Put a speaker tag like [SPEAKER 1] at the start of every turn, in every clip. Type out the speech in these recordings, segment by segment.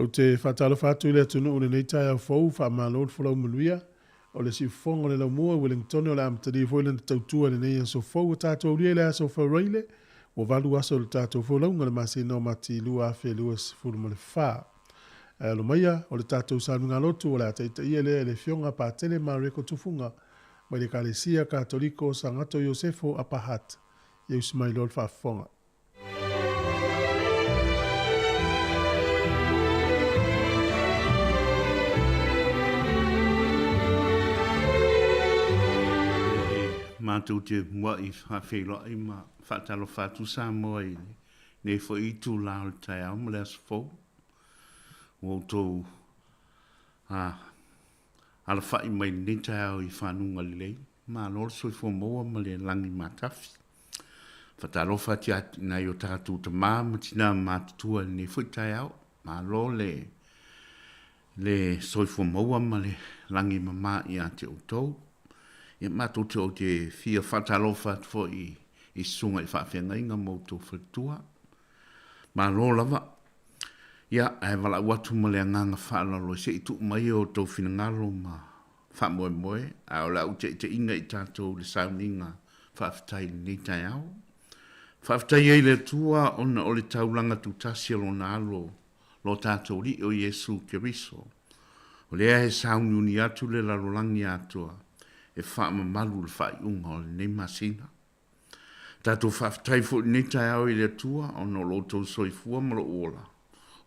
[SPEAKER 1] O te whatalo whatu i le tunu une nei tai au fau wha malo fulau manuia o le si fongo le laumua Wellington o le amtari foilen te tautua le nei so fau o tātou ria le aso whau reile o valu aso le tātou fau launga le masi no mati lua a whi lua si furu male wha. Lo maia o le tātou sanunga lotu o le ataita ia le fionga pa tele ma reko tufunga mai le kalesia katoliko sangato Iosefo apahat ia usmai lor wha fonga.
[SPEAKER 2] Mātou te mua i whawhelo i ma whatalo whatu sa moa i ne fo i tū lao tai au ma le asfo. O tō ala whai mai ne tai au i whanunga lei. Ma lor soi fo moa ma le langi matafi. Whatalo whati ati nai o tātou ta mā tina mātutua ne fo i tai au. Ma lor le soi fo moa ma le langi mama i ate o tau. Ia mātou te o te fia whatalofa fo i sunga i whawhenga inga mautou whatua. Mā lo lava. Ia, ai wala watu ma lea nganga whaalalo se i tu mai o tau whina ngalo ma whamoe moe. A o la ute te inga i tātou le sauninga whawhitai ni tai au. Whawhitai ei le tua ona o le taulanga tu tasia lo nalo lo tātou li o Yesu Keriso. O lea he sauniuni atu le lalolangi atua, e whaamamalu le whaiunga o le nei masina. Tātou whaftai fo nei tai au i le atua, o no lotou soifua ma lo ola.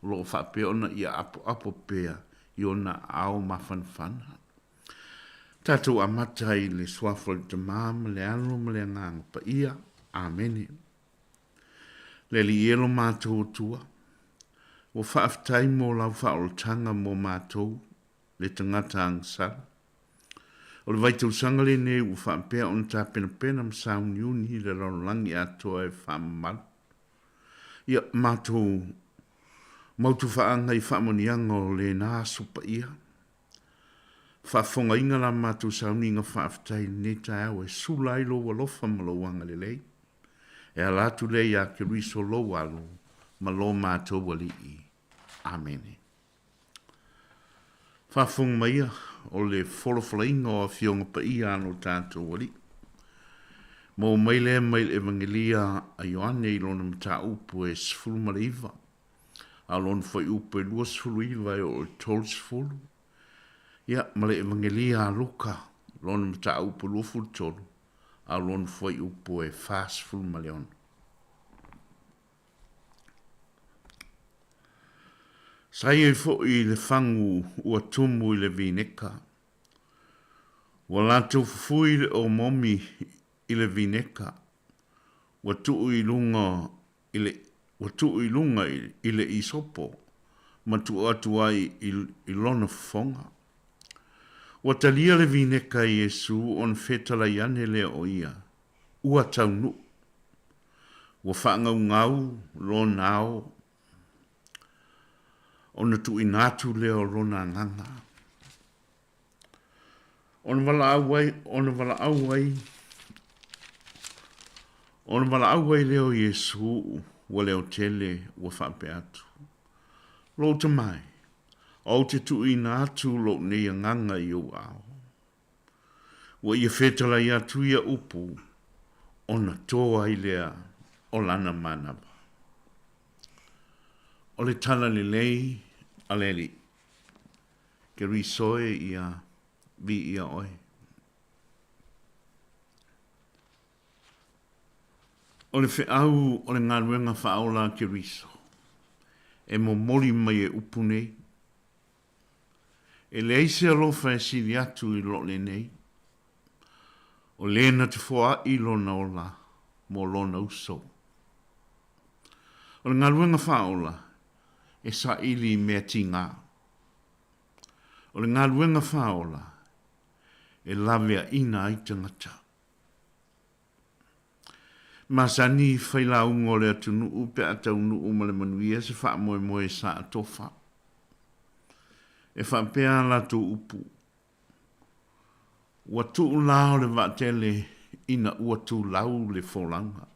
[SPEAKER 2] O lo whapea ona ia apo pea, i ona ao mawhanwhana. Tātou amatai le swafo le tamama le alo ma le anganga pa ia, amene. Le li elo mātou tua, o whaftai mo lau whaoltanga mo mātou, le tangata angsara. O le vaitau sangale ne u whampea on tā pena msauni uni le laulangi atoa e whamamal. Ia mātou mautu whaanga I whamonianga o le nā supa ia. Whafonga inga la mātou sauni inga whaaftai ne tai au e sulailo wa lofa malawanga le lei. E alatu lei a ke riso lo walo malo mātou wali I. Amene. Whafonga maia o le wholofalainga o a fionga pa ia ano tātou wali. Mo maile evangelia a Ioane I lona mta upu e sfulu maraiva. A lona fai upu e lua sfulu iwa e o e tol sfulu. Ia, male evangelia a Luka, lona mta upu lua fulu tolu. A lona fai upu e fas sfulu maleona. Sai e fo I le fangu ua tumu I le vineka. Wa lātou fufui le o momi I le vineka. Wa tuu I lunga I le isopo. Ma tu atu ai I lona fonga. Wa talia le vineka I Yesu on fetala yane le o ia. Ua taunu. Wa whaanga ngau lo nao. Ona tu inatu leo rona nganga. Ona wala auai leo Yesu wa leo tele wa whape atu. Lo te mai, au te tu inatu lo ne nganga I o au. Wa ia fetala ia tu ia upu, ona toa I lea o lana manaba. O le tala le lei aleli. Ke risoe ia vi ia oi. O le whiau o le ngaruenga whaola ke riso. E mo mori mai e upu nei. E le eise alofa e sili atu I lo le nei. O lena te fua I lona ola mo lona uso. O le ngaruenga whaola e sa ili mea tinga. O le ngaruenga whaola e lavea ina I tangata. Masani whaila ungo le atunu upe atau nu umale manuia se wha moe sa atofa. E wha pea la tu upu. Ua tu lao le vatele ina ua tu lau le folanga.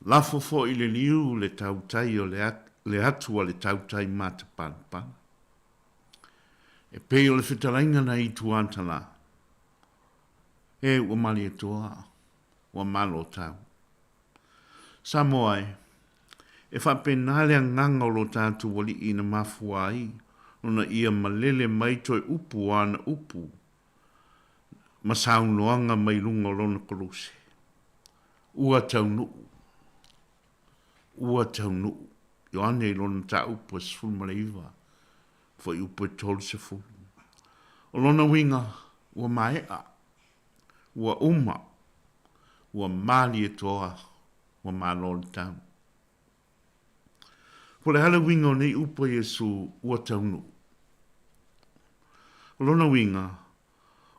[SPEAKER 2] Lafo fo I le liu le tautai o le atua le tautai mata pana. E peo le whitalainga na I tuantala. E ua mali e toa, ua malo tau. Samoai, e whapenale nganga o lo tātu wali ina mafuai, nuna ia malele mai toi upu ana upu, masaunoanga mai lunga o lona kolose. Ua tau nuu. Ua tau nuu. Ioane I lona ta upu e sfulu maleiva. Fo I upu e tolu se fulu. O lona winga, ua maea. Ua uma. Ua mali e toa. Ua maloli tau. Fo le hala winga o nei upu e Yesu, ua tau nuu. O lona winga,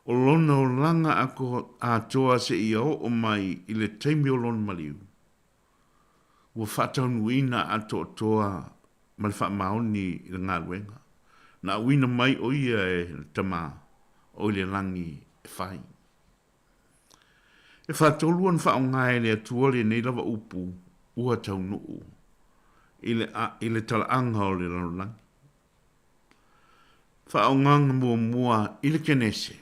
[SPEAKER 2] o lona o langa ako a toa se ia o mai I le teimi o lona maliu. Ua whatau nuina ato toa mal wha maoni I le ngā ruenga. Na wina mai o ia e tama o le langi e whai. E whatoluan wha o ngai le atua le nei lava upu ua tau nuu. I le tala anga o le langi. Wha o nganga mua I le kenese.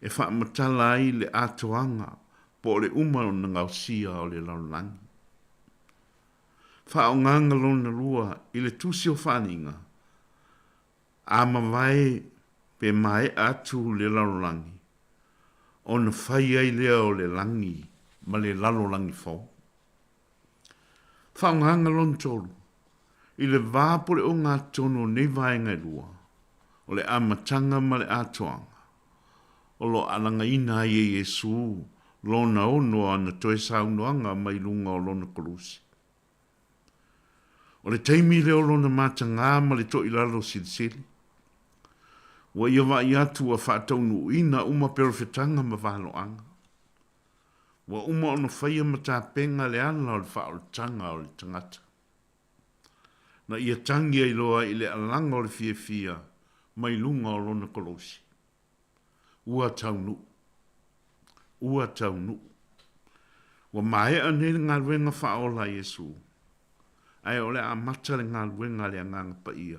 [SPEAKER 2] E wha matala I le atoanga po le umaro na ngausia o le langi. Wha o nganga lona lua I le tusi o whaninga. A mawai pe mai atu le lalolangi. O na whai ai lea o le langi, ma le lalolangi fau. Whaunganga lon tolu. I le vāpore o ngā tono nei vaenga rua. O le amatanga ma le atoanga. O lo alanga ina i e Yesu. Lona ono ana toe saunoanga mai lunga o lona kolusi. O le teimi leo lona matanga ma le to ilalo silisili. Wa ia wa i atu a whaataunu ina uma perfetanga ma whaloanga. Wa uma ono whaia ma tā penga le ana o le whaoltanga o le tangata. Na ia tangi ai loa i le alanga o le fia fia mai lunga o lona kolosi. Ua taunu. Ua taunu. Wa mai ane ngā ruenga whaola Yesu. Ai ole a mata le ngā ruenga le anganga pa ia.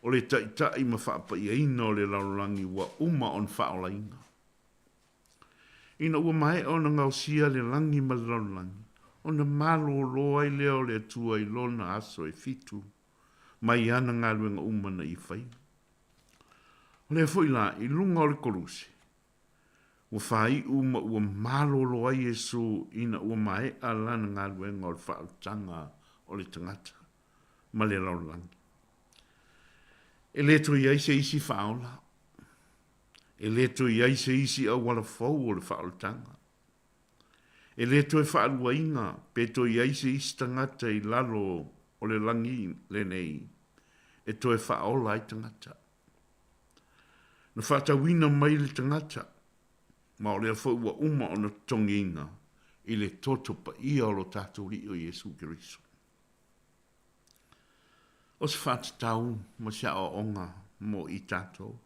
[SPEAKER 2] O le taitai ma whaapa ia ina o le laurangi wa uma on whaola inga. Ina ua mai o na ngausia le langi ma le laurangi. O na malo loa i leo le atua i lona aso e fitu. Mai ana ngā ruenga umana i whai. O le fwoi la i lunga o le kolusi. Ua whai uma ua malo loa Yesu ina ua mai a lana ngā ruenga o le whaotanga o le tangata. Ma le laurangi. E leto i aise isi whaola. E leto i aise isi au wala fau o le whaoltanga. E leto e whaalua inga, peto i aise isi tangata i lalo o le langi le nei. E to e whaola i tangata. Na whaatawina mai le tangata. Ma o le fau wa uma o na tongi inga. I le toto pa ia o lo tātou ri o Yesu Kiriso. O se whātatau ma sia o onga mo i tātou.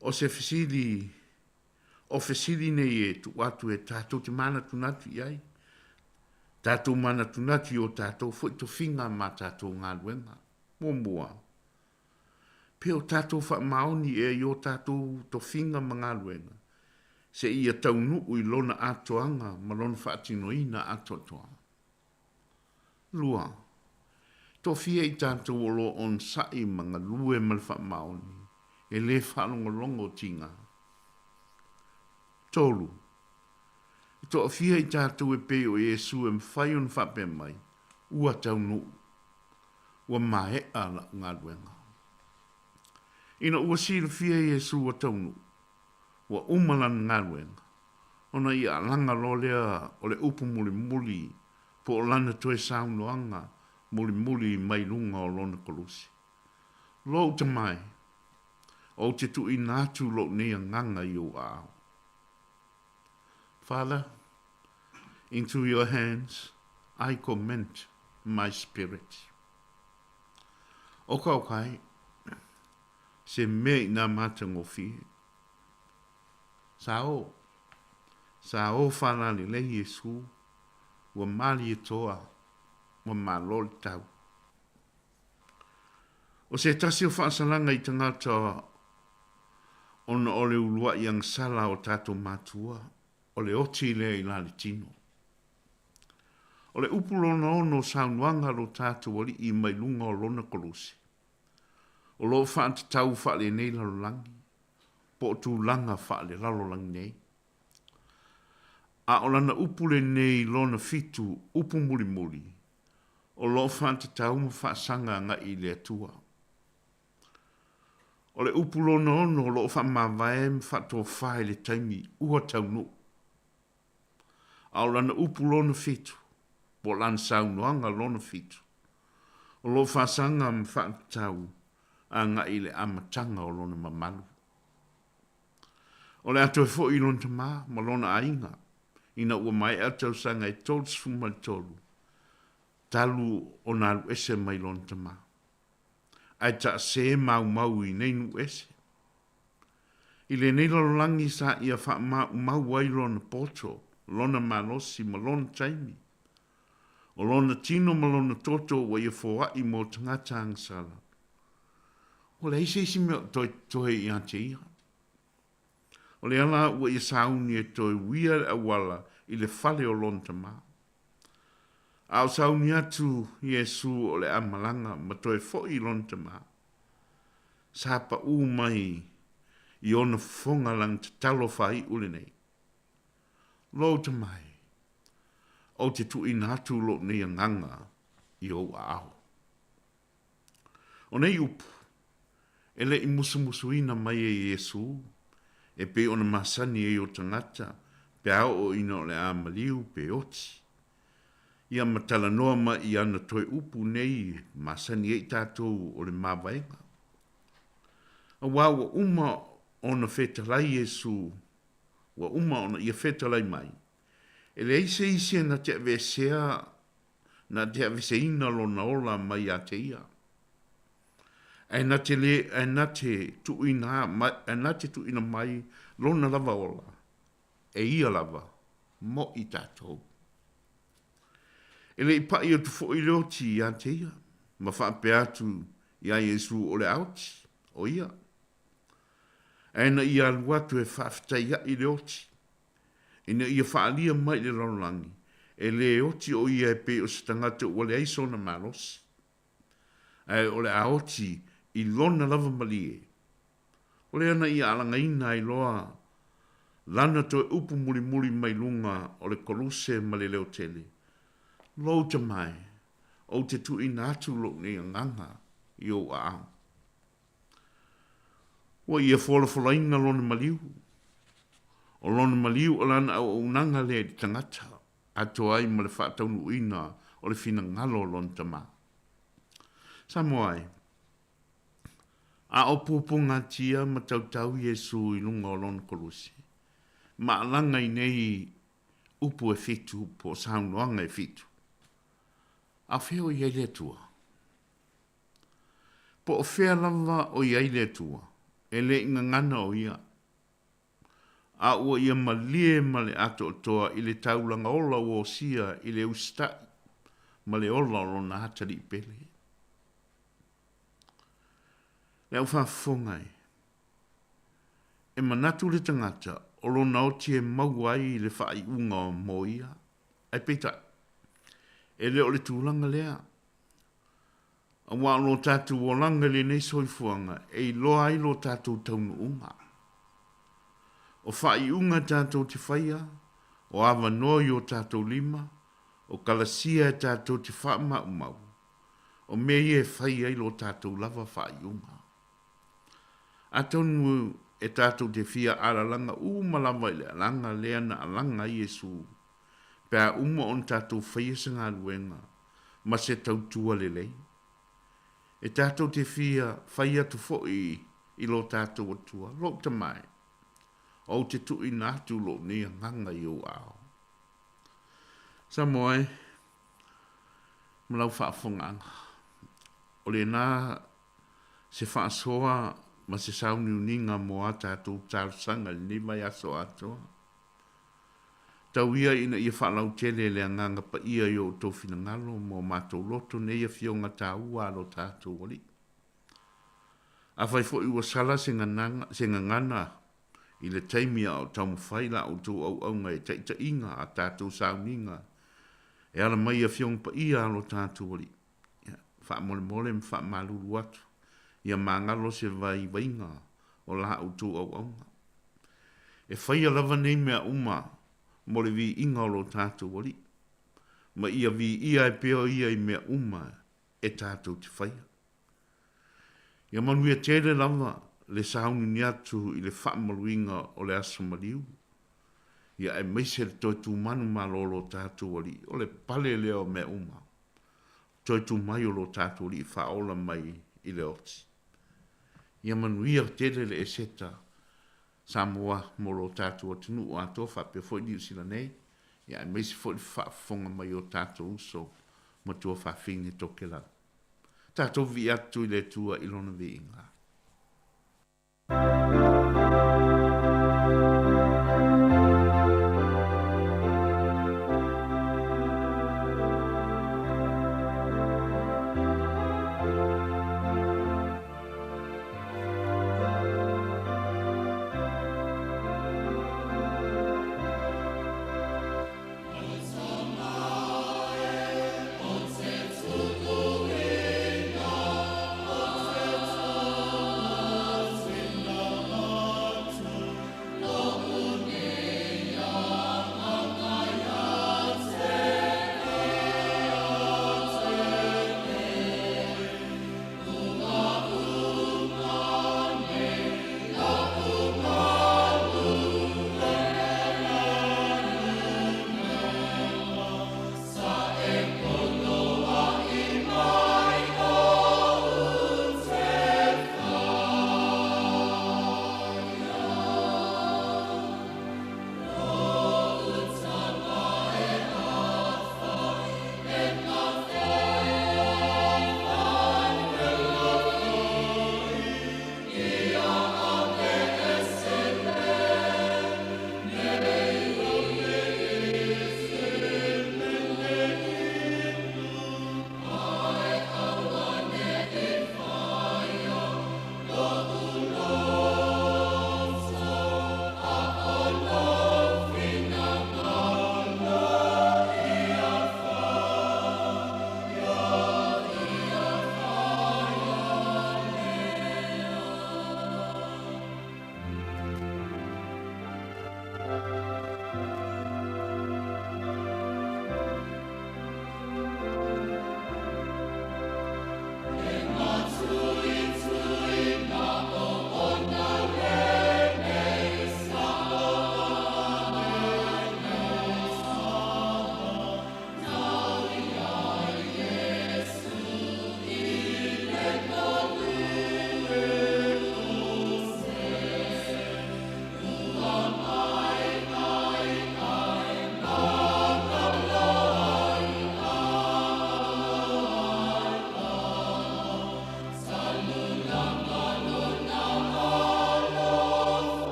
[SPEAKER 2] O se fesili nei e tu atu e tātou te mana tunatu i ai. Tātou mana tunatu o tātou fwoi to finga ma tātou ngā luenga. Mua. Pe o tātou wha maoni e i o tātou to finga ma ngā luenga. Se ia taunu i lona atoanga ma lona whaatinoina atotoanga. Lua. To fia i tātou o lo on sai manga lue malfa maoni. E le whanongo tinga. Tolu. To fia i tātou e pe o Yesu e mwhai on whape mai. Ua taunu. Ua mahe ala ngā luenga. Ina ua sila fia Yesu ua taunu. Ua umalan ngā luenga. Ona ia langa lo lea o le upu muli. Po o lana toe saunoanga. Muli mai lunga o lona kolusi. Lo te mai. O te tu i nātu lo nea nganga i o ao. Father, into your hands I commend my spirit. O kai, se mei nā mātango fie. Sa o whanani le Yesu, wa mali e toa, wa malol tau. O se tasi o whaasalanga i tangata ona ole ulua i ang sala o tato matua, ole oti lea i lali tino. Ole upulona ono saunuanga lo tato wali i mai lunga o lona kolusi. O lo whaanta tau whaale nei lalolangi, po tu langa whaale lalolangi nei. A o lana upule nei lona fitu upu muli. O lo whaanta tau ma whaasanga nga i lea tua. O le upulona ono lo wha mawai whato whae le taimi ua taunu. A o lana upulona fitu, po lana saunoanga lona fitu. O lo whaasanga ma whaanta tau a nga i le amatanga o lona mamalu. O le ato e fo i lona tama, ma lona ainga. Ina ua mai atau sanga e tolus fumal tolu. Talu o nalu ese mai lona tama. Ai ta se mau i neinu ese. I le nei lalolangi sa ia wha mau ai lona poto, lona malosi ma lona taimi. O lona tino ma lona toto wa ia fōa i mō tangata angsala. O le isi mea toi i ante ia. O le ala ua ia sauni e toi wia awala i le fale o lona tama. Au sauni atu Yesu o le amalanga ma toi fo i lona tama. sa pa u mai i ona fonga lang te talo whai ule nei. Lo te mai, o te tu ina atu lo nei nganga i o ao. O nei upu, ele i musu ina mai e Yesu, e pe ona masani e o tangata, pe ao o ina o le amaliu pe oti. Ia matala noa ma i ana toi upu nei, masani e tātou o le mawaenga. A wā wa uma ona whetalai Yesu, wa uma ona ia whetalai mai. E le ise na te avesea, na te aveseina lo na ola mai a te ia. E na te tuina mai lo na lava ola. E ia lava, mo i tātou. E le ipai o tu fo i leoti i a te ia. Ma whape atu i a Yesu o le auti, o ia. E na ia luatu e whaftai ia i leoti. E na ia whaalia mai le laulangi. E le oti o ia e pe o se tangata o le aiso na marosi. E o le aoti i lona lava malie. O le ana ia alanga ina i loa lana to upu muri mai lunga o le koluse ma le leo tele. Lo te mai, o te tu ina atu lo ni nganga i o ao. Wa ia fola inga lona maliu. O lona maliu o lana au unanga le di tangata. Ato ai ma le whaataunu ina o le fina ngalo lona tama. Samoai, a o pupunga tia ma tautau Yesu i lunga o lona kolusi. Ma alanga i nei upu e fitu po saunoanga e fitu. A feo i eile tua. Po o fea lava o i eile tua. E le inga ngana o ia. A ua ia malie ma le ato o toa i le taulanga ola o sia i le usta ma le ola o na hatari i pele. Le au whafongai. E manatu le tangata o lo nauti e mauai i le whai unga o moia. Ai peta. E le o le tūlanga lea. A wā lo tātou o langa le nei soifuanga e i loa i lo tātou taunu unga. O whai unga tātou te whaia, o awa noi o tātou lima, o kalasia e tātou te whaama umau. O mei e whaia i lo tātou lava whai unga. A tonu e tātou te whia alalanga umalawa i le alanga lea na alanga Yesu. Pea uma on tātou whaia sa ngā luenga, ma se tautua lelei. E tātou te whaia tu fo'i i lo tātou atua, lo te mai. O te tui nātu lo ni nganga i o ao. Sa moe, malau whaafonganga. O le nā se whaasoa ma se sauni uninga mo a tātou tārsanga ni mai aso atoa. Tau ia ina ia whaalau tele le nganga pa ia i o tō whina ngalo mo mātou loto ne ia whionga tā ua lo tātou wali. A whai fo iwa sala se ngana i le taimia o tau mwhaila o tō au aunga e taita inga a tātou sauninga. E ala mai ia whionga pa ia lo tātou wali. Wha mole mwha malulu atu. Ia mangalo se vai wainga o la o tō au aunga. E whaia lava nei mea uma mo le vi inga o lo tātou wali. Ma ia vi ia e peo ia i mea uma e tātou te whaia. Ia manuia tere lava le sauni ni atu i le whaamaluinga o le aso maliu. Ia e meise le toi tū manu malo o lo tātou wali. O le pale leo mea uma. Toi tū mai o lo tātou wali i whaola mai i le oti. Ia manuia tere le eseta Samoa mo lo tātou atunu o ato whape foi ni usila nei. Ia e meisi foi whaafonga mai o tātou uso mo tua whawhine toke la. Tātou vi atu i le tua ilona vi inga.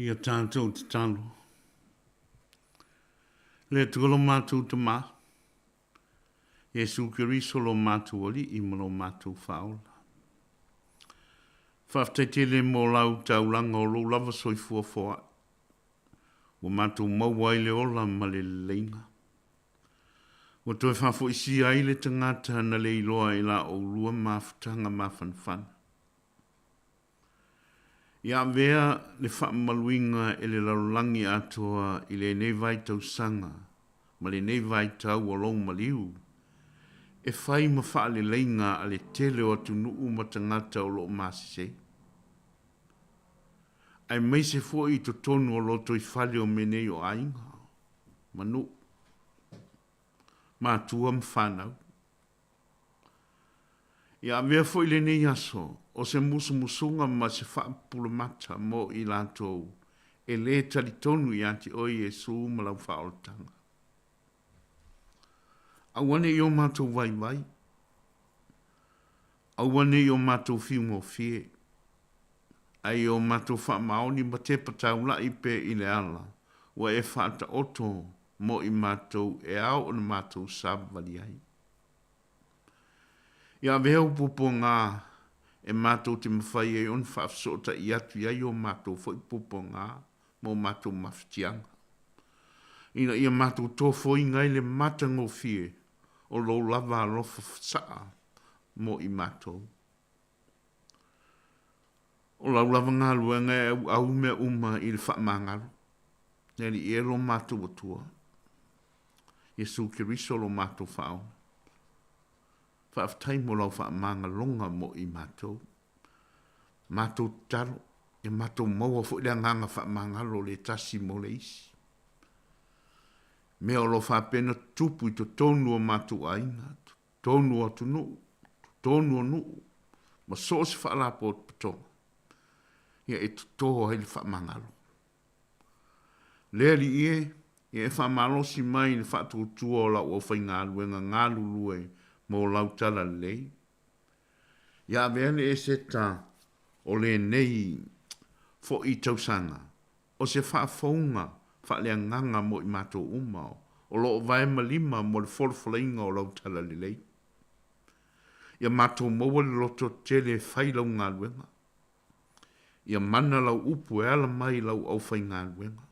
[SPEAKER 2] Ia tātou te talo. Le tolo mātou te mā. Jesu Kiriso lo mātou oli I mo lo mātou whaola. Whaftaite le mō lau taulanga o lo lava soi fuafoa. O mātou mawai le ola ma le leinga. O toi whafo isi ai le tangata na le iloa I la o lua mawhitanga mawhanwhana. Ia vea le whaamaluinga e le laulangi atoa I le nei vai tau sanga, ma le nei vai tau o long maliu. E whai ma wha le leinga a le tele o atu nuu ma tangata o lo masise. Ai mai se fo I to tonu o loto I whale o menei o ainga. Manu. Ma tua mwhanau. Ia vea fo I le nei aso. O se musunga ma se whaapulamata mo I lantou. E le talitonu I anti oi e su ma lau whaoltanga. Awane I o mātou vai vai. Awane I o mātou whiungo fie. Ai o mātou whaamaoni ma te pataula I pe I le ala. Wa e whaata oto mo I mātou e au o na mātou sabvali ai. Ia vea upupo ngā e mātou te mawhai e on whaafsota I atu ia I o mātou fo I pupo ngā mo mātou mawhitianga. Ina ia mātou tōfo I ngai le matango fie o lo lava alofa saa mo I mātou. O lau lava ngā luenga e au mea uma I le whaamangaro. Neri e lo mātou atua. Jesu Kiriso lo mātou whao. Whaaftai mo lau whaamanga longa mo I mātou. Mātou taro. E mātou maua fo I nganga whaamangaro le tasi mo le isi. Mea o lo whaapena tupu I to tonu o mātou ainga. Tonu o tunu. Tonu o nuu. Ma so se whaalapo o patonga. Ia e tutoa hai le whaamangaro. Lea li ie, ia e whaamalosi mai le whaatutua o lau o whai ngāluenga ngālulue mo lau tala lei. Ia veane e se tā o le nei fo I tausanga. O se whaafonga, whaalea nganga mo I mātou umao. O lo vai malima mo le wholwhalainga o lau tala lei. Ia mātou maua le loto tele whailau ngāluenga. Ia mana lau upu e ala mai lau au whai ngāluenga.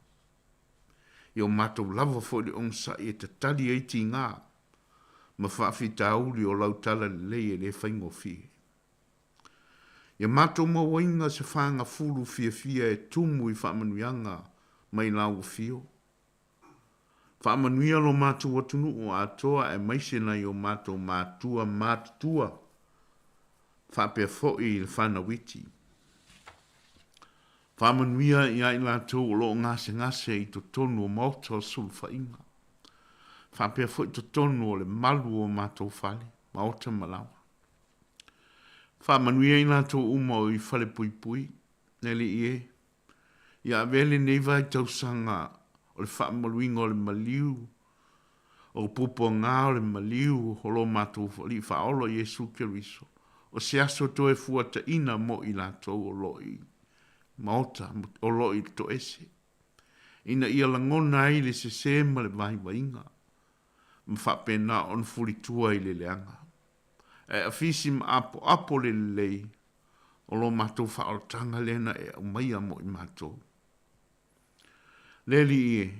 [SPEAKER 2] Ia mātou lava fo le onsa e te tali eiti ngā. Ma whaafita auli o lau tala lei e le whaingo fie. Ia mātou mawainga se whaanga fulu fia e tumu I whaamanuianga mai lau fio. Whaamanuia lo mātou atunu o atoa e maisena I o mātou mātua mātua. Whaapea foi I le whanawiti. Whaamanuia I ai lātou o lo ngase I to tonu o mauta o sulfa inga. Whapea foi to tonu o le malu o mātou whale, mauta malawa. Whaamanuia I lātou uma o I whale pui pui, nele ie. Ia vele nei vai tausanga o le whaamaluinga o le maliu, o pupo ngā o le maliu o lo mātou whali whaolo Jesu Kiriso. O se aso toe fuata ina mo I lātou o loi. Maota o loi to ese. Ina ia langona ai le se sema le vai vainga. Mwhapena on fuli tua I le leanga. E afisi ma apo le lei. O lo mātou whaotanga lena e umaia mo I mātou. Leli ie.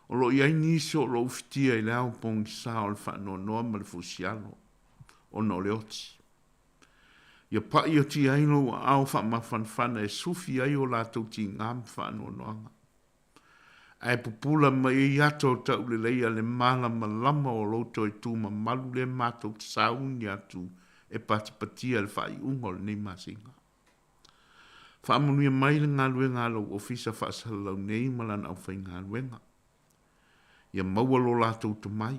[SPEAKER 2] O lo iai nisi o lo uftia I le au pongi sa o le whanoa noa ma le fusialo. O no le oti. Ia pai o ti aino au whaamawhanwhana e sufi ai o lātou ti ngām whanoa noanga. Ai pupula mai I ato tau le leia le mala malama o loto I tūma malu le mātou te sauni atu e patipatia le whai ungo le nei masinga. Whaamunuia mai le ngā luenga lau ofisa whaasalau nei malan au whai ngā luenga. Ia maua lo lātou tu mai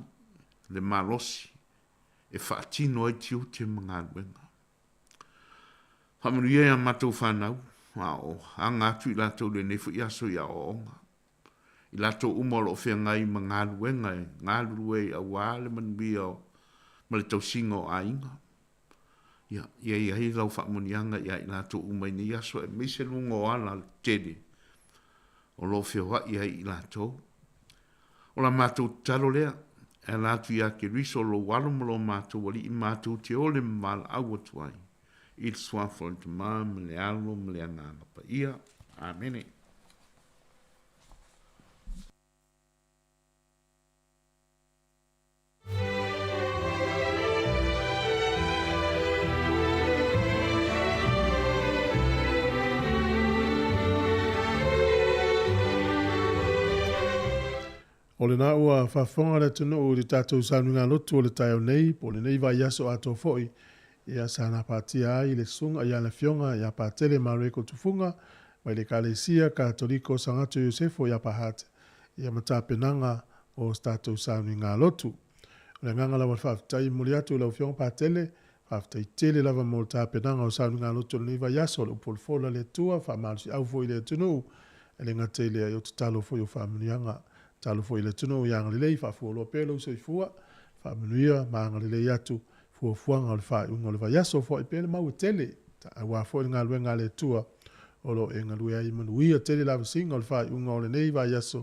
[SPEAKER 2] le malosi e whaatino ai tiu te mga luenga. Whaamunuia ia mātou whanau, anga atu I lātou le nefu I aso I a oonga. I lato umolo o whea ngai ma ngā luenga e, ngā lue a wāle manuia o ma le tausinga o ainga. Ia lau whaamonianga ia I lato umai ni aso e meise lungo ala tele. o lo feo wa ia i lātou. O la mātou talo lea, e lātu ia ke riso lo walo mo lo mātou wali i mātou te ole mal au atuai. I le swafo le tamā, me le alo, me le anana pa ia. Amene.
[SPEAKER 1] O le na ua whawhonga le tunu o le tātou saunga lotu o le tai o nei, po le nei vai yaso ato foi, ia sana patia ai le sunga ia le fionga ia patele mareko tufunga, mai le kalesia katoliko sangatu Yosefo ia pahate, ia mata penanga o tātou saunga lotu. O le nganga lawa whawtai muli atu lau fionga patele, whawtai tele lava mo ta penanga o saunga lotu o le nei vai yaso le upolfola le tua, whamalusi au foi le tunu, e le ngatele ai o tatalo foi o whamunianga, talo foi le tunu yang le lei fa fu lo pelo se fua fa menuia manga le lei atu fu fuanga le fa un le va so fo pele ma tele ta wa fo nga luenga le tua o lo enga luia i manuia tele la singa le fa un le nei va yaso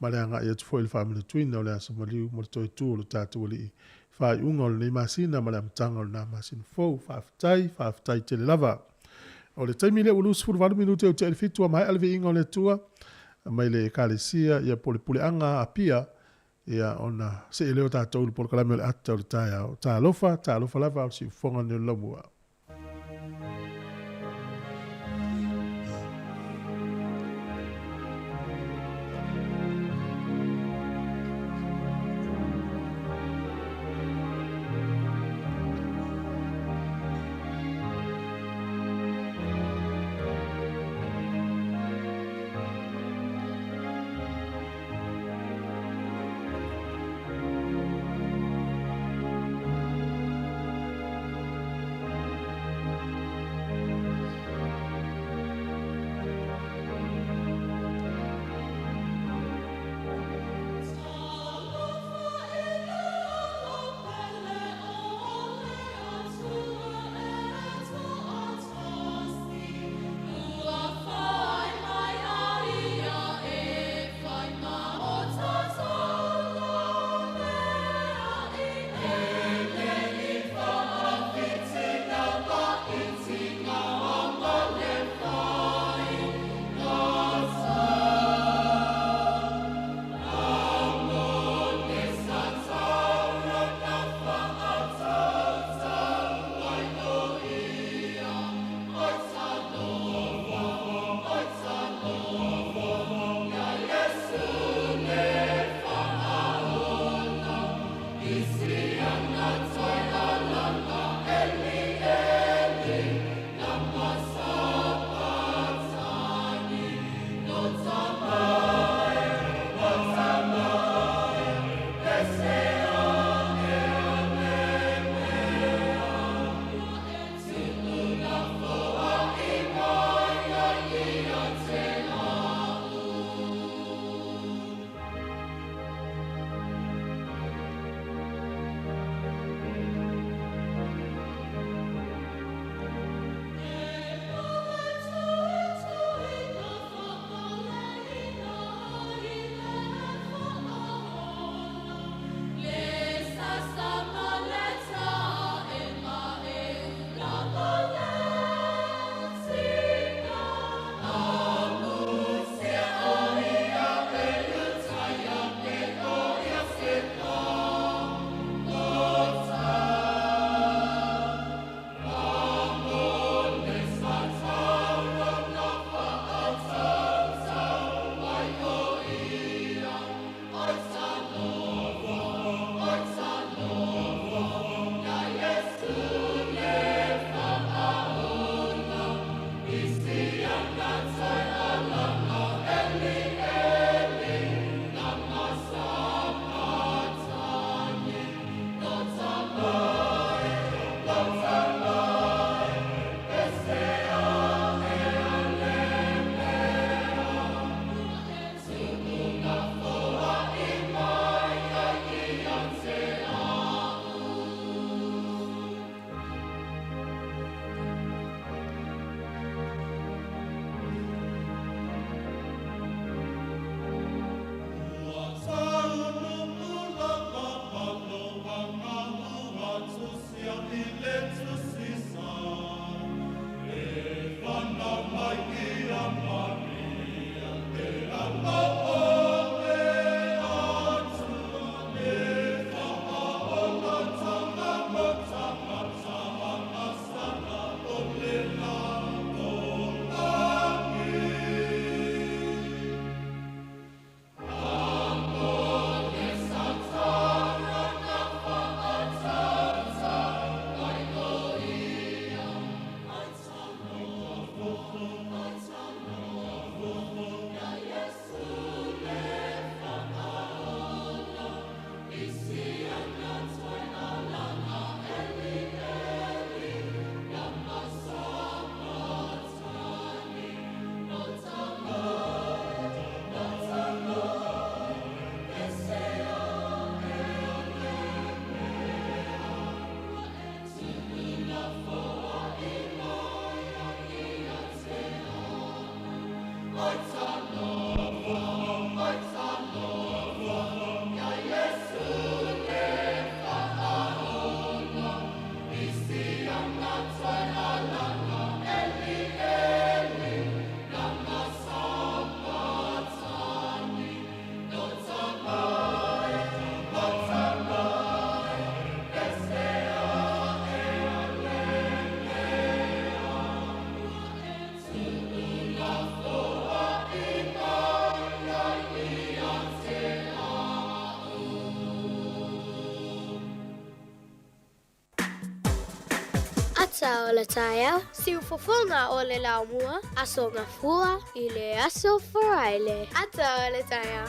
[SPEAKER 1] ma le anga e fo le fa me twin no le so maliu mo to tu lo tatu li fa un le nei masina ma le mtanga na masin fo fa tai tele lava o le taimi le ulus fu 20 minute o tele fitu mai alve inga le tua mai le kalesia ia pole anga apia ia ona se leo tātou le pole kalame le ata o le tā alofa lava o si fonga ni lamua.
[SPEAKER 3] Ata o le taia, si ufofonga o le laumua, aso ngafua i le aso faraile. Ata o le taia.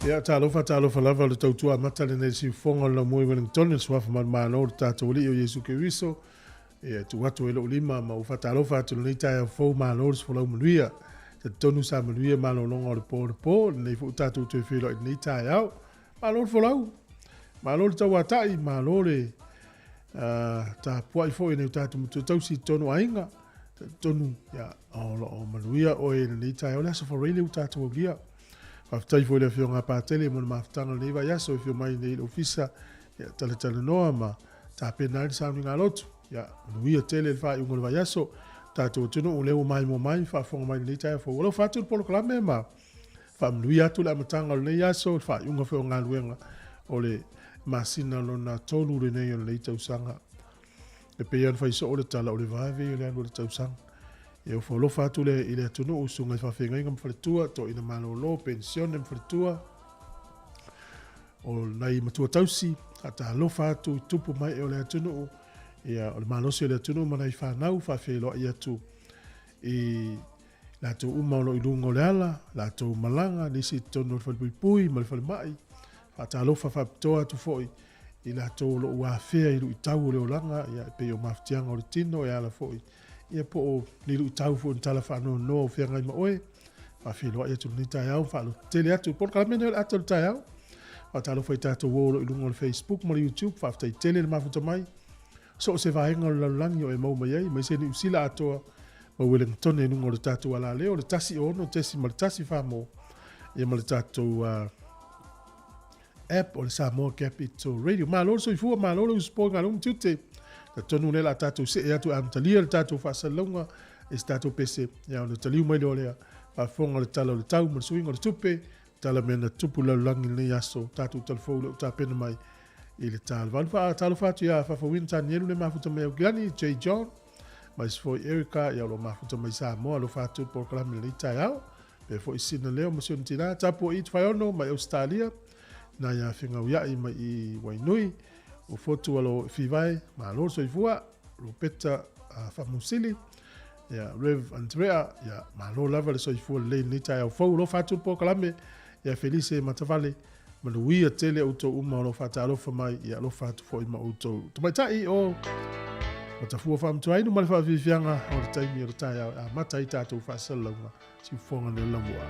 [SPEAKER 1] Ia talofa lava le tautua mata le nei sifonga la moi Wellington le swafa malo le tatou li o Yesu Keriso e tu watu ele ulima ma ufa talofa tu nei tai fo malo le folau manuia te tonu sa manuia malo longa le po nei fu tatou te filo nei tai au malo le folau malo le tawatai malo le ta puai fo nei tatou mutu tausi tonu ainga tonu ya o manuia o e nei tai au la so for really tatou lia Aftai foi le fionga patele mo maftanga le va yaso fio mai nei ofisa ya tale noa ma ta penal sa ni ngalotu ya nuia tele fa i ngol va yaso ta to tino o le o mai mo mai fa fonga mai nei tai fo lo fa tu polo klame ma fa nuia tu la matanga le yaso fa i ngol fio ngaluenga o le masina lo na tolu le nei le tausanga e pe yan fa iso o le tala o le va ve le anu le tausanga e o folo fatu le ile tunu usunga fa fenga ngam fletua to ina malo lo pension em fletua o nai matua tausi ata lo fatu tupu mai o le tunu ia o malo se le tunu mana fa nau fa felo ia tu e la tu uma lo ilungo le ala la tu malanga ni si tonu fa pui mal fa mai ata lo fa toa tu foi ila to lo wa fe i tau le olanga ia pe o maftianga o le tino e ala foi ia po ni lu tau fu tala fa no fe ngai ma oe fa fi lo ia tu ni tai au fa lo tele atu por ka menel atu tai au fa talo foi tato wo lo ngol Facebook mo YouTube fa tai tele ma fu mai so se va ngol la lang yo e mo mai me se ni usila ato o Wellington e ngol tato ala leo le tasi ono tesi mal tasi fa mo e mal tato app o le sa mo capito radio ma lo so fu ma lo spo ngalum tutte tonu le la tatu se e atu amtalia le tatu fa salonga e tatu pese ya no taliu mai le fa fonga le talo le tau mo swinga le tupe tala mena tupu la langi le yaso tatu telefo le ta pena mai ile tal van fa talo fa tu ya fa fo winta nielu le mafuta me gani J John mas foi Erica ya lo mafuta mai sa mo lo fa tu por kala le ta ya pe fo isina leo mo suntina tapo it fa ono mai Australia na ya finga ya i mai i wainui o foto alo fivai ma lo so ifua lo peta fa musili ya Rev Andrea ya ma lo lava le so ifua le nita ya fo lo fatu po kalame ya Felice Matavale ma lo ia tele auto uma lo fata lo fa mai ya lo fatu fo ima auto to mai tai o matafu fa mtu ai no mal fa vivianga o tai mi rota ya matai tatu fa salonga si fonga le lamua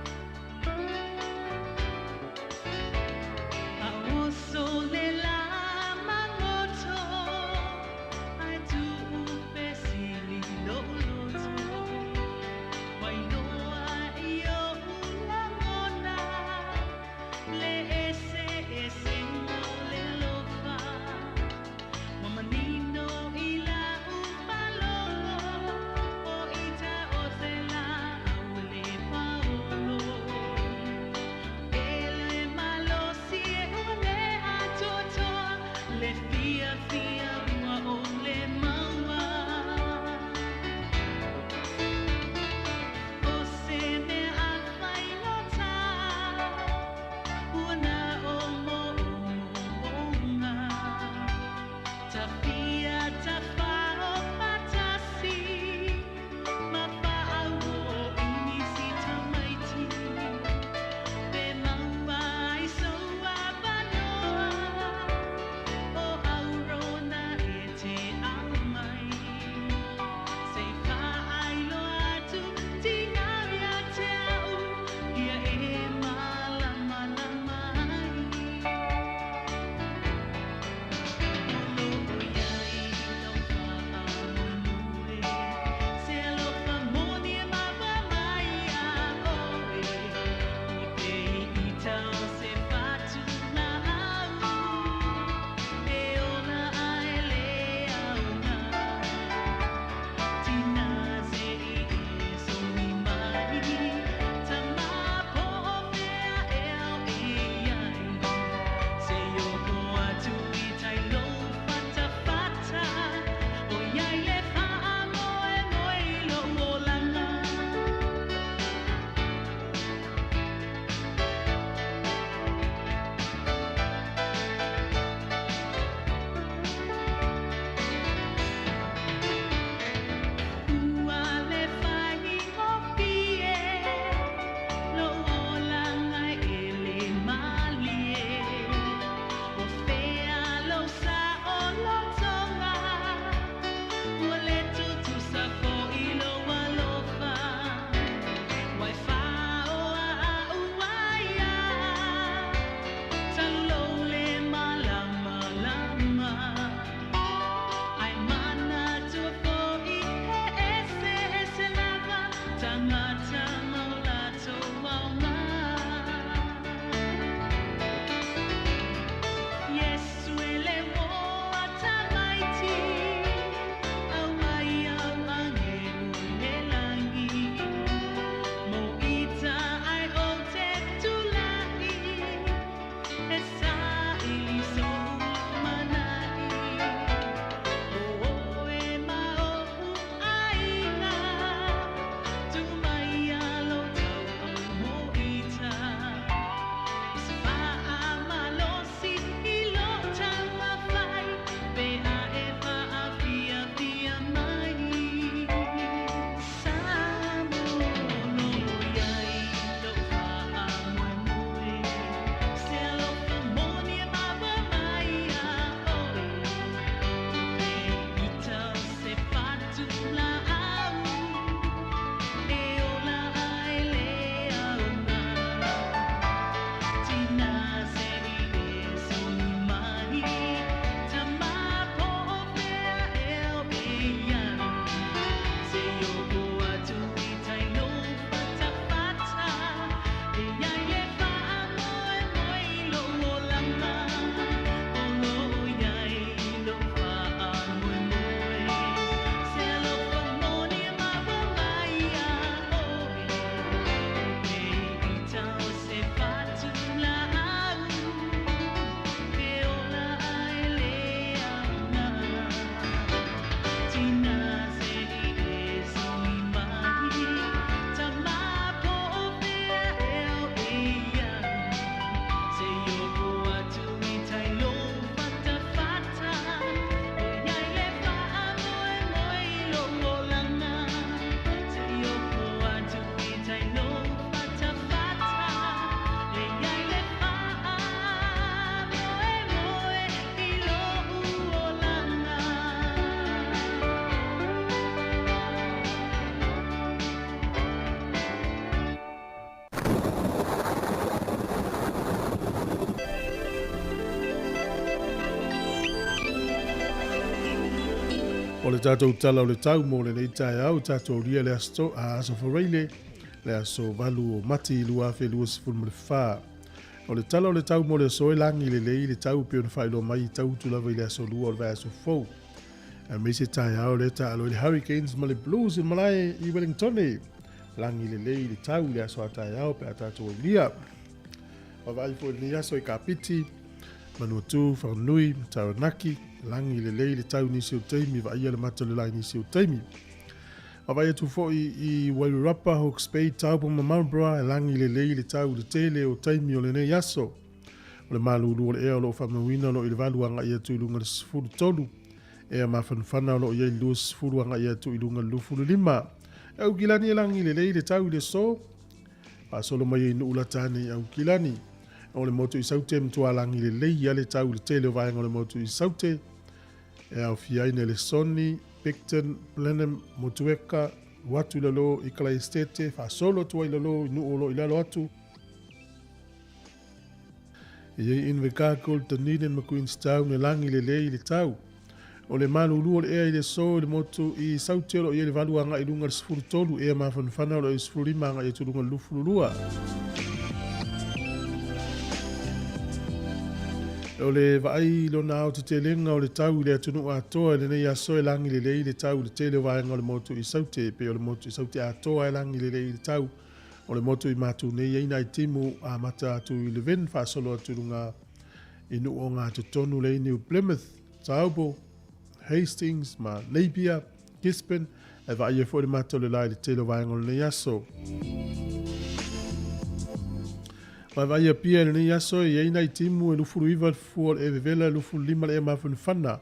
[SPEAKER 1] O le tātou tala o le tau mo le nei tae au tātou ria le aso whareile le aso valu o mati lua fe lua sifuru mo le wha. O le tala o le tau mo le aso e langi le lei le tau pio na whailo mai tau tulawa i le aso lua o le vai aso fau. A me se tae au le ta alo le Hurricanes ma le Blues in Malai i Wellington langi le lei le tau le aso a tae au pe a tātou o lia. O vai fo le aso i kapiti Manuatu, Whanui, Taranaki, langi le lei le tau nisi o teimi, wa ia le mata le lai nisi o teimi. A vai atu fo i Wairarapa, Hawke's Bay, Taupo ma Marlborough, langi le lei le tau le tele o teimi o le nei aso. O le malulu o le ea o lo whamawina lo i le valu anga i atu i lunga le sifuru tolu. Ea ma whanwhana o lo i lua sifuru anga i atu i lunga le lufuru lima. Au kilani e langi le lei le tau le so. Pa solo mai i nuula tane au kilani. O le motu i saute mtua langi le lei ia le tau le tele o vaenga o le motu i saute. E au fiaine le Sony, Picton, Blenheim, Motueka, watu i lalo i kala estete, fa solo tua i lalo i nuolo i lalo atu. E iei Invercargill, Dunedin, ma Queenstown, e langi le lei le tau. O le malulu o le ea i le so le motu i saute o lo i le valuanga i lunga le sifuru tolu, ea ma whanwhana o lo i sifuru lima anga i tulunga lufurulua. O le vai lo na o te lenga o le tau le atunu atoa le nei aso e langi le lei le tau le tele o vaenga o le motu i saute pe o le motu i saute atoa e langi le lei le tau o le motu i matu nei eina i timu a mata atu i le ven fa solo atununga inu o ngā tutonu le New Plymouth, Taupo, Hastings, ma Napier, Gisborne e vai e fo le mata o le lai le tele o vaenga o le nei aso. Vai a pia le nei aso e eina i timu e lufuru iwa fuol e vevela lufuru lima le e mawhanu whana.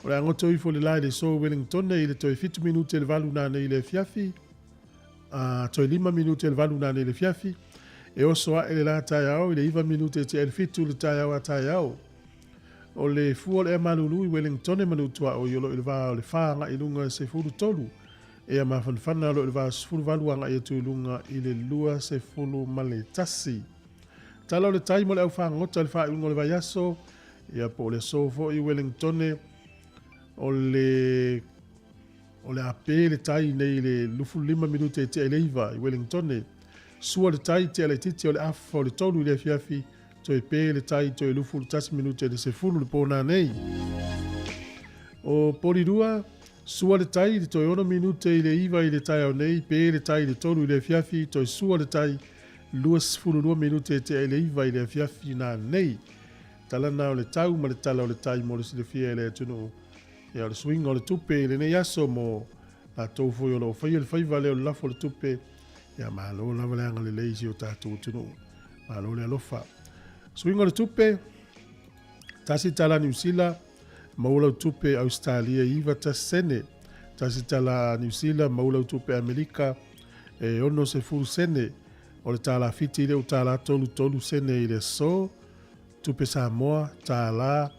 [SPEAKER 1] O le angoto i fo le lai le so Wellington i le toi 5 minute le valu nā nei le fiafi. Toi 5 minute le valu nā nei le fiafi. E oso a ele la tai au i le iwa minute te el fitu le tai au a tai au. O le fuol e malulu i Wellington e manutua o yolo i le vā o le whaanga i lunga se furu tolu. E a mawhanu whana lo i le vā sifuru valuanga i atu i lunga i le lua se fulu male tasi. Tala o le tai mo le au whangota le whae ungo le vai aso, ia po le sofo i Wellington o le ape le tai nei le lufu 5 minute te eleiva i Wellington. Sua le tai te ale titi o le afa o le tolu i le fiafi, to e pe le tai to e lufu le 10 minute le se fulu le pōna nei. O porirua, sua le tai le to e 1 minute i le iwa i le tai au nei, pe le tai le tolu i le fiafi, to e sua le tai luas fulu 2 minute te ele iwa i le fiafi nā nei. Talana o le tau ma le tala o le tai mo le silefia le atunu. Ia o le swinga o le tupe i le nei aso mo la tau foi o lo fai o le faiva leo le lafo le tupe. Ia malo lava le anga le leisi o tātou atunu. Malo le alofa. Swinga o le tupe. Tasi tala New Zealand. Maula o tupe Australia iwa tasene. Tasi tala New Zealand. Maula o tupe Amerika. E ono se furu sene. O le tala fiti le o tala tolu sene i le so, tupe Samoa, tala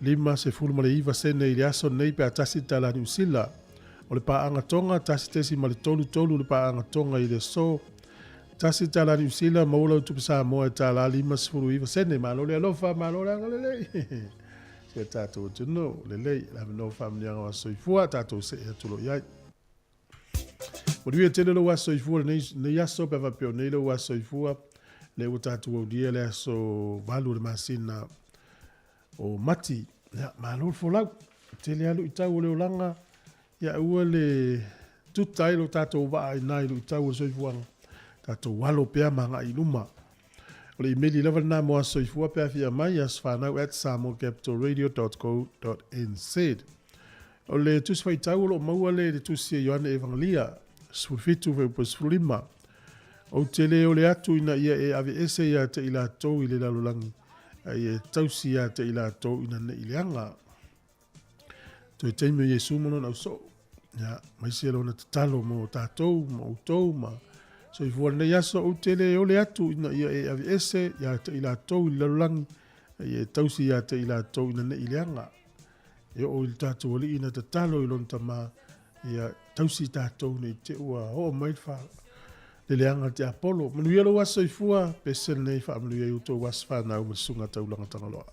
[SPEAKER 1] 5 se fulu ma le iwa sene i le aso nei pe a tasi tala New Zealand. O le paanga tonga, tasi tesi ma le tolu le paanga tonga i le so, tasi tala New Zealand, maula o tupe Samoa e tala 5 se fulu iwa sene, malo le alofa, malo le anga le lei. Se tatou tuno, le lei, la mino famnianga wa soifua, tatou se e tulo iai. O ria tele lo waso ifua nei aso pe va peo nei lo waso ifua le o tatu o dia le aso valu le masina o mati ya malo folau tele alu itau le olanga ya ua le tutai lo tatu va nai lo itau so ifua tatu walo pe manga i luma o le email lava na mo aso ifua pe afia mai as fanau @samocapitalradio.co.nz o le tusi fai tau lo maua le tusi Ioane Evangelia Sfufitu ve posfulima. O tele o le atu ina ia e ave ese ia te ila tau i le lalolangi. Ai e tausi ia te ila tau ina ne ileanga. To e teime Yesu mono na uso. Ya, maisi alo na tatalo mo tatou, ma utou, ma. So i fuwa na yaso o tele o le atu ina ia e ave ese ia te ila tau i lalolangi. Ai e tausi ia te ila tau ina ne ileanga. E o il tatou li ina tatalo i lonta ma. Ia tausi tātou nei te ua o mai wha le leanga te Apollo. Manuia lo wasa i fua, pesen nei wha manuia i uto was whanau ma sunga taulanga tangaloa.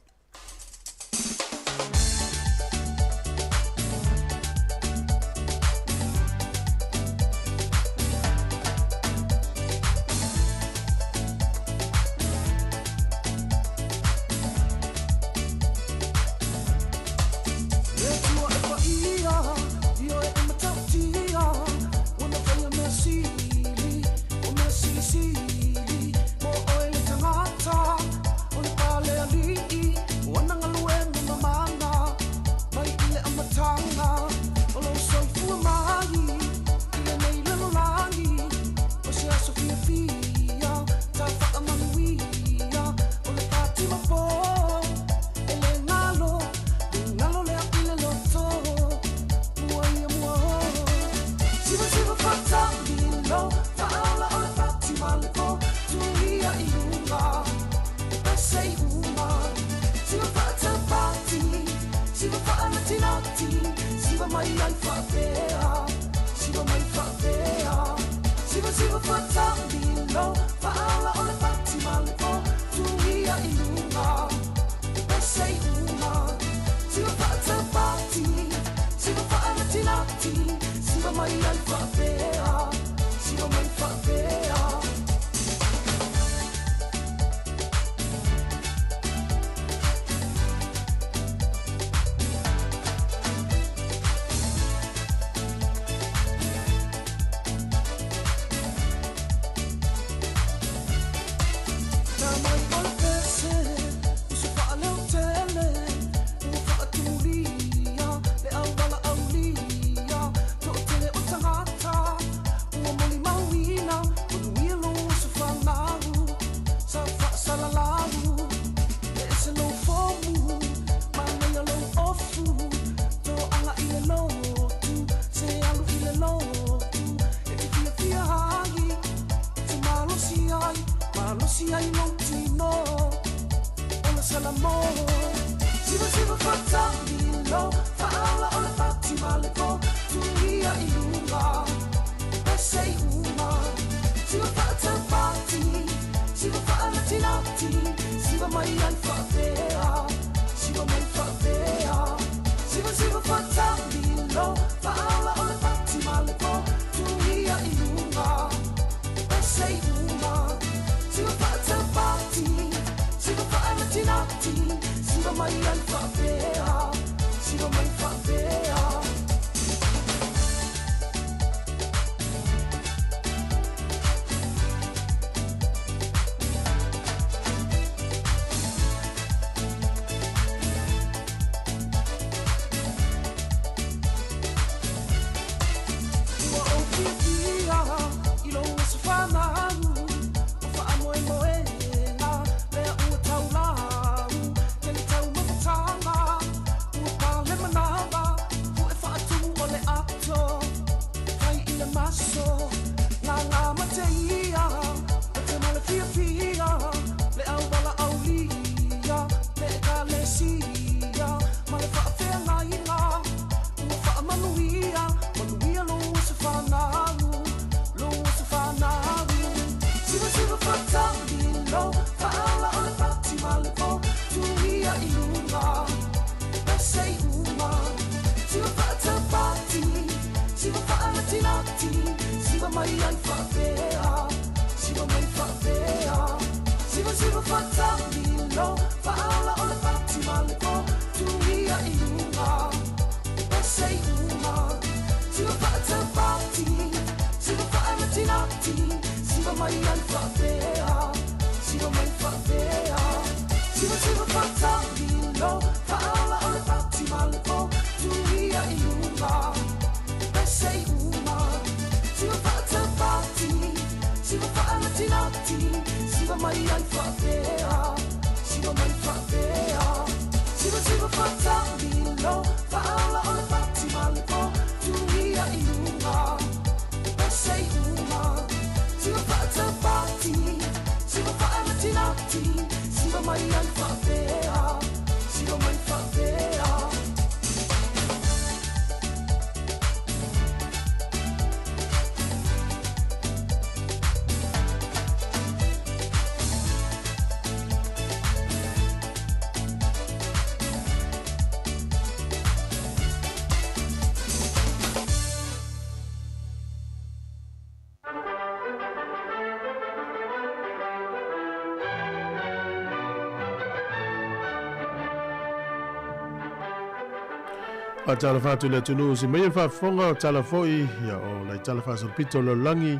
[SPEAKER 1] A tala fatu le tunu si mai fa fonga tala foi ya o la tala fa so pito lo langi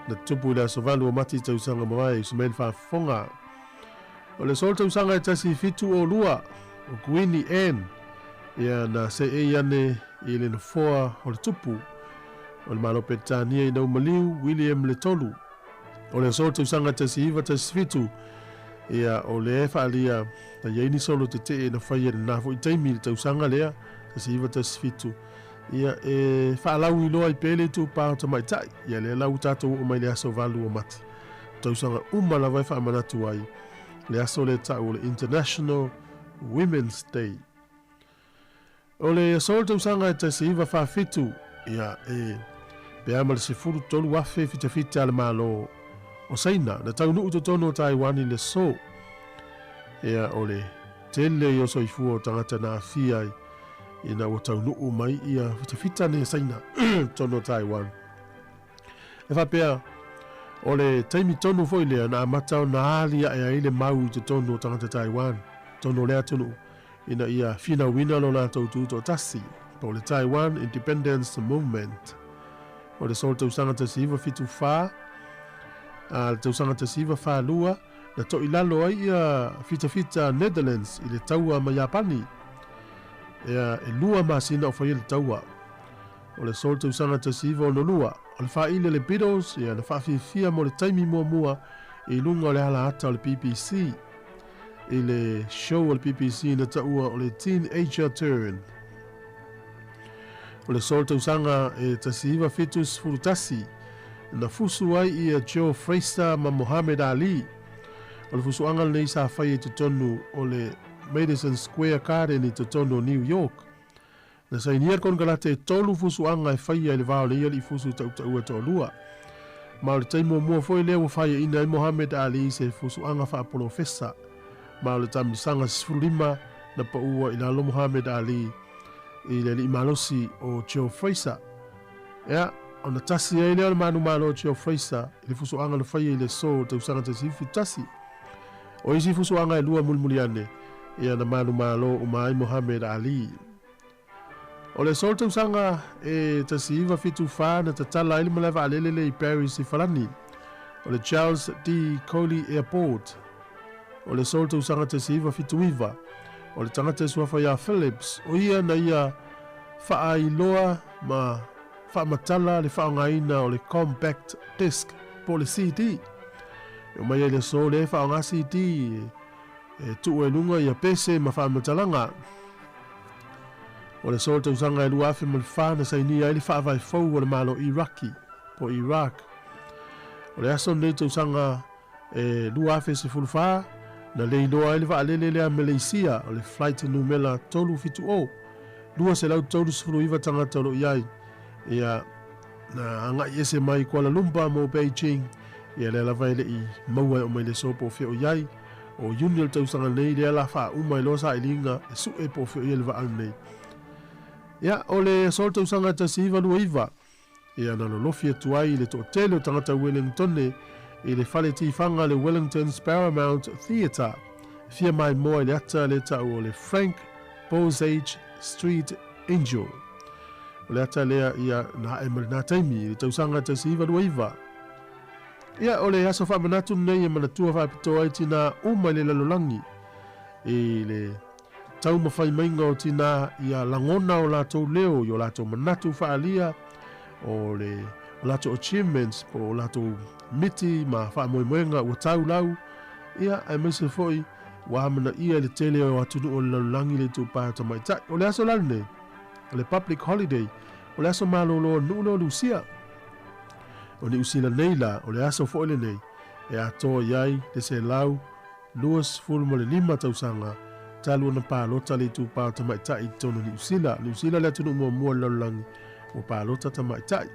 [SPEAKER 1] na tupu la so valu mati tau sanga mai si mai fa fonga o le sol tau sanga tasi fitu o lua o kuini en ia na se e ane i le na foa o le tupu o le malo petania i nau maliu William le tolu o le so tausanga tasiiva tasifitu ia o le whaalia na iaini solo te te na whaia le nafo i taimi le tausanga lea tasiiva tasifitu ia e whaalau i loa i pele tu pāo ta mai tai ia le lau tātou o mai le aso valu o mati tausanga umala vai whaamanatu ai le aso le tau le International Women's Day o le aso le tausanga e tasiiva whaafitu ia e pe ama le sefuru tolu wafe fita le malo o saina na tau nuu totono Taiwan i le so ia o le tele i o soifua o tangata na afia ina o tau nuu mai ia fita ne saina tono Taiwan e whapea o le taimi tonu foi lea na amatau na alia e ile mau i totono o tangata Taiwan tono lea tonu ina ia fina wina lo la tau tuto tasi po le Taiwan Independence Movement o le sol tausanga tasiva fitu wha le tausanga tasiva wha lua na to ilalo ai ia fita Netherlands i le taua ma Japani ia e lua masina o whai le taua o le sol tausanga tasiva o nolua o le wha ile le Beatles ia na wha fia mo le taimi mua i lunga o le hala ata o le BBC i le show o le BBC na taua o le Teenager Turn o le sol tausanga e tasiva fitus furutasi na fusu ai i a Joe Fraser ma Muhammad Ali o le fusuanga nei sa whai e tutonu o le Madison Square Garden i tutonu New York na sa inia kon galate tolu fusuanga e whai e le vao le i fusu tau to lua ma o le taimo mua foi leo whai ina i Muhammad Ali se fusuanga wha profesa ma o le tamisanga sifurima na paua i lalo Muhammad Ali i le li malosi o Joe Fraser ea ona tasi ai leo le manu malo o Joe Fraser i le fusuanga le whai i le so tausanga tasifi tasi o isi fusuanga e lua mulmuliane ia na manu malo o mai Muhammad Ali o le sol tausanga e tasiva fitu wha na tatala ili maleva alelele i Paris i Falani o le Charles D. Coley Airport o le sol tausanga tasiva fitu iwa o le tangata suafa ia Phillips o ia na ia wha iloa ma wha matala le wha ngaina o le compact disc po le CD o mai le so le wha ngā CD e tu e lunga ia pese ma wha matalanga o le sol tausanga e luafe ma le wha na saini ai le wha vai fau o le malo Iraki po Iraq o le aso nei tausanga e luafe se fulfa na leinoa ele va alele a Malaysia o le flight numela tolu fitu o lua se lau tolu sifuru iwa tangata lo iai ia na anga iese mai Kuala Lumpur mo Beijing ia le lava ele i maua o mai le so po feo iai o Union tausanga nei le ala wha umai losa ilinga e su e po feo iai le va al nei ia o le sol tausanga tasiva lua iwa ia na lo lofi atu ai le to tele o tangata Wellington i le whale tifanga le Wellington's Paramount Theatre fia mai moa le ata le tau o le Frank Bozage Street Angel o le ata lea ia na e marina taimi le tausanga tasiva lua iwa ia o le aso whamanatu nei e manatua whapitoa ai tina umai le lalolangi i le tau mawhai mainga o tina ia langona o lato leo i o lato manatu whaalia o le lato achievements po lato miti ma whaamoemoenga ua tau lau ia ai maise foi wa hamana ia le tele o atunu o le lalolangi le tupata mai tai o le aso lalne o le public holiday o le aso malolo nulo lucia o ni usila neila o le aso foi le nei e ato iai le se lau luas fulmo le lima tausanga talu na palota le tupata mai tai tono ni usila le atunu mua le lalolangi o palota ta mai tai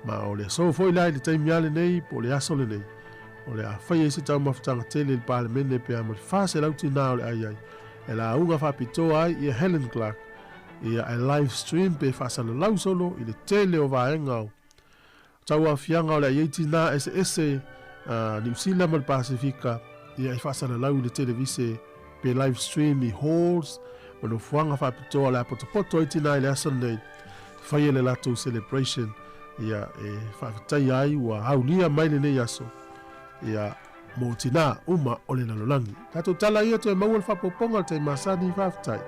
[SPEAKER 1] ma o le so foi lai le taimi ale nei po le aso le nei o le a whai esi tau mafutanga tele le palemene pe amal whase lauti nā o le ai e la unga whapitoa ai i Helen Clark i a live stream pe whasana lau solo i le tele o vaenga o tau a fianga o le aieti nā ese New Zealand ma le Pasifika i a whasana lau le televise pe live stream i halls o no fuanga whapitoa le apotopoto iti nā i le aso nei whai le lato celebration ia e whaafitai ai ua haulia mai le nei aso ia mo tina uma o le lalolangi. Tato tala ia to e maua le whapoponga te masani whaafitai.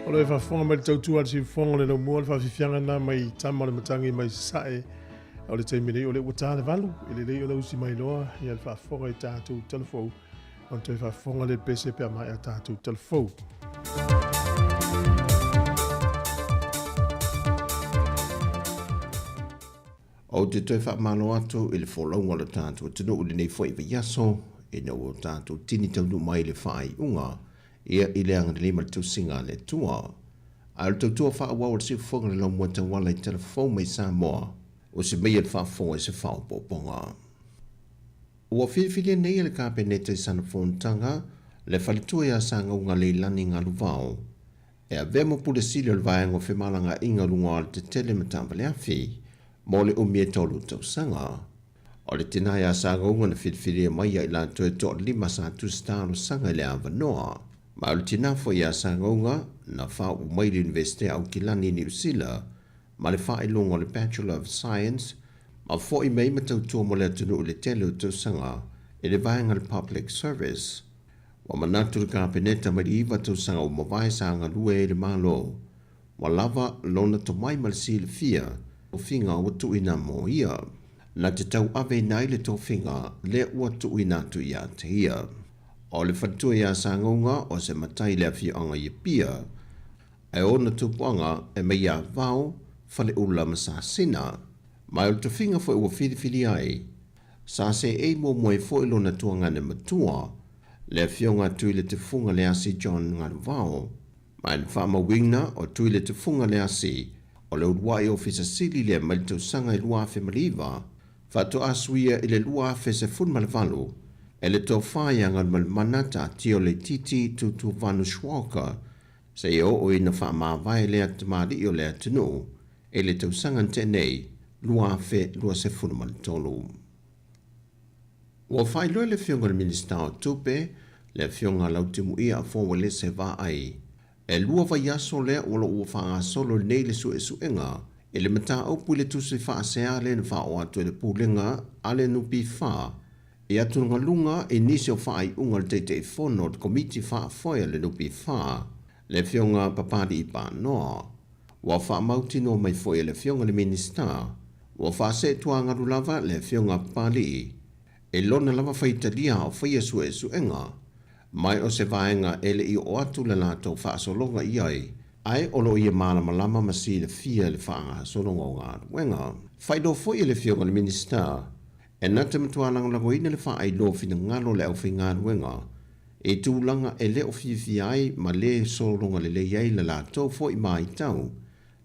[SPEAKER 1] O le whafonga mai tautua si fonga le lau mua, le whawhiwhianga nā mai tama le matangi mai sae. O le teimi nei o le ua tāle walu, i le lei o le usi mai loa, i le whafonga i tātou telefou. On te whafonga le pese pia mai a tātou telefou.
[SPEAKER 4] O te toi whaamalo atu i le wholaunga le tātou tino uli nei fwoi wa yaso e na o tātou tini taunu mai le whaai unga ia i le anga lima le tausinga le tua. A le tautua wha awa o le siu whonga le lau mua tawala i telefon mai Samoa o se mea le whaafonga i se whao poponga. Ua whiwhiria nei le kāpeneta i sana whontanga le whalitua ia sa ngaunga le lani ngā luvao. E a vemo pule sili o le vaenga o whemalanga inga lunga al te tele matamba le awhi mo le umie tolu tau sanga. O le tina ia sa ngaunga na whiwhiria mai i la toe to lima sa tu stalo sanga le awanoa. Ma o le tina fo ia sa ngaunga na wha u mai le Universite au Kilani New Zealand ma le wha ilunga o le Bachelor of Science ma fo i mei matautua mo le atunu o le tele o tau sanga e le vaenga le Public Service. Wa manatu le kāpeneta mai iwa tau sanga o mawai sa anga lue e le malo. Wa lava lona to mai malisi le fia o finga o tu ina mo ia. Na te tau ave nai le to finga le ua tu ina tu ia te ia. O le whatua ia sa ngonga o se matai le afi anga i pia. E ona tupuanga e mei a vau fale ula masa sina. Mai o te finga fo ua whirifiri ai. Sa se e mo moe fo ilo na tuanga ne matua. Le fionga tui le te funga le asi John Ngaruvao. Mai le whama wingna o tui le te funga le asi o le uruai ofisa sili le malitau sanga i lua afe maliva. Fato asuia i le lua afe se fun malvalu. E le tau whaia ngan malmanata tio le titi tutu vanu shwaka. Se o ina whama vai le atamari o le atinu. E le tau sanga tenei lua afe lua se fun malitolu. Wa fai loe le fionga le minista o tupe, le fionga lautimu ia a fōwa le se vā ai. E lua vai yaso le o lo ua wha solo nei le su e su enga, e le mata au pui le tusi wha sea le na wha o atu e le pūlenga, ale nupi wha. E atu nga lunga e nisi o wha ai unga le teite e whono te komiti wha foia le nupi wha, le fionga papadi i pā noa. Wa wha mauti no mai foia le fionga le minista, wa wha se tua ngaru lava le fionga papadi e lona lava whaitalia o whaia su e su enga. Mai o se vaenga ele i o atu le lato whaasolonga i ai olo i e malama lama masi le fia le whaanga solonga o ngā wenga. Whaido fwoi le fionga le minista, e nata matualang lango ina le wha ai lo fina ngalo le au whi ngā wenga, e tūlanga e le o fi ai ma le solonga le iai le lato fwoi mai tau,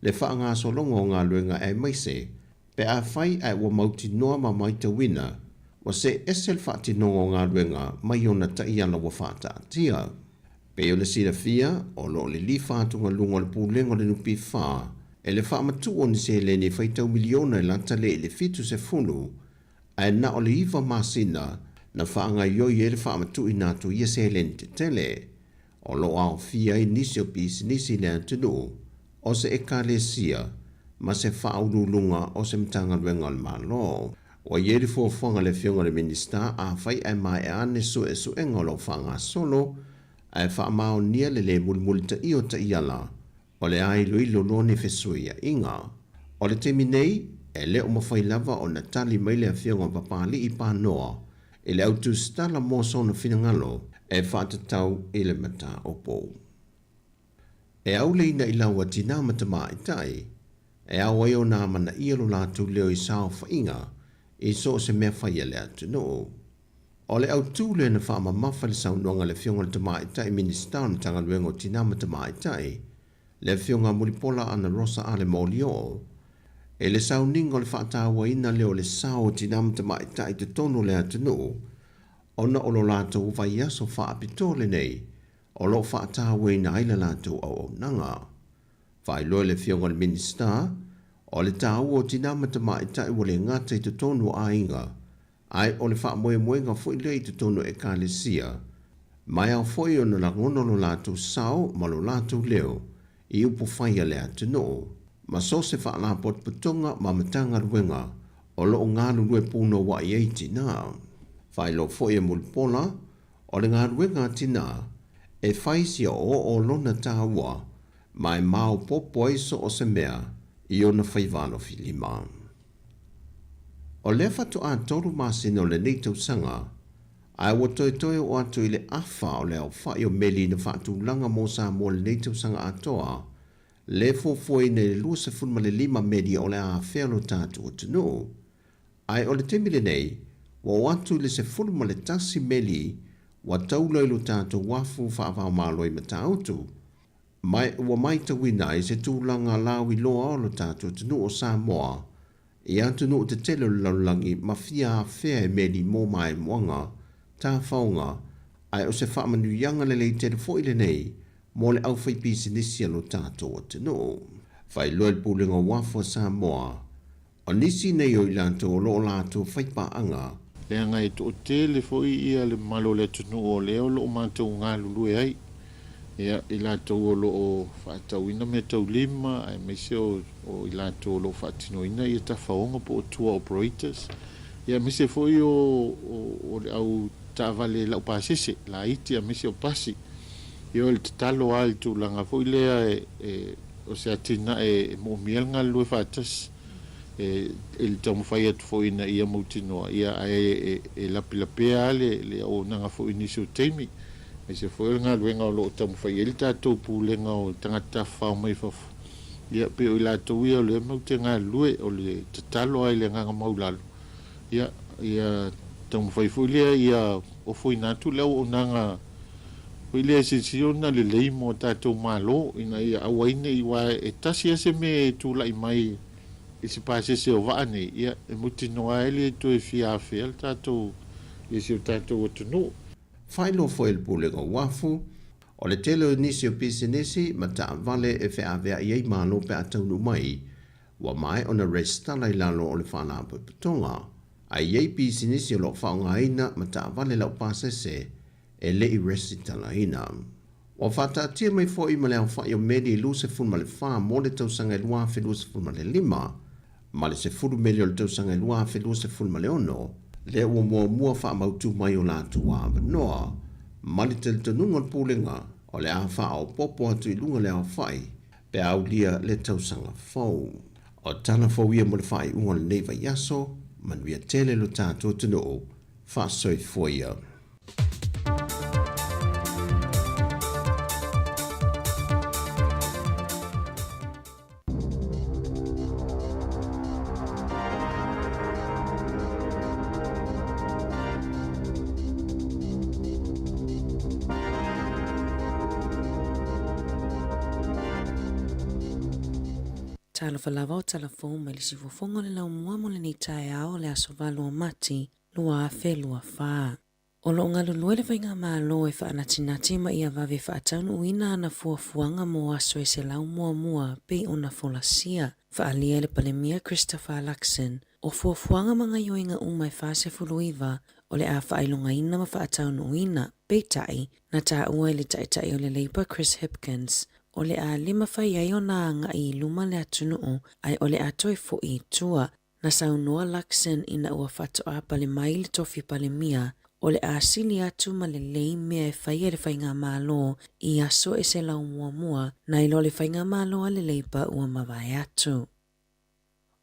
[SPEAKER 4] le whaanga solonga o ngā wenga e maise, pe a whai ai wa mauti noa ma maita wina, wa se esel whaati nongo ngā ruenga mai ona ta iana wa whaata atia. Pe o le sira fia, o lo le li whaatunga lunga le pūlengo le nupi wha, e le whaamatu o ni se le ni whaitau miliona e lanta le le fitu se funu, a na o le iwa masina na whaanga ioi e le whaamatu i nātu ia se le ni te tele. O lo au fia i nisi o pisi nisi le antunu, o se eka le sia, ma se whauru lunga o se mtanga ruenga le malo. Wa yeri fo fonga le fionga le minista a fai ai mai ane su e su engolo fanga solo ai fa mao nia le mulmul ta io ta iala o le ai lui loloni fesuia inga o le teminei e le o mawhai lava o natali mai le fionga papali i panoa e le autu stala mo sono finangalo e whaatatau i le mata opo. E au leina i laua tina matama i tai e au ai o nā mana ialo lātu leo i sao whainga e so se mea whaia le atu no. O le au tū le na whaama mawha le saunonga le fionga le tamai tai minister na tanga luengo tinama tamai tai, le fionga muripola ana Rosa Ale Molio, e le sauningo le whaatawa ina leo le sao tinama tamai tai te tono le atu no, ona o lo lato vai aso whaapito le nei, o lo whaatawa ina aila lato au nanga. Whai loe le fionga le minister, o le tāu o tinama tamai tai o le ngata i te tonu a inga, ai o le wha moe nga fwoi le i te tonu e ka le sia, mai au fwoi o na ngono lo lātou sao ma lo lātou leo, i upo whaia le atu no, ma so se wha la pot putonga ma matanga ruenga, o lo ngā lue puno wa i eiti nā. Whai lo fwoi e mulpola, o le ngā ruenga tina, e whaisia o lona tāua, mai mau popo iso o se mea i ona whaivano filima. O le fatu a toru masino le nei tausanga, ai wa toi o atu i le afa o le au whai o meli na fatu langa mo sa mo le nei tausanga atoa, le fofoi ne lua se funma le 5 medi o le a whelo tātu o tunu. Ai o le temile nei, wa watu le se funma le tasi meli wa taulailu tātu wafu whaavao maloi mata autu. Wa mai tawina i se tūlanga lawi loa o lo tātu o tunu o Samoa, i atu no te tele laulangi ma fia a whea e meli mō mai moanga, tā whaunga, ai o se whaamanu yanga le lei tere fo ile nei, mō le au whai pisi nisi alo tātou o te no. Whai loel pūlenga wafo Samoa, o nisi nei o ilanto o lo lātou whai paanga.
[SPEAKER 5] Le anga e to tele fo ia le malo le tunu o leo lo mātou ngā lulu e ai. Ia i lātou o lo o whaatauina me tau lima, ai mese o i lātou o lo whaatinoina i ta whaonga po o tour operators. Ia mese fo i o le au tāwale lau pāsese, la iti a mese o pasi. Ia o le tatalo al tu langa fo i lea o se atina e mo miel ngā lue whaatas. Il tamu whai atu fo ina ia mautinoa. Ia e lapilapea le o nanga fo inisio teimi. E se foi ngā luenga o lo tamu whai e li tātou pūlenga o tangata whao mai whafu. Ia pe o i lātou ia o le mau te ngā lue o le tatalo ai le nganga maulalo. Ia tamu whai fo lea ia o fo inatu leo o nanga fo lea se siona le leimo tātou malo ina ia awaine i wa e tasi ase me tūla i mai i se pāse se o waane. Ia e muti noa ele to e fia awhea le tātou i se o tātou o tunu.
[SPEAKER 4] Whailo fo el pūlenga wafu, o le tele o nisi o pisinisi ma ta vale e whea vea i ei mano pe ataunu mai, wa mai ona restala i lalo o le whanā putonga, a i ei pisinisi o lo whaonga ina ma ta vale lau pasese e le i resitala ina. Wa whata tia mai fo i ma leo whai o medi i luse fun ma le wha mo le tausanga i lua fe luse fun ma le 5, ma le se furu meli o le tausanga i lua fe luse fun ma le 1, le ua mua wha mautu mai o lātu wā noa, mali te tanunga pūlenga o le a wha o popo atu i lunga le a whai, pe au lia le tausanga fau. O tana fau ia mo le whai unga le neiva yaso, manuia tele lo tātou tunu o, wha soi foia.
[SPEAKER 6] Tala falava o tala fō mai le sifofonga le lau mua mo le ni tae ao le aso valo mati lua afe lua wha. O lo ngā lulu le whainga maa lo e wha anatinati ma ia vave wha ataunu uina ana fuafuanga mo aso e se lau mua pe ona folasia. Wha alia le palemia Christopher Luxon o fuafuanga mga yoinga umai wha se fuluiva o le a wha ailonga ina ma wha ataunu uina pe tai na ta ua le tai o le Labour Chris Hipkins. O le a lima whai ai o nā anga i luma le atunu o, ai o le atoi fo i tua, na saunoa Luxon ina ua whato a pale mai le tofi pale mia, o le a sili atu ma le lei mea e whai e le whai ngā mālo i aso e se lau mua, na ilo le whai ngā mālo a le leipa ua mawai atu.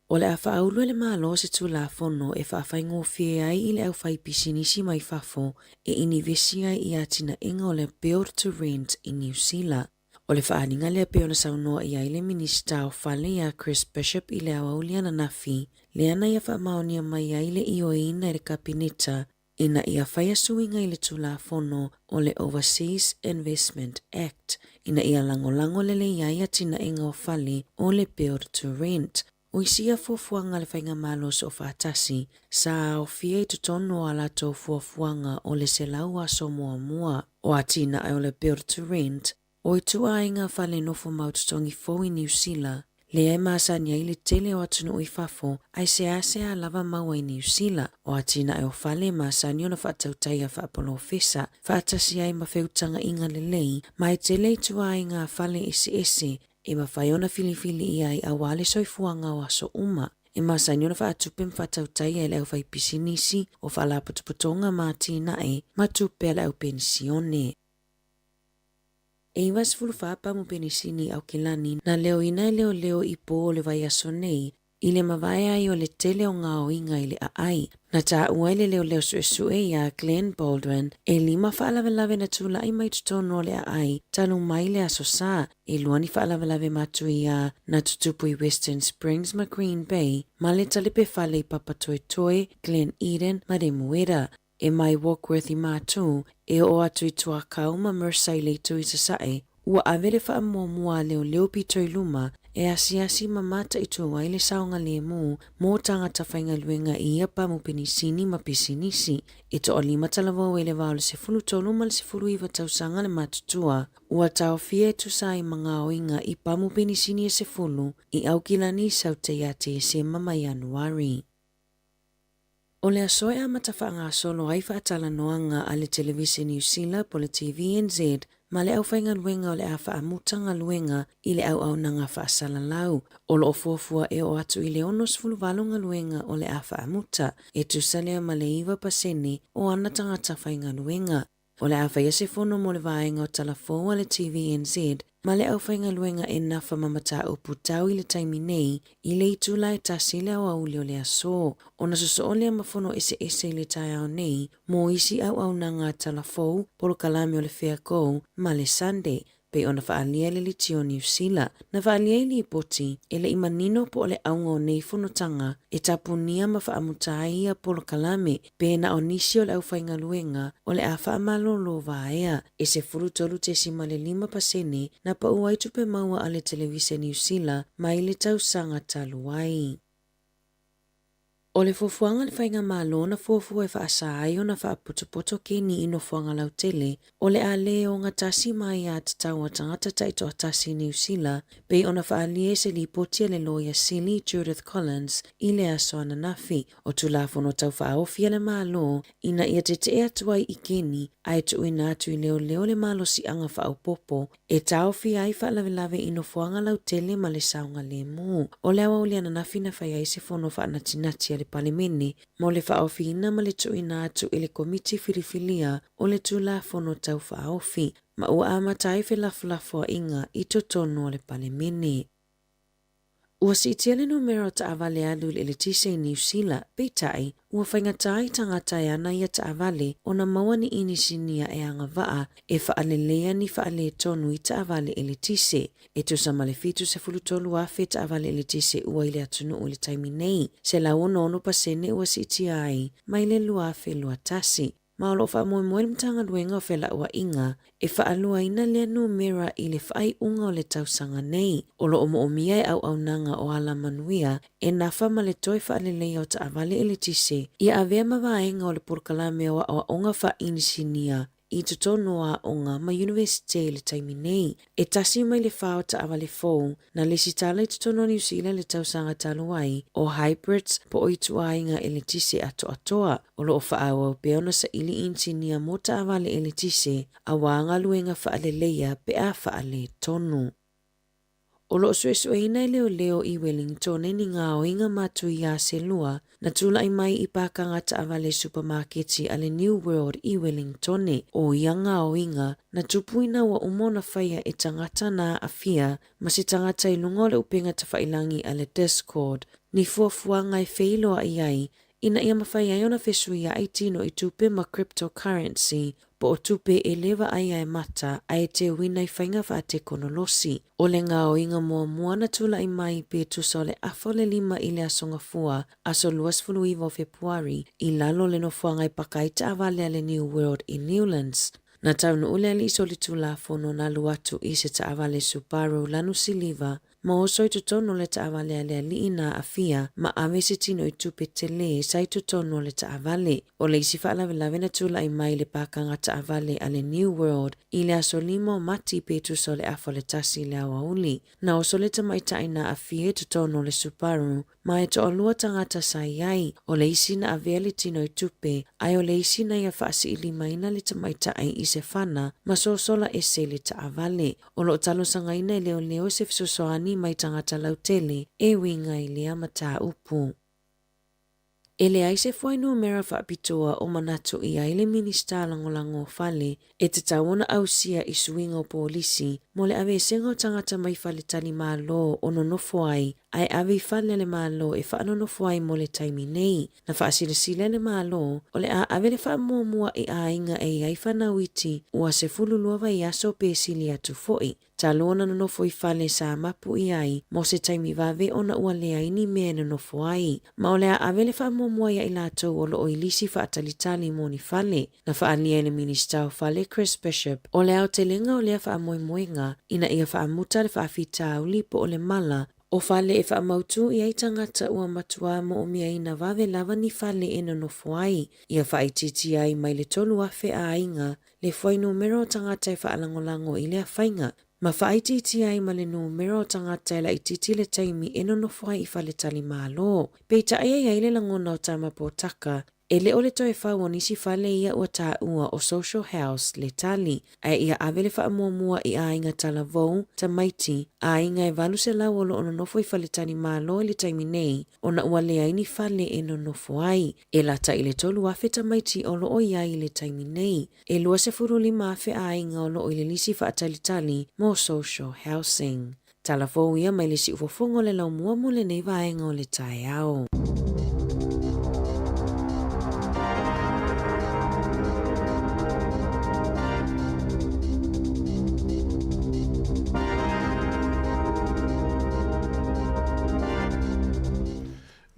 [SPEAKER 6] O le a whaulu le mālo se tu la fono e whawhai ngōwhia ai i le au whai pisinisi mai whafo e inivesia i atina inga o le Build to Rent i New Zealand. O le whaaninga lea pe ona saunoa i aile minista o whale ia Chris Bishop i le awaulia na nafi, le ana ia whaamaonia mai aile i o ina i le kapineta, ina ia whaia suinga i le tula fono o le Overseas Investment Act, ina ia lango le ia tina inga o whale o le Build to Rent, o isia fuafuanga le whainga malos o whaatasi, sa o fia i tutono a lato fuafuanga o le selau aso mua, o atina ai o le Build to Rent, o i tua inga whale nofo maututongi fō i New Zealand, le ai maasania i le tele o atunu i whafo, ai se a lava maua i New Zealand, o atina ai o whale maasania na whaatautai a whaapolo fesa, whaatasi ai mawheutanga inga le lei, mai tele i tua inga whale ese, e mawhaiona filifili i ai awale soifuanga o aso uma, e maasania na whaatupem whaatautai ai le au whai pisinisi o whaalaputuputonga mātina e, matupe le au pensione. E iwa sifulufa pamupenisini au kilani na leo ina leo ipo o le vai aso nei i le mawai ai o le tele o ngā oinga i le aai. Na tā uaile leo sue ia Glenn Baldwin e 5 whaalawelawe na tula i mai tutono o le aai talu mai le aso sā e luani whaalawelawe matu ia na tutupu i Western Springs ma Green Bay ma le talipe whale i Papatoetoe, Glen Eden ma re Muera. E mai Warkworth i mātū e o atu i tuakau ma Mercer i leitu i sasae ua avele wha mua leo pitoi luma e asiasi mamata i tua i le saonga le mu mō tangata whainga luenga i ia pamupenisini ma pisinisi e to o 5 talawa e le wao le sefulu tolu ma le sefulu iwa tausanga le matutua ua tau fia e tusa i mga oinga i pamupenisini e sefulu i aukilani saute ia te se mama Januari. O le asoe a matawhaanga solo ai whaatala noanga a le Television New Zealand po le TVNZ ma le au whainga luenga o le a whaamutanga luenga i le au nanga whaasala lau. O lo fuafua e o atu i le onos fuluvalunga luenga o le a whaamuta e tusalea ma le iwa pasene o ana tangata whainga luenga. O le a whaia se fono mo le vaenga o talafo a le TVNZ ma le au whainga luenga e nafa mamata o putau i le taimi nei i le itula e tasile au auli o le aso. O na suso o lea mafono ese i le tai au nei mo isi au nanga talafo polo kalami o le Wheakou ma le Sunday pe ona whaalia le liti o New Zealand. Na whaalia li poti e le imanino po le aunga nei fonotanga e tapunia ma whaamutai ia polo kalame pe na o nisi o le au whainga luenga o le a whaamalo lo vaea e se furu tolu te sima le 5% na pa uaitu pe maua a le Television New Zealand ma i le tausanga taluai. O le fuafuanga le whainga malo na fuafua e whaasai o na whaaputopoto keni ino fuanga lau tele o le a leo ngā tasi mai a tatau a tangata taito a tasi New Zealand pe o na whaalie se li potia le lawyer Silly Judith Collins i le aso ananafi o tulafono tau whaofia le malo ina ia te te atuai i keni ai tu ina atu i leo le malo si anga whaopopo e taofi ai whaalawelawe ino fuanga lau tele ma le saunga le mu. O le awa uli ananafi na whai aise fono whaanatinati le palemene mo le whaofina ma le tuina atu i le komiti filifilia o le tulafono tau whaofi ma ua amatai whelafulafo inga i totono o le palemene. Ua si itia le numero ta avale alu le tise New Zealand peitai ua whaingatai tangatai ana ia ta avale o na mawani inisinia e anga waa e whaalelea ni whaale tonu i ta avale le tise. E tu sa malefitu se fulutolu afe ta avale le tise ua ile atunu o le taimi nei. Se la ono pasene ua si itia ai mai le luafe luatasi. Ma o lo wha moe mtanga luenga o whela ua inga, e whaalua ina lea numera i le whai unga o le tausanga nei. O lo omo omia e au nanga o ala manuia, e nafa ma le toi whaalelei o ta avale le tise, ia avea mawaenga o le purkalame o onga wha inisinia, i tutono a onga ma universite le taimi nei. E tasi mai le whao ta awale fōu na le sitala i tutono New Zealand le tausanga taluai o hybrids po o itu ainga e le tise atoa. O lo o whaawa o peona sa ili insinia mo ta awale e le tise a wanga luenga whaaleleia pe a whaale tonu. O lo suesueina leo i Wellington e ni ngā oinga matu i a se lua na tula i mai i pākanga ta awale supermarketi a le New World i Wellington o ia ngā oinga na tupuina wa umona whaia e tangata na afia ma se tangata i lungo le upenga ta whailangi a le Discord ni fuafuanga i whailoa i ai ina ia mawhai ai ona whesui a itino i tupe ma cryptocurrency po o tupe e lewa ai ai mata ai te wina i whainga wha te konolosi. O le ngā o inga mua na tula i mai pe tusa o le afo le 5 i le asonga fua aso luas fuluiva o Februari i lalo le no fuanga i pakaita awale a le New World i Newlands. Na taunu ule ali iso li tula fono na luatu i se ta awale Subaru lanu siliva ma oso i tutono le ta awale ale li ina afia ma ave se tino i tupe tele sa i tutono le ta awale. O le isi whaalawe na tula i mai le pakanga ta awale ale New World i le aso limo mati petu so le afo le tasi le awa uli. Na oso le ta maita ina afia i tutono le Subaru ma e to o lua tangata sa iai o le isi na avea le tino i tupe ai o le isi na ia whaasi ili maina le ta maita ai i se whana ma so sola ese le ta awale. O lo talo sanga ina i leo se fisosoani mai tangata lautele e winga i le amata upu. Ele ai se fwai numera whaapitoa o manatu i aile minista langolango fale e te tawana ausia i suinga o polisi mo le ave sengo tangata mai fale tali malo o nonofo ai ave fale le malo e whaanonofo ai mo le taimi nei na whaasilasile le malo o le ave le whaamuamua i ainga e ai whanawiti ua se fululua vai aso pesili atu foi. Talona nonofo i fale sa mapu i ai mo se taimi vave ona ua le aini mea nonofo ai ma o le ave le whaamuamua ia i latou o lo o ilisi whaatalitali mo ni fale na whaalia le minista o fale Chris Bishop o le au te lenga o lea whaamoemoenga ina ia whaamuta le whaafita au lipo o le mala o fale e whaamautu i ai tangata ua matua mo o mia ina vave lava ni fale e nonofo ai ia whaititi ai mai le tolu afe a inga le fwai numero tangata e whaalangolango i lea whainga ma whaititi ai ma le numero tangata e la ititi le taimi e nonofo ai i fale tali malo peita ai ai le langona o tama po taka e le ole toe whau o nisi fale ia ua tā ua o Social House le tali, ai ia avele wha mua i a inga tala vau, ta maiti, a inga e valu se lau olo ono nofo i fale tani malo le taimi nei, o na ua le aini fale e no nofo ai, e lata i le tolu afe ta maiti olo o ia i le taimi nei, e lua se furu lima afe a inga olo o i le lisi wha tali mo Social Housing. Tala vau ia mai le si ufofongo le lau mua mo le nei vaenga o le tae au.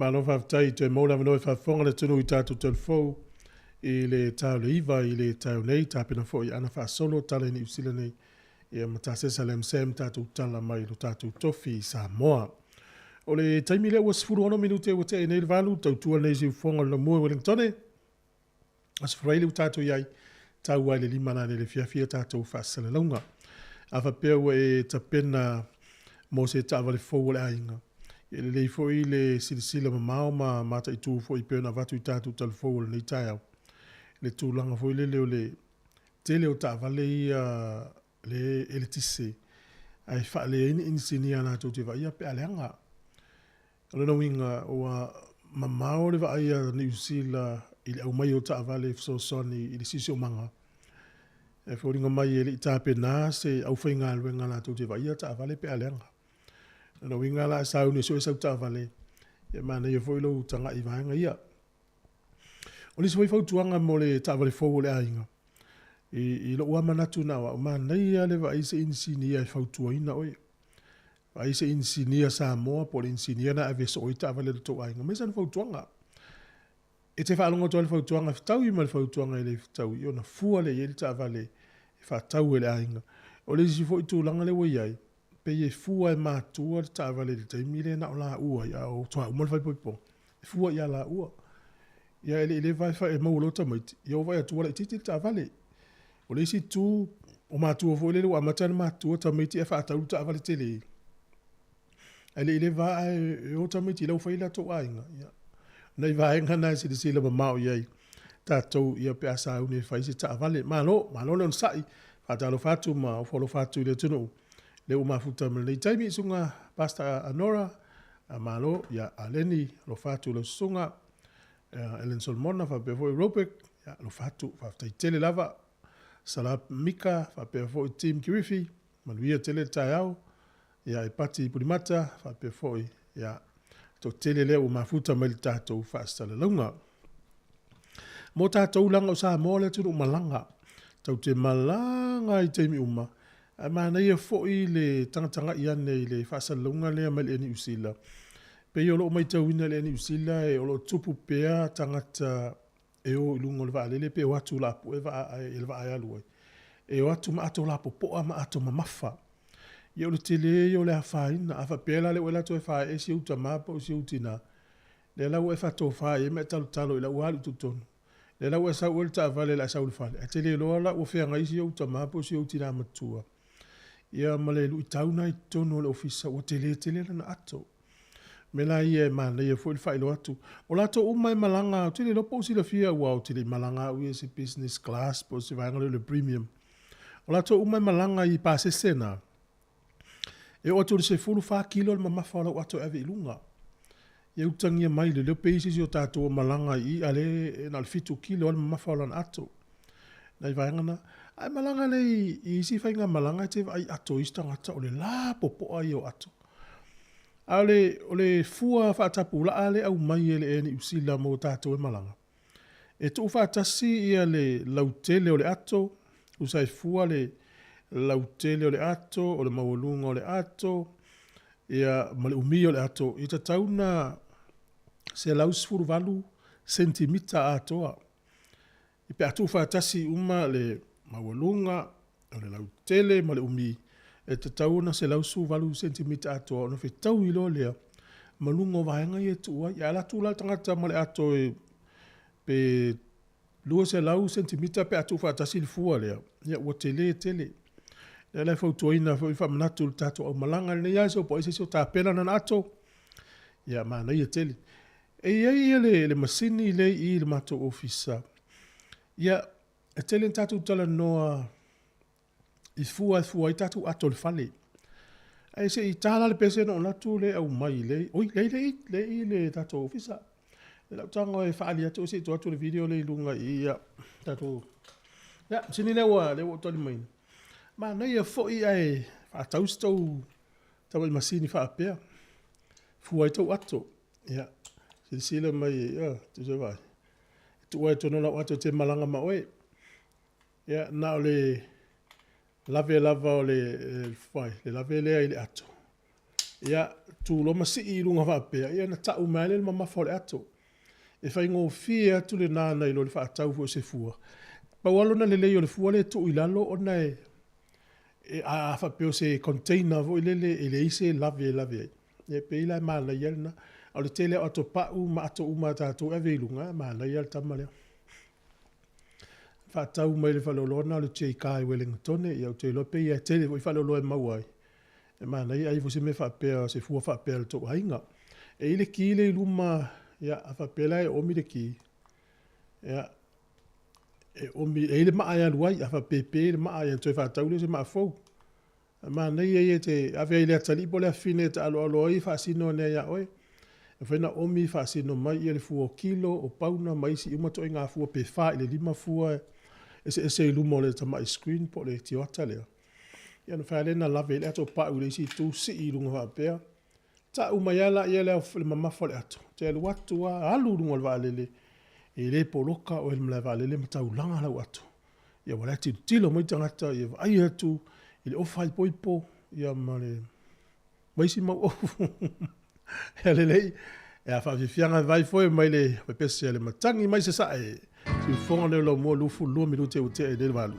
[SPEAKER 1] Malo whaftai te maula manoe whawhonga le tunu i tātou telefou i le tau le iwa i le tau nei tāpina fo i ana whaasolo tala ni usila nei i a matasesa le msem tātou tala mai lo tātou tofi i Samoa. O le taimi le ua sifuru ono minute ua te e nei le valu tau tua nei si ufonga le mua Wellingtone. As whraile u tātou iai tau ai le lima nane le fiafia tātou whaasala launga. A whapea ua e tapena mo se tāwale fou le ainga. Ele lei foi le silisila mamao ma mata i tū foi pēna vatu i tātou talfou le nei tai au. Le tūlanga foi le leo le tele o tāwale i le ele tise. Ai wha le ini sini ana tō te vai a pe aleanga. Alona winga o mamao le vai a ni usila i le au mai o tāwale so soni i le sisi o manga. E fōringa mai ele i tāpe nā se au whainga aluenga na tō te vai a tāwale pe aleanga. No winga la sau ni so sa ta vale ya mana ye foi lo tanga i vanga ia o ni so foi tuanga mo le ta vale fo le ainga i lo wa mana tu na wa mana ia le vai se insinia fa tuina oi vai se insinia sa mo por insinia na ave so ta vale to ainga me san fo tuanga e te fa longo to le fo tuanga tau i mal fo tuanga le tau i ona fu le ye ta vale fa tau le ainga o le si fo tu langa le wo ia pe ye fua e mātua ta vale le taimi le na o la ua ia o toa umal fai poipo. Fua ia la ua. Ia ele vai fai e maulo ta maiti. Ia o vai atua le titi ta vale. O le isi tu o mātua fo ele wa matana mātua ta maiti e whaatau ta vale tele. Ele vai e o ta maiti lau fai la to ainga. Nei vai ngana si de sila ma mau iai. Tātou ia pe asa une fai si ta vale. Malo le on sai. Whaatalo fatu ma o folo fatu le tunu. Le uma futa me le taimi sunga pasta Anora malo ya aleni lo fatu lo sunga Ellen Solmona fa pe foi Ropek ya lo fatu fa tele lava sala mika fa pe foi team Kirifi maluia tele taiao ya ipati pulimata fa pe foi ya to tele le uma futa me le tatou fa sala longa mo tatou langa sa mo le tu malanga tau te malanga I taimi uma ma nei fo I le tanga ia nei le fasalunga le mal eni usila pe yo lo mai tawina le eni usila e lo tupu pea tangata e o lungo le vale le pe watu la po e va ai alu e watu ma ato la po ma ato ma mafa yo le tele yo le faina afa pela le wela to fa e si uta ma po si utina le la we fa to fa e me talo la wa tu ton le la we sa ulta vale la sa ulfa e tele lo la o fe ngai si uta ma po si utina matua ia male lu tauna I tono le ofisa o tele na ato. Mela ia mana ia foi fai lo atu. O lato o mai malanga o tele lo posi la fia wa o tele malanga o ese business class po se vai le premium. O lato o mai malanga I pase sena. E o to se fulu fa kilo ma mafa o ato ave ilunga. ia utangia mai le leo peisi o tātou malanga i ale na le fitu kilo ale mawhaulan ato. Nei vaengana, ai malanga le i isi whainga malanga te ai ato istangata o le la popo ai o ato. O le fua whaatapu la ale au mai ele eni usila mo tātou malanga. E tu whaatasi ia le lautele o le ato, usai fua le lautele o le ato, o le mawalunga o le ato, ia male umi o le ato, i ta tauna se laus furu valu sentimita atoa. I pe atu whaatasi uma le mawalunga, o le lautele, male umi, e ta tauna se laus furu valu sentimita atoa, no fe tau ilo lea, malunga o vahenga i e tua, ia ala tula tangata male ato e pe lua se lau sentimita pe atu whaatasi le fua lea, ia ua tele. Ia lai fautuaina fa manatu le tato au malanga le ia so po ese so tāpena na ato. Ia mana ia tele. E ia le masini le i le mato ofisa. Ia e tele tato tala noa i fua i tato ato le fale. Ai se i tala le pese no natu le au mai le. Oi le tato ofisa. Le tanga e faali atu se to atu le video le lunga ia tato. Ya sini le wa toli mai. Ma na ia fo i ai fa tausto tawa masini fa apea. Fu ai to ato. Ya. Sile mai ya tu se vai. Tu wa to no la ato te malanga ma oe. Ya na le lava o le fai, le lave le ai le ato. Ya tu lo masi i lunga fa apea. Ya na ta umai le mama fo le ato. E fai ngō fia tu le nāna i lo le whaatau fo se fua. Pawalo na le leo le fua le tu i lalo o nei a whapeo se container vo i lele e le ise lave. E pe ila maana ielna. Au le tele o ato pau ma ato uma tātou e veilunga maana iel tamalea. Whaatau mai le whalolona le tei kai Wellingtone i au te lope i a tele vo i whalolo e mauai. E maana i aivo se me whapea se fua whapea le tō hainga. E ile ki le luma ya afa pela e omi de ki ya e omi e le maa ya luai afa pepe le maa ya toi fa taule se maa fou ma nei e te ave ile atali pole a fine ta alo i fa sino ne ya oi e fa na omi fa sino mai le fu o kilo o pauna mai si uma to inga fu pe fa ile lima fu e se lu mo le ta mai screen po le ti ota le ya no fa le na lave le to pa u le si tu si i lunga fa pe ta umayala ia le mama fole ato. Te lu atu a alu runga le valele. E le poloka o le valele mata ulanga lau ato. Ia wala tilo mai tangata ia ai atu. Ile ofai poipo ia male. Maisi mau ofu. Ia lelei. Ia whawhiwhianga vai foi mai le pepese le matangi mai se sae. Si fonga le lo mo lufu lua minute o te e le valu.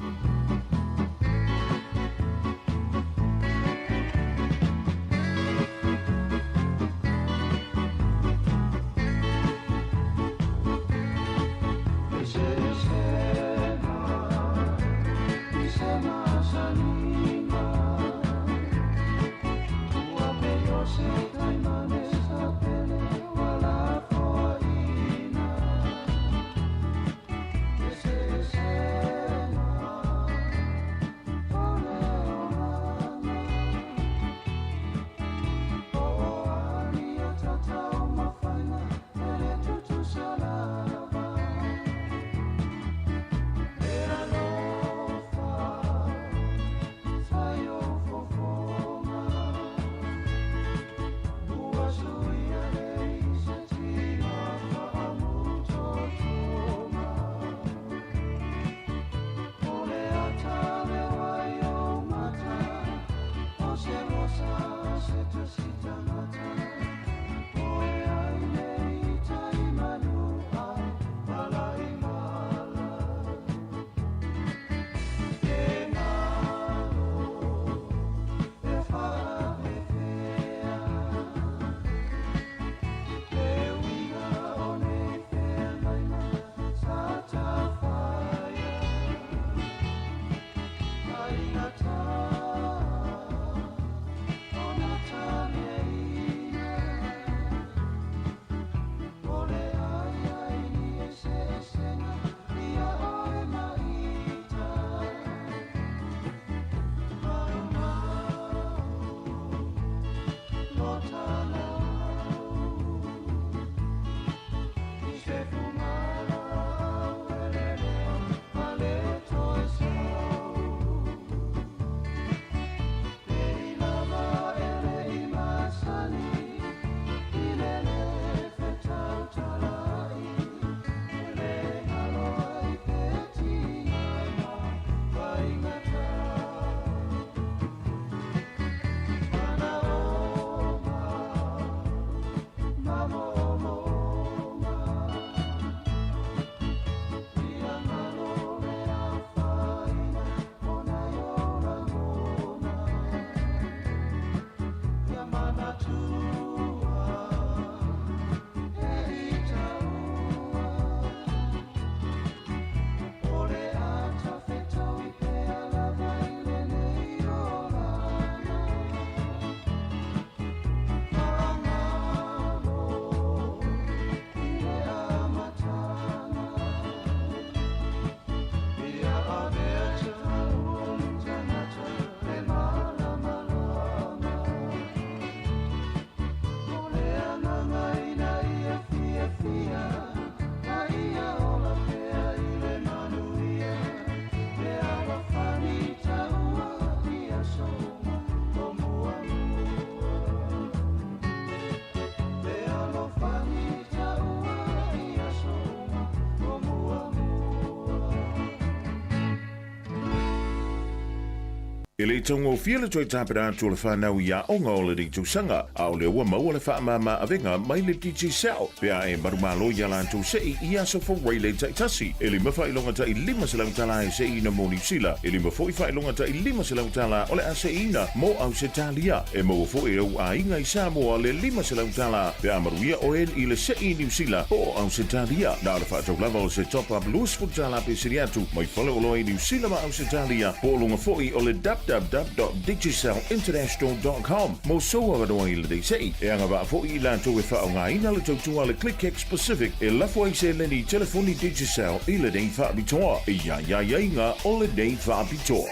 [SPEAKER 7] E le tongo fia le toi tāpera atu le whanau ia onga o le rito sanga, a o le ua maua le whaamama avenga mai le DJ Sal. Pea e marumalo ia lantou sei i aso fo Waylay taitasi. E le mawha ilonga ta i 5 salautala e sei ina moni sila. E le mawha i ilonga ta i 5 salautala o le ase ina mo au se talia. E maua fo e au a inga i Samoa le 5 salautala. Pea maruia o el i le sei New Zealand o au se talia. Na le whaatau lava o se top up luas futala pe siriatu. Mai fale o loa i New Zealand ma au se talia. Po lunga fo i o le www.digisalinternational.com. Mo soa wanoa i le dei sei. E anga wa fo i lantou e wha o ngā ina le tautua le ClickX Pacific. E lafo ai se leni telefoni Digisal i le dei wha abitoa. E ia inga o le dei wha abitoa.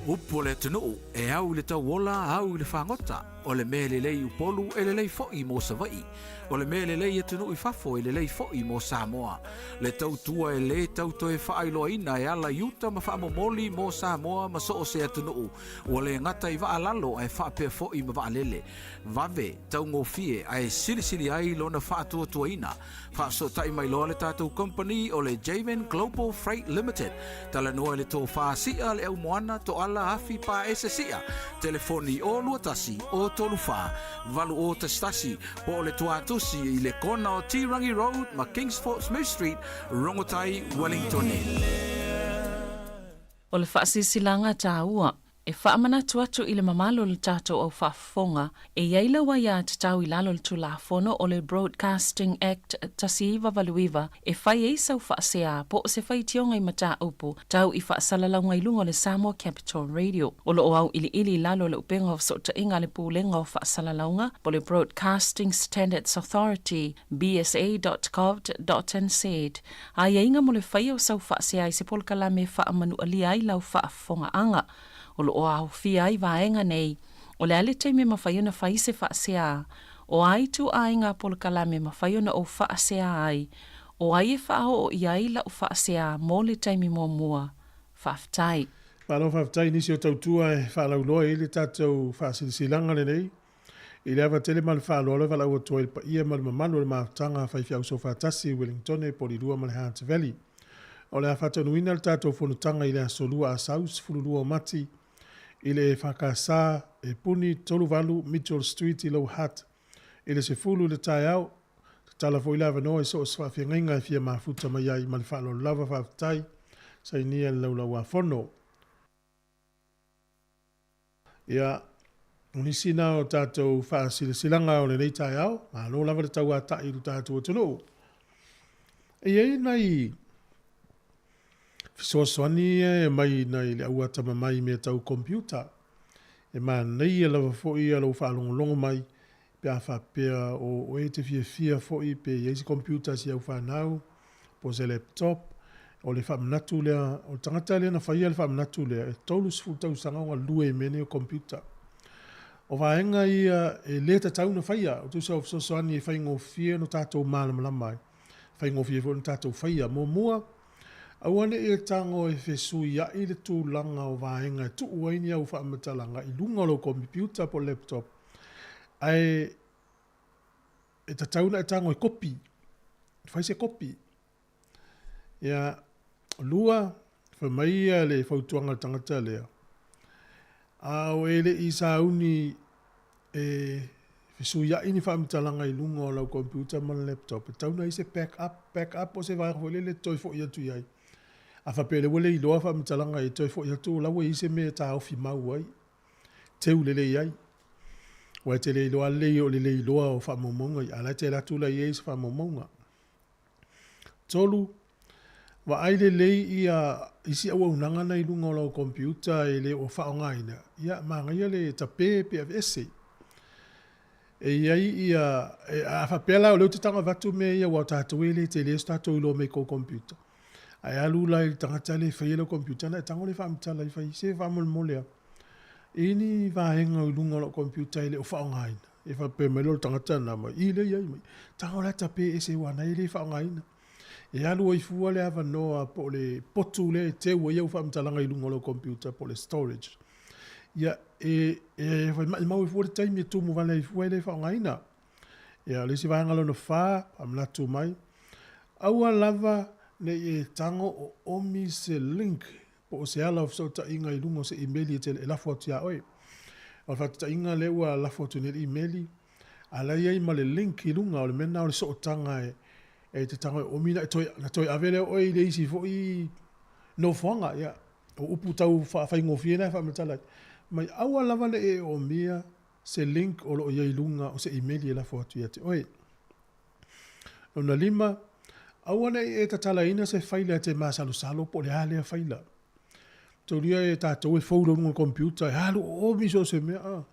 [SPEAKER 8] Upo le tunu e au le tauola au le whangota. O le me le lei upolu e le lei fo'i mo Savai. O le me le lei e tunu i fafo e le lei fo'i mo Samoa. Le tautua e le tauto e whaailoaina e ala iuta ma whaamomoli mo Samoa ma so o se atunu. O le ngata i waalalo e whaapea fo'i ma waalele. Vave tau ngofie ai sili ai lona whaatua tuaina. Whaaso tai mai loa le tātou company o le Javen Global Freight Limited. Tala noa le tō whaasia le au moana to ala hafi pa esesia. Telefoni o luatasi o tolu wha. Valu o tastasi po le tuatusi i le kona o Tirangi Road ma Kingsford Smith Street, Rongotai, Wellington.
[SPEAKER 9] O le whaasisilanga tāua. E whaamana tuatu i le mamalo le tātou au whaafonga, e iaila wa ia te tau i lalo le tulafono o le Broadcasting Act tasiiwa valuiva, e whai e sau whaasea po o se whai tionga i mata upu, tau i whaasalalau ngai lunga le Samoa Capital Radio. O lo o au ili lalo le upenga o sota inga le pūlenga o whaasalaulaunga, po le Broadcasting Standards Authority, bsa.gov.nz. A inga mo le whai o sau whaasea i se polkala me whaamanu alia i lau whaafonga anga. O lo o au fia ai vaenga nei, o le ale te me mawhaiona whai se whaasea, o ai tu ai ngā polkala me mawhaiona o whaasea ai, o ai e whao o iai la o whaasea mō le taimi mō mua, whaftai.
[SPEAKER 1] Whanau whaftai nisi o tautua e whanau loa e le tātou whaasisilanga le nei, i le awa tele mal whanau le whanau o toa pa ia mal mamanu le maafutanga whai fiau so whatasi Wellington e polirua mal Hunt Valley. O le a whatanuina le tātou whanutanga i le asolua a Saus, fulurua o mati, i le whakasā e puni toluwalu Mitchell Street i lau hat. I le se fulu le tai au, tala fo i lava no e so o swafia ngainga e fia mafuta mai ai mali whalo lava whaftai, sa i nia lau lau a whono. Ia, unisina o tātou whaasisilanga o le nei tai au, ma no lava le tau a tai lu tātou o tunu. E ei nei, Fisoswani e mai nei le aua tama mai me tau computer. E ma nei e lava foi e lau whaalongolongo mai pe a whapea o e te fia foi pe eisi computer si au whanau po se laptop o le whamanatu lea o tangata lea na whaia le whamanatu lea e tolu sifu tau sanga o lue mene o computer. O vaenga ia e leta tau na whaia o tu sa o Fisoswani e whaingo fia no tātou malamalama whaingo fia no tātou whaia mo mua awane e tango e whesui ia i le tūlanga o vaenga e tuu waini au whaamatalanga i lunga lo computer po laptop. Ai e tatauna e tango e kopi. Whai se kopi. Ia lua whamaia le whautuanga tangata lea. Au e le i sauni e whesui ia ini whaamatalanga i lunga o lau computer ma laptop. E tauna i se back up o se vaenga le toi fo ia tu iai. A whapele wale i loa whaamatalanga e toi fo i atu lawa i se me ta ofi mau ai. Teu lele iai. Wa te le loa le o le loa o whaamomonga i ala te latu la i eis whaamomonga. Tolu, wa ai le i a isi awa unanga na i lunga o lau computer e le o whaongaina. Ia maangaia le tape pe ese. E iai i a whapela o leo te tanga vatu me ia wa tātou e le te le stato i lo me ko computer. Ai alu la i tangata le whai le computer na e tango le whaamtala i whai se whaamolmolea. Ini vahenga i lunga lo computer i le o whaongaina. E whape me lo tangata na mai. I le iai mai. Tango la tape e se wana i le whaongaina. E alu i fua le ava noa po le potu le te ua iau whaamtalanga i lunga lo computer po le storage. Ia e mau i fua le taimi e tumu vale i fua i le whaongaina. Ia le si vahenga lo no wha, amlatu mai. Aua lava ne e tango o omi se link po o se ala o so ta inga i lungo se email i te e lafo atu ia oi. O fa ta inga le ua lafo atu ne email ala ia ma le link i lunga o le mena o le so o tanga e te tanga o mina na toi avele oi le isi fo i no fonga ia o upu tau fa ingofi na fa matala mai aua lava le e o mia se link o lo ia i lunga o se email i lafo atu ia te oi. Ona lima awana e tatala ina se faila te masalo salo po le ale faila. Toria e tatou e faulo no computer halu o miso se mea.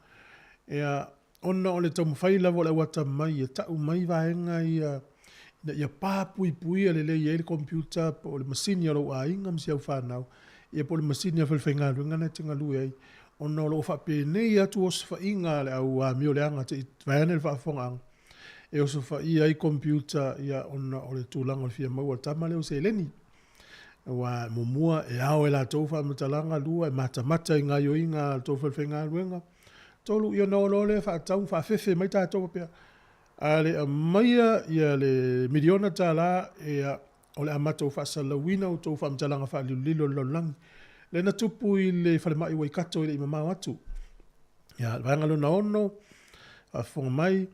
[SPEAKER 1] Ea ona ole tamu faila vola wata mai e tau mai vaenga ia papui pui ale le ia le computer po le masini alo a inga msi au whanau. Ia po le masini a whalwhenga runga na tinga lui ai. Ona lo fa pe nei atu os fa inga le au a mio le anga te vaene le whaafonga anga. E o sofa ia i computer ia ona o le tūlanga o le fia maua tama leo se leni. Wa mumua e ao e la tauwha matalanga lua e mata i ngā yoinga tauwha whenga luenga. Tolu ia no le wha tau wha fefe mai tātou pia. A le a maia ia le miliona tā la e o le amata o wha salawina o tauwha matalanga wha lilo langi. Le na tupu i le whale mai wai kato i le ima mau atu. Ia vangalo na ono a whonga mai.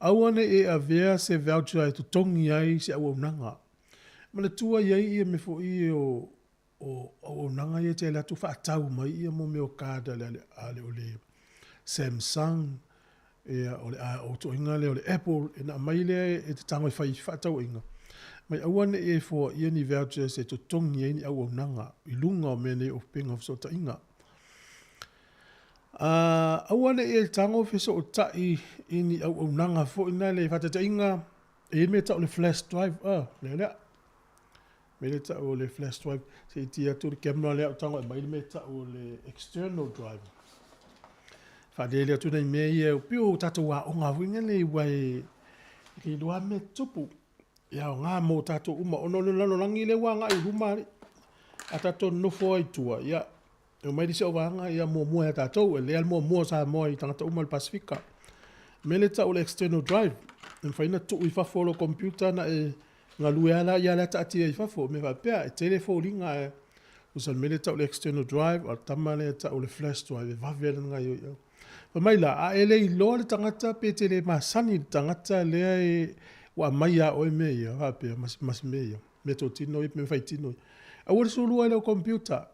[SPEAKER 1] Awane e a vea se voucher e tutongi ai se au nanga. Mana tua iai ia me fo i o nanga ia te la tu whaatau mai ia mo me o kāda le o le Samsung e o to inga le o le Apple e na mai le e te tango i whaatau inga. Mai awane e fo ia ni voucher se tutongi ai ni au nanga i lunga o mene o pinga o sota inga. Awane e tango fiso o tai ini au nanga fo ina le fatata inga e me ta o le flash drive le me le ta o le flash drive se tia tu le camera le tango e mai me ta o le external drive fa de le tu nei me e o pio tata wa o nga winga le wai ki doa me tupu ya nga mo tata uma ono lano langi le wa nga i ruma ata to no fo i tua ya o mai dise o vanga ia mo e tātou, e lea mo sa mo i tangata uma le Pasifika. Mele ta o le external drive, en whaina tu i whafolo computer na e ngā lue ala ia lea ta atia i whafo, me whapea e telefoni ngā e. Usan mele ta o le external drive, al tama le ta o le flash drive, e whawela ngā i o. Pa mai la, a ele i loa le tangata pe te le masani tangata lea e wa mai a oi me ia, whapea mas me ia. Me to tino i, me whai tino i. A ua sulua ele o computer,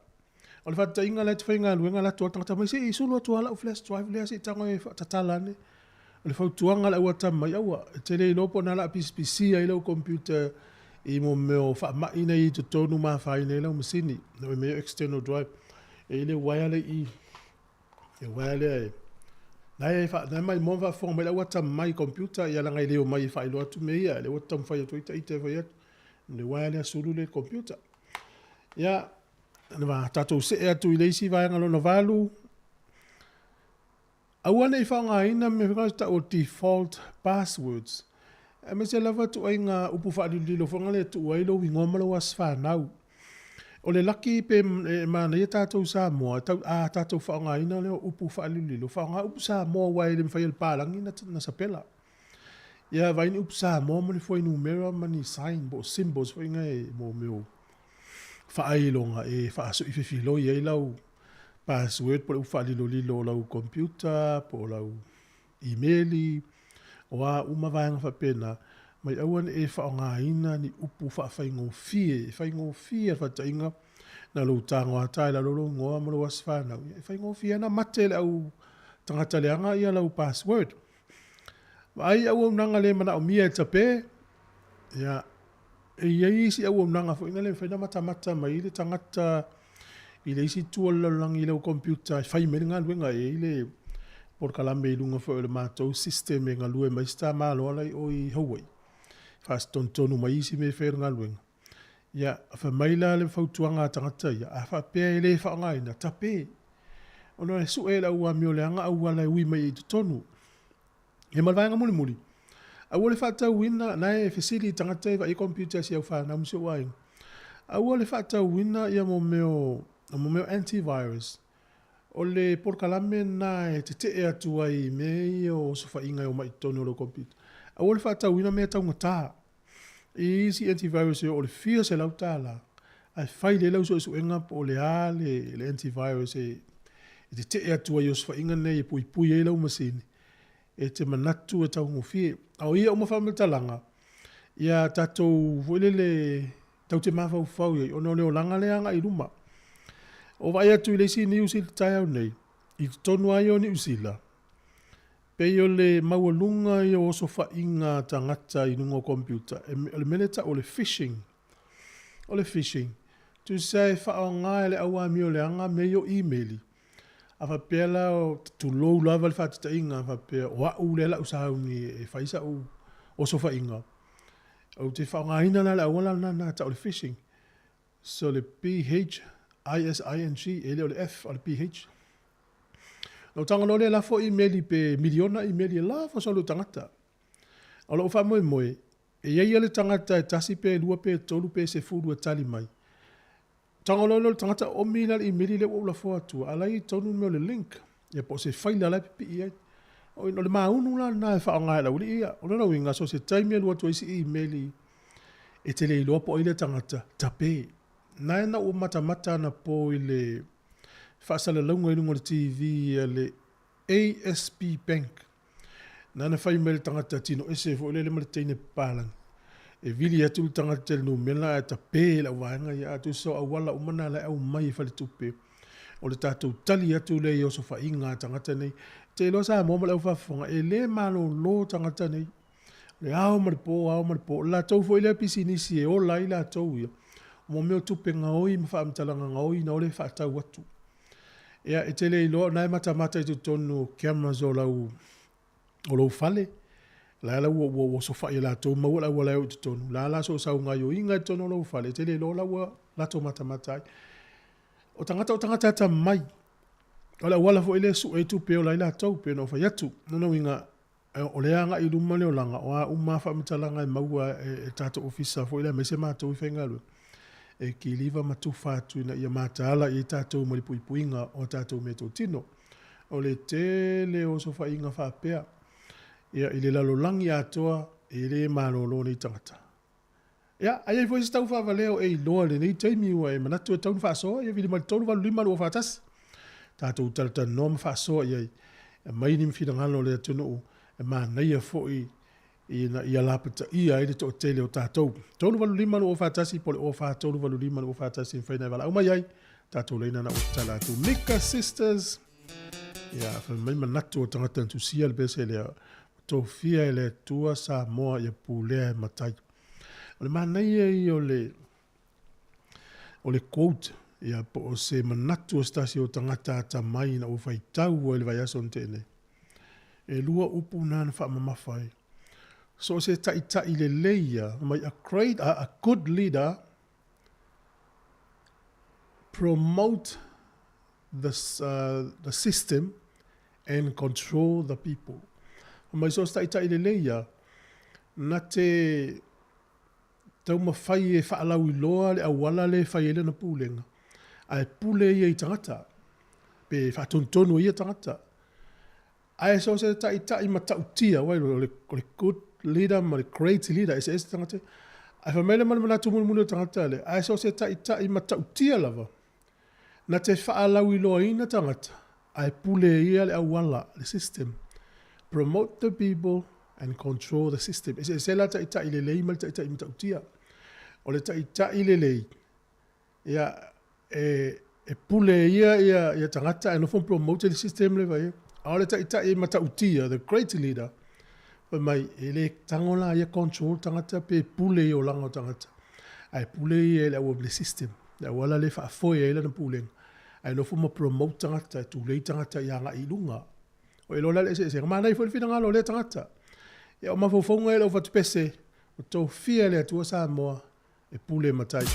[SPEAKER 1] o le whata inga le te whainga luenga la tua tangata mai se i sulu atua ala o flash drive lea se i tango e whatatalane. O le whautuanga la ua tamai aua. Te le lopo na la PCPC ai lau computer i mo meo whaamaina i te tonu maa whaina i lau masini. Na meo external drive. E le waiale i. E waiale ai. Nai mai mo whafonga mai la ua tamai computer i ala ngai leo mai whailo atu me ia. Le ua tamwhai atu ita ite whai atu. Le waiale a sulu le computer. Ia. Nwa tatou se e atu i leisi vaenga lona valu. Awana i whaonga ina me whikata o default passwords. E me se lava tu ai ngā upu whaadililo whanga le tu ailo i ngomalo as whanau. O le laki pe mana ia tatou Samoa, tatou whaonga ina leo upu whaadililo. Whaonga upu Samoa wai le mwhai palangi na sapela. Ia vaini upu Samoa mani fwai numera mani sign bo symbols fwai ngai mo meo. Whaailonga e whaaso i whiwhilo i ei lau password po lau whaalilo lau computer, po lau emaili, o a umawanga whapena, mai awan e whaonga ina ni upu whaawhaingo fie whatainga na lau tango a tai la lolo ngoa maro as whanau. E whaingo fie na mate le au tangata leanga ia lau password. Ai au nanga le mana o mia e tape, ia, e iei isi au nanga fo ina le whaina mata mai le tangata i le isi tua lalangi lau computer whai mene ngā luenga e le porkalame i lunga fo le mātou system e ngā lue mai sta mālo alai o i Hawaii. Whas tontonu mai isi me whair ngā luenga. Ia, wha maila le whautuanga tangata ia, a wha pēa e le whaonga ina, tape. Ono e su e lau a mio le anga au alai ui mai i tutonu. E malvaenga muli. Au le whatau wina, nai e whesiri tangata i computer si au whanau msi o wainga. Au le whatau wina ia mo meo antivirus. O le porkalame na e te atu ai me o sofa inga o mai tonu o computer. Au le whatau wina mea tau ngata. I si antivirus o le fia se lau tala. ai fai le lau so enga po le le antivirus e te atua ios fa inga nei e pui e lau masini e te manatu e tau ngofie au ia uma whametalanga ia tatou voile tau te mawhau ia ono leo langa leanga i ruma o vai atu i le si New Zealand tai au nei i tonu ai o New Zealand pei o le maualunga i o oso whainga tangata i nungo computer le meneta o le phishing tu sai whaonga le awa mi o le anga me o emaili a pela o tu lou lava le fata inga fa pe wa u le la usau ni e faisa o so fa inga o te fa nga ina la wala na ta o fishing so le PHISING ele o le F o le PH no tanga no le la fo email pe miliona email la fo so lo tangata o lo fa mo e ye le tangata tasi pe lua pe tolu pe se fu lu tali mai tanga lo tangata o mina le email le o la fo atu ala I tonu me le link e po se faila la pi o no le maunu la na fa nga la uli ia o no winga so se time lo to isi email e te le lo po ile tangata tape na o mata na po ile fa sala longo i lungo le TV le ASP Bank na fa email tangata tino ese fo le le tine palang e vili atu tangata no mela ta pe la wanga ya tu so awala umana la au mai fa le tupe o le tatu tali atu le yo so fa inga tangata nei te lo sa mo la fa fonga e le malo lo tangata nei le au mar po la to fo ile pisini si e o la ila to yo mo me tupe nga oi ma fa mtalanga nga oi na ole fa ta watu ya e te le lo na mata i tu tonu cameras o lo fale la wo so fa ila to ma wala o tonu la so sa nga yo inga tonu lo fale te le lo la to mata o tangata ta mai wala fo ile su e tu pe o la ila to pe no fa yatu no inga o le anga I luma le o langa o uma fa mtalanga maua e tato ofisa fo ile mese ma to fengalo e ki liva matufa tu na ia matala I tato mo le puipuinga o tato meto tino o le tele o so fa inga fa pea ia ile la lo langi atoa ile malolo ni tangata ia ai foi sta fa valeo e lo le ni taimi wa e manatu tau fa so ia vili mal tau va lima lo fatas tato talta nom fa so ia mai ni mfida ngalo le tunu e ma na ia foi ia lapata ia ile to tele o tatou tolu valu lima o fatasi pole o fa tolu valu lima o fatasi fa na vala uma yai tatou leina na o tala tu Mika Sisters ia fa mai manatu o tangata tu sia le besele to fia ele tua sa mo ia pule matai o le mana ia o le quote ia po se manatu o stasi o tangata ta mai na o fai tau o le vai ason tene e lua upu na fa mamafai so se ta ile leia mai a good leader promote the system and control the people mai so ta ile leia na te tau mawhai e whaalau I loa le awala le whai ele na pūlenga ai pule ia I tangata pe whatontonu ia tangata ai so se ta I matautia wai le good leader ma le great leader ese tangata ai fa mele mana tu mulu tangata le ai so se ta I matautia lava na te whaalau I loa ina tangata ai pule ia le awala le system promote the people and control the system ese la ta I le lei mal ta I matautia o le ta I le lei ia e pule ia tangata e no fon promote the system le vai o le ta I matautia the great leader mai ele tangola ia control tangata pe pule o langa tangata ai pule ele o le system la wala le fa foi ele na pule ai no fo promote tangata tu le tangata ia nga I lunga o elo la se ma nai fo le finanga lo le tangata ia o ma fo fonga ele o fa pese o to fia le tu sa mo e pule matai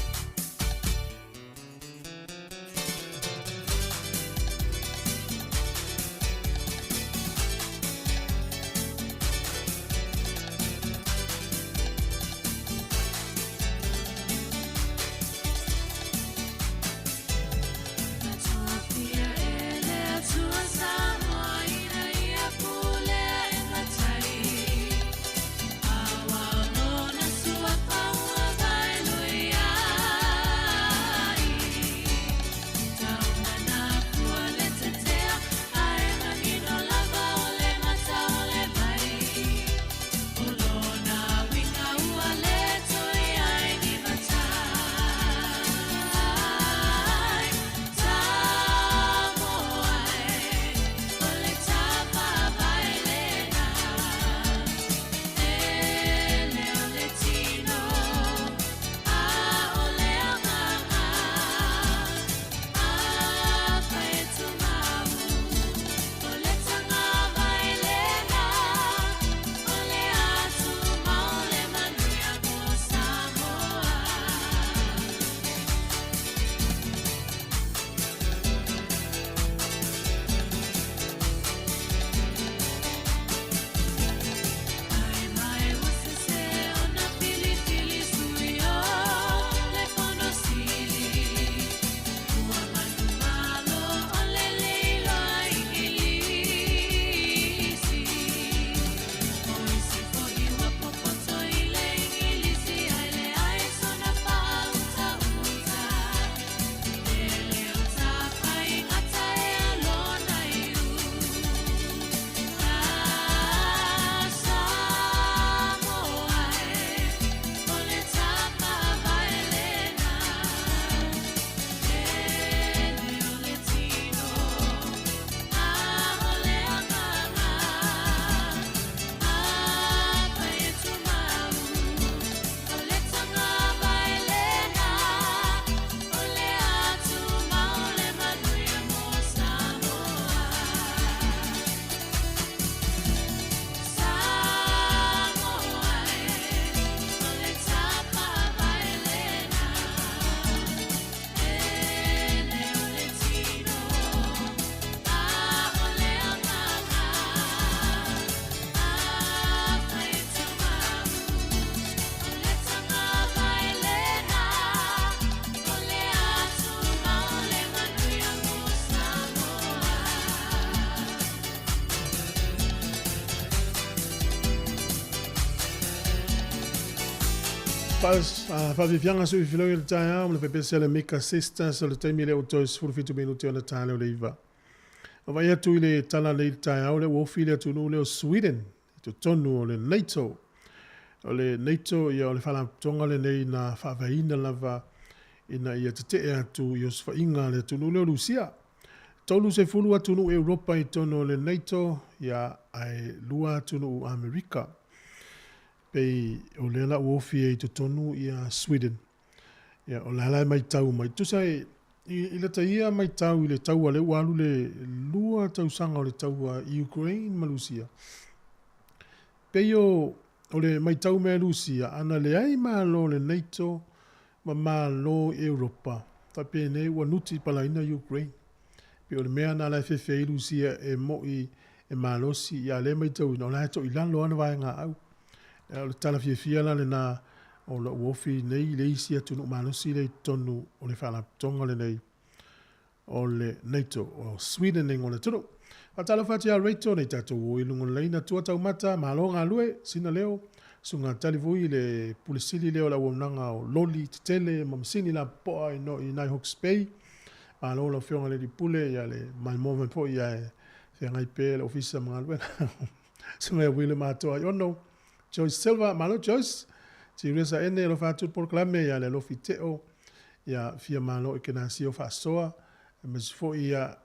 [SPEAKER 10] Awa no na sua paua vai loia
[SPEAKER 1] Whawhiwhianga sui whiloi le tae au, le pepese le Mika Sisters, le taimi le otois 45 minuti ona tae leo le iwa. Vai atu i le tala le tae au le wofi le atunu le o Sweden, i to tonu o le NATO. O le NATO ia o le whalatonga le nei na whawaina lava ina ia te atu i o swainga le atunu le o Rusia. Tolu se fulu atunu Europa i tonu o le NATO, ia ai lua atunu o Amerika. Pei o le ala uofi e to tonu ia Sweden. Ia o le ala mai tau mai. Tu sai, i le taia mai tau i le tau ale walu le lua tau sanga o le tau a Ukraine ma Lucia. Pei o le mai tau mea Lucia, ana le ai maa lo le NATO, ma maa lo Europa. Ta pe ne ua nuti palaina Ukraine. Pei o le mea na la fefe i Lucia e mo i e maa losi, ia le mai tau ina o la heto i lalo ana vai ngā au. O le tala fia la le na o le uofi nei le isi atunu malosi le tonu o le whalatonga le nei o le NATO o Sweden o le tunu. Patala whati a reito nei tatou o ilungo leina tua tau mata malo ngā lue sina leo sunga talivui le pulisili leo la wonanga o loli titele mamsini la poa i Nai Hawke's Bay malo la whionga le di pule ya le mai mome po ia e whiangai pe le ofisa mga lue sunga ya wile matoa i ono Joyce Silva, malo Joyce, ti resa ene lo fatu por clame ya le lo fiteo ya fia malo e kena sio fa soa mes fo ia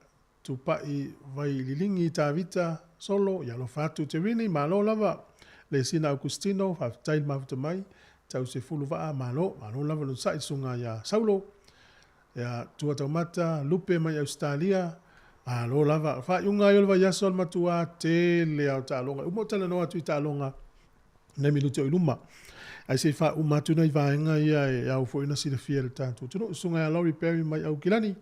[SPEAKER 1] tu pa I vai lilingi ta vita solo ya lo fatu te rini malo lava le sina Augustino fa tail mafuta mai tau se fulu va malo lava lo sai sunga ya Saulo ya tua tomata lupe mai Australia malo lava fa yunga yo va ya sol matua te le au ta longa umo tala no atu ta longa na minuto I luma. Ai se fa umatu nei vaenga ia e au fo ina sila fiel tanto. Tuno sunga ya Laurie Perry mai au kilani.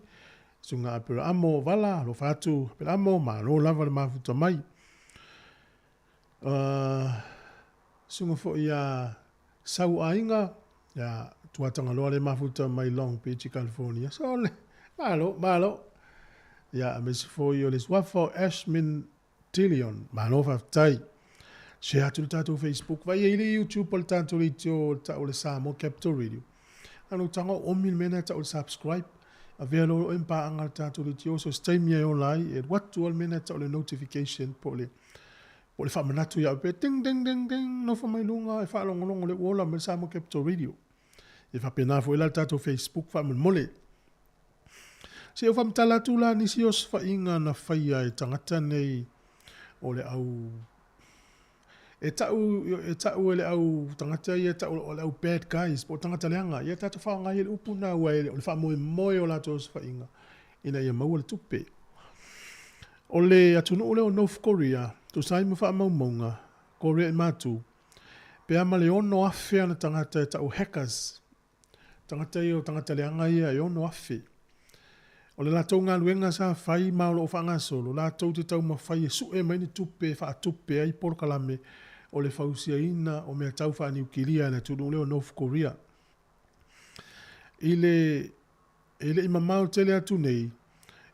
[SPEAKER 1] Sunga apera amo vala lo fatu apera amo ma lo lava le mafuta mai. Sunga fo ia sau ainga ya tuatanga loa le mafuta mai Long Beach, California. So le malo. Ya amesi fo io le swafo Ashmin Tillion malo faftai. Share atu le tātou Facebook, vai e le YouTube o le tātou le tio o le Samoa Capital Radio. Anu tanga o mil mena ta o le subscribe, a vea lo empa anga le tātou le tio, so stay mia o lai, e watu o mena ta o le notification po le whamanatu ya upe, ding, no fa mai lunga, e whaalongolongo le uola me Samoa Capital Radio. E whapena fo ila le tātou Facebook, whamanmole. Se o whamtala tu la nisi os whainga na whaia e tangata nei o le au e tau ele au tangata ia tau ole au bad guys po tangata leanga ia tatu fa ngai le upuna wa ele fa moe o la tos fa inga ina ia mau le tupe ole atunu ole o North Korea to sai mo fa maunga Korea matu pe ama le ono afe ana tangata tau hackers tangata ia tangata leanga ia e ono afe ole la tonga luenga sa fai mau o fanga solo la tau te tau ma fai su e mai ni tupe fa tupe ai por kalame o le fausia ina o mea tau wha niukilia na tunu leo North Korea. Ile ima mau tele atu nei,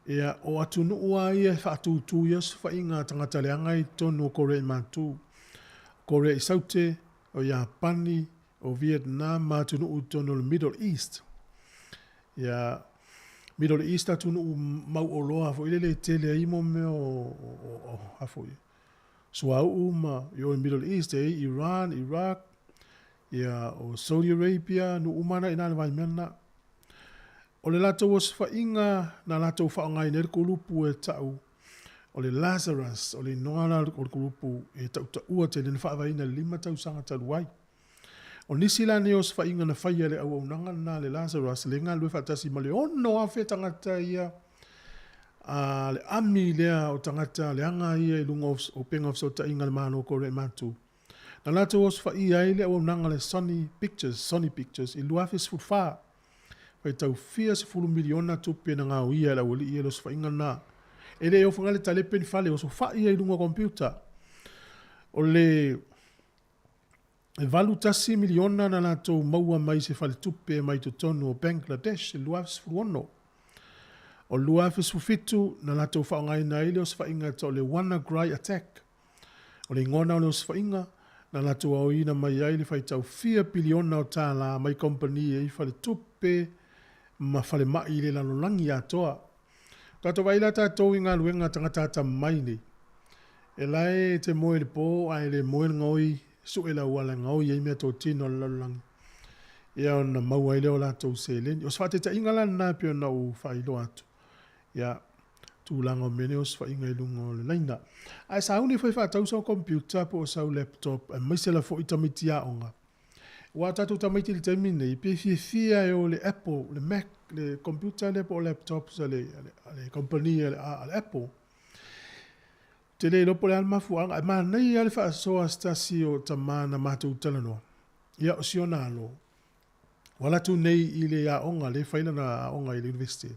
[SPEAKER 1] ea o atunu ua ia wha atu tu ias wha inga tangata leanga I tonu o Korea I matu. Korea I saute, o Japani, o Vietnam, ma tunu u tonu o Middle East. Ia Middle East atunu u mau o loa, fo ile le tele aimo meo o hafoi. Suau ma yo Middle East Iran, Iraq, ya o Saudi Arabia no umana ina vai mena. O le lato was fa inga na lato fa ngai ne kulupu e tau. O le Lazarus, o le noana o kulupu e tau ta ua te le fa vai na 5 tau sanga taluai. O nisi la ne os fa inga na faia le au nanga na le Lazarus le nga lu fa tasi ma le ono afe tangata ia. Le ami lea o tangata le anga ia I lunga o penga of sota inga le mano Korea matu. Na lato os fa ia ile o nanga le Sony Pictures I luafis fufa. Fai tau fia se fulu miliona tupe na ngau ia la wali ia los fa inga na. Ele o fangale talepe ni fale o so fa ia I lunga computer. O le valu tasi miliona na lato maua mai se fale tupe mai to tonu o Bangladesh I luafis furuono. O lua fitu na lato whaongai na ile o swainga to le WannaCry attack. O le ngona o le swainga na latu au ina mai ai le fai tau 4 biliona o tāla mai kompani e i fale tupe ma fale mai le lalolangi atoa. Kato waila tātou i ngā luenga tangata mai ni. E lai te moe le pō ai le moe ngoi su e la wala ngoi e mea tō tino lalolangi. Ia ona mau ai leo lātou se leni. O swate ta ingala nā pio na u whailo atu. Ia tūlanga o mene o swa inga ilunga o le laina. Ai sa uni whai whātau sa o computer po o sa o laptop e maisela fo itamiti a onga. Wa tatu tamiti le taimine i pe fia e o le Apple, le Mac, le computer le po laptop sa le company le Apple. Te le lopo le almafu anga, ma nei ale wha soa stasi o tamana mātou talanoa. Ia o siona alo. Wala tu nei i le a onga, le whaina na a onga i le university.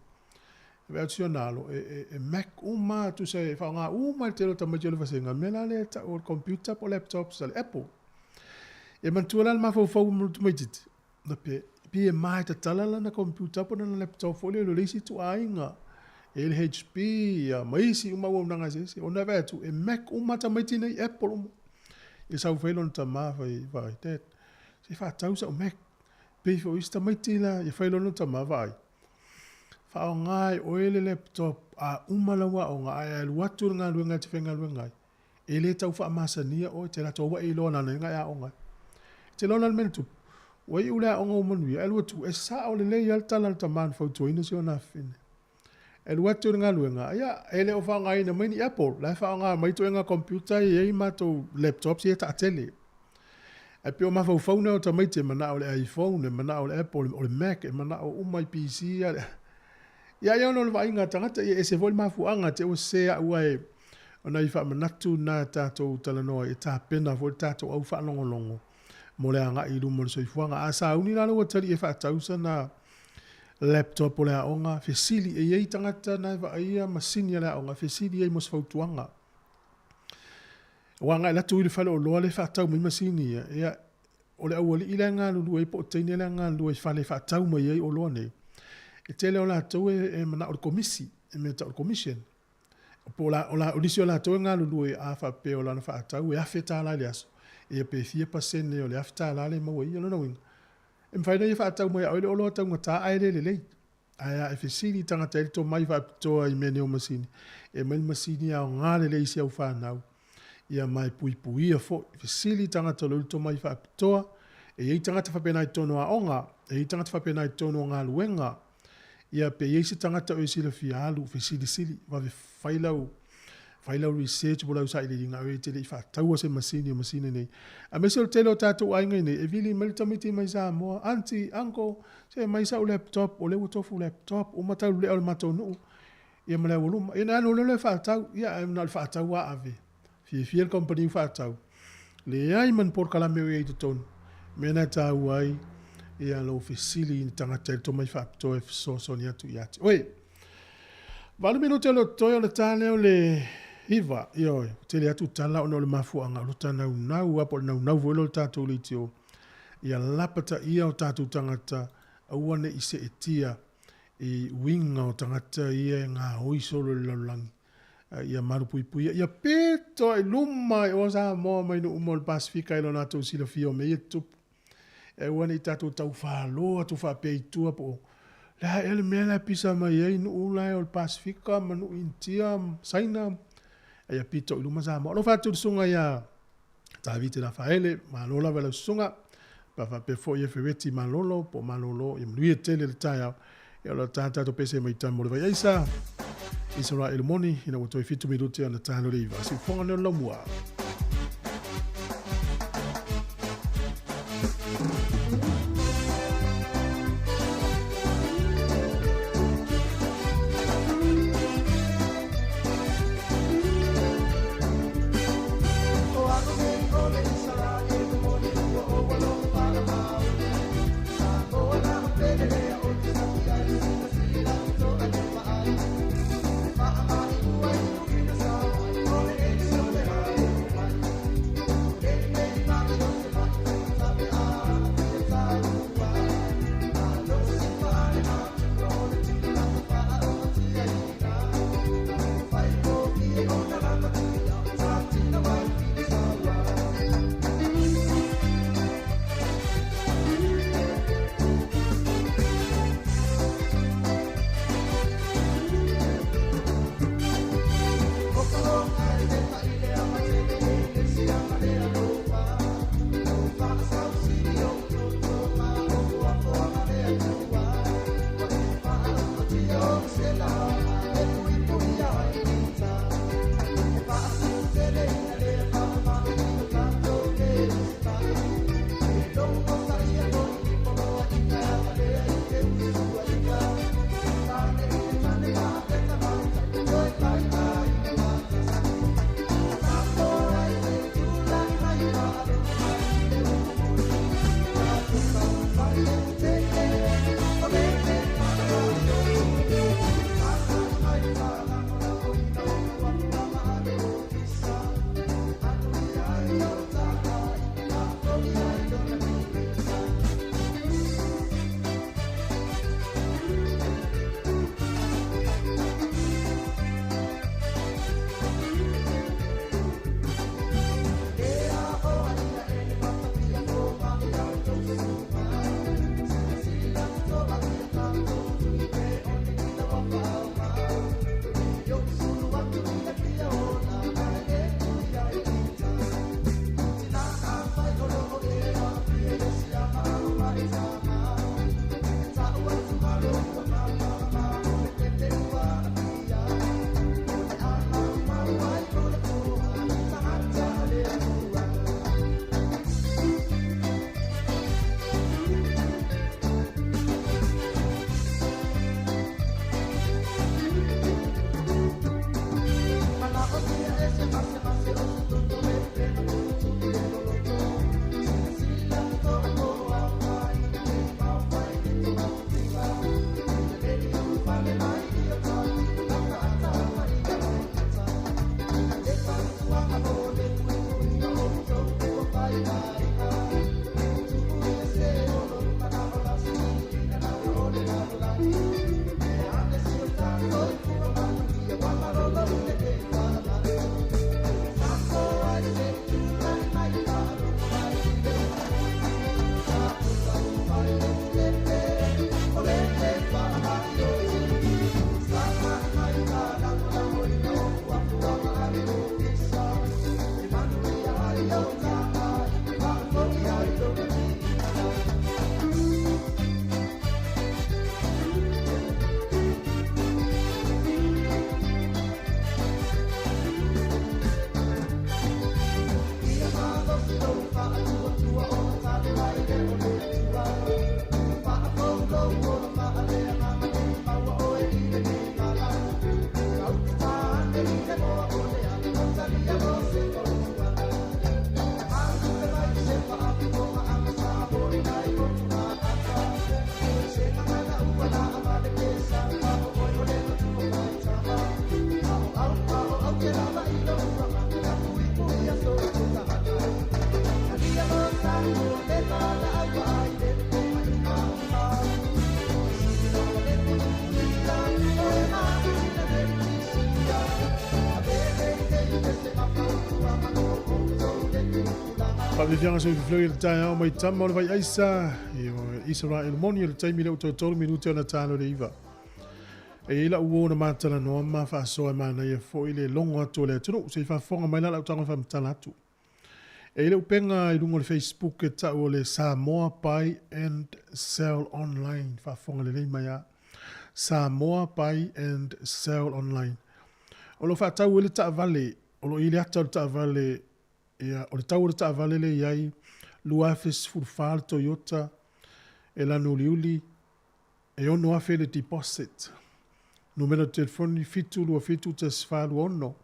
[SPEAKER 1] Vea o siona alo, Mac uma tu se whaonga uma te lo tamati o le wasenga, mena le ta o computer po laptop sa le Apple. E mantua ma fo fo mo tu maitit na pe e mai ta talala na computer po na laptop fo le leisi tu ainga el HP ya mai si uma wo nanga se ona va tu e Mac uma ta mai tina Apple e sa fo lon ta ma vai tet se fa tau sa Mac pe fo ista mai tina e fa lon ta ma vai fa ngai o ele laptop a uma la wa nga ai lu watu nga lu nga te fenga lu nga e le tau fa masania o te la to wa e lona nga ya onga te lona al mentu wai ula onga o manui elu tu e sa o le lei al tala ta man fo to ina se ona fine elu atu nga luenga ya ele o fa nga ina mai ni Apple la fa nga mai to nga computer e ma to laptop se ta tele e pe o ma fo phone o ta mai te mana o le iPhone e mana o le Apple o le Mac e mana o mai PC ya no le vai nga tangata e se vol ma fu anga te o se a uai ona i fa manatu na ta to tala no e ta pena vo ta to au fa longo mo le anga i lu mo se fuanga asa uni la lo tali e fa tausa na laptop o le onga fesili e ei tangata na va ia masini la onga fesili e mo se fautuanga wanga la tu le fa lo le fa tau mi masini ya o le awali ila nga lu e po tene la nga lu e fa le fa tau mo ye o lo ne e tele o la tu e mana o komisi e meta o commission po la o disio la tu nga lu e a fa pe o la fa tau e a feta la liaso e pe fie pasene o le afta la le mo i no wing em faina i fa tau mo o le o tau ngata ai le le ai e fesili tanga te to mai fa to i mene o masini e mai masini a ngale le isi au fa nau ia mai pui fo fesili tanga to mai fa to e i tanga te fa pena i tono a onga e i tanga te fa pena i tono nga luenga ia pe i si tanga te o isi le fialu fesili sili va failau research bola usai le dinga e te le fa tau se masini nei a mesel telo tatu ai ngai nei e vili meltamiti mai sa mo anti anko se mai sa laptop o le tofu laptop o mata le o mato no e mala volum e na no le fa tau ia na fa tau wa ave fi company fa tau le ai man por kala me e ton mena tau ai e a lo fisili in tanga to mai fa to e so nia tu ya oi vale meno telo to le tale o le Iva, io, te le atu tala ono le mafuanga, lo tana unau, apo nau volo le tatu li tio. Ia lapata ia o tatu tangata, awane i se etia, i winga o tangata ia ngā hoi solo le laulangi. Ia marupui, ia peto e luma e osa moa mai no umo le Pasifika ilo nato sila fio me tupu. E wane i tatu tau whaaloa, tu whapeitua po. La ele mea pisa mai ei no ulai o le Pasifika, manu intia, saina, ia pito i luma sa mo lo fatu sunga ia Davite la faele malola vela sunga pa fa pe fo ye feweti malolo po malolo i mluie tele le taya ia lo tata to pese mai tamo le vai isa isora el moni ina woto fitu minuti ana tano le va si fonga no lo mua vivianga so floi le tai au mai tama le vai aisa Israel moni le tai mile utotoro minuto na tano le iva e ila uona matala no ma fa so ma na ye fo ile longo to le tunu se fa fonga mai la utanga fa mtala tu e ile upenga i lungo le Facebook e ta o le Samoa Buy and Sell Online fa fonga le mai ya Samoa Buy and Sell Online o lo fa ta o le ta vale o lo ile ata ta vale ia o le tau o le ta vale le iai luafes fulfal Toyota e la nuliuli e ono afe le deposit numero de telefoni fitu lua fitu tes falu ono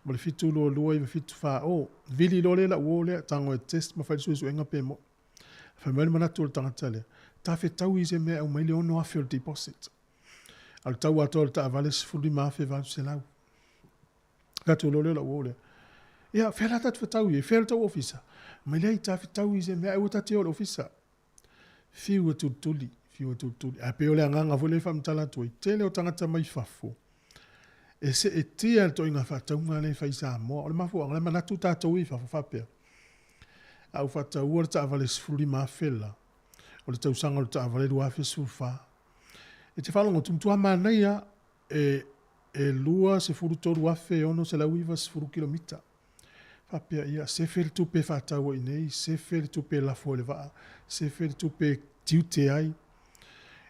[SPEAKER 1] ma le fitu lua lua i fitu fa o vili lo le la uole tango e test ma fai suesu enga pe mo fa mele manatu le tangata le ta fe tau i se mea au maile ono afe le deposit al tau ato le ta vale sifuri ma afe valu se lau katu lo le la uole ia fela tat fatau e fela tau ofisa mai lei ta fatau i se mea e wata te o ofisa fiu tutuli a pe ole anga vole fam tala toi tele o tangata mai fafo e se e tia to inga fatau ngale fai sa mo o le mafu ngale manatu ta to i fafo fape au fatau o ta vale sfuri ma fela o le tau sanga o ta vale lua fe sulfa e te falo ngotum tua mana ia e lua se furu to lua fe ono se la uiva sfuru kilomita Papia ia se fel tu pe fatau i nei, se fel tu pe la fo le va, se fel tu pe tiute ai.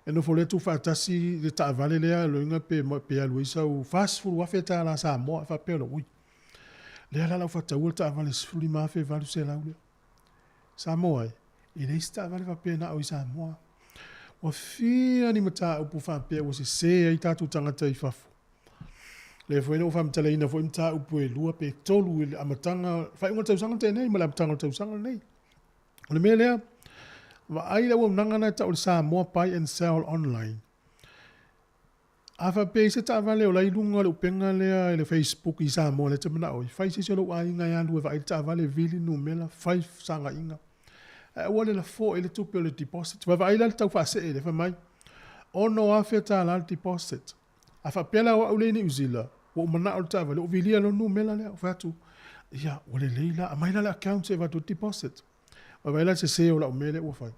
[SPEAKER 1] E no fole tu fatasi le ta vale le lo inga pe a Luisa u fast food wa feta la sa mo fa pe lo ui. Le ala la fatau ta vale sfuli ma fe valu se la u. Sa mo ai, i le sta vale fa pe na o sa mo. O fi ani mata u pu fa pe o se ai ta tu tangata i fa le foi no fam tele ina foi mta upu e lua pe tolu ile amatanga fai ngol tausanga tene ma lamtanga tausanga nei le mele va ai la wo nanga na ta o Samoa Buy and Sell Online afa pe se ta vale o la ilunga le upenga le Facebook i Samoa le temana o fai se lo ai nga ya lu va ta vale vili no mela 5 sanga inga e wole la fo ile tu pe le deposit va ai la ta fa se le fa mai ono afeta la deposit afa pela wa ule ni uzila o mana o ta vale o vilia lo no mela le fatu ya o le leila a mai la account e va to deposit o vai la se o la o mele o fai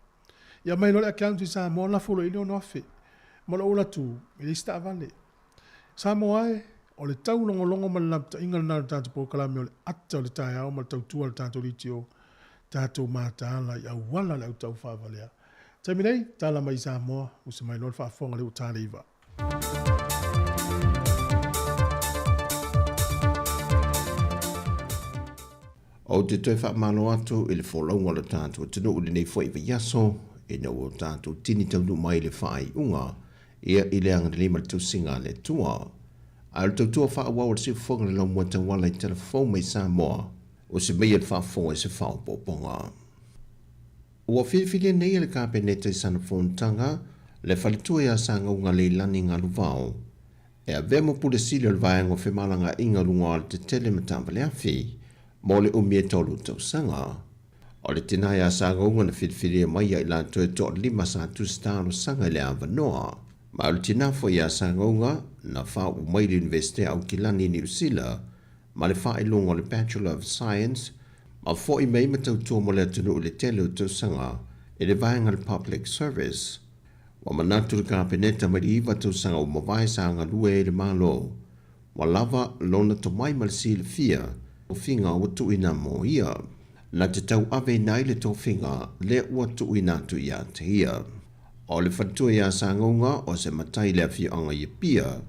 [SPEAKER 1] ya mai lo account sa mo la folo ile no afe mo lo la tu ile sta vale sa mo ai o le tau longo ma la inga na ta po kala me atta le ta ya o ma tau tu al ta to litio ta to mata la ya wala la tau fa vale ta mi nei ta la mai sa mo o se mai lo fa fonga le o ta leiva
[SPEAKER 4] O te toi wha malo atu i le wholaunga le tātou tino uli nei fwoi yaso e na o tātou tini taunu mai le whaai unga ia i le anga lima tu singa le tua. A le tautua wha awa o le si whonga le lau mua tawala i telefon mai Samoa o se mei al wha whonga se whao poponga. Ua whiwhilia nei le kāpe neta i sana whontanga le whalitua ia sanga unga le lani ngā luvao e a vemo pule sile le vaenga o whemalanga inga lunga al te tele matamba le awhi mo le umie tolu tausanga. O le tina ia sanga unga na whiwhiria mai i la toe to lima sa tu staro sanga le avanoa. Ma o le tina fo ia sanga unga na wha u mai le universite au Kilani New Zealand ma le wha ilunga le Bachelor of Science ma fo i mei matautua mo le atunu le tele o tausanga e le vaenga le Public Service. Wa manatu le kāpeneta mai iwa tausanga o mawai sanga lue e le malo. Wa lava lona to mai malisi le fia o finga o tu ina mo ia. Na te tau ave nai le to finga le ua tu ina tu ia te ia. O le fatua ia sangonga o se matai le afi anga i pia.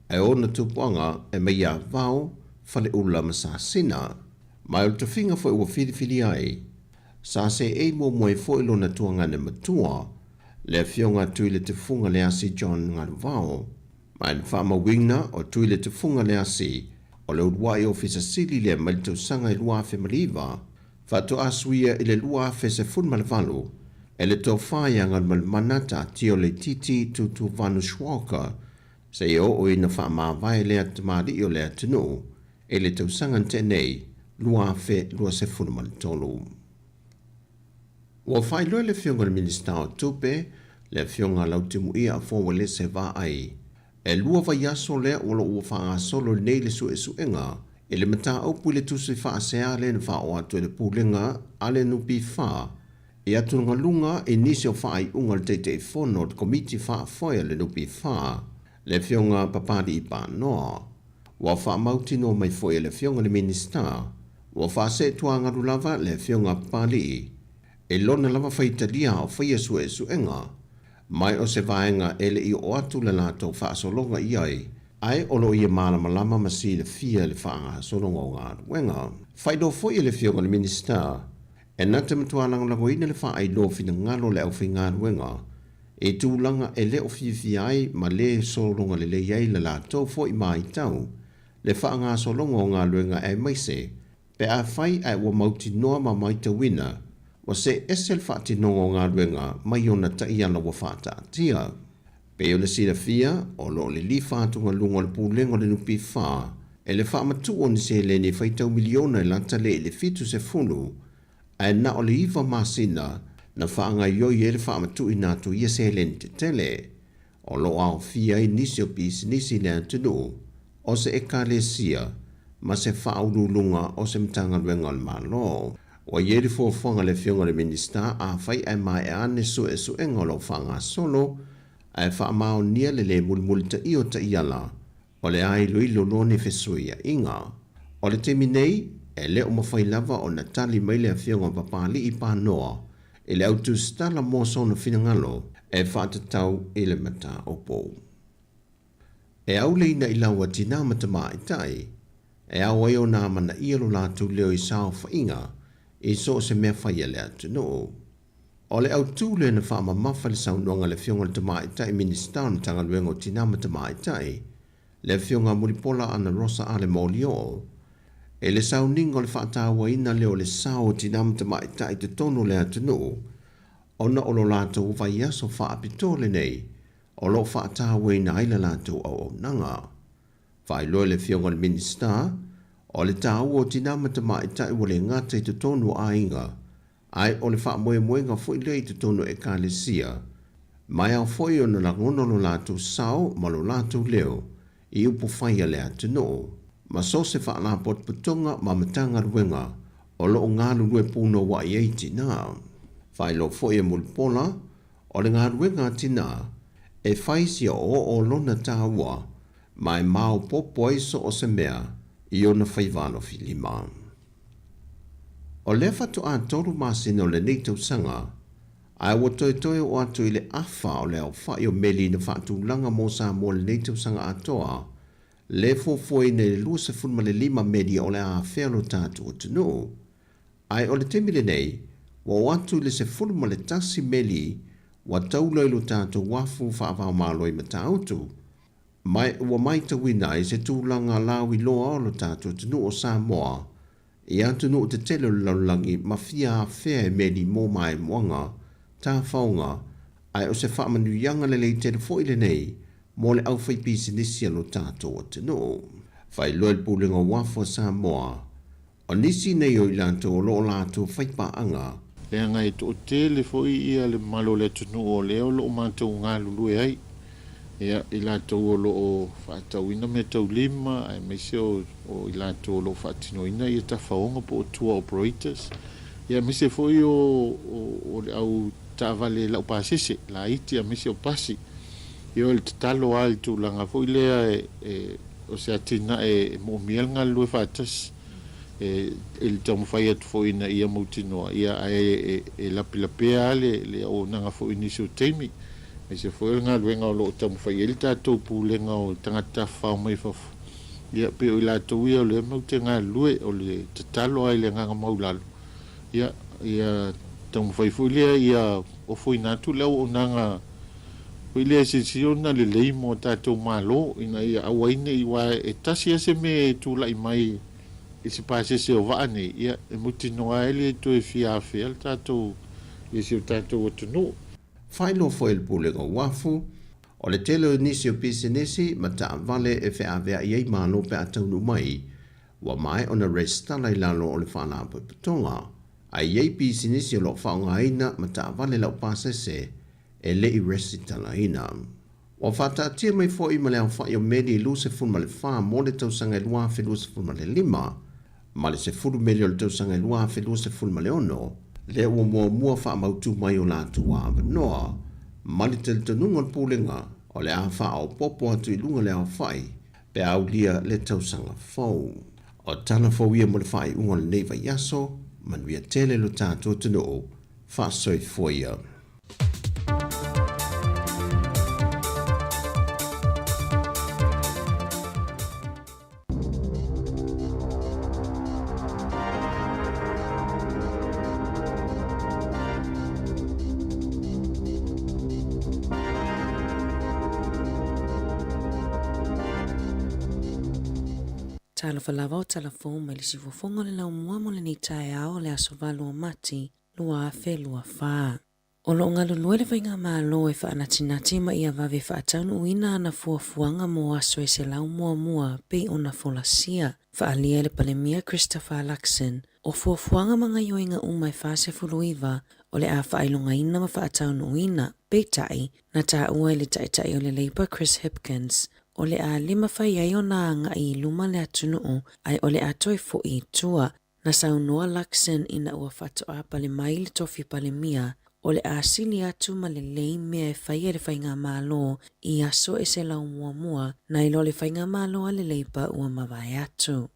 [SPEAKER 4] E o na tupuanga e me ia vau fale ula masa sina. Mai o te finga fo ua whirifiri ai. Sa se e mo moe fo ilo na tuanga ne matua. Le afi anga tui le te funga le asi John Ngaruvao. Mai le whama wingna o tui le te funga le asi o le uruai ofisa sili le malito sanga i lua afe maliva, whato asuia i le lua afe se fun malvalu, e le tō whaia ngal malmanata tio le titi tutu vanu shwaka, se i o ina wha maa vai lea tamari o lea tinu, e le tau sanga tenei, lua afe lua se fun malitolu. Ua whai loe le fionga le minista o tupe, le fionga lautimu ia a fōwale se vā ai, e lua vai aso lea ula ua wha solo nei le su e su enga e le mata au pule tusi wha asea le na wha o atu e le pūlenga ale nupi wha e atu nga lunga e nisi o wha ai unga le teitei whono te komiti wha foia le nupi wha le whionga papadi i pa noa. Wa wha mauti no mai foia le whionga le minister wa wha se tuanga rulava le whionga papali e lona lava whaitalia o whaia sue suenga mai o se vaenga ele i o atu le lato wha asolonga i ai olo ia malama lama masi le fia le whaanga solonga o ngā wenga. Whaido foia le whionga le minister e nata matuananga lango ina le wha ai lo fina ngalo le au whinga wenga e tūlanga e le o fifi ai ma le solonga le iai le lato fo i mai tau le whaanga solonga o ngā luenga e maise pe a whai ai wa mauti noa ma mai ta wina wa se esel whaati nongo ngā luenga mai ona ta iana wa whaata tia. Pe o le sira fia o lo le li whaatunga lunga le pūlengo le nupi wha e le wha matu o ni se le ne whaitau miliona e lanta le le fitu se funu a na o le iwa masina na whaanga ioi e le wha matu i natu ia se le te tele o lo au fia i nisi o pisi nisi le antunu o se eka le sia ma se whaurulunga o se mtanga luenga le malo. Wa ieri fōwhanga le whionga le minister a whai ai mai e ane su e su engolo whanga solo ai whaamao nia le mulmuli ta io ta iala o le ai lui lolone fesuia inga. O le temi nei e le o mawhai lava o na tali mai le whionga papali i pānoa e le autu stala mō sona finangalo e whaatatau i le mata o pō. E au leina i laua tina matama i tai e au ai o nā mana ialo lātu leo i sao whainga i so se mea whaia le atu no. O le au tūle na whaama mawha le saunonga le whionga le tamai tai minister na tanga luengo tinama tamai tai le whionga muripola ana rosa ale molio. E le sauningo le whaatawa ina leo le sao tinama tamai tai te tono le atu no. Ona o lo lato vai aso whaapitole nei o lo whaatawa ina aila lato au nanga. Whai loe le whionga le minister o le tāu o tinama tamai tai wale ngata i te tono a inga ai o le wha moe moenga fwoi lei te tono e ka le sia. Mai au fwoi o na langono lo lātou sao ma lo lātou leo i upo whaia le atu no. Ma so se wha la pot putonga ma matanga ruenga o lo ngā lulue puno wa i eiti nā. Whai lo fwoi e mulpola o le ngā ruenga tina e whaisia o lona tāua mai mau popo iso o se mea i ona whaivano filima. O le fatu a toru masino le neitau sanga, ai wa toe o atu i le awha o le au whai o meli na whatu langa mo sa mo le neitau sanga atoa, le fōfoi ne le lua se funma le 5 medi o le a whelo tātu o tunu. Ai o le temile nei, wa o atu le se funma le tasi meli, wa taula ilo tātu wafu whaavao malo i matautu. Mai ua mai tawina i se tūlanga lawi loa o lo tātu tunu o Samoa, i atunu o te telo laulangi ma fia a whea e meni mō mai moanga, tā whaunga, ai o se whaamanu yanga le lei tele fōile nei, mō le au whaipisi nisi alo tātu o tunu. Whai loe le pūlenga wafo Samoa, o nisi nei o ilanto o lo lātu whaipa anga.
[SPEAKER 5] Le anga i to tele fōi ia le malo le tunu o leo lo mātou ngā lulue ai. Ia i lātou o lo o whaatauina me tau lima, ai meise o i lātou o lo whaatinoina i ta whaonga po o tour operators. Ia meise fwoi o le au tāwale lau pāsese, la iti a meise o pasi. Ia o le tatalo ai tu langa fwoi lea o se atina e mo mielnga lue whaatas. E le tamu whai atu fwoi na ia mautinoa. Ia ai e lapilapea le o nanga fwoi nisi o teimi. E se foi ngā luenga o lo tamu whai e li tātou pūlenga o tangata whao mai whafu. Ia pe o i lātou ia o le mau te ngā lue o le tatalo ai le ngā maulalo. Ia tamu whai fui lea ia o fui nātu leo o nanga fui lea se siona le leimo o tātou mālo ina ia awaine i wa e tasi ase me e tūlai mai e se pāsese o waane. Ia e muti noa ele e to e fia a fea tātou e se o tātou o tunu.
[SPEAKER 4] Whailo fo el pūlenga wafu, o le telo nisi o pisinesi ma ta vale e whea vea iei mālo pe ataunu mai, wa mai ona restala i lalo o le whanā putonga, a iei pisinesi o lo whaonga ina ma ta vale lau pāsese e le i resitala ina. Wa fata tia mai fo i ma le au wha i o meri lu se fulu ma le wha mo le tausanga i lua fe lu se fulu ma le lima, ma le se fulu meri o le tausanga i lua fe lu se fulu ma le ono, le ua mua wha mautu mai o lātu wa avanoa, ma le teletonunga pūlenga o le a wha o popo atu i lunga le au whai, pe au lia le tausanga fau. O tana fau ia mo le whai unga le neiva yaso, manuia tele lo tātua tano, wha soi foia.
[SPEAKER 6] Tala falava o talafo mai le sifofonga le lau mua mo le ni tae ao le aso valu o mati, lua afe lua faa. O lo ngalo lue le vainga maa lo e wha anatinati ma ia vave wha ataunu uina ana fuafuanga mo aso e se lau mua pe ona folasia. Wha alia le palemia Christopher Luxon, o fuafuanga mga yoinga umai fase fuluiva, o le a wha ailonga ina ma wha ataunu uina, pe tai, na taa ua le tai o le Labour Chris Hipkins, o le a lima whai ai o nā anga i luma le atunuu ai o le atoi fo i tua na saunoa Luxon ina ua whato a pale mai le tofi pale mia o le a sili atu ma le lei mea e whai e le whainga malo i aso e se lau mua na ilo le whainga malo a le leipa ua mawai atu.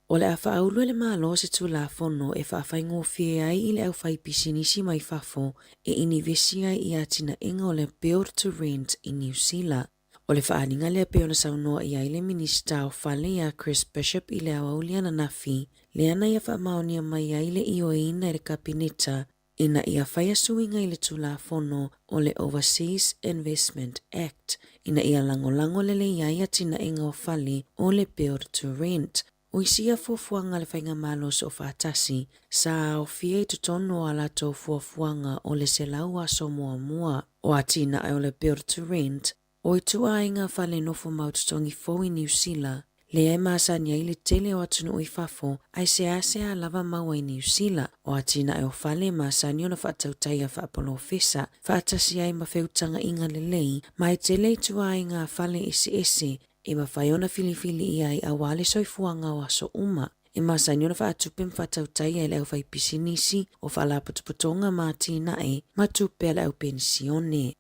[SPEAKER 6] O le a whaaulu le malo se tu la fono e whaawhaingo fie ai i le au whai pisinisi mai whafo e inivesi ai i atina inga o le Build to Rent i New Zealand. O le whaaninga lea pe ona saunoa i ai le minista o whale a Chris Bishop i le awaulia na nafi, le ana ia whaamaonia mai ai le ioina i le kabineta, ina ia whaia suinga i le tula fono o le Overseas Investment Act, ina ia langolango le le iaia tina inga o whale o le Build to Rent, o isia fuafuanga le whainga malos o whaatasi, sa o fie i tutono ala tau fuafuanga o le se lau aso mua, o atina ai o le Build to Rent, o i tua inga whale nofo maututongi fo i New Zealand, le e maasania i le tele o atunu i fafo, ai se a lava maua i New Zealand, o atina e o whale maasania na whaatautai a whaapolo fesa, whaatasi ai mawheutanga inga le lei, ma i tele i tua inga whale ese, e mawhaiona filifili i ai a wale soifuanga o aso uma, e maasania na whaatupem whaatautai e le au whai pisinisi o whala putuputonga maatina e, matupe le au pensione.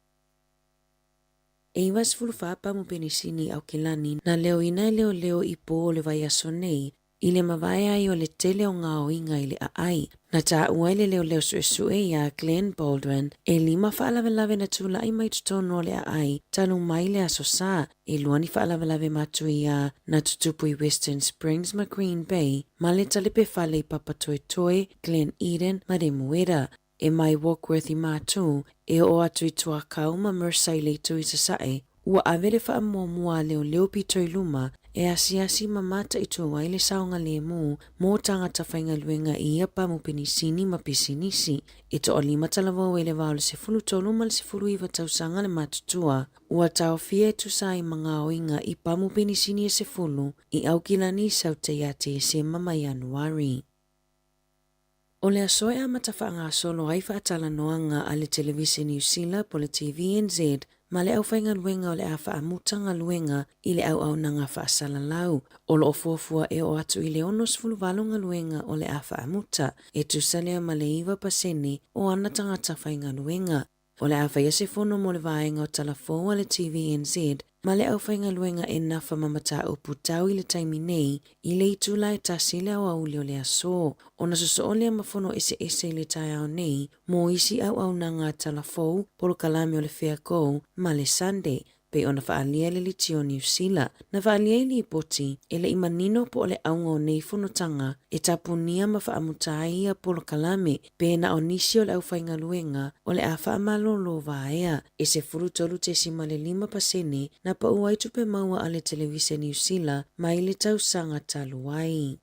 [SPEAKER 6] E iwas fulufapa mo penisini au kilani na leo ina leo i po le vai aso nei, i le mawai ai o le tele o ngā o inga i le ai. Na tā ua le leo sue ia Glenn Baldwin, e lima whaalawelawe na tula i mai tutono le ai, tanu mai le aso sā, e luani whaalawelawe matu ia na tutupu i Western Springs ma Green Bay, ma le talipe whale i Papatoetoe, Glen Eden ma Remuera. E mai Warkworth i mātū, e o atu i tua kauma Mersey le tu i sasae, ua avele wha mua leo pito i luma, e asi mamata i tua waile saonga le mō tangata whainga luenga i ia pa mu penisini ma pisinisi, e to o lima talawa wele wao le se fulu tolu ma le se fulu iwa tausanga le matutua, ua tau fie tu sa i mga oinga i pa mu penisini e se fulu, i aukilani saute ia te se mama Januari. O le asoe a matawhaanga solo ai whaatala noanga a le televisi New Zealand po le TVNZ, ma le au whainga luenga o le a whaamutanga luenga i le au nanga whaasala lau. O lo ofuafua e o atu i le onos fuluvalunga luenga o le a whaamuta, e tusalea ma le iwa pasene o ana tangata whainga luenga. O le a whaiase fono mo le vaenga o talafo a le TVNZ, ma le au whainga luenga e nafa mamata o putau i le taimi nei, i le itula e tasi le au auli o le aso. O na soso o le amafono ese le tai au nei, mo isi au nanga talafo, polo kalami o le wheako, ma le Sunday, pe ona whaalia le liti o New Zealand. Na whaalia li poti, e le imanino po o le aunga o nei whunotanga, e tapunia ma whaamutai a polo kalame, pe na o nisi o le au whainga luenga, o le a whaamalolo vaea, e se furu tolu te sima le 5% na pa uaitu pe maua a le televise New Zealand, ma i le tausanga taluai.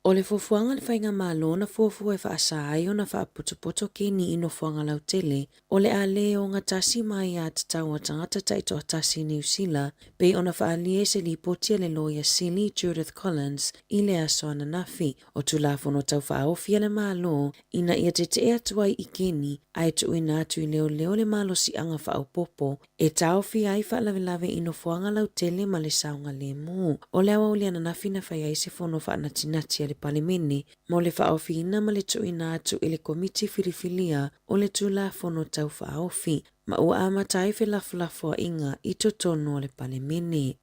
[SPEAKER 6] O le fuafuanga le whainga malo na fuafua e whaasai o na whaaputopoto ke ni ino fuanga lau tele, o le a le o ngā tasi mai a tatau a tangata taito a tasi New Zealand, pe o na whaalie se li potia le loia Silly Judith Collins i le aso ana nafi, o tulafono tau whaofia le malo, ina ia te te atuai i keni, ai tu ina atu i leo le malo si anga whaopopo, e taofi ai whaalavelave ino fuanga lau tele ma le saunga le mu, o le awa uli ana nafi na whai se fono whaanatinati a le palemene, mo le whaofi ina ma le tu ina atu i le komiti filifilia o le tulafono tau whaofi, ma ua amatai whelafulafo inga i totono o le palemene.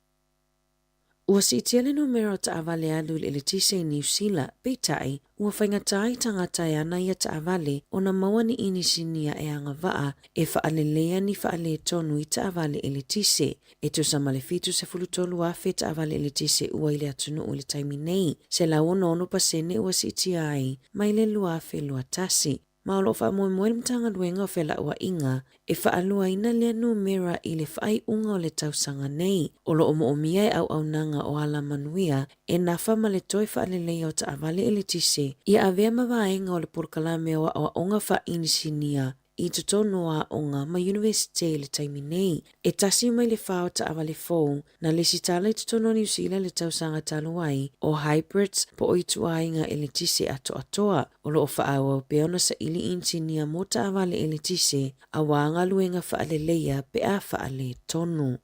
[SPEAKER 6] Ua si itia le numero ta avale alu le tise i New Zealand, peitai, ua whaingatai tangatai ana ia ta avale o na maua ni inisinia e anga waa e whaalelea ni whaale tonu i ta avale le tise. E tu sa malefitu se fulutolu afe ta avale le tise ua ile atunu o le taimi nei. Se la ono ono pasene ua si itia ai, mai le lua afe lua tasi. Ma olo wha moe moe mtanga luenga o whela ua inga, e wha alua ina lea numera i le whai unga o le tausanga nei. Olo o moomia e au nanga o ala manuia, e nafa ma le toi wha alelei o ta avale le tise, ia avea mawaenga o le purkalame o onga wha inisinia, i tutono a onga ma universite le taimi nei. E tasi mai le whao ta avale fōu, na le sitala i tutono New Zealand le tausanga taluai, o hybrids po o ituainga le tise ato atoa. Olo o whaawa o peona sa ili insinia mo ta avale le tise, a wanga luenga whaaleleia pe a whaale tonu.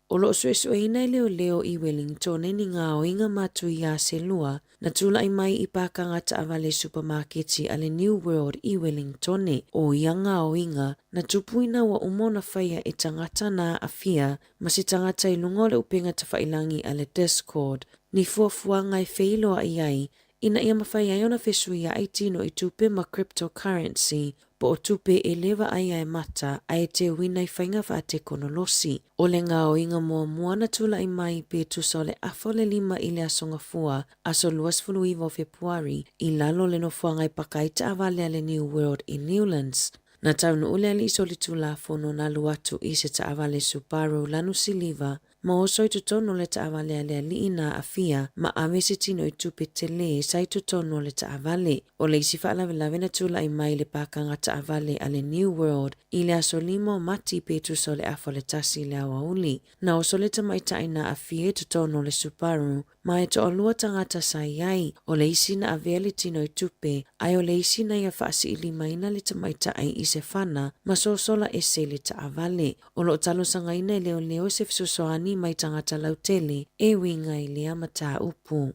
[SPEAKER 6] Olo sue ina i leo i Wellington e ni ngā o inga matu i a se lua, na tula i mai i pākanga ta avale supermarketi a le New World i Wellington o ia ngā o inga, na tupuina wa umona whaia e tangata na afia, ma se tangata i lungo le upenga ta whailangi a le Discord, ni fuafuanga i whailoa i ai, ina ia mawhai ai ona whesui a tino i tupe ma cryptocurrency, po o tupe e lewa ai ai mata ai te wina i whainga wha te konolosi. O le ngā o inga mua na tula i mai pe tusa o le afo le 5 i le asonga fua, aso luas fulu iwa o Februari, i lalo le no fuanga i pakaita avale a le New World i Newlands. Na taunu ule ali iso li tula fono na luatu i se ta avale Subaru lanu siliva, ma oso i tutono le ta avale ale li ina afia, ma ame se tino i tupe tele sa i tutono le ta avale. O le isi whaalavelave na tula i mai le pakanga ta avale ale New World, i le aso limo mati petu so le afo le tasi le awa uli. Na oso le tamaita ina afia i tutono le Subaru, ma e to o lua tangata sa iai, o le isi na avea le tino i tupe, ai o le isi na ia whaasi ili maina le tamaita ai i se whana, ma so sola e se le ta avale. O lo talo sanga ina i leo se fisosoani mai tangata lautele, e winga i le amata upu.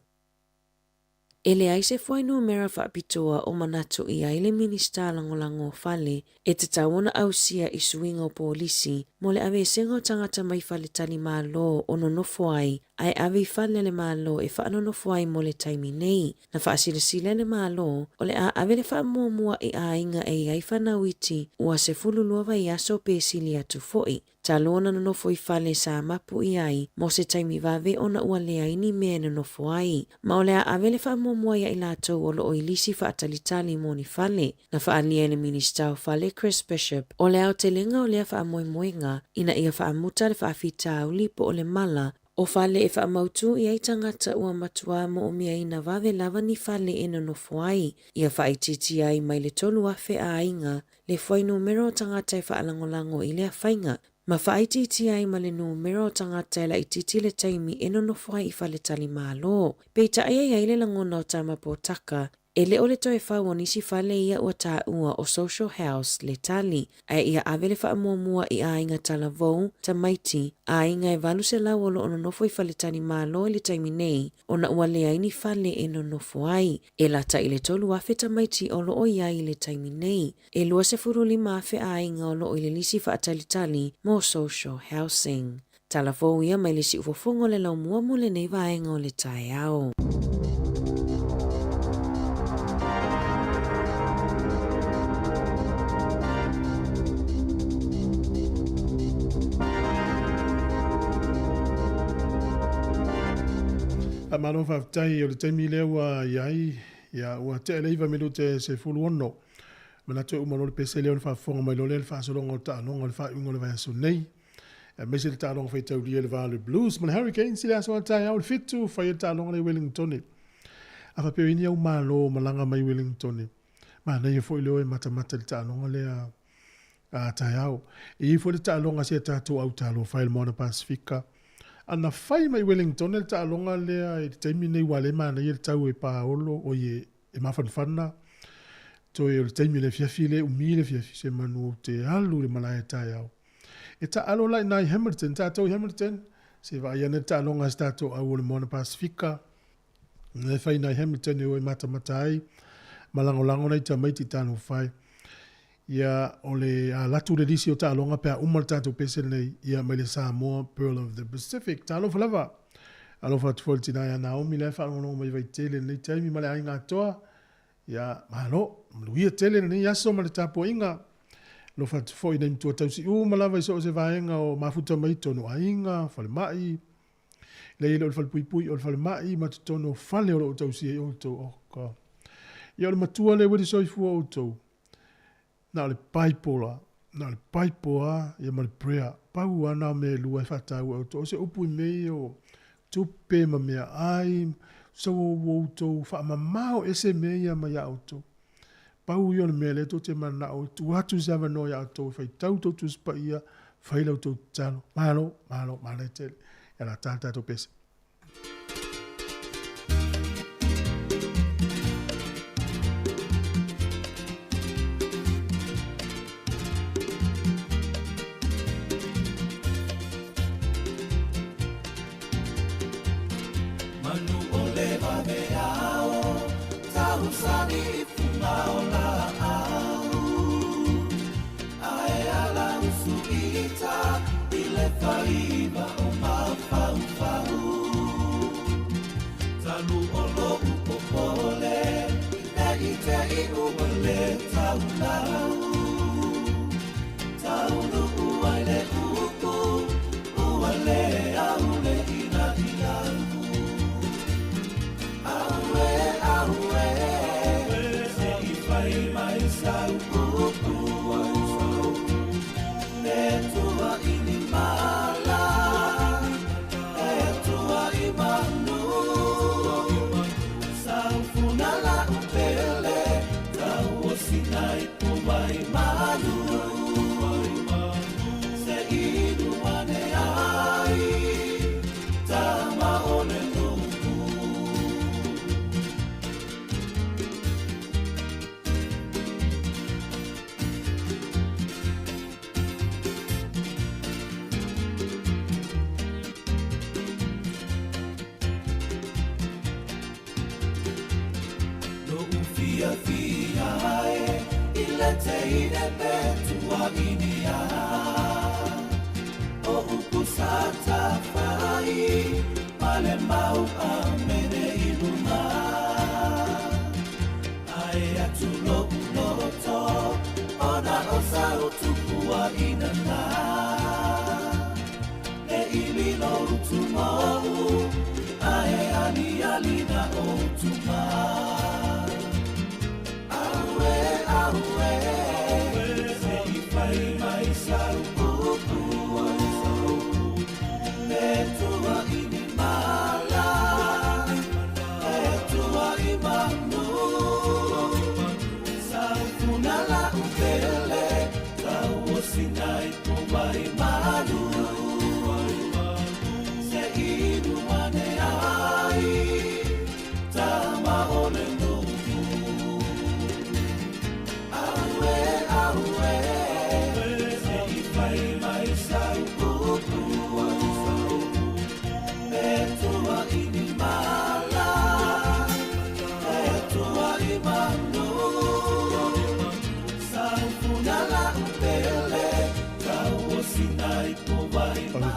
[SPEAKER 6] Ele ai se foi numera whaapitoa o manatu i aile minista langolango fale, e te tauona ausia i suinga o polisi, mo le ave sengo tangata mai fale tali maa lo o nonofo ai ave fale le maa lo e wha nonofo ai mo le taimi nei. Na whaasilasila le maa lo, o le ave le wha mua i a inga e ai whanawiti ua se fululuava i aso pesili atu foi. Ta lona nonofo i fale sa mapu i ai, mo se taimi vave ona ua lea ini mea nonofo ai. Ma o le ave le wha mua ia i latou o lo o ilisi wha atalitali mo ni fale. Na wha alia le minista o fale Chris Bishop, o le au te lenga o lea wha moenga, ina ia wha amuta le wha afita au lipo o le mala, o fale e wha mautu i ai tangata ua matua mo o mia ina vave lava ni fale e nonofo ai. Ia wha ititi ai mai le tolu afe a inga, le foi numero tangata e wha alangolango i lea whainga. Ma whaititi ai ma le numero tangata e la ititi le taimi e nonofo ai i wha le tali malo. Peita ai ai le langona o tama po taka, e le ole toi whau o nisi whale ia ua tā ua o Social House le tali, ai ia avele wha mua i a inga tala vau, ta maiti, a inga e valu se lau olo ono nofo i whale tani malo i le taimi nei, o na ua lea ini whale e no nofo ai, e lata i le tolu afe ta maiti olo o ia i le taimi nei, e lua se furuli maafe a inga olo o i le lisi wha tali mo Social Housing. Tala vau ia mai lisi ufofongo le lau mua mo le nei vaenga o le tae au.
[SPEAKER 1] A mano whaftai o le taimi lea ua iai, ia ua te eleiva melu te se fulu ono. Mana te umano le pese lea o le whafonga mai lo le whasolonga o ta anonga le whaunga le vaiaso nei. Mese le ta anonga whai tau lia le Vale Blues, mana Hurricanes le aso atai au le fitu whai le ta anonga le Wellington. a whapewini au malo malanga mai Wellington. Ma nei fo i leo e mata le tālonga lea a tai au. I fo le tālonga se tātou au tālo whaile Moana Pasifika. Ana whai mai Wellington le tālonga lea e taimi nei wale mana i le tau e Paolo o e mawhanwhana. To e le taimi le fiafi le umi le fiafi se manu o te alu le malaya tai au. E ta alo lai nai Hamilton, tātou Hamilton, se vai ane tālonga se tātou au o le Moana Pasifika. Nei whai nai Hamilton e o e mata ai. Malango nei ta mai ti tano whai. Ia o le latu le disi o tālonga pēr umal tātou pese nei ia mai le Samoa Pearl of the Pacific. Tālo whalawa. Alofa tu folti nai a Naomi le whanongo mai vai tele nei taimi male ai ngā toa. Ia mahalo, maluia tele nei aso male tāpo inga. Lofa tu foi nei mtua tausi malawa iso o se vaenga o mafuta mai tono a inga, whale mai. Leile o le whale pui o le whale mai, matutono whale o lo tausi e o tau oka. Ia le matua le wadi soifua o tau. Na le paipola, ia ma le prea. Pau ana me lua e whatau au tau. O se upu i mei o tupe ma mea ai, sau o tau, whaamamao ese mea ma ia o tau. Pau i o le mea le to te mana o tu atu zava no ia o tau, whai tau tau tu spa ia, whai lau tau talo. Mahalo, mahalo tele. Ia la tātou pese.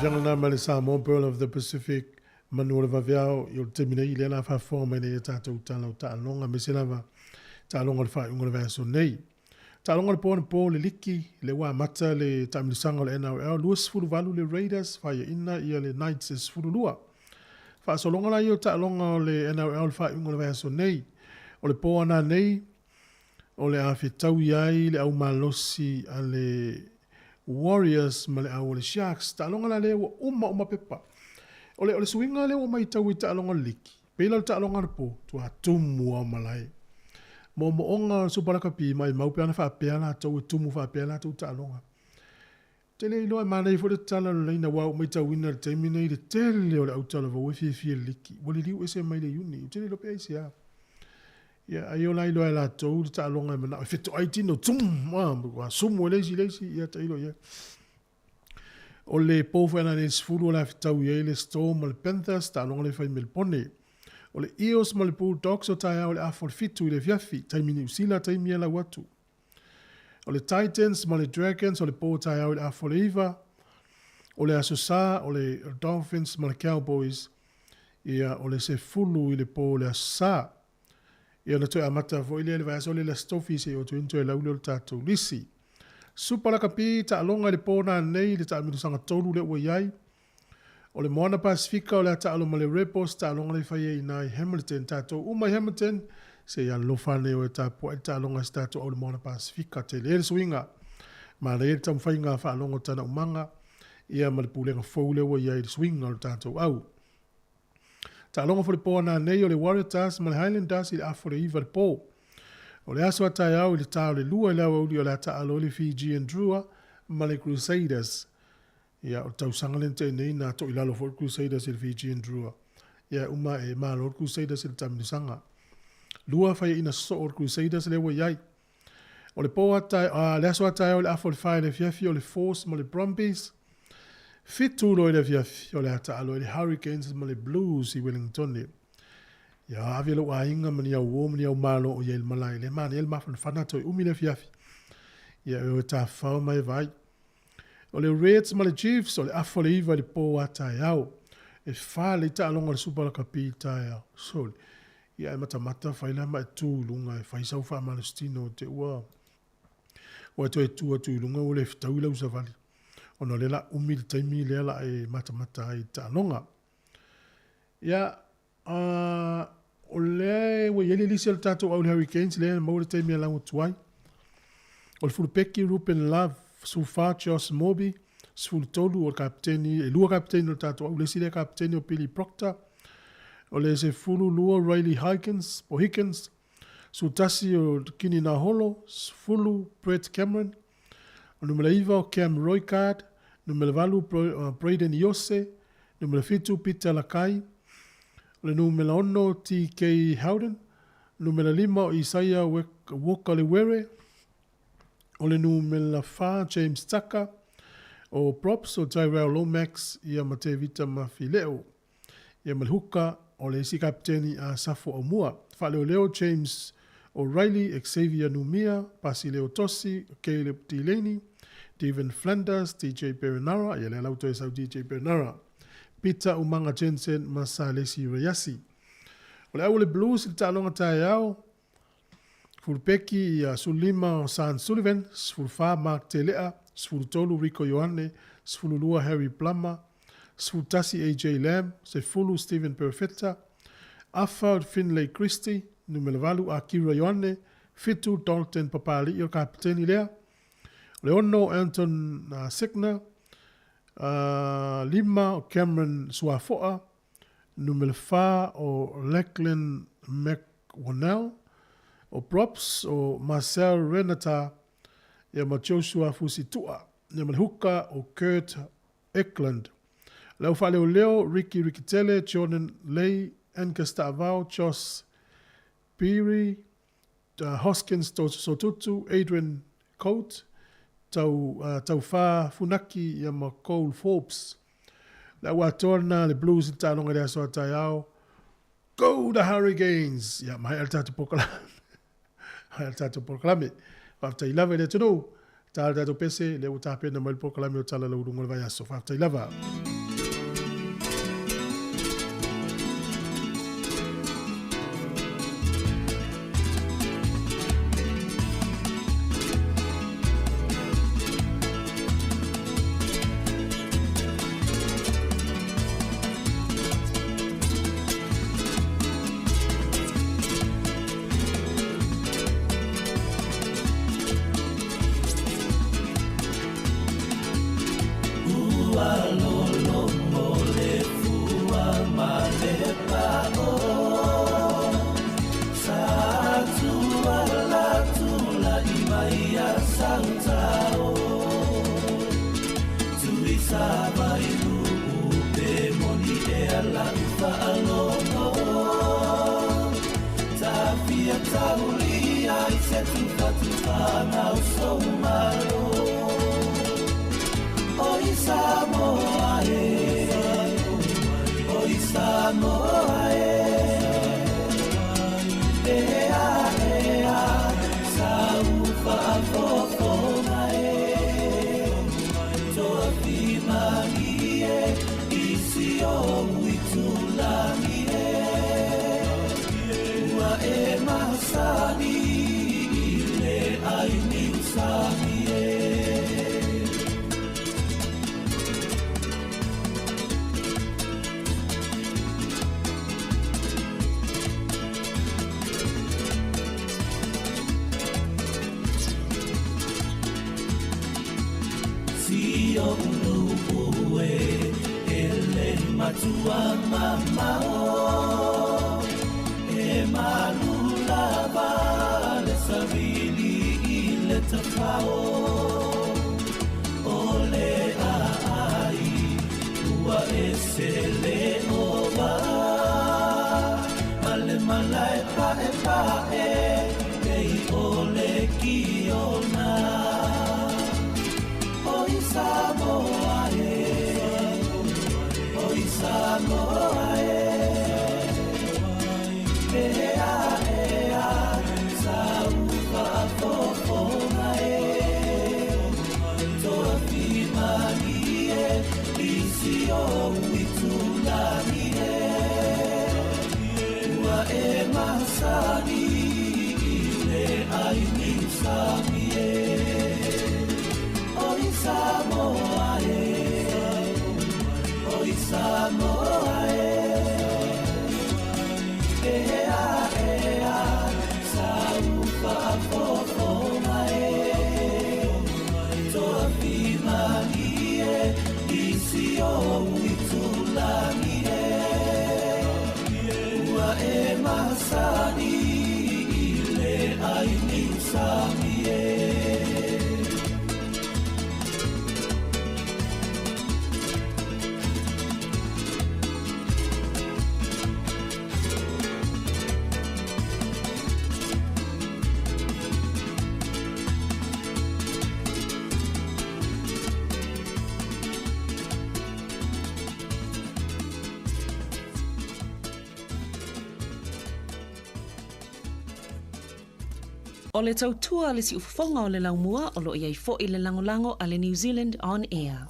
[SPEAKER 1] Jangana male Samoa Pearl of the Pacific manu le vaviao yo temina i le na fa forma ne tatou tala longa meselava talonga le fa ngol va so nei talonga le po le liki le wa mata le tamilisanga le NRL luas fulu valu le Raiders fa ina ia le Knights is fulu lua fa so longa la yo talonga le NRL fa ngol va so nei o le po ana nei o le afitau ai le au malosi ale Warriors ma le au le Sharks talonga la le uma pepa. Ole swinga le o mai tau i talonga liki. Pela ta longa po tu atumu o malai. Mo onga supalaka pi mai mau pe ana fa pela tu tumu fa pela tu ta longa. Tele ilo e mana i fo de tala le na wa mai ta winna te mina i de tele o le autala vo fi liki. Wali liu ese mai le uni. Tele lo pe ai sia. Ya ayo la ilo la to ta longa mana e fito ai tino tum wa sumo lesi ya ta ilo ya. O le pofa na ne sfulu la fitau ye le storm o le Panthers ta longa le fai Melbourne. O le Eels ma le Bulldogs o taia o le afol fitu i le fiafi, taimini usila taimia la watu. O le Titans ma le Dragons o le po taia o le afol iwa. O le Asosa o le Dolphins ma le Cowboys. Ia o le se fulu i le po le Asosa. Ia na toi amata fo ili le vaisa o le Stofi se o tuinto e laule o le tatou lisi. Supala kapi ta alonga le po na nei le ta amiru sanga tolu le ua iai. O le Moana Pasifika o le ata alo ma le Rebels ta alonga le whaia i nai Hamilton tato. Umai Hamilton se ia lofane o e tapo e ta alonga se tato o le Moana Pasifika te le swinga. Ma le tam whainga wha alonga tana umanga ia ma le pulenga fōle o ia i le swinga o le tato au. Ta alonga fo le po na nei o le Waratahs ma le Highlanders i le afo le iwa le po. O le aso atai au i le tau le lua i lawa uli o le ata alo le Fiji and Drua ma le Crusaders. Ia o tau sangalente nei na to ilalo for Crusaders il Fiji and Drua. Ia uma e ma Lord Crusaders il tamini sanga. Lua fai ina so o Crusaders le wa iai. O le po atai, le aso atai o le afo le fai le fiafi o le Force ma le Brumbies. Fitu lo i le fiafi o le ata alo le Hurricanes ma le Blues i Wellington le. Ia avia lo a inga mani au o mani au malo o iel malai le mani el mafan whanato i umi le fiafi. Ia o ta whao mai vai. O le Reds ma le Chiefs o le afo le iwa le po atai au. E wha le ta alonga le supala kapi tai au. Soli. Ia e mata whaila ma e tū lunga e whaisau wha Malestino te ua. O e to e tū atu lunga o le fitau lau sa vali. O no le la umi le taimi le ala e mata ai ta alonga. Ia o le we yele lisi al tato au le Hurricanes le mo le taimi ala tuai. O le fulpeki Ruben Love Sufa Josh Moby, sfulu tolu o kapteni, e lua kapteni o tato au le sile kapteni o Billy Proctor, o le se fulu lua Riley Higgins, su tasi o Kini Naholo, sfulu Brett Cameron, o numele iwa o Cam Roycard, numele valu Braden Yose, numele fitu Peter Lakai, o le numele ono TK Howden, numele lima o Isaiah Wokalewere, o le numela fa James Tucker, o props o Tyrell Lomax ia ma te vita ma fileo. Ia malhuka o le isi kapteni a Safo Omua. Whaleo leo James O'Reilly, Xavier Numia, Pasi Leo Tosi, Caleb Delaney, Devin Flanders, DJ Bernara, ia le lauto e sau DJ Bernara. Peter Umanga Jensen, Masa Lesi Rayasi. O le au le Blues, il talonga tae au, Fulpeki ia Sulima San Sullivan, Sfulfa Mark Telea, Sfultolu Rico Ioane, Sfululua Harry Plummer, Sfultasi AJ Lamb, Sefulu Stephen Perfetta, Afa Finlay Christie, Numelvalu Akira Ioane, Fitu Dalton Papali, o kapiteni lea, Leono Anton Signer, Lima Cameron Suafoa, Numelfa o Lachlan McWonnell, o props o Marcel Renata, ia ma Joshua Fusitua, ia malhuka o Kurt Eklund. Lau whaleo leo, Ricky Rikitele, Jordan Lay, Ancaster Avao, Josh Peary, Hoskins Sotutu, Adrian Coate, tau wha Funaki, ia ma Cole Forbes. Lau atorna le Blues i tālonga rea soa tai au. Go the Hurricanes! Ia mai al tatu pokala. Hai al tatu proklame. Whaftai lava le tunu. Tāle tatu pese, le utapena mai proklame o tala la urunga le vai aso. Whaftai lava.
[SPEAKER 10] Lo, lo, lo, mo le fua ma le pa o
[SPEAKER 9] O le tautua le si ufafonga o le laumua o lo iai fo i le langolango a le New Zealand On Air.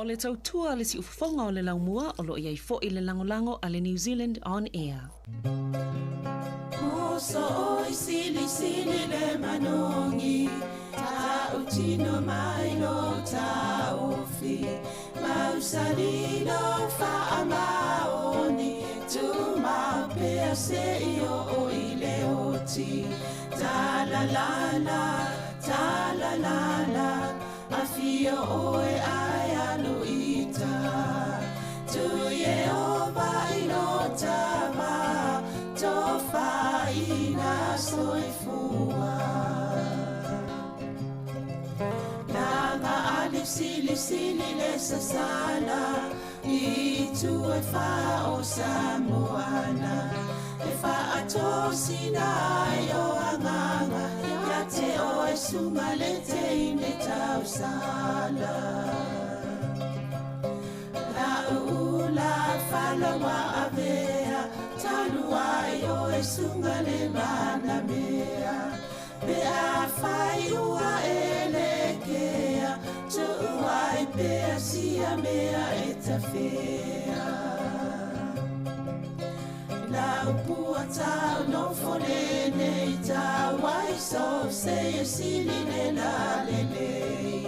[SPEAKER 9] O le tautua le si ufafonga o le laumua o lo iai fo i le langolango a le New Zealand On Air.
[SPEAKER 10] Moso o i sili sili le manongi, ta utino mai lo ta ofi, mausalino fa amaoni, tu mau pea se io o i le oti, ta la la, a fio o e ai aluita, tu ye o vai lo tava, to faina soifua. Langa alif sili le sasana, i tu e fa o Samoana, e fa ato sina yo anganga, ya te o e suma le te ine tau sala. La ula falawa avea, talua yo e sunga le mana mea, pe a fai ua elekea, tu ua e pea sia mea e tafea. La upua tau no fole nei tau ai so se e sili le la lelei,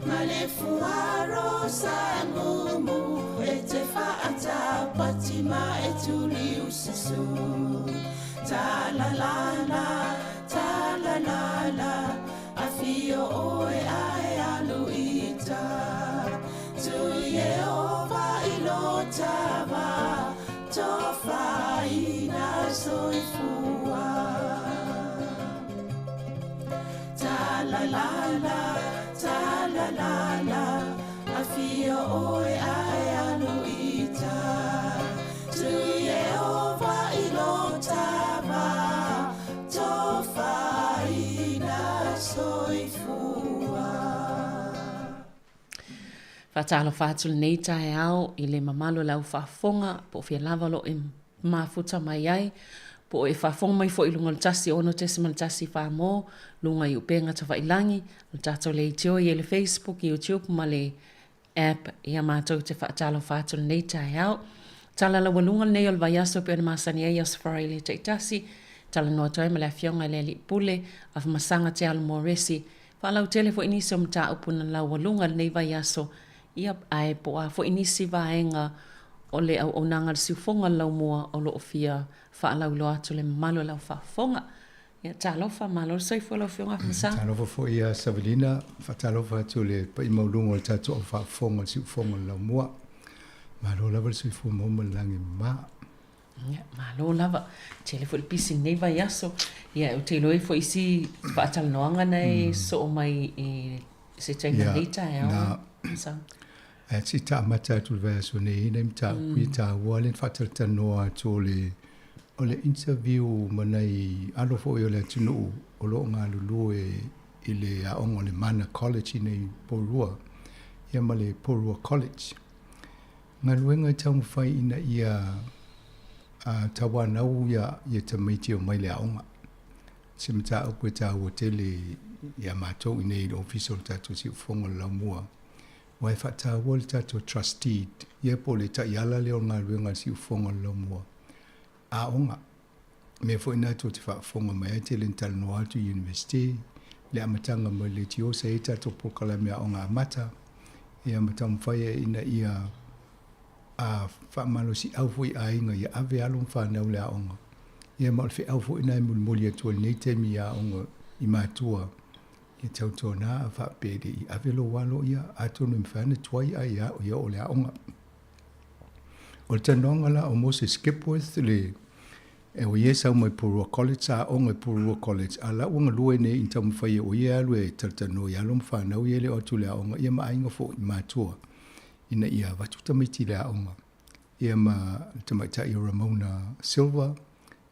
[SPEAKER 10] ma le fuaro sa mumu e te whaata patima e tuli ususu. Ta la la, a fio oe ai aluita, tu ye ova ilo tava, to faina soifua. Ta la la, a fio oe ai aluita, tu ye ova ilo tava, to faina soifua.
[SPEAKER 9] Whatalo whātulu nei tae au i le mamalo lau whafonga po fia lavalo e mafuta mai ai po e whafonga mai fo i lunga tasi ono tesi man tasi whamo lunga i upenga ta whailangi o tato le itio i le Facebook, YouTube ma le app i a mātou te whaatalo whātulu nei tae au tala la walunga nei o le vaiaso pe o masani ai o safarai le te tasi tala noa toi ma le afionga le li pule a masanga te alu moresi whalau tele fo inisi o mta upuna la walunga nei vaiaso ia ai po a fo inisi vaenga o le au onanga le siufonga lau mua o lo ofia whaalau lo atu le malo lau whaafonga. Ia talofa malo soifo lau fionga msa.
[SPEAKER 11] Talofa fo ia Savelina, talofa atu le pa ima ulungo le tatu o whaafonga siufonga lau mua. Malo lava le soifo mauma langi maa.
[SPEAKER 9] Ia, malo lava. Tele fo le pisi nei vai aso. Ia, o te loi fo isi whaatalanoanga nei so o mai i se taina leita e au. Msa.
[SPEAKER 11] Si ta mata tu va so ne nem ta kui ta walen fatal ta no to le o le interview manai alo fo yo le tunu o lo nga lu e ile a on le mana college nei Porua ia male Porua College nga luenga tau fai ina ia a tawana u ya te miti o mai le onga simta o ku ta hoteli ia mato nei official tatu si fongo la mua wai fata wol tato trustee ye pole ta yala le o nga luenga si fongo la mua a onga me fo ina to te fa fonga mai te lental no atu university le amatanga mo le tio se ita to pokala me onga mata e amatam fai ina ia a fa malo si au foi ainga ia ave alum fa na le onga ia mal fi au foi na mo le to nei te mi a onga i matua e tau tona fa pede i ave lo walo ia atu no mfana twai ai ia o le onga o te nonga la o Moses Skipworth le e o yesa mo Porua College a onga Porua College ala unga lue ne intam fai o ia lue tartano ia lum fa na ile o tu le onga ia ma ainga fo i matua ina ia watuta miti le onga ia ma tamaita i Ramona Silva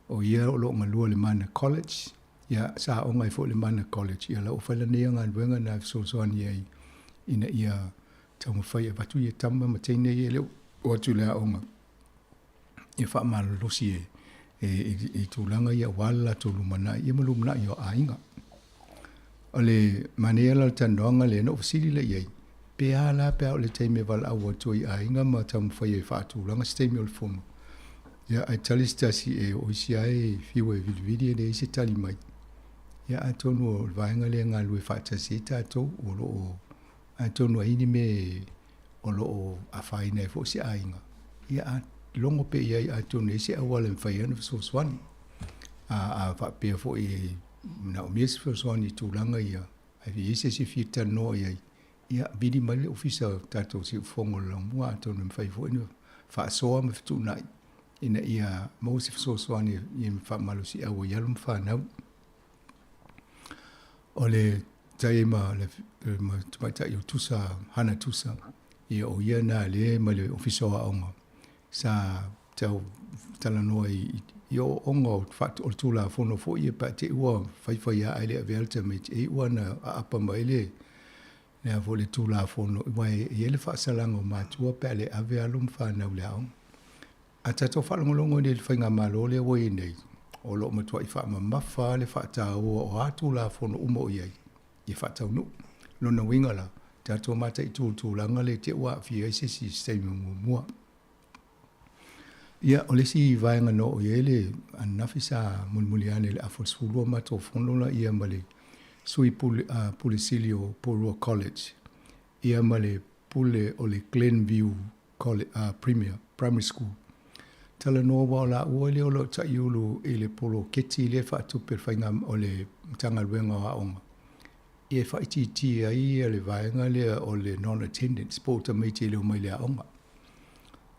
[SPEAKER 11] o ia o lo ngalua le mana college ia sa onga i fo le mana college ia la o fala ne nga luenga na so ia ina ia tamu fai watu ia tama matene ia le o tu le onga ia fa malo losi e tulanga ia wala tulumana ia malumana ia ainga ole manela tandonga le no fasili le ia Pea la pea o le teime wala awa toi a inga ma tamu whai e whaatu langa si teime o le fono. Ia ai tali stasi e o isi ai fiwa e vidividi e le isi tali mai. Ia a tonu o le vaenga le ngā lue whaatasi e tātou o lo o a tonu a ini me o lo o a whaina e fo si a inga. Ia a longo pe iai a tonu e si awala mwhai anu so swani. A whapea fo e na o miesi fo swani tūlanga ia. Ai vi isi si fita no iai. Ia vidi mai le ofisa tātou si ufongo la mua a tonu mwhai fo inu. Whaasoa me fitu nai. Ina ia mausi fo swani i mwhamalu si awa yalu mwhanau. O le taima le tumaita i o tusa, hana tusa. Ia o ia nā le ma le ofisa o aonga. Sa tau talanoa i o onga o whatu o tūla whono fo ia pa te ua whaiwhai a aile a vealta me te ua na a apa mai le. Nea fo le tūla whono i wai i ele whaasalanga o mātua pa le a vealum whanau le aonga. A tato whalongolongo ni le whainga malo le wai nei. O lo matua i whaama mawha le whaata o a tūla whono umo iai. I whaatau nu. Lona wingala. Tato mata i tūlanga le te ua fia i sesi steimi mua. Ia o le si vaenga no o iele an nafisa mulmuliane le afosfulua mato whonola ia male sui Pulisilio Porua College. Ia male pule o le Glenview College, Primary School. Tala noa wa la ua le o lo ta iulu e le polo keti le whaatupe whainga o le tanga luenga wa onga. Ia whaititi ai le vaenga le o le non-attendance pota meiti le o mai le onga.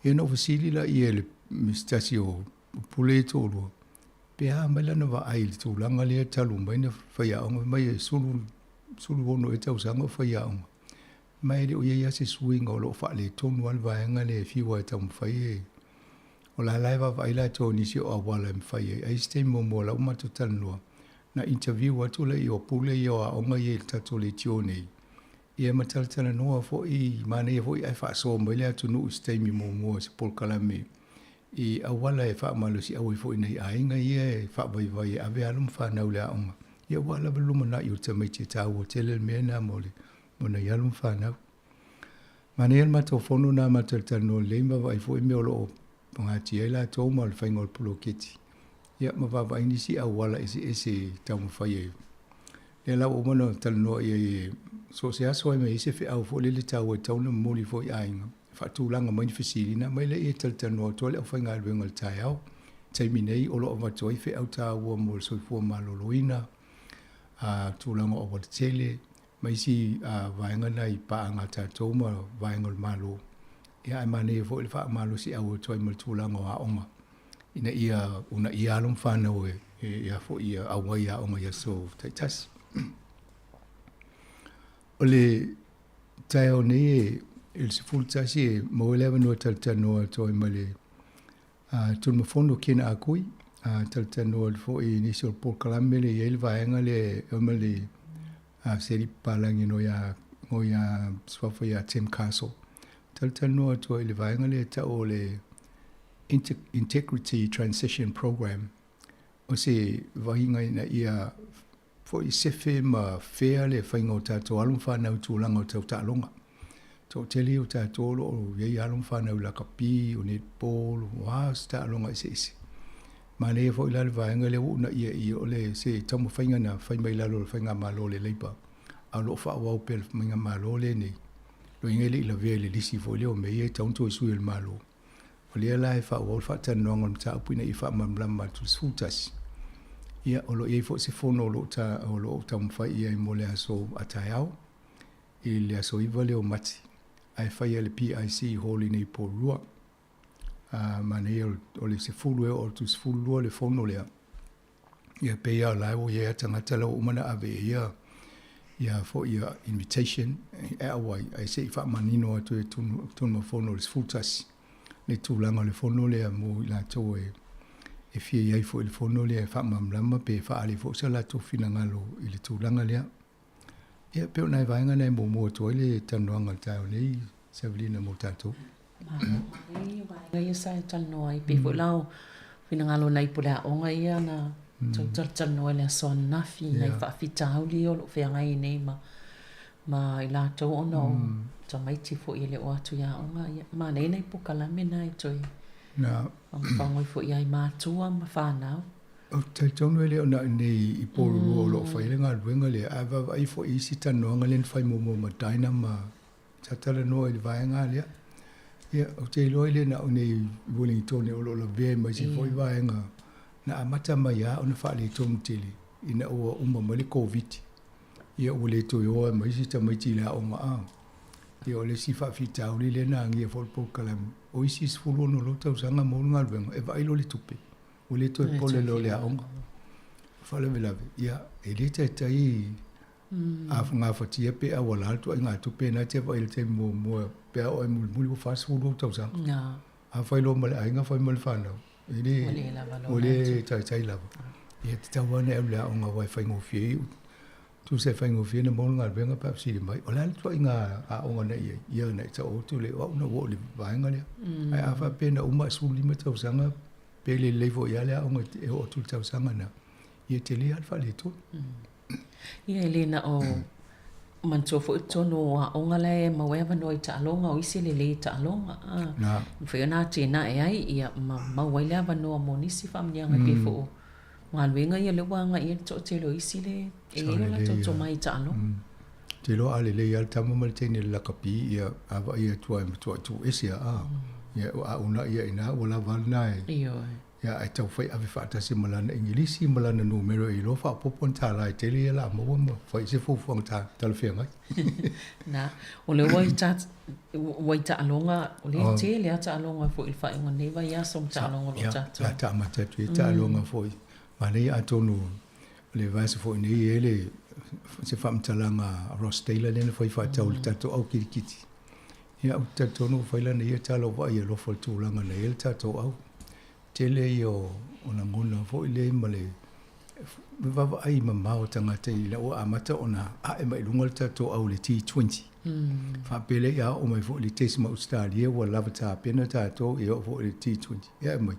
[SPEAKER 11] Ia no fasili la ia le mistasi o pule tōlua. Pea mai lana wa ai le tūlanga lea talu mai na whaia onga. Mai e sulu hono e tausanga whaia onga. Mai le o ia se suinga o lo wha le tonu al vaenga le fiwa e tamu whaie. O la laiva wa ila tō nisi o awala me whaie. Ai stei mo la umato tanua. Na interview atu le i o pule i o a onga i le tato le tio nei. Ia mataltala noa fo i mana ia fo i ai whaasoa mai le atu nuu stei mi mo se Paul Kalame. I awala e wha malu si awi fo i nei ainga ia e wha vai ave alum whanau le aonga. Ia wala baluma na i o tamaiti tāua tele mea nā mole mo na i alum whanau. Mana ia mato whono nā mataltala noa leima vai fo i mea lo o ngāti ai la tō ma le whaingol pulo keti. Ia mawawai nisi awala ese tau mwhai e. Le lau o mana tala noa i so se aso ai me ese whi au fo le tau e tau na moli fo i ainga. Whaatūlanga mai ni whisirina, mai le e tala noa toa le au whainga alwenga le tai au. Taimi nei o lo o watu ai whi au tāua mo le soifua maloloina. Tūlanga o wata tele. Mai si vaenga nei paanga tātou ma vaenga le malo. Ia ai mane e fo le wha malo si au toa i mal tūlanga o aonga. Ina ia una ia alum whanau e ia fo ia awai a onga ia so taitasi. O le tai o nei e il se fultasi e mo elewa noa taltanoa toi male tun mafono kina a kui taltanoa fo i nisi o Paul Kalame le i vaenga le male seri palangi no ia swafa ia Tim Castle. Taltanoa toi le vaenga le ta o le Integrity Transition Program. O se vahinga ina ia fo i sefe ma fea le whainga o tātou alum whanau tūlanga o tau tālonga. Tō teli o tātou lo o iei alum whanau la kapi o netball o haas tālonga ise ise. Ma le fo i lale vahinga le una ia i o le se tamu whainga na whaimai lalo le whainga malo le leipa. A lo wha wau pe le whainga malo le nei. Lo ingele i la vea le lisi fo leo me ie taunto i sui le malo. O lea la e wha wau wha tanonga mta apuina i wha mamlama tu sfutasi. Ia o lo iei fo se fono o lo tamu whai ia i mo le aso atai au. I le aso iwa leo mati. Ai whai le PIC holi nei Porua. Mane o le se fulu e o tu sfulu le fono lea. Ia peia lai o ia tangata lau umana ave ia. Ia fo ia invitation. E awai ai se i wha manino atu e tunu fono le sfutasi. Le tūlanga le fono lea mo i la tō e fia iai fo i le fono lea wha mamlama pe wha ali fo sa la tō fina ngalo i le tūlanga lea. Ia peo nai vaenga nei mo tō i le tanuanga tau nei Savelina mo tātou.
[SPEAKER 9] Vaenga ia sa tanoa i pe fo lau fina ngalo nei po lea onga ia na tanoa lea soa nafi nei wha fita hauli o lo whea ngai nei ma Ma i lātou ono tamaiti fo i le o atu ia o ngā ia. Ma nei nei pukalame nai toi.
[SPEAKER 11] Na.
[SPEAKER 9] Whangoi fo i ai mātua ma whānau.
[SPEAKER 11] O tai tonu ele o na nei i pōru o lo whaile ngā ruenga le. A wa i fo i si tanoanga len whai momo ma daina ma tatala noa i le vaenga lea. Ia, o te loi le na o nei Wellington o lo la vea mai si fo i vaenga. Na amata mai a o na whaale i tomu tele. Ina o umma mali COVID. Ia o le toi oa mai si tamaiti le a o ngā a. Ia o le si whawhita o le na angia fōlpo kalamu. O isi sifuru ono lo tau sanga mo ngā ruenga. E vai lo le tupe. O le toi pole lo le a onga. Whale velave. Ia, e le tai tai a ngā whatia pe a wala altu ai ngā tupe na te vai le te mua pe a oi muli o fast food o tau sanga. A whai lo male ai ngā whai male whanau. O le tai tai lava. Ia te tau ane au le a onga wai whai ngofie. Tu se whai ngofie na mo ngā ruenga pa psiri mai. O le altu ai ngā a onga na ia. Ia na i ta o tu le o na wo le vaenga lea. Ai a wha pe na uma suli ma tau sanga. Pele levo ia lea onga e o tu tau sanga na. Ia te le alfa le tu.
[SPEAKER 9] Ia elena o mantua fo tono a onga le mawewa no i ta alonga o isi le ta alonga.
[SPEAKER 11] Na.
[SPEAKER 9] Whai ona te na e ai ia mawai lea wanoa mo nisi whamnianga pe fo. Ngā luenga ia le wanga ia to te lo isi le e iola to mai ta alonga.
[SPEAKER 11] Te lo ale le ia tamo mal tene la kapi ia ava ia tua tu esi a. Ia a una ia ina wala valna e.
[SPEAKER 9] Iyo.
[SPEAKER 11] Ia ai tau whai awe whaatasi malana ingilisi malana numero i lo wha popon tā lai tele ia la maua ma whai se fufuang tā talawhia ngai.
[SPEAKER 9] Na, o le wai ta alonga, o le te lea ta alonga fo il whai ngon newa ia som ta alonga lo tatu.
[SPEAKER 11] Ia ta matatu e ta alonga fo i. Ma nei a tonu le vaisa fo i nei ele se whamtalanga Ross Taylor lena fo i whai tau le tatu au kirikiti. Ia au tatonu whai lana ia talo wai e lofo le tūlanga nei ele tatu au. Tele i o na ngona fo i le male wawa ai mamao tangata i la o amata o na a e mai lunga le tatu au le T20. Whapele ia o mai fo le tesi ma Australia wa lava tā pena tatu i o fo le T20. Ia e mai.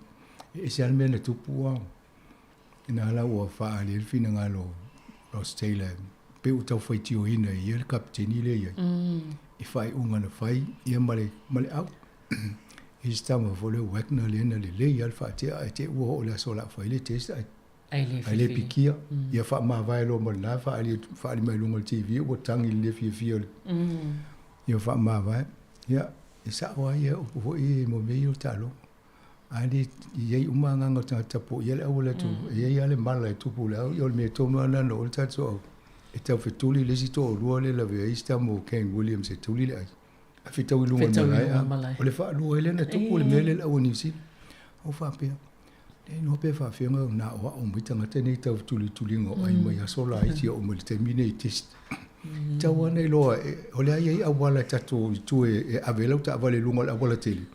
[SPEAKER 11] E se alme na tupu au. Ina ala ua wha le fina ngalo Ross Taylor. Pe u tau whai tio hina i el kapiteni le iai. I whai unga na whai ia male au. I stama fo le Wagner le na le le al wha te a te ua o le sola whai le test ai le pikia. Ia wha maa vai lo mo na wha ali mai lunga le TV ua tangi le fia le. Ia wha maa vai. Ia i sa oa ia upo ho i mo mei o talo. Ani iei umanganga tapo ia le awala tu iei ale mala e tupu le au iol me tonu ana no le tatu au e tau fetuli le sito o lua le la vea ista mo Ken Williams e tuli le ai a fetau ilunga malai o le wha lua ele na tupu le mele le au nisi o wha pia le no pe wha whianga na oa o mitanga tene tau tuli ngo ai mai a sola ai tia o mali termine i test tau ana iloa o le ai ai awala tatu tu e avela uta avale lunga le awala tele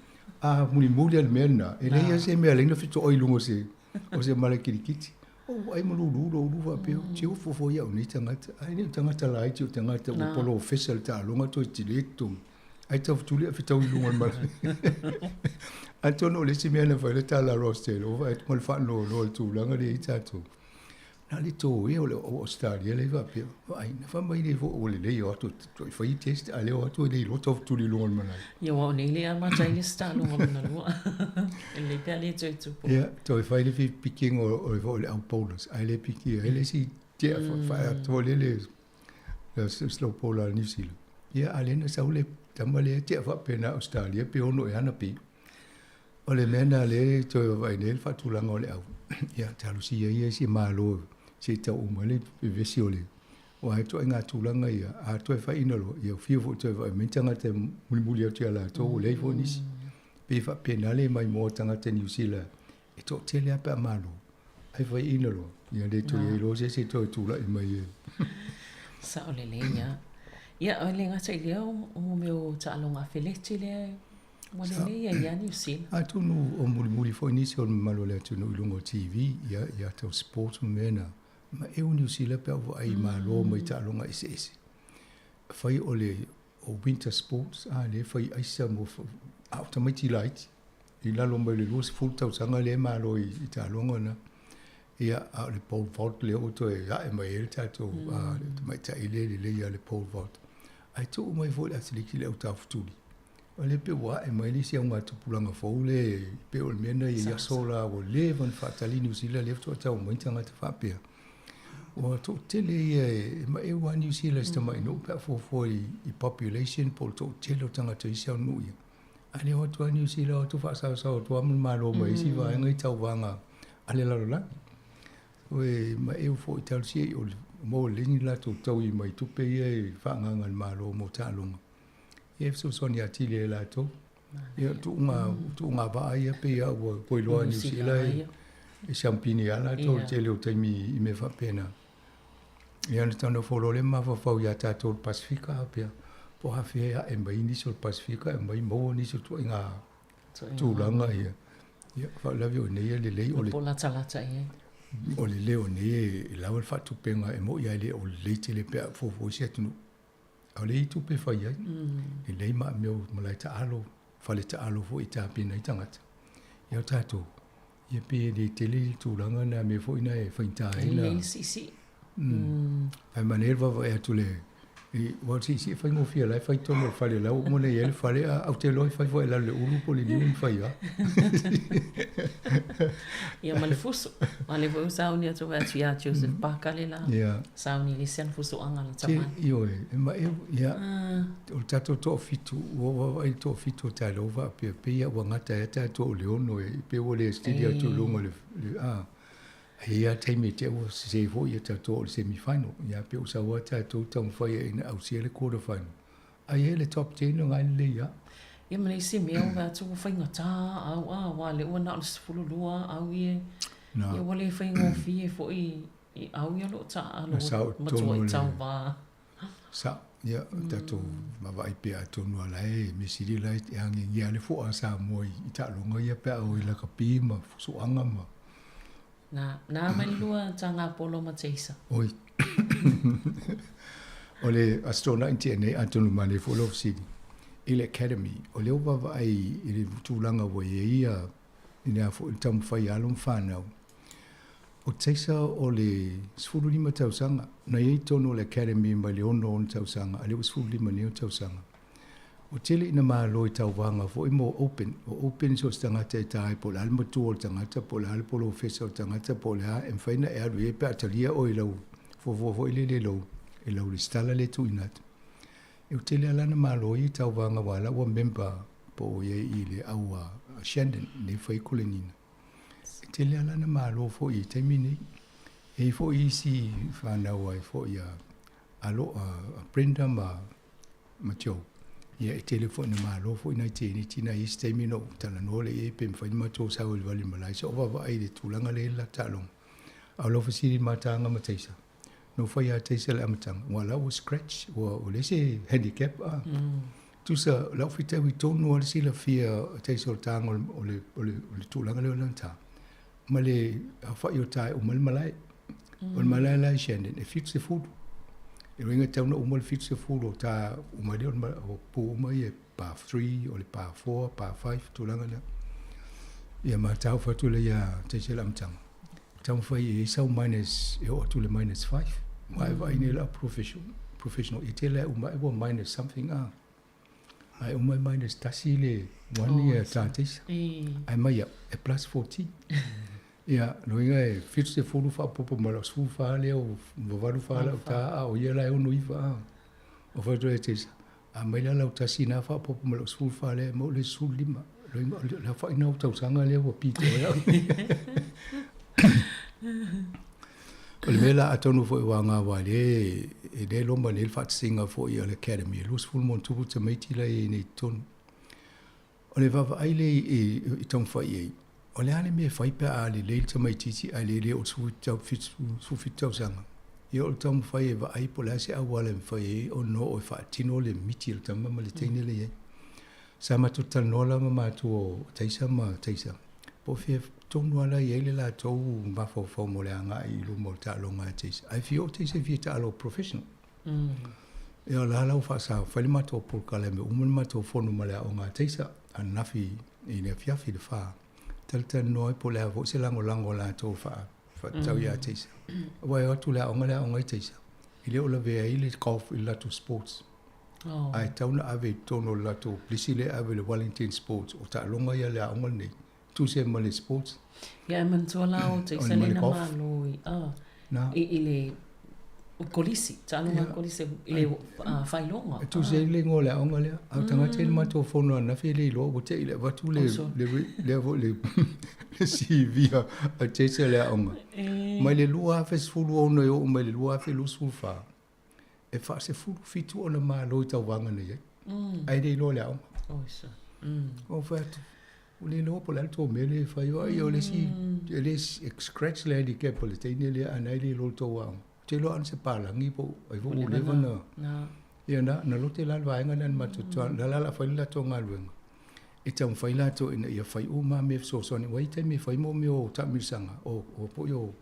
[SPEAKER 11] a muli al mena e le se me alena fito oi lungo se o se mala kirikiti o ai mo lu va pe ti o fo ia ni tangata ai ni tangata lai ti o tangata o polo official ta lunga to tileto ai ta fituli fito oi lungo mal Antonio le se me ana fa le ta la roster o vai mo fa no tu langa le itato na li to e o stadia le va pe ai na fa mai le vo o le o to fa i test ale o to le lo to tu li lo man
[SPEAKER 9] Ia wa nei le ama tai le sta lo ngona lo le pe ale tu
[SPEAKER 11] ja to fa le fi picking o vo le au polos ai le piki ele si te fa to le slow polar New Zealand ia ale na sa le tamale te fa pena Australia pe ono e ana pe o le mena le to vai nei fa tu langa le au ia talusia ia si malo se tau umale vesiole o ai to nga tulanga ia a to fa inolo ia fio to va mentanga te muli atu ala to le fo nis pe fa penale mai mo tanga te New Zealand e to tele apa malo ai fa inolo ia le to ia lo se to tula i mai
[SPEAKER 9] sa ole le ia o le nga sai le o me o ta longa felete le wala le ia New Zealand
[SPEAKER 11] a tu no o muli fo nis o malo le tu no lungo TV ia to sport mena ma e New Zealand pe o ai malo mai ta longa ese fai ole o winter sports le fai ai sa mo automatic light i la lo mai le luz full tau sanga le malo i ta longa na ia a le pole vault le o to ia e mai el ta to mai ta ile le ia le pole vault ai tu mai fo le asiliki le uta futuli o le pe wa e mai le sia unga tupulanga fo le pe o mena ia sola o le van fatali New Zealand le to ta o mai tanga te fa pe o to tele e mai wa New Zealand sta mai no pe fo i population po to tele tanga te sia no ia ale o to New Zealand to fa sa to am malo mai si va ngai tau vanga ale la we mai o fo ital si o mo lini la to tau i mai tu pe e fa nganga malo mo ta longa e so sonia tile la to ia tu nga ba ia pe ia o ko lo New Zealand e champini ala to tele o temi i me fa pena ia no tano fo le ma fa ia ta to Pacifica pe po ha fe e mai ni so Pacifica e mai mo ni so tu nga tu langa ia fa la vi o ne le le o le
[SPEAKER 9] po la tala ia
[SPEAKER 11] o le leo ne la o fa tu penga e mo ia le o le tele pe fo sia tu o le tu pe fa ia e le ma me o malai ta alo fa le ta alo fo ita pe nei tangata ia tato ia pe de tele tu langa na me fo ina e fa ita ina
[SPEAKER 9] si
[SPEAKER 11] ai manerva va e tu le e wa si fa mo fia la fa to mo fa le la mo ne ele fa le au te lo fa fo la le ulu po le ni fa ia
[SPEAKER 9] ia ma le fuso ma le vo sa unia to va tia Joseph Pakale la sa uni le sen fuso anga la tama
[SPEAKER 11] io e ma ia o tato to fitu o ai to fitu ta lo va pe ia wa ngata ta to le ono e pe o le studio to longo le ia taimi te o se vo ia ta to semi-final ia pe o sa wa ta to tong fa ia in au se le quarter final ai ele top 10 no ngai le ia
[SPEAKER 9] ia mai se me o va tu fa ngata au wa le ona o se fulu lua au ia ia wa le fa ngo fi fo i au ia lo ta alo ma tu ta va
[SPEAKER 11] sa ia ta to ma vai pe a to no la e mi si di la e angi ia le fo a sa mo i ta lo ngai pe o i la ka pi ma so anga ma
[SPEAKER 9] na mai lua tanga polo ma teisa
[SPEAKER 11] oi ole astona intene antonu mane follow city ile academy ole va ai ile tulanga wo ia ina fo tam fai alum fana o teisa ole sfulu lima tausanga na ye tono le academy ma le ono on tausanga ale sfulu lima ne tausanga o tele ina ma loi tau wanga fo imo open so stanga te tai po alma tu o tanga ta po al po officer tanga ta po la en faina e alu e pe atalia o ilo fo ile lo e lo stala le tu inat e o tele ala na ma loi tau wanga wala o member po ye ile au Shandon ne foi kulenina e tele ala na ma lo fo i temini e fo i si fa na wa fo ya alo Brenda ma Joe ia e telefone ma lo fo ina te ni tina i stemino tala no le e pe fa ma to sa o vali malai so va ai de tulanga le la talong a lo fo ma tanga ma teisa no fa ya teisa le amtang wala o scratch o le se handicap tu sa la fita wi to no le sila fia teisa o tanga o le tulanga le la ta ma le fa yo tai o mal malai o malai la shende e fix the food e ringa tau na umal fit se fulo ta umari o pu umai e pa 3 o le pa 4 pa 5 tulanga na ia ma tau fa tu le ia te se lam tang tau fa i sau minus e o tu le minus 5 mai vai ni la professional e te le umai o minus something ai umai minus tasile 1 year tantis ai mai e plus 40 ia loinga e fit se fulu fa popo mala su fa le o valu fa la ta o ia la o no ifa o fa do etes a mai la ta sina fa popo mala su fa le mo le su lima loinga la fa ina ta sanga le o pito ya o le mela atonu fo wanga wa le e de lomba le fa singa fo ia le academy lus ful mon tu te mai tila e ni ton o le va ai le e ton fa ye o le ane me fai pe a le leil mai titi a le o su fit tau sanga. I o tamu fai e va ai po lase a wale me fai o no o fa tino le miti o tama ma le teine le ye. Sa ma tu tal nola ma tu o taisa ma taisa. Po fie tonu ala ye le la tau ma fau mo le anga i lu mo ta longa taisa. Ai fi o taisa fi ta alo professional. E o la lau fa sa fai ma to por kale me umun ma to fonu ma le a onga taisa a nafi i ne fiafi le faa. Talta noi po le avo se lango la to fa tau ya teisa. Wa o tu le onga teisa. Ile o la ve ile golf ile to sports. Ai tauna ave tono lato plisile ave le Wellington Sports o ta longa ia le aonga nei. Tu se male sports.
[SPEAKER 9] Ia man tuala o te selena malo i le kolisi, ta longa kolisi i le whailonga.
[SPEAKER 11] Tu se le ngole aonga lea. Au tanga te mato fono na fe le lo o te ile watu le CV a te se le aonga. Mai le lua fe sfulu ono yo mai le lua fe lu sulfa. E fa se fulu fitu ona malo i tau wanga nei. Ai le lo le aonga.
[SPEAKER 9] Oisa.
[SPEAKER 11] O fatu. Ule no po l'alto mele fa io le si le scratch le di che po le tene le anai le lo to wa te lo an se pala ngi po ai vo le vana ia na lo te la va nga nan ma to la fa la to nga lu e tau fa la to ina ia fa u ma me so ni wai te me fa mo me o ta mi sanga o po yo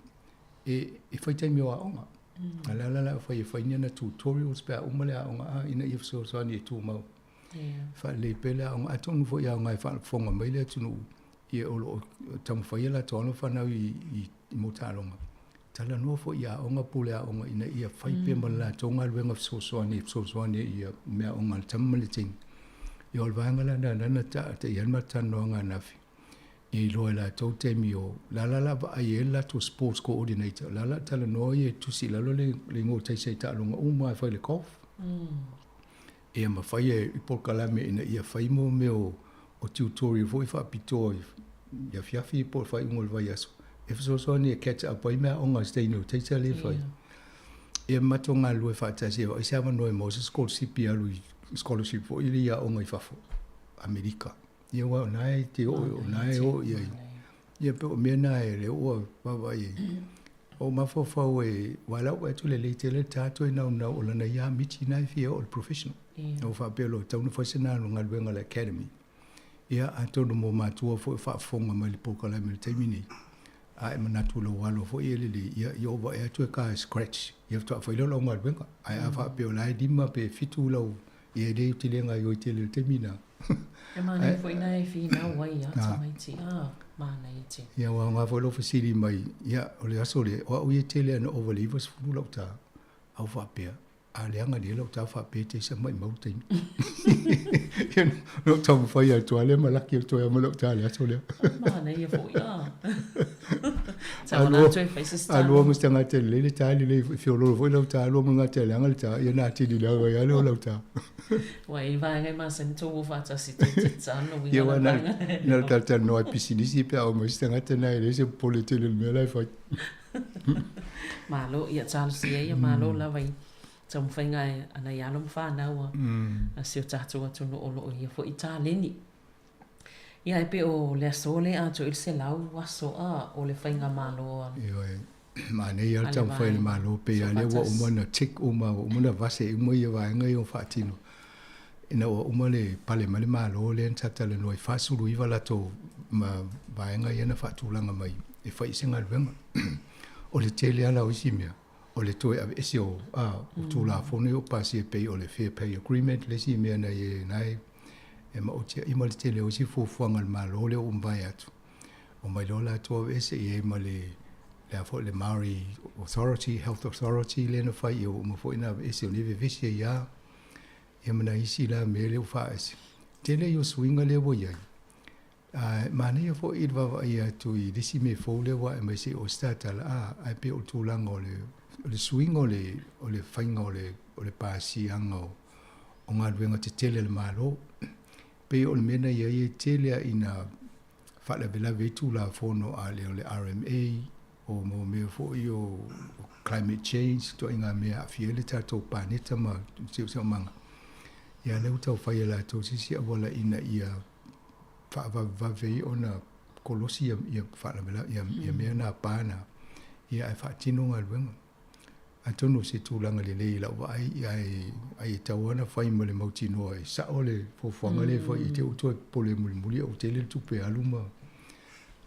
[SPEAKER 11] e fa te me o nga la fa ni na tutorials pa o ma le nga ina ia so ni tu ma fa le pela on atonu fo ya ngai fa fonga mai le tunu ia o tam fa ia to no fa na i motalonga tala no fo ya onga pula onga ina ia fa pe mala tonga luenga so ni ia me onga tam le ting yo va ngala na ta ia mata no nga na fi i lo la to te mio la va ai la to sports coordinator la tala no ia tu si la le ngo te se ta longa uma fa le kof e ma fai e por kalame ina ia fai mo meu o tutorial foi fa pito ia fiafi por fai ngol vai aso e so ni catch up ai ma onga stay no te le fai e ma tonga lu fa ta se e sa no mo scholarship ia lu scholarship foi ia onga i fa fo America ia wa nai te o nai o ia pe me nai le o va o ma fo e wala o tu le le tato ina na o la ia miti nai fi o professional o fa pelo tau no fa na no ngal venga le academy ia ato no mo matua fo fa fonga mai po kala me termini ai ma natu lo walo fo ile ia yo va e tu ka scratch ia to fa lo ngal venga ai fa pelo lai dimma pe fitu lo ia de tilenga yo tele termina
[SPEAKER 9] e ma nei fo ina e fi na wai ya tamaiti ma nei te
[SPEAKER 11] ia wa nga fo lo fasili mai ia o le aso le o ia tele no overlevers fu lo ta au fa pe a le anga le lo ta fa pe te sa mai mau te no tau fa ia to ale mala ki to ia mo lo ta le aso le
[SPEAKER 9] ma nei fo ia Alo
[SPEAKER 11] alo mo stanga te le ta le fio lo vo lo ta lo mo ngate le anga ta ia na ti di la ia lo ta
[SPEAKER 9] Wai vai ngai ma sen to fa ta si te tsano wi
[SPEAKER 11] ia na ta no pisini si pe o mo stanga te na le se polite le me la fa
[SPEAKER 9] malo ia tsal si ia malo la vai tsam fa ngai ana ia lo fa na wa a si ta to to no lo ia fo italeni ia e pe o le sole a to il se lau wa so a o le fa nga malo
[SPEAKER 11] ma ne ia tsam fa le malo pe ia le wa mo na tik o ma o mo na va se mo ia va ngai o fa tino ina o mo le pale male malo le tata le no fa su lu la to ma va ngai ina fa tu langa mai e fa isinga venga o le tele ala o simia o le toe ave ese o tu la fone o pasi pe o le fair pay agreement le simia na ye nai e ma o tia i ma le tele o si fuanga le malo le o mbai atu o mai lo la to ese e ma le fo le Maori Authority Health Authority le na fai o mo fo ina ese o le visi ya e ma na isi la me le fa ese tele yo swinga le bo ia mane fo i va ia tu i disi me fo le wa me se o stata la ai pe o tu lang o le swing o le fainga o le pasi anga o nga venga te tele le malo pe o le mena ia i tele ina fa la vela vetu la fono a le RMA o mo me fo i o climate change to inga me a fiele tato paneta ma se manga ia le utau fa ia la to si wala ina ia va vei ona kolosi ia fa la vela ia me na pana ia fa tino ngal wenga atono se tulanga le la wa ai tawana fai mo le mauti no ai sa ole fo fanga le fo i te uto pole muli o te le tupe aluma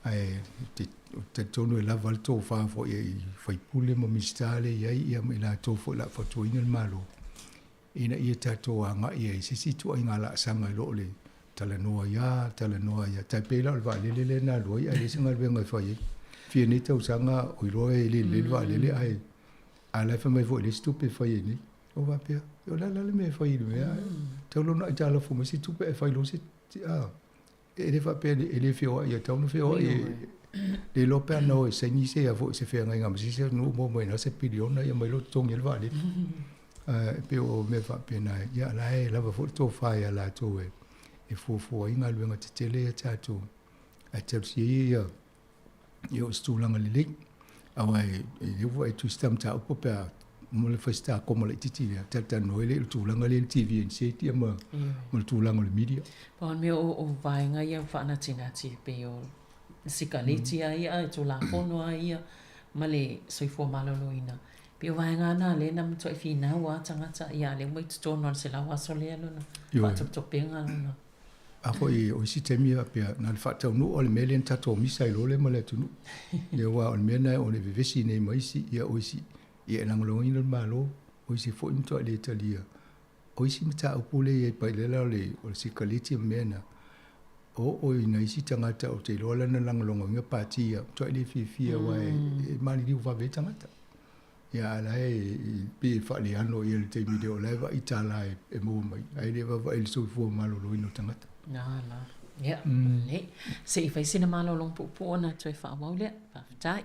[SPEAKER 11] ai te tono la valto fa fo i fai pule mo mistale ia me la to fo la fo to ina malo ina ia tato anga ia si tu anga la sanga lo le tala noa ya ta pela va le na lo ia le singa venga fai fi ni tau sanga o lo le va le ai ala fa mai vo le stupe fai ni O va pia. O la me fai lu ya. Te lo na ja la fu si tu pe fai lo si ele fa pe ele fio ia tau no fio e lo pe no se ni se avo se fe nga ma si se no mo na se piliona ia mai lo tong il va le. Pe o me fa pe na ia la e la va fu to fa ia la to e fu inga lu nga te tele ta to a te si ia io stu langa le lik awai io vai tu stam ta po pe mo le festa como le titi ta no le tu langa le tv en se ti ma mo tu langa le media
[SPEAKER 9] pa me o vai nga ia fa na tina ti pe o sikaliti ai tu la fono ai ma le soi fo maloloina pe vai nga na le nam to fina wa tangata ia le mo tu no se la wa so le no pa to penga no
[SPEAKER 11] a foi o si temia pe na le fatau no o le melen tato mi sai lo le male tu no le wa o mena o le vivesi nei mai si ia o si ia nang lo ina malo o si fo into le italia o si mata o pule e pa le o si kaliti mena o ina si tangata o te lo la na lang longo nga patia to le fi wa e mali di va ve tangata ia la e pe fa le ano il te video live itala e mo mai ai le va il so fo malo lo ino tangata
[SPEAKER 9] na ya ne se fai sina malo long po na to fa wa le fa tai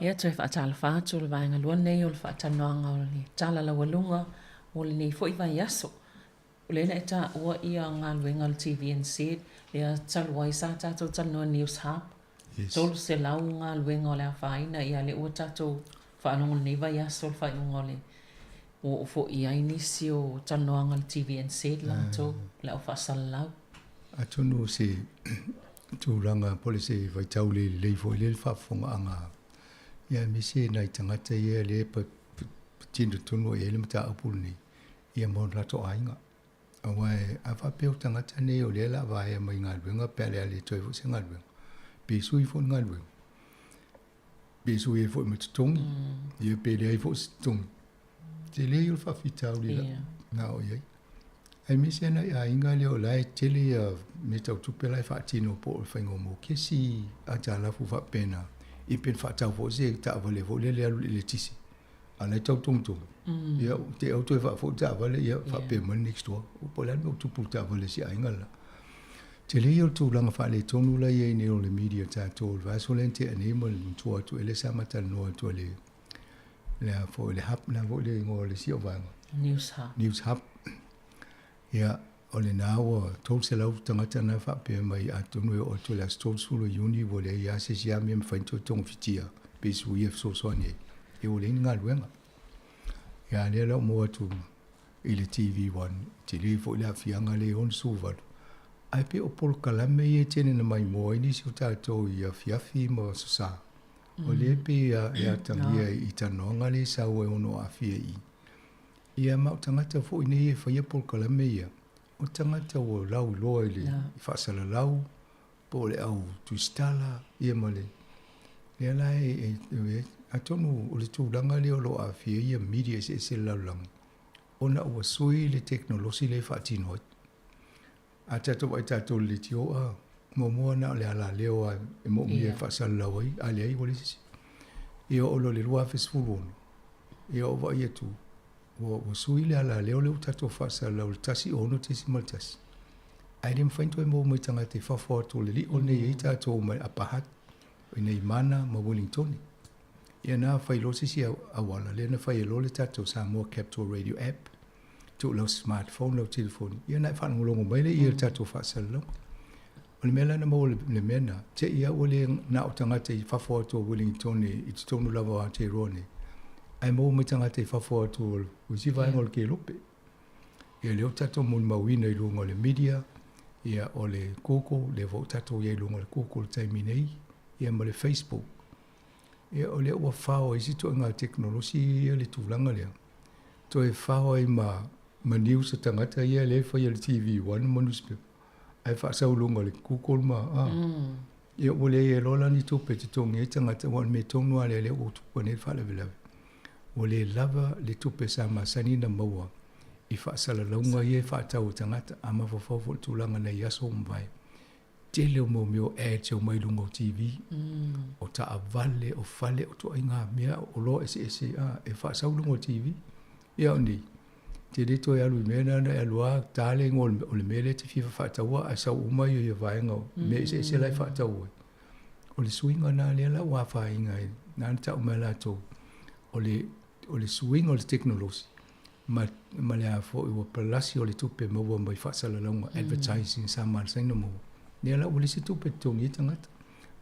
[SPEAKER 9] ia toe faatala fatu o le vaegalua nei o le faatanoaga o le tala laualunga o lenei foʻi vai aso o Lena eta ua ia ngaluenga le TVNZ, lea talua sa tatou tanoa News Hub.
[SPEAKER 11] Yes.
[SPEAKER 9] Tolu se lau ngaluenga o le awhaina ia le ua tatou whaanongo nei vai aso le whainonga o le o fo ia inisi o tanoanga le TVNZ la to la o whaasala lau.
[SPEAKER 11] Atonu se tūranga polisi vai taule le fo le whafonga anga. Ia misi nai tangata ia le pa tindu tunu e le mata apuni. Ia mon rato ainga. Awai afa peo tangata ne o le la vai mai ngaluenga pele ale toi fo se ngaluenga. Besu i fo ngaluenga. Besu i fo matutongi. Ia pele ai fo sitongi. Te le il fa fitau li la. Na o iai. Ai misi ana ia inga leo lai tele ia me tau tupe lai fa tino po o whaingo mo kesi a jala fu fa pena. I pen fa tau fo se ta avale fo le alu le tisi. Ana tau tongtong. Ia te auto fa fo ta avale ia fa pe man next door. O po la no tupu ta avale si a inga la. Te le il tu langa fa le tonu la ia ne o le media ta tol. Va so lente ane mo le tua tu ele sa mata no tu le. Le fo le hap na vo le ngo le si o vanga. News Hub. Ia o le nawa tol se lau tangata na fa pe mai atunu o tu la tol sulu uni vo le ia se sia me fa into tong fitia. Pe su ia so so ne. E o le nga luenga. Ia le la mo tu ile TV1 te le fo le fianga le on suva. Ai pe o pol kalame e tene na mai mo ini si ta to ia fiafi mo so sa. O le pe ia tangia i tanonga le sa o ono afia i. Ia mau tangata fo ine e whaia pol kalame ia. O tangata o lau loa le i whaasala lau, po le au tu stala, ia male. Lea la atonu o le tūranga leo lo a fia ia media se lau langi. Ona ua sui le teknolosi le whaatino. A tato ai tato le tio a, momoa na le ala leo a e mo mi e whaasala lau ai, a le ai wale sisi. Ia olo le lua fesfulono. Ia o wa ia tu. O sui le ala leo leo tato whasa lau le tasi ono te si maltasi. Ai le mwhainto e mo mai tanga te whawha ato le li o nei e tato mai apahat o nei mana ma Wellingtoni. Ia na whai lo sisi awala le na whai lo le tato Samoa Capital Radio app tu lau smartphone lau telefoni. Ia na whanangolongo mai le i le tato whasa lau. O le mela na mo le mena te ia o le na o tanga te whawha ato Wellingtoni i te tonu lava a te rone. Ai mo mai tanga te whawha atu o si vai ngol ke lope. Ia leo tato mun mawina i lunga le media, ia o le koko, le vo tato ia i lunga le koko le taimi nei, ia ma le Facebook. Ia o leo ua whao i sito ngā teknolosi ia le tūlanga lea. To e whao i ma news a tangata ia le whai le TV1 ma newspaper. Ai whaasau lunga le koko ma ia o le e lola ni tupe te tongi e tangata wan me tongua le o tupa ne whalawelawe. O le lava le tupe sa masani na maua i whaasala launga i e whaatau tangata ama whawhawho tūlanga nei aso mwai. Te leo mo meo ads o mailunga o TV o ta avale o fale o toa inga mea o lo ese e whaasau lunga o TV. Ia o ni, te reto e alu i mea nana e alua tale ngō o le mele te whiwha whaataua a sau umai o i a vaenga o me ese lai whaataua. O le suinga nā lea la wā whainga e nāna ta umai la tō o le swing o le teknolosi ma le afo i wa palasi o le tupe maua mai whaasala launga advertising sa marsaina maua. Nea la ule se tupe tongi tangata.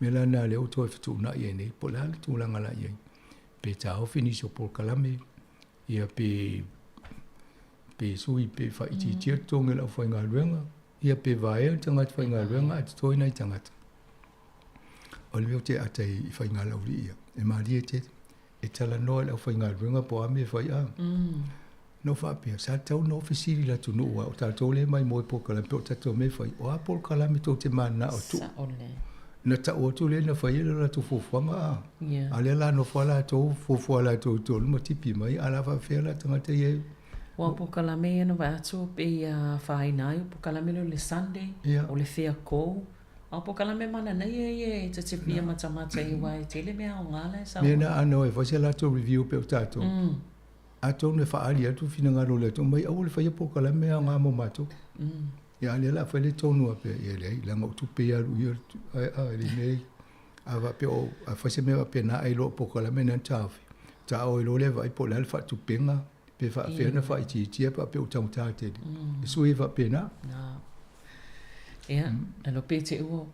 [SPEAKER 11] Me la na le oto e fitu na i nei, po la le tūlanga la i ei. Pe ta au finisio Paul Kalame, ia pe sui pe whaiti tia tongi la whai ngā ruenga, ia pe vae tangata whai ngā ruenga at toi nei tangata. O le meo te atai i whai ngā lauri ia. E maari e te e tala noa la whai ngā ruenga po ame whai a. No whapea, sa tau no ofisiri la tu nua, o tātou le mai moe Paul Kalame, o tātou me whai, o a Paul Kalame tō te mana o tu. Na tau o tu le na whai la tu fofuanga a. A le la no whala tō, fofua la tō tō, luma tipi mai, a la whawhea la tangata ie.
[SPEAKER 9] Wa Paul Kalame ena vai atu pe whai nai, Paul Kalame le Sunday, o le whea kou. A Paul Kalame mana nei e te te pia matamata i wai, tele mea o ngāle sa.
[SPEAKER 11] Mena ano e, whase la tō review pe o tātou. A tō ne whaari atu whina ngā role tō mai au le whaia Paul Kalame a ngā mo mātou. Ia le la whaile tōnua pe, ia le langa o tupe aru ia, li nei. A wa pe o, a whase mea pe na ai lo Paul Kalame na tāwhi. Tā o i lo le vai po le alfa tupenga, pe wha na wha i tia pa pe o tamuta te. Sui wha pe na.
[SPEAKER 9] Ia, ano pe te ua,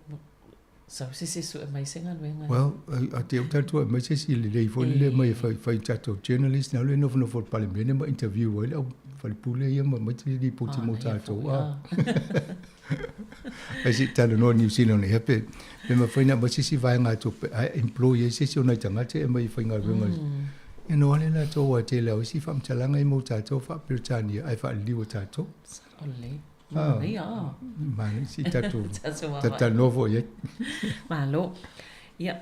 [SPEAKER 9] sau se su e mai senga luenga.
[SPEAKER 11] Well, a te o tatua mai se si le lei fo le mai whai tato journalist na le no for palimene ma interview ele au whai pule ia ma te di poti mo tato. Ai si tala no New Zealand e hape. Me ma whaina ma se si vai ngā to employee se si o nai tangate e mai whai ngā luenga. E no ale la to wa te leo si wha mtalanga i mo tato wha Britania ai wha liwa tato.
[SPEAKER 9] Ole.
[SPEAKER 11] Mane si tatu tata novo ye.
[SPEAKER 9] Malo. Ia.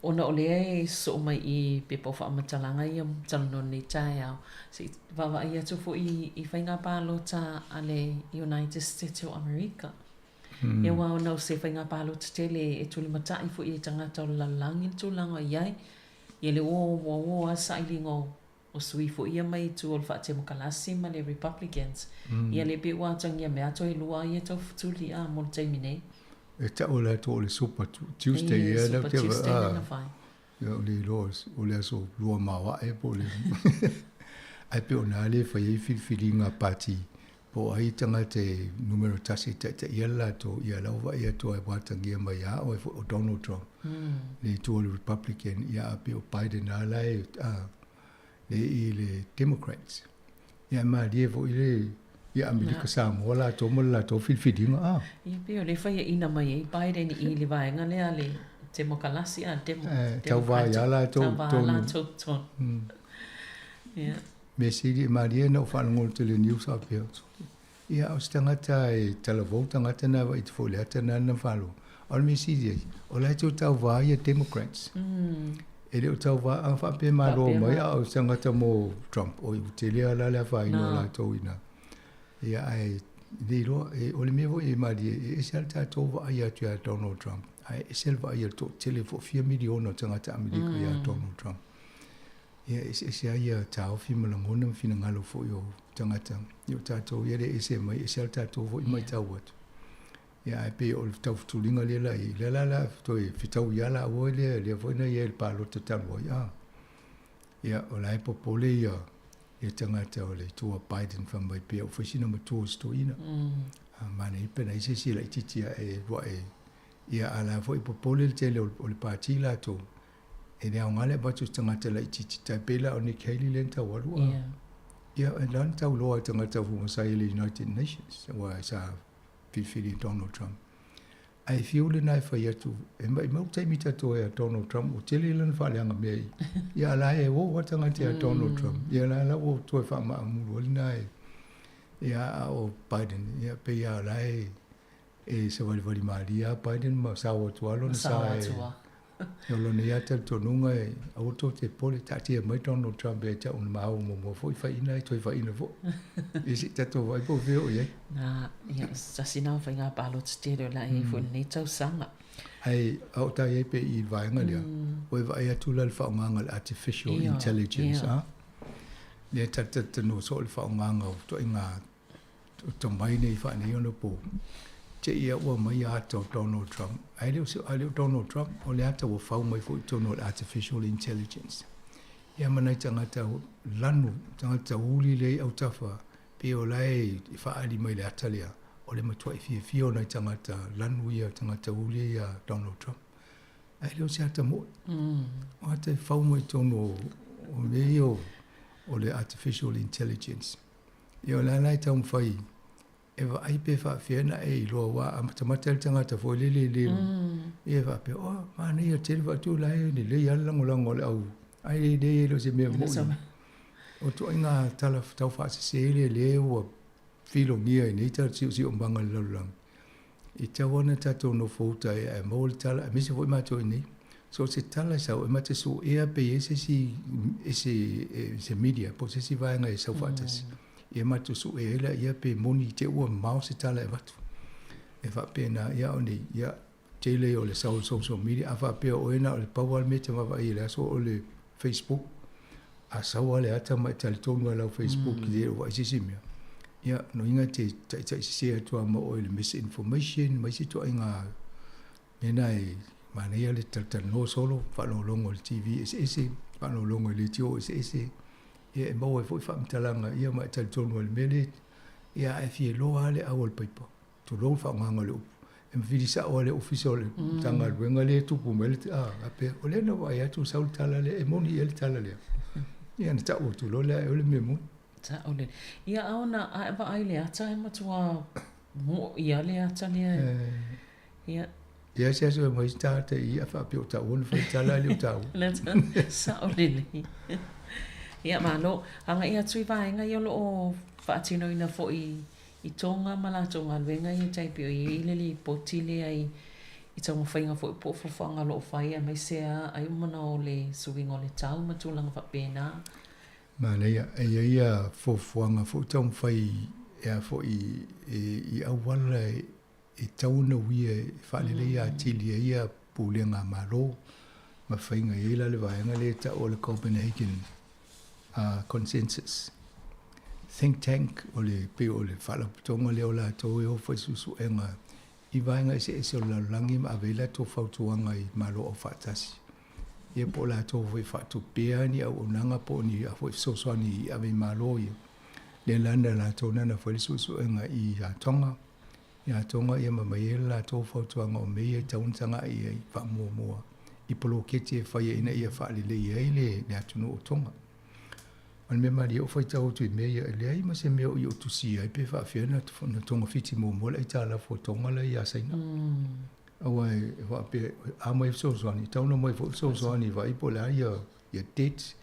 [SPEAKER 9] Ona ole e so mai I pe po fa matalanga I talno ni tai au. Si va ia tu fo I whainga palo ta ale United States of America. E wa ona se whainga palo ta tele e tuli matai fo I tangata o lalangin tu langa iai. Ia le o asa ilingo o sui fo ia mai tu o fa te mokalasi ma le Republicans. Ia le pe wa tangia me ato I lua ia tau futuli a mo taimine.
[SPEAKER 11] E ta o le to o le Super Tuesday ia
[SPEAKER 9] Super Tuesday na fai.
[SPEAKER 11] Ia o le loas o le aso lua mawa e po le. Ai pe o na le fa i filinga party po ai tanga te numero tasi te ia la to ia la wa ia to ai wa tangia mai a o Donald Trump. Le to le Republican ia pe o Biden ala le Democrats. Ia ma die vo ile ia Amerika Samoa la to mo la to filinga
[SPEAKER 9] Ia pe o le fai ina mai Biden I le vaenga le ale te mokalasi a
[SPEAKER 11] tau va ia la to
[SPEAKER 9] to. Ia.
[SPEAKER 11] Me siri Maria no fa ngol te le news up here. Ia o stangata e televota ngata na va I fo le ata na falo. Al me siri o la to tau va ia Democrats. Ele o tau va a fa pe malo mai o stangata mo Trump o te le ala la fa ino la to ina. Ia ai dilo e o le me vo e Maria e salta to va ia tu Donald Trump. Ai selva ia to tele fo 4 miliona tangata Amerika ia Donald Trump. Ia ese ia tau fi malangona fina ngalo fo yo tangata yo tato ia le ese mai ese tato fo mai tau wat ia ai pe o tau tulinga le la to e fitau ia la o le fo na ia el palo total wo ia o la popole ia tangata o le to Biden fa mai pe o fo ma to sto ina mane pe na ese si la titia e wo ia ala fo popole le o le parti la to e le ngale ba tu tangata la titi ta pela o ni Kelly lenta walu ia e lan tau loa tangata fu sa le United Nations wa sa fifili Donald Trump ai fiule nai fa ia tu e mai mau tai mita to e Donald Trump o tele lan fa le anga me ia la e wo tangata Donald Trump ia la wo to fa ma mu nai ia o Biden ia pe ia la e se vali Maria Biden ma sa o tu alo sa Yo lo ni ata to nunga e auto te pole tati e mai Donald Trump e ta un mau mo foi fa ina toi fa ina vo. Isi tato vai po veo ye.
[SPEAKER 9] Na ia sa sina fa nga palo stereo la e fo ni tau sanga.
[SPEAKER 11] Ai au ta ye pe I vai nga le. O va ia tu la fa nga artificial intelligence Le tata no so fa nga to inga to mai nei fa ni ono po. Te ia ua mai ato Donald Trump. Ai leo Donald Trump o le ata ua whau mai fo tono artificial intelligence. Ia manai tangata lanu, tangata uli lei au tafa, pe o lai I whaari mai le ata lea. O le matua I fia nai tangata lanu ia tangata uli ia Donald Trump. Ai leo se ata mo. O ata whau mai tono o mei o le artificial intelligence. Ia o la lai tau mwhai. Eva ai pe fa fiena e lo wa amata tangata fo le eva pe o ma ni o tel va tu la ni le ya lango le au ai de lo se me mo o to inga tala tau fa se le o filo mia ni ta si o mbanga lo lang I te wana tato no fouta e mo tala mi se foi ma to ni so se tala sa o ma te so e pe se media po se si va nga e sa fatas ia matu su e la ia pe moni te ua mau se tala e watu. E wha pena ia o ni, ia tele o le social media, a wha pena o ena o le pawal me te mawa i le aso o le Facebook, a sawa le ata mai tali tonu ala o Facebook ki te o isi mea. Ia no inga te isi atua ma o le misinformation, ma isi tua inga mena e mana ia le taltano solo, whanau longo le TV isi, whanau longo le tio isi, ia e mau e fo fa mtalanga ia ma tal tonu le mele ia e fi lo ale awol paipa to lo fa nganga le em vidi sa ole official tanga wenga le tu pu mele a pe ole no va ia tu saul tala le e moni ele tala le ia na ta o tu lo le ole memo
[SPEAKER 9] ta ole ia aona a va ai le ata e matua mo ia le ata le ia
[SPEAKER 11] ia se so mo sta te ia fa pe o ta o fa tala le ta o
[SPEAKER 9] sa ole le ia malo anga ia tui vai nga yo lo fa tino ina fo I tonga mala tonga wenga I tai pio I leli potile ai I tonga whainga fo I po whanga lo whai a mai sea ai umana o le suwinga o le tau matulanga wha pēnā.
[SPEAKER 11] Mana ia whanga fo tonga whai ea fo I awala I tauna wia whalele ia tilia ia pūlenga malo ma whainga ila le vaenga le ta o le Copenhagen consensus. Think tank o le pe o le fala tonga le o la to e o fasusu enga I vaenga se o la langi ma avela to fautuanga I malo o fatasi e po la to foi fatu pea ni au nanga po ni a foi so ni ave malo I le landa la to na foi susu enga I ya tonga ia ma mai la to fautuanga o me tauntanga I fa mo I polo kete fai ina ia fa le le atunu o tonga An me mari o fai tau tu me ia le ai ma se me o tu si ai pe fa fiona na tonga fiti mo mo lai tala fo tonga lai ia saina. Awai wa pe a mai so ni tau no mai fo so ni vai po la ia date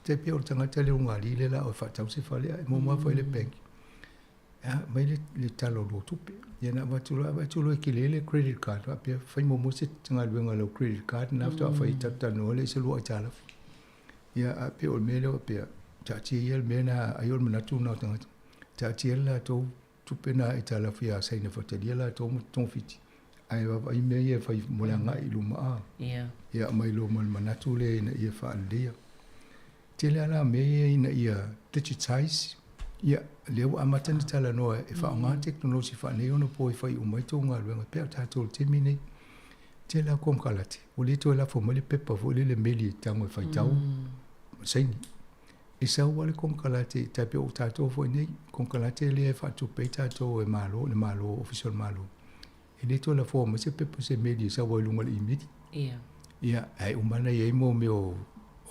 [SPEAKER 11] te pe o tanga tele unga li le la o fa tau se fa le mo ma fa le bank. Ya mai le talo do tu pe. Ya na va tu lo ki le credit card wa pe fa mo mo se tanga luenga lo credit card na fa fa tata no le se lo tala. Ya a pe o me le pe Tatiel mena ayol menatu na tanga. Tatiel la to tupena itala fia saina fotelia la to ton fiti. Ai va ai me ye fa molanga iluma. Ya mai lo mal manatu le na ia fa aldia. Tele ala me ye na ia digitize. Ya leo amatan tala no e fa nga technology fa ne ono po fa u mai to nga lo pe ta to temine. Tele kom kalati. Uli to la fo mali pepa fo le meli tango fa tau. Saini E sa wale kong kalate tape o tato fo nei kong kalate le fa tu pe tato e malo official malo. E le to la fo ma se pe se media sa wale lungal imidi. Ia ai umana ye mo me o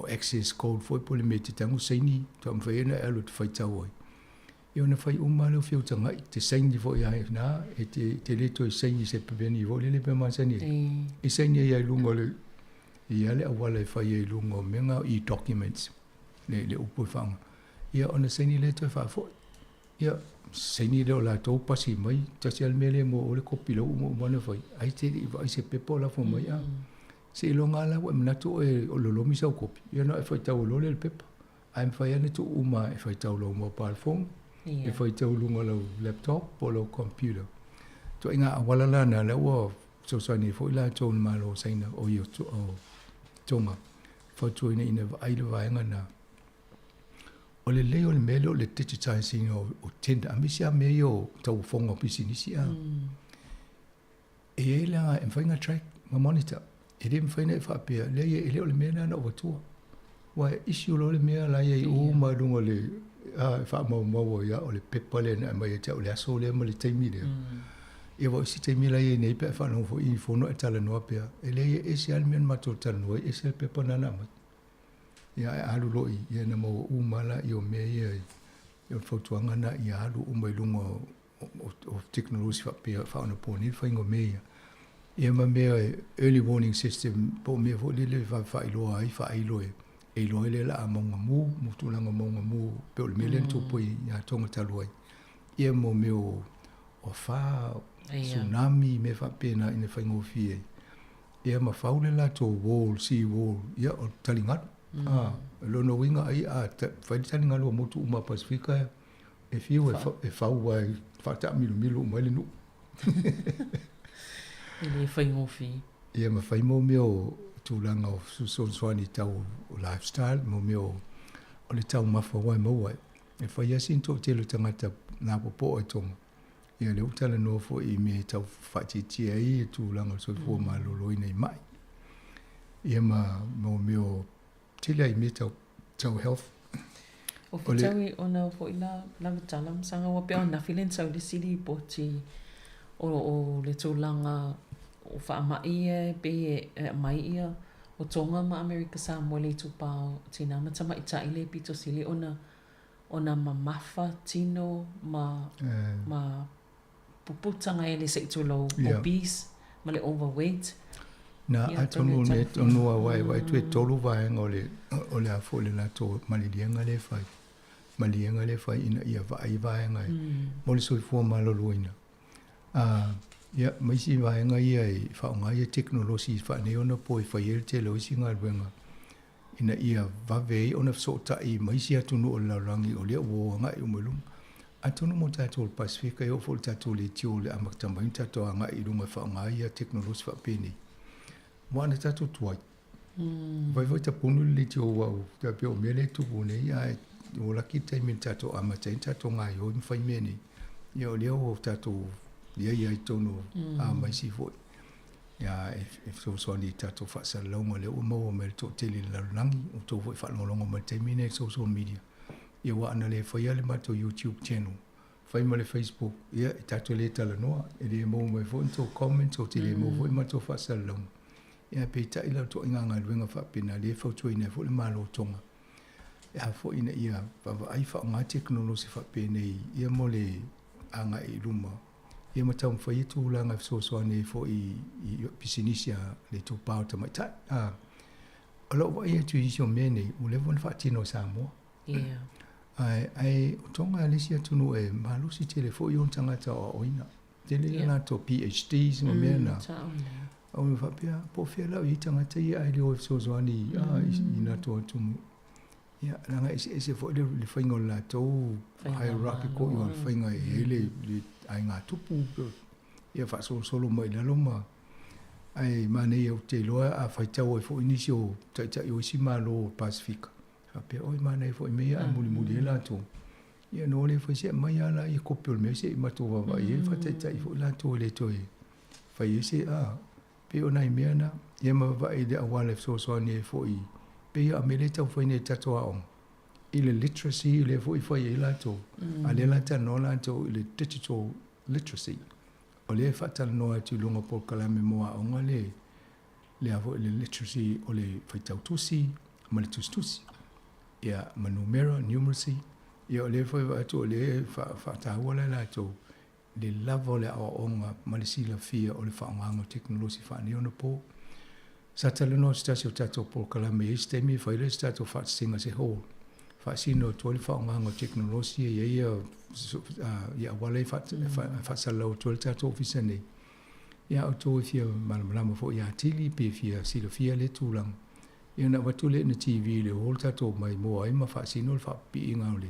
[SPEAKER 11] access code fo po le meti tangu saini to am fa ena alo te fa tau. Ia na fa umalo fi tanga te saini fo ia na e te le to saini se pe ni vo le pe ma saini. E saini ia lungal ia le awala fa ia lungo menga I documents. Le upu fanga. Ia ona seni le to fa fo. Ia seni le la to pasi mai, tasial mele mo ole kopilo mo mana foi. Ai te I se pepo la fo mai. Se lo ngala wa mna to e o lo mi sa kopi. Ia no e foi tau lo le pepo. Ai fa ia ne to uma e foi tau lo mobile phone. E foi tau lo ngala laptop o lo computer. To inga wala la na le wo so ni foi la to malo saina o yo to o tonga. Fo to ina ai le va ngana. O le leo le mele o le digitizing o tenda. Amisia meo tau fonga pisinisi a. E la e whainga track ma monitor. E le mwhaina e whapea. Le leo le mea na o watua. Wa isi o le mea la e o ma runga le wha mau ia o le pepa le na mai e o le aso le ma le taimi le. E wa isi taimi la e nei pe whanau fo I fono e tala noa pea. E le e esi almen mato tala noa e esi al pepa nana mai. Ia e alu loi, ia na mo umala I o mea ia I o whautuanga na I alu umai lunga o technology whaona pōni, whaingo mea. Ia ma mea early warning system, po mea fo lele whailoa ai, whailoa e loa le la a maunga mū, mutulanga maunga mū, pe o le mele tupo I ngā tonga taluai. Ia mo mea o wha, tsunami, me whapena ina whaingo fie. Ia ma whaule la to wall, sea wall, ia o talingatu. Lono winga ai fai tani ngalo motu uma Pasifika e fiu e fau ai fata milu mai le nu.
[SPEAKER 9] Ele fai ngofi.
[SPEAKER 11] Ia ma fai mo meo tūlanga o susonswani tau o lifestyle mo meo o le tau mafa wai mawai. E fai asin tō telo tangata nā popo e tonga. Ia le utala no fo I me tau whatitia I tūlanga so fo malolo I nei mai. Ia ma mo meo tila I me tau health.
[SPEAKER 9] O fitawi ona fo ila la vitala msanga wa pe ona filen sa le sili poti o le tolanga o fa mai pe mai ia o tonga ma America sa mo le tupa tina matama ita ile pito sili ona mamafa tino ma puputanga ele se tulo obese ma le overweight
[SPEAKER 11] na atonu ne tonu wai tu tolu vai ngole a fo le na to malienga le fai ina ia vai ngai mo le soi ma lo luina ya mai si vai ngai ia fa ngai technology fa ne ona poi fa yel te lo si ngai wenga ina ia va ve ona so ta I mai si atunu o la rangi o le wo ngai umulum atonu mo ta to Pacifica yo fo ta to le tio le amak tamba ta to ngai lunga fa ngai ia technology fa peni wana ta to tuai vai ta punu le tio wa ta pe o mele tu pune ia o la kita mi ta to amata ta to ngai o mi fa meni yo le o ta to ia tonu a mai si fo ya if so ni ta to fa sa longo le o mo me to tele la langi o to fo fa longo me termine social media ia wa ana le fa ia le ma to YouTube channel fa ma le Facebook ia ta to le tala no e le mo me fo to comment o tele mo fo ma to fa sa longo ia pe ta ila to nganga wenga fa pina le fo to ina fo le malo tonga ia fo ina ia fa ai fa nga technology fa pene ia mo le anga I luma ia matau fai tu langa so ne fo I pisinisia le tu pau ta mai ta alo wa ia tu isio mene u le von fatino samo ai tonga alisia tu no e malu si telefo yon tanga ta oina tele na to PhDs no mena o fa pia po fia la I tanga ta ia ai le so ni ina to tu ia langa ese fo le faingo la to hierarchical yo fainga ele ai ngā tupu ia fa solo mai la loma ai mane eu te loa a faitau e fo inisio ta yo si malo Pacific fa pe oi mane fo me ia muli la to ia no le fo se mai ala I kopio me se ma to va ia fa ta fo la to le to fa ia se pe ona me na ia ma va I de awale so ni fo I pe ia me le tau fo ni ta to a ile literacy ile fo I la to ale la ta no la to ile digital literacy ole fa ta no atu longa por kala me mo a ngale le avo ile literacy ole fa tau tusi ma le tusi ia ma numeracy ia ole fa atu ole fa ta wala la to le lavo le o onga ma le sila fia ole fa nganga technology fa ni ona po sa ta le no stasio tato por kala me este mi fa ile stato fa singa se ho fa sino to le fa nganga technology ia wale fa salo to le tato ofisene ia auto fia malama fo ia tili pe fia silo fia le tulang ia na watule na TV le hol tato mai mo ai ma fa sino fa pi ngale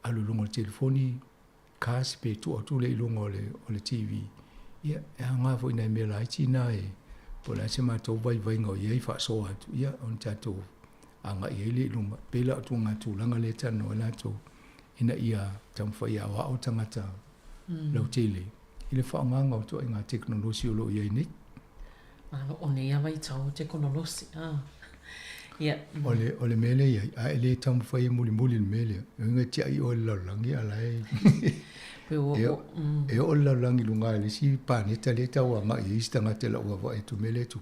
[SPEAKER 11] alu lungo telefoni kas pe tu le lungo le TV ia nga fo ina me la china po la sema to vai ngo ia fa so atu ia on tato anga ile luma pela tu nga tu langa le tano la to ina ia tam fa ia wa o tangata lo tele ile fa nga to nga technology lo ia ni
[SPEAKER 9] ona ia vai tau technology ia
[SPEAKER 11] ole mele ia ile tam fa ia muli mele nga ti ai o la langi ala e o la langi lunga le si pa ni tele ta wa ma i sta nga tele wa va tu mele tu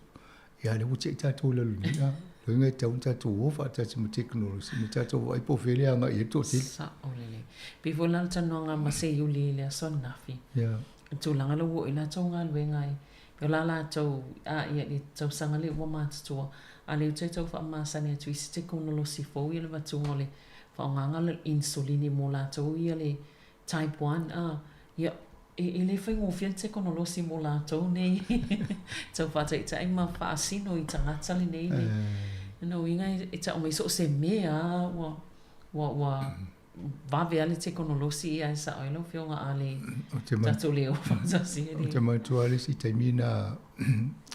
[SPEAKER 11] ia le uche ta to le lunia lo nga ta unta tu o fa ta mu technology mu ta to vai po fele nga i to ti
[SPEAKER 9] sa ole pe volan ta no nga ma se yuli le son nafi
[SPEAKER 11] ya
[SPEAKER 9] tu langa lo ina to nga le ngai pe la to ia ni to sanga le wa ma to ale te to fa ma sa ne tu si technology fo ile va tu ngole fa nga le insulini mo la to ia le type 1 ia ele foi um fiel technology mo la to nei to fa te ma fa sino I tanga tali nei no inga ita o me so se me wa va ver ale technology ai sa ai no fio nga ale tato leo fa si
[SPEAKER 11] o te mai tu ale si termina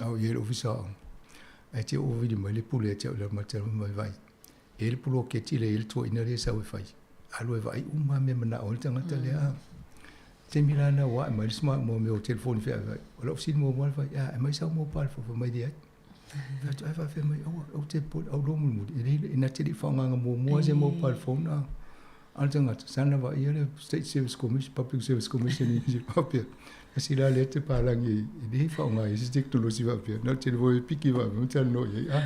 [SPEAKER 11] au ye ofisa ai te o vidi mai le pule te le mater mai vai ele pulo ke ti le il to ina le sa fai alo vai uma me mana o tanga tele te milana wa mai sma mo me o telefone fe vai o si mo mo vai mai sa mo pal fo mai dia tu ai fa fe mai o te pol o lo mo ina te fa nga mo se mo pal phone Altanga sana va ia State Service Commission, Public Service Commission i papia. Kasi la lete palangi ini fa nga isi teknologi va pia. Na te voi piki va mutal no ia.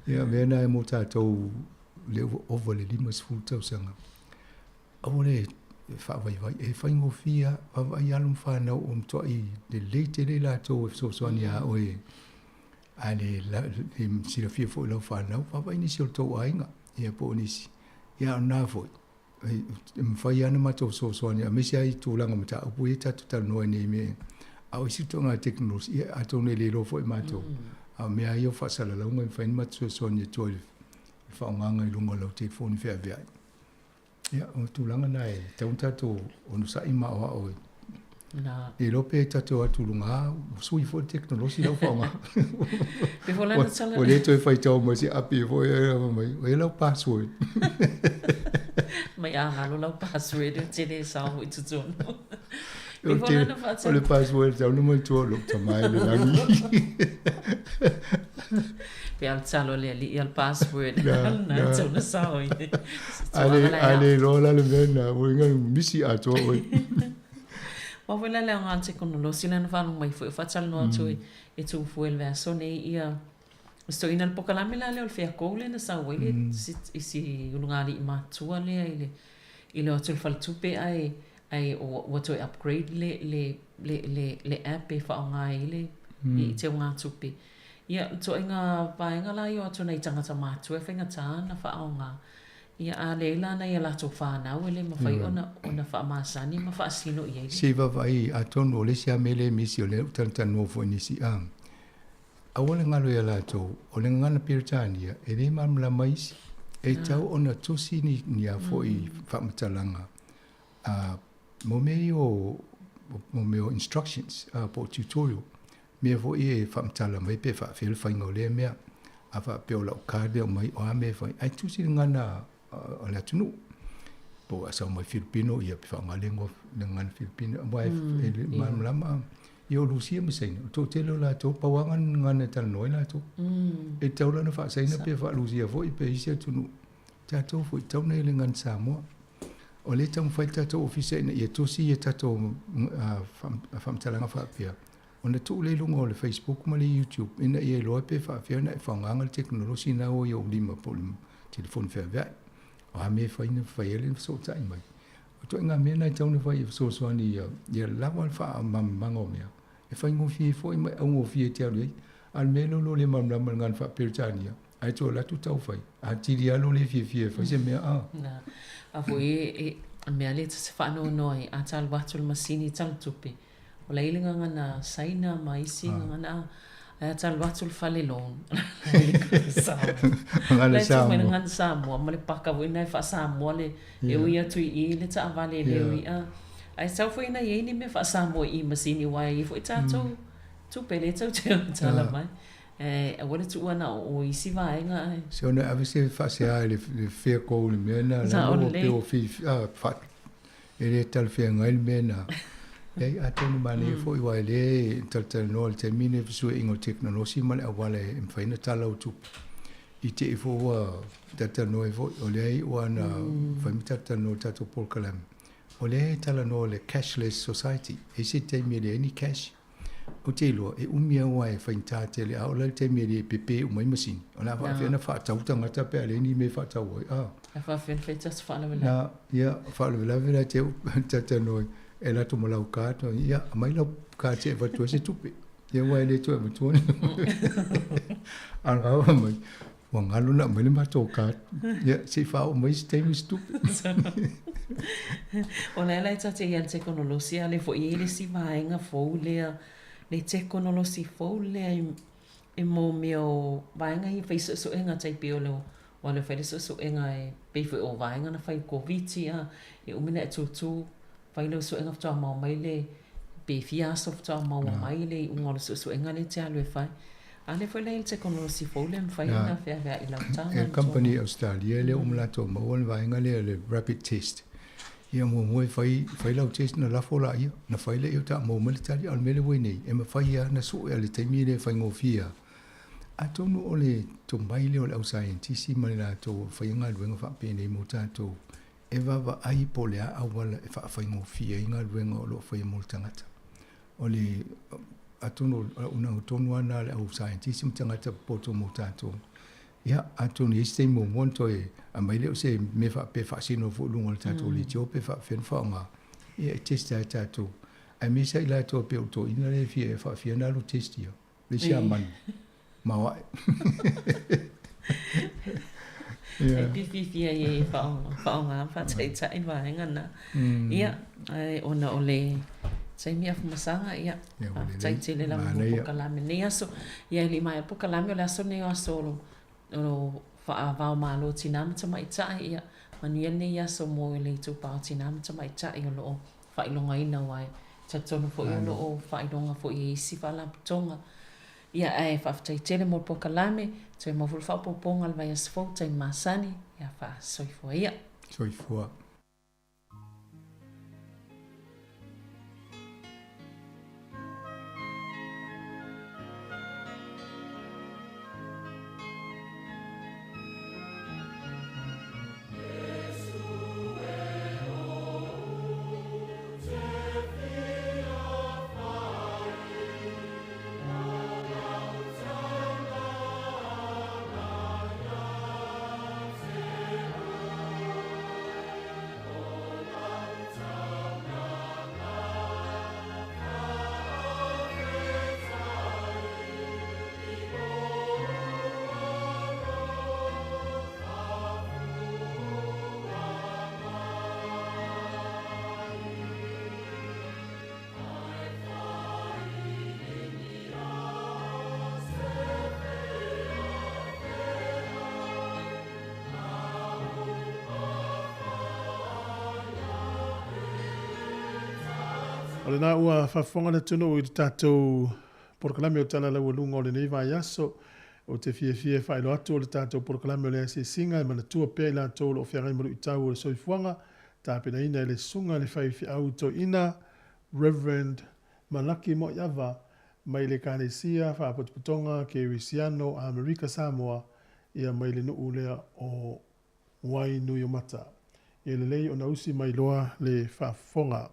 [SPEAKER 11] Ia mena mo tatou le over le limas full tau sanga. Awole fa vai e fa ngofia va yalum fa na to I de late le la to so sonia oe. Ale la si la fia fo lo fa na va ni si to ainga. Ia po nisi. Ia na fo. Mfai ana mato so sonia me sia I tulanga mata upu e tatu tal no nei me. Au isi tonga teknologi ia atone le lo fo mato. A me ai o fa sala la un fa mat so sonia to fa nganga I lunga lo telefoni fe avia. Ia o tulanga na e taunta to onu sa I ma o
[SPEAKER 9] Na.
[SPEAKER 11] E lope tato atu lunga sui fo teknologi lo fa nga.
[SPEAKER 9] Pe vola na sala.
[SPEAKER 11] O le to fa tau mo si api fo mai o lo password.
[SPEAKER 9] Mai a ngalo lau password te le sa ho itu tonu.
[SPEAKER 11] O le password tau no mai to lo tamai le langi.
[SPEAKER 9] Pe al talo le ali al password. Na tau na sa ho.
[SPEAKER 11] Ale lo la le vena o nga misi ato o.
[SPEAKER 9] Wa vola le nga teknologi le na fa no mai fo fa tal no to e tu fuel verso nei ia. Sto in al pokalame la le olfea kole na sa wele si ulungari matua le ile o tul tupe ai o to upgrade le app e fa nga ile I te nga tupe ia to inga painga la yo to nei tangata matua fa nga ta na fa nga ia a le la na ia la to fa na wele ma fa ona fa masani ma fa sino ia
[SPEAKER 11] si va vai a ton o le sia mele misi o le tan no fo ni si am awale ngalo ya lato o le ngana Piritania e le mamla mais e tau ona tosi ni a foi whamatalanga mo meo instructions po tutorial me foi e whamatala mai pe whawhel whainga o le mea a whapeo lau kāre o mai o a me whai ai tusi ngana o le atunu po asau mai Filipino ia pe whangalengo le ngana Filipino mai e mamla ma Yo Lucia me sei to telo la to pawangan ngana tal noi la to e tau la na fa sei na pe fa Lucia foi pe isia tunu ta to foi tau nei le ngan Samoa o le tau fai ta to office na ye to si ye ta to fam talanga fa pia ona to le lungo le Facebook ma le YouTube ina ye lo pe fa fia na fa nganga teknologi na o yo lima polum telefon fa va a me fa ina fa ele so tai mai to nga me na tau na fa so so ni ye la wal fa mango me e fai ngofi foi mai au ngofi te alu al melo lo le mamla ngan fa Piritania ai to la tu tau fai a tiri alo le fie fa se me
[SPEAKER 9] na a foi e me ale se fa no noi a tal watul masini tal tupi o le ilinga ngana saina mai singa ngana a tal watul falelon ngana sa ngana sa mo ma le paka voi nai fa sa mo le e uia tu I le ta vale le uia ai sau foi na ye ni me fa sa mo I masini wai foi ta tu pele tu ta la mai a wala tu ana o isi vai nga
[SPEAKER 11] se ona avise fa se a le fe ko le mena la o pe o fi fa ele tal fe ngai mena e a tonu mane foi wai le tal no le termine su ingo teknologi mal a wala em fa ina tala o tu I te fo tal no e fo o le wana fa mi tal no tato por kalam o le tala no le cashless society e se te mi le ni cash o te lo e umia wai fa inta te le o le te mi le pepe o mai machine o la fa na fa tau tanga ta pe le ni me fa tau
[SPEAKER 9] fa fe just fa la
[SPEAKER 11] na ya fa la te no e la tu malau ka to ya mai la ka te va tu se tupe ye wai le tu va tu an ga mai wa ngalo na mai le ma to ka ya se fa o mai ste mi stupe
[SPEAKER 9] ona la ta te yan teknologia le fo ile si vaenga fo le teknologia fo le e mo meo vaenga I face so enga tai piolo wala fa so enga e pe fo o vaenga na fa covid ia e umina tu fa lo so enga fa ma mai le pe fia so fa ma mai le un so enga le te alo fa ale foi le teknologia fo le fa na fa I la tanga
[SPEAKER 11] company Australia le umlato ma won vaenga le rapid test ia mo fai lau test na la fola ia na fai le eu ta mo military al mele we nei e ma fai ia na so ele te mire fai ngofia Atonu ole tumbaile ole au scientist ma la to fainga luenga fa pene mo tato e va ai polea awala e fa fainga fia inga luenga lo fa mo tangata ole atonu una tonu ana le au scientist mo tangata poto mo tato ya atonu este mo monto e amaile se me fa pe fa sino fu lungo tato le jo pe fa fen fa nga e testa tato a mi sai la to pe to ina le fia fa fia na lo testio le sia man Mau.
[SPEAKER 6] Yeah. Fia ye faonga fa tai vai ngana. Ia ai ona ole sai mia fumasanga ia. Tai tele la mo kalame ne aso. Ia li mai po kalame la so ne aso lo fa va malo tinam tama ita ia. Mania ne aso mo le tu pa tinam tama ita ia lo fa ilonga ina wai. Tatono fo ia lo fa ilonga fo i si fa la tonga. Ia ai whaftai tele mo po kalame, toi mo fulfa po ponga al vai asfo tai masani, ia fa soifua ia.
[SPEAKER 11] Soifua.
[SPEAKER 1] O le nā ua whawhonga na tunu i tātou porokalame o tana lau alunga o le nei vai aso o te fie whaelo atu o le tātou porokalame o le ase singa e mana tua pēi la tō lo whiangai maru i tau o le soifuanga tāpena ina le sunga le whaifi au to ina Reverend Malaki mo Yava mai le kānesia whaapotuputonga ke Wisiano a Amerika Samoa ia mai le nuu lea o Wai Nui o Mata. Ia le lei o na usi mai loa le whawhonga.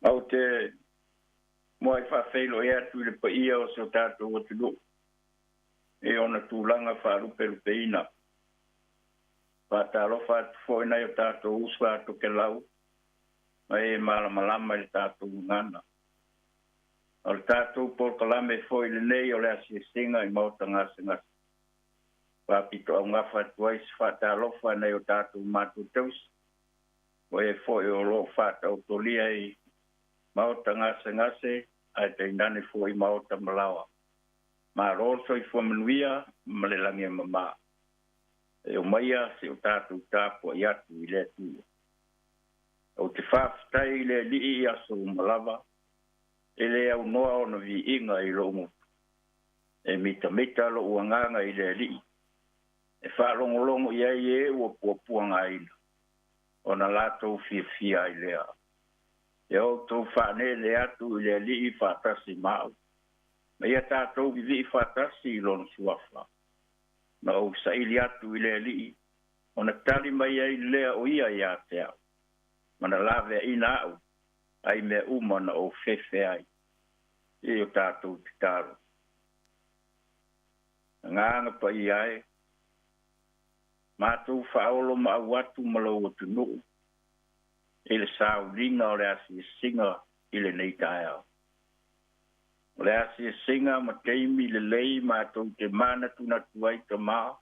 [SPEAKER 12] Au te moai whawhelo ea tu le pa ia o se o tātou o te lu. E ona tūlanga wharupe rupe ina. Whātārofa atu fōi nei o tātou uswa atu ke lau. Mai e malamalama le tātou ngana. O le tātou porkalame fōi le nei o le asi singa i mauta ngase ngase. Whāpito au ngafa atu ais whātārofa nei o tātou mātou teus. Wai e fōi o lo whātau tolia i Mauta ngase ai te inane fo i mauta malawa. Ma roso i fo manuia malelangi mama. E o maia se o tātou tāpua i atu i le tu. O te whaftai le li i aso malawa. E le au noa o na vi inga i lo mutu. E mita lo uanganga i le li. E whalongolongo i ai e ua puapuanga ina. O na lato fia i lea. Yo to whane le atu le li I whatasi mau. Ma ia tātou I li whatasi lon suafa. Ma o sa ili atu I le li. O na tali mai ai lea o ia ia te au. Ma na lawe ina au. Ai me umana o fefe ai. I o tātou te taro. Nganga pa I ai. Mātou whaolo ma au atu malo o tu nuu. Ele sao ringa o le asi singa I le nei tae au. O le asi singa ma teimi le lei mātou te mana tuna tuai ta maa.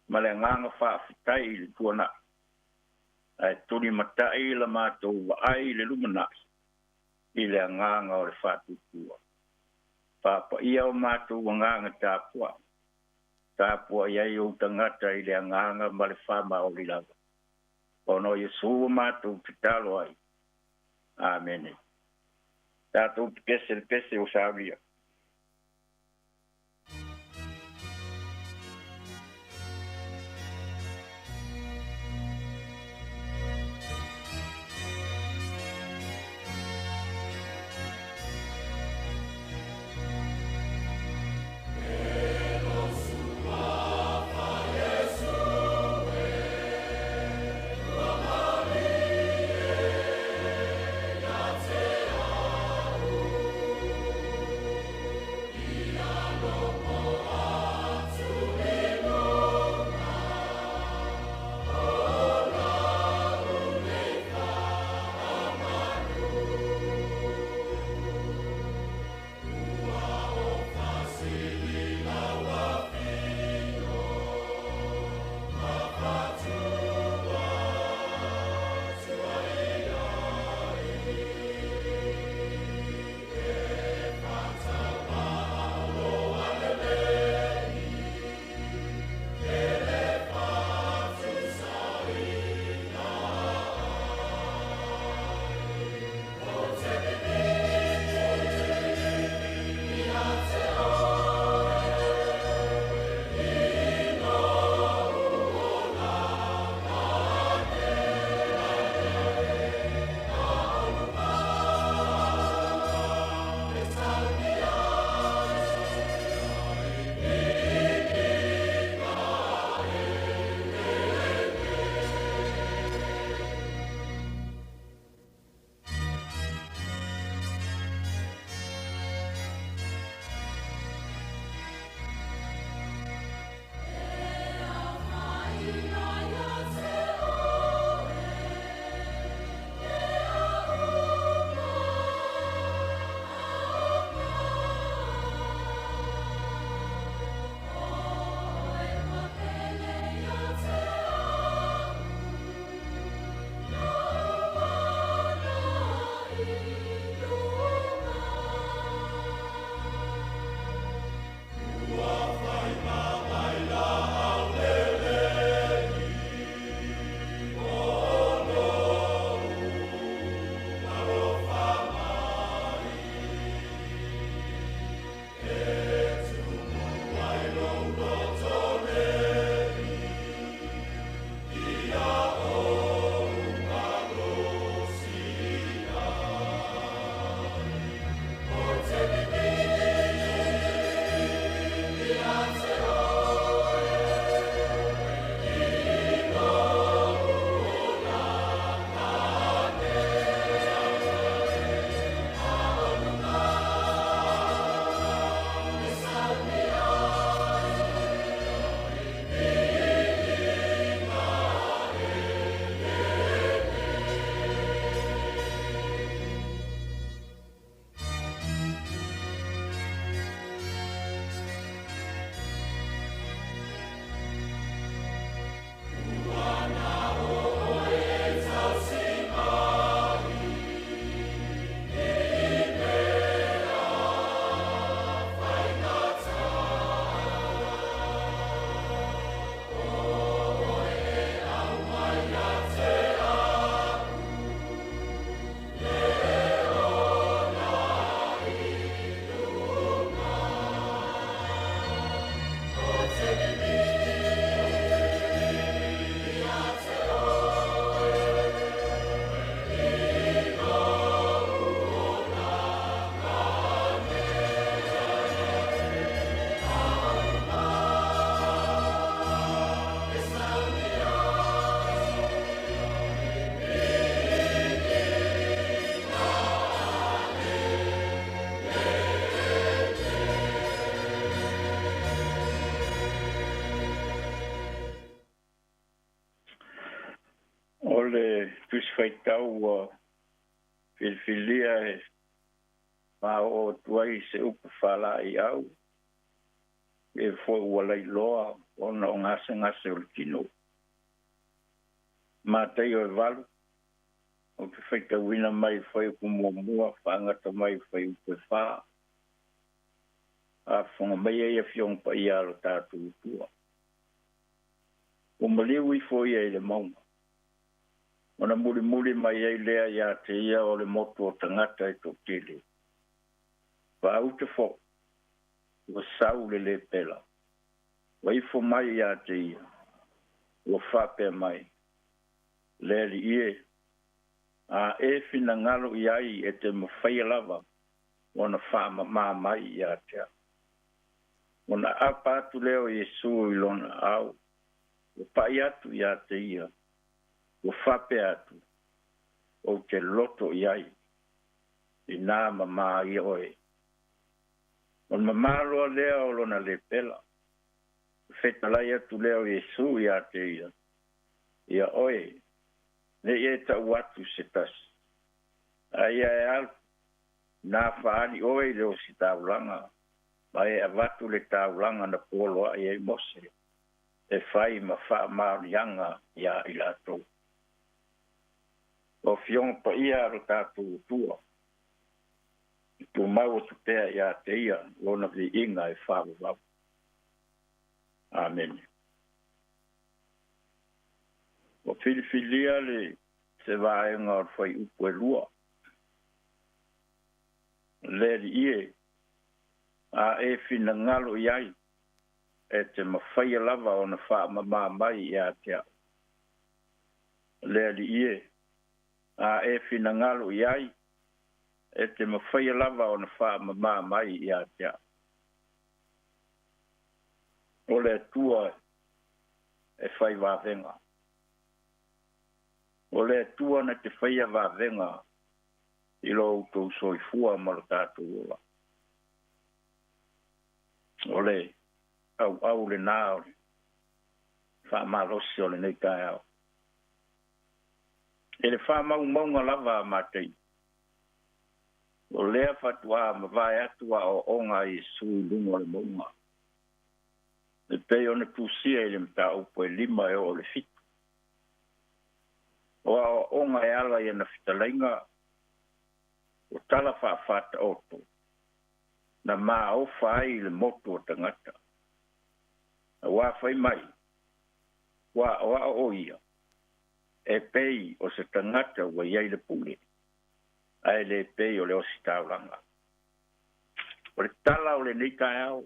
[SPEAKER 12] Ma le nganga whaafitai I le tuana. Ai tuni matai la mātou wa ai le lumanasi. I le nganga o le whatutua. Papa ia o mātou wa nganga tāpua. Tāpua iai o tangata I le nganga ma le whama o li lava. Ono Yesu mātou te talo ai. Amen. Tātou te pese o sāwia. Ole tusfaitau filfilia ma o tuai se upu fala I au. E foi wala iloa ona o ngase o kino. Ma tei o valu. O tusfaitau wina mai foi kumomua whangata mai foi upu wha. A whonga mai e fiong pa I alo tātu tua. O maliu I foi e le maunga. Ona muri mai ei lea ia te ia o le moto o tangata e tō tele. Wa au te fo. Wa sau le pela. Wa ifo mai ia te ia. Wa whape mai. Le li ie. A e fina ngalo iai e te mawhai lava. Ona whaama maa mai ia te. Ona apa atu leo Yesu ilona au. Wa pai atu ia te ia. O whape atu, o te loto iai, I nā mama I oe. O mama loa lea o lona le pela, whetalai atu leo Yesu ia te ia. Ia oe, ne e tau atu se tas. Ai e al, nā whaani oe leo si taulanga, mai e avatu le taulanga na poloa I e mose. E whai ma wha maarianga ia I latou. O fiong pa ia ro tātou tua. Tu mau tu pea ia te ia, lona vi inga e wharu wau. Amen. O filifilia le se vaenga o whai upu e lua. Le li ie, a e fina ngalo iai, e te mawhai lava o na wha mama mai ia te au. Le li ie, a e fina ngalo iai, e te mawhai lava o na wha mama mai I a tea. O le tua e whai wavenga. O le tua na te whai wavenga I lo utou soifua mara tātou ola. O le au le nao wha malosi o le nei kai au. E le wha maunga lava matei. O lea fatua ma vai atua o onga I sui lungo le maunga. Le pei o na tusia I le mta upo e 5 e o le fitu. O a onga e ala I na fitalainga. O tala wha oto. Na maa ofa ai le moto o tangata. A wā whai mai. Wā o ia. E pei o se tangata wa iai le pule. Ai le pei o le o si tauranga. O le tala o le nika au.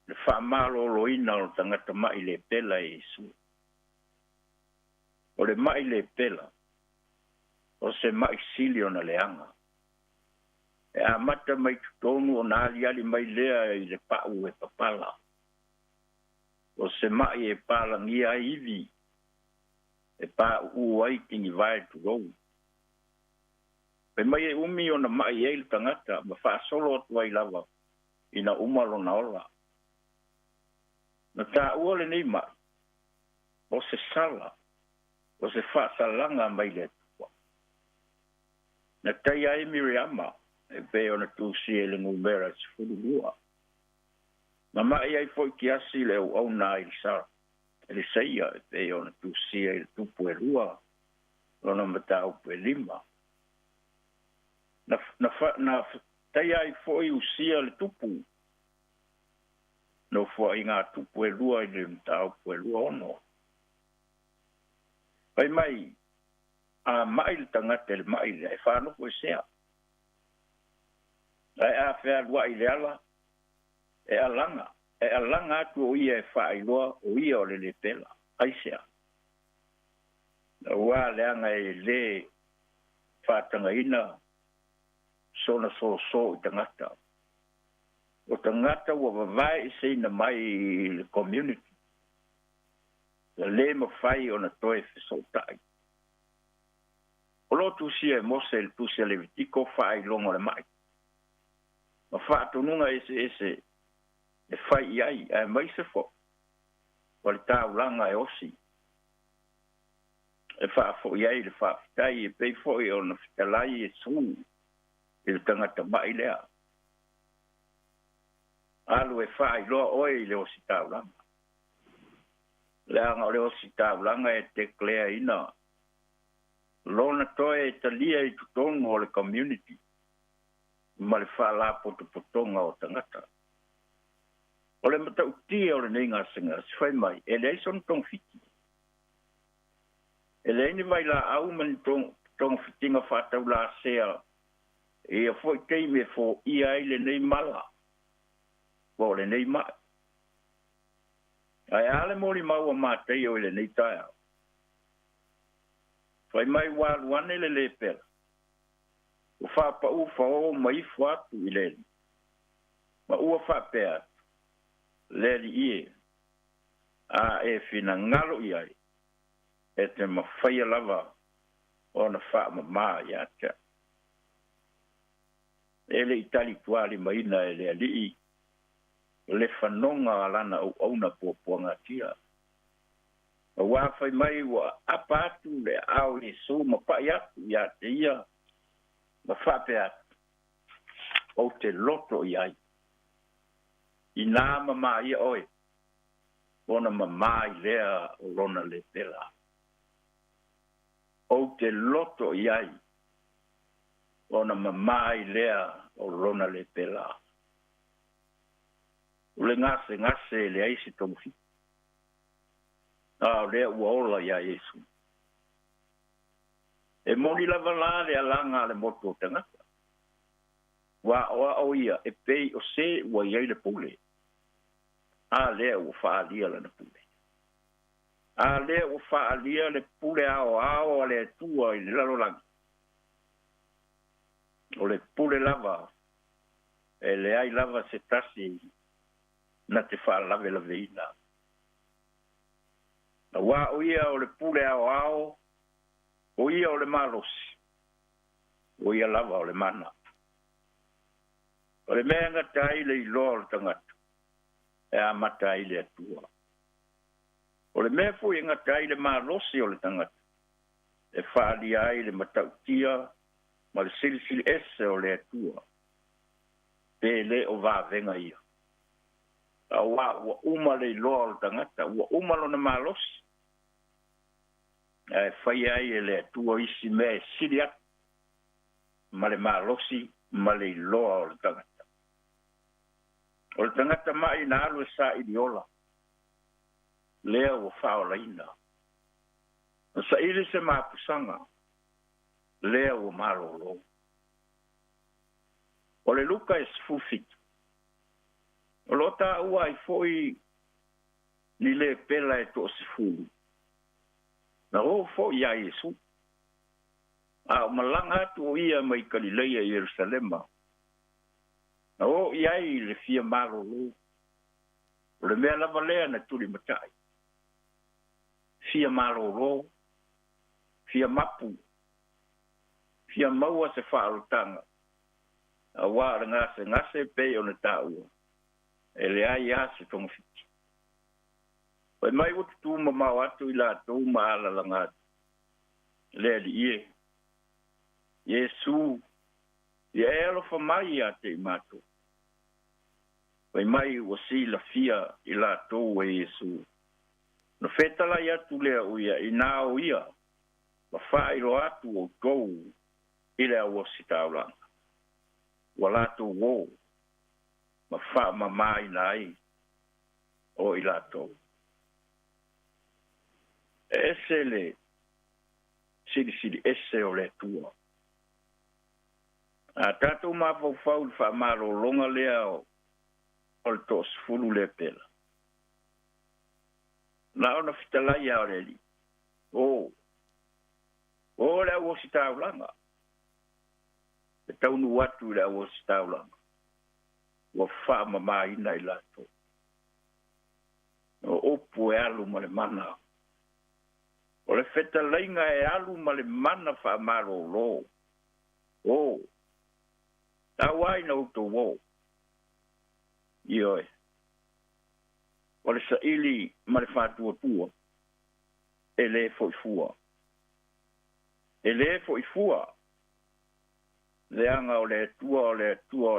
[SPEAKER 12] Le whaamalo o loina o tangata mai le pela e Yesu. O le mai le pela. O se mai sili o na leanga. E a mata mai tutonu o na ali mai lea I le pau e papala. O se mai e palangia iwi. E pa uai tingi vai tu rou. Pe mai e umi o na mai e il tangata, ma wha solo atu ai lava, I na umalo na ola. Na tā ua le nei mai, o se sala, o se wha salanga mai le tua. Na tai ai Miriama, e pe o na tūsi e le ngumera si furulua. Ma mai ai foi ki asi le au na I sara. Ele saia e ona tu sia il tupu e rua ona mata upu e 5 na tai ai foi usia le tupu no foi ngā tupu e rua I le mata upu e rua ono pai mai a mai le tangata le mai le e whāno koe sea ai a whea rua I le ala e alanga E alanga atu o ia e whaailoa o ia o le pela. Aisea. Na ua leanga e le whaatanga ina sona so I tangata. O tangata ua wawai I seina mai I le community. Le mawhai o na toe whesotai. O lo tusia e mose le tusia le vitiko whaailonga le mai. Ma whaatonunga ese e fai ai e mai se fo. O le taulanga e osi. e whaafo iai le whaafitai e pei fo i ona fitalai e su i le tangata mai lea. Alu e wha i loa oe i le o si taulanga. Leanga o le o si taulanga e te klea ina. Lona toe e talia i tutonga o le community. Ma le wha la potonga o tangata. O le mata utia o le neinga singa, si whai mai, e le son tong fiti. E le ni vai la au mani tong fitinga whatau la sea, e a fwoi teime fo ia i le nei mala. Wo le nei mai. Ai ale mori maua mātei o le nei taia. Whai mai waluane le le pera. O whapa ufa o mai fuatu i le. Ma ua whapea. Leri ie. A e fina ngalo i ai. E te mawhaia lava. O na wha ma i atea. E le itali tuali maina e le alii. Le whanonga alana o auna puapuanga tia. A wawhai mai wa apa atu le au e so ma pai atu i ate ia. Ma whape atu. O te loto i ai. I nā mama ia oi. Ona mama i lea o rona le pela. O te loto i ai. Ona mama i lea o rona le pela. O le ngase le aisi tongfi. Lea ua ola ia Yesu. E moni lava la le alanga le moto tangata. Wa o ia e pei o se ua iai le pule. Lea ua whaalia le pule. Lea ua whaalia le pule ao le tua i le lalolangi. O le pule lava. E le ai lava se tasi na te whaalave la veina. Na wā o ia o le pule ao, o ia o le malosi, o ia lava o le mana. O le mea ngata ile i loa o le tangata, e a mata ile atua. O le mea fui ngata ile malosi o le tangata, e whaali ai le matautia, ma le silisili ese o le atua, pe le o vāvenga ia. Wa uma le loa o tangata, wa uma lo na malosi. Whai ai e le atua isi me siri atu. Ma le malosi, ma le loa o tangata. O le tangata mai na alu e sa idiola. Lea o whao laina. O sa ili se mapusanga. Lea o marolo. O le luka e sfufit. O lota ua i foi ni le pela e to se fulu. Na o foi ia Yesu. O malanga atu o ia mai Galileia i Jerusalema. Na o ia i le fia marolo. O le mea lava lea na turi matai. Fia marolo. Fia mapu. Fia maua se whaarutanga. A wā ngase pe o na tāua. E le ai ase tonga fiti. Pai mai o tutu mamau atu i la tau maala langatu. Le li ie. Yesu. Ia e alofa mai a te imato. Pai mai o si la fia i la tau e Yesu. No fetala i atu lea uia i nā o ia. Ma whairo atu o kou i lea o si taulanga. Wa la tau wou. Ma wha ma mai nai o i lato. Ese le siri ese o le tua. A tatou ma fau le wha maro longa lea o le tos fulu le pela. Na ona fitalai a oreli. O le o si taulanga. E taunu watu le o si taulanga. Wa wha mai nei lato. O opu e alu ma le mana. O le feta lainga e alu ma le mana wha maro lo. O. Tawai na uto wo. Ioi. O le sa ili ma le whatua tua. E le foi fua. E le fo i fua. Le anga o le tua o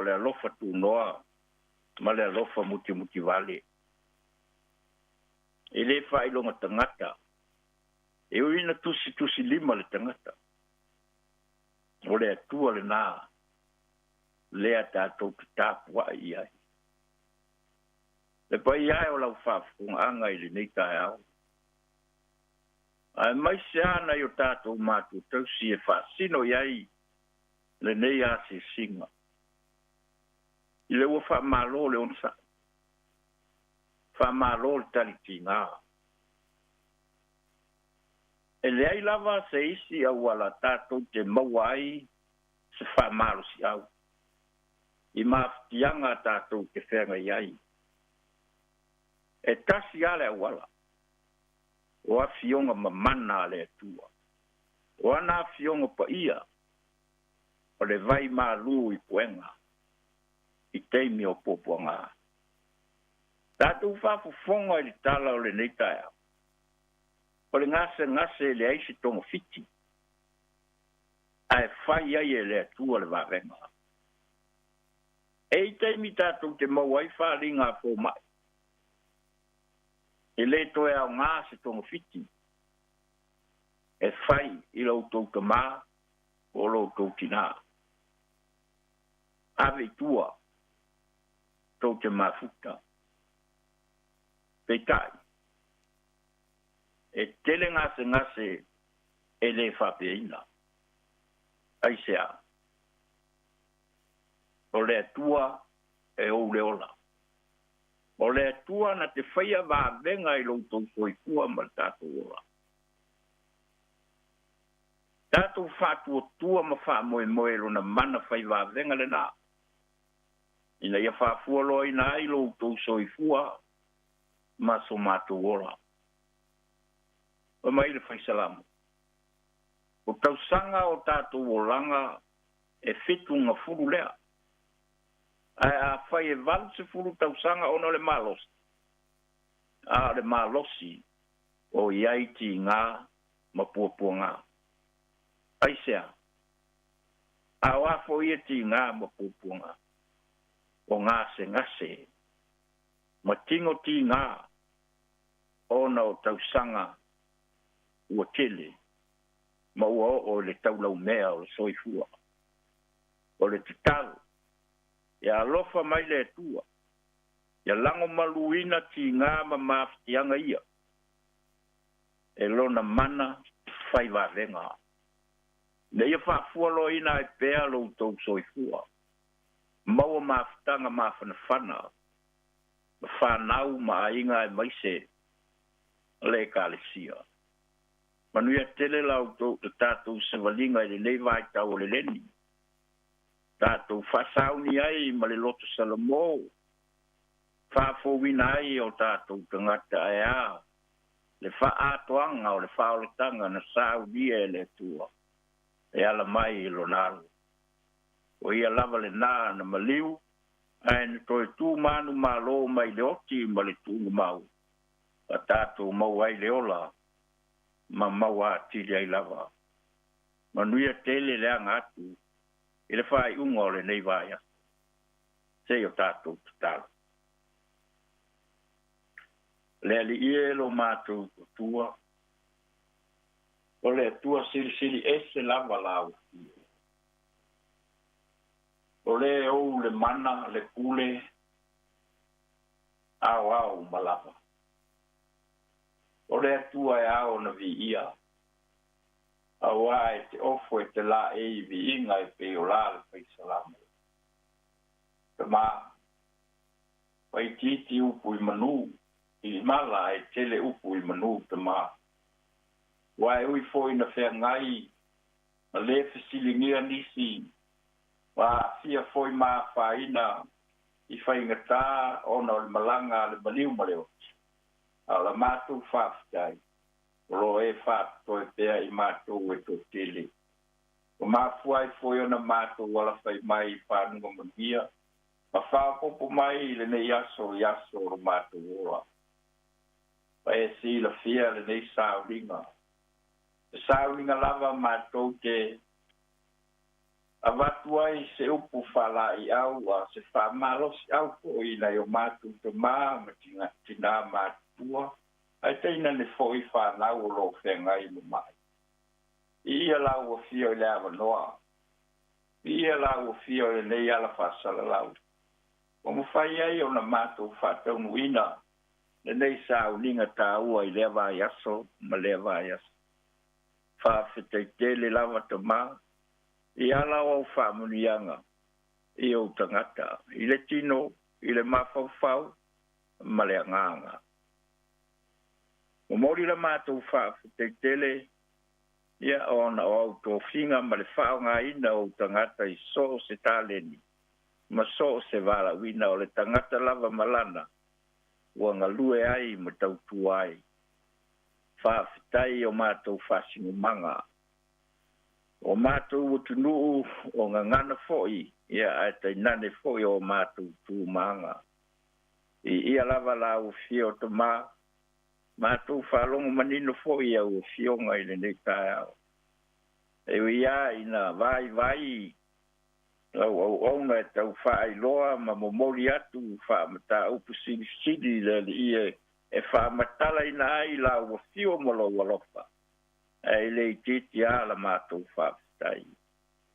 [SPEAKER 12] le alofa tu noa. Ma le alofa muti vale. E le fai longa tangata. E o ina tusi lima le tangata. O le tua le nā. Lea tātou ki tāpua i ai. Le pai ai o lau whaafunga anga i le nei tae au. Ai mai se ana i o tātou mātou tausi e whaasino i ai le nei a se singa. I le ua whaamalo le onsa. Whaamalo le taliti ngā. E le ai lava se isi au ala tātou te mawai se whaamalo si au. I maftianga tātou ke whenga iai. E tasi ale awala. O a fionga mamana ale atua. O ana fionga pa ia. O le vai malu i puenga. I teimi o popoanga. Tātou whafufonga i tala o le neitaia. O le ngase le aisi tonga fiti. Ai whai ai e le atua le wawenga. E teimi tātou te mawai wharinga fō mai. E le toe au ngā se tonga fiti. E whai i lau tau ta mā, o lau tau tina. Ave tua, tau te mafuta. Peitai. E tele ngase e le whapeina. Aisea. O le tua e o le ola. O le tua na te whaia wā venga i loutou soifua ma tātou ola. Tātou whātua tua ma wha moe rona mana whai wā venga le nā. Ina ia whāfua loa ina i loutou soifua ma so mātou ola. O mai le whai salamu. O tausanga o tātou olanga e whitu ngā furu lea. Ai a whai e walu se furu tausanga ono le malos. A le malosi o iaiti ngā mapua ngā. Ai sea. A wafo ieti ngā mapua ngā. O ngase. Matingo ti ngā. Ona o tausanga ua tele. Ma ua o le taulau mea o le soifua. O le titalu. Ia alofa mai le tua. Ia lango maluina ti ngā ma maftianga ia. E lona mana whai warenga. Ne ia whaafua lo ina e pēa lo tau soifua. Maua maftanga mawhanawhana. Ma whanau ma ainga e maise. Le kālesia. Manuia tele lau tātou se walinga i le lewai tau le leni. Tātou whasauni ai ma le loto salamo. Whafowina ai o tātou tangata ai a. Le whaatoanga o le whaoletanga na Saudia e le tua. E ala mai i lonaru. O ia lava le nā na maliu. Ai na toi tū manu malo mai le oti ma le tūngu mau. A tātou mau ai le ola. Ma mau a tiri ai lava. Manuia tele le angatu. I le whai unga o le nei vāia. Se o tātou tatala. Le ali ie lo mātou tua. O le tua sili ese lava lau. O le ou le mana, le kule. Au malava. O le tua e au na vi ia. Awa e te ofo e te la e i vi inga e pe o la le pai salamu. Te mā, pai titi upu i manu, i mala e tele upu i manu te mā. Wai ui fo ina whea ngai, ma le fesilingia nisi, wa fia fo i mā whaina, i whainga tā, ona o le malanga le maliu maleo. Ala mātou whaafitai. Lo e to e pea i mātou e tō tele. O māfuai foi ona mātou wala whai mai i whānunga mangia. Ma whāpopo mai le nei yaso ro mātou oa. Pa e si la fia le nei sāuringa. saulinga lava mātou te avatu ai se upu whalai au a se whamalosi au po i nei o mātou te mā ma tina mātua. Ai teina ne foi whanau o lo whengai mo mai. Ia lau o fio le awa noa. Ia lau o fio le nei ala whasala lau. O mo whai ai o na mātou whatau nuina. Le nei saulinga tā ua i lewa i aso, ma lewa i aso. Whawhetei tele lawa te mā. I ala o whamunianga. I o tangata. I le tino, i le mawhauwhau, ma le anganga. O mori la mātou whawhetei tele, ia ona o au tō whinga ma le whaonga ina o tangata i so se tāleni. Ma so se wala wina o le tangata lava malana. Ua ngalue ai ma tautu ai. Whawhetai o mātou whasingu manga. O mātou utunuu o ngangana foi, ia ai tai nane foi o mātou tū manga. I ia lava la o fio te mā, mātou whalongo manino foi au o fio ngai le nei tai au. E ia ina vai, au na tau whaai loa ma momori atu whaamata upu sidi le ia e whaamatala ina ai la o fio molo walofa. E le titi ala mātou whaafitai.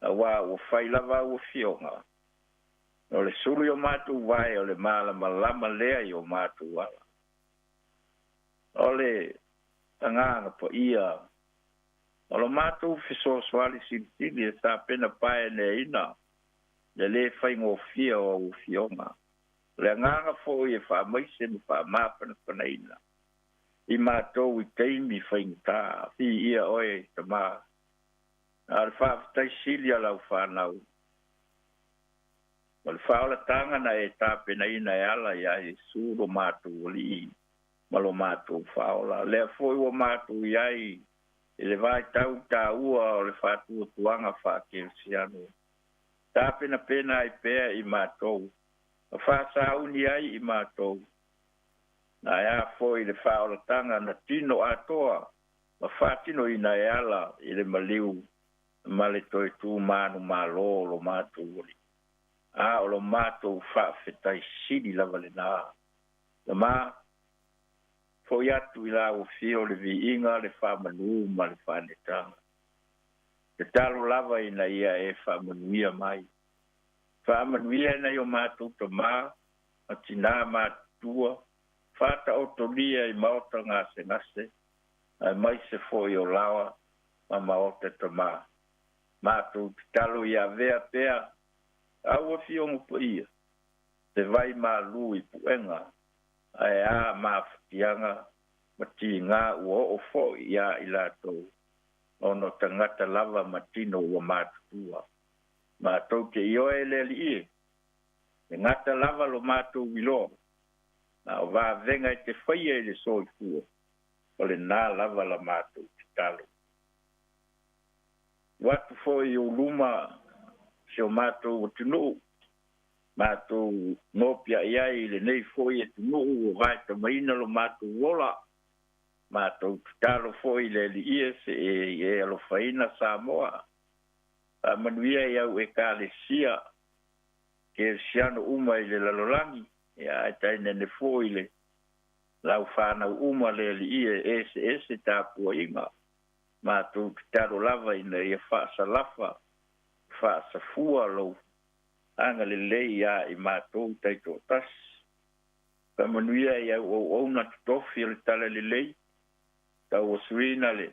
[SPEAKER 12] A wā o whailava o fionga. O le suri o mātou vai o le mālama lama lea i o mātou ala. O le tanganga po ia. O le mātou fiso swali sili e sa pena pae ne ina. Le le whaingo fia o fionga. Le nganga fo i e whaamaise ni whaamapana pana ina. I mātou i teimi whaingta, fi ia oe ta mā. Ar whaafitai sili alau whanau. Mal whaola tangana e tāpena ina e ala ia e sūro mātou oli i. Malo mātou whaola. Lea foi o mātou iai, e le vai tau tā ua o le whātua tuanga whākelsiano. Tāpena pena i pēa i mātou. A whāsauni ai i mātou. Na ea foi le whaolatanga na tino atoa, ma whātino i na e ala i le maliu, ma le toi tū mānu mālo lo mātou oli. A o lo mātou whaafetai sidi lava le nā. Le mā, foi atu i la o fio le vi inga le whamanu ma le whanetanga. Te talo lava i na ia e whamanuia mai. Whamanuia na i o mātou to mā, a tina mātua, Fata o tolia I maota ngase, ai mai se foi o lawa, ma maota te mā. Mātou talo I a vea pea, aua fiongo po ia. Te vai mā lui puenga, ai a mawhatianga, mati ngā ua o foi ia I lātou. Ono tangata lava matino ua mātutua. Mātou ke ioe leli ie. E ngata lava lo mātou wilo. Na o va venga I te whaia I le soi fua. O le nā lava la mātou te talo. Watu foi o luma se o mātou o tunu. Mātou nopia iai le nei foi e tunu o vai ta maina lo mātou wola. Mātou te talo foi le li ia se e alo whaina Samoa. A manuia iau e ka le sia. Ke siano uma I le lalolangi. Ia tai nene foi le lau whanau uma le li ia ese tāpua inga. Mātou taro lava ina ia whaasa lafa, whaasa fua lau. Anga le lei ia I mātou taito tas. Ka manuia ia o na tutofi le tala le lei. Tau o suina le.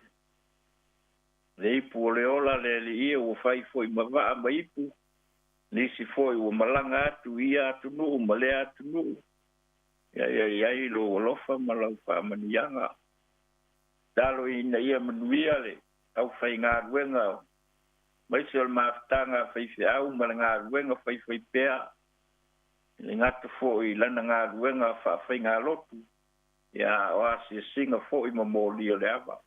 [SPEAKER 12] Le ipu o le ola le li ia o whai foi mawaa ma ipu. Nisi foi o malanga atu ia atu nuu, malea atu nuu. Ia lo olofa malau whamanianga. Talo ina ia manuia le, au whai ngā ruenga. Maisi o le maafutanga whai au, mala ngā ruenga whai pēa. Le ngata foi lana ngā ruenga whai ngā lotu. Ia oasi singa foi mamoli o le awa.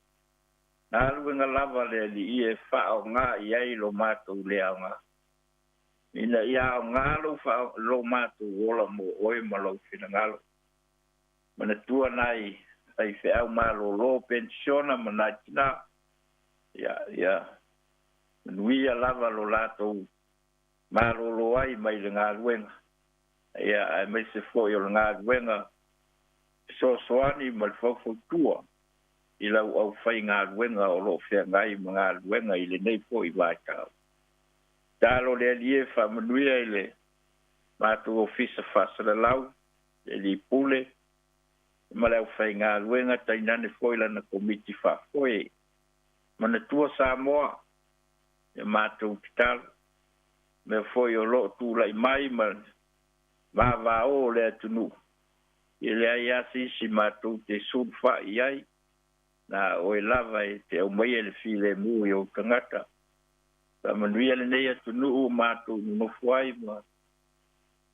[SPEAKER 12] Ngā ruenga lava le li ia whao ngā iai lo mātou lea ngā. Ina ia ngalo fa lo matu wola mo oi malo fina ngalo. Mana tua nai ai fe au malo lo pensiona mana tina ia nuia lava lo latou malolo ai mai le galuega ia ae mai se fo'i o le galuega soasoani ma le faufautua i lau au fai galuega o lo'o feagai ma galuega i lenei fo'i vaetau talo le alie fa'amanuia i le matou ofisa fa'asalalau le lipule ma le au fai galuega tainane fo'i lana komiti fa'afoe manatua Samoa e matou titalo me foi o lo tula'i mai ma vavao le atunuu i le ai asi si matou te sulfa'i ai na o e lava e te aumaia le filemu i ou tagata fa'amanuia lenei atunuu matou nonofu ai ma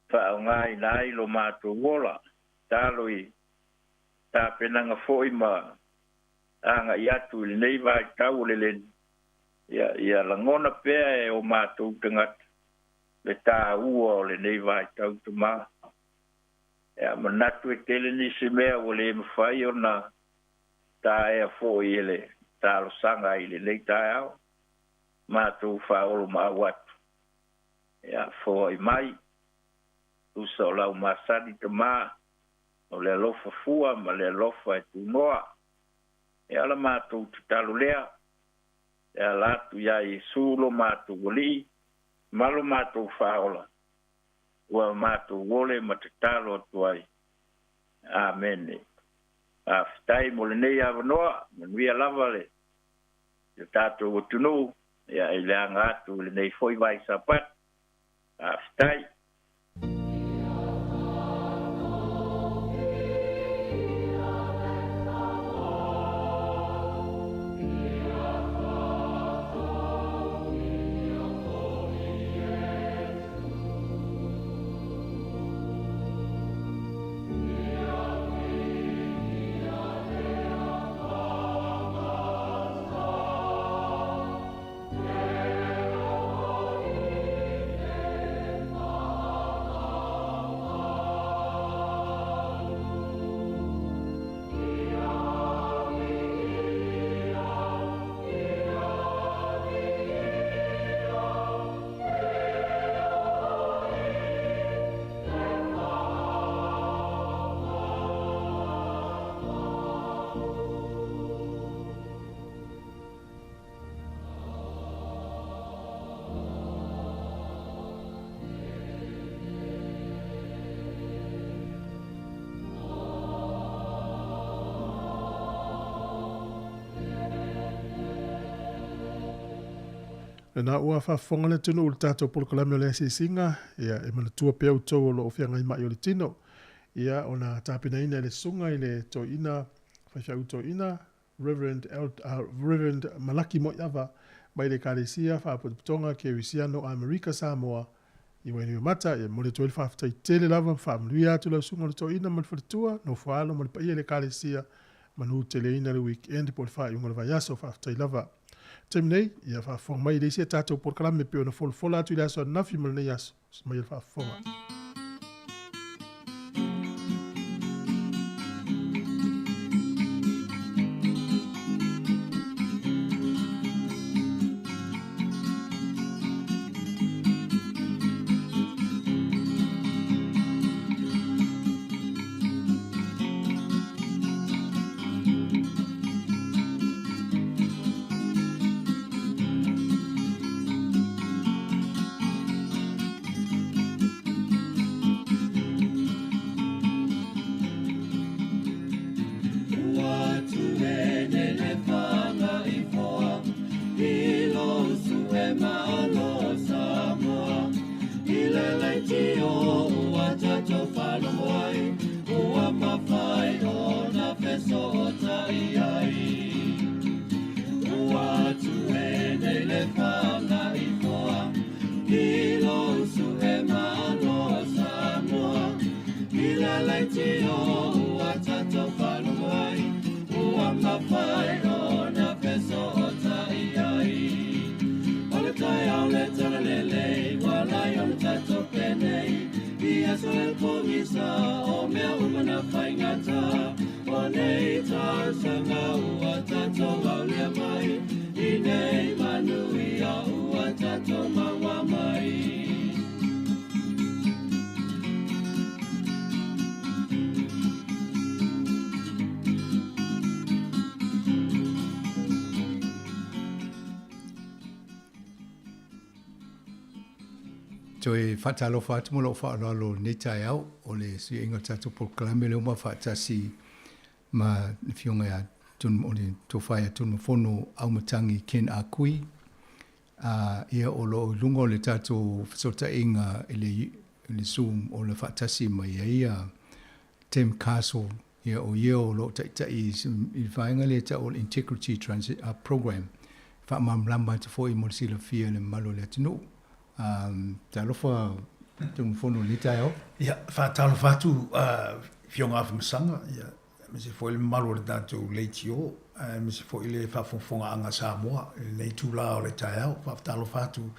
[SPEAKER 12] fa'aogāina ai lo matou ola talo i tapenaga fo'i ma anga i atu i lenei vaitau o le leni ia lagona pea e o matou tagata le tāua o lenei vaitau tamā ia manatu e tele nisi mea ua lē mafai ona taea fo'i e le talosaga i lenei taeao matou fa'aolo ma'au atu ia fo'i mai usa o lau masani tamā o le alofa fua ma le alofa e tunoa ia la matou tatalo lea ia latu ia Iesu lo matou oli'i ma lo matou fa'aola ua matou ole ma tatalo atu ai amene afetai mo lenei avanoa manuia lava le tatou atunuu ia i leaga atu lenei fo'i vaisapat afetai
[SPEAKER 1] na ua whafonga le tunu o le tātou polokalame o le asisinga, ia e manatua pia utou o lo o whianga i mai o le tino. Ia o na tāpina ina le sunga i le to ina, whaiwha uto ina, Reverend Malaki Moiava, mai le kāresia, whaaputonga ke Wisiano Amerika Samoa, i waini o mata, ia mo le toile whaafutai tele lava, whaamluia atu lau sunga le to ina, man whalitua, no whaalo, man paia le kāresia, manu tele ina le weekend, po le wha iunga le vaiaso, whaafutai lava. Temnei, ia whaafonga mai leisia tātou polokalame peo na folfola atu i le aso nafi mal nei aso, mai le whaafonga.
[SPEAKER 10] Ine
[SPEAKER 11] Toi whatalo whatu mo lo whaalalo ne tai au, o le si inga tatu proklame leo ma whaatasi ma fionga ya tun o le tofaya tun fono au matangi ken a kui. Ia o lo lungo le tatu whasota inga ele Zoom o le whaatasi mai ia Tim Castle ia o lo tai i whainga le ta o Integrity Transit Program. Whaamam lamba te fo i mo sila fia le malo le tino. Ta lofa tun fono le tai o?
[SPEAKER 13] Ia, whaatalo whatu fionga awhi masanga. Ia, mese fo i le malo le tatu leiti o. Mese fo i le whafonga anga Samoa. Nei tūla o le tai au. Whaatalo whatu.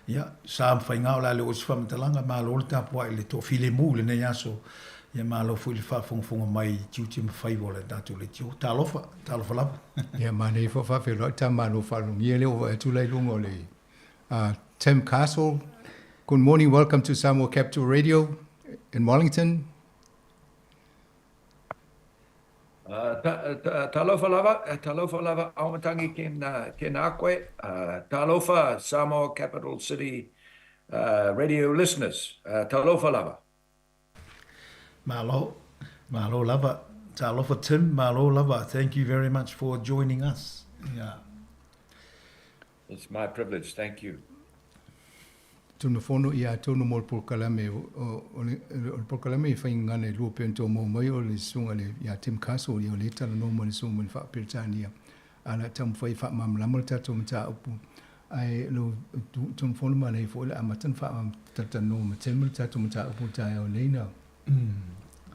[SPEAKER 13] Ia, sa mwhainga o la le osi whamatalanga malo le tapua i le to file mu le nei aso. Ia malo fo i le whafonga mai tiuti mawhai o le tatu leiti o. Ta lofa lava.
[SPEAKER 11] Ia, manei fo whawhelo. Ta malo whalungi ele o tulai lungo le. Tim Castle, good morning. Welcome to Samoa Capital Radio in Wellington.
[SPEAKER 14] Talofa lava, aumatangi ken akwe. Talofa, Samoa Capital City radio listeners. Talofa lava.
[SPEAKER 13] Malo lava. Talofa Tim, malo lava. Thank you very much for joining us. Yeah.
[SPEAKER 14] It's my privilege. Thank you.
[SPEAKER 11] Tuna fono ia tonu mo polkalame o polkalame I whainga ne lua pento mo mai o le sunga le ia Tim Castle i o le tala no mo le sunga le wha Peritania ala tamu whai wha mamlama le tato mta upu ai lo tuna fono ma nei fo le amatan wha mam tata no ma temu le tato mta upu tai o leina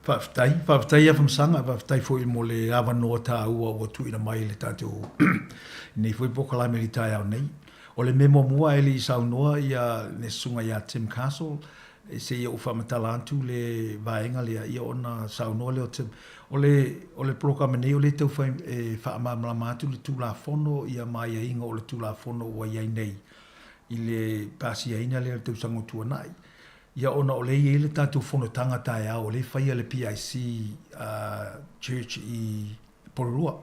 [SPEAKER 13] Whaftai awha msanga, whaftai fo I mo le awa noa tā ua o tuina mai le tato nei fo I polkalame li tai au nei o le memo mua ele I saunoa ia ne sunga ia Tim Castle e se ia ufa matalantu le vaenga le ia ona saunoa le o Tim o le programa nei o le tau whai whaamamlamatu le tūla fono ia mai inga o le tūla fono wa iai nei I le pasi aina le tau sangotua nai ia ona o le I le tātou fono tangata e au o le whaia le PIC Church I Porurua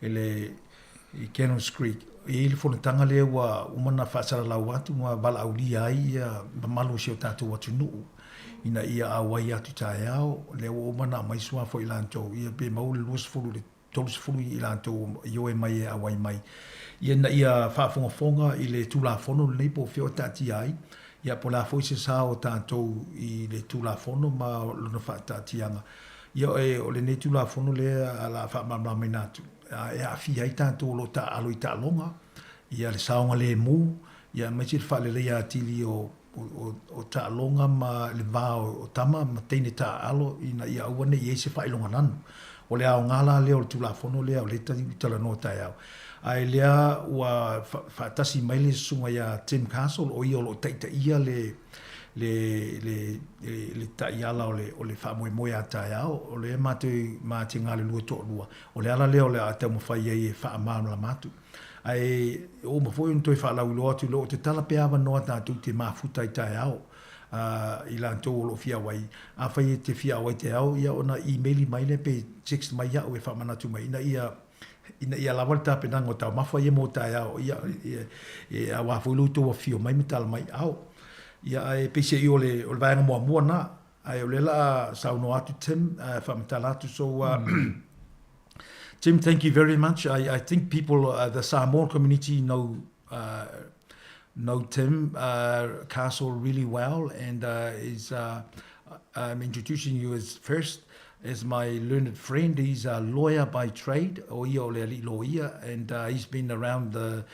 [SPEAKER 13] I Cannons Creek I le fonatanga lea ua umana whaasara lau atu ma wala aulia ai ia mamalo si o tātou atu nuu. Ina ia awai atu tae au, lea ua umana mai sua fo I lantou. Ia pe maule luas fulu le tolus fulu I lantou ioe mai e awai mai. Ia na ia whaafonga I le tūla fono le neipo whio tāti ai. Ia po la fo se sa o tātou I le tūla fono ma luna whaatatianga. Ia o le nei tūla fono lea ala whaamamamai nātu. E a fi ai tātou lo ta alo I ta longa ia le saonga le mu ia mai sir fa le ia tili o ta longa ma le va o tama ma teine ta alo ina ia wane ia se fa longa nan o le au ngala le o tula fono le o le tala no ta ia ai le wa fa tasi mai le sunga ia Tim Castle o ia lo taita ia le ta iala o le fa mo ya ta ia o le mate ngale lu to lua o le ala le o le ata mo fa ia fa amala matu ai o mo foi un toi fa la lo atu lo te tala pe ava no ta tu te mafuta I ta ia I la to lo fia wai a fa te fia wai te au ia ona email mai le pe text mai ia o fa mana tu mai ina ia la volta pe nango ta ma fa ia mo ta ia ia wa fu lu to fio mai metal mai au ia e pese I ole vaenga mua na ai ole la sauno atu Tim whamatalatu so Tim, thank you very much. I think people, the Samoan community know Tim Castle really well and I'm introducing you as my learned friend. He's a lawyer by trade, and he's been around the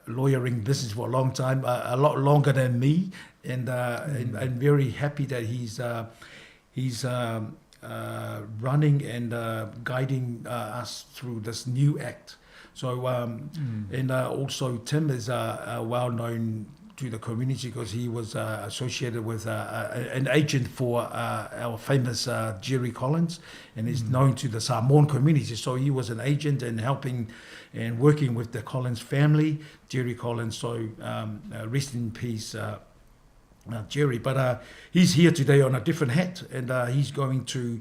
[SPEAKER 13] lawyering business for a long time, a lot longer than me, and I'm very happy that he's running and guiding us through this new act. So, and also Tim is well known to the community because he was associated with an agent for our famous Jerry Collins, and is known to the Samoan community. So he was an agent and helping and working with the Collins family, Jerry Collins. So rest in peace, Jerry. But he's here today on a different hat, and he's going to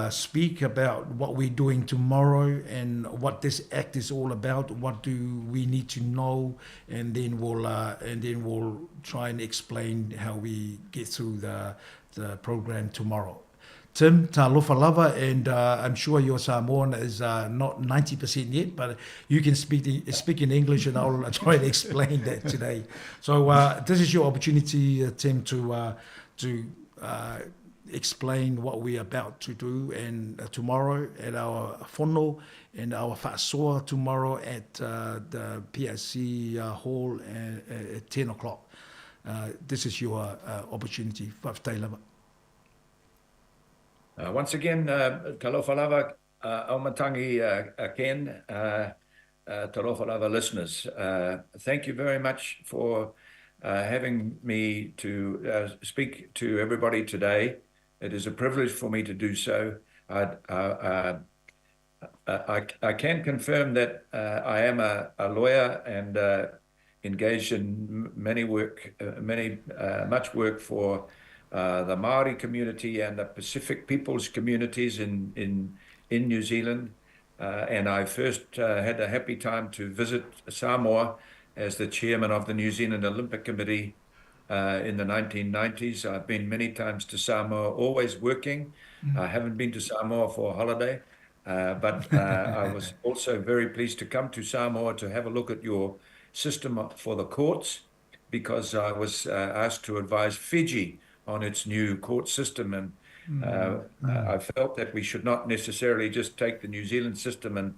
[SPEAKER 13] speak about what we're doing tomorrow and what this act is all about. What do we need to know, and then we'll try and explain how we get through the program tomorrow. Tim, talofa lava, and I'm sure your Samoan is not 90% yet, but you can speak in English, and I'll try and explain that today. So this is your opportunity, Tim, to explain what we're about to do and tomorrow at our whono and our whaasoa tomorrow at the PSC hall at 10 o'clock. This is your opportunity. Whaftailava.
[SPEAKER 14] Once again, talofa lava, aumatangi Ken, talofa lava listeners. Thank you very much for having me to speak to everybody today. It is a privilege for me to do so. I can confirm that I am a lawyer and engaged in much work for the Maori community and the Pacific Peoples communities in New Zealand. And I first had a happy time to visit Samoa as the chairman of the New Zealand Olympic Committee in the 1990s. I've been many times to Samoa, always working. I haven't been to Samoa for a holiday, but I was also very pleased to come to Samoa to have a look at your system for the courts, because I was asked to advise Fiji on its new court system, and I felt that we should not necessarily just take the New Zealand system and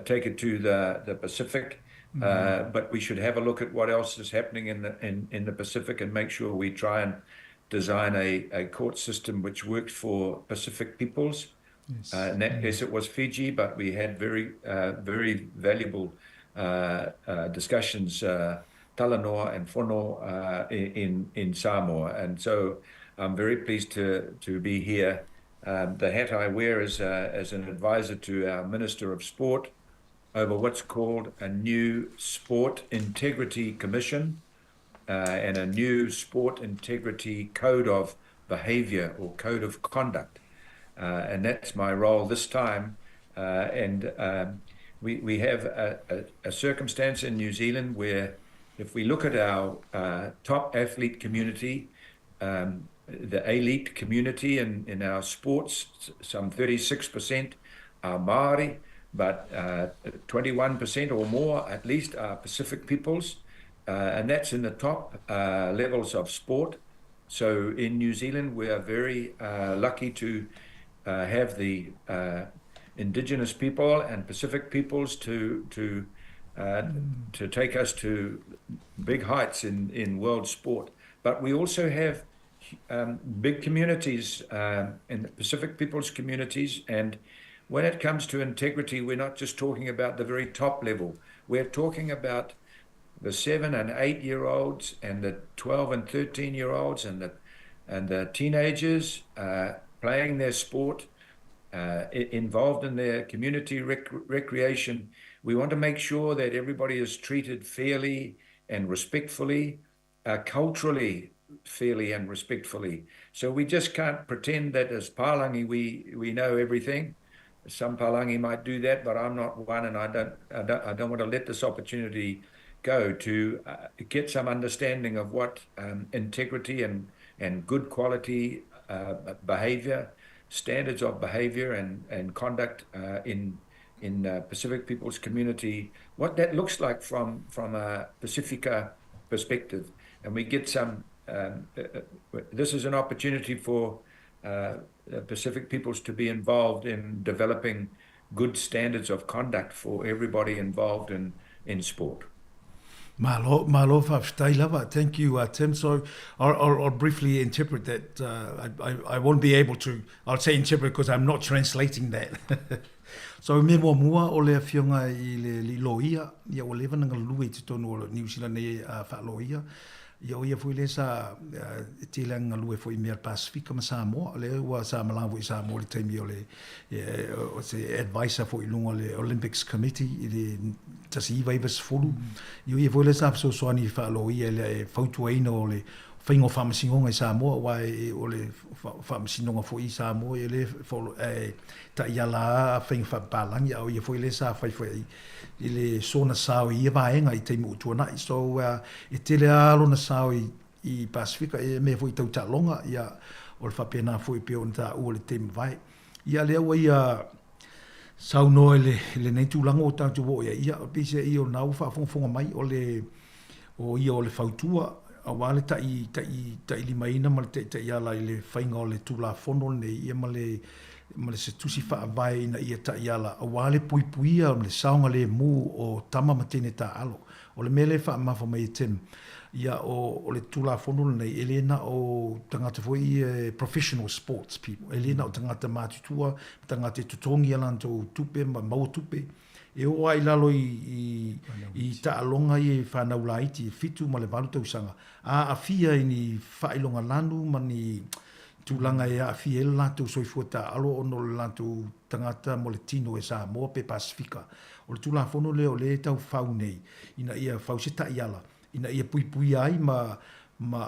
[SPEAKER 14] take it to the Pacific, but we should have a look at what else is happening in the Pacific and make sure we try and design a court system which works for Pacific peoples. Yes. In that case, it was Fiji, but we had very valuable discussions, Talanoa and Whono in Samoa. And so I'm very pleased to be here. The hat I wear is as an advisor to our Minister of Sport over what's called a new Sport Integrity Commission and a new Sport Integrity Code of Behavior or Code of Conduct. And that's my role this time. We have a circumstance in New Zealand where if we look at our top athlete community, the elite community in our sports, some 36% are Maori, but 21% or more at least are Pacific peoples, and that's in the top levels of sport. So in New Zealand, we are very lucky to have the Indigenous people and Pacific peoples to take us to big heights in world sport. But we also have big communities in the Pacific peoples communities, and when it comes to integrity, we're not just talking about the very top level. We're talking about the 7 and 8 year olds and the 12 and 13 year olds and the teenagers playing their sport, involved in their community recreation. We want to make sure that everybody is treated fairly and respectfully, culturally fairly and respectfully. So we just can't pretend that as Palangi we know everything. Some Palangi might do that, but I'm not one, and I don't want to let this opportunity go to get some understanding of what integrity and good quality behavior, standards of behavior and conduct in Pacific people's community, what that looks like from a Pacifica perspective. And we get some, this is an opportunity for Pacific peoples to be involved in developing good standards of conduct for everybody involved in sport.
[SPEAKER 13] Malo lava. Thank you, Tim. So I'll briefly interpret that. I won't be able to. I'll say interpret because I'm not translating that. So me mua o le fionga I le loia ia o le vana lui te tonu o New Zealand e fa loia. Ia o ia foi le sa te langa lui foi mer Pacifica ma Samoa le wa sa malawi Samoa le taimi o le o se advisor foi lunga le Olympics Committee le tasi vai vas fulu. Ia foi le sa so ani fa loia le fautuaina o le whaingo whamasingonga i Samoa, wai o le whamasinonga fo i Samoa, e le ta ia la whainga whapalangi au ia fo i le sa whai i le sona sao i vaenga i teimu utuanai. So e tele alo na sao i Pasifika e me fo i tau talonga ia o le whapena fo i peo na ta ua le teimu vai. Ia lea wa ia sau noe le nei tūlango o tātou wo ia o pise i o nau whaafonga mai o ia o le whautua a wale ta i lima ina ma le ta i ala i le whainga o le tūla fono nei ia ma le se tusi wha vai ina ia ta i ala a wale puipuia o le saunga le mu o tama matene ta alo o le mele wha mafa mai tem ia o le tūla fono nei elena o tangata foi professional sports people elena o tangata mātutua tangata tutongi alanto tupe mau tupe e o ai lalo i ta alonga i whanau laiti fitu ma le walu tausanga a afia ini whailonga lanu mani tūlanga e a afia e lato soifua ta alo ono le lato tangata mo le tino e sa mo pe Pasifika o le tūla fono le o le tau whau nei ina ia whau se ta iala ina ia pui ai ma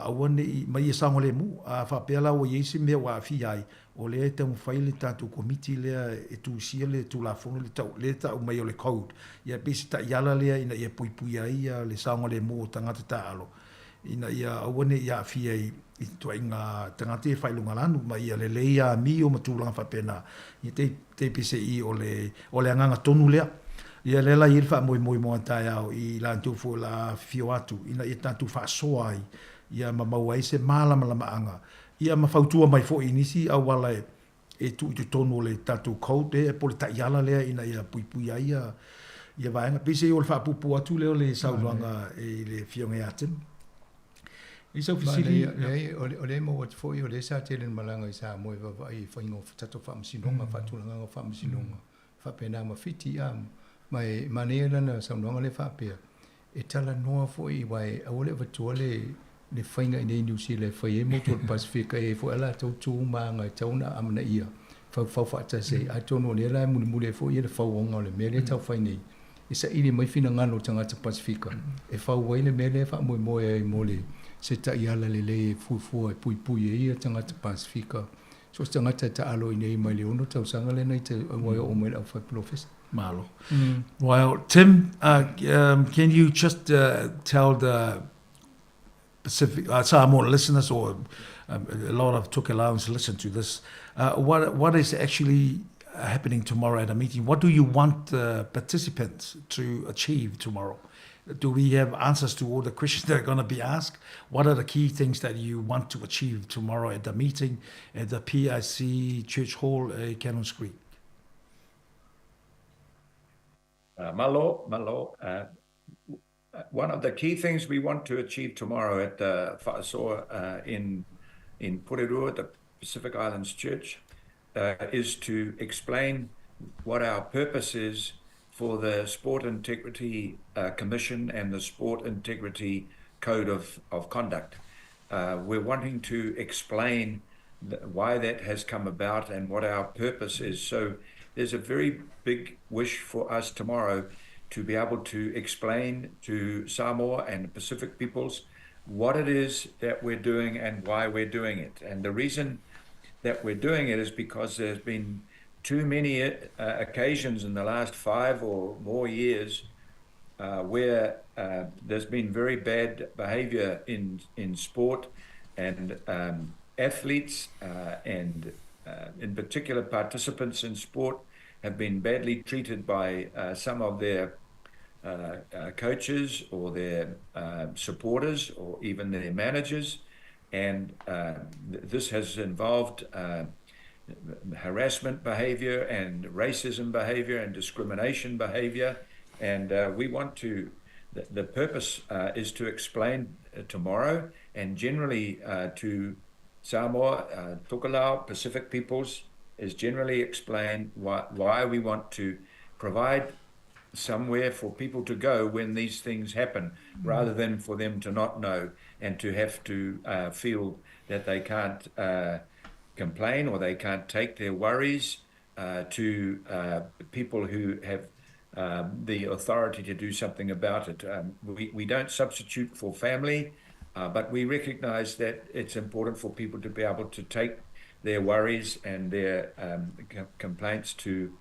[SPEAKER 13] awane ma ia sango le mu a whapela o iesi mea wa afia ai o le te mwhaile tātou komiti lea e tu sia le tu la fono le tau mai o le code. Ia pesi ta iala lea ina ia pui ai le saonga le mo tangata ta alo. Ina ia awane ia afia i tua inga tangata e whailunga lanu ma ia le leia mi o matulanga whapena. Ia te pese i o le anganga tonu lea. Ia lela i wha moi moa tai au i la antu fu la fio atu. Ina ia tātou wha soa ai. Ia mamau ai se malama anga. Ia mawhautua mai fo inisi au wala e tu tonu le tatu code e pole ta iala lea ina ia pui ai ia vaenga. Pese o le whaapupu atu leo le sauruanga e le fionga e atem. I sau fisili...
[SPEAKER 11] O le mo watu fo i o le sa telen malanga i sa moe wawai whaingo tato whaamasinonga, whaatulanga whaamasinonga. Whapena mawhiti a mai manea lana sauruanga le whapea. E tala noa fo i wai awole watua le whainga i nei New Zealand whai e motu o Pasifika e fo ala tau tū maanga tauna amana ia whau whata se a tono le la muli fo i le whau onga o le mele tau whai nei e sa ili mai fina ngano tangata Pasifika e whau wai le mele wha moe e mole se ta i ala le fuifua e pui e ia tangata Pasifika so tangata ta alo i nei mai le ono tau sanga le nei te wai o mele au whai professor
[SPEAKER 13] Malo. Well, Tim, can you just tell the Pacific, Samoan listeners, or a lot of Tokelauans listen to this. What is actually happening tomorrow at a meeting? What do you want the participants to achieve tomorrow? Do we have answers to all the questions that are going to be asked? What are the key things that you want to achieve tomorrow at the meeting at the PIC Church Hall, Cannons Creek?
[SPEAKER 14] Malo. One of the key things we want to achieve tomorrow at Whaasoa in Porirua, the Pacific Islands Church, is to explain what our purpose is for the Sport Integrity Commission and the Sport Integrity Code of Conduct. We're wanting to explain why that has come about and what our purpose is. So there's a very big wish for us tomorrow to be able to explain to Samoa and the Pacific peoples what it is that we're doing and why we're doing it. And the reason that we're doing it is because there's been too many occasions in the last 5 or more years where there's been very bad behavior in sport, and athletes and in particular participants in sport have been badly treated by some of their coaches or their supporters or even their managers, and this has involved harassment behavior and racism behavior and discrimination behavior, and we want to, the purpose is to explain tomorrow and generally to Samoa, Tokelau, Pacific peoples, is generally explain why we want to provide somewhere for people to go when these things happen, rather than for them to not know and to have to feel that they can't complain or they can't take their worries to people who have the authority to do something about it. We don't substitute for family. But we recognize that it's important for people to be able to take their worries and their complaints to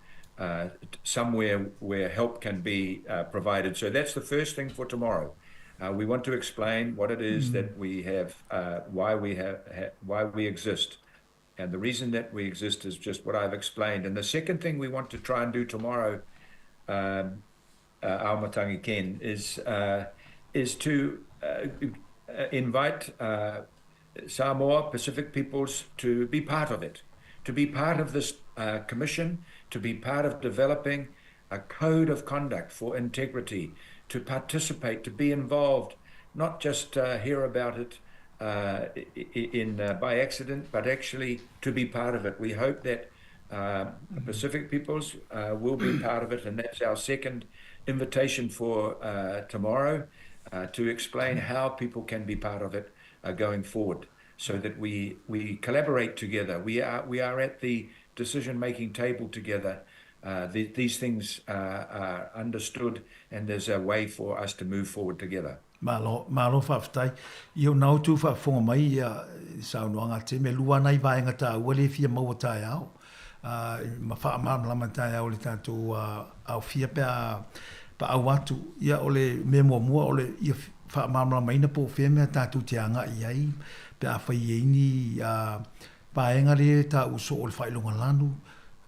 [SPEAKER 14] somewhere where help can be provided. So that's the first thing for tomorrow. We want to explain what it is that we have, why we exist. And the reason that we exist is just what I've explained. And the second thing we want to try and do tomorrow, Aomatangi Ken, is to invite Samoa Pacific peoples to be part of it, to be part of this commission, to be part of developing a code of conduct for integrity, to participate, to be involved, not just hear about it by accident, but actually to be part of it. We hope that Pacific peoples will be part of it, and that's our second invitation for tomorrow, to explain how people can be part of it going forward, so that we collaborate together. We are at the decision-making table together. These things are understood, and there's a way for us to move forward together.
[SPEAKER 13] Malo whawhtai. Iau nau tū whawhonga mai ia saunoanga te me lua nei vaenga tā wale fia maua tai au. Ma whaamama tai au le tātou au fia pa au atu. Ia ole me mua ole ia whaamama mai na po fia mea tātou te anga iai. Pe a whai eini vaenga le tā uso ole whailonga lanu.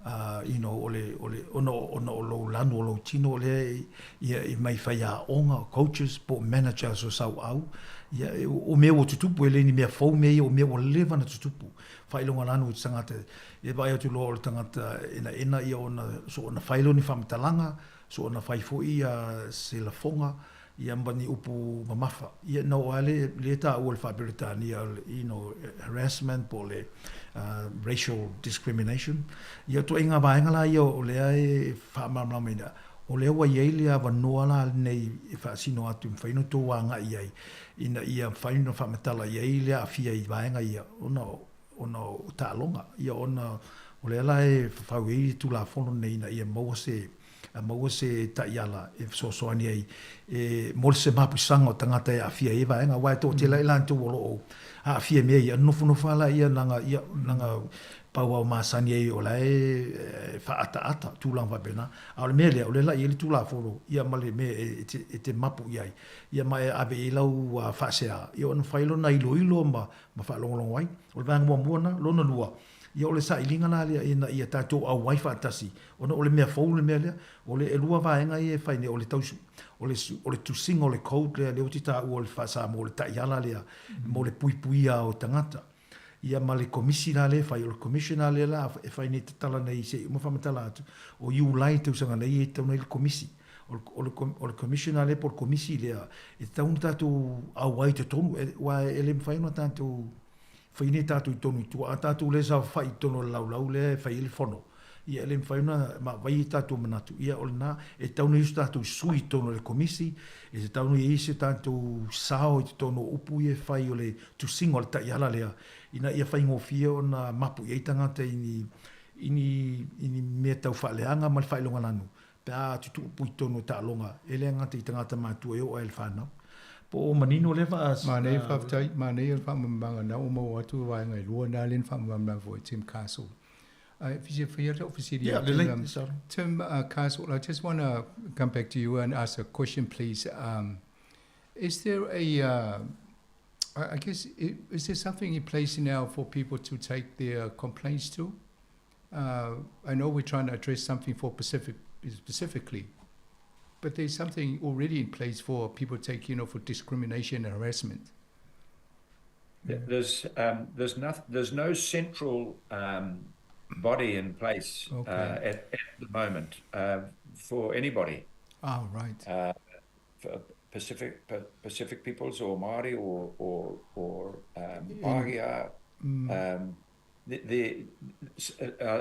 [SPEAKER 13] Ole lo lanu lo tino le ia mai fai a onga coaches po managers o sau au ia o me o tutupu ele ni me fo me o me o leva na tutupu fai longa lanu tangata e vai tu lo tangata ina ia ona so ona fai lo ni famatalanga so ona fai fo ia se la fonga ia mbani upu mamafa ia no ale le ta o le fa Britania harassment po le racial discrimination. Ia to inga vaenga la ia o lea e whaamamla meina. O lea wa iei lea wanoa la nei e whaasino atu mwhaino tō wanga iei. Ina ia whaino whamatala iei lea awhia i vaenga ia. Ona ta longa. Ia ona o lea la e whauei tu la whono nei na ia maua se ta iala e soani ai. E mole se mapusanga o tangata e awhia e vaenga. Wai tō te lai lan tō wolo o. A fia mea ia nofu ala ia nanga pau au masani ei o lai whaata tūlang wapena. A ole mea lea, ole la i tūla whoro, ia male mea e te mapu iai. Ia mai abe i lau whaasea. Ia ona whailo na ilo ma whaalongolong wai. Ole vanga mua lona lua. Ia ole sa ilinga la lea ia tātou au wai whaatasi. Ona ole mea whaule mea lea, ole e lua vaenga i e whaine ole tausu. Ole tu singa ole code lea uti tā ua le whaasa mo le taiala lea mo le pui o tangata. Ia ma le komisi la le whai o le commissioner le la e whai ne tatala nei se uma whamatala atu o iu lai tausanga nei e tau nei le komisi. O le commissioner le por komisi lea e taunu tātou au ai te tonu wa ele mwhai no tātou whai ne tātou i tonu i tua a tātou le sa whai tono lau le whai ele whono. Ia ele mwhauna ma vai tātou manatu. Ia ole nā, e taunu isu tātou sui tono le komisi, e te taunu i isi tātou sao i te tono upu i e whai o le tusingo le taiala lea. Ina ia whai ngofia o na mapu i eitangata ini mea tau whaaleanga ma le whai longa lanu. Pea tutu upu i tono tā longa. Ele angata i tangata mātua e o ele whanau. Po o manino le wha as...
[SPEAKER 11] Mane whaftai, mane il whamambanga na o mau atu waenga i lua nā len whamambanga vo i Tim Castle. Tim Castle, I just want to come back to you and ask a question, please. Is there I guess, is there something in place now for people to take their complaints to? I know we're trying to address something for specifically, but there's something already in place for people to take, for discrimination and harassment.
[SPEAKER 14] There's no central body in place at the moment for anybody.
[SPEAKER 11] Oh, right.
[SPEAKER 14] For Pacific peoples or Māori or Pākehā.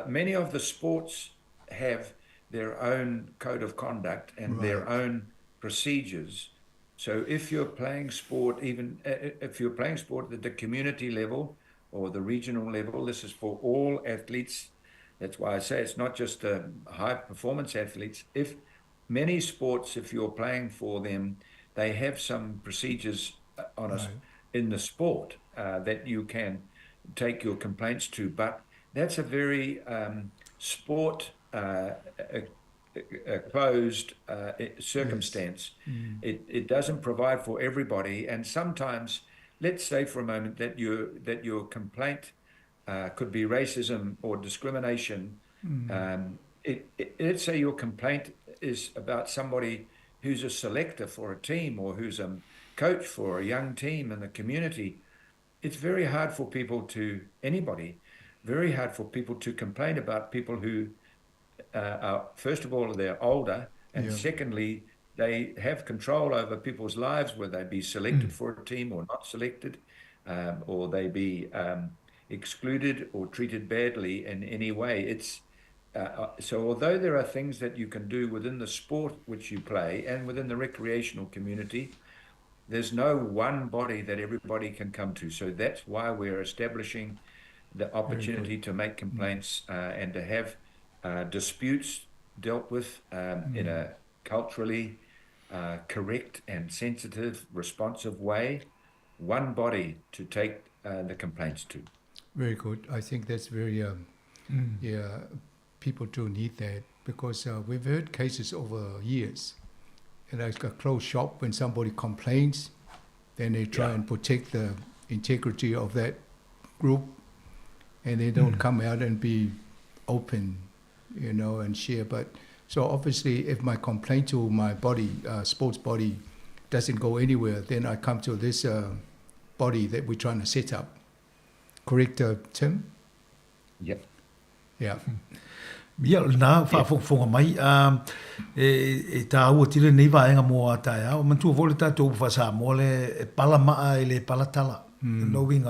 [SPEAKER 14] Many of the sports have their own code of conduct and their own procedures. So if you're playing sport, even if you're playing sport at the community level or the regional level, this is for all athletes. That's why I say it's not just high performance athletes. If many sports, if you're playing for them, they have some procedures on in the sport that you can take your complaints to, but that's a very sport closed circumstance.
[SPEAKER 11] Yes.
[SPEAKER 14] It doesn't provide for everybody, and sometimes, let's say for a moment that your complaint could be racism or discrimination. Let's say your complaint is about somebody who's a selector for a team or who's a coach for a young team in the community. It's very hard for very hard for people to complain about people who are, first of all, they're older, and secondly, they have control over people's lives, whether they be selected for a team or not selected, or they be excluded or treated badly in any way. It's so although there are things that you can do within the sport which you play and within the recreational community, there's no one body that everybody can come to. So that's why we're establishing the opportunity to make complaints and to have disputes dealt with in a culturally correct and sensitive, responsive way. One body to take the complaints to.
[SPEAKER 11] Very good. I think that's very, people do need that because we've heard cases over years. And like a closed shop, when somebody complains, then they try and protect the integrity of that group, and they don't come out and be open, and share. But so obviously, if my complaint to my body, sports body, doesn't go anywhere, then I come to this body that we're trying to set up. Correct, Tim?
[SPEAKER 14] Yep.
[SPEAKER 11] Yeah.
[SPEAKER 13] Ia na whaafonga mai e tā ua tire nei vaenga mo a tae au mantua vole tātou whasa mole e pala maa e le pala tala, knowing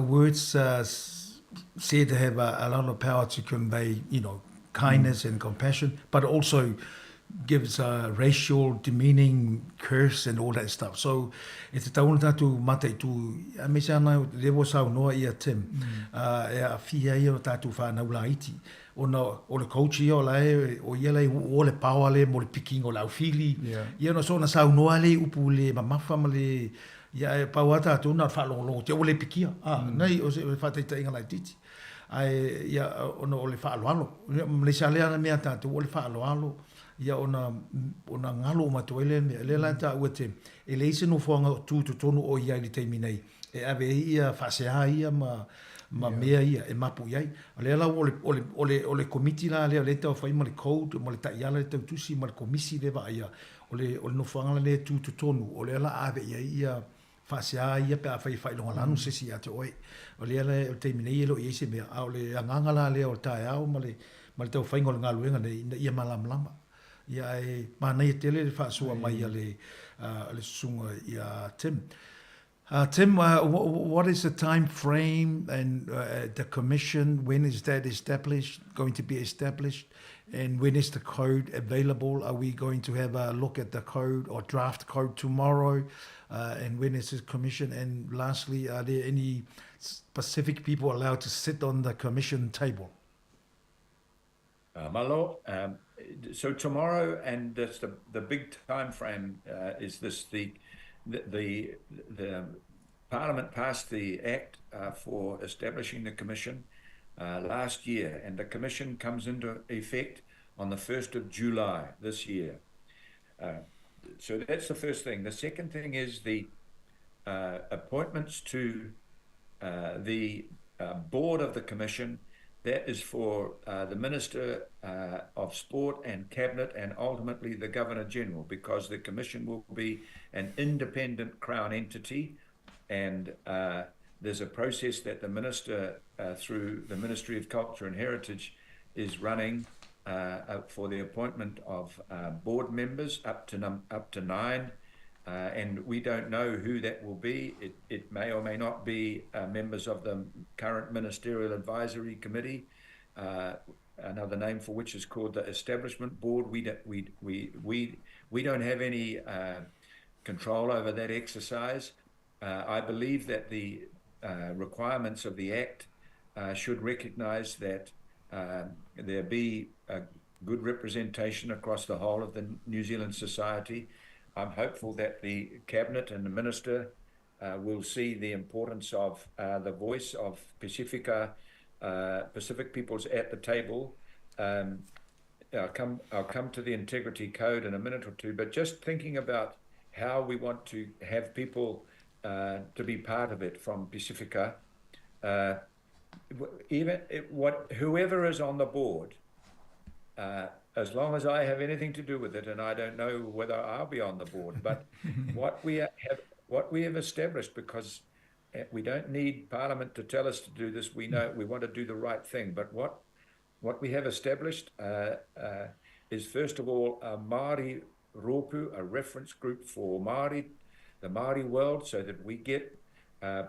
[SPEAKER 13] words said to have a lot of power to convey kindness and compassion, but also gives racial, demeaning, curse and all that stuff. So e te tauna tātou mate tu a me sa ana lewo sau noa ia Tim e a fia ia o tātou whanau la iti o le coach ia o lai o ia lai o le pawa le mo le piking o lau fili ia no so na sau noa le upu le mamafa ma le ia e pawa tātou na whalongo te o le pikia nei o se whataita inga lai titi ai ia o le whaaloalo le sa lea na mea tātou o le whaaloalo ia ona ngalo o matoele le la ta ua te e le ise no whanga tu tonu o ia li teimi nei e ave ia whasea ia ma mea ia e mapu iai a le ala o le komiti la le tau whai ma le code ma le taiala le tau tusi ma le komisi le wa ia o le no whanga le tu tonu o le ala ave ia whasea ia pe a whai longa lanu sesi a te oe o le ala o teimi nei elo i eise mea a o le anganga la le o tae au ma le tau whaingo le ngaluenga nei ia malama ia e mana ia tele le whaasua mai a le sunga ia Tim. Tim, what is the time frame and the commission? When is that going to be established? And when is the code available? Are we going to have a look at the code or draft code tomorrow? And when is the commission? And lastly, are there any specific people allowed to sit on the commission table?
[SPEAKER 14] Malo, so tomorrow, and that's the big time frame is this: the Parliament passed the Act for establishing the Commission last year, and the Commission comes into effect on the 1st of July this year. So that's the first thing. The second thing is the appointments to the board of the Commission. That is for the Minister of Sport and Cabinet and ultimately the Governor-General, because the Commission will be an independent Crown entity, and there's a process that the Minister through the Ministry of Culture and Heritage is running for the appointment of board members up to 9, and we don't know who that will be. It may or may not be members of the current Ministerial Advisory Committee, another name for which is called the Establishment Board. We don't have any control over that exercise. I believe that the requirements of the Act should recognise that there be a good representation across the whole of the New Zealand society. I'm hopeful that the Cabinet and the Minister will see the importance of the voice of Pacific peoples at the table. I'll come to the integrity code in a minute or two, but just thinking about how we want to have people to be part of it from Pacifica. Whoever is on the board, as long as I have anything to do with it, and I don't know whether I'll be on the board, but what we have established, because we don't need Parliament to tell us to do this. We know we want to do the right thing, but what we have established is, first of all, a Māori Rōpū, a reference group for Māori, the Māori world, so that we get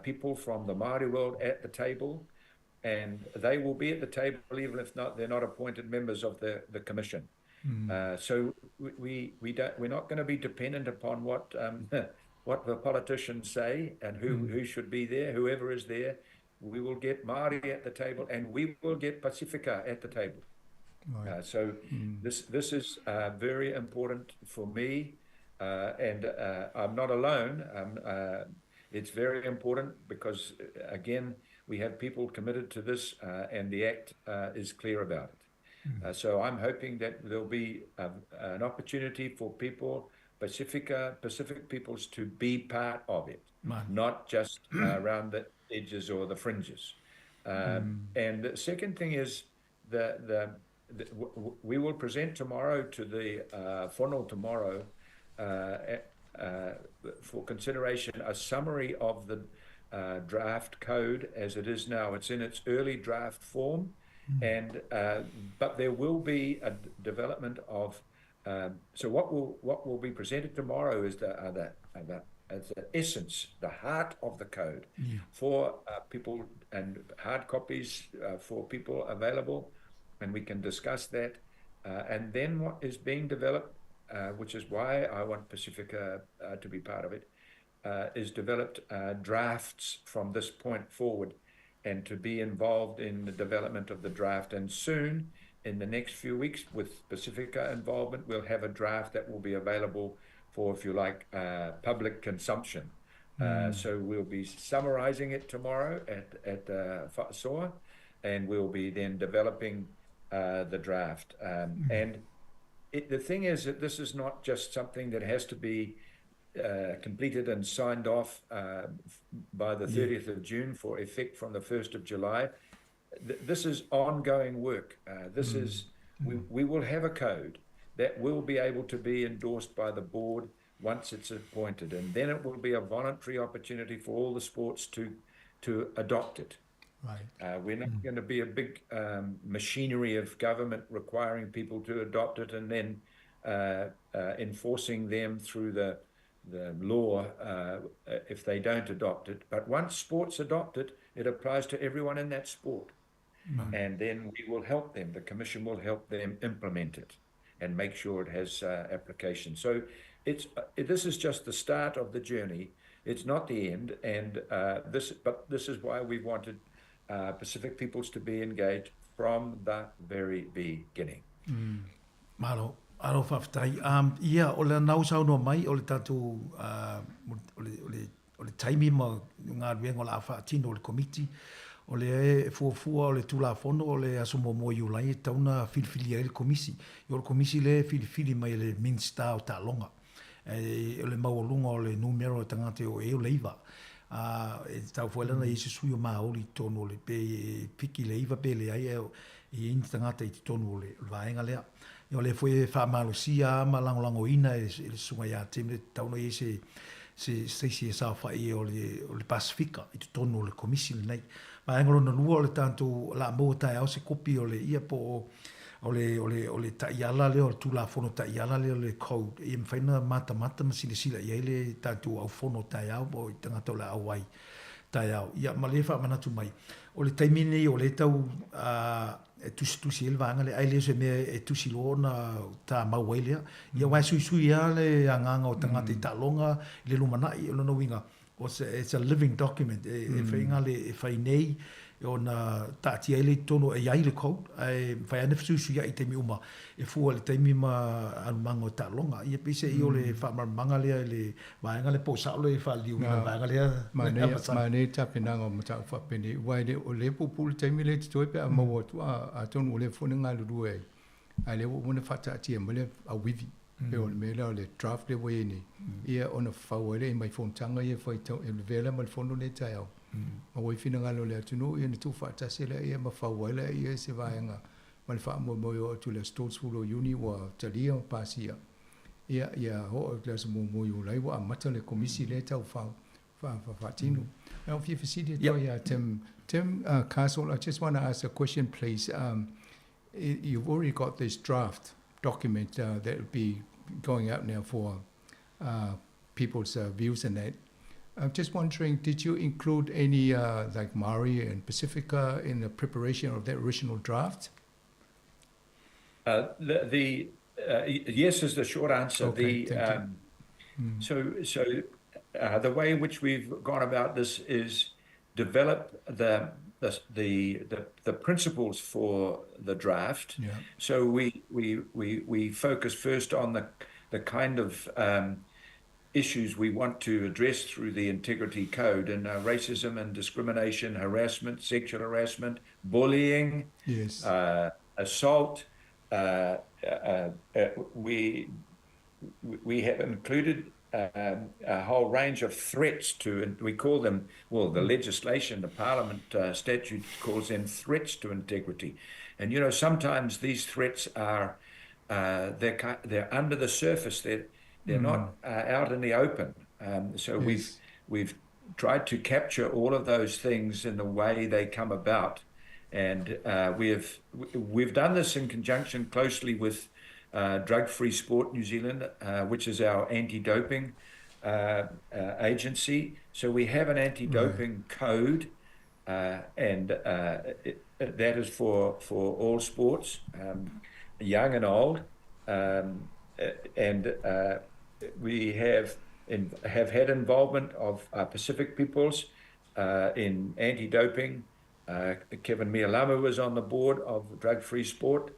[SPEAKER 14] people from the Māori world at the table, and they will be at the table even if they're not appointed members of the commission. So we're not going to be dependent upon what the politicians say and who should be there, whoever is there. We will get Māori at the table, and we will get Pacifica at the table. Right. This is very important for me, and I'm not alone. It's very important because, again, we have people committed to this, and the Act is clear about it. So I'm hoping that there'll be an opportunity for people, Pacific peoples, to be part of it, not just around the edges or the fringes. And the second thing is we will present tomorrow to the whanau tomorrow for consideration a summary of the draft code as it is now. It's in its early draft form, and but there will be a development of. So what will be presented tomorrow is the essence, the heart of the code for people, and hard copies for people available, and we can discuss that. And then what is being developed, which is why I want Pacifica to be part of it, is developed drafts from this point forward, and to be involved in the development of the draft. And soon, in the next few weeks, with Pacifica involvement, we'll have a draft that will be available for, if you like, public consumption. So we'll be summarizing it tomorrow at Whaasoa, and we'll be then developing the draft. And the thing is that this is not just something that has to be completed and signed off by the 30th of June for effect from the 1st of July. This is ongoing work. This is, we will have a code that will be able to be endorsed by the board once it's appointed, and then it will be a voluntary opportunity for all the sports to adopt it. Right. We're not going to be a big machinery of government requiring people to adopt it and then enforcing them through the law if they don't adopt it. But once sports adopt it, it applies to everyone in that sport. And then we will help them. The Commission will help them implement it and make sure it has application. So this is just the start of the journey. It's not the end. And this is why we wanted Pacific peoples to be engaged from the very beginning.
[SPEAKER 13] Malo, aro whawhtai. Ia, o le nau sau no mai, o le tatu, o le taimi ma ngā ruenga o la whaatino o le komiti, o le e fuafua o le tula fono o le aso mo iulai e tauna filifili ai le komisi. I o le komisi le filifili mai le minsta o talonga. O le mauolunga o le numero o tangate o e o leiva. E tau fuelana i se sui o maori tonu o le pe piki leiva pe le ai i ini tangata i tonu o le vaenga lea. I o le fue whamalosia ma langolango ina e le sunga ia temle tauna i se Stacey e sa whai o le Pasifika i tonu o le komisi le nei. Ma engolo na lua o le tanto la mo tai au se kopi o le ia po o le taiala le o tula fono taiala le o le code i mwhaina mata ma sila i le tanto au fono tai au o i tangata o le awai tai au. Ia ma le wha manatu mai. O le taimine o le tau tusi ele vanga le aile se me tusi lona ta mauelea. Ia wai sui le anganga o tangata i talonga le lumanai o lona winga. It's a living document. E whainga le e whainei ona tati ele tono e ai le kou ai fai ana fusu ia i te mi uma e fu le te mi ma anu mango ta longa ia pise i ole fa manga le vaenga le posa le fa liu na vaenga le
[SPEAKER 11] ma ne tapinanga mo ta fa peni wai le ole pupu te mi le toi pe a mo tu a tonu le fo nga lu e ai le wo ne fa ta ti mo le a wivi pe ole me le draft le we ni ia ona fa wele mai fon tanga ia fa to e vela mal fondo ne ta yo ma wai fina ngalo le tunu ia ni tu fa ta se le ia ma fa wele ia se vaenga ma le fa mo yo tu le stolz fulo uni wa talia pasia ia ho le mo yo lai wa mata le komisi le ta fa tinu now if you see it Tim Castle, I just want to ask a question, please. You've already got this draft document that will be going out now for people's views and that. I'm just wondering, did you include any like Maori and Pacifica in the preparation of that original draft?
[SPEAKER 14] Yes is the short answer.
[SPEAKER 11] Okay,
[SPEAKER 14] So the way in which we've gone about this is develop the principles for the draft.
[SPEAKER 11] Yeah.
[SPEAKER 14] So we focus first on the kind of issues we want to address through the integrity code, and racism and discrimination, harassment, sexual harassment, bullying,
[SPEAKER 11] yes,
[SPEAKER 14] assault. We have included a whole range of threats to, and we call them, well, the legislation, the Parliament statute calls them threats to integrity. And you know, sometimes these threats are they're under the surface. They're not out in the open. So yes, we've tried to capture all of those things in the way they come about, and we've done this in conjunction closely with Drug-Free Sport New Zealand, which is our anti-doping agency. So we have an anti-doping code, and that is for all sports, young and old, and we have had involvement of Pacific peoples in anti-doping. Kevin Mialamu was on the board of Drug-Free Sport.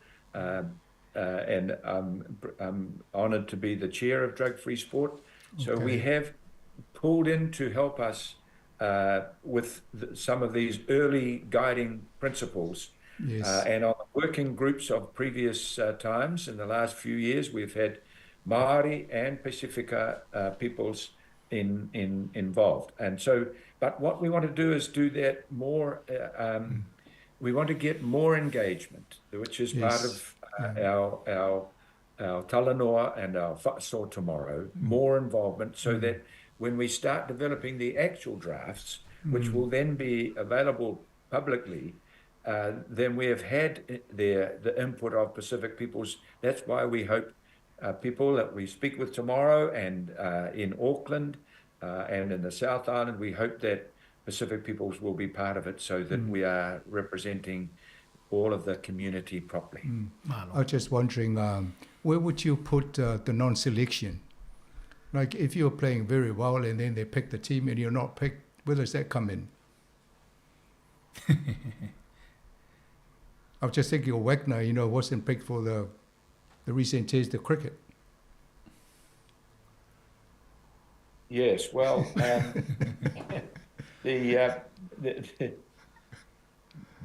[SPEAKER 14] And I'm honoured to be the chair of Drug-Free Sport. So we have pulled in to help us with some of these early guiding principles.
[SPEAKER 11] Yes.
[SPEAKER 14] And on the working groups of previous times, in the last few years, we've had Maori and Pacifica peoples involved. And so, but what we want to do is do that more. We want to get more engagement, which is part of our Talanoa and our Whaaso tomorrow, more involvement, so that when we start developing the actual drafts, which will then be available publicly, then we have had the input of Pacific peoples. That's why we hope people that we speak with tomorrow and in Auckland and in the South Island, we hope that Pacific peoples will be part of it, so that we are representing all of the community properly.
[SPEAKER 11] I was just wondering, where would you put the non-selection? Like if you're playing very well and then they pick the team and you're not picked, where does that come in? I was just thinking of Wagner, you know, wasn't picked for the recent test, the cricket.
[SPEAKER 14] Yes, well,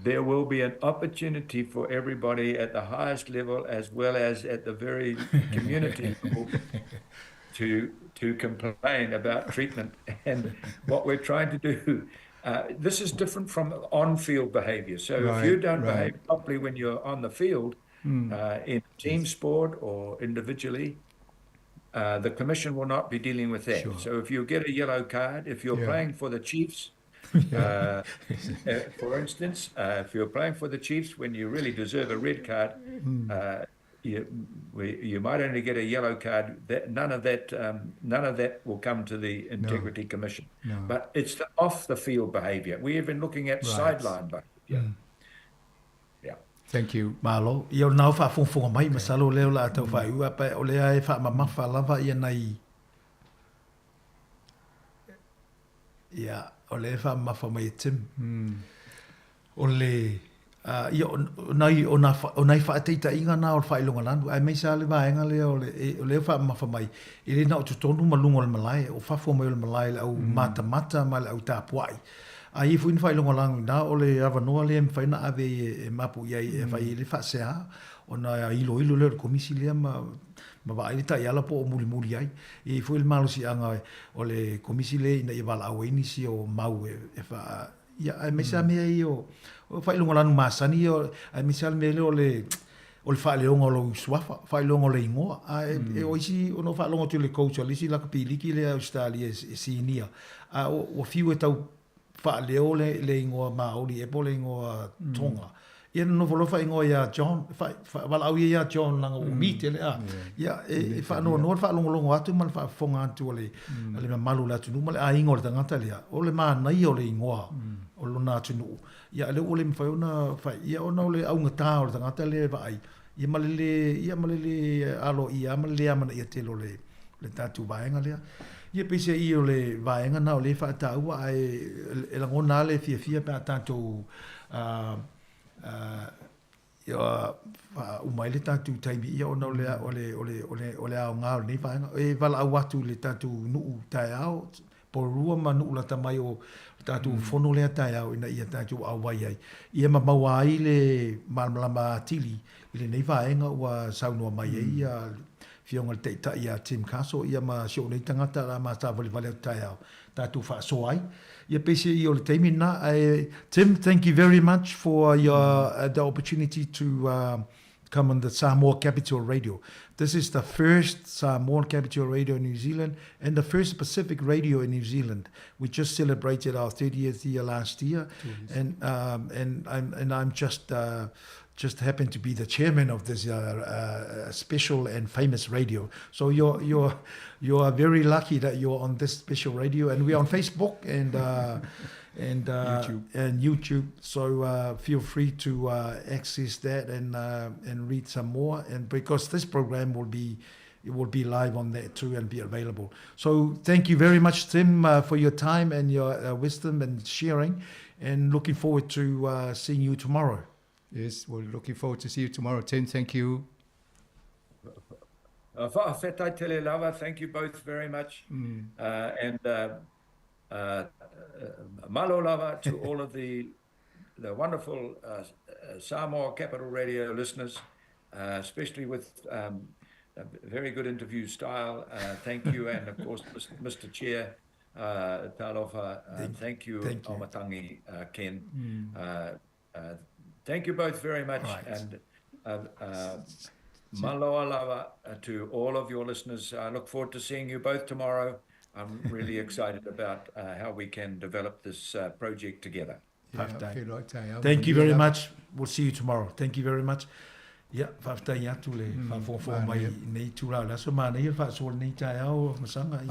[SPEAKER 14] there will be an opportunity for everybody at the highest level as well as at the very community level to complain about treatment. And what we're trying to do, this is different from on-field behaviour. So if you don't behave properly when you're on the field, in team sport or individually, the Commission will not be dealing with that. Sure. So if you get a yellow card, if you're playing for the Chiefs, for instance, if you're playing for the Chiefs when you really deserve a red card, you might only get a yellow card. None of that will come to the Integrity Commission.
[SPEAKER 11] No.
[SPEAKER 14] But it's the off-the-field behaviour. We have been looking at sideline behaviour.
[SPEAKER 11] Thank you.
[SPEAKER 13] Malo, ia nau fa fonga mai masalo leo la tau fa ua pa o le ai fa mama fa lava ia nai. Ia o le fa ma fa mai tim. o le ia o nai whaateita inga nā o whailonga lanu. Ai mei sa le vaenga le o le wha mawha mai. I le na o tutonu malunga le malai, o whafo mai le malai le au mata ma le au tāpuai. A i fuin whailonga lanu nā o le awanoa le mwhaina ave e mapu iai e whai le whaasea. O na ilo le komisi lea ma vai ta yala po muli ai. I fuil malu si anga o le komisi le ina i wala au inisi o mau e wha... Ia, ai mesa mea i o whailonga lanu masani o, ai mesa mea le o le whailonga o lo suafa, whailonga o le ingoa. E o isi, o no whailonga tu le coach, o lisi laka piliki le Australia e sinia. O fiu e tau whaileo le ingoa Māori, e po le ingoa Tonga. Ia no whalofa ingoa ia John, wala au ia John langa o mite le a. Ia, e whaanoa noa whailongo atu, man whafonga atu o le malu la tunu, ma le a ingoa le tangata lea. O le mānai o le ingoa. O lona tunu. Ia le ole mwhai ona whai. Ia ona ole aunga tā o le tangata le vai. Ia malele alo ia malele amana ia telo le tātu vaenga lea. Ia pese i o le vaenga na o le wha tāua ai e langona le fia pa tātou ia umai le tātu taimi ia ona ole ao ngā o nei vaenga. E wala au atu le tātu nuu tai ao. Porua ma nuu la tamai o tātu whono lea tai au ina ia tātu au wai ai. Ia ma maua ai le malama tili i le nei vaenga ua saunua mai ai ia fionga le teita ia Tim Castle ia ma sio nei tangata la ma tā vali vale tai au tātu whaaso ai. Ia pese i o le teimi na. Tim, thank you very much for your the opportunity to come on the Samoa Capital Radio. This is the first Samoan Capital Radio in New Zealand and the first Pacific radio in New Zealand. We just celebrated our 30th year last year, and I'm just happen to be the chairman of this special and famous radio. So you are very lucky that you're on this special radio, and we're on Facebook and YouTube. So feel free to access that and read some more. And because this program will be live on there too and be available. So thank you very much, Tim, for your time and your wisdom and sharing. And looking forward to seeing you tomorrow.
[SPEAKER 11] Yes, we're looking forward to see you tomorrow, Tim. Thank you.
[SPEAKER 14] Whaafetai tele lava, thank you both very much. And malo lava to all of the wonderful Samoa Capital Radio listeners, especially with a very good interview style. Thank you, and of course, Mr. Chair, Talofa, thank you, Omatangi, Ken. Thank you both very much, and maloa lava to all of your listeners. I look forward to seeing you both tomorrow. I'm really excited about how we can develop this project together.
[SPEAKER 13] Thank you very much. We'll see you tomorrow. Thanh you very much. Yeah, whaftai atu le whafo mai nei tūrau la so mana ia whaasol nei tai au masanga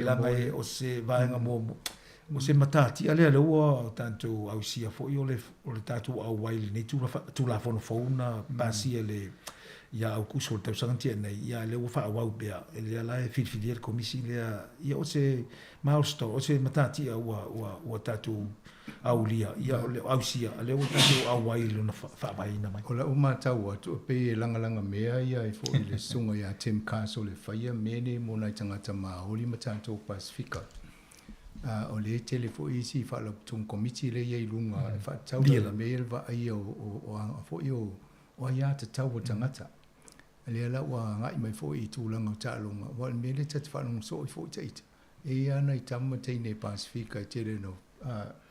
[SPEAKER 13] la mai o se vaenga mo se matati ale le ua tanto au sia fo i o le tatu au waili nei tūla fono fauna pasi le ia au kuso te santi nei ia le ua wha au bea le ala e filfili le komisi le ia o se milestone o se matati ua tatu au lia ia au sia le ua tatu au waili na wha vaina mai
[SPEAKER 11] o la uma tau atu pe langa mea ia e fo i le sunga ia Tim Castle le whaia mene mo nai tangata maoli ma tātou Pasifika. O le tele fo isi fa la tung komiti le ye lunga fa tau la me va ai o fo yo o ia te tau tangata le la wa ngai mai fo i tu langa ta lunga wa me le te fa lung so fo te e ana i tama te ne Pasifika tele no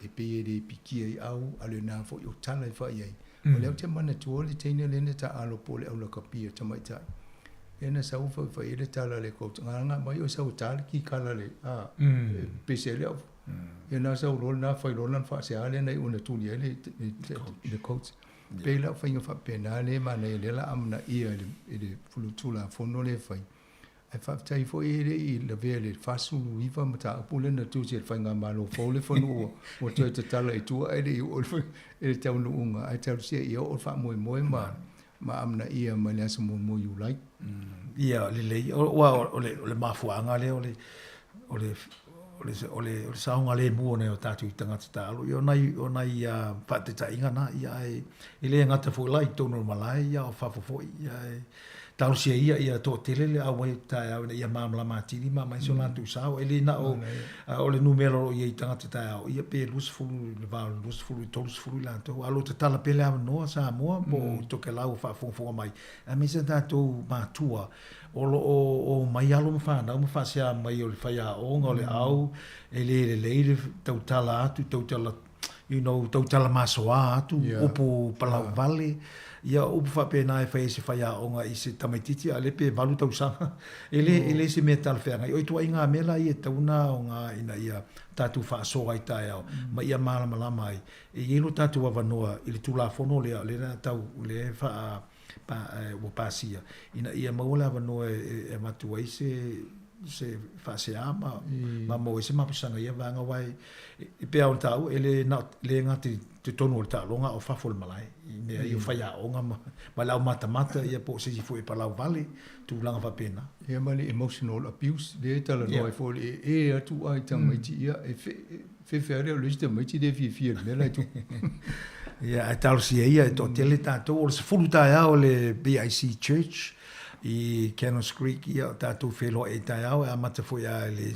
[SPEAKER 11] e pe de piki au ale na fo yo tala fa ye o le te mana tu le te ne le ta alo pole au la kapia tama ta ena sau fa ele tala le ko nga mai o sau tala ki kala le pese le ena sau rol na fa rol na fa se ale nei una tu le le coach pe la fa fa penale ma nei le la amna ia le fulutula fono le fa ai fa tai fo ele i le vele fa su viva mata pule na tu se fa nga malo fo le fono o te tala e tu ai o ele tau no unga ai tau se ia o fa moi ma amna ia ma le mo you like
[SPEAKER 13] ia le o le mafuanga le o le ole saunga le mua ne o tātou i tangata tā alo. I o nei whaateta inga na, i le ngata fo lai tono malai, ia o whafofoi, tau sia ia tō tele le awai tai au ia mamla matiri ma mai so lantu sao ele na o le numero ia i tangata tai au ia pe lusfulu le va lusfulu tolsfulu lantu alo te tala pele au no sa mo po to ke lau fa fo mai a mi se tatu matua o mai alo fa na mo fa sia mai o le fa ia o le au ele le tau tala atu tau tala tau tala masoa atu opo palau vale ia upu whapena e whae se whae a onga i se tamaititi a lepe walu tau sanga. Ele se mea talwhenga. Oi tua inga mela i e tauna o ngā ina ia tātu whaasoa i tae au. Ma ia malama lama ai. E ielo tātu wawanoa i le tūla whono lea le na tau le wha ua pāsia. Ina ia maula wanoa e matua i se whaase a ma mo i se mapusanga ia vanga wai. I pea on tau ele le ngati te tonu o ta longa o fafol malai. Mea i o whaia onga ma lau mata ia po se jifu e palau vale tu langa whapena.
[SPEAKER 11] Ia mali emotional abuse le tala noa fo le atu ai tang maiti ia e fe o liste maiti de fi me la tu.
[SPEAKER 13] Ia e tau si ia e to tele tātou o le sefulu tae au le BIC Church i Cannons Creek ia tātou whelo e tae au e amata fo ia le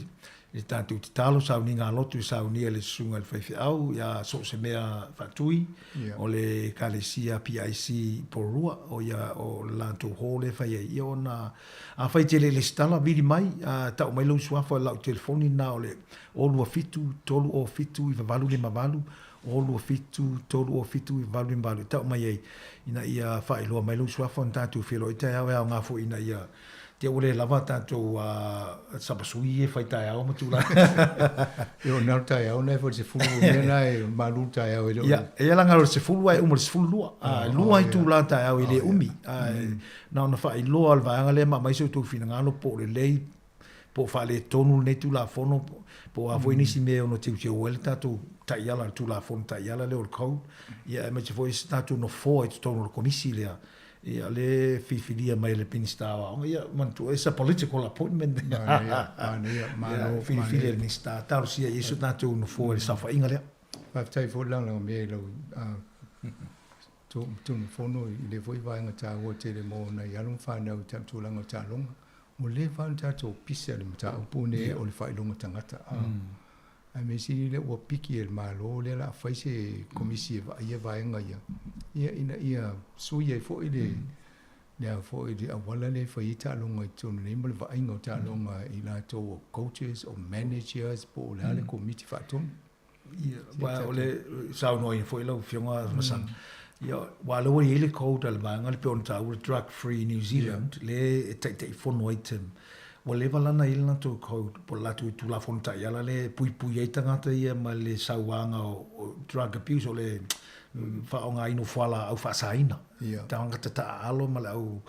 [SPEAKER 13] tātou te talo sau ni ngā lotu sau ni le sunga le whaiwhi au ia so se mea whatui o le kalesia PIC porua o ia o lantou hole whaia ia o na a whai te le stala viri mai tau mai lau suafa lau telefoni na o le olua fitu tolu o fitu i wavalu le mavalu olua fitu tolu o fitu i wavalu le mavalu tau mai ei ina ia whai loa mai lau suafa on tātou whilo i tai au e au ngā fo ina ia te ole lava tātou sapasui e whai tai au matula.
[SPEAKER 11] Eo nau tai au nei fo se fulu mena e malu tai au e leo.
[SPEAKER 13] Ia, e langa o se fulu ai umar se fulu lua. Lua i tū la tai au i le umi. Nau na whai loa al vaanga le ma maiso tū whina ngano po le lei po wha le tonu nei tū la whono po a fo inisi mea ono te uche oele tātou tai ala tū la whono tai ala leo le kou. Ia e mai te fo isi tātou no fo e tūtono le komisi lea. Ia le fifilia mai le pinista wa ia mantu esa political appointment ia fifilia le minista tau sia isu tatu no fo le safa inga le
[SPEAKER 11] pa tai fo lang me lo tu fo no le foi vai nga ta o te le mo na ia lung fa na ta tu lang ta long mo le fa ta to pisa le ta po ne o le fa long tangata a me si le o piki el malo le la fa se komisi va ia vai nga ia ina ia so ia fo ile le fo ile awala le fa ita longa tu ne mo va inga ta longa ila to coaches or managers po la le komiti fa tu
[SPEAKER 13] ia wa ole sa no i fo ile fionga masan ia wa lo ile code al banga le pon ta drug free New Zealand le te fo no item wa le valana ilna to code po la tu la fonta ia la le pui ai tangata ia ma le sauanga o drug abuse o le fa onga ino fala au fa saina tangata ta alo ma le au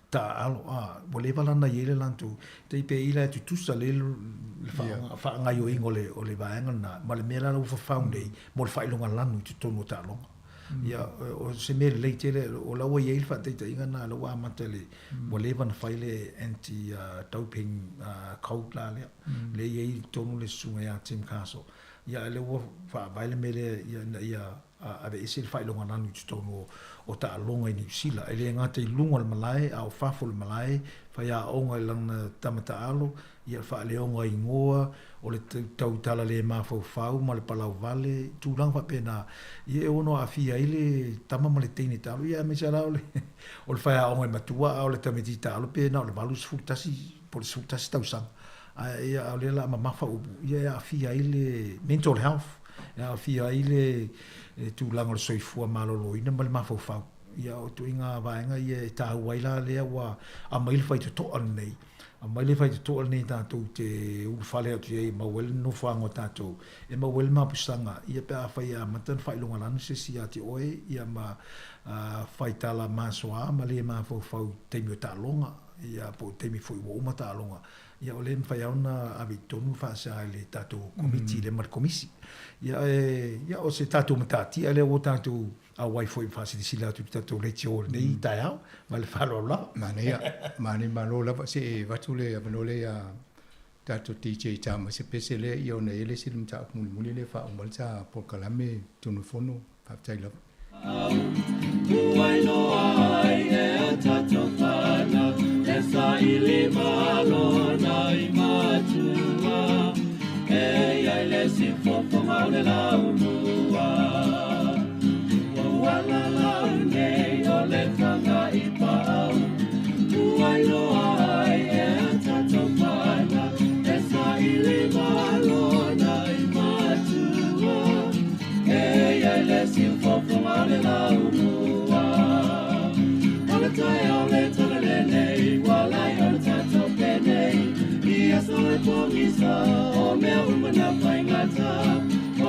[SPEAKER 13] ta alo wa le valana ile lantu te pe ila tu sa le fa nga yo ingole o le vaanga na ma le mela u fa foundei mo fa ilonga lanu tu tonu ta longa ia o se me le tele o la wa fa te inga na lo wa matele mo le van faile anti doping code la le ye tonu le sunga ya Tim Castle ia le wa fa baile mele ia ave ese fa lo ngana tu tonu o ta longa ni sila ele ngate lunga le malai au fa ful malai fa ya onga lang tamata alo ia fa le onga ingoa o le tau tala le mafau fau ma le palau vale tu lang fa pena ia ono afia ile tama ma le tini talo ia me sala ole o le fa onga matua o le tamiti talo pena o le valus futasi por futasi tau sang ia ole la ma mafa ia afia ile mental health ia afia ile tu lang o soifua malolo ina ma le mafau fau ia o tu inga vaenga ia ta waila le wa a mail fa to nei a mai le fai to nei tātou te ufale atu e mawel no whango tātou e mawel mapusanga ia pe a fai a matan fai longa lanu se si ati oe ia ma fai tala masoa ma le ma fau teimi o tā longa ia po teimi fui wa uma tā longa ia o le mwhai auna a vitonu whaasa le tātou komiti le mar komisi ia o se tātou matati ale o tātou a wai foi fasi di sila tu tato le tio nei taiao ma le falo la
[SPEAKER 11] mane malo la se va tu le avano le tato DJ tama se pese le i ona ele silim ta muli le fa umal sa por kalame tunu fono fa tai lo
[SPEAKER 10] Uai no ai e tato fana e sa ili malo nai matua e ai le si fofo maule la umua wala la nei o le fanga i pau Uai no ai e tato fana e sa ili malo nai matua e ai le si fofo maule la umua Ole tai ole tole nei wala yo tato penei Ia sole pomisa o me umana paingata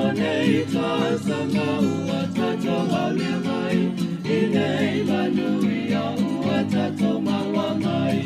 [SPEAKER 10] O nei ta sanga ua tato wale mai I nei manuia ua tato maua mai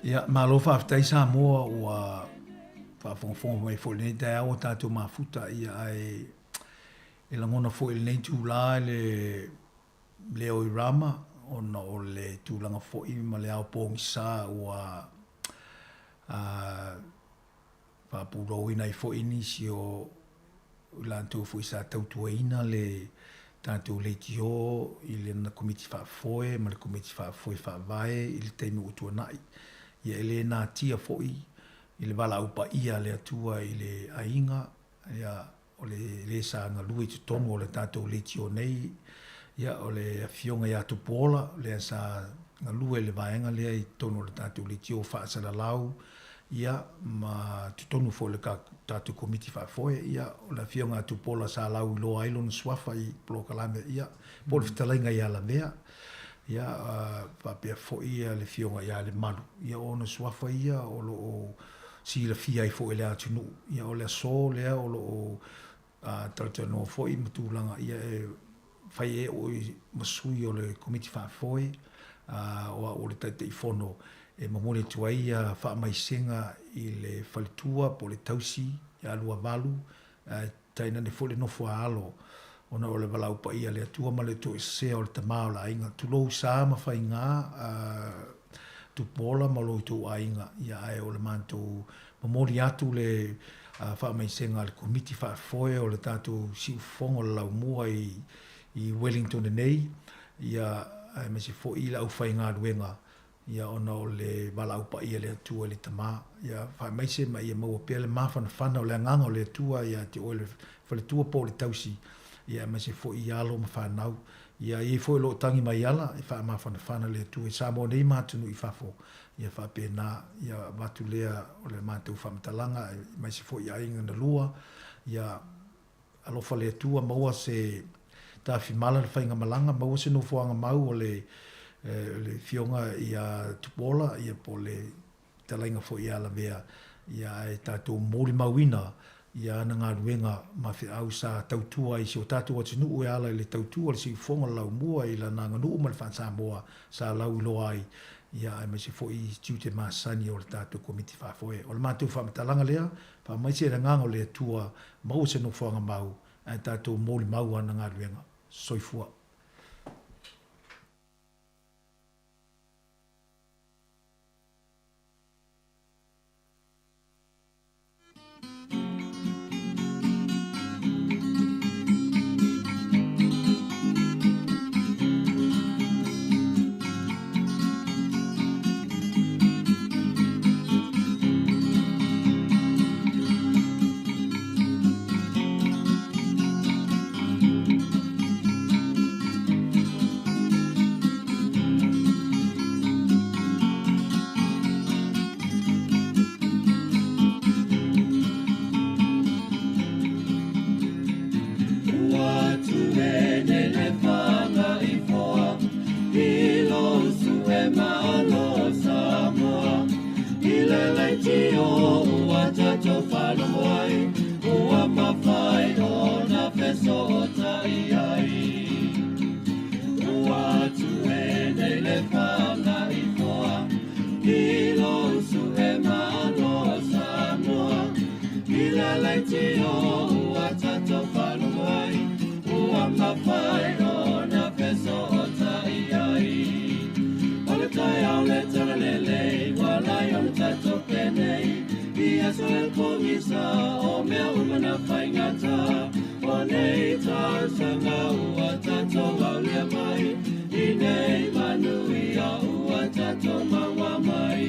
[SPEAKER 13] Ia, malo whaafitai sa mua ua whaafongafonga mai fo nei tai au tātou mafuta ia ai e langona fo il nei tūlā le o irama ona o le tūlanga fo i ma le au pōngi sa ua whaapuro ina i fo ini si o lantou fo i sa tautua ina le tātou le tio i le na komiti whaafoe ma le komiti whaafoe whaavae i le teimi utua nai ia ele nā tia fo'i i le wala upa ia le atua i le ainga ia o le sa ngalui tu tongo o le tātou le tio nei ia o le fionga ia tupola le sa ngalue le vaenga le i tono le tātou le tio whaasala lau ia ma tu tonu fo le tātou komiti whaafoe ia o le fionga tupola sa lau i loa ailon swafa i plokalame ia po le fitalainga ia la mea ia papea fo'i le fionga ia le malu ia ona swafa ia o lo o sila fia i fo'i le atunu ia o le so lea o lo o taratano fo'i matulanga ia e fai e o masui o le komiti whaafoe o le taite i fono e mamone tuai ia whaamaisenga i le whalitua po le tausi ia alua valu taina ne fo'i le nofo a alo ona o le walau pa ia le atua ma le to se o le tamao la inga tu lo sa ma fa inga tu pola ma lo tu ainga ia ai o le manto mamori atu le fa mai senga le komiti fa foe o le tatu si fongo la mua i Wellington nei ia ai me si fo ila u fa inga duenga ia ona o le walau pa ia le atua le tama ia fa mai se ma ia mo pele ma fa na o le nganga o le atua ia te o le fa le tua po le tausi ia ma se fo i alo ma whanau. Ia i fo lo tangi mai ala, i wha ma whana le tu, i sa mo nei mātunu i whafo. Ia wha pēnā, ia watu lea o le mātou whamatalanga, mai se fo i ainga na lua. Ia alofa le tua maua se tawhi mala le whainga malanga, maua se no fuanga mau o le fionga i a tupola, ia po le talainga fo i ala mea. Ia e tātou mōri mauina, ia ana ngā ruenga mawhi au sa tautua i si o tātua tinu ue ala i le tautua le si fonga lau mua i la nanga nuu ma le whansa moa sa lau loa ai ia ai mai se fo i tiute masani o le tātua komiti whafoe. O le mātou whamatalanga lea, wha mai se nganga o le tua mau se no whanga mau ai tātou mōli mau ana ngā ruenga. Soifua.
[SPEAKER 10] maiti o ua tato whanumai, ua mawhai o na peso o tai ai. O le tai au le tara lele, walai o le tato penei, ia so e pongisa o mea umana whaingata, o nei tā sanga ua tato au lea mai, i nei manui a ua tato maua mai.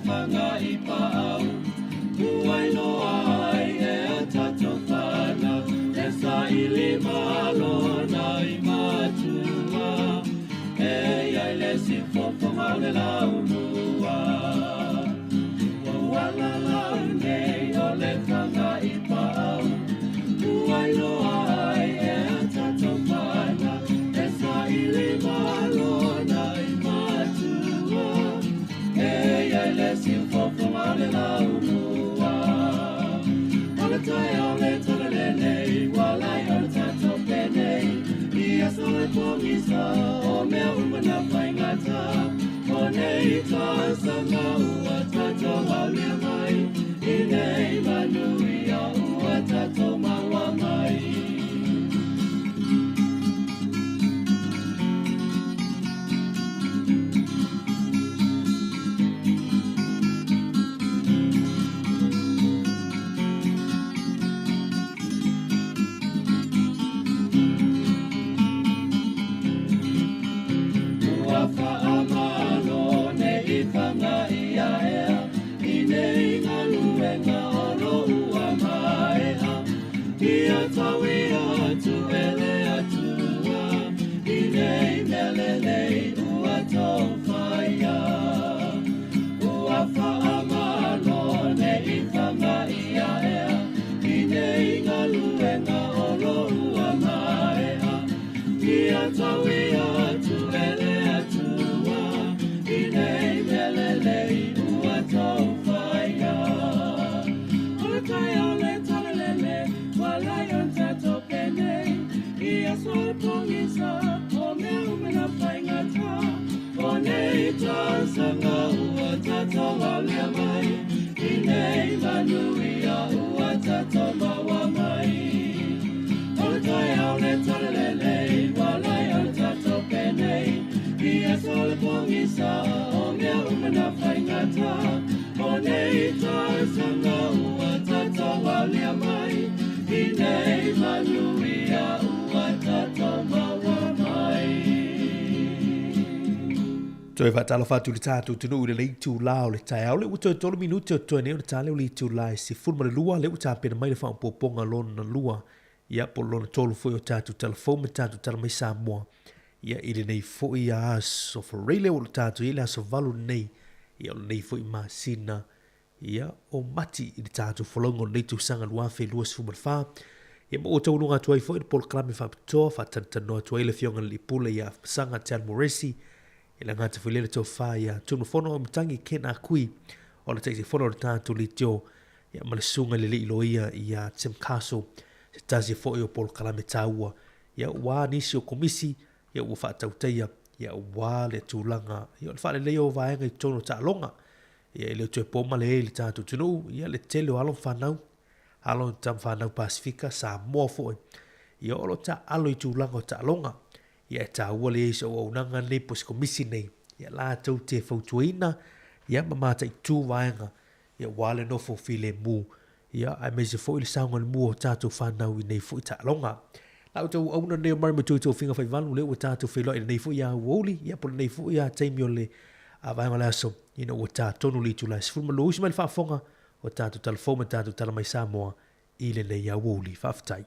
[SPEAKER 10] Whanga I pāau, uai noa ai e a tato whana, e sa ili malo na I matua, e ai le si fofo mau le lau mua. Uala lau nei o le whanga I pāau, uai noa ai e a tato whana, e sa ili malo na I matua, e ai le si fofo mau le lau mua. O le tai o le tala lenei, walai o le tato penei, ia so e pongisa o mea umana whaingata, o nei tā sanga ua tato au lea mai, I nei manui a ua tato maua mai.
[SPEAKER 15] Toi whatala whatu le tātou tunu ure lei tū lao le tai au le uto tolu minuti o toi neo le tāle o li tū lai si fulma le lua le uta pena mai le wha ponga lona na lua ia po lona tolu foi o tātou telefon me tātou tala mai Samoa ia ili nei foi a aso for reile o le tātou ili aso valu nei ia o nei foi ma sina ia o mati ili tātou folongo nei tu sanga lua fe lua si fuma le wha ia mo o tau nunga tuai foi le polo klame wha pitoa wha tantanoa tuai le fionga li pule ia sanga Tian Moresi ila ngata fulele to fa ya tunu fono o mtangi kena kui o le taisi fono le tātou li tio ya malesunga le iloia ya Tim Castle se tazi fo o polo kalame taua ya wa nisi o komisi ya ua whaatauteia ya wa le tūlanga ya le whaale leo vaenga I tono ta longa ya leo tue poma le li tātou tunu ya le tele o alon whanau alon tam whanau Pasifika sa mua fo ya olo ta alo I tūlanga o ta longa ia ta ua le so o nanga nei pos komisi nei ia la tau te fautuina ia mamata I tu vaenga ia wale no fo file mu ia ai me se fo il saunga le mu o tatu whanau I nei fo I ta longa lau tau au na neo marima tu tau finga fai valu le o tatu filo I nei fo ia uoli ia pole nei fo ia taimi o le a vaenga le aso ina o ta tonu li tu la sifulma lo usi mai le whaafonga o tatu talafoma tatu tala mai Samoa I le nei a uoli whaafitai.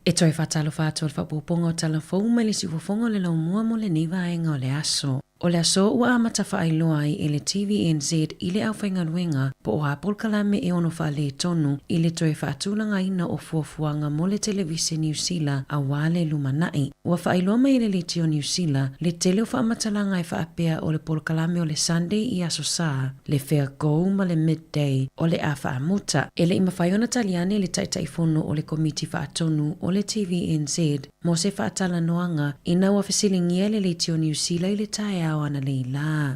[SPEAKER 6] E toi whatalo whātua le whapuponga o talafou mai le si wafonga le lau mua mo le niwa ainga o le aso. O le aso ua amata whaailoa ai e le TVNZ i le au whaingaluenga po o hapol kalame e ono wha le tonu i le toe whaatulanga ina o fuafuanga mo le televise New Zealand a wale lumanai. Ua whaailoa mai le litio New Zealand le tele o whaamatalanga e whaapea o le pol kalame o le Sunday i aso saa, le fair go ma le midday o le a whaamuta. E le ima whaiona taliane le taitaifono o le komiti whaatonu o le TVNZ mo se whaatala noanga ina ua fesilingia le litio New Zealand i le tae ana leila.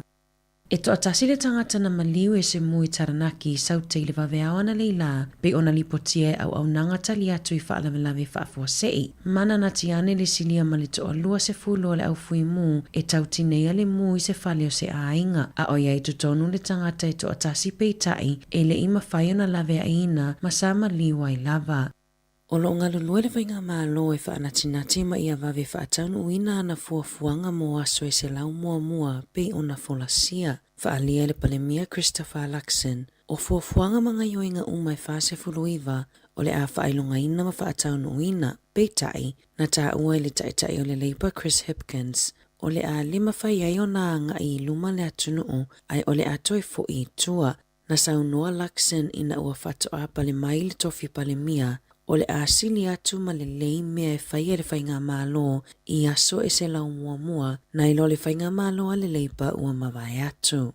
[SPEAKER 6] E to atasi le tangata na maliu e se mui taranaki i saute i le vaveao ana leila, pe ona lipotie au nanga tali atu i whaalawelawe whaafuasei. Mana na tiane le silia ma le toa lua se fulo le au fui mu e tautinea le mu i se whale o se ainga. A oia i tutonu le tangata e to atasi peitai e le ima whaiona lawe aina ma sa maliu ai lava. O lo ngā lulue le whainga mālo e whaanatinati ma ia wawe whaataunu uina ana fuafuanga mo aso e se lau mua pe ona folasia. Whaalia le palemia Christopher Luxon o fuafuanga mga yoinga umai whaase fuluiva o le a whaailonga ina ma whaataunu uina pe tai na tā ua le taitai o le Labour Chris Hipkins o le a lima whaiai o nāanga i luma le atunuu ai o le atoi fo i tua na saunoa Luxon ina ua whatoa pale mai le tofi palemia o le asili atu ma le lei mea e whaia le whainga mālo i aso e se lau mua na ilo le whainga mālo a le leipa ua mawai atu.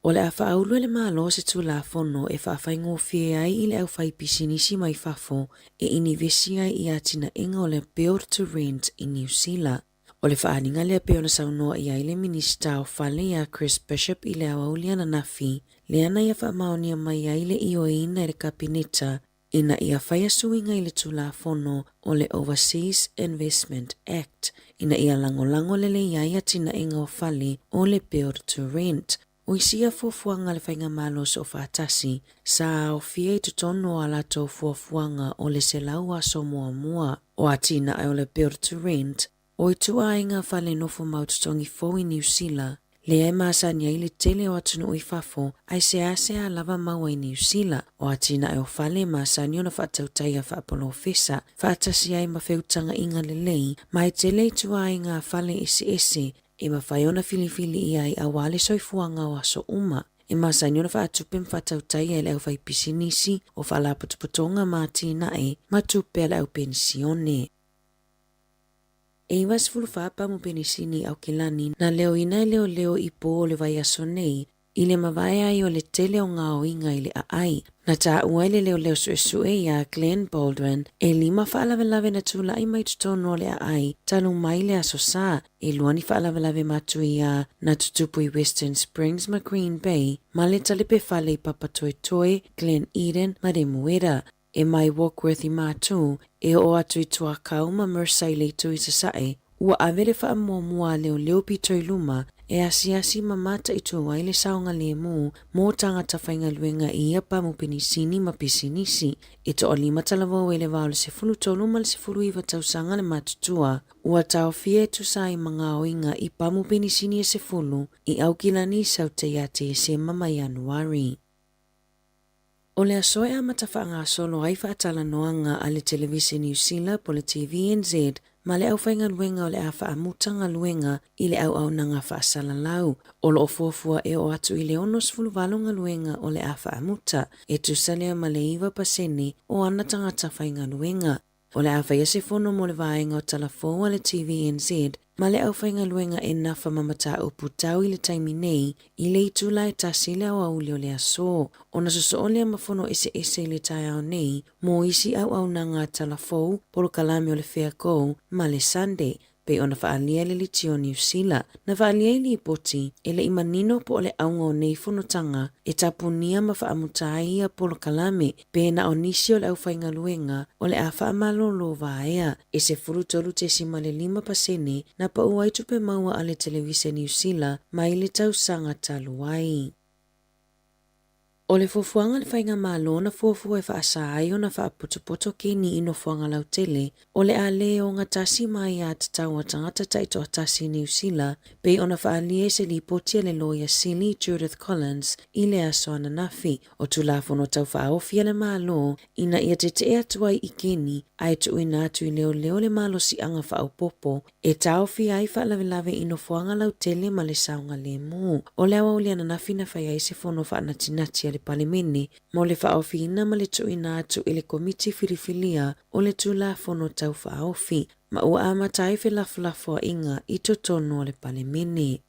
[SPEAKER 6] O le a whaaulu le mālo se tu la fono e whaawhaingo fie ai i le au whai pisinisi mai whafo e inivesi ai i atina inga o le Build to Rent i New Zealand. O le whaaninga lea peona saunoa i ai le minista o whale ia Chris Bishop i le awauliana nafi, le ana ia whaamaonia mai ai le ioina i le kabineta ina ia whaia suinga i le tula fono o le Overseas Investment Act, ina ia lango le iaia tina inga o whale o le Build to Rent. O isia fuafuanga le whainga malos o whaatasi, sa o fie tutono a lato fuafuanga o le se lau aso mua. O atina ai o le Build to Rent, o i tua inga whale nofo maututongi fo i New Zealand, le e maasania i le tele o atunu i fafo, ai se ase a lava maua i New Zealand, o atina ai o whale maasania na whaatautai a whaapolo fesa, whaatasi ai mawheutanga inga le lei, mai tele i tua inga whale ese, e mawhaiona filifili i ai a wale soifuanga o aso uma. E maasania na whaatupem whaatautai e le au whai pisinisi o whaalaputuputonga maati nae, matupe le au pensione. E iwas fulufapa mo penisini au kilani na leo ina leo i po le vai aso nei, i le mawai ai o le tele o ngā inga i le ai. Na tā ua le leo sue ia Glenn Baldwin e lima whaalawelawe na tula i mai tutono le ai, talu mai le aso sā, e luani whaalawelawe matu ia na tutupu i Western Springs ma Green Bay, ma le talipe whale i Papatoetoe, Glen Eden ma Remuera. E mai Warkworth i mātū, e o atu i tua kauma Mersey le tu i sasae, ua avele wha mua leo pitoi luma, e asi mamata i tua waile saunga le mō tangata whainga luenga i ia pamu penisini ma pisinisi, e to o lima talawa wele wao le se fulu tolu ma le se fulu iwa tausanga le matutua, ua tau fie tu sai mga oinga i pamu penisini e se fulu, i aukilani saute ia te se mama Januari. O le asoe a matawhaanga solo ai whaatala noanga a le televise New Zealand po le TVNZ, ma le au whainga luenga o le a whaamutanga luenga i le au nanga whaasala lau. O lo fuafua e o atu i le onos fuluvalunga luenga o le a whaamuta, e tusalea ma le iwa pasene o ana tangata whainga luenga. O le a whaiase fono mo le vaenga o talafoa le TVNZ, ma le au whainga luenga e nafa mamata o putau i le taimi nei, i le itula e tasi le au auli o le aso. O na soso o le amafono ese le tai au nei, mo isi au nanga talafou, polo kalame o le fair go, ma le Sunday, pe ona whaalia le litio New Zealand. Na whaalia li poti, e le imanino po o le aunga o nei fonotanga, e tapunia ma whaamutai ia polo kalame, pe na o nisi o le au whainga luenga, o le a whaamalolo vaea, e se furu tolu te sima le 5% na pa uai tupe maua ale televise New Zealand, mai le tausanga taluai. O le fuafuanga le whainga malo na fuafua e whaasai o na whaaputopoto ke ni ino fuanga lau tele, o le a le o ngā tasi mai a tatau a tangata taito a tasi New Zealand, pe o na whaalie se li potia le loia Silly Judith Collins i le aso ana nafi, o tulafono tau whaofia le malo, ina ia te te atuai i keni, ai tu ina atu i leo le malo si anga whaopopo, e tau fi ai whaalawe ino fuanga lau tele ma le saunga le mu, o le awa uli ana nafi na whai se fono whaanatinati a le palemene, mo le whaofi ina ma le tu ina atu i le komiti filifilia o le tulafono tau whaofi, ma ua amatai whelafulafo inga i totono le palemene.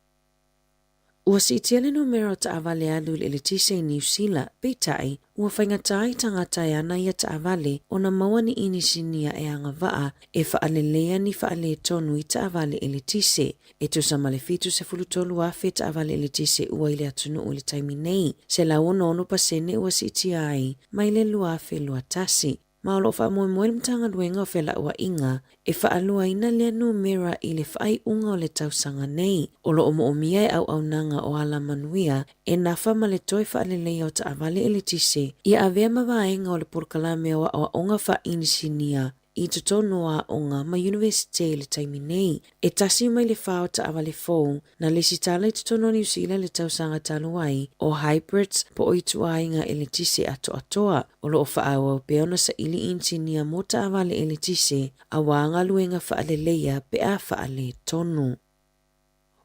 [SPEAKER 6] Ua si itia le numero ta avale alu le tise i New Zealand, peitai, ua whaingatai tangatai ana ia ta avale o na maua ni inisinia e anga waa e whaalelea ni whaale tonu i ta avale le tise. E tu sa malefitu se fulutolu afe ta avale le tise ua ile atunu o le taimi nei. Se la ono ono pasene ua si itia ai, mai le lua afe lua tasi. Ma olo wha moe moe mtanga luenga o whela ua inga, e wha alua ina lea numera i le whai unga o le tausanga nei. Olo omo o mia e au nanga o ala manuia, e nafa ma le toi wha alelei o ta avale le tise, ia avea mawaenga o le purkalame o onga wha inisinia, i tutonoa onga ma universite le taimi nei. E tasi mai le whao ta avale fōu, na le sitala i tutono New Zealand le tausanga taluai, o hybrids po o itu ainga le tise atoa. Olo o whaawa o peona sa ili insinia mo ta avale le tise, a wanga luenga whaaleleia pe a whaale tonu.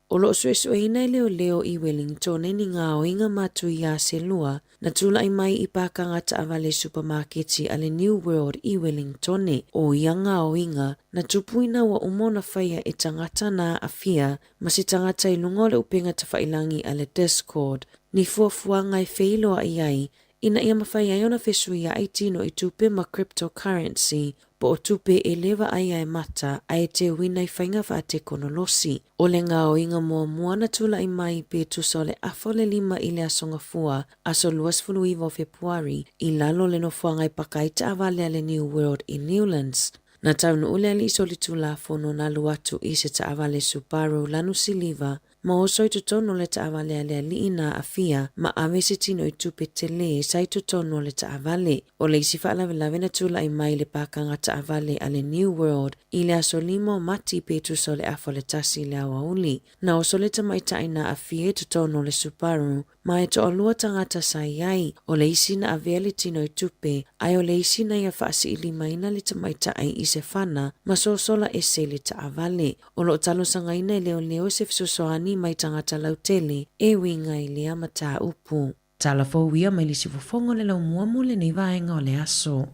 [SPEAKER 6] Olo suesue ina leo i Wellington e ni ngā o inga matu i a se lua, na tula i mai i pākanga ta avale supermarketi ale New World i Wellington o ia ngā o inga, na tupuina wa umona whaia e tangata na afia, ma se tangata i lungo le upenga ta whailangi ale Discord, ni fuafuanga i wheiloa i ai, ina ia mawhai ai ona whesui ai tino i tupe ma cryptocurrency, po o tupe e lewa ai ai mata ai te wina i whainga wha te konolosi. O le ngā o inga mua na tula i mai pe tusa o le afole 5 i le asonga fua, aso luas fulu iwa o Februari, i lalo le no fuanga i pakaita avale ale New World i Newlands. Na taunu ule ali iso li tula fono na luatu i se ta avale Subaru lanu siliva, ma oso i tutono le ta avale ale ali ina afia, ma ave se tino i tupe tele sa i tutono le ta avale. O le isi whaalawe na tula i mai le pakanga ta avale ale New World, i le aso 5 mati petu so le afo le tasi le awa uli. Na oso le tamaita ina afia i tutono le Subaru, ma e to o lua tangata sa iai, o le isi na avea le tino i tupe, ai o le isi na ia whaasi ili maina le tamaita ai i se whana, ma so sola e se le ta avale. O lo talo sanga ina i leo se fisosoani mai tangata lautele, e winga i le amata upu. Tala fōwia mai lisi fofongo le lau muamu le nei vaenga o le aso.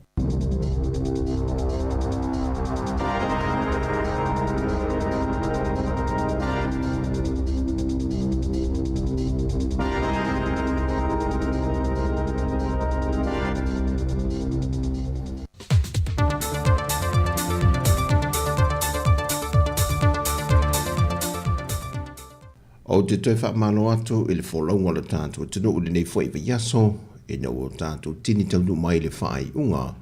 [SPEAKER 4] O te toi whaamano atu i le wholaunga le tātou tino uli nei fwoi wa yaso e na o tātou tini taunu mai le whaai unga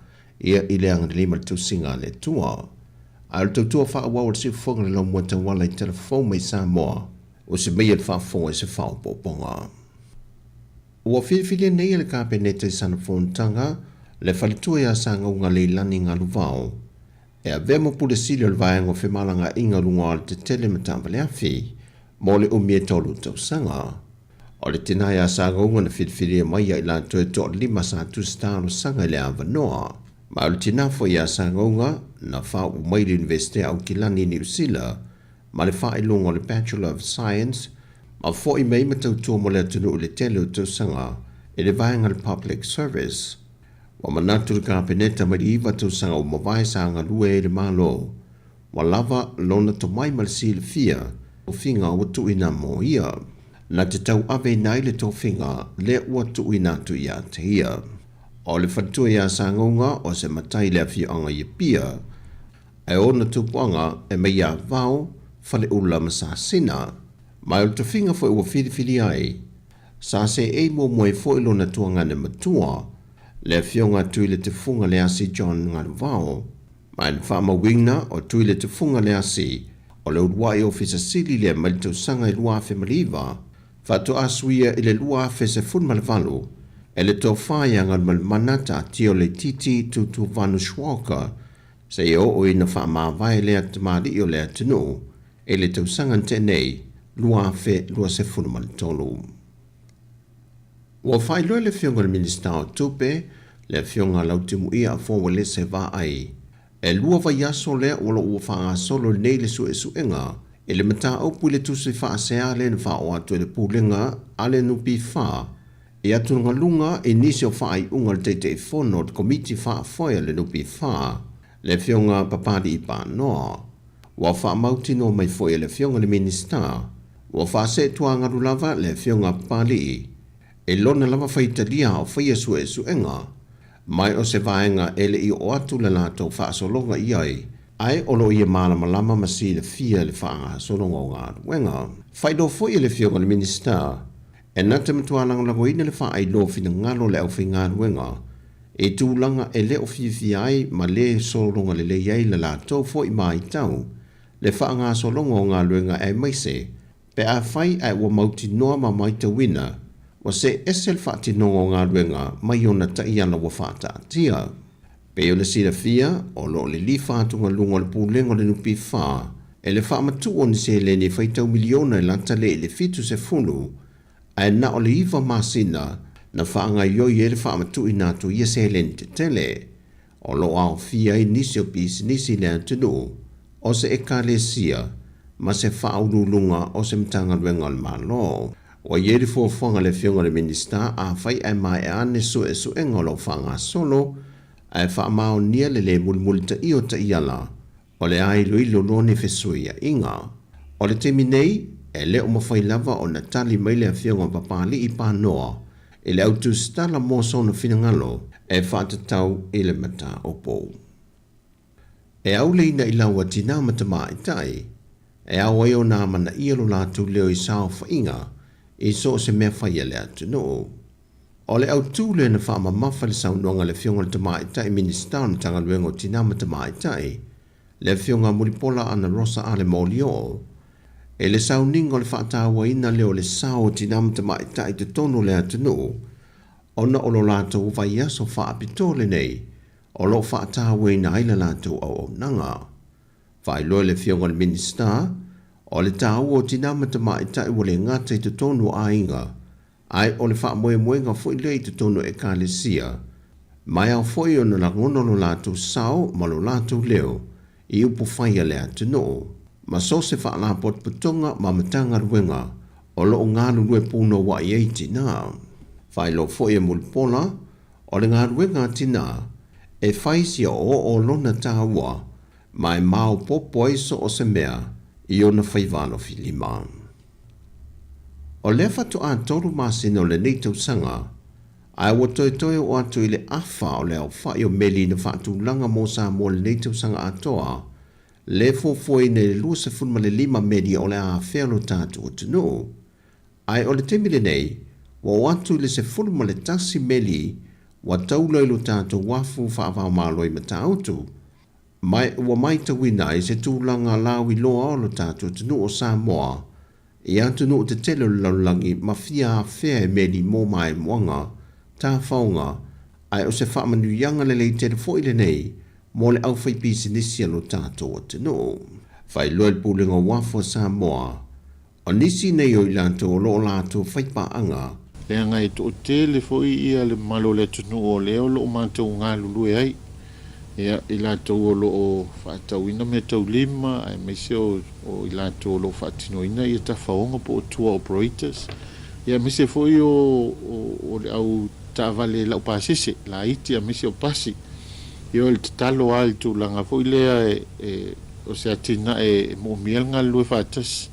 [SPEAKER 4] ia i le anga le lima tau singa le tua. A le tau tua wha awa o le si whonga le lau mua tau wala i telefon mai Samoa o se mea le wha whonga i se whao poponga. Ua whiwhile nei le kāpeneta i sana whontanga le whalitua ia sa ngaunga le lani ngā luvao. E a vemo pule sili o le vaenga o whemalanga inga lunga o te tele matamba le awhi mo le umie tolu tau sanga. O le tina ia sa ngaunga na whiwhile mai ia ila toe to 5 sa tustano sanga le awanoa. Ma o le tina fo ia sa ngaunga na wha umai le universite au Kilani New Zealand ma le wha ilunga o le Bachelor of Science ma fo i mei matau tua mo le atunu o le tele o tau sanga e le vaenga le public service. Wa manatu le kāpeneta mai iwa tau sanga o mawai sa anga lue e le malo. Wa lava lona to mai malisi le fia o finga o tu ina mo ia. Na te tau ave nai le to finga le ua tu ina tu ia te ia. O le whatua ia sa ngonga o se matai le afi anga i pia. E ona tupuanga e mei a vau fale ula masa sina. Mai o te finga fo ua whirifiri ai. Sa se e mo moe fo ilo na tuanga ne matua. Le fionga tuile te funga le asi John Ngaruvao. Mai le whama wingna o tuile te funga le asi o le uruai ofisa sili le malito sanga i luafe maliva. Fato asuia i le luafe se fun malvalu E le tō whaianga manata tio le titi tutu Vanushwaka, se o ina wha mawai lea tamari o lea tunu, e le tausangan tenei, lua fe lua se funumali tolu. Wa whai loe le fionga le minister o tupe, le fionga lautimu ia a fōwa le se vā ai, e lua vai aso lea ula ua wha solo nei le su e su enga, e le mata au pui le tusi wha sea le na wha o atu e le pūlenga, ale nupi wha, e atu nga lunga e nisi o wha ai unga le teite e whono te komiti wha foia le nupi wha, le fionga papadi i pā noa. Wa wha mauti no mai foia le fionga le minister, wa wha se tua ngaru lava le fionga papadi e lona lava whaitalia o whaia su e su enga, mai o se vaenga ele i o atu le lato wha solonga i ai olo ia malama lama masi le fia le wha solonga o ngā wenga. Whaido foia le fionga le minister, e nata matua langa lago ina le wha ai lo fina ngalo le au whi ngā wenga, e tūlanga e le o fifi ai ma le solonga le iai le lato fo i mai tau, le wha ngā solonga o ngā luenga e maise, pe a whai ai ua mauti noa ma mai ta wina, wa se esel whaati nongo ngā ruenga mai ona ta iana wa whaata atia. Pe o le sira fia, o lo le li whaatunga lunga le pūlengo le nupi wha, e le wha matu o ni se le ni whaitau miliona e lanta le le fitu se funu, a e na o le iwa masina na whaanga ioi e le wha matu i nātu ia se le ni te tele. O lo au fia i nisi o pisi nisi le antunu, o se e ka le sia, ma se wha lunga o se mtanga ruenga le malo. Wa yeri fo fonga le fionga le minister a fai ai mai ane su e su engolo fanga solo ai fa mao nia le mulmul ta io ta iala o le ai lui lolone fesuia inga o le teminei e le o mawhai lava o natali mai le fionga papali i panoa e le autu stala mo sona finangalo e whaatatau i le mata opo. E au leina i laua tina matama i tai e au ai o nā mana ialo lātu leo i sao whainga e so se mea whaia le atu no. O le au tūle na wha mawha le saunonga le fionga le tamai tai minister na tanga luengo tinama tamai tai, le fionga muripola ana rosa ale molio, e le sauningo le whaatawa ina leo le sao tinama tamai tai te tono le atu no, ona o lo lato vai aso whaapitole nei, o lo whaatawa ina aila lato au nanga. Whai loe le fionga le minister, o le tāu o tinama tamai tai wale ngata i te tonu a inga, ai o le wha moe nga fwoi lei te tonu e ka le sia, mai au fwoi o na ngono lo lātou sao ma lo lātou leo, i upo whaia le atu no, ma so se wha la pot putonga ma matanga ruenga, o lo ngālu lue puno wa i eiti nā. Whai lo fwoi e mulpola, o le ngā ruenga tina, e whaisia o lona tāua, mai mau popo iso o se mea, i ona whaivano filima. O le whatu a toru masina o le neitau sanga, ai wa toi o atu i le awha o le au whai o meli na whatu langa mo sa mo le neitau sanga atoa, le fofoi ne le lua se funma le 5 medi o le a whelo tātu o tunu. Ai o le temile nei, wa o atu le se funma le tasi meli, wa taulailu tātu wafu whaavao maloi mata autu, mai ua mai ta wina i se tūlanga lawi loa o lo tātou tunu o Samoa, i atunu o te tele laulangi ma fia a whea e meri mō mai moanga, tā whaunga, ai o se whaamanu yanga le lei tere foile nei, mō le au whai pisi nisi alo tātou o tunu. Whai loa le pūlenga wafo Samoa, o nisi nei o i lātou o lo lātou whaipa anga.
[SPEAKER 5] Le anga i to tele foi ia le malo le tunu o leo lo mātou ngā lulu ai, ia i lātou o lo o whaatauina me tau lima, ai meise o i lātou o lo whaatinoina i ta whaonga po o tour operators. Ia meise foi o le au tāwale lau pāsese, la iti a meise o pasi. Ia o le tatalo al tu langa foi lea o se atina e mo mielnga lue whaatas.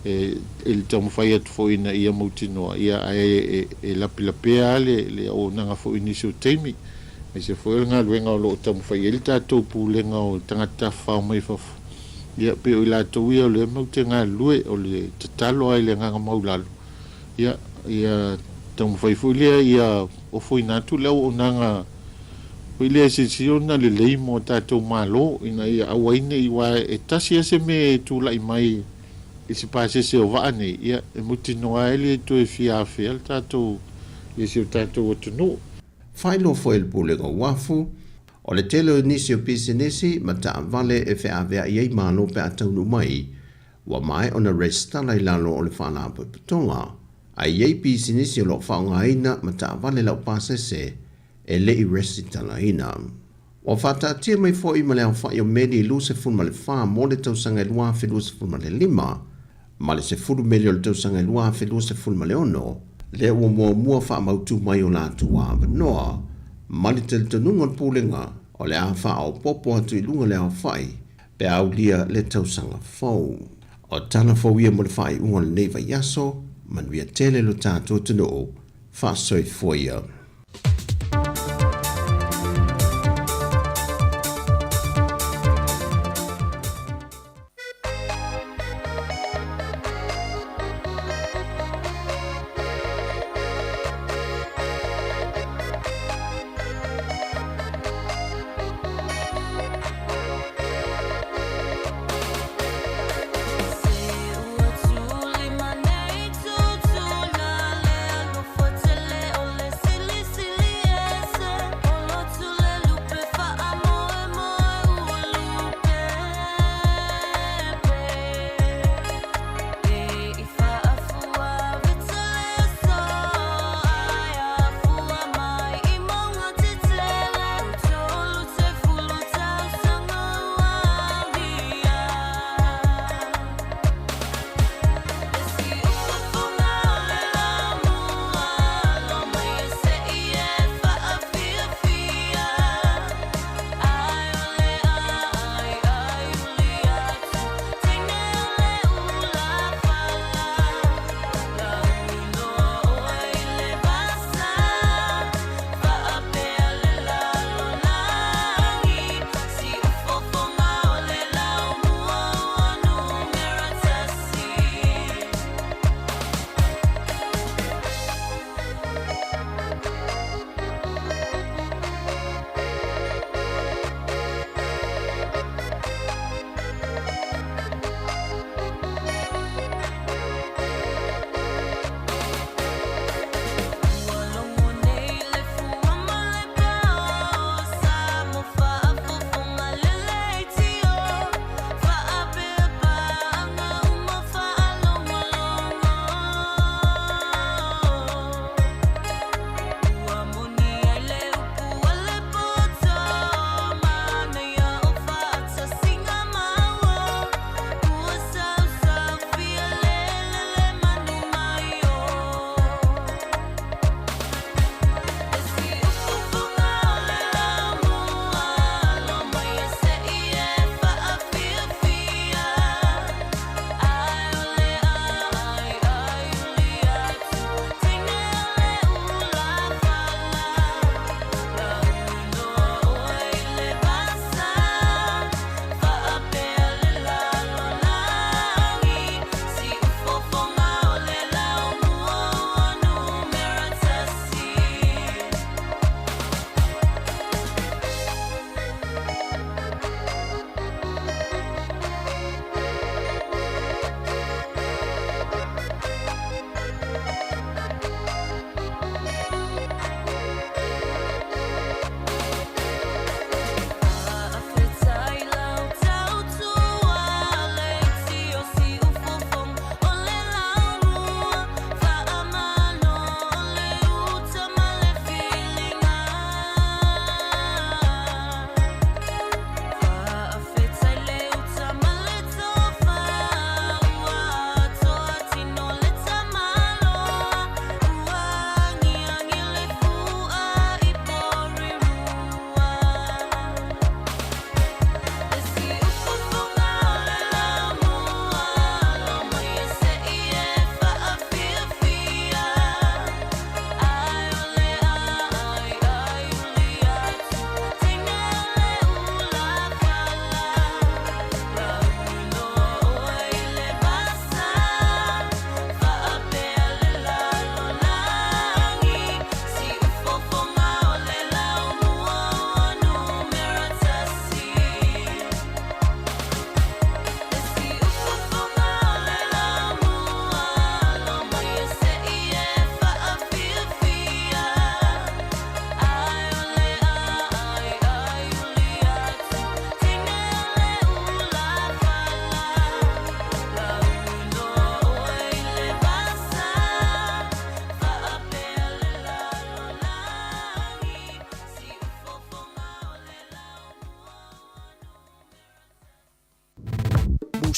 [SPEAKER 5] Il tamu fai atu foi na ia mautinoa, ia e lapilapea le o nanga foi nisi o teimi. Me se foi ngā luenga o lo tamu whai e li tātou pūlenga o tangata whao mai whafu. Ia pe o i lātou ia o le mau te ngā lue o le tatalo ai le nganga maulalo. Ia tamu whai fui lea ia o fui nātu leo o nanga fui lea se siona le leimo tātou malo ina ia awaine i wa e tasi ase me tūla i mai i se pāse se o waane ia e muti noa ele to e fia le tātou i si o tātou o tunu.
[SPEAKER 4] Whailo fo il pulenga wafu, o le telo nisi o pisinisi, ma ta vale e whea vea iei malo pe a taunu mai, wa mai ona restala i lalo o le whana po putonga, a iei pisinisi o lo whaonga ina, ma ta vale lau pasese, e le i resti tala ina. O whata tia mai fo i malea whai o meri lu se fun male wha, mo le tausanga i lua whilu se fun male lima, ma le se furu meri o le tausanga i lua whilu se fun male ono, le ua mua wha mautu mai o la tua noa, ma le teltanunga pulenga, o le a wha o popo atu i lunga le a whai, pe au lia le tausanga fau. O tala fau ia mo le whai unga le neiva yaso, manuia tele lo tātou tano, wha soi foia.
[SPEAKER 10] Silly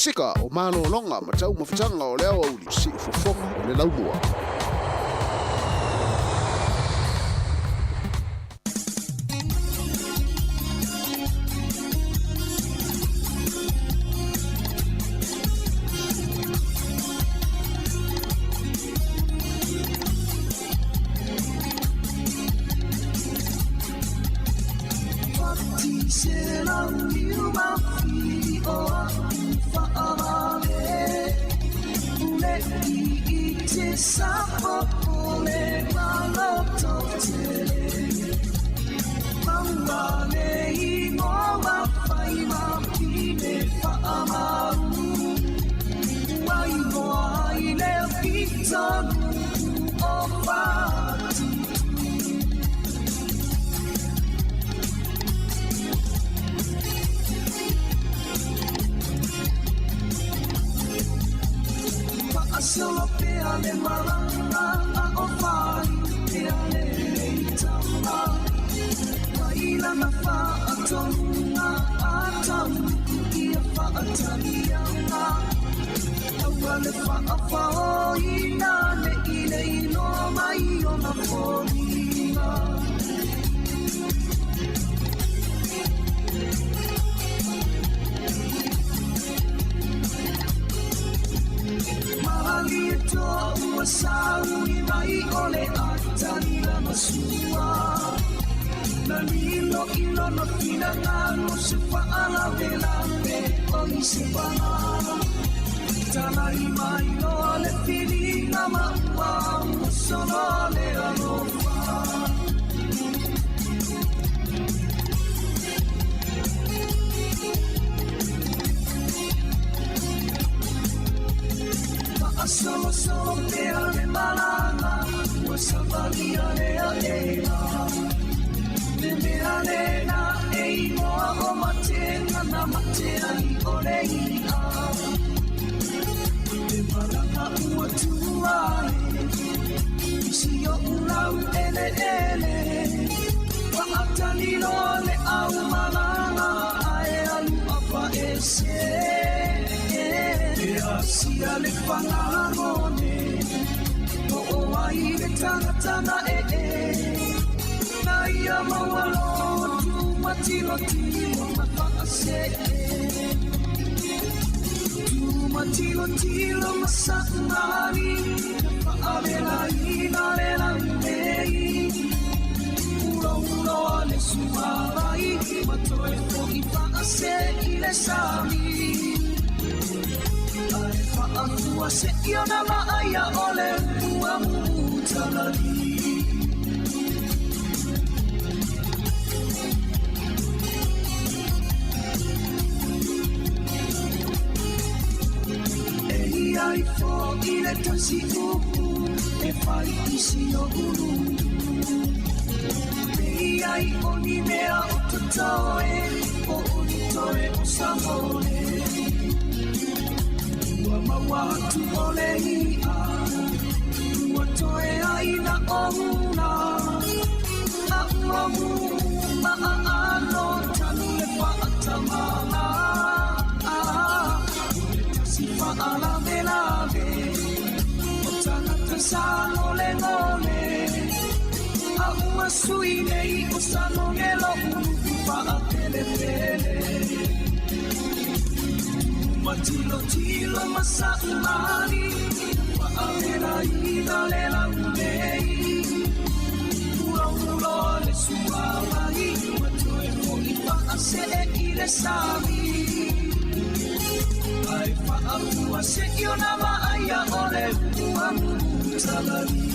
[SPEAKER 16] sika o malo longa ma tau mawhitanga o leo au si fofonga o le laumua.
[SPEAKER 10] Solo peale malanga a ofai peale leitama Waila na fa atonga atam ia fa atalianga Awale fa afao ina ne ile ino mai o na folina Malito umasawi mai ole atani na masua Nalilo ilo no pinangano se paala velame o isipana Tanai mai no le filinga maua sono le alofa Solo peale malana Wasavalia lea lea Nemealena einoa o matenga na matea I oleia Me malanga ua tuae Isi o ulau ele ele Wa atalilo le au malanga Ae alu apa ese Sia le whangarone O o ai le tangatana Na ia mawalo tu matilo tilo na whaase Tu matilo tilo masakari Whaavela ina le langei Uro uro le sumarai Matoe fo I whaase I le sami Afua se iona maaya ole mua mutalali Ei ai fo ile tasi upu e fai isi o uru Ei ai oni mea o tatoe o unitoe o samone Mawatu olehia Watoe aina omuna Amuamu Maaano Tanule wa'atamana Sifa alave lave Otana sano le nole Aua suinei Osano ngelo Unukupa apele pele Matilo tilo masaumani Wa'avela ina le langei Ura ura le suawai Watoe foli wa'ase I le sami Ai wa'afua se iona ma'aya ole Ua mutalari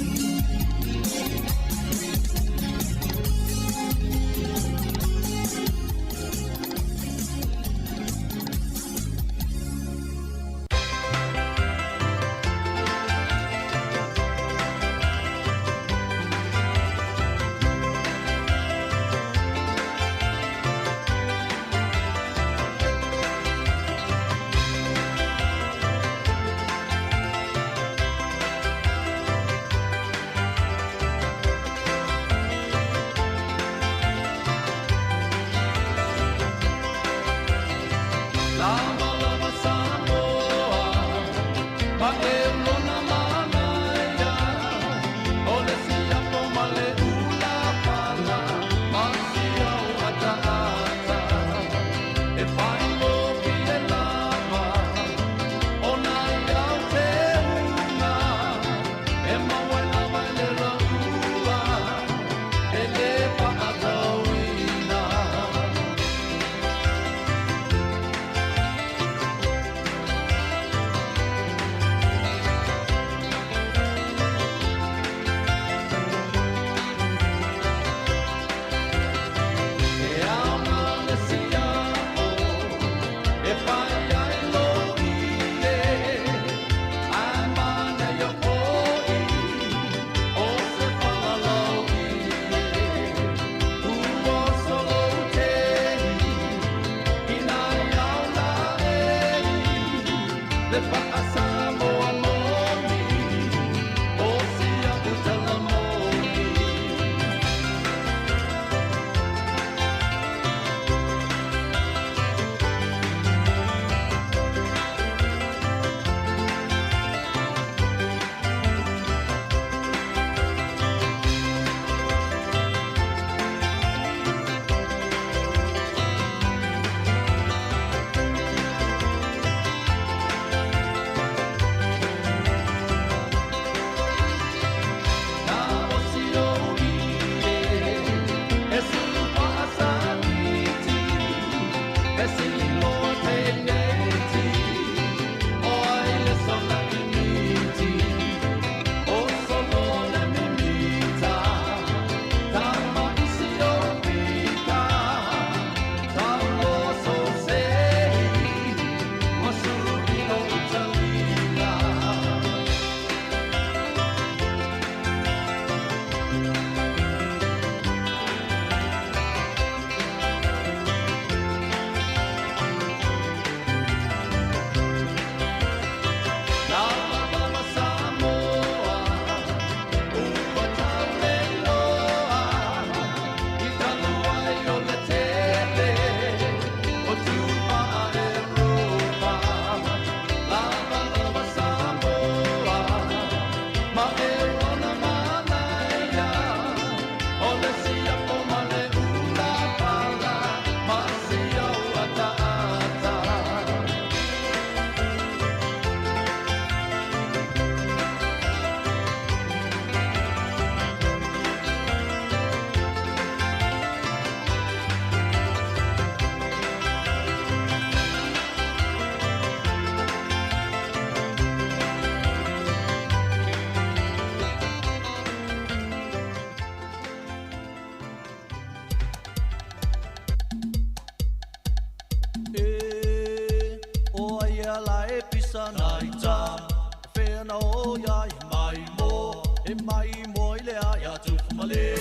[SPEAKER 10] e mai moi le aia tu male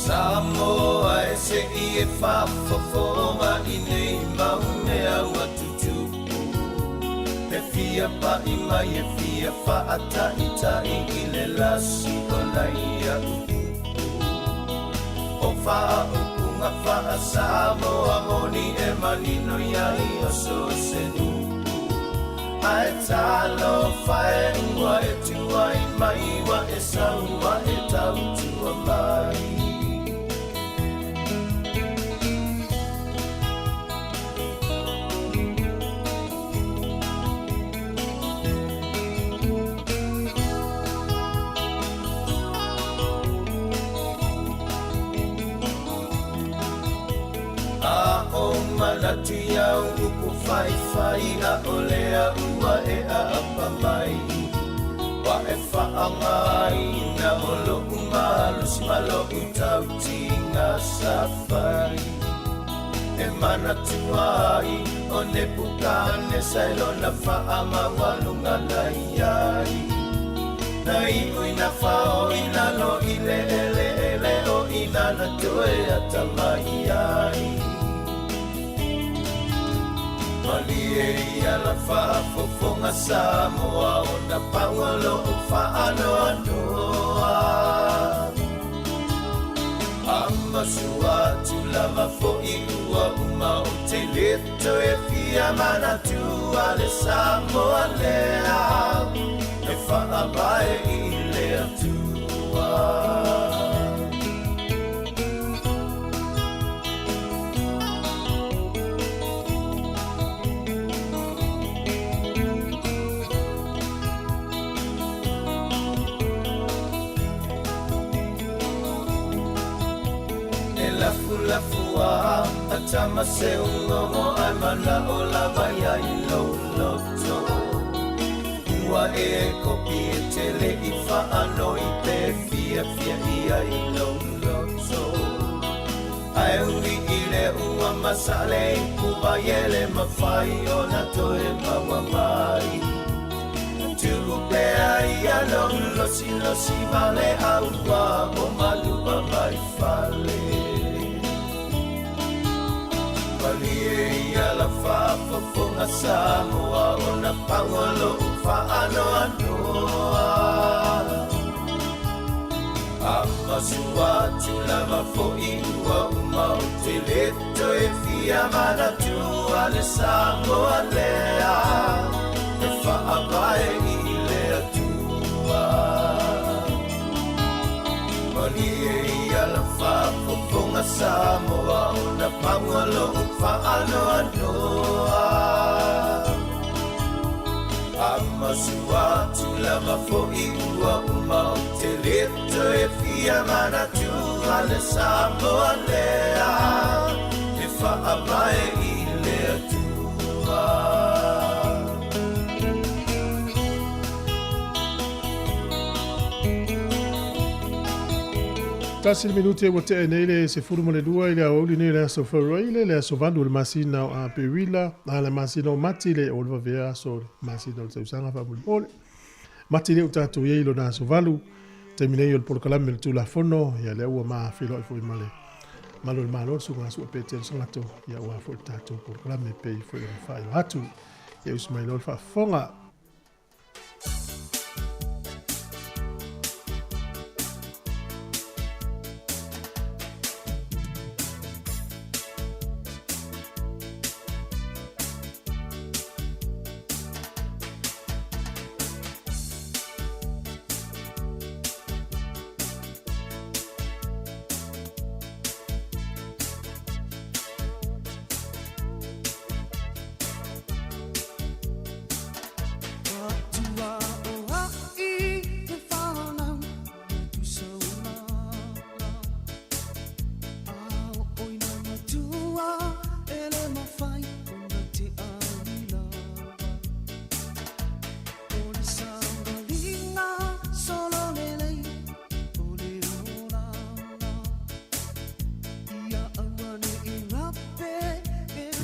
[SPEAKER 17] Samoa e se I e whafafonga I nei maunga au atutu. E fia pa I mai e fia fa ata ita I le lasi o na ia o fa ukunga fa asamo amoni e manino ia I o so se du ai talo fae ua e tua I mai wa e saua e tau tua mai Manatu iau uku fai fai a olea ua e a apa mai Wa e whaangai na olo umalus malo utau tinga safai E manatu ai o ne pukane sailo na whaama walunga na iai Na iui na whao ina lo ile ele ele o ina na toe atamai ai Malie ia la whaafofonga Samoa o na pangalo o whaano anoa Amasua tulama fo I ua uma o te leto e fia manatua le Samoa lea E whaabae I lea tua Lafua atama se ungomo ai mana o lava ia I loto Ua e kopi e tele I whaano I pe fia ia I loto Ai ui I le ua masale I kuwa iele mawhai o na toe mawa mai Turu pea ia losi vale aua o malua mai fale Malie ia la whaafafonga Samoa o na pangalo whaano anoa Amasua tulama fo I ua uma o te leto e fia manatua le Samoa lea E whaabae I lea tua Malie ia la whaafafonga Samoa o na pangalo whaano anoa Amasua tulama fo I ua uma o te leto e fia manatua le Samoa lea E whaabae I lea tua
[SPEAKER 1] Tasi minuti e wate nei le se furu mo le dua ile au ni le so faroile le so vandu le masina a pewila a le masina mati le o va vea so masina o sanga fa bol mati le utatu ye ilo na so valu terminei o por kalam tu la fono ya le o ma filo fo male malo le malo so ngasu petel so ngato ya wa fo tatu por kalam me pay fo fa hatu ya usmailo fa fonga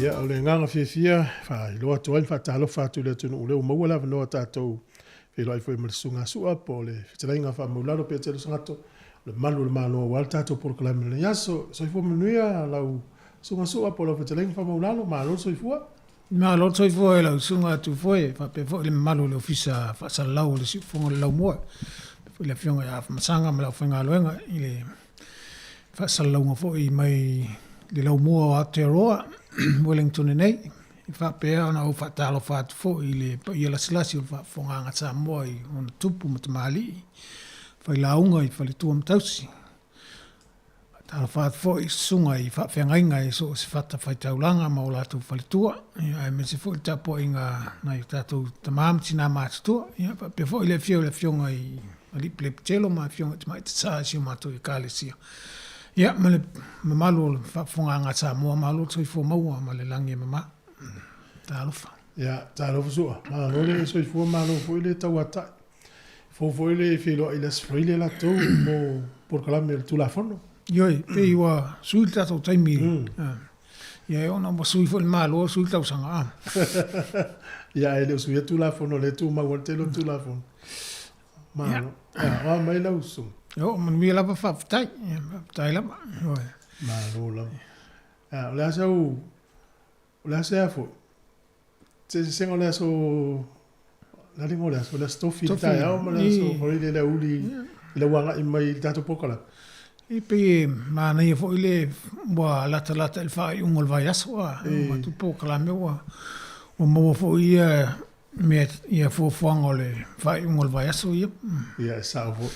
[SPEAKER 1] Ia o le nganga fia fa lo atu al fa talo fa tu le tunu le mo wala no tatou fe lo foi mo sunga sua po le fitlainga fa mo lalo pe tele sangato le malo wal tatou por kala me yaso so fo mo nuia la sunga sua po lo fitlainga fa mo lalo malo so fo
[SPEAKER 18] Ma lo toi foi la sunga tu foi fa pe foi le malo le ofisa fa sa lau le si fonga lau mo. Foi le fionga ya masanga ma la fonga loenga ile fa sa lau foi mai le lau mo Aotearoa Wellington nei. Fa pe ona o fa talo fa foi ile ia la silasi fa fonga nga sa mo i on tupu matamali. Fa la unga i fa le tuam tausi. Tala whaat fo i sunga i whaafengainga i so se whata whaitaulanga ma o lātou whalitua. Ia me se fo i tapo i ngā nai tātou tamāmti nā mātutua. Ia pe fo i le fionga i lip telo ma fionga te mai te saa si o mātou i kālesia. Ia ma le mamalu o le whaafonga ngā tā mua malu tui fo maua ma le langi mama. Tālofa.
[SPEAKER 1] Ia, tālofa sua. Ma role e soi fua malu fo i le tau atai. Fo i le whilo i le sfrile la tau mo porkalame le tulafono.
[SPEAKER 18] Ioi, pe iwa sui tātou taimi. Ia e ona ma sui fo le malo, sui tau sanga.
[SPEAKER 1] Ia e leo sui tu la fono, le tu maua te lo tu la fono. Malo. Ia, mai lau su.
[SPEAKER 18] Ia, man mi lava whaftai. Tai lama.
[SPEAKER 1] Malo lama. Ia, o le asa a fo. Te sengo le aso, la ringo le aso, le stofi tai au, ma le aso, hori le uli, le wanga i mai tātou pokala.
[SPEAKER 18] E pe mana ia fo ile wa lata il fai ungol vai aswa ma tu po kala me wa o mo fo ia me ia fo fangole fai ungol vai aswa
[SPEAKER 1] ia sa fo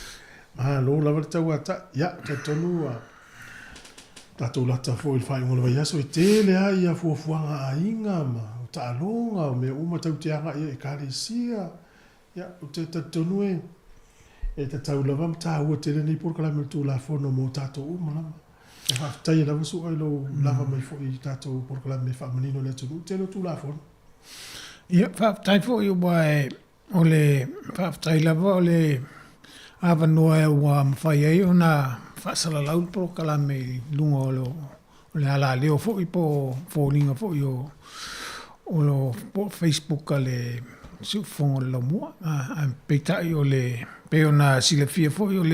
[SPEAKER 1] ma lo la verta wa ta ya te tonu wa ta tu lata fo il fai ungol vai aswa te le ia fo fuanga ainga ma ta longa me uma tau te anga ia kalisia ya te tonu e te tau lava mta ua te rene i porkala me tu la fono mo tato umalama. E whaftai lava su ai lo lava mai fo i tato porkala me whamanino le tunu te lo tu la fono.
[SPEAKER 18] Ia, whaftai fo i ua o le whaftai lava o le awanoa e ua mawhai ei o na whaasala lau porkala me lunga o le ala leo fo i po linga fo i o lo Facebook a le sufongo le mua. Peitai o le pe ona sile fia fo o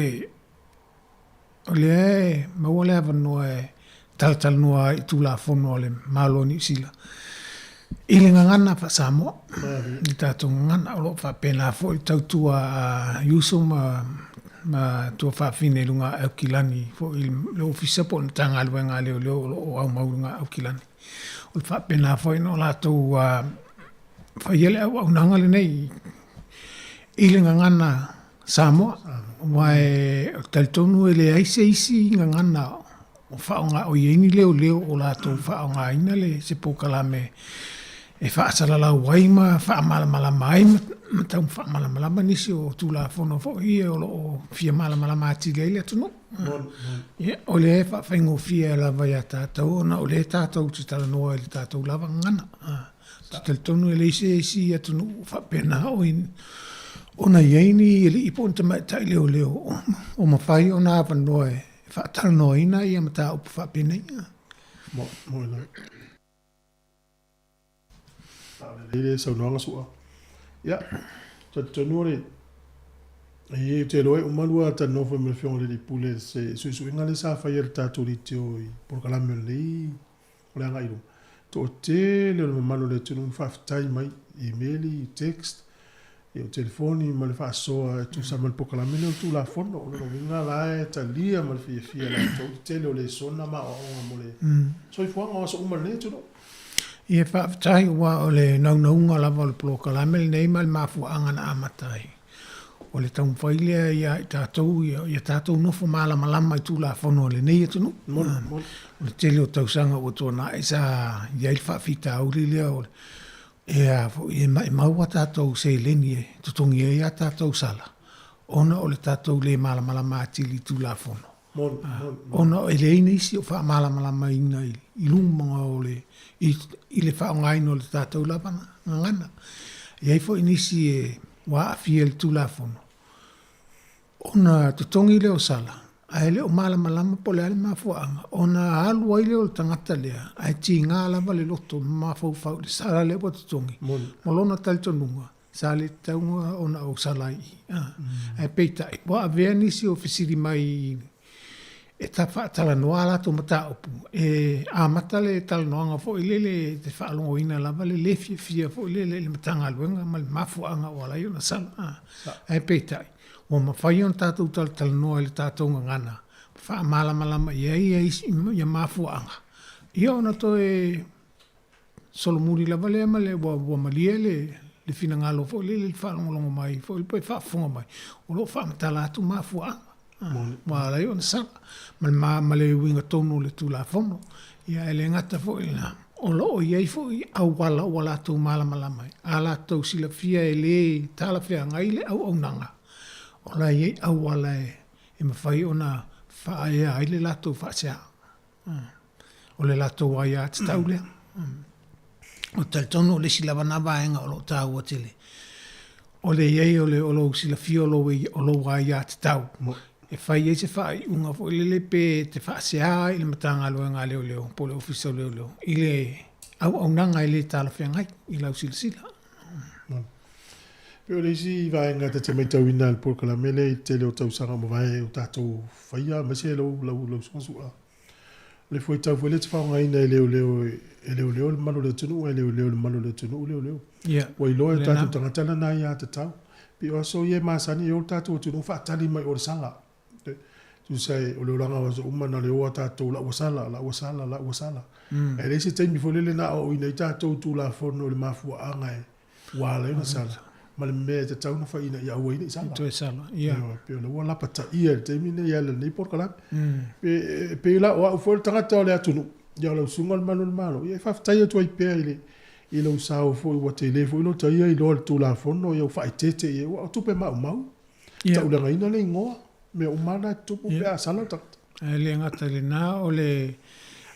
[SPEAKER 18] le maua le avanoa e tal noa i tula fono le malo ni sila. Ile ngangana fa Samoa. Ni tātou ngangana o lo fa pena fo i tautua yuso ma tua fa fine lunga au kilani fo i le ofisa po na tanga aluenga leo o au maurunga au kilani. O le fa pena fo i no lātou fa iele au nanga le nei ile ngangana Samoa, mai taitonu ele aise isi ngangana o whaonga o ieni leo o lātou whaonga ina le se pokalame e whaasala waima, whaamalamalama ai matau whaamalamalama nisi o tūla whono fo ia o fia malamalama ati leile atunu. O le e whaingo fia la vai a tātou, o le tātou te tala noa ele tātou lava ngana. Taitonu ele isi atunu whapena o in ona yeini ele ipo nta mai tai leo o mawhai o nā wanoa e whaatara noa ina ia mata upu whapena ia.
[SPEAKER 1] Mo ina. Leile sau noanga sua. Ia, tatanore. E te loe umalua ta nofa me fionga le pule se suisu inga le sa whaier tātou li teo i porkalame lei o le anga iru. To te leo le mamalo le tunu whaftai mai emaili, text, e o telefoni ma le whaasoa e tu sa mal pokalame leo tu la fono o lero vinga la e ta lia ma le fia la to te leo le sona ma o mo le. So i fuanga o sa umar le tuno.
[SPEAKER 18] Ie whaftai ua o le naunga lava o le pokalame le nei ma le mafuanga na amatai. O le tau mwhailea ia i tātou nofo malamalama i tū la whono le nei atunu. O le tele o tausanga o tōna e sa iai whawhita auri lea o le e maua tātou se leni e tutongi e a tātou sala. Ona o le tātou le malamalama atili tū la whono. Ona o le ina isi o wha malamalama ina i lumanga o le i le whaongaino o le tātou lapana ngana. Iai fo inisi e wa afia le tū la whono. Ona tutongi leo sala, ai leo malamalama po le ale mafuanga. Ona alu ai leo tangata lea, ai ti ngā lava le loto mafau le sala leo po tutongi. Molona talitonunga, sa le taunga ona o salai. Ai peitai, wa avea nisi o fisiri mai e ta whaatala noa la tu mata opu. E a mata le tala noanga fo ilele te whaalongo ina lava le lefia fia fo ilele le matanga luenga ma le mafuanga o ala iona sala. E peitai. O ma whai on tātou tala noa le tātou ngana. Wha malama ia mafuanga. Ia ona to e solomuri lava le ama le wa malia le fina ngalo fo le whaalongolongo mai fo le pai whaafunga mai. O lo whaamatala atu mafuanga. Ma la yo sa ma le winga tono le tu la fono ia ele ngata fo ina o lo ia fo au wala tu mala mai ala to sila fia ele tala fia ngai le au nanga o la ia au wala e ma fai ona fa ia ile la tu fa sia o le la tu wa ia tsaule o tal tono le sila bana ba nga o lo ta o tele o le ia o lo sila fia o lo wa ia tau e fai e se fai unga fo ilele pe te whaasea i le matanga luenga leo po le ofisa leo i le au nanga i le tala whiangai i lau sila.
[SPEAKER 1] Peo le si vaenga te te meitau ina le porkala mele i te leo tausanga mo vae o tātou whaia ma se lau sua. Le foi tau foi le te whaonga ina e leo le malo le tunu e leo le malo le tunu leo. Wa i loa e tātou tangatana na ia te tau. Pio aso ie maasani e o tātou tunu whaatali mai o le sanga. Tu sai o le ranga wa umana le o tātou la wasala. E le se taimi fo lele na o ina i tātou tu la fono le mafua anga e wala ina sala. Ma le mea te tau na wha ina i aua ina i sala.
[SPEAKER 18] Tu e sala, ia.
[SPEAKER 1] Peo le ua lapata ia le taimi ne ia le nei porkala. Pe la o au fo le tangata o le atunu. Ia lau sunga le malo. Ia whaftai atu ai pea i lau sao fo i wate le fo i lo taia i lo le tu la fono i au whai tete i au tupe mau. Tau le ngaina le ingoa. Me umana tupu pe a sala tak.
[SPEAKER 18] Le ngata le na o le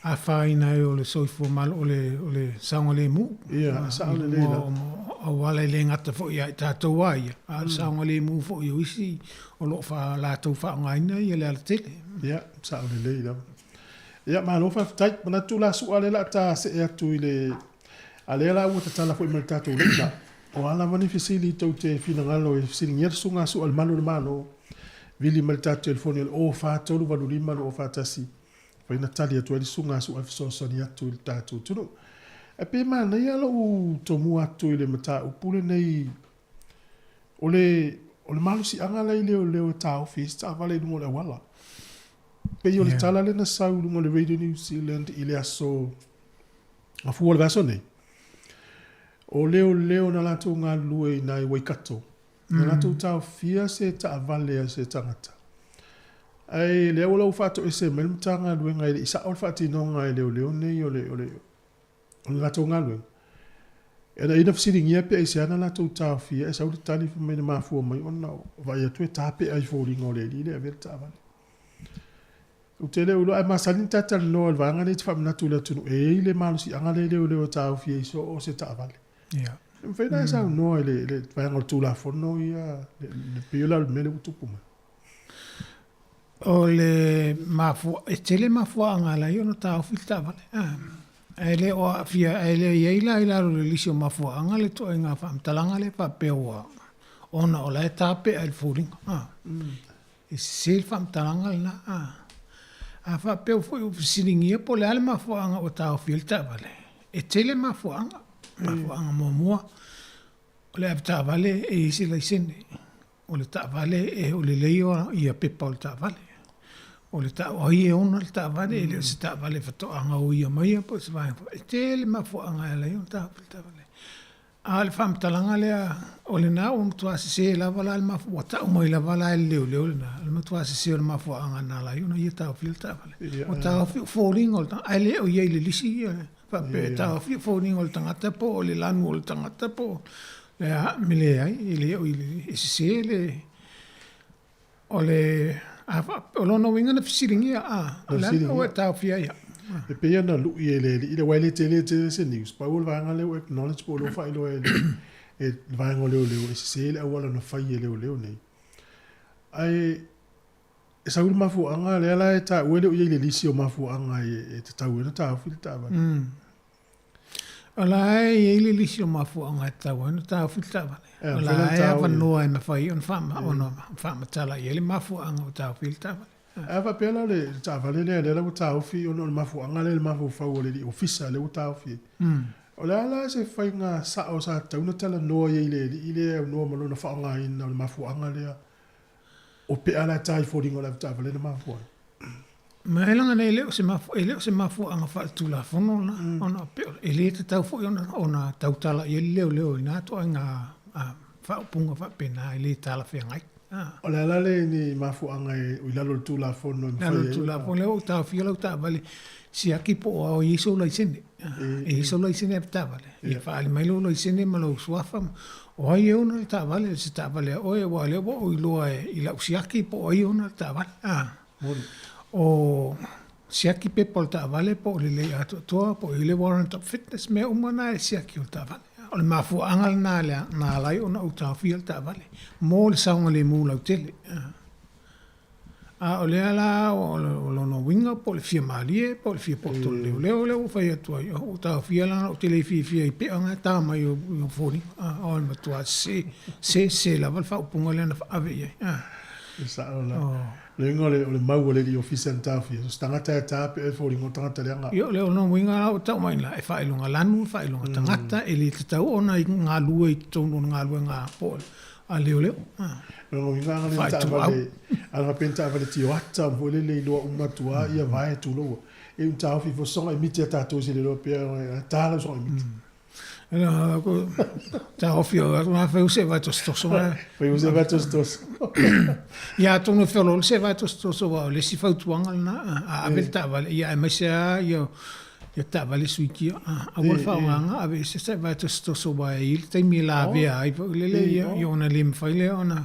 [SPEAKER 18] a whaina o le soifo mal o le saonga le mu.
[SPEAKER 1] Ia, saonga le la.
[SPEAKER 18] O wale le ngata fo ia tātou ai. A saonga le mu fo i oisi o lo wha lātou whaongaina i le ala tele.
[SPEAKER 1] Ia, saonga le la. Ia, ma lo whaftai, mana tu la sua le la ta se e atu i le a le la ua tatala fo i mele tātou le la. O ala mani fisili tau te fina ngalo e fisili ngersunga su al manu le mano. Vili mal ta telefoni o fa tolu va lima o fa tasi. Fa ina tali atu ali sunga su afiso soni atu il tatu tunu. E pe ma na ia lo tomu atu ile mata upule nei ole malu si anga lai leo ta office ta vale no le wala. Pe yo le tala le na sau no le Radio New Zealand ile aso a fu le vaso nei. O leo na la tu nga lue na i waikato. Nā tau tau fia se ta avale se tangata. Ai leo lau whato e se melmtanga luenga i sa ol whati nonga i leo nei o le nā tau ngā luenga. E na ina fsiri ngia pe e se ana nā tau tau fia e sa uli tani fi mene mafua mai ona vai atu e tape ai fōringa o le li le a vere ta avale. U te leo ai masani tata no al vanga ni te whaminatu le tunu e le malusi anga leo tau fia i so o se ta avale.
[SPEAKER 18] Yeah.
[SPEAKER 1] Fai sa no le vanga tu la fono ia le piola mele utupu mai.
[SPEAKER 18] O le mafu e tele mafu anga la yo no ta ofilta vale. Ele o fia ele ila le lisio mafu anga le to nga fam talanga le pa pewa. Ona o la tape al fuling. E sel fam talanga na a fa pe fo silingia po le al mafu anga o ta ofilta vale. E tele mafu anga mafu anga momoa o le ta vale e isi la sene o le ta vale e o le leio ia pepa o le ta vale o le ta o ia ona le ta vale le se ta vale fato anga o ia mai po se vai e tele mafu anga le o ta vale al fam talanga le o le na o mtu se la vala al mafu o ta o mai la vala le na al mtu se o mafu anga na la yo no ia ta filta vale o ta falling o ta ale o ia le lisi fa pe ta falling o tangata po o le lanu o tangata po le mile ai ile o ile se le o le o lo no winga na fisiringia la o ta fia ia
[SPEAKER 1] e pe ana lu ile wale tele se news pa ul vanga le acknowledge po lo fa ilo e vanga le se le wala no fa ile le nei ai e sa ul mafu anga le ala ta wele ile lisi o mafu anga e te tau na ta filta ba
[SPEAKER 18] ala ile lisi o mafu anga ta wona ta filta ba ala ya va no ai me fai on fama tala ile mafu anga ta filta ba
[SPEAKER 1] Ava pela le tavale le utaufi ono mafuanga le mafu le ofisa le utaufi. O le ala se fainga sa o sa tauna tala no ile no malo na faanga ina le mafuanga le o pe ala tai fodingo le tavale le mafu.
[SPEAKER 18] Ma elanga nei leo se mafuanga fa tula fono na ona pe ele te tau fo ona tautala leo ina to nga fa punga fa pena ele tala fe ngai.
[SPEAKER 1] O le ala le ni mafuanga o ilalo le tula fono
[SPEAKER 18] na le tula fono leo ta fia ta vale si aki po o iso la isene iso la isene ta vale ia fa ali mai lo isene malo suafa o ai ona ta vale se ta vale o e wa le o ilo i la si aki po ai ona ta vale o si aki pe po ta vale po le ato to po ile warrant of fitness me umana si aki ta vale o le mafu angal na lai ona o ta fia ta vale mo le saunga le mu la tele o le ala o no winga po le fia malie po le fia porto leo fai atu o ta fia la o tele fia i pe anga ta mai o foni o le matua se la val fa punga le na ave ye
[SPEAKER 1] sa ola le ngole o le mau le di office ta fia so stanga ta pe fo ringo tanga le anga
[SPEAKER 18] yo le no winga o ta mai la e fa ilunga lanu fa ilunga tangata ele te tau ona i nga lua i tonu nga lua nga po a leo
[SPEAKER 1] no winga nga ta vale ala penta vale ti wata vole le lo umatua ia vai tu lo e un ta fi fo so e miti ta to se le lo pe ta la so e miti
[SPEAKER 18] no ko ta ofio ma fa use va to sto so ya to no felo se va to sto so le si fa tu anga na a velta vale ia ma se io ta vale suiki a vol fa anga a se va to sto so va il te mi la via ai le io na lim fa le ona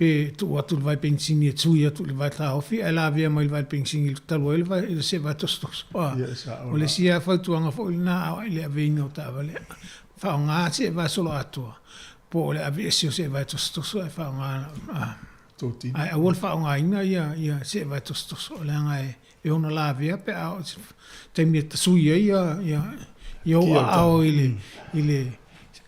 [SPEAKER 18] pe tu atu vai pensini tu ia tu vai ta ofi e la via mai vai pensini ta lo il vai se va to sto o le sia fa tu anga fo na le avino ta vale fa nga se va solo atu po le avesio se va to sto fa nga
[SPEAKER 1] toti
[SPEAKER 18] ai vol fa nga ina ia se va to sto le nga e ona la via pe a te mi ta su ia io ao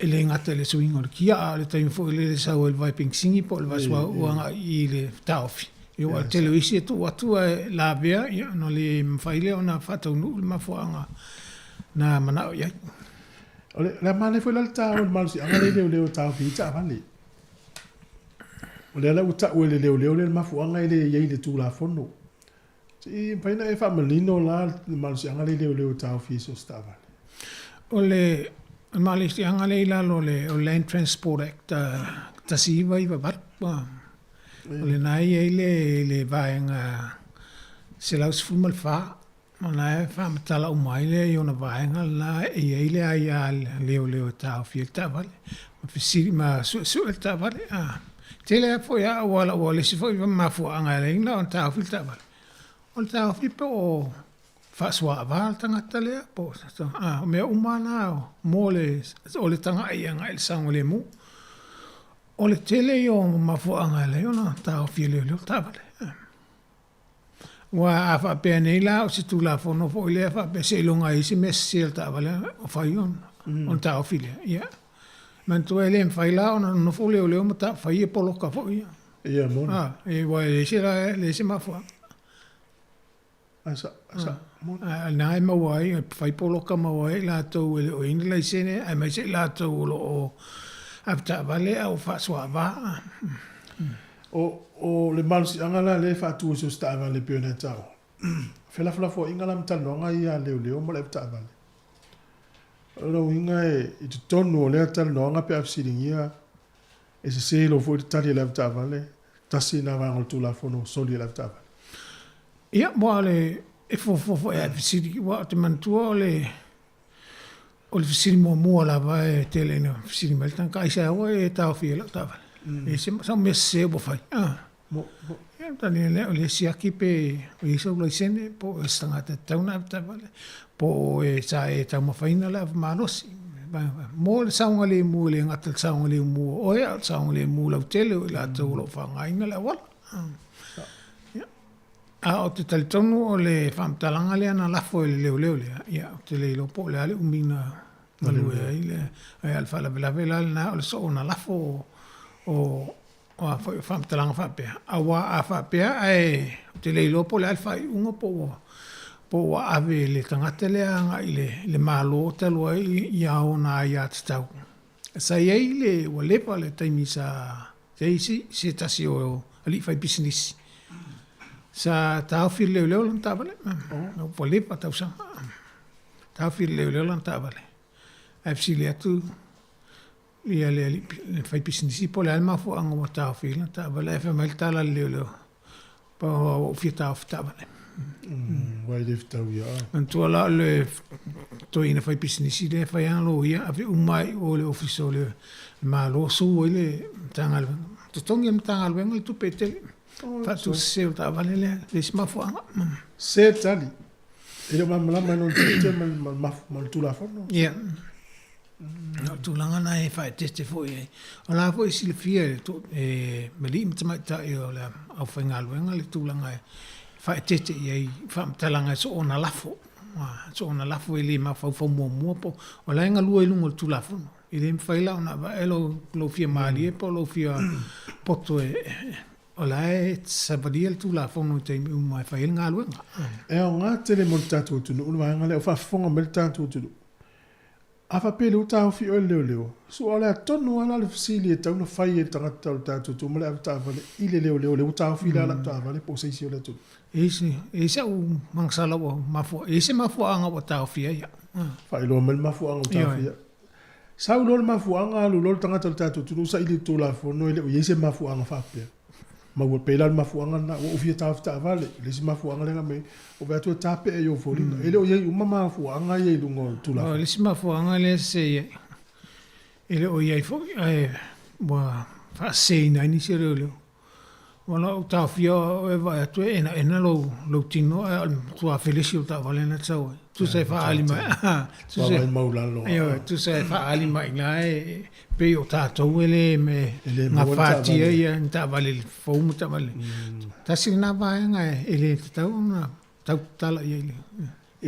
[SPEAKER 18] ile ngata le swing or kia le time fo le sa o vai pinsingi po le vaswa o ile taofi io al televisi tu atu la via no le mfaile ona fata no ma fo anga na mana ya
[SPEAKER 1] ole la mane fo la ta o mal si anga le taofi ta vale ole la uta o le ma fo anga ile tu la fono si paina e familino la mal si anga le taofi so stava
[SPEAKER 18] ole Malaysia anga leila lo le o Land Transport Act ta si vai va le nai le vai nga se la su mal fa mana fa matala o mai le yo na vai nga la le ai le ta fi ta vale fi si ma su ta vale tele fo ya wala si fo ma fo anga le na ta fi ta vale o ta fi po fa swa va tanga le po me umana mo le o le tanga ia nga il sang le mu o le tele yo ma fo anga le ona ta fi le ta vale wa fa pe nei la o si tu la fo no fo le fa pe se longa i si mesel ta vale o fa yon on ta fi le ia man tu ele fa la ona no fo le mo ta fa i po lo ka fo
[SPEAKER 1] ia mo
[SPEAKER 18] e wa le se ma fo
[SPEAKER 1] asa
[SPEAKER 18] na ma wai fai polo ka ma wai la to o inla sene ai mai se la to o afta vale au fa swa va
[SPEAKER 1] o le mal si angala le fa tu so sta vale pe na tao fela fo ingala mta no nga ia le mo le ta vale lo inga e to no le ta no nga pe afsidingia e se lo fo ta le ta vale ta si na va tu la fo no so le ta vale
[SPEAKER 18] ia mo le e fo e fisiri wa te mantua o le fisiri mo la va e tele no fisiri meltan ka isa wa e ta fi la ta e se sa me se bo fai
[SPEAKER 1] mo
[SPEAKER 18] e tani le si aki pe o iso lo sene po stanga te tauna ta vale po e sa e ta mo faina la ma no si mo le saunga le mu le ngata saunga le mu o e saunga le mu la tele la to lo fa ngai la wala o te talitonu o le whamtalanga lea na lafo e leo le ia o te leilo po le ale umina malue ai le ai alfa la vela na o le so na lafo o o fa talanga fa pe awa a fa pe ai te le lo po le alfa unga po ave le tangata le anga le malo te lo ia ona ia tau sa ye le o le pa le taimi sa se tasi o ali fai business sa tau fil le lan ta vale no po le pa tau sa tau fil le lan ta vale FC le tu ia le fai business po le alma fo anga mo tau fil ta vale fa mal ta la le pa o fita ta vale
[SPEAKER 1] Wai le tau ia.
[SPEAKER 18] Antua la le to ina fai business le fai alo ia ave umai o le office le malo su le tangal to tongi tangal venga tu pete fa tu se ta vale le sma fo
[SPEAKER 1] se tali ele mamla mano tete mal tu la fono
[SPEAKER 18] ia no tu langa na e fai teste fo ia ala fo si le fie to me lim tama ta io le au fangal venga le tu langa fa tete ia fa talanga so ona lafo so ona lafo ele ma fa mo po ola nga lu lungo tu lafo ele fa ila ona va elo lo fia mali po lo fia poto ola sa vadia tu lafo no te ma fa nga lu
[SPEAKER 1] nga tele montato tu no ma nga le fa fonga meltato tu afa pele uta fi ole so ola tonu ala le fsili ta una fa ye tanga ta tu mala ta vale ile le uta fi la ta vale po se si ole tu
[SPEAKER 18] ese o mangsala o mafo ese mafo anga o tau fia ia
[SPEAKER 1] fa ilo mel mafo anga o tau fia sa ulo mafo anga lo tanga tu tu sa ile tu la fo no ile ese mafo anga fa pe ma wo pela mafo anga na o fia ta vale le si mafo anga le me o va tu tape e yo fo ile o ye uma mafo anga ye lungo tu la
[SPEAKER 18] le si mafo anga le se ile o ye fo bo fa se na ni se le Wala o ta fia e vai tu ena lo tino tu a felici o ta vale na tau tu sai fa ali mai
[SPEAKER 1] tu sai maula lo
[SPEAKER 18] tu sai fa ali mai ngai pe o ta to ele me na fa ti ia ta vale fo mu ta vale ta si na va ngai ele ta una ta tala ia ile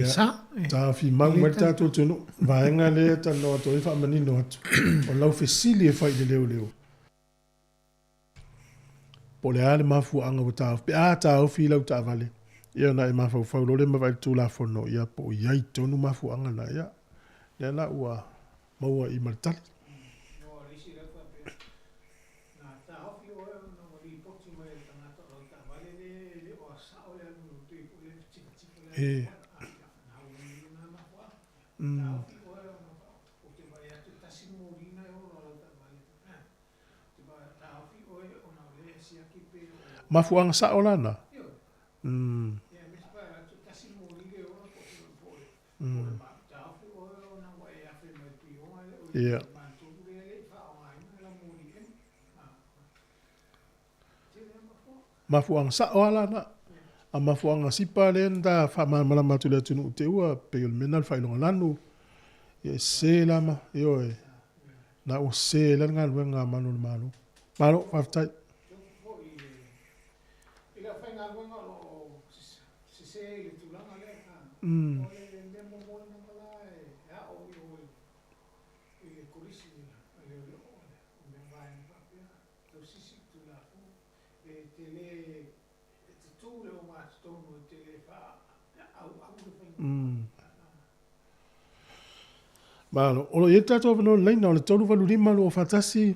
[SPEAKER 18] sa
[SPEAKER 1] ta fi mang merta to no va ngai le ta no to fa mani no o lo fesili fa ile leo po le ale mafu anga o tau pe a tau fi lau ta vale ia na e mafu fa lo le ma vai tu la fono ia po ia i tonu mafu anga na ia le la ua maua i martali mafuanga sa olana yeah mafuanga sa olana a mafuanga sipa lenda fa mala matule tunu te ua pe el menal fa ilonga lanu ye se lama yo na o se la nga manu malo fa Malo, olo ye tato no leina o le tolu valu lima lo fatasi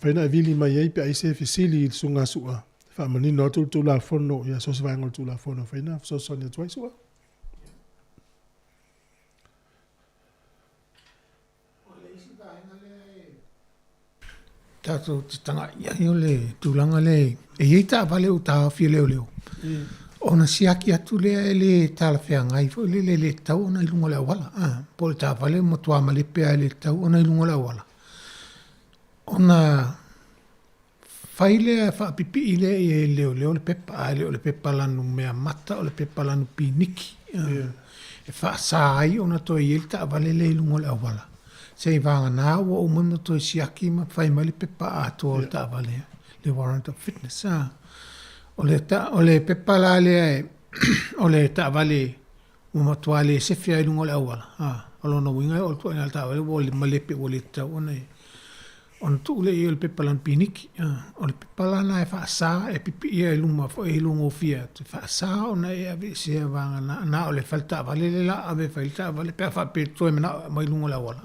[SPEAKER 1] pena vili mai ai pe ai se fisili sunga sua fa mani no tu la fono ya so se vai ngol tu la fono fena so so ne twai sua
[SPEAKER 18] tato tanga ia yo le tulanga le e ita vale o ta fi leo ona siaki atu le tala fea ngai fo le tau ona ilungo le wala po le ta vale mo tua male pe le tau ona ilungo le wala ona faile fa pipi ile le pepa lanu mea mata o le pepa lanu piniki e fa sai ona to yelta vale le ilungo le wala sei vanga na o mono to siaki ma fai male pepa ato ta vale le warrant of fitness o le pepa la le o le ta vale uma toale se fia ilungo le wala o lo no winga o to na ta vale o le male pe o le ta ona on tu le il pepalan piniki o le pepalana e fa sa e pipi e luma fo e lungo fia fa sa ona e ave se va na o le falta vale la ave falta vale per fa pe to na mai lungo la wala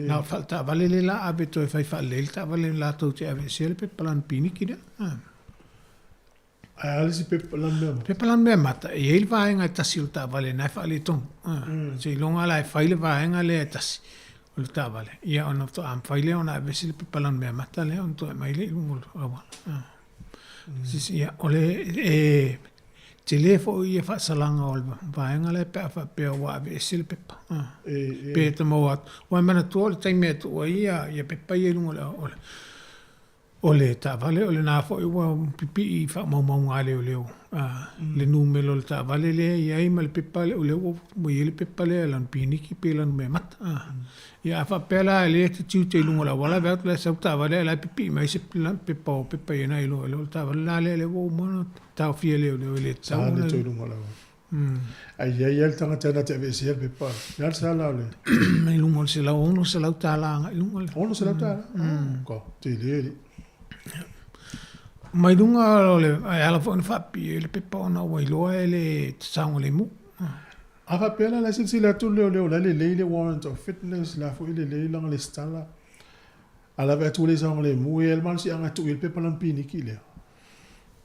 [SPEAKER 18] na falta vale la ave to fa le ta vale la to te ave se le pepalan piniki da
[SPEAKER 1] ai si
[SPEAKER 18] pepalan me mata e il va nga tasilta vale na fa le ton se longa la fa le va nga le tas o le tavale. Ia ona to am faile ona vesi le pepalan mea mata le on to mai le lungo awa. Sisi ia ole telefo ia fa salanga o vaenga le pe fa pe wa vesi le pepa. Pe te mo wat. Wa mana to le taime to ia pepa ia lungo le ole tavale ole na fo ia pipi fa mo ngale ole le numero le tavale le ia i mal pepa le ole mo ia le pepa le lan piniki pelan me mata. Ia fa pela le te lungo la wala va le sa tavale la pipi mai se pepa ia na ilo le tavale le wo mo ta fie le le ta
[SPEAKER 1] le lungo la. Ai ia el tanga tana te vesi el pepa. Ya sa la le.
[SPEAKER 18] Mai lungo se la uno se la tala lungo.
[SPEAKER 1] Uno se la tala. Ko te le
[SPEAKER 18] mai dunga le ala fo fa pi le pepa ona wai lo ele sango le mu
[SPEAKER 1] aga pela la silsila tu le le warrant of fitness la fo le lang le stala ala va tu le sango le mu el mal si anga tu il pepa lan pini ki le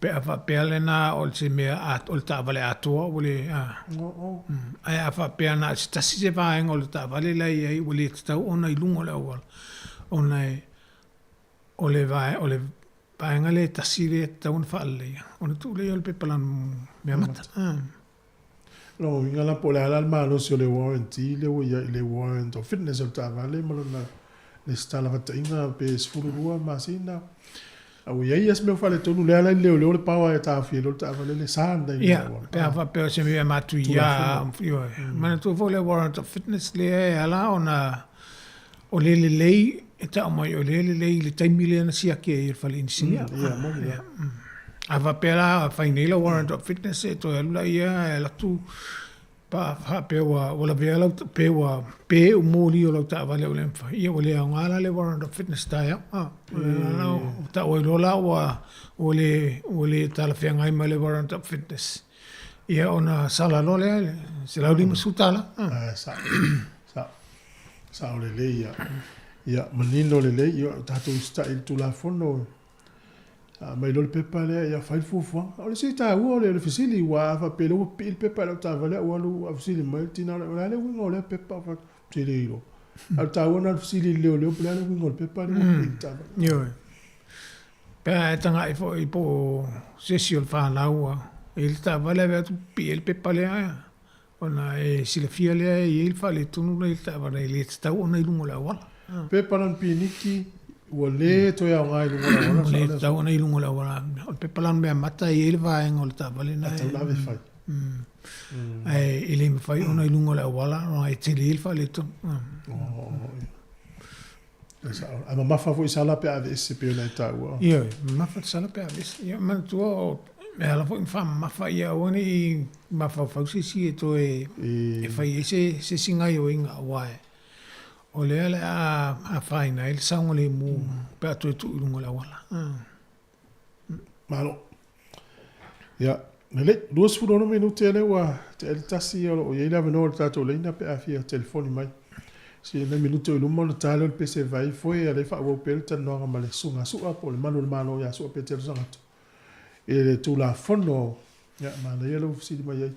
[SPEAKER 18] pe fa pela na ol se me at ol ta vale ato wole ai fa pela na sta si se va en ol ta vale la ai wole sta ona ilungo la wal ona ole va ole paenga le tasire taun falle ona tu le ol pepalan me mata
[SPEAKER 1] no ingala pola al malo se le warranty le warrant of fitness of tavale malona le stala vata inga pe sfurua masina au ia es me fale tonu le ala le pawa ta fi le tavale le sanda
[SPEAKER 18] ia pe ava pe se me matu ia mana tu fo le warrant of fitness le ala ona o le lei e ta mai o le le taimile na sia ke il fale insinia ava pela fainela warrant of fitness e to la ia la tu pa pe wa la vela pe wa pe o moli o ta vale o lemfa ia o le ngala le warrant of fitness ta ia ta o lo la wa o le ta la fia ngai le warrant of fitness ia ona sala lo le se la lim sutala
[SPEAKER 1] sa o le ia manino le ia tatu sta il tu la fono mai lo pepa le ia fai fufa o le sita o le fisili wa fa pelo il pepa lo ta vale o lo fisili mai tina le wingo le pepa fa tilo al ta ona fisili le plan le wingo pepa le ta
[SPEAKER 18] yo pe tanga i po sesio fa la wa il ta vale va tu il pepa le ona si le fia le il fa le tunu le ta vale le sta ona i lungo la wala
[SPEAKER 1] pepa lan piniki wale to ya ngai lungo la
[SPEAKER 18] le ta ona i lungo la wala o pepa lan me mata i le va en ol ta vale na
[SPEAKER 1] ta la ve fai
[SPEAKER 18] ai ile me fai ona i lungo la wala no ai te le fa le to
[SPEAKER 1] ama mafa foi sala pe ave se pe na ta wa
[SPEAKER 18] ia mafa sala pe ave ia man tu me ala foi fam mafa ia oni mafa fa si to e fai se singa yo inga wai o le ale a faina il sango le mu pe tu lungo la wala
[SPEAKER 1] malo ya nele duas furono minuti ele wa te el tasi o ye la venor tato le ina pe afia telefoni mai si le minuto lu mo talo el pc vai foi ale fa wo pel tan no ma le sunga su apo le malo ya su pe tel sangato e tu la fono ya ma le yelo si mai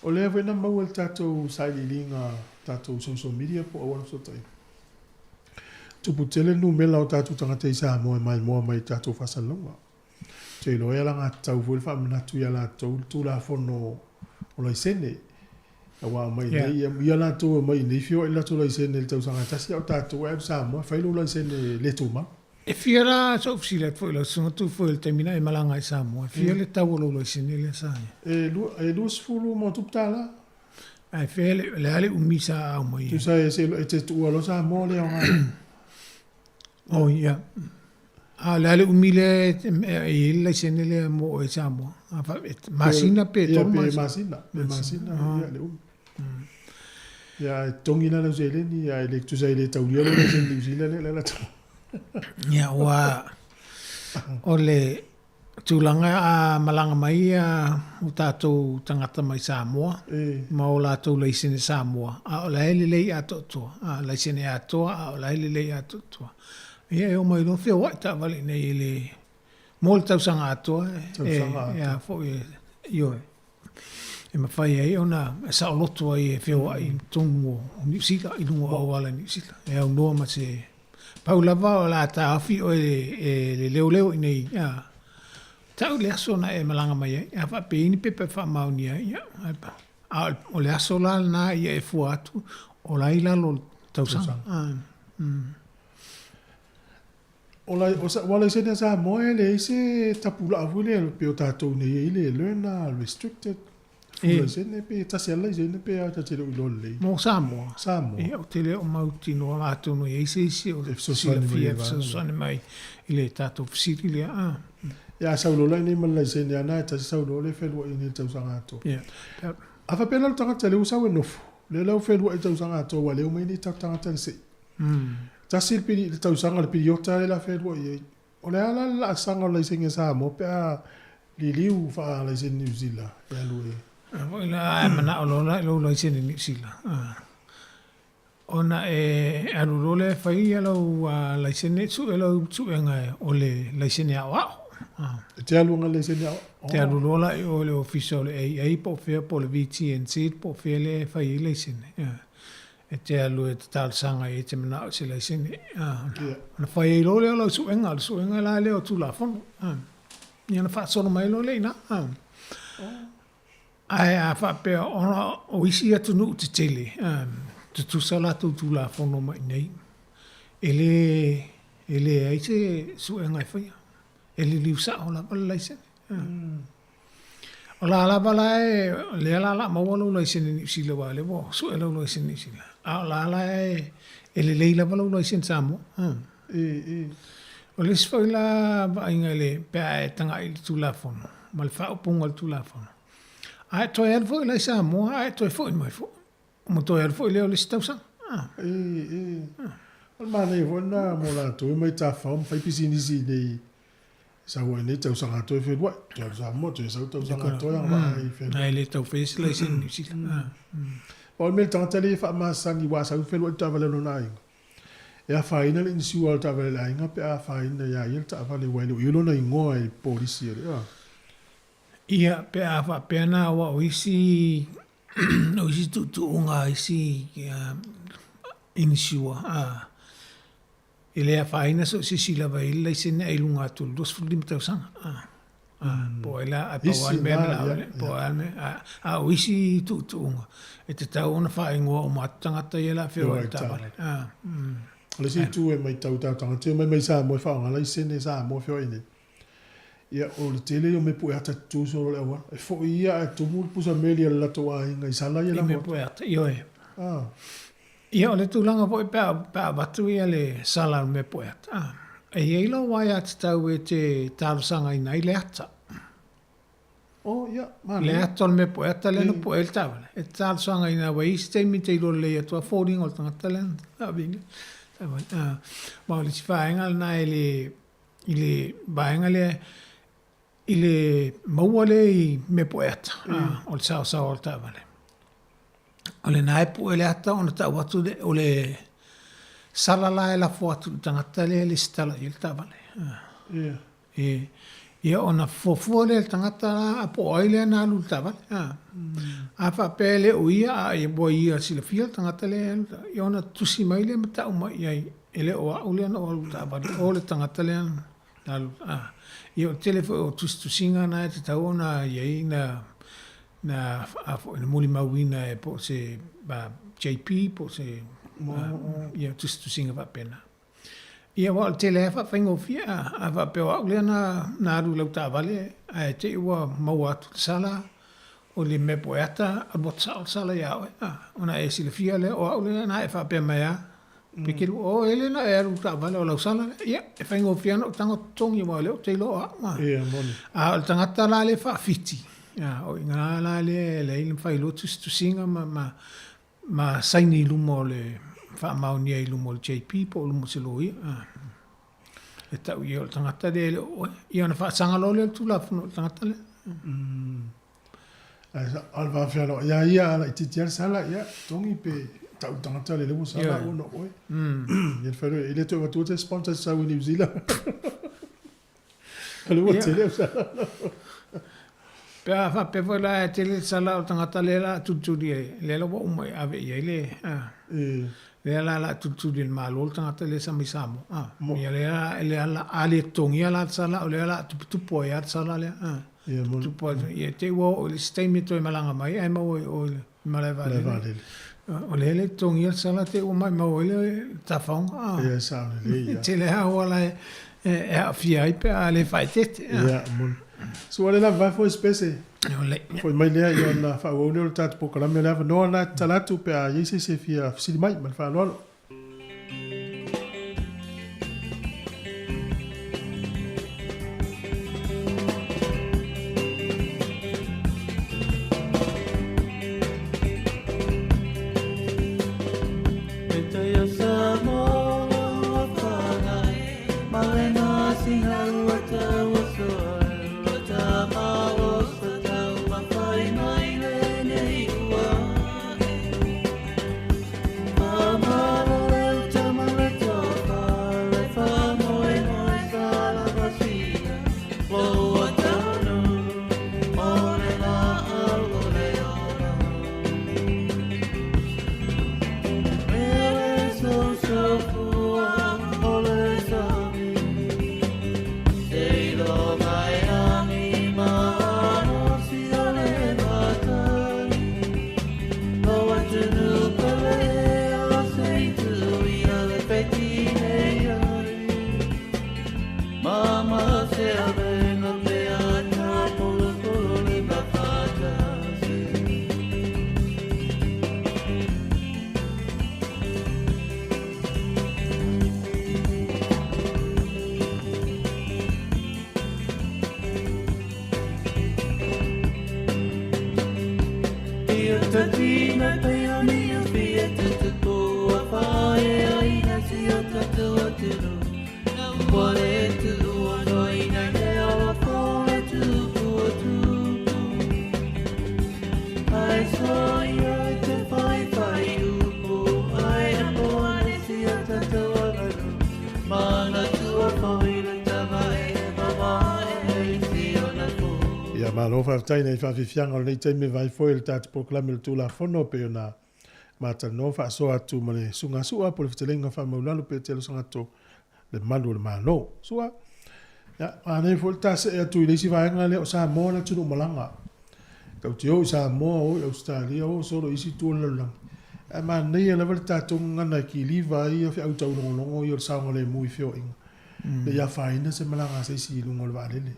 [SPEAKER 1] o le vena ma wel tato sai linga tato social media po o so tai tu putele nu mela o tato tanga te sa mo mai tato fa salonga te lo ya la tau vol fa na tu ya la tu la fono o lo sene wa mai ya la tu mai ni fio la tu lo sene el tau sanga tasi o tato e sa mo fa lo sene le tu ma
[SPEAKER 18] e fiera so fsile foi lo sono tu foi il termina e malanga sa mo fiera le tau lo sene le sa
[SPEAKER 1] e lu sfulu mo tu tala
[SPEAKER 18] ai fele le ale umisa mo
[SPEAKER 1] tu sai se e tu lo sa mo le
[SPEAKER 18] oh ya la le umile il senele mo e samo masina pe
[SPEAKER 1] to masina ya le ya tongina le zele ni ya le tu sai le tau le sen le zile le la
[SPEAKER 18] Ia o le tūlanga a malanga mai o tātou tangata mai Samoa. Ma o lātou leisene Samoa. A o laele lei a totua. A leisene a toa, a o laele lei a totua. Ia e o mai lo whia wai tā wale nei le mōle tausanga a toa. Ia fo ioe. E mawhai ai ona sa o loto ai e whia wai tongu o New Zealand, i lungo o wala New Zealand. E au noa ma se paulava o la tā awhi o le leo leo i nei. Tau le aso na e malanga mai ai. A wha peini pepe wha mauni ai. O le aso la na ia e fua atu. O la ila lo tausanga.
[SPEAKER 1] Wala se sa moe le se tapula avule pe o tātou nei le learner restricted. Fula se ne pe tasi ala se ne pe a te lo le.
[SPEAKER 18] Mo Samoa. E o te leo mauti no atu no e se o sila fia sone mai i le tātou fisiri le
[SPEAKER 1] Ya saulo la ni mala se ni ana ta saulo le felo i ni tausanga ato. Afa pena lo tanga le usa no. Le lo felo i tausanga ato wale o mai ni tanga se. Ta sil pili le tausanga le pili yota le la felo i. O le ala la sanga le singa sa mo pe a li liu fa le sin New Zealand. Ya lo e.
[SPEAKER 18] Ila mana o lo sin New Zealand. Ona e arurole fai alo la sin su elo su nga o le sin ya wa.
[SPEAKER 1] Te alunga le senia.
[SPEAKER 18] Te alulola o le official ai po fea po le VTNC po fea le fai le sene. E te alu e te tal sanga e te mana o se le sene. Na fai lo le o suenga la le o tula fono. Ni na fa sono mai lo le na. Ai a fa pe ona o isi atu nu te tele. Tu sala tu tula fono mai nei. Ele ai te suenga fai. Ele liu sa o la bala laise. O la bala e le la mawalo laise ni sila wale wo so elo laise ni sila. A la e ele le la bala laise Samoa. O le sfoila ba ingale pe tanga i tula fono. Mal fa o pungal tula fono. A to e fo laise Samoa, a to e fo mai fo. Mo to e fo le o le stausa.
[SPEAKER 1] Al mane vona mo la to mai ta fam fai pisini si nei. Sa wa ne tau sanga to fe wa tau sa mo te sa tau sanga to ya wa i fe
[SPEAKER 18] ai le tau fe le sin ni si
[SPEAKER 1] o me tau tele fa ma sangi wa sa fe wa ta vale no nai ya fa ina le si wa ta vale ai nga pe a fa ina ya il ta vale wa no yo no ngo ai polisi ya
[SPEAKER 18] ia pe a fa pe na wa o isi no isi tu nga isi insua ele a faina so si sila vai le sin e lunga tu dos fulim tau sanga po ela a pawal me po alme a wisi tu nga e te tau ona fai ngo o matanga ta ela fe o ta vale
[SPEAKER 1] le si tu e mai tau tanga te mai sa mo fa nga le sin e sa mo fe ine ia o le tele o me pu ata tu so le wa e fo ia e tu mu pu sa meli la to ai nga sala ia la
[SPEAKER 18] me pu ata io e ia o le tūlanga po i pēa watu ia le sala me poet. E eilo wai ati tau e te tārusanga i nei le ata.
[SPEAKER 1] Ia,
[SPEAKER 18] le ata me poeta le no poel tāwale. E tārusanga i nei wai isi teimi te ilo le atua fōring o tangata le anda. Ma o le si whaenga na i le whaenga le i le maua le i me poeta. O le sao o tāwale. O le nai pu ele ata ona ta watu de o le sala la e la foatu tangata le stala il tavale. Ia ona fofu le tangata a po ai le na lu tavale. A fa pele o ia e bo ia sila fia tangata le ia ona tusi mai le mata uma ia ele o le na o lu tavale o le tangata le na lu. Ia o telefo o tusinga na te taona ia na muli mawina e po se JP po se ia tu singa va pena ia wa tele fa fingo fia ava pe wa le na ru lo ta vale a te wa mawa tu sala o le me poeta a bot sala ya ona e sile fia le o le na e fa pe mai porque o ele na e ru ta vale o lo sala ia e fingo fia no tango tongi mo le te lo a tangata la le fa fiti o inga la le il fai lo tu singa ma saini lu mo le fa mauni ai lu mo JP po lu mo se lo E tau i o tangata le le o. I ona whaasanga lo le tula whunu tangata le.
[SPEAKER 1] Alva fialo. Ia ala iti tia sala ia tongi pe tau tangata le lewu sala o no oi. Ia wharu ile tu watu te sponsor sa New Zealand. Alu o tele sala.
[SPEAKER 18] Pea fa pe vola e tele sala o tangata le la tuturi e. Le lo wa umai ave ia ile. Le la tuturi il malo tangata le samisamo. Ia le la ale tongi ala sala o le la tupo ia sala le. Tupo ia te wo o le stemi to malanga mai ai mo o maleva le. O le tongi sala te o mai mo le tafong.
[SPEAKER 1] Ia sa le ia.
[SPEAKER 18] Te le ha wala e a fia pe ale faitet.
[SPEAKER 1] Ia mun. So wale la vai foi spese. Foi mai lea i ona whaone o tatu pokala me lea wanoa na talatu pe a yeise se fia sili mai man whanolo. Malo whaftai nei whawhiwhianga o nei teime vai foi le tatu proklame le tūla whono pe o na mata no whaaso atu ma le sunga sua po le whitelenga whamaulalu pe telo sangato le malu le malo. Sua, ya, anei foi le tase e atu i leisi vaenga le o sa moa na tunu malanga. Kau te o i sa moa o i Australia o soro isi tuon lalang. E ma nei e lewa le tatu ngana ki liva i a fi au tau longo i o le saunga le mui fio inga. Le ia whaina se malanga se isi lungo le vaalele.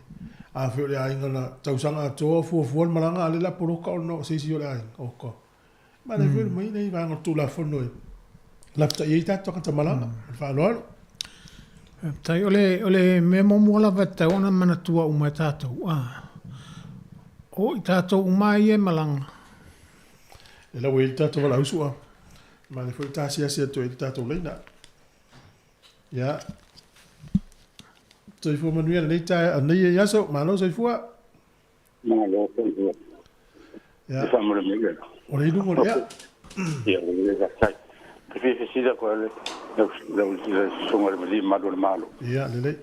[SPEAKER 1] A fe le ainga na tausanga to fu malanga ale la poroka o no se si o le ainga o ko ma le fe mai nei va ngatu la fono la ta ye ta to ka malanga fa lo
[SPEAKER 18] tai ole me mo mo la vata ona mana tua o mai tato o i tato o mai e malanga
[SPEAKER 1] e la we tato la usua ma le fe ta sia to i tato leina ya Toi fu manuia nei tai nei yaso malo sei fu.
[SPEAKER 19] Malo sei.
[SPEAKER 1] Ya.
[SPEAKER 19] Fa mo le mega.
[SPEAKER 1] O le dungo ya.
[SPEAKER 19] Ya, le sai. Che fi si da quelle. Le sono le malo.
[SPEAKER 1] Ya, le.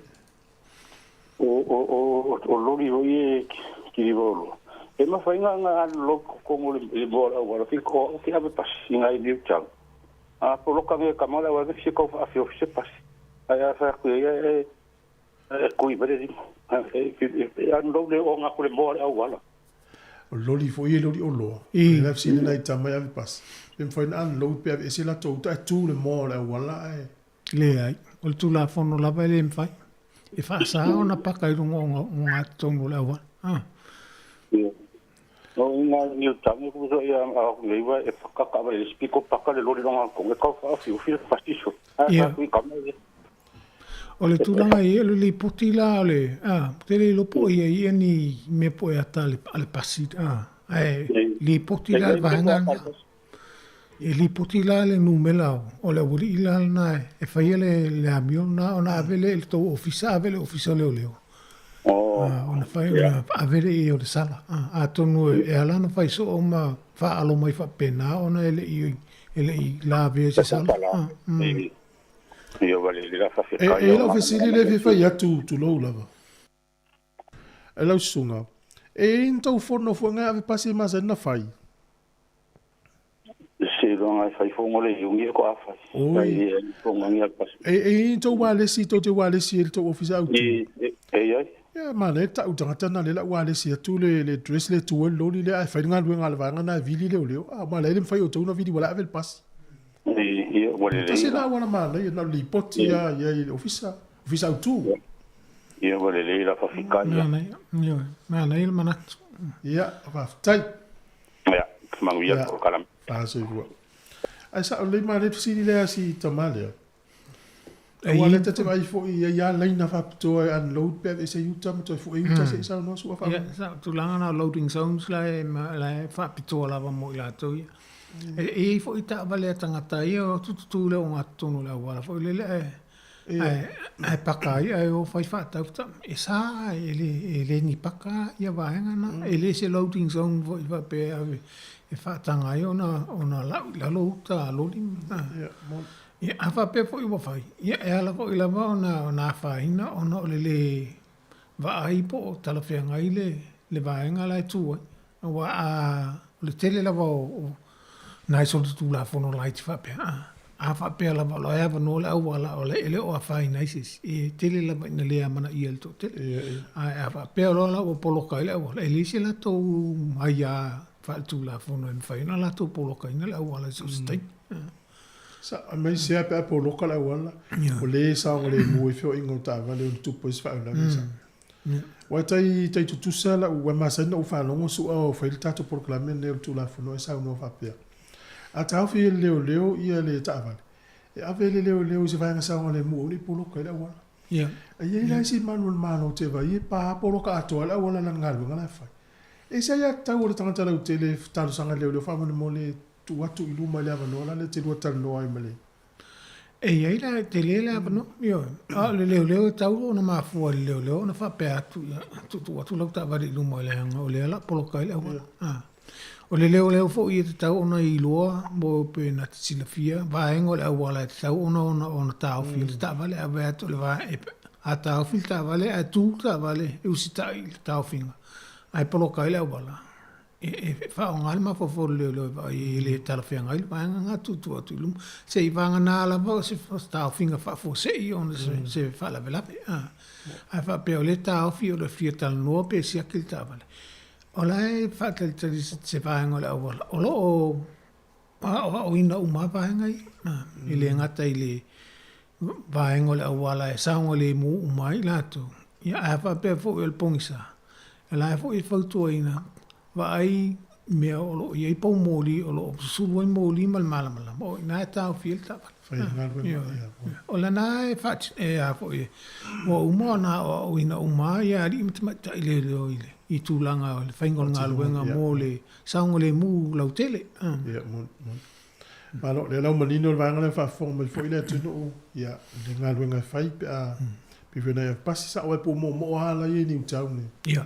[SPEAKER 19] O lori voi ki rivolo. E ma fai nga lo con le bola ora fi ko che ave passi nga i diu ciao. A po lo ka me kamala wa fi ko fa fi office passi. Ai fa ku e kui vere di ando le o nga kule mo au wala
[SPEAKER 1] o loli fo ye loli o lo e la fsi nei tama ya pas pem foi an lo pe e se la to ta tu le mo au wala
[SPEAKER 18] le ai o tu la fono la vele mfai e fa sa ona paka i rungo nga tongo le wa
[SPEAKER 19] no nga ni tama ku so ya a le wa e paka ka le spiko paka le loli nga ko e ka fa fi fastiso ku ka
[SPEAKER 18] o le tūlanga i elu li poti la ole, te le lopo i ni me po e ata ale pasi, li poti la le vahanga. E li poti la le numela o le wuri ila na e fai le amio na ona avele il to ofisa avele ofisa leo leo. Ona fai avele i o le sala. A tonu e ala na fai so o ma fa alo mai fa pena ona ele i la vea se sala.
[SPEAKER 19] Io vale la fa fe.
[SPEAKER 1] E lo fesili le fai atu tu lo lava. E lo sunga. E into forno fuanga ave pasi mas na fai.
[SPEAKER 19] Se longa fai fongo le yungi ko afa. Ai fongo ngia pas.
[SPEAKER 1] E into wale si to te wale si el to ofisa out.
[SPEAKER 19] Ai.
[SPEAKER 1] Ya mane ta utanga na le la wale si tu le dress le tu lo ni le ai fai nga luenga le vanga na vili le le. Ah male le fai o to na vidi wala ave pas.
[SPEAKER 19] Io vole le.
[SPEAKER 1] Tasi na wana male na li poti ya ofisa out tu.
[SPEAKER 19] Io vole le la fa fikanya.
[SPEAKER 18] Na il manat.
[SPEAKER 1] Ya, va tai.
[SPEAKER 19] Ya, manguia ko kalam.
[SPEAKER 1] So ai sa le mane tu si le si tamale. Wala te vai fo ia leina fa to unload pe e se yuta mo to fo yuta se sa no so fa.
[SPEAKER 18] Ja, sa tu langa na loading zones la fa pito la va mo la to. E fo ita vale tangata ia tu le o atonu la wala fo le ai pakai ai o fai fa ta e sa ele ni paka ia va na ele se loading zone vo va pe e fa tanga ia ona la lo ta lo ni ia afa pe fo i wa fai ia e ala fo i la va ona fa ina ona le va ai po tala fe ngai le va nga la tu wa le tele la va nai so tu la fo no light fa pe a fa pe la va la va no la wala o le ele o fa ina sis e tele la va le amana i el to tele a fa pe la o polo kai la wala ele se la to aya fa tu la fo no en fa ina la to polo kai na la wala so stai
[SPEAKER 1] sa mai se pe polo kai la wala o le sa o le mo fo ingo ta va le tu pos fa la sa wa tai tu sala o ma sa no fa no so o fa il tato proclamer ne tu la fo no sa no fa pe a tau fi leo ia le tavale e ave le leo se vai nga sa le mo ni polo kai la wala
[SPEAKER 18] ia
[SPEAKER 1] ia ia si mano te vai pa polo ka to la wala la ngalu ngala fa e se ia tau le tangata le tele tau sanga leo fa mo le tu watu ilu ma le ava no la le te wata no ai male
[SPEAKER 18] e ia la tele la no io a le leo tau na ma fu leo na fa pe atu tu watu la ta va ilu ma le nga o le la polo kai la wala o le leo fo i te tau ona i loa mo pe na te silafia va engo le awala te tau ona tau fil ta vale a veto le va a tau fil ta vale a tu ta vale e usita i tau finga ai polo kai le awala e fa on alma fo le va i le tala finga il va nga tu lum se i va na la va se tau finga fa fo se i on se fa la vela a fa pe o le tau fi o le fieta no pe si akil ta vale ola e fatal tali se paanga la ola ola o ina uma paanga i le ngata i le paanga la ola e saunga le mu uma i lato ia afa pe fo el pongisa la fo i fautua ina va ai mea olo i po moli olo sulu i moli mal mala mo na ta fiel ta ola na e fat e a fo i mo uma na o ina uma ia ri mata ile ile i tūlanga o le whaingol ngā luenga mō le saunga le mū lau tele.
[SPEAKER 1] Ia, mon. Malo, le lau manino le vanga le whawhonga mai fwoi le tunu o, ia, le ngā luenga whai pe a piwena e pasi sa oe po mo ala i ni utau ne.
[SPEAKER 18] Ia.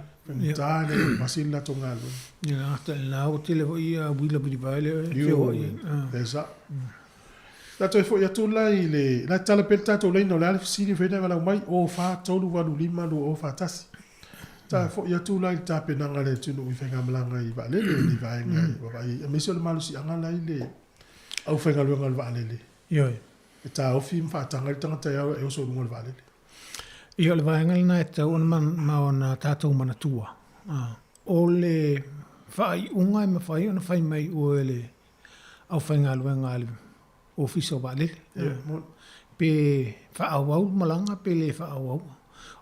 [SPEAKER 1] Tāne, pasi la to ngā luenga.
[SPEAKER 18] Ia, hata la o tele hoi a wila pili vaile.
[SPEAKER 1] Io, pesa. La toi fwoi atu lai le, la tala pe tato lai no le alif sini whena wala mai o wha tolu walu lima lo o wha tasi. Ta fo ya tu lai ta pe nanga le tunu i whenga malanga i wale le ni vaenga i wawai. A mesi o le malu si anga lai le au whenga luenga le wale le.
[SPEAKER 18] Ioi.
[SPEAKER 1] E ta au fi mwhatanga i tangata iau e oso lunga le wale le.
[SPEAKER 18] Ioi le vaenga le nai tau ma o na tātou mana tua. O le whai unga i ma whai o na whai mai o le au whenga luenga le ofiso wale le. Pe whaau au malanga pe le whaau au.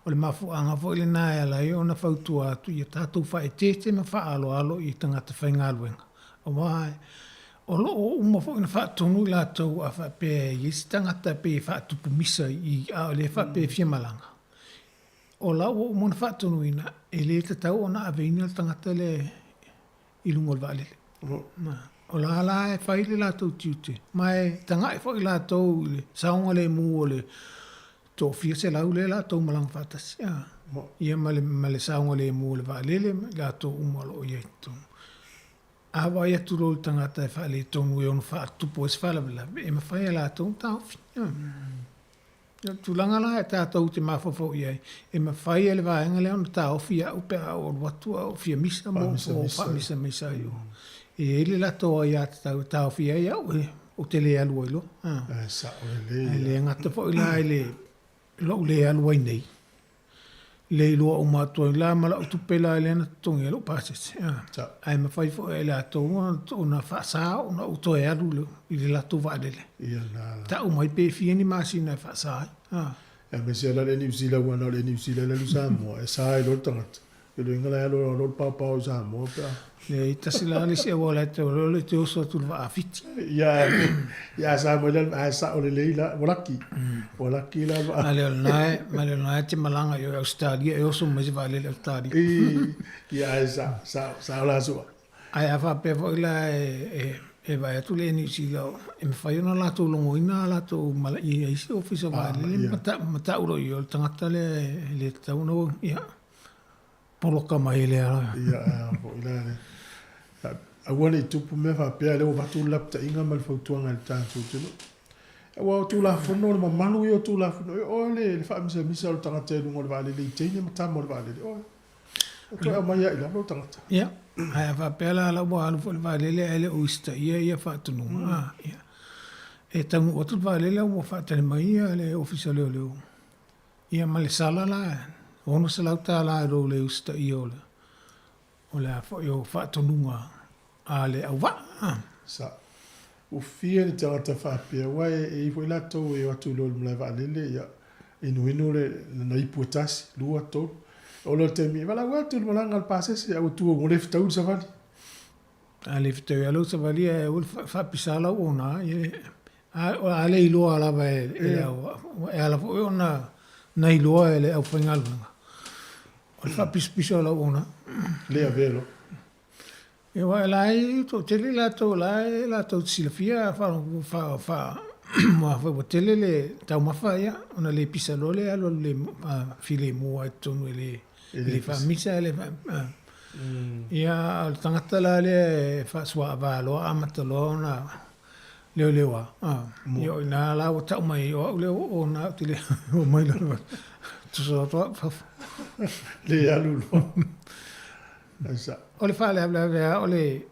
[SPEAKER 18] O le mafuanga fo ile nā e lai o na whautua atu i tātou whae tete ma whaalo i tangata whainga luenga. O mai, o lo o uma fo ina whaatonu i lātou a whape i si tangata pe whaatupu misa i a le whape whiamalanga. O la o umona whaatonu ina e le te tau o na aveina tangata le ilungo le vale. O la e whai le lātou tiute. Mai tanga e whai lātou le saunga le mu o le tō fia se lau le lātou malanga whātasi. Ia male saunga le mu o le wālele lātou umalo o iei tōngu. Awa ia turo le tangata e whai le tōngu e onu whaatupo e swalawela. E ma whai e lātou tāwhi. Tūlanga la e tātou te mawhawhau iei. E ma whai e le wāenga le onu tāwhi a upe a o watua o fia misa mo o wha misa iu. E ele la toa ia tau fia ia o te le alua ilo.
[SPEAKER 1] Sa o le
[SPEAKER 18] le ngata fo ila ele lo le alua nei. Le ilo o matua la mala o tupela ele na tongi lo pases. Ai ma fai fo ele ato ona fa sa ona o to e alu lo ile la to vadele.
[SPEAKER 1] Ia na.
[SPEAKER 18] Ta o mai pe fia ni masina fa sa.
[SPEAKER 1] E me se la le New Zealand wana le New Zealand le Samoa e sa e lo tangata. E lo ingala e lo papa o Samoa pa.
[SPEAKER 18] Le tasi la le se wala te o le te oso tu va afiti.
[SPEAKER 1] Ya sa mo le a sa o le leila walaki. Walaki la.
[SPEAKER 18] Ale na te malanga yo Australia e oso mo se vale le Australia.
[SPEAKER 1] Ya sa la so.
[SPEAKER 18] Ai ava pe vo la e vai tu le ni si la e me fai ona la to longo ina la to mala i se ofisa vale le mata uro yo tangata le tau no ya. Poloka mai le ara.
[SPEAKER 1] Ia po ila le. Awana i tupu me fa pea leo watu lapta inga mal fautuanga le tātou tino. E wao tu la fono le mamalu i o tu la fono. O le fa misa o tangata e lungo le vale le i teine matama le vale le. O tu e mai ila lo tangata.
[SPEAKER 18] Ia. Ai fa pea la wa alu fo le vale le ele uista ia fa tunu. Ia. E tangu o tu vale le o fa tane mai le ofisa leo. Ia male sala la. Ono se lauta la ro le usta i ole. O le fo yo fa tonunga a le au va.
[SPEAKER 1] Sa. O fia ni tangata whapea wai e i fo ila tau e watu lo mlai wa lele ia inu le na ipuatasi lua tau. O lo te mi wala watu le malanga al pasese au tu o le fitau sa vali.
[SPEAKER 18] A le fitau alo sa vali e o fa pisala o na a le iloa ala va e ala fo ona na iloa e le au whaingalanga. O fa piso la ona.
[SPEAKER 1] Le avelo.
[SPEAKER 18] E wa lai to tele la to silfia fa ma fa tele le ta ma fa ya ona le pisa lo le alo le file mo to le fa misa le ya al tangata la le fa swa va lo amata lo na le wa yo na la o ta mai o le o na tele o mai la
[SPEAKER 1] le alulo. Esa.
[SPEAKER 18] Ole fa le o le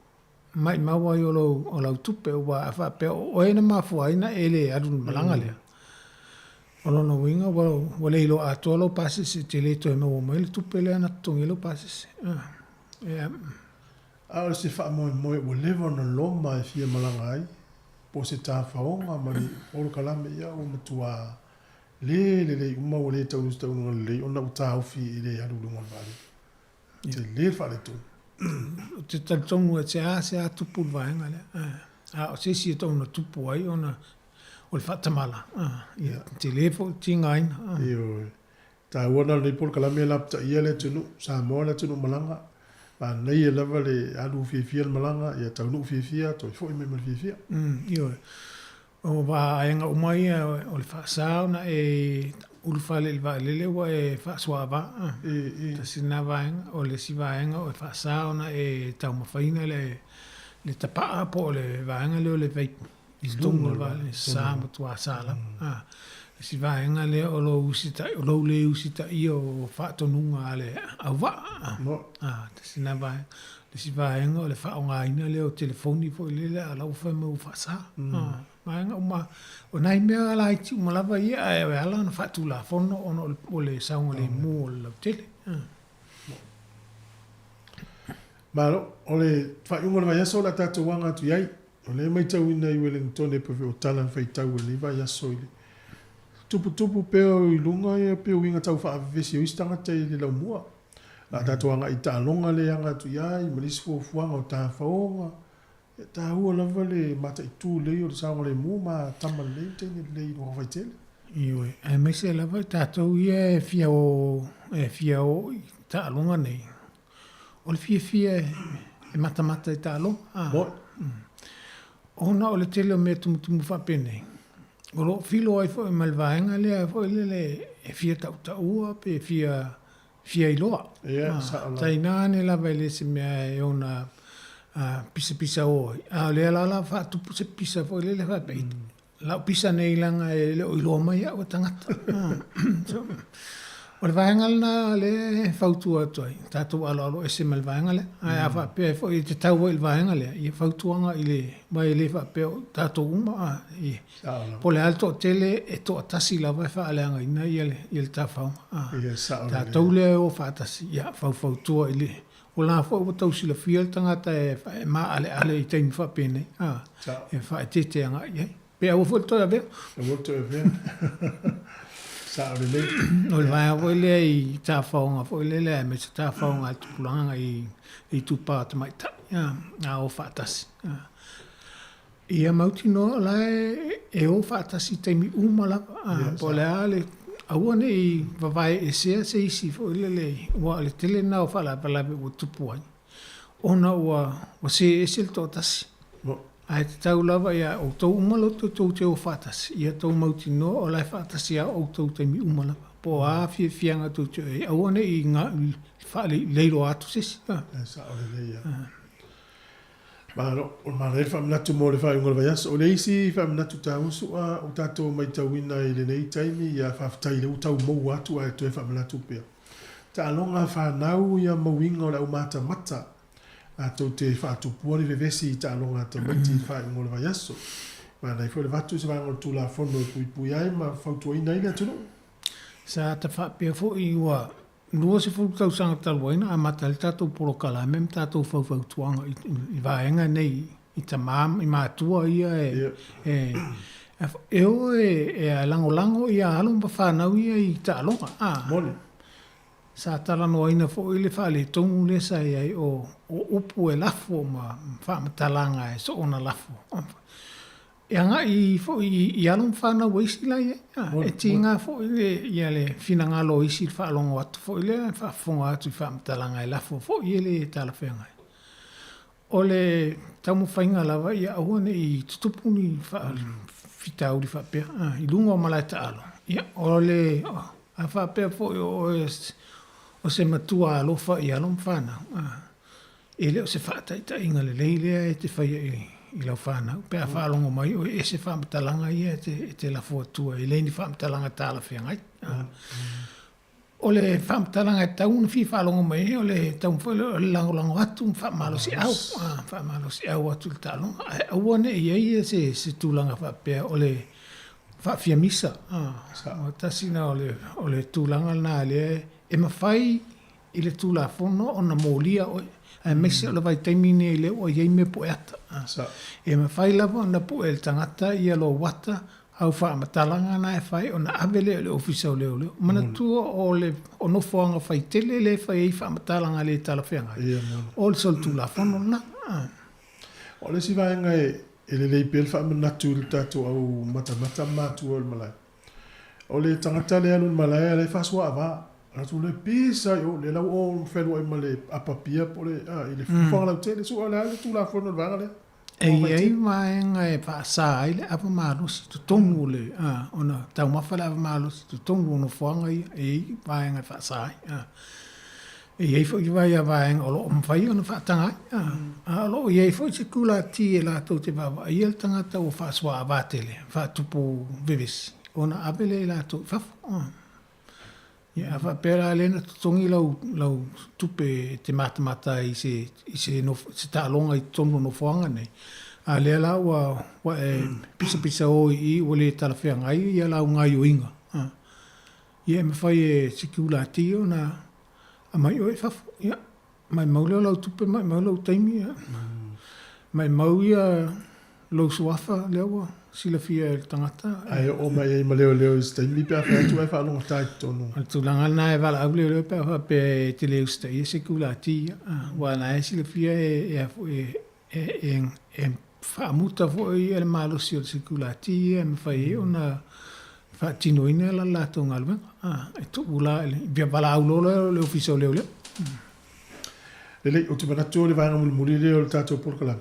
[SPEAKER 18] mai maua i o lau tupe o wa fa pe o ena ma fua ina ele adu malanga le. O lo no winga wa le ilo ato lo pase se te le to no mai le tupe le na tongi lo pase se.
[SPEAKER 1] A se fa mo o levo no lo mai fia malanga ai. Po se ta faonga mari o kalame ia o matua le uma o le tau no le ona o tau fi le alu lo vale te le fale tu
[SPEAKER 18] te tantongu e te a tupu vaenga le o se si to no tupu ai ona o le fatamala te le fo tingain
[SPEAKER 1] io ta ona le por kala me lapta ia le tunu sa mo le tunu malanga pa nei e lava le alu fi malanga ia tau no fi to fo me fi
[SPEAKER 18] io o va ainga o mai o le fa na e ulfa le le wa e fa suava ta sina va o le si va o fa na e ta ma faina le tapa po le va le le vai stongo va le sa mo tua sala si va le o lo usita o lo le usita io fa tonunga le au va ta sina va si va o le fa nga ina le o telefoni fo le ala o fa mo fa sa Maanga o nai mea ala iti umalawa ia e ala na fatu la fono ono o le saunga le mu o le tele.
[SPEAKER 1] Malo, o le whaiunga le vaiaso la tata wanga tu iai. O le mai tau ina i Wellington e pewe o talan whai tau le vaiaso i le. Tupu peo i lunga e peo inga tau whaavesi o istanga te le lau mua. La tata wanga i ta longa le anga tu iai, malisi fuanga o ta whaonga. Ta hua lava le mata i tū lei o le saunga le mu ma tama lei tene lei no hawai tele.
[SPEAKER 18] Iwe, e mai se lava i tātou ia e fia o i ta alonga nei. O le fia e mata i ta alonga. Ona o le tele o mea tumutumu whapene. O lo filo ai fo e malvaenga lea fo le e fia tau pe fia iloa. Tainane lava ele se mea e ona pisa oi. A lea la whatupu se pisa fo le whapeit. Lau pisa nei langa e le o iloa mai au tangata. O le vaenga na le fautua toi. Tātou alo e se malvaenga le. Ai a whapea fo i te tau il vaenga le. I fautuanga i le mai le whapea tātou uma. Po le alto tele e to atasi lava e whaaleanga ina i le tāwhau. Tātou le o whaatasi. Ia fautua i le. O la fo o tau sila fiel tangata e ma ale i teimi whapene. E wha e te anga i. Pea o fo toi a vea.
[SPEAKER 1] O toi a vea.
[SPEAKER 18] O le vai o le i ta faunga fo le me ta faunga tu planga i tu pa mai ta a o fatasi ia mauti no la e o fatasi te mi umala po le ale a one i vai e se isi fo le wa le tele na o fala pala o tu puai ona o se ese to tasi ai te tau lava ia o tau umalo tau te o whatas. Ia tau mauti no o lai whatas ia o tau te mi umala. Po a fianga tau te e awane i ngā whaale leiro atu sesi.
[SPEAKER 1] Sa o le leia. O mana e whaminatu mo le whae ungola vai aso. O le isi whaminatu tā usua o tātou mai tau ina i le nei taimi ia whaftai le utau mou atu a e tue whaminatu pia. Ta alonga whanau ia mauinga o le au mata mata. A tau te whaatupua ni vevesi i tālonga te maiti i whae ngolo vai aso. Ma nei fwere vatu se wangolo tū la whono pui pui ai ma whautua ina ina tunu.
[SPEAKER 18] Sa ta whapea fo i ua lua se fulu tau sanga taluaina a mata le tātou poro kala mem tātou whautuanga i vaenga nei i ta mam i mātua ia e o e lango ia along pa whanau ia i tālonga.
[SPEAKER 1] Mole.
[SPEAKER 18] Sa tala no ina fo ile fale tongu le sai ai o upu e lafo ma fa talanga e so ona lafo. E anga i fo i alon fa na wisi la e tinga fo ile ia le finanga lo isi fa longo atu fo ile fa fonga atu fa talanga e lafo fo ile tala fenga. Ole tamu fainga lava ia awane i tutupuni fa fitau di fa pe i lungo malata alo. Ia ole a fa pe fo o se matua alofa i alom whana. E leo se whaataita inga le leilea e te whaia i lau whana. Pea whaalongo mai o e se whaamatalanga ia e te la fuatua. E leini whaamatalanga tāla whiangai. O le whaamatalanga e tauna whi whaalongo mai o le taun whale o le lango atu whaamalo si au. Whaamalo si au atu le tālonga. Auane i eia se tūlanga whapea o le whaafia misa. O tasina o le tūlanga nā lea e mawhai i le tūla whono o na mōlia o e mese o le vai taimine i leo o iei me po eata. E mawhai lava o na po e le tangata i alo wata au whaamatalaanga na e whai o na awele o le ofisa o leo. Mana tua o le o no whoanga whai tele le whai ei whaamatalaanga le tala whianga. O le sol tūla whono na.
[SPEAKER 1] O le si vaenga e le leipel whaamanatu le tātou au matamata mātua o le malai. O le tangata le anu malai le whasua awa. Ratu le pisa yo le lau o whenua ima le apapia po le i le whanga lau te le sua le tu la whono le vanga le.
[SPEAKER 18] Ei vaenga e whaasa ai le apa marosi tu tongu le ona tau mawhale apa marosi tu tongu ono whanga i ei vaenga e whaasa ai. Ei fo i vai a vaenga o lo mwhai ona whaatanga ai. O lo ei fo i se kula ti e la tau te wawa i el tangata o whaasua a vātele whaatupu vevesi. Ona abele i la tau whafu. Ia awa pera lena tutongi lau tupe te matamata i se tālonga i tono no whanga nei. A lea la wa pisa o i wale talawhianga ai ia lau ngai o inga. Ia me whai e sikiula ti o na a mai o e whafu. Ia mai mauleo lau tupe mai mauleo taimi. Mai mau ia lau suafa lewa. Sila fia el tangata.
[SPEAKER 1] Ai o mai e maleo sta mi pe fa tu e fa longa tai tonu.
[SPEAKER 18] Tu langa na e vala aule pe fa pe te leo sta e sekulati. Wa na e sila fia e fa muta fo e malo si sekulati e me fa e ona fa tino ina la to ngalba. E tu ula via vala aulo le ufisa le.
[SPEAKER 1] Le o tu bana tu le va ngul muri le o tato por kala.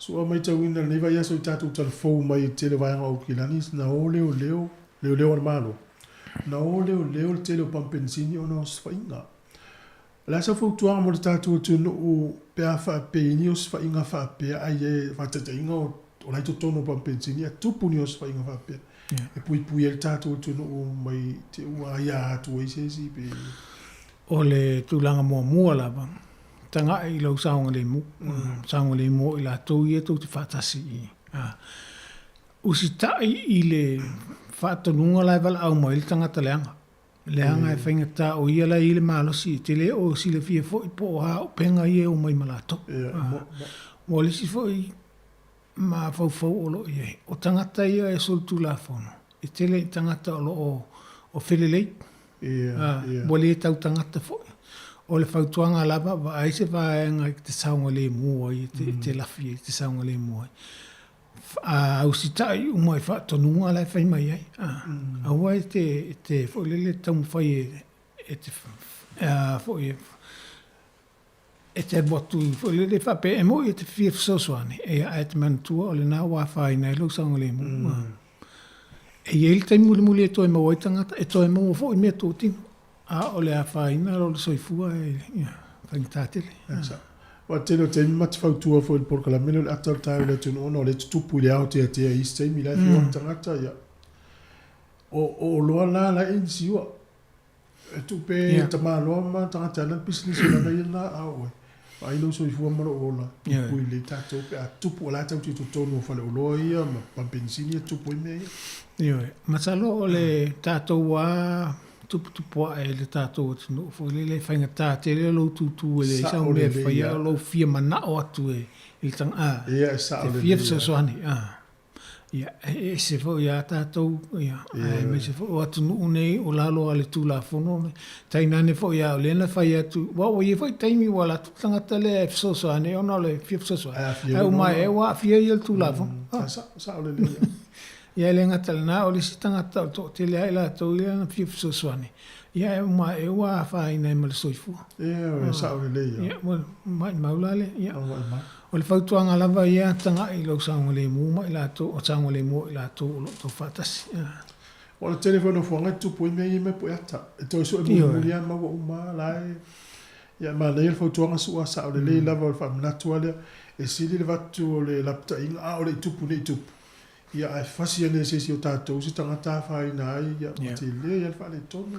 [SPEAKER 1] Sua mai tauina nei vai aso i tātou telefou mai te le vaianga o Kilani, na o leo ana malo. Na o leo te leo pampensini o na sfainga. La sa fo tuanga mo tātou tunu o pea wha peini o sfainga wha pea ai e whatatainga o lai to tono pampensini a tupuni o sfainga wha pea. E pui el tātou tunu o mai te ua ia atu e sesi pe.
[SPEAKER 18] O le tūlanga mua lava. Tanga i lau saunga le mu. Saunga le mu i la tau i e tau te whatasi i. Usi tai i le whatonunga lai wala au mai le tangata leanga. Leanga e whaingata o ia lai i le malosi te le o si le fia fo i po ha o penga i e o mai malato. Mo le si fo i ma fau o lo i e. O tangata ia e sol tu la fono. I te le tangata o lo o whelelei. Mo le tau tangata fo i. O le whautuanga lava, wa aise whaenga i te saunga le mua i te lafi i te saunga le mua i. Au si tai umai whaatonunga lai whai mai ai. Aua e te whaulele tamu whai e te whai e te watu whaulele whape e mo i te whia whasosoane. E a te mantua o le nā wā whai nei lau saunga le mua. E i ele taimu le muli e toi maua i tangata, e toi maua whai mea tō tino. O le a whaina lo le soifua e whaingatele.
[SPEAKER 1] Wa tēnō te mati whautua fo il porka la meno le atal tāu le tunu ono le tupu i le ao te atea i steimi lai whio tangata ia. O loa la la insi ua. E tupe ta maa loa ma tangata ana business o lana i na au e. Wa ilo soifua maro ola. Tupu i le tātou pe a tupu o la tau tito tonu o whale o loa ia ma pampensini e tupu i mea ia.
[SPEAKER 18] Ioe. Masalo o le tātou wa tupu e le tātou tino. Fo le whaingata te le lo tutu e le sao mea whaia lo fia mana o atu e il tang a.
[SPEAKER 1] Ia e sao le
[SPEAKER 18] fia fsasoani. Ia e se fo ia tātou. Ia. Me se fo o atu nuu nei o lalo ale tū la fono. Tainane fo ia o lena whaia tu. Wawa ia fai taimi wala tu tangata le fsasoani. Ona le fia fsasoani. Au mai e wa fia ia tū la fono.
[SPEAKER 1] Sao le le ia.
[SPEAKER 18] Ia le ngata lana o le si tangata o tō te lea ila tō ia na fia fsasoani. Ia e uma e wa whaina e male soifua.
[SPEAKER 1] Ia o sao le le ia.
[SPEAKER 18] Ia mai maulale. Ia. O le whautuanga lava ia tanga i lau saunga le mua i la tō o saunga le mua i la tō o lo tō whatasi.
[SPEAKER 1] O le telefono fuanga tupu i mea i me po ata. E tō iso e mua ia maua uma lai. Ia ma le whautuanga sua sao le le lava o le whamanatu alea. E sili le vatu o le lapta inga a o le tupu ne tupu. Ia e whasi ane se si o tātou si tangata whaina ai. Ia ma te le ia whale tonu.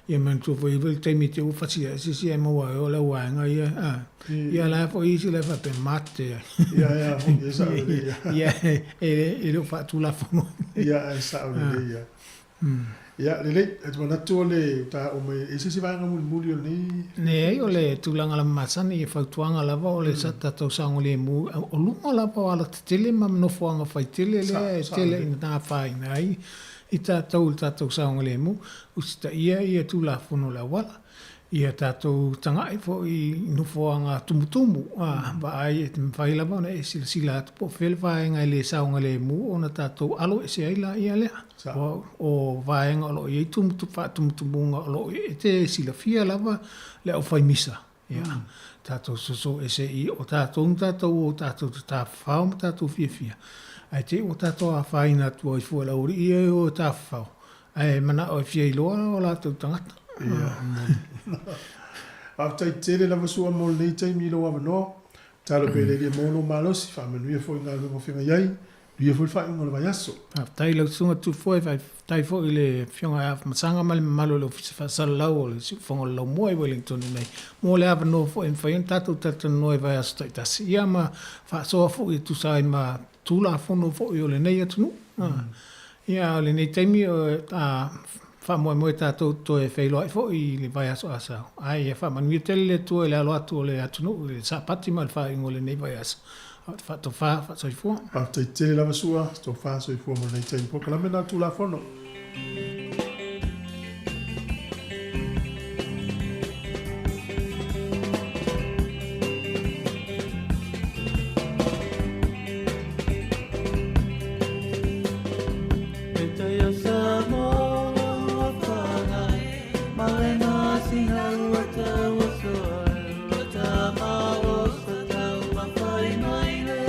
[SPEAKER 18] Ia man tu foi vel teimi te ufasi si e maua o le wanga ia. Ia la fo isi le fa pe mate.
[SPEAKER 1] Ia ia sa le.
[SPEAKER 18] Ia e lo fa tu la fono.
[SPEAKER 1] Ia e sa le ia. Ia le e mana tu le ta o me isi si vanga muli o ni.
[SPEAKER 18] Ne o le tulanga la masani e fa tuanga la o le sa ta sango le mu o lunga la pa ala tele ma no foanga fa tele le tele na fa ai. I tātou saunga le mu, usita ia tu la fono la wala. Ia tātou tangai fo i nufoanga tumutumu. Ba ai e te mwhaila wana e sila atu po whelwhaenga le saunga le mu, ona tātou alo e se aila ia lea. O vaenga alo i tumutumunga alo e te sila fia lava le au whaimisa. Tātou soso e se i o tātou o tātou tā whao ma tātou fia. Ai te o tātou a whaina tua i fua lauri i e o tā whao. Ai mana o fia i loa o lātou tangata.
[SPEAKER 1] Aftai tere lava sua mo nei taimi loa wanoa. Talo pele lia mono malosi, whamenuia fo i ngā lunga whenga iai. Luia fo i whai unga le vai aso.
[SPEAKER 18] Tai lau sunga tu fo e tai fo i le whionga a masanga male malo le ofisa whasala lau o le whango lau mua i Wellington nei. Mo le awa no fo e mwhai un tātou tātou noe vai aso tai tasi. Ia ma whasoa fo i tu sai ma tūla whono fo i o le nei atunu. Ia o le nei taimi o whamoe tātou to e whailoa i fo i le vai aso asao. Ai e whamanuia tele le tua le alo atu o le atunu, le sapati ma le whaingo le nei vai aso. Whato soifua.
[SPEAKER 1] Aftai tele lava sua, to wha soifua mo nei taimi. Po kalamena tūla whono.
[SPEAKER 10] Singa ua tau, ua tā mā o sa tau, ma whai mai le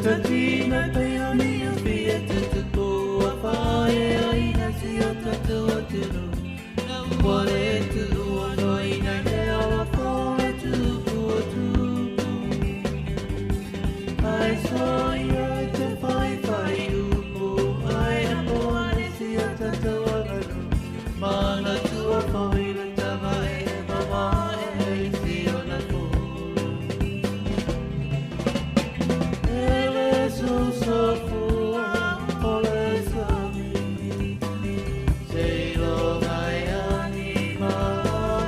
[SPEAKER 17] tatina peoni o fia te po a pai ai na si o tatu o tiro Wale tu o noi na te ala fole tu o tu Ai soi ai te pai pai upo ai na poane si o tatu o garu Mana tu a pai na tava e mama e si o na po Ele so so fu ole so mi Sei lo mai anima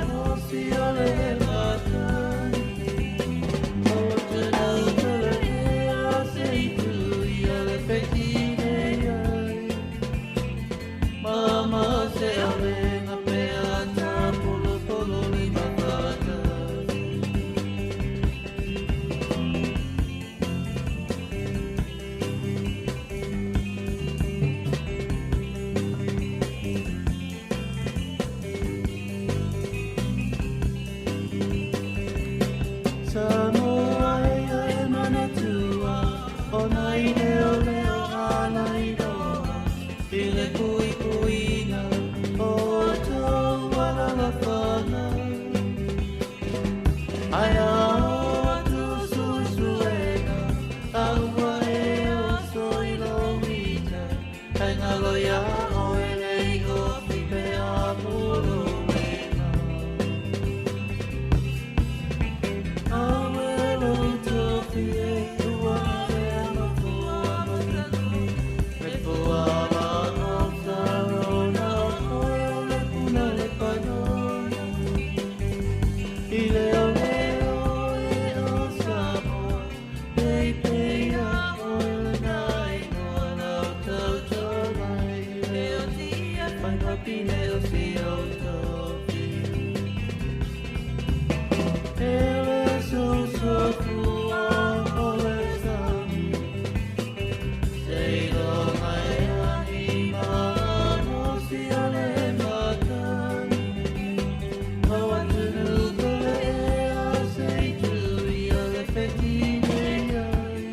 [SPEAKER 17] no si ole matani O te nau te lea sei tu I ole petine ai Mama se avenga pe ata polo polo li matata Samoa e mana tua o nai leo leo alai roa I le kui kuina o tau ala la whana Ai aoa tu susuena aua e o soilo mita Kai ngalo ia o elei o whipe a polo wena Awelo tofi e tua e ama pua matatu Me pua mano sarona koe o le puna le panoia I leo leo e o Samoa Pei pei a o le nai noa nau tau tonai Leo tia whai papi leo si o tofi Ele so so fua ole sami Sei lo mai anima no si ole matani Maua tunu kole e a sei tu I ole petine ai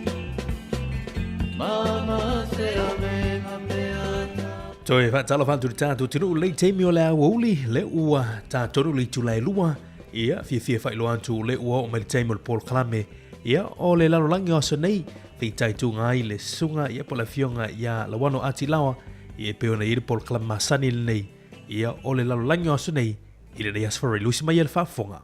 [SPEAKER 17] Mama se amenga pe ata
[SPEAKER 15] Toi whaatala whantu tātou tino lei teimi o le awauli le ua tātoru li tu lai lua ia fia whai loa antu le ua o mai teimi o le Paul Kalame ia o le lalolangi o asa nei whi taitu ngai le sunga ia po la fionga ia la wano ati lawa ia peo na iri Paul Kalame masani le nei ia o le lalolangi o asa nei i le nei asfari lusi mai ele whaafonga.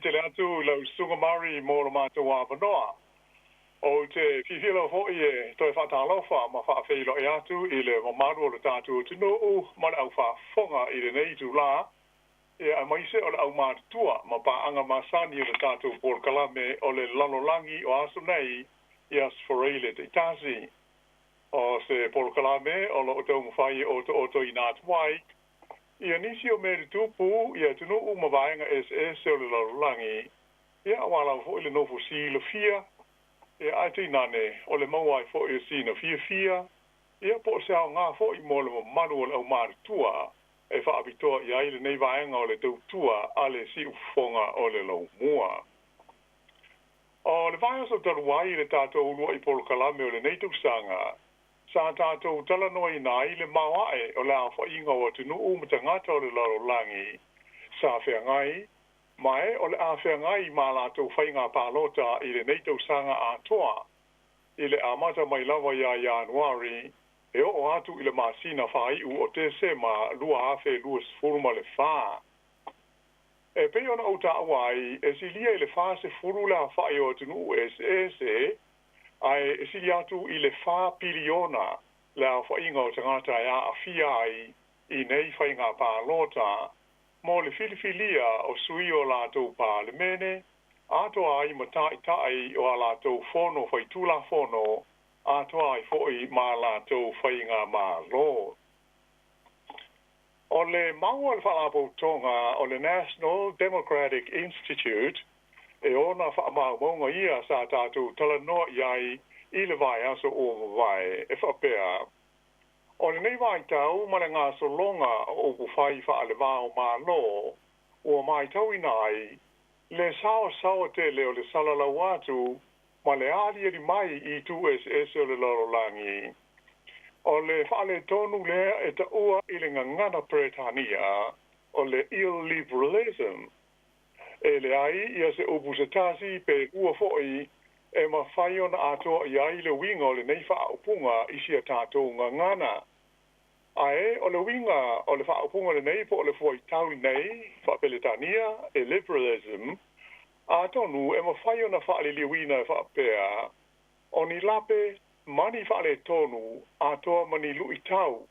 [SPEAKER 20] te le atu lau sungamari mo lo mātou wāpanoa. O te whiwhila hoi e toi whatalofa ma whaafeilo e atu I le mamaru o le tātou tino u ma le au whaafonga I le nei tu la e a maise o le au mātua ma paanga masani o le tātou Paul Kalame o le lalolangi o aso nei I asforeile te tasi. O se Paul Kalame o lo tau mwhai o to I nātuai Ia nisi o meri tupu, ia tunu umawaenga SS o le larulangi. Ia awala fo ile nofu si le fia. Ia aiti nane o le mauai fo i si na fia. Ia po se au ngā fo I mo le manu o le au mari tua. E wha apitoa ia ile nei waenga o le tau tua ale si ufonga o le lau mua. O le vaias o taruai le tātou ulua I Paul Kalame o le neitu sanga. Sa tātou tala noi nā I le mawae o le awha inga o tunu umatangata o le larolangi. Sa whea ngai, mai o le awhea ngai mā lātou whainga pālota I le neitau sanga atoa. I le amata mai lawa ia Januari, e o atu I le masina whaiu o te se ma lua hawhe lua sfuruma le whaa. E pei ona au ta awai, e si lia I le whaa se furu la whai o tunu SS ai esili atu I le wha piliona la whainga o tangata ia a fia I nei whainga pālota mo le filifilia o sui o lātou pālemene Atoa ai matai o ala tau fono fai tula fono atoa ai foi ma la tau fai ngā ma lo. O le maua le whalapo tonga o le National Democratic Institute e ona whaamaunga ia sa tātou tala noa iai I le vai aso o vai e whapea. O le nei vai tau ma le ngā solonga o kuwhai wha le vāo ma lo o mai tau inai le sao te leo le salala watu ma le ali e mai I tu es o le lorolangi. O le whale tonu lea e ta ua I le ngangana Bretania o le illiberalism. E le ai ia se opusatasi pe ua foi e ma whai ona atoa I ai le winga o le nei whaupunga isi a tātou ngangana. Ae o le winga o le whaupunga le nei po o le foi tau nei whapeletania e liberalism a tonu e ma whai ona whaale liwina e whapea o ni lape mani whaale tonu a toa mani lui tau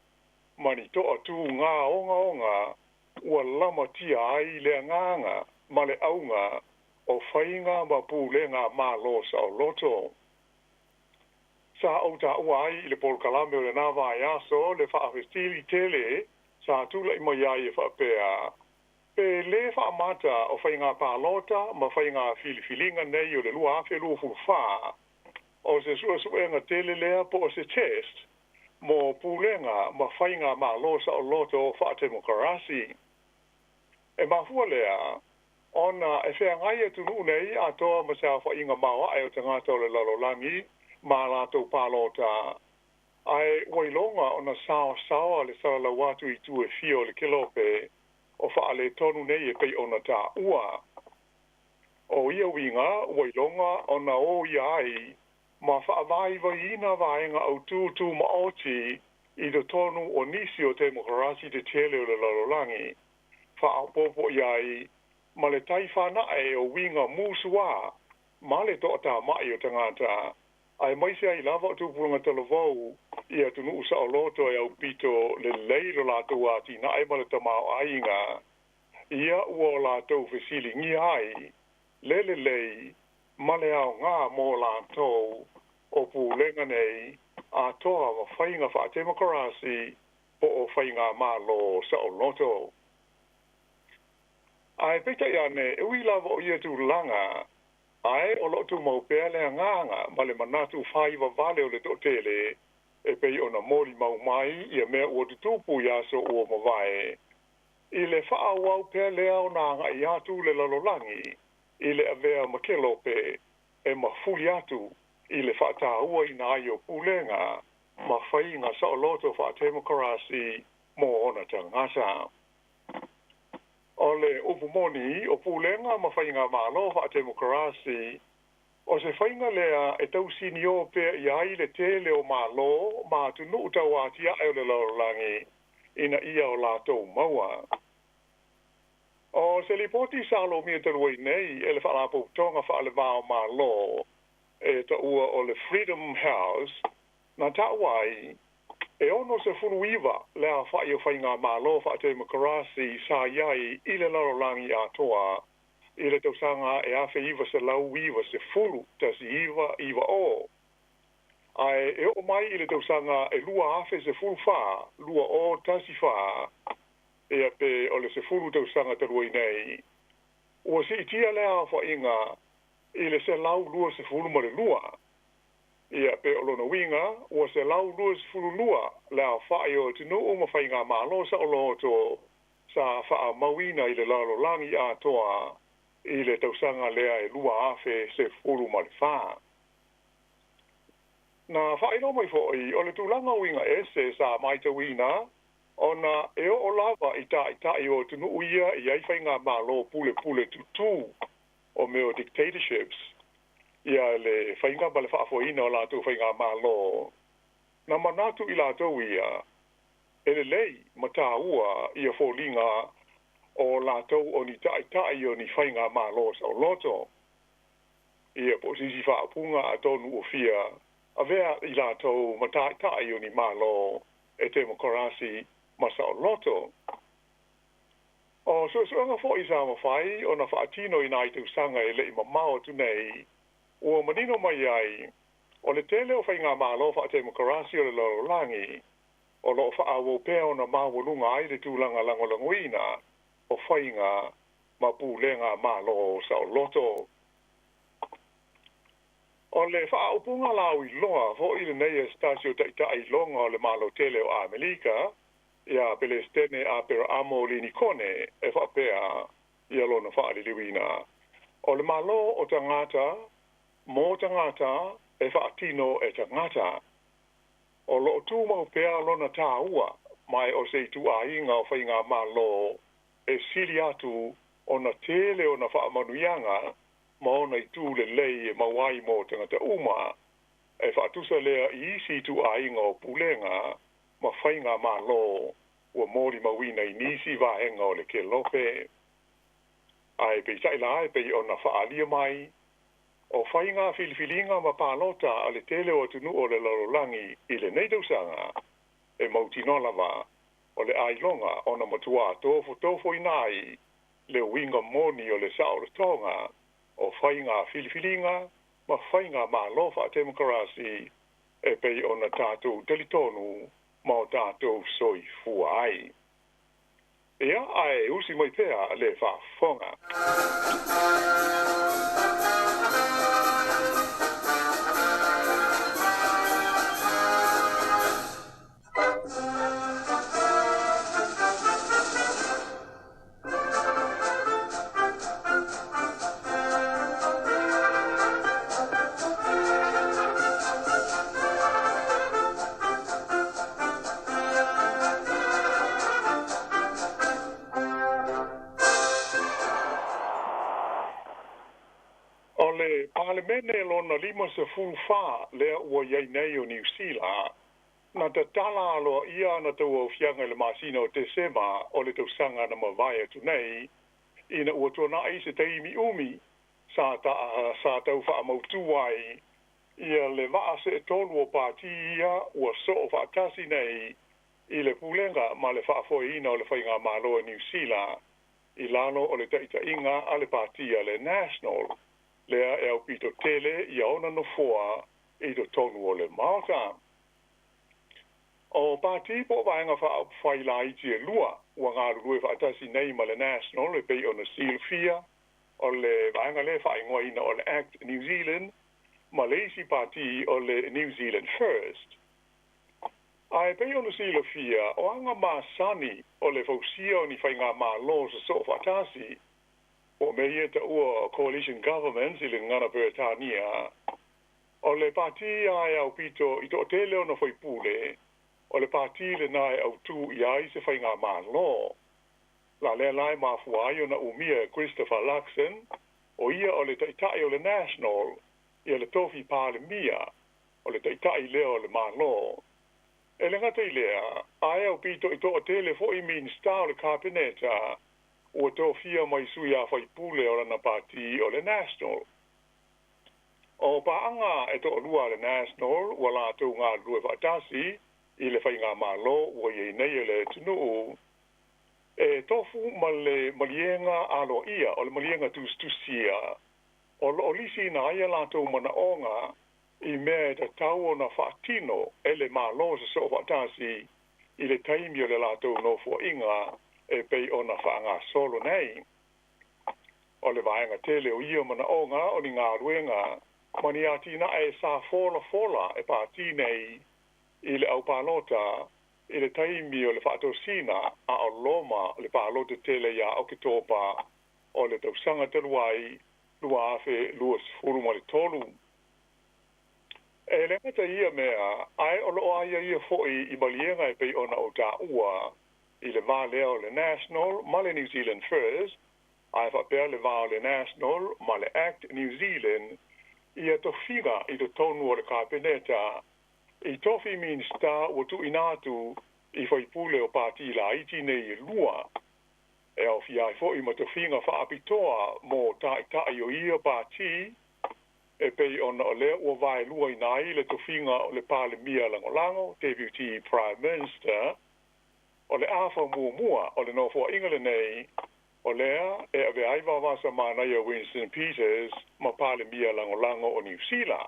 [SPEAKER 20] mani toa tu ngā onga ua lama tia ai le nganga ma le aunga o whainga ma pūlenga ma losa o loto. Sa au ta uai I le pol kalame o le nava I aso le whaafestili tele sa tula I maiai e whapea. Pe le whaamata o whainga pālota ma whainga filifilinga nei o le lua awhi lua fulwha. O se suenga tele lea po o se test mo pūlenga ma whainga ma losa o loto o whaatemokarasi. E mahua lea ona e whea ngai e tunu nei a toa ma sa whainga mawa ai o tangata o le lalolangi ma lātou pālota. Ai wailonga ona sawa le sala watu I tu e fio le kilope o whaale tonu nei e pei ona tā ua. O ia winga wailonga ona o iai ma whaavai ina vaenga au tū ma oti I do tonu o nisi o demokrasi te tele o le lalolangi. Whaapopo iai ma le tai whanae o winga musua ma le toata mai o tangata. Ai mai se ai lava o tūpuranga talavau ia tunu usa o loto e au pito le leiro lātou ati na e ma le tamau ainga. Ia ua o lātou fesili ngi ai le lei ma le au ngā mō lātou o pūlenga nei a toa wa whainga wha demokarasi po o whainga mālo sa o loto. Ai peta iane e ui lava o ia tu langa ai o lotu mau pele nganga ma le manatu whaiva vale o le totele e pei ona mori mau mai ia mea ua tutupu ia so ua mawae. I le whaawau pele au nanga I atu le lalolangi I le avea makelope e mafuli atu I le whaatahua I na ai o pulenga ma whainga sa o loto whaatemokarasi mo ona tangasa. O le upumoni o pulenga ma whainga malo whaatemokarasi o se whainga lea e tau sinio pe I ai le tele o malo ma tunu tau atia e o le lalolangi ina ia o lātou maua. O se lipoti salo mia taruai nei e le whaalapo tonga whaale vāo malo e ta ua o le Freedom House na tauai e ono se furuiva lea whai o whainga malo whaatemokarasi sa iai I le lalolangi atoa I le tausanga e awhi iwa se lau iwa se furu tasi iwa o. Ai e o mai I le tausanga e lua awhi se furu wha, lua o tasi wha e pe o le se furu tausanga te ruai nei. Ua si itia lea whainga I le se lau lua se furu ma le lua. Ia pe o lona winga, ua se lau lua se furu lua lea whai o tinu o ma whainga malo sa o loto sa wha mawina I le lalolangi atoa I le tausanga lea e lua afe se furu ma le wha. Na whai no mai fōi, o le tūlanga winga ese sa maita wina, ona e o lava I tai o tunu uia I ai whainga malo pule tutu o meo dictatorships. Ia le whainga ma le whaafoina o lātou whainga malo. Na manatu I lātou ia, e le lei ma tā ua ia fōlinga o lātou o ni tai o ni whainga malo sa o loto. Ia po sisi whaapunga a tonu o fia, a vea I lātou ma tai o ni malo e demokrasi ma sa o loto. O O so nga fo isa ma fai ona fa tino ina i tu sanga ile ma mau tu nei o manino mai ai o le tele o fai ngā malo fa te demokrasi o le loro langi o lo fa awo pe ona ma wolunga ai le tūlanga lango languina o fai ngā ma pulenga malo sa o loto o le fa upunga lau I loa fo I le nei stasio ta I longa o le malo tele o Amerika ia Palestine a per amo lini kone e fa pea ia lona fa li liwina o le malo o tangata mo tangata e fa tino e tangata o lo tu mo pea lona taua mai o se tu ainga o fa inga malo e siliatu ona tele ona fa manuianga mo na tu le lei e mawai mo tangata uma e fa tu sa le I si tu ainga o pulenga ma whainga ma lo ua mori mawina I nisi vahenga o le ke lope. Ai pe sai lai pe ona whaalia mai, o whainga filifilinga ma pālota a le tele o tunu o le lorolangi I le neidausanga, e mautinolawa o le ailonga ona matua tofo inai le winga moni o le sao le tonga, o whainga filifilinga ma whainga ma lofa demokrasi e pe ona tātou telitonu ma o tātou soi fuai. Ia ai usi mai pea le whafonga. Parlemene lona lima se fulfa le ua iai nei o New Zealand na te tala aloa ia na tau au fianga le masina o te sema o le tau sanga na mawai atu nei ina ua tona ai se teimi umi sa tau wha amautuai ia le waa se tolu o pāti ia ua so o whaatasi nei I le pulenga ma le whaafoina o le whainga malo New Zealand I lano o le taita inga a le pāti a le National lea e au pito tele I aona no foa I to tonu o le maota. O pāti po vaenga wha au whaila iti e lua, ua ngā rurue wha atasi nei ma le National, le pei o na seal fia, o le vaenga le wha ingoa ina o le Act New Zealand, ma le isi pāti o le New Zealand First. Ai pei o na seal fia, o anga mā sani o le fausia o ni whainga mā lo sa so wha atasi, o mea ta ua coalition governments I le ngana Britania, o le pāti ai au pito I to tele o na whaipule, o le pāti le nai au tu I ai se whainga mā lo. La lea lai mā fuai o na umia Christopher Luxon, o ia o le taitai o le National, I le tofi pāle mia, o le taitai leo o le mā lo. E le ngata I lea, ai au pito I to tele fo I minsta o le kabineta, ua tō fia mai sui a whaipule o rana pāti o le National. O paanga e tō lua le National, ua la tō ngā rue whaatasi, I le whainga malo, ua iei nei le tunuu. E tofu ma le malienga alo ia, o le malienga tustusia, o lisi na aia la tō mana onga, I mea e ta tau o na whaatino, e le malo se so whaatasi, I le taimi o le la tō no fua inga, e pei ona whaanga solo nei. O le vaenga tele o ia mana onga o ni ngā ruenga, mani ati na e sa fola e pāti nei I le au pālota, I le taimi o le whaatosina a o loma le pālota tele ia o ki tōpa o le tausanga te luai, lua afe lua sifuru ma le tolu. E le ngata ia mea, ai o lo aia ia foi I malienga e pei ona o tā ua, I le vā leo le National, ma le New Zealand First, ai whapea le vā le National, ma le Act New Zealand, I a tofiga I to tonu o le kabineta, I tofi minsta o tu inatu I whaipule o pāti la iti nei lua. E au fiai fo I ma tofinga whaapitoa mo tai o ia pāti, e pei ona o lea ua vai lua inai le tofinga o le pāle mia langolango, Deputy Prime Minister, o le afa mua o le nofua ingale nei, o lea e ave ai va sa mana ia Winston Peters ma pale mia lango o New Zealand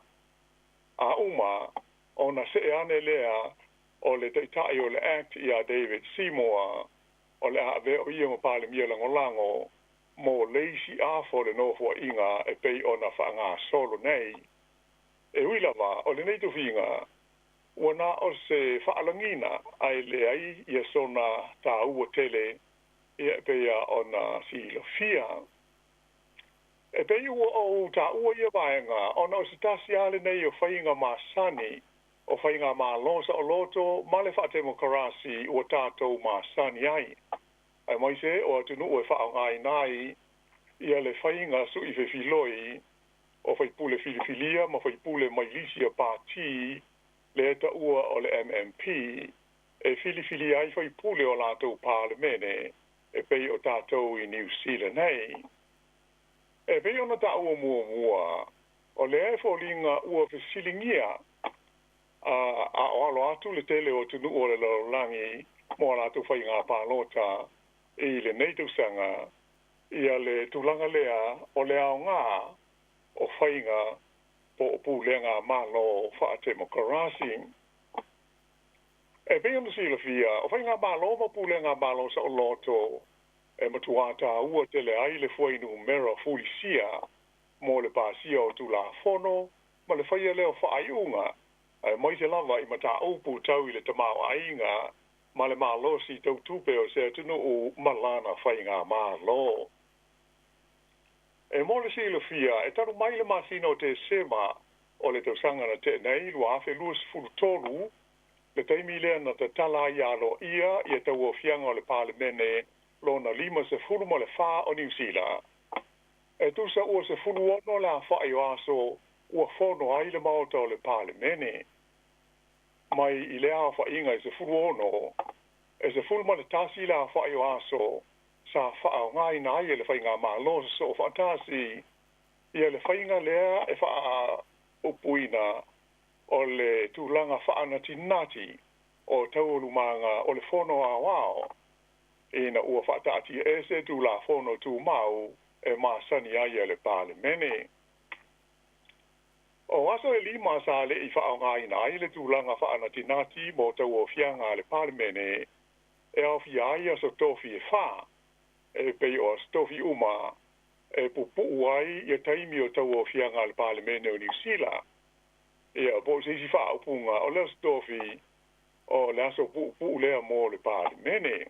[SPEAKER 20] a uma ona se ane lea o le taitai o le act ia David Seymour o le ave o ia ma pale mia lango mo leisi a fo le no fo inga e pei ona whaanga solo nei e uilava o le nei tu finga wana o se whaalangina ai le ai ia sona ta ua tele ia pea ona silo fia. E pei ua o ta ua ia vaenga, ona o se tasi ale nei o whainga masani, o whainga malonsa o loto, male whaate mo karasi ua tātou masani ai. Ai mai se, o atunu ue whao ngai nai, ia le whainga su i whewhiloi, o whaipule filifilia, ma whaipule mai lisia pāti, le eta ua o le MMP, e filifili ai whaipule o lātou pālemene, e pei o tātou i New Zealand hei. E pei ona tā ua mua, o le e fōlinga ua whesilingia, a o alo atu le tele o tunu o le laurangi, mo lātou whainga pālota, i le neitausanga, ia le tūlanga lea, o le ao ngā, o whainga, po o pūlenga malo whaate mo karasi. E pei ona sila fia, o whainga malo ma pūlenga malo sa o loto, e matuata ua tele ai le fuainu mera fulisia, mo le pasia o tula fono, ma le whaia leo whaaiunga, e mai se lava i mata upu tau i le tamau ainga, ma le malo si tau tupe o se atunu o malana whainga malo. E mo le sila fia, e taru mai le masino te sema, o le tausanga na te nei, lua afe luas fulutolu, le taimi lea na te tala i alo ia tau o fianga o le palemene, lona lima se fulu mo le wha o New Zealand. E tu sa ua se fulu ono la whae o aso, ua whono ai le maota o le palemene. Mai i lea wha inga e se fulu ono, e se fulu mo le tasi la whae o aso, sa wha o ngai na ai e le whainga malo so whaatasi, ia le whainga lea e wha upuina o le tūlanga whaana tinati o taurumanga o le whono a wao. Ina ua whaatati e se tū la whono tū mau e māsani ai e le palemene. O aso e lima sa le i whao ngai na ai le tūlanga whaana tinati mo tau o fianga le palemene e au fi ai aso tofi e wha e pei o tofi uma e pupu ai e taimi o tau o fianga le palemene o New Zealand. Ia, po se si wha upunga o leo stofi o le aso pupu lea mo le palemene.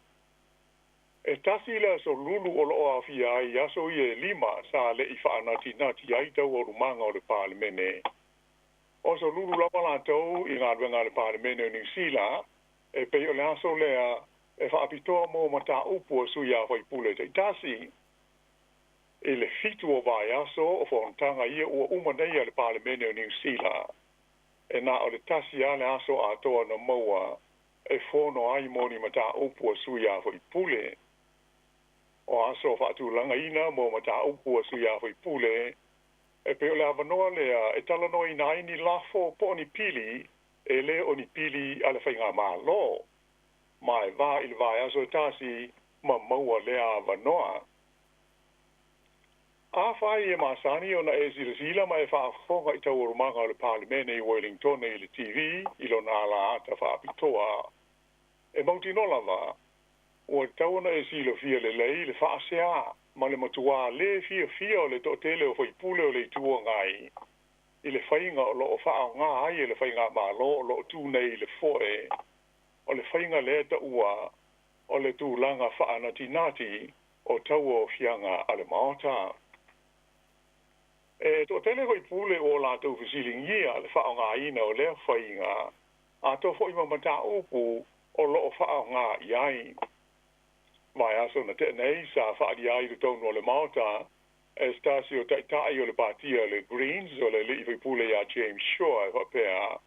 [SPEAKER 20] E tasi lea so lulu o loo a fia ai aso i e lima sa le i wha nati ai tau o rumanga o le palemene. O so lulu lapa lantou i ngā ruenga le palemene o New Zealand e pei o le aso lea e wha apitoa mo mata upu o sui a whai pule te tasi. E le fitu o vai aso o whontanga ia ua umanei a le palemene o New Zealand. E nā o le tasi a le aso a toa na maua e whono ai moni mata upu o sui a whai pule. O aso whaatu langa ina mo mata upu o sui a whai pule. E peo le avanoa lea e talano i nai ni lafo po ni pili e le o ni pili a le whainga maa lo. Ma e va il vai aso tasi ma maua lea avanoa. A whai e masani o na e zila ma e whaafonga i tau orumanga o le palemene i Wellington i le TV i lo nā la ata whaapitoa. E mauti nolava, o tau na e zila fia le lei le whaasea, ma le matua le fia o le totele o whaipule o le tua ngai. I le whainga o lo o whaao ngā ai e le whainga malo o lo tūnei le foe. O le whainga le ta ua, o le tūlanga whaana tinati o tau o fianga ale maota. E to tele hoi pule o la tau fisilingia le whao ngā ina o lea whainga, a to hoi mamata upu o lo o whao ngā iai. Mai aso na te nei sa whaari ai le tonu o le maota, e stasi o taitai o le patia le Greens o le li hoi pule a James Shaw e whapea.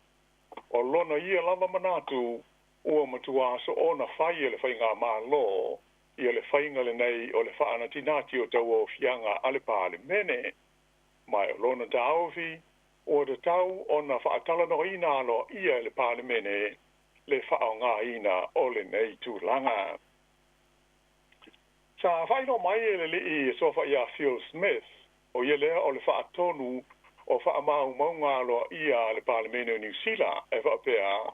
[SPEAKER 20] O lona ia lava manatu ua matua aso o na whai e le whainga mā lo, ia le whainga le nei o le whaana tinati o tau o fianga ale pāle mene. Mai o lona tāofi, o te tau o na whaatala no ina alo ia le palemene le whao ngā ina o le nei tūlanga. Sa fai no mai le I so fa ia Phil Smith o ia le o le fa tonu o fa mau maunga lo ia le Parliament New Zealand e fa pea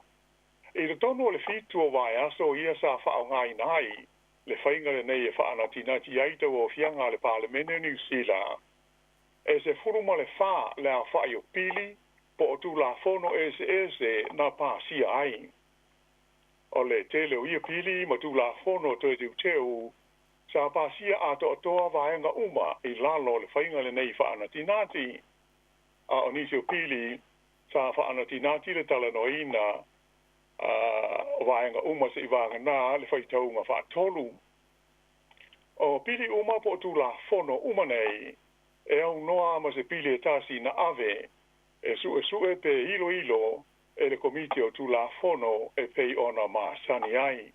[SPEAKER 20] e le tonu le fitu o vai aso ia sa fa ngai nai le fainga le nei e fa ana tina ti ai to o fianga le Parliament New Zealand e se furu ma le fa le a fa io pili po tu la fono ese na pa si ai o le tele o ia pili ma tu la fono to te teu sa pa si a to toa vaenga uma I lalo le fainga le nei fa ana tinati a onisio pili sa fa ana tinati le talanoina vaenga uma se ivanga na le fai taunga fa tolu o pili uma po tu la fono uma nei e au noa ma se pili e tasi na ave e su e pe ilo e le komiti o tu la fono e pei ona ma sani ai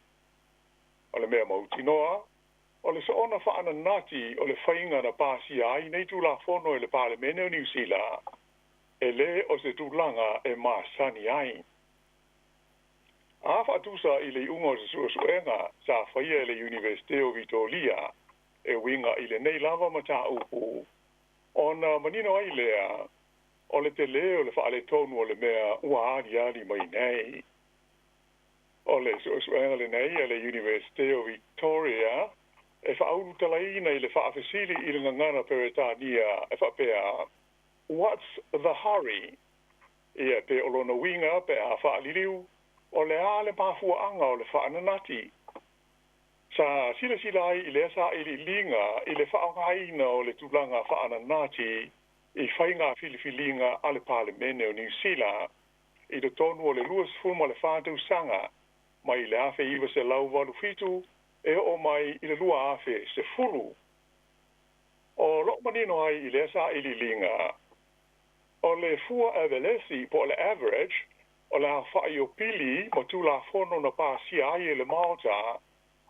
[SPEAKER 20] o le mea mauti noa o le so ona fa ana nati o le fainga na pasi ai nei tu la fono e le Parliament New Zealand e le o se tu langa e ma sani ai a fa tu sa I le ungo se suenga sa faia le University of Victoria e winga I le nei lava mata upu ona manino ai lea o le te leo le fa le tonu o le mea ua ani mai nei o le suenga le nei le University of Victoria e fa aulu talaina I le fa afesili I le ngangana peretania e fa pea what's the hurry ia pe o lona winga pe a fa liliu o le ale pafua anga o le fa ananati sa sila ai I le sa I linga I le fa ngaina o le tulanga fa ananati I fainga filifilinga ale Parliament o New Zealand I le tonu o le luas fuma le fatu sanga mai le afe iwa se lau walu fitu e o mai I le lua afe se fulu o lo manino ai I le sa I linga o le fua avelesi po le average o le awha I o pili mo tu la fono na pa si ai le maota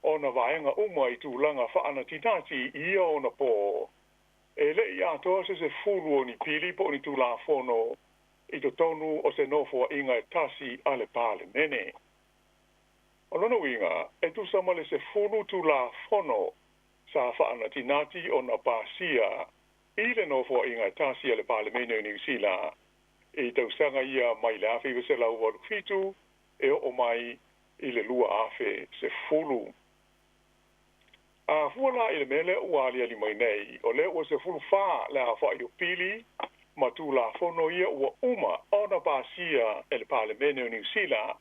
[SPEAKER 20] o na vaenga uma I tu langa wha ana tinati ia o na po. E le I atoa se fulu o ni pili po ni tu la fono I to tonu o se nofo inga e tasi ale pale mene. O lono winga e tu samale se fulu tu la fono sa wha ana tinati o na pa sia I le nofo inga e tasi ale pale mene New Zealand. E tau sanga ia mai le afe se lau walu fitu e o mai I le lua afe se fulu. A fuala I le mele uali ali mai nei o le ua se fulu fa le a wha I o pili ma tu la fono ia ua uma o na pasia e le Parliament o New Zealand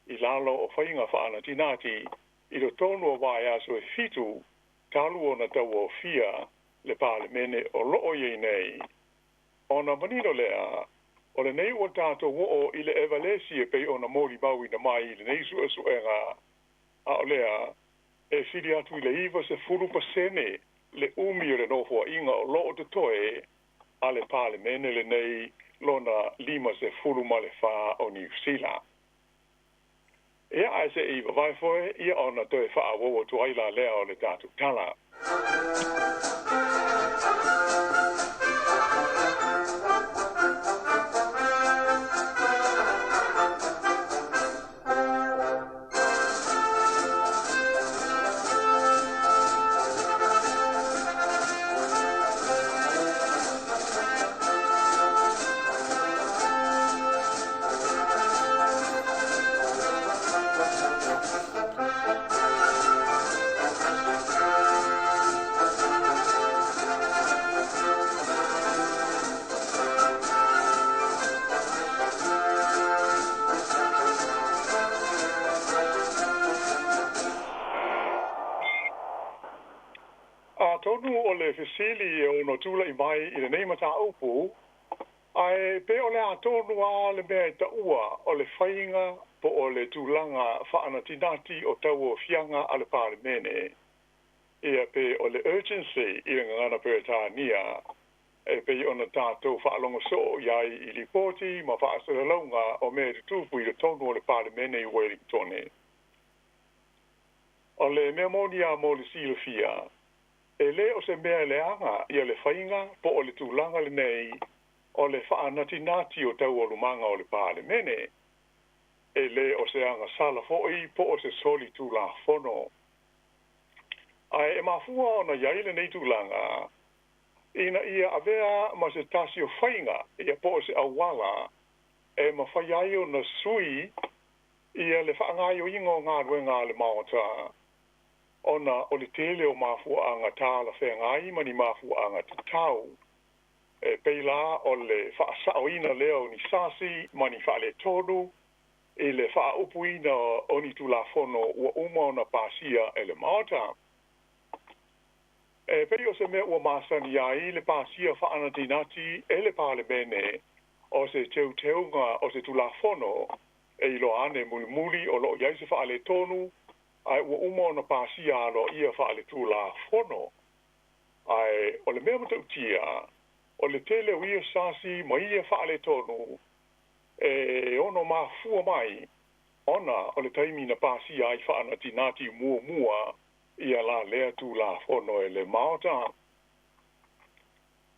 [SPEAKER 20] I lalo o whainga wha ana tinati I lo tonu o vai aso e fitu talu o na tau o fia le Parliament o loo iei nei. O na manino lea o le nei ua tato wo I le evalesi e pei o na mori maui na mai I le nei suenga a o lea e fili atu I le iwa se furu pasene le umi o le nofo inga o loo te toe a le Parliament le nei lona lima se furu ma le fa o New Zealand. Ea ai se iwa vai foe ia ona toe fa a wowo tu aila lea o le tatu tala. Tonu o le fesili o no tula I mai I le nei mata upu, ai pe o le a tonu a le mea ta ua o le whainga po o le tūlanga whaana tinati o tau o fianga a le Parliament. Ia pe o le urgency I ngana Peretania, e pe o na tātou whaalonga so iai I lipoti ma whaasara launga o mea tupu I le tonu o le Parliament I Wellington. O le mea monia mo le silfia, e le o se mea leanga ia le whainga po o le tūlanga le nei o le whaanatinati o tau o lumanga o le Parliament. E le o se anga sala fo'i po o se soli tūla fono. Ai e mafua ona yai le nei tūlanga. Ina ia avea ma se tasi o whainga, ia po se awala, e ma whaiai o na sui, ia le whaangai o ingo ngā ruenga le maota. Ona o le tele o mafua anga tāla whengai, mani mafua anga tatau. E peila o le whaasao leo ni sasi, mani whaale tonu, e le whaupuina o ni tulafono ua uma o na pasia e le maota. E peri o se mea ua masani ai le pasia whaanatinati e le pale mene o se teunga o se tulafono e ilo ane muli o lo iai se whaale tonu ai ua uma o na pasia alo ia whaale tulafono. Ai o le mea matautia o le tele o ia sasi ma ia whaale tonu e ono mafua mai ona o le taimi na pasia ai whaanatinati mua ia la lea tu la fono e le maota.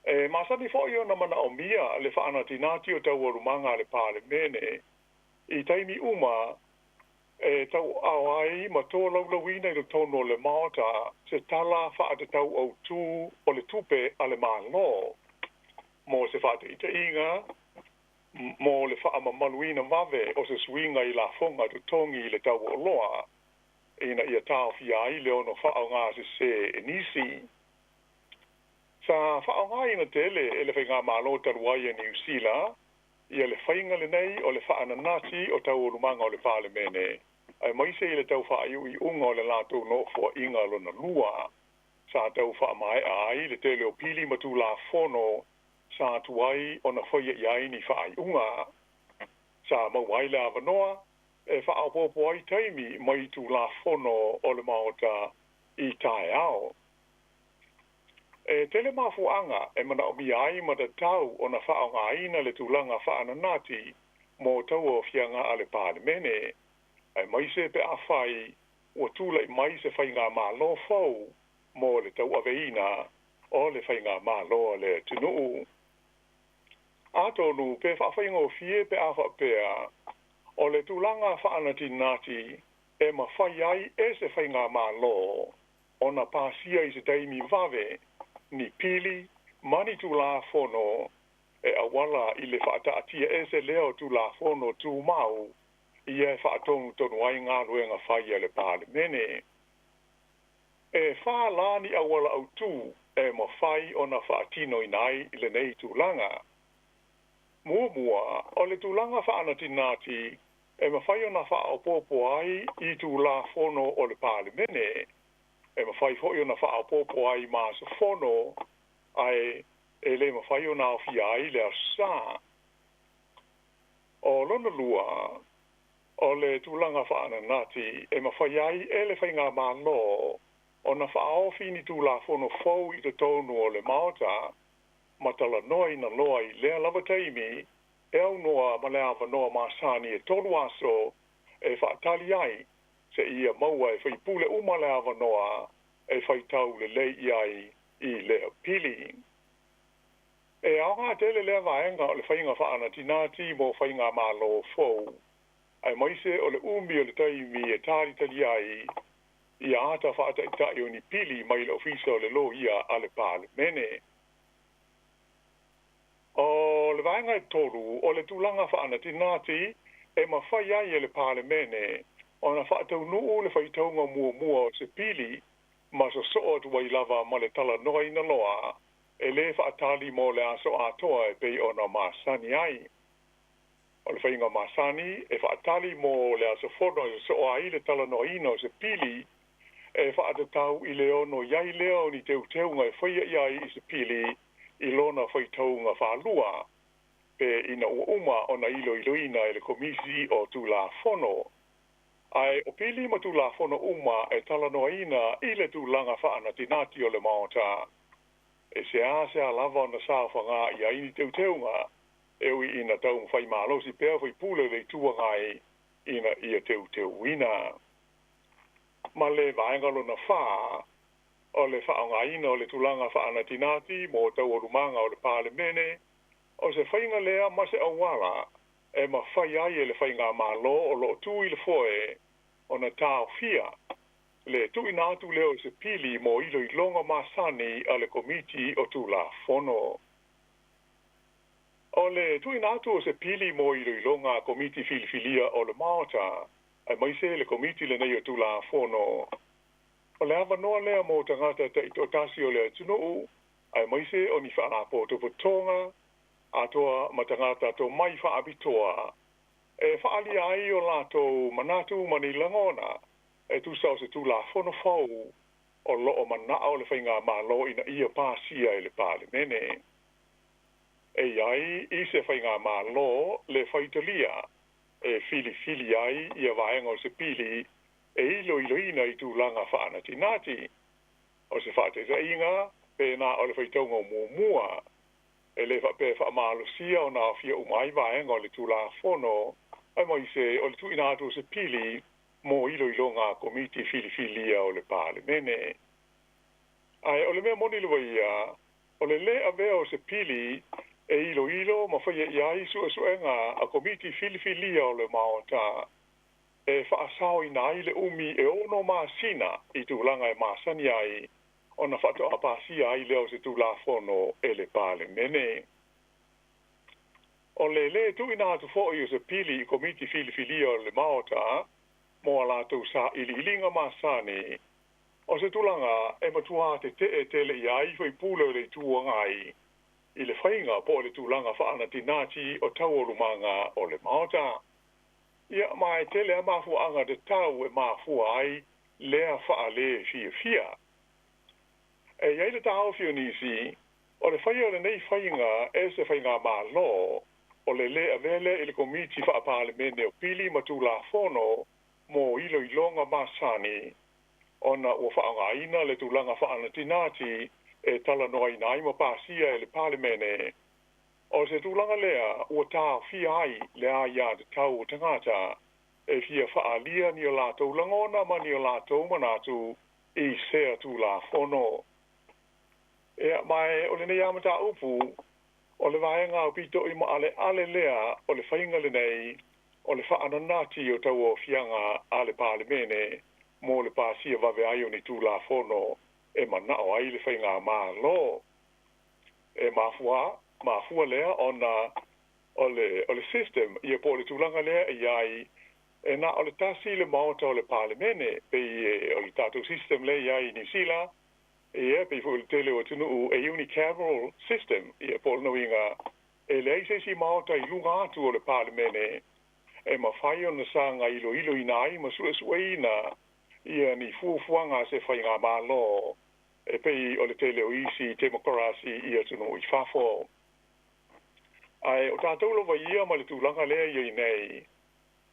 [SPEAKER 20] E masani fo i ona mana o mia le whaanatinati o tau orumanga le pale mene i taimi uma e tau awai ma tō laulawina i le tono le maota se tala whaata tau au tū o le tupe a le malo mo se whaata ita inga mo le whaamamaluina mave o se swinga i la fonga tu tongi le tau o loa ina ia tau fia ai leo no whao ngā se nisi. Sa whao ngā ina tele e le whainga malo taruai e New Zealand, ia le whainga le nei o le whaananati o tau orumanga o le pale mene. Ai maise i le tau whaiu i unga o le lātou no fua inga lo na lua. Sa tau wha mai ai le tele o pili matu la fono sa tuai o na whaia iai ni whai unga. Sa mawai la avanoa, e whaapopo ai taimi mai tu la fono o le maota i tae ao. E tele mafuanga e mana o miai ma da tau o na whaonga ina le tūlanga whaananati mō tau o fianga a le pāle mene. Ai mai se pe a whai o tūlai mai se whai ngā mālo fau mō le tau aveina o le whai ngā mālo le tunuu. Atonu pe whawhainga o fie pe a whapea o le tūlanga whaanatinati e ma whai ai e se whai ngā mālo o na pāsia i se taimi vave ni pili mani tūlā fono e awala i le whaataatia e se leo tūlā fono tū mau i e whaatonu tonu ai ngā ruenga whai e le pāle mene. E wha lani awala au tū e ma whai o na whaatino inai i le nei tūlanga. Mua o le tūlanga whaanatinati e mawhai o na whaopopo ai i tūlā fono o le pāle mene. E mawhai hoi o na whaopopo ai maa sa fono ai e le mawhai o na awhia ai le asa. O lona lua o le tūlanga whaananati e mawhai ai e le whainga mālo o na whaofi ni tūlā fono fau i te tonu o le maota matala noi na loi lea lava taimi e au noa ma lea wanoa masani e tolu aso e whaatali ai se ia maua e whaipule uma lea wanoa e whaitau le lei ai i lea pili. E aonga tele lea vaenga o le whainga whaanatinati mo whainga malo fau. Ai maise o le umi o le taimi e tari tali ai i ata whaata itai o ni pili mai le ofisa o le lo ia ale pale mene. O le vaenga e toru, o le tūlanga whaanatinati, e ma whai ai e le pāle mene, o na whaatau nuu le whaitaunga mua o se pili, ma so soa tuai lava ma le tala noa ina loa, e le whaatali mo le aso atoa e pei o na masani ai. O le whainga masani, e whaatali mo le aso fono e soa ai le tala noa ina o se pili, e whaatatau i le ono iai leo ni teunga e whaia iai i se pili, i lona whaitaunga whaalua, pe ina uma o na iloina e le komisi o tūlā fono. Ai o pili ma tūlā fono uma e talanoaina i le tūlanga whaanatinati o le maota. E se a lava na sāwhanga i aini teunga, e ui ina tau mwhai mālosi pēr whai pūle le tua ngai ina ia teuina. Ma le vaengalo na whaa, o le whaongaina o le tūlanga whaanatinati mo tau o rumanga o le pāle mene, o se whainga lea ma se awala, e ma whai ai e le whainga mālo o lo tū i le foe o na tāo fia. le tu ina atu leo se pili mo ilo I longa masani ale komiti o tula fono. O le tu ina atu se pili mo ilo I longa komiti filifilia o le maota, ai mai se le komiti le nei o tula fono. O le ava noa lea mo tangata te ito tasi o le tunuu, ai mai se o ni whaapo to potonga, atoa matangata to mai whaabitoa. E whaali ai o lato manatu manilangona, e tu sao se tu la fono fau o loo mana o le whainga malo ina ia pāsia e le pāle mene. E ai I se whainga malo le whaitalia, e fili ai ia vaenga o se pili, e ilo ina I tu langa whaana tinati. O se whaate sa inga, pēnā o le whaitonga o mua, e le whape whaamalo sia o nā fia umai vaenga o le tu la fono, ai mai se o le tu ina atu se pili, mo ilo ngā komiti filifilia o le pāle mene. Ai, o le mea moni lua ia, o le avea o se pili, e ilo ma whaia iai suenga a komiti filifilia o le maota, e whaasao ina ai le umi e ono maasina I tūlanga e maasani ai, o na whato apasi ai leo se tūla fono e le pāle mene. O le tu ina atu fōi o se pili I komiti filifilia o le maota, mo ala tu sa ilinga masani o se tulanga e matua te tele ia I foi pulo le tuanga ai I le whainga po le tulanga whaana tinati o tau o lumanga o le maota. Ia mai tele a mafuanga de tau e mafua ai lea whaale fia. E iai le tau fio nisi o le whaia le nei whainga e se whainga ma lo o le lea vele I le komiti whaapale mene o pili matula fono mo ilo I longa masani ona ua whaangaina le tūlanga whaana tinati e tala noa I nai ma pāsia e le palemene. O se tūlanga lea ua tā fia ai le a ia te tau o tangata e fia whaalia ni o lātou langona ma ni o lātou manatu I sea tūla fono. E mai o le nei amata upu o le vaenga o pito I ma ale lea o le whainga le nei o le whaananati o tau o fianga a le palemene mo le pāsia vawe ai o ni tūla fono e manao ai le whainga mā lo. E mafua lea ona o le system ia po le tūlanga lea e ai e na o le tasi le maota o le palemene pe o le tātou system le ai New Zealand e pe fu le tele o tunu e unicameral system ia po no inga e le si maota I lunga atu o le palemene e mawhai o na sanga ilo inai ma suesueina ia ni fuafuanga se whainga malo e pei o le tele o isi democracy ia tunu I whafo. Ai o tātou lova ia ma le tūlanga lea ia nei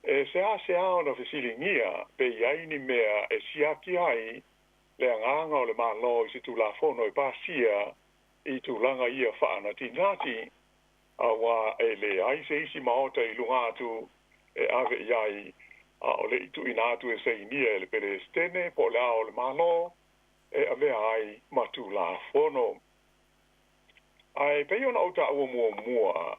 [SPEAKER 20] e sea o na whesilingia pei ai ni mea e siaki ai le anganga o le malo I se tūla fono I pāsia I tūlanga ia whaana tinati awa e le ai se isi maota I lunga atu e ave iai o le itu inatu e se inia le pere stene po le o le malo e ave ai matu la fono. Ai pe ona ota o mua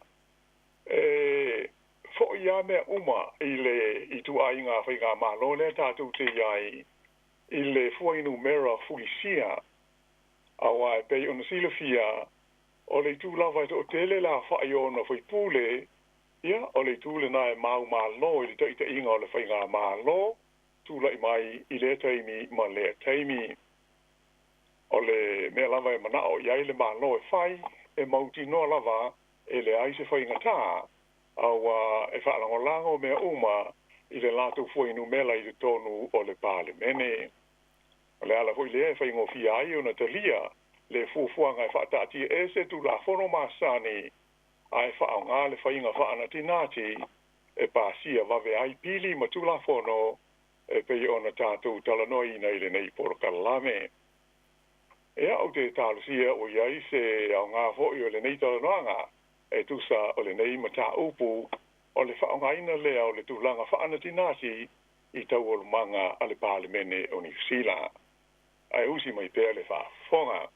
[SPEAKER 20] e fo ia me uma ile itu ai nga whainga malo le tatu te iai ile fua numera fulisia awa e pe ona silofia o le tu lava o tele la whai ona fai pule ia o le tūle na e mau malo I te inga o le whainga malo tūla I mai I le taimi ma le taimi o le mea lava e manao iai le malo e whai e mauti noa lava e le ai se whainga tā awa e whaalangolango mea uma I le lātou fuinu mela I le tonu o le pāle mene o le ala fui le e whaingo fia ai o na talia le fuafuanga e whaatati e se tu la fono masani ai whaonga le whainga whaana tinati e pāsia wawe ai pili ma tula fono e pei ona tātou talanoi nei le nei poro kalame. E au te tālusia o iai se au ngā hoi o le nei talanoanga e tusa o le nei ma tā upu o le whaonga ina lea o le tūlanga whaana tinati I tau o manga a le palemene o New Zealand. Ai usi mai pēr le whaafonga.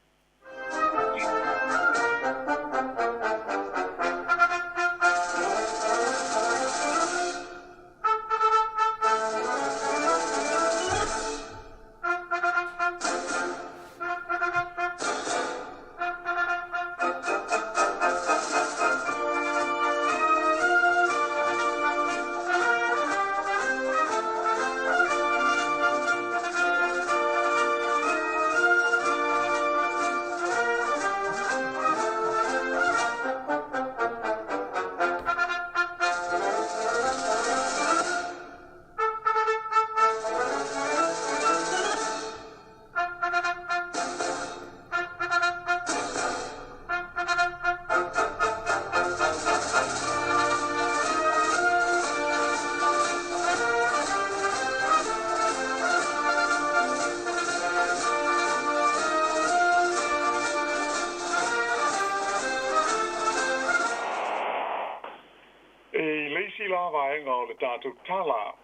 [SPEAKER 20] la vaenga o le tātou tala.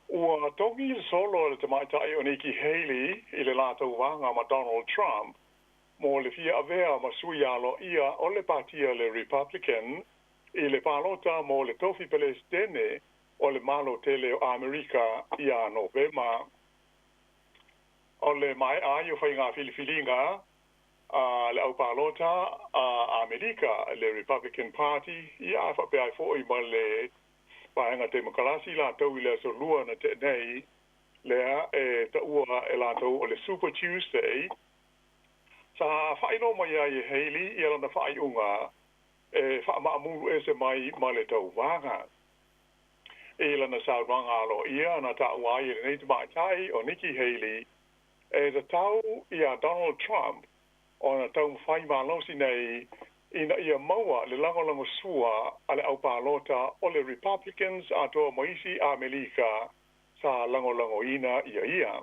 [SPEAKER 20] Ua tongi solo le tamaitai o Nikki Haley i le lātou wanga ma Donald Trump mo le fia avea ma sui alo ia o le patia le Republican i le palota mo le tofi Palestine o le malo tele o Amerika ia Novema. O le mai ai o whainga Filifilinga le au palota a Amerika le Republican Party ia whapea fōi ma le paenga demokrasi la tau i le so lua na te nei lea ta ua e la tau o le Super Tuesday sa whaino mai ai Haley i ala na whai unga wha maamuru e se mai ma le tau wanga e la na sauranga alo ia na ta ua i le nei tamaitai o Nikki Haley e ta tau i a Donald Trump o na tau whai malosi nei ina ia maua le lango sua ale au palota o le Republicans a toa maisi a Amerika sa lango ina ia.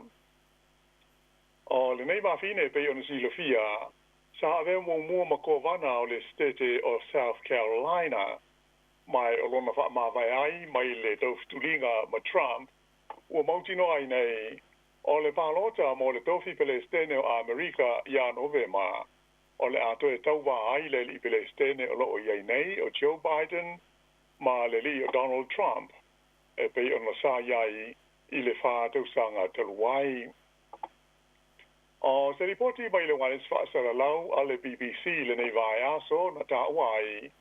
[SPEAKER 20] O le nei mawhine pe o na silofia sa ave mua makovana o le state of South Carolina mai o lona wha mawai ai mai le taufutulinga ma Trump ua mautino ai nei o le palota mo le tofi Palestine o Amerika ia Novema o le ato e tauwa ai le li Palestine o loo iai nei o Joe Biden ma le li o Donald Trump e pei o na sa iai i le wha tausanga taluai. O se ripoti mai le wanis whaasara lau a le BBC le nei vai aso na ta wai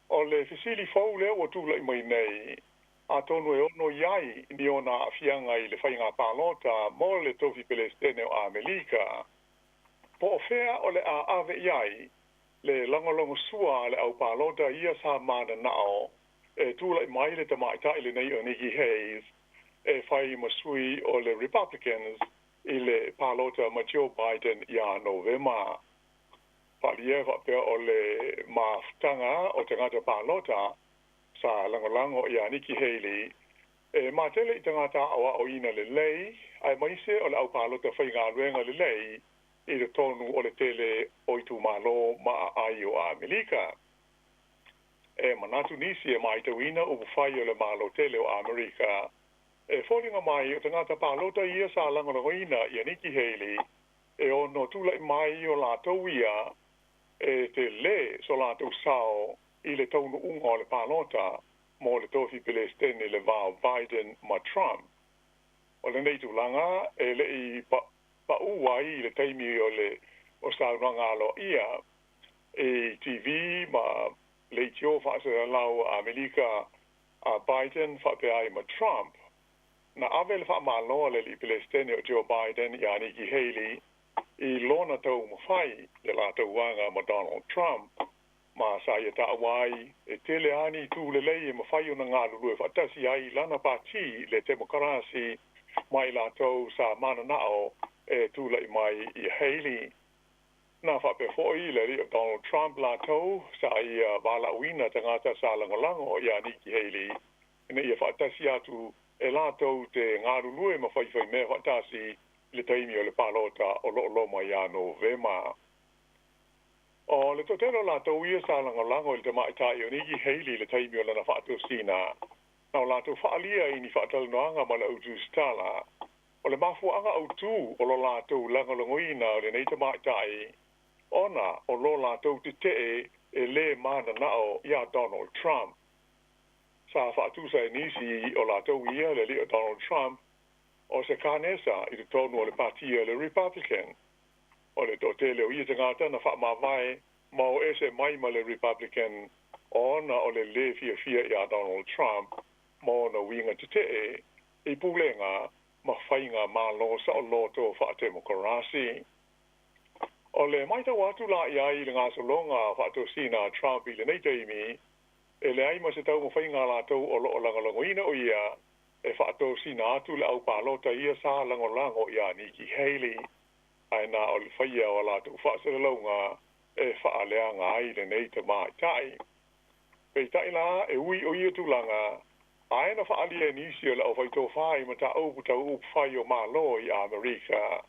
[SPEAKER 20] o le fisili fau leo o tūlai mai nei a tonu e ono iai ni o na afianga i le whainga palota mo le tofi Palestine o Amerika. Po ofea o le a ave iai, le langolongo sua le au palota ia sa mana nao, e tūlai mai le tamaitai le nei o Nikki Hayes, e whai masui o le Republicans i le palota ma Joe Biden ia Novema. Palie whapea o le maftanga o tangata palota sa langolango ia Nikki Haley, e matele i tangata awa o ina le lei, ai maise o le au palota whainga ruenga le lei, i le tonu o le tele o i tu malo ma ai o Amerika. E manatu nisi e mai tawina o bufai o le malo tele o Amerika. E fōringa mai o tangata palota ia sa langolangoina i Nikki Haley, e ono tula mai o la tauia, e te le so la tau sao i le tonu unga o le palota mo le tofi Palestine le vau Biden ma Trump. O le nei tūlanga e le i pa uai le taimi o le o sauranga alo ia e TV ma le tio whaasera lau a Amerika a Biden whapeai ma Trump na avel wha maloa le li Palestine o Joe Biden i Nikki Haley i lona tau mawhai le la tau wanga ma Donald Trump ma sa ia ta awai e tele ani tu le lei e mawhai o na ngā lulu e whatasi ai lana pati le demokrasi mai la tau sa mana nao e tūlai mai i Haley. Nā whape fōi le ri o Donald Trump la tau sa i wala uina tangata sa langolango i a Nikki Haley. Ina ia whaatasi atu e la tau te ngarulue ma whaiwhai me whaatasi le taimi o le palota o loma i a Novema. O le totelo la tau ia sa langolango i te maitai o Nikki Haley le taimi o lana whaatu sina. Nau la tau whaalia i ni whaatalonoanga ma la utu stala. O le mafuanga au tū o lo lātou langalongoina o le nei tamaitai, ona o lo lātou te e le mana nao ia Donald Trump. Sa whaatusa e nisi o lātou ia le li o Donald Trump, o se kānesa i te tonu o le patia le Republican. O le tōtele o ia tangata na whaamawai, ma o ese mai ma le Republican, ona o le fia ia Donald Trump, ma o na winga te i pulenga, ma whainga ma lo sa o loto whaatemakarasi. O le maita watu la ia i le ngā solonga whaatosina Trump i le nei teimi, e le aima se tau ma whainga la tau o lo langolangoina o ia, e whaatosina atu le au palota ia sa langolango ia Nikki Haley. Ai nā o le whaia o la tau whaasaralaunga e whaaleanga ai le nei te maitai. Pei tai la e ui o ia tūlanga, aina whaalia nisi o la o whaito whai ma ta aupu tau upu whai o malo i Amerika.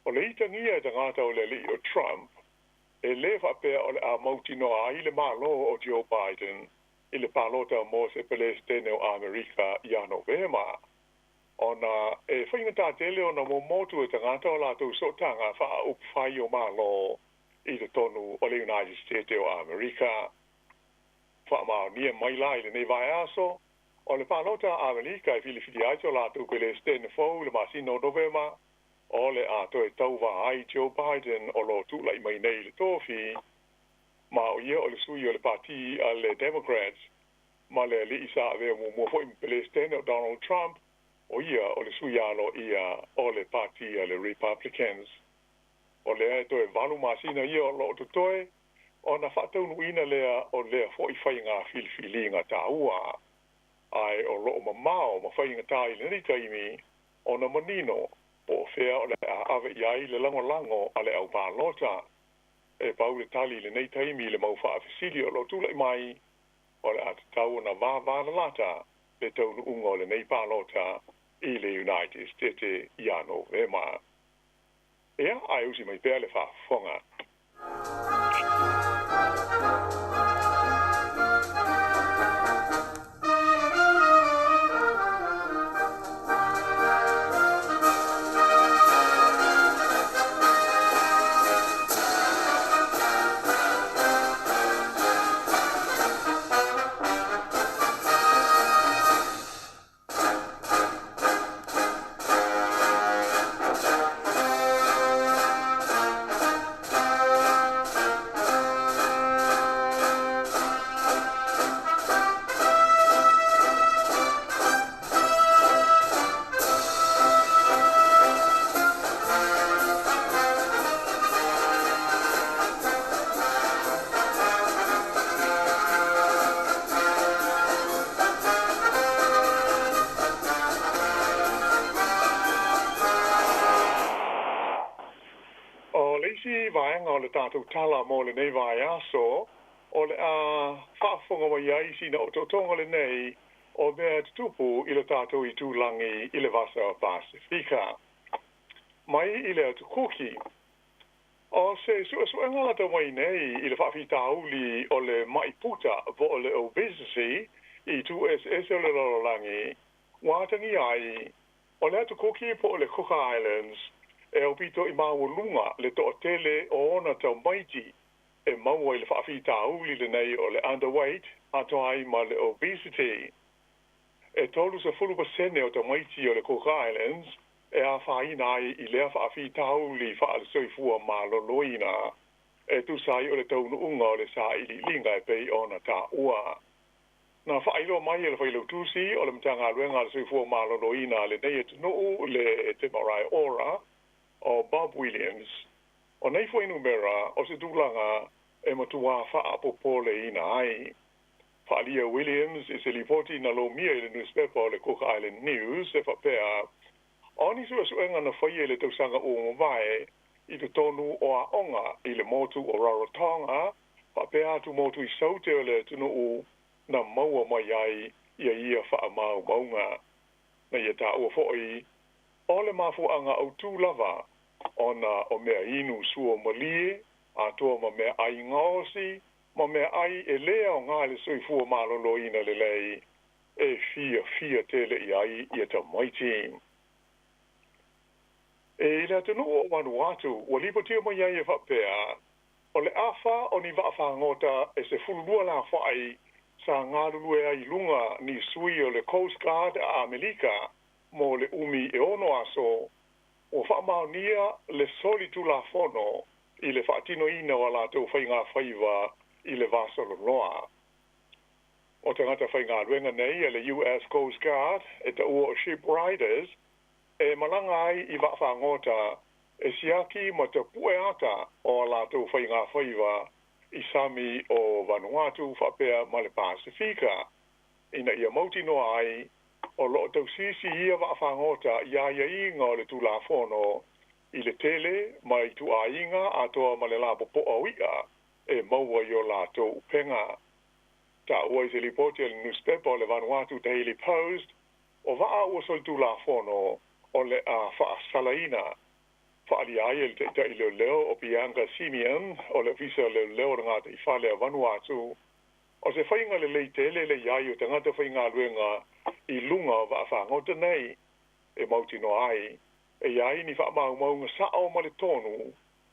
[SPEAKER 20] O le itangia ta ngata o le li o Trump, e le whapea o le a mautino a ile malo o Joe Biden, i le palota mo se Palestine o Amerika ia Novema. Ona e whainga tā tele ona mo motu e tangata o lātou sotanga wha up whai o malo i te tonu o le United States o Amerika. Wha mao nia mai lai le nei vai aso, o le palota Amerika i fili fili aito lātou Palestine fau le masino Novema, o le ato e tau wa ai Joe Biden o lo tu lai mai nei le tofi, ma o ia o le sui o le parti a le Democrats, ma le li isa ave mo fo in Palestine o Donald Trump, o ia o le sui alo ia o le parti a le Republicans. O le ato e valu masina ia o lo tutoe, o na whatau nuina lea o lea fo i whainga filfilinga ta ua, ai o lo mamao ma whainga ta i leni taimi, o na manino, po fea o le ave iai le lango a le au pālota, e pau le tali le nei taimi le mau whaafisili o lo tula i mai, o le atatau na vāvāna lata, le taunu unga o le nei pālota i le United States i ano vema. Ea, ai usi mai pēle whaafonga. Tātou tala mō le nei vai aso, o le whaafonga mai ai sina o totonga le nei, o mea tupu i le tātou i tūlangi i le vasa o Pasifika. Mai i le atu kuki. O se suenga lata mai nei i le whaafitauli o le maiputa vo o le obesity i tu SS o le lololangi, wātangi ai, o le atu kuki po o le Cook Islands, e o pito i maulunga le to tele o ona tau maiti e maua i le whaafita uli le nei o le underweight ato ai ma le obesity. E tolu sa 40% o tau maiti o le Cook Islands e a whaina ai i lea whaafita uli whaale soifua ma loloina e tu sai o le taunu unga o le sa ili linga e pei ona ta ua. Na whailo mai e le whailo tusi o le mtanga luenga le soifua ma loloina le nei e tunu le te marai ora o Bob Williams, o nei fo inumera o se tūlanga e matua whaapopo le ina ai. Whaalia Williams e se lipoti na lo mia i le newspaper o le Cook Island News e whapea, o ni suenga na whaia le tausanga o mwae i te tonu o a onga i le motu o Rarotonga, whapea tu motu i saute o le tunu o na maua mai ai ia whaamau maunga. Na ia ta ua fhoi, o le mafuanga au tūlava, ona o mea inu suo malie, a toa ma mea ai ngaosi, ma mea ai e lea o ngā le soifua malolo ina le lei, e fia tele i ai i ta maiti. E ila tanu o Vanuatu, wa lipo tia mai ai e whapea, o le awha o ni whaafangota e se fulua la whai sa ngā lulue ai lunga ni sui o le Coast Guard a Amerika, mo le umi e ono aso, o whaamaunia le soli tu la fono i le whaatino ina o la tau whainga whaiva i le vasolo noa. O te ngata whainga ruenga nei e le US Coast Guard e ta ua o ship riders e malanga ai i whaafangota e siaki ma te pueata o la tau whainga whaiva i sami o Vanuatu whapea ma le Pasifika. Ina ia mauti noa ai o lo tau sisi ia whaafangota ia inga o le tula fono i le tele mai tu a inga atoa ma le labo po au ia e maua i o la tau penga. Ta ua i se lipoti al newspaper o le Vanuatu Daily Post o waa ua sol tula fono o le a whaasalaina. Whaali ai el te i leo o Bianca Simeon o le visa leo ngata i whale a Vanuatu o se whainga le tele le iai o te ngata whainga luenga I lunga wa whangota nei e mauti no ai e iai ni wha maunga sao ma le tonu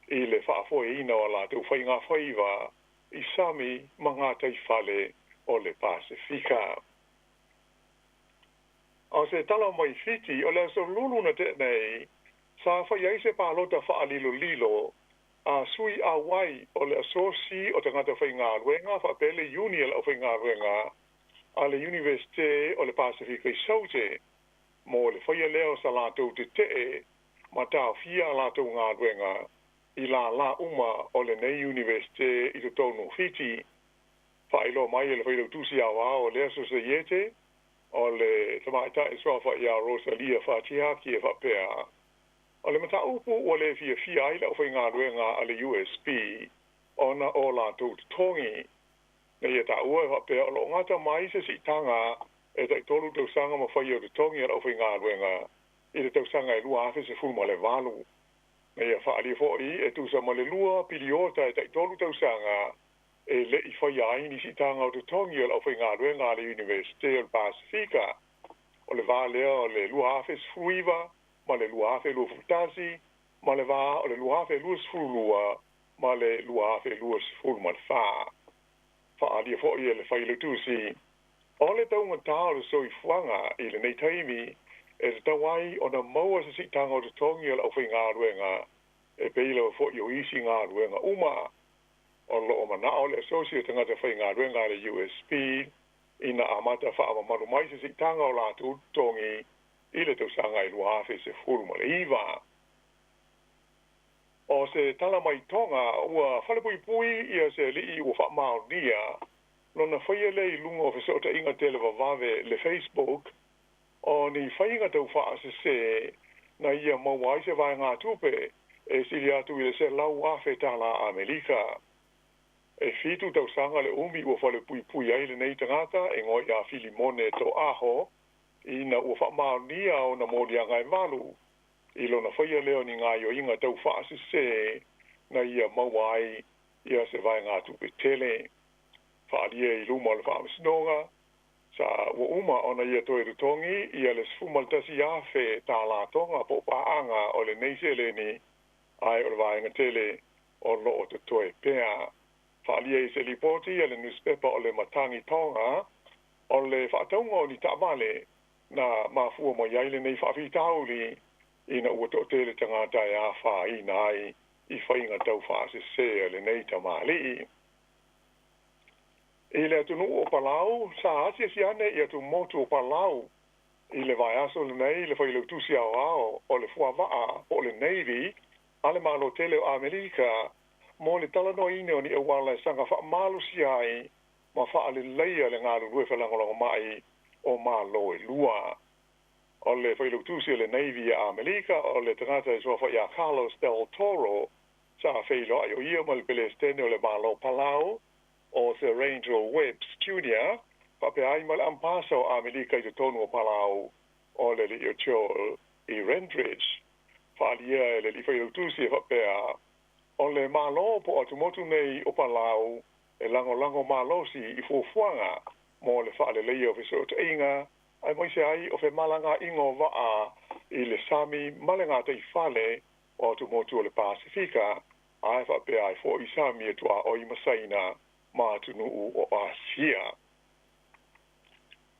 [SPEAKER 20] I le whaafoi ina o la te whainga whaiva I sami mangatai whale o le Pasifika. O se tala mai fiti o le so lulu na te nei sa whai se pālota whaalilo lilo a sui a wai o le asosi o te ngata whainga luenga whapele union o whainga luenga a le Universite o le Pasifika I saute mo le whaia leo sa lātou te te ma tau fia lātou ngā luenga I la uma o le nei Universite I to tonu fiti whailo mai le whailo tusi a wā o le aso se iete o le tamaita I swa wha ia Rosalia whatia ki e whapea o le mata upu o le fia aila o whainga luenga a le USP ona o lātou te tongi nei e ta ua whapea o lo ngata mai se si tanga e tai tolu tau sanga ma whaia o te tongi a whainga luenga I le tau sanga I lua afe se fulma le valu nei a whaali fōi e tu sa ma le lua piliota e tai tolu tau sanga e le I whaia aini si tanga o te tongi o whainga luenga a le Universite o Pasifika o le vālea o le lua afe se fuiva ma le lua afe lua futasi ma le vā o le lua afe lua sfulua ma le lua afe lua sfulma le wha whaali fōi e le whaile tusi o le taunga tāo le soi fuanga I le nei taimi e te tawai o na maua se si tanga o te tongi o la uwhi ngā ruenga e peila o fōi o isi ngā ruenga uma o lo o mana o le associate ngata whi ngā ruenga le USP ina amata wha maru mai se si tanga o la tu tongi I le tau sanga I lua hawhi se furu ma le iwa o se tala mai tonga ua whalepui pui ia se li ua wha mao nia no na whaia lei lungo fe sota inga tele vave le Facebook o ni whainga tau wha se na ia maua I se vai ngā tupe e sili atu I le se lau awhe tala Amerika. E fitu tau sanga le umi ua whale pui ai le nei tangata e ngoi a Filimone to aho ina ua wha mao nia o na mōri a ngai malu. I lo na whaia leo ni ngā yo inga tau wha se na ia maua ai ia se vai ngā tupe tele. Whaalia I luma le wha amsinonga sa ua uma ona ia toi rutongi ia le sfumaltasi afe tā la tonga po paanga o le neisele ni ai o le vaenga tele o lo o te toi pea. Whaalia I se lipoti ia le newspaper o le matangi tonga o le whaataunga o ni tamale na mafua mo iaile nei whaafitauli ina ua to tele tangata e a wha I nai I whainga tau whaase se le nei tamale I le atu nuu o Palau, sa asia si ane I atu motu o Palau. I le vai aso le nei, le whailau tusi au ao, o le fuawaa, o le Navy, ale malo tele o Amerika, mo le talano ine o ni e wala sanga wha malu si ai, ma wha ale leia le ngāru rue whalangolongo mai o malo e lua. O le whailau tusi o le Navy a Amerika, o le tangata e soa whaia Carlos del Toro, sa whailo ai o ia ma le Pelestene o le malo Palau, o se Ranger Webbs Jr. Pape ai mal ampaso a Amerika I te tonu o Palau o le li o tio I Rendridge. Whaalia le li whailu tusi e whapea. O le malo po atu motu nei o Palau e lango malosi I fuafuanga mo le whaale leia o fiso te inga ai moise ai o fe malanga ingo waa I le sami malenga te whale o atu motu o le Pasifika ai whapea ai fo I sami e tua o I masaina ma tunu o Asia.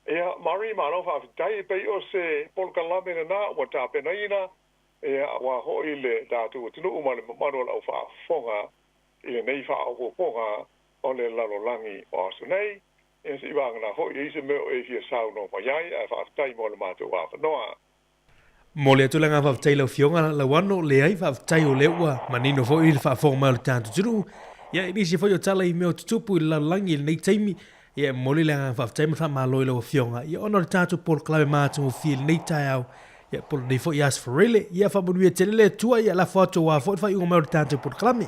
[SPEAKER 20] Ea mari ma no fa dai pe o se polka lame na wa ta penaina ea wa hoi le datu tunu ma le maro la fa fonga I nei fa o fonga o le lalolangi o sunei e si wanga na hoi I se me o e fia sau no fa yai a fa tai mo le mato wa fa noa.
[SPEAKER 15] Mo le tulanga fa tai lo fionga la wano le ai fa tai o le wa manino fo I fa fonga ma tanto tunu ia ni si foi o tala I meo tupu I la langi nei taimi ia moli le fa taimi fa malo I lo fionga ia ono tatu por clave matu o fil nei taiau ia por nei foi as for really ia fa bonu tele le tua ia la foto wa fa I o meo tatu por clame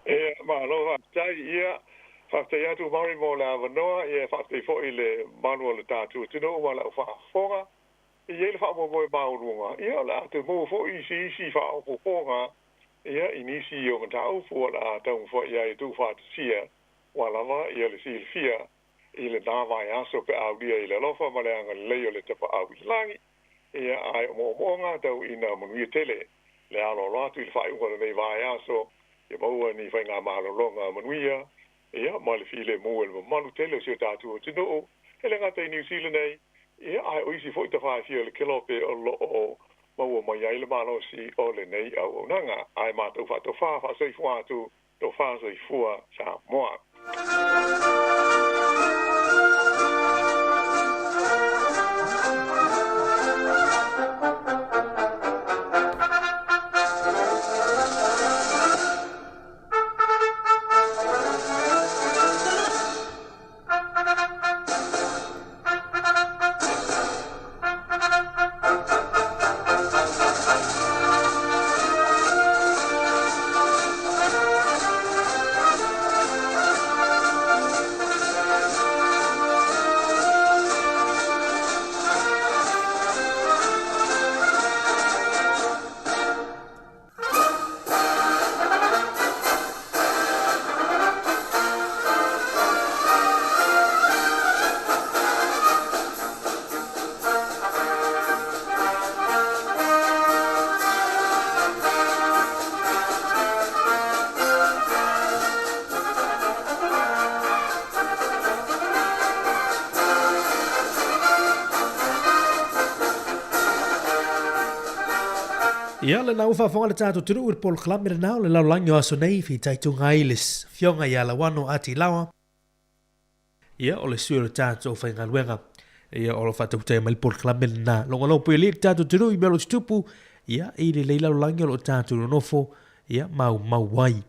[SPEAKER 20] e malo fa tai ia fa tai atu mari mo la vanoa ia fa tai foi le manual tatu tino wala fa fonga ia le fa mo ba urunga ia la te mo foi si fa o fonga ia inisi o matau fo la tau fo ia tu fa sia Walava ia le silfia i le nava ia so pe au dia i le lofa ma le anga leo le tapa au i langi ia ai mo ngā tau ina manuia tele le alo ratu i le whai unga le nei vai ia so ia maua ni whai ngā mahalolonga manuia ia ma le file mua le malu tele o si o tātua tino o ele ngā tei New Zealand nei ia ai o isi fo i ta whai fia le kilope o lo o maua mai ai le malo si o le nei au nanga ai mātou whātou wha sei fua atu to wha sei fua sa moa.
[SPEAKER 15] Ia le nau whawhonga le tātou turu ur Paul Klame le nau le lau langi o aso nei fi taitunga ilis fionga ia la wano ati lawa. Ia o le sui le tātou whainga luenga. Ia o le whatautai mai Paul Klame le nā. Longa lau pui le tātou turu i melo stupu. Ia i le leila langi o le tātou nofo. Ia mau wai.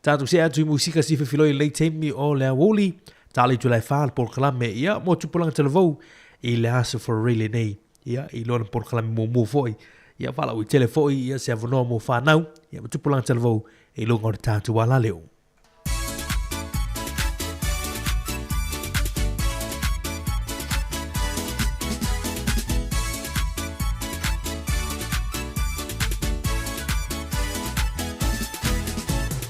[SPEAKER 15] Tātou se atu i musika si whiwhiloi le teimi o le awoli. Tāli tu lai whaal Paul Klame. Ia mo tupulanga televou i le aso for really nei. Ia i lona Paul Klame mo foi. Ia wala ui telefoi ia se avonoa mo whanau, ia matupulang televou e lunga o le tātu wala leo.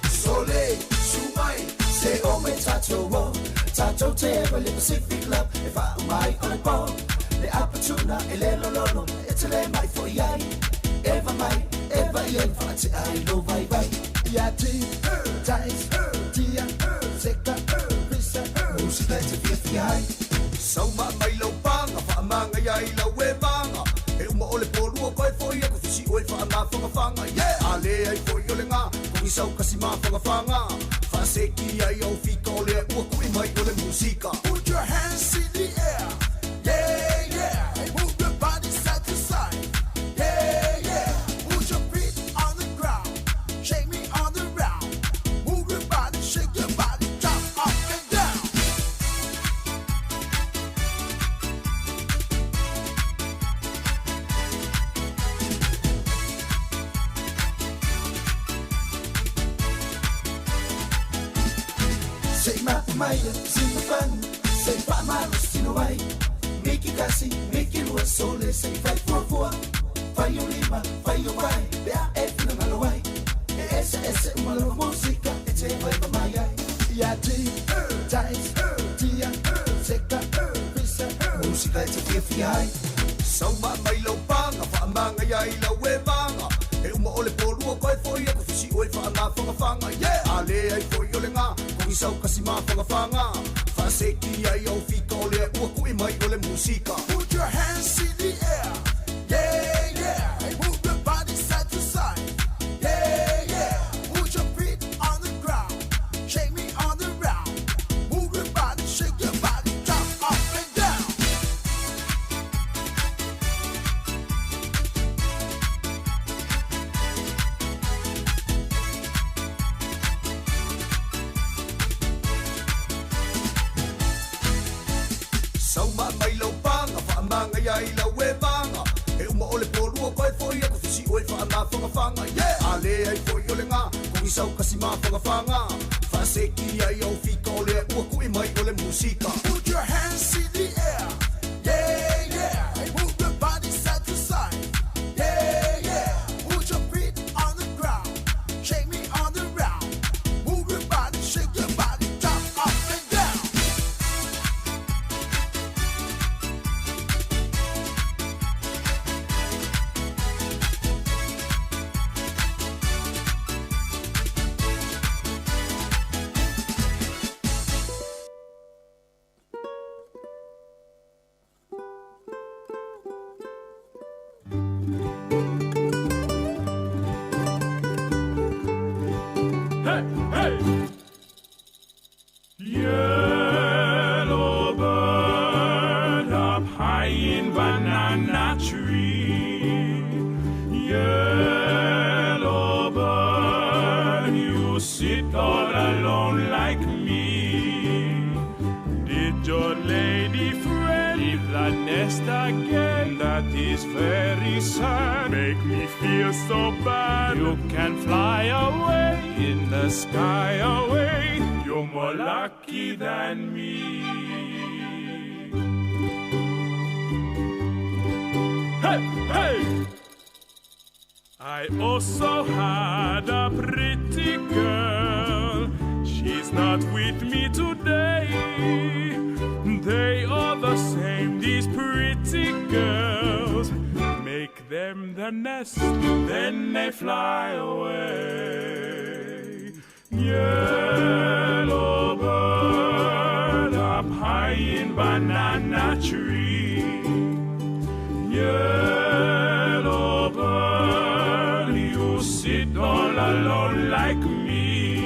[SPEAKER 10] Sole, sumai, se o me tātou o, tātou te ewa le Pacific Love, e wha mai o le pō, le apatuna e le lolono, e te le mai fo iai. Eva mai, eva iai whaate ai no vai vai. Ia ti, tais, tia, seka, risa, musika te fia fia ai. Sauma mai lau panga, whaamanga iai lau e manga. E uma ole polua koe foi aku fisi oe whaama whangawhanga. Yeah, ale ai foi ole ngā, kongi sau kasi mā whangawhanga. Whaaseki ai au fika ole ua kui mai ole musika. Put your hands in the air, yeah, yeah. Hey, move your body side to side. Maya, sing fun, say Pamaro, Sinuai, make it Cassie, make it was so let's say 544, Fire Lima, Fire Wai, Bea F in the Malawai, SS Malo Musica, it's a Viper Maya, Yati, Tais, Tia, Seka, Visa, Musica, it's a FI. So my Milo Panga, Famanga Yaila, Webanga, Elma Ole Polu, Koi for you, if she wait for a laugh from a fanga, yeah, Ale for Yolinga. Isau kasi mawhangawhanga Whaaseki ai au whika o lea ua kui mai o le musika. Put your hands in the air, yeah, yeah. Hey, move your body side to side, yeah, yeah. Put your feet on the ground, shake me on the round. Move your body, shake your body, jump up and down. Sauma mai lau panga, whaamanga iai lau e vanga. E uma ole polua koe foi aku fisi oe whaama whangawhanga. Yeah, ale ai foi ole ngā, kongi sau kasi mā whangawhanga. Whaaseki ai au whika ole ua kui mai ole musika. Put your hands in the air, yeah, yeah. Hey, move your body side to side, yeah, yeah. Put your feet on the ground, shake me on the round. Move your body, shake your body, jump up.
[SPEAKER 21] Yellow bird up high in banana tree. Yellow bird, you sit all alone like me. Did your lady friend leave the nest again? That is very sad. Make me feel so bad. You can fly away in the sky away. You're more lucky than me. Hey, hey! I also had a pretty girl. She's not with me today. They are the same, these pretty girls. Make them the nest, then they fly away. Yellow bird up high in banana tree. Yellow bird, you sit all alone like me.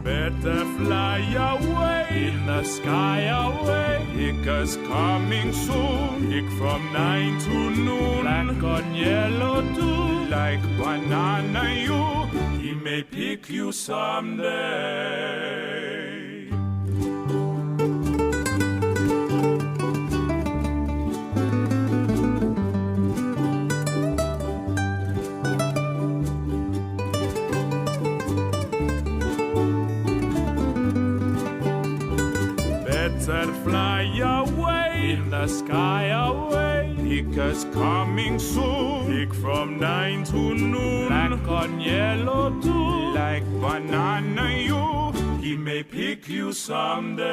[SPEAKER 21] Better fly away in the sky away. Hiccups coming soon. Hick from 9 to noon. Black on yellow too. Like banana you. He may pick you someday. Better fly away in the sky away. Hiccups coming soon. Hick from 9 to noon. Black on yellow too. Like banana you. He may pick you someday.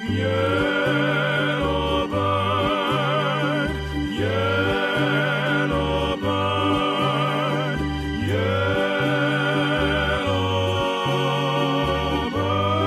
[SPEAKER 21] Yellow bird, yellow bird, yellow bird.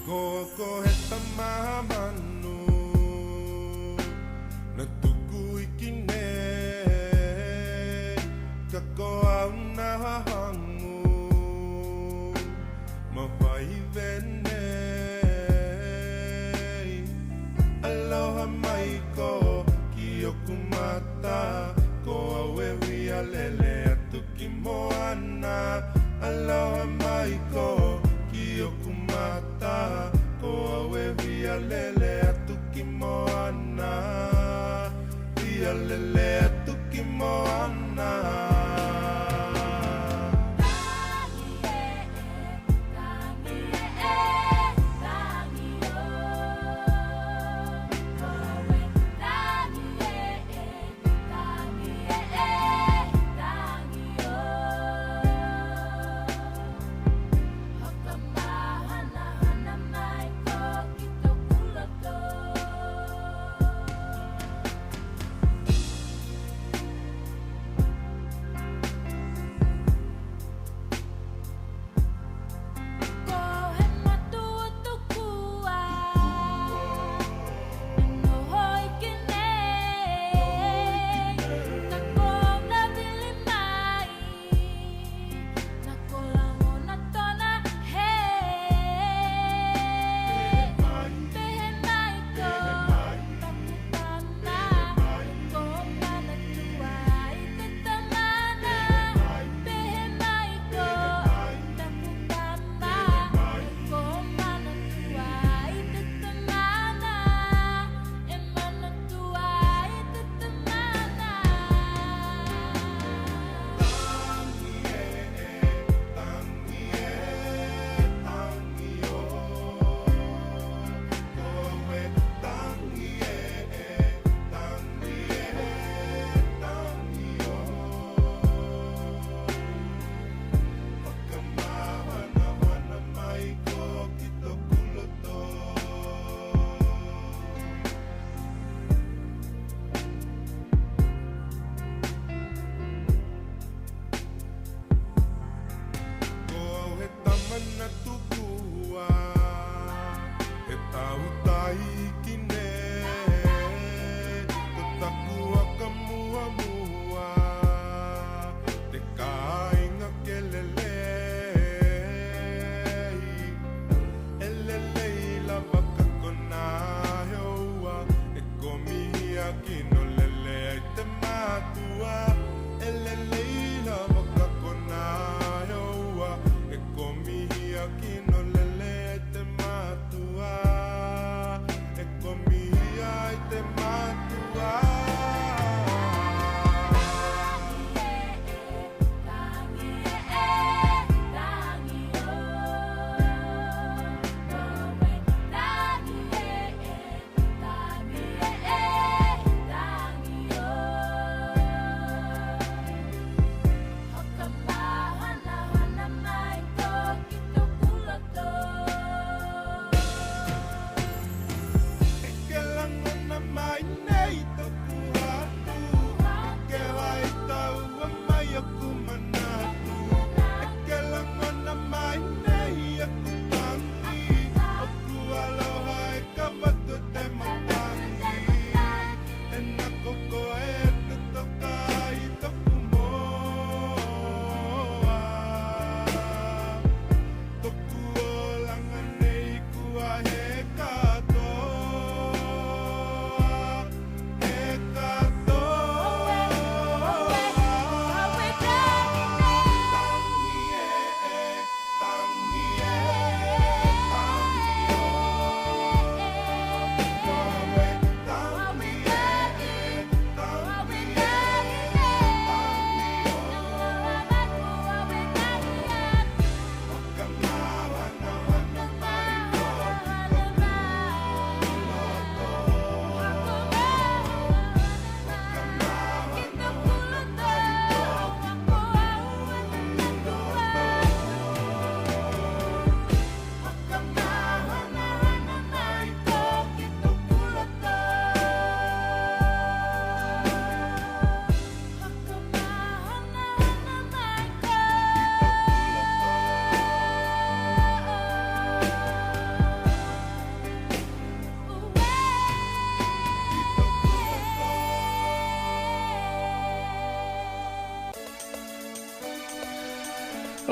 [SPEAKER 2] Ko he tamamanu na tuku iki ne ka ko au na hangu ma vai vene aloha mai ko ki okumata ko awe wia lele atu ki moana aloha mai ko ki okumata ko awe wia lele atu ki moana wia lele atu ki moana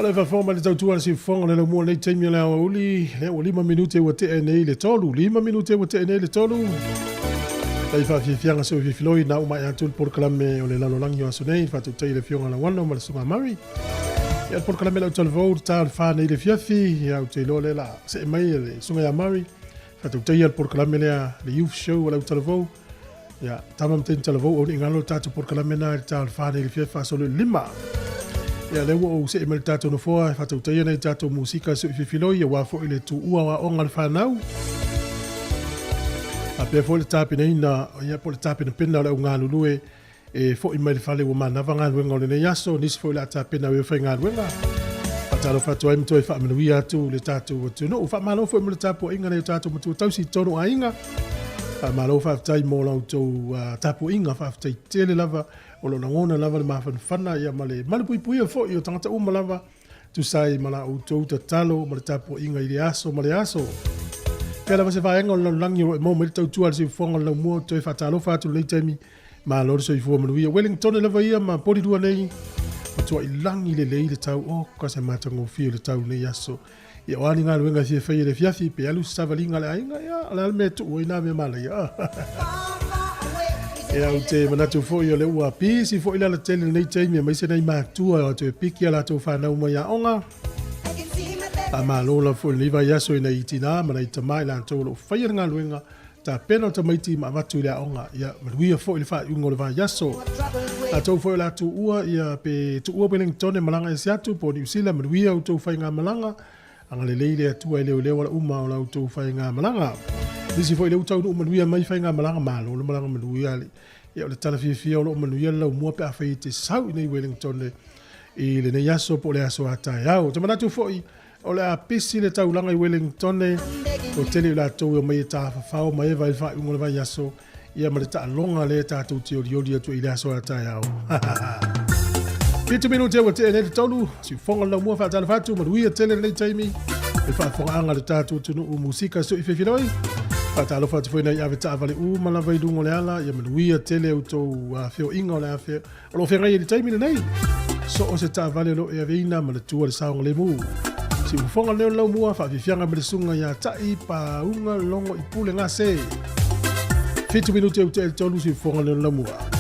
[SPEAKER 1] Ole fa forma le tautua si fonga le mo le taimi le uli le 5 minute o te nei le tolu 5 minute o te nei le tolu ai fa fianga so filoi na uma ya tul por klame o le lalo langi o sonei fa tu te le fionga la wano ma sunga mari ya por klame le tol vo ta fa nei le fiafi ya te lo le la se mai le sunga ya mari fa tu te por klame le youth show o le tol vo ya tamam te tol vo o ingalo ta por klame na ta fa nei le fiafi so le lima ya le wo se emel tato no foa fa tau nei tato musika so fifiloi ya wa fo ile tu ua wa onga fa nau a pe fo le tapi nei na ya po le tapi na pena le unga lulue e fo emel fa le wo mana vanga wenga le yaso nis fo le tapi na we fa nga wenga pa talo fa to em to fa me wi atu le tato tu no fa malo fo emel tapo inga le tato mutu tau si tono ainga fa malo fa tai mo la to tapo inga fa tai tele lava o lo ngona lava le mafana ia male pui fo io tangata uma lava tu sai mala o to talo ma tapo inga i aso male aso pela se vai ngol langi mo me tau tu al se fonga lo mo to fa talo fa tu le temi ma lo so i fo mo wi Wellington lava ia ma podi dua nei tu i langi le tau o ka se matango fi le tau nei aso ia wani nga luenga si fe le fiafi pe alu stavalinga le ainga ia ala me tu ina me mala ia e au te manatu fo i o le ua pisi fo i la tele nei teimi mai se nei mātua o te piki ala tō whanau mai a onga. A mālola fo i liwa yaso i nei itina, mana i tamai la tō lo whaia ngā luenga, ta pena o tamaiti ma watu i la onga, ia maruia fo i le wha iungo le wha yaso. A tō fo i la tō ua, ia pe tō ua Wellington e malanga e siatu, po New Zealand maruia o tō whai ngā malanga, anga le leile atua i leo leo la uma o la o tō whai ngā malanga. Nisi foi le utau no manuia mai fai nga malanga malo le malanga manuia le ia le tala fia o lo manuia la mo pe afai te sau nei Wellington le i le nei aso po le aso ata ya o te manatu foi o le apisi le tau langa i Wellington le o tele la tau mai ta fa mai vai fa ngol vai aso ia ma ta longa le ta tu ti o dio tu i le aso ata ya o 5 minuti o te nei tolu si fonga la mo fa tala fatu manuia tele nei taimi e fa fonga anga le ta tu no musika so i fefiloi Pata alo fatu foi na ia veta avale mala vai dungo le ala ia manuia tele o tō feo inga o le afeo o lo whengai e li taimina nei so o se ta avale lo e aveina ma le tua le saonga le mu si ufonga leo lau mua fa fifianga me le sunga ia tai pa unga longo i pule ngā se 5 minuti au te el tolu si ufonga leo lau mua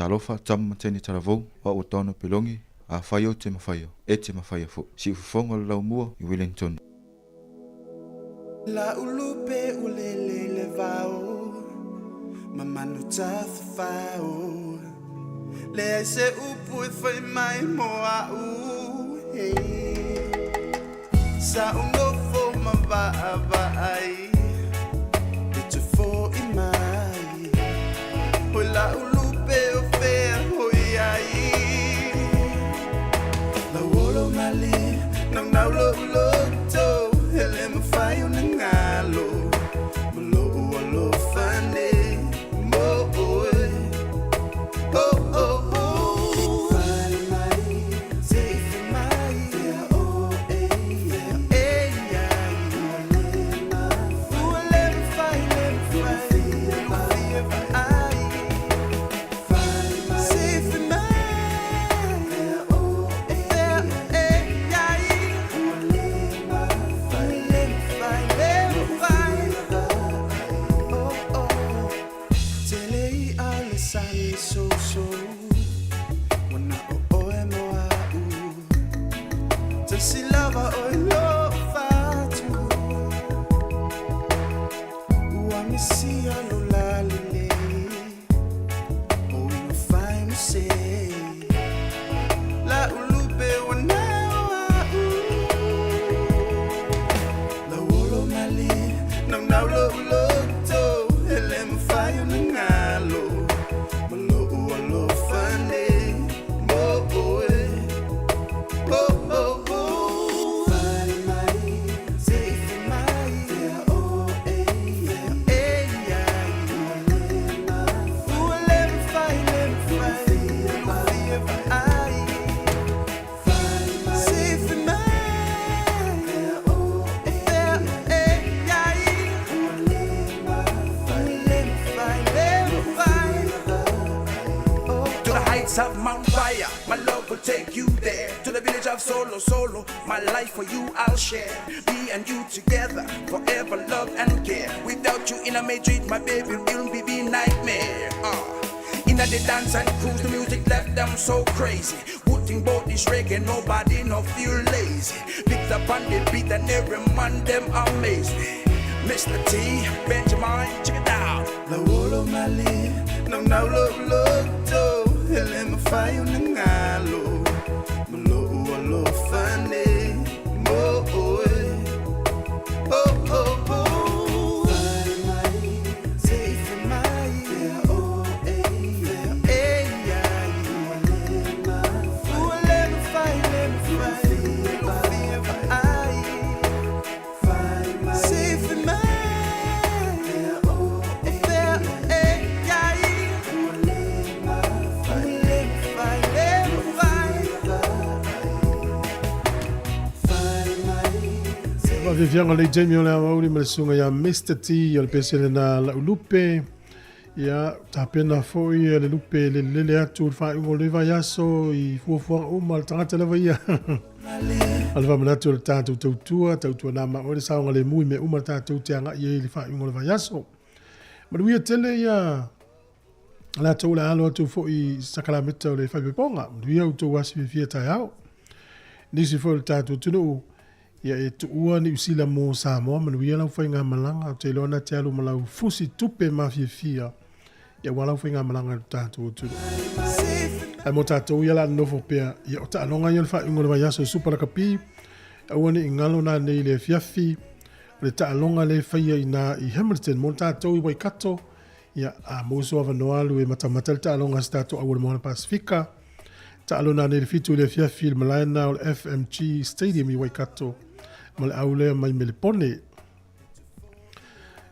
[SPEAKER 3] talofa tam teni talavou wa o tono pelongi a faio te mafaio e te mafaio fu si fonga la mua i Wellington.
[SPEAKER 10] La ulupe ulele le vao mamanu tafao le se upu foi mai moa u sa unofo mava ai te fo i mai o la ulupe o fe hoi ai la wolo mali nang naulo ulo to ele me fai un ngalo lo lo fane mo oe oh oh oh fai mai sei mai oh eh ya le fai ai sei mai oh so so when I oh mo to see love oh love fatu wa mi si alo la lele oh you find say la ulube wana la wolo mali na lo to ele me fai un ngalo
[SPEAKER 22] Of Mount Fire, my love will take you there to the village of Solo. My life for you I'll share. Me and you together, forever love and care. Without you in a Madrid, my baby will be the nightmare. In the dance and cruise, the music left them so crazy. Putting both this reggae, nobody no feel lazy. Picked up on the beat and every man them amaze me. Mr. T, Benjamin, check it out.
[SPEAKER 10] La wolo mali, no lo to. Ele me fai un ngalo lo fane mo oe oh oh oh fai mai sei mai oh eh ya le me fai lo ai fai mai sei mai oh eh ya
[SPEAKER 1] Vivianga le Jamie la mauli ma sunga ya Mr. T o le pesele na la ulupe ya tapena foi le lupe le atu fa ngo le va yaso I fu o mal tangata le va ya alva mana tu tatu tu na ma o le sa ngale mui me uma tatu te anga ye le fa ngo le va yaso ma wi tele ya la tu la alo tu foi sakala meta le fa beponga wi au tu wasi fieta yao nisi foi tatu tu ya e tuua ni usila mo Samoa manuia lau whainga malanga te lona te alu malau fusi tupe mafia ya walau whainga malanga tātou tūru. Ai mo tātou ia la nofo pia ya o ta anonga ia wha ingo le vai aso supara kapi awane I ngalo na nei le fiafi le ta alonga le whaia ina I Hamilton mo tātou I Waikato ya a moso ava noalu e matamata le ta alonga si tātou awale moana Pasifika ta alona nei le fitu le fiafi le malaina o le FMG Stadium I Waikato ma le aule mai me le pone.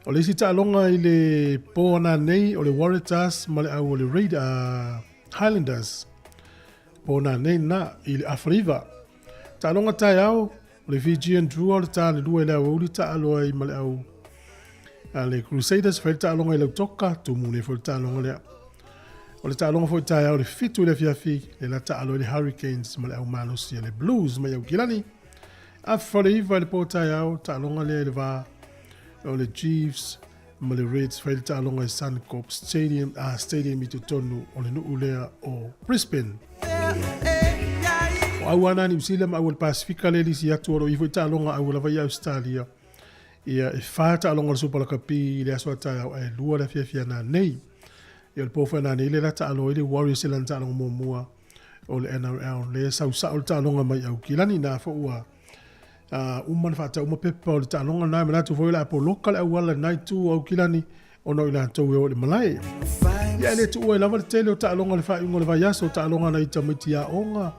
[SPEAKER 1] O le sita alonga I le pōna nei o le Waratahs ma le au o le Highlanders. Pōna nei na I le Afriva. Ta alonga tai au o le Fijian Drew o le ta le lua I le au uli ta aloa I ma le au. Le Crusaders whaile ta alonga I le toka tumu ne whaile ta alonga lea. O le ta alonga whaile tai au le fitu le fiafi le la ta aloa le Hurricanes ma le au malosi le Blues ma iau kilani. A whale iwa le pōtai au, ta alonga le va o le Chiefs, ma le Reds whaile tālonga i Suncorp Stadium i tonu o le nuu lea o Brisbane. O au ana ni usila ma au le Pasifika le lisi atu oro i fwoi tālonga au la vai Australia. Ia e wha tālonga le Superlakapi i le aswa tā e lua le fia na nei. Ia le pofa na nei le la tālo i le Warriors e lan tālonga mua o le NRL le sausa o le tālonga mai au kilani na fo ua. Uman whata uma pepa o le tālonga nai manatu fo ila apo lokale au wala nai tu au kilani o no ila tau e o le malai. Ia le tu ua lava le tele o tālonga le wha ingo le vai aso o tālonga na i tamiti a onga.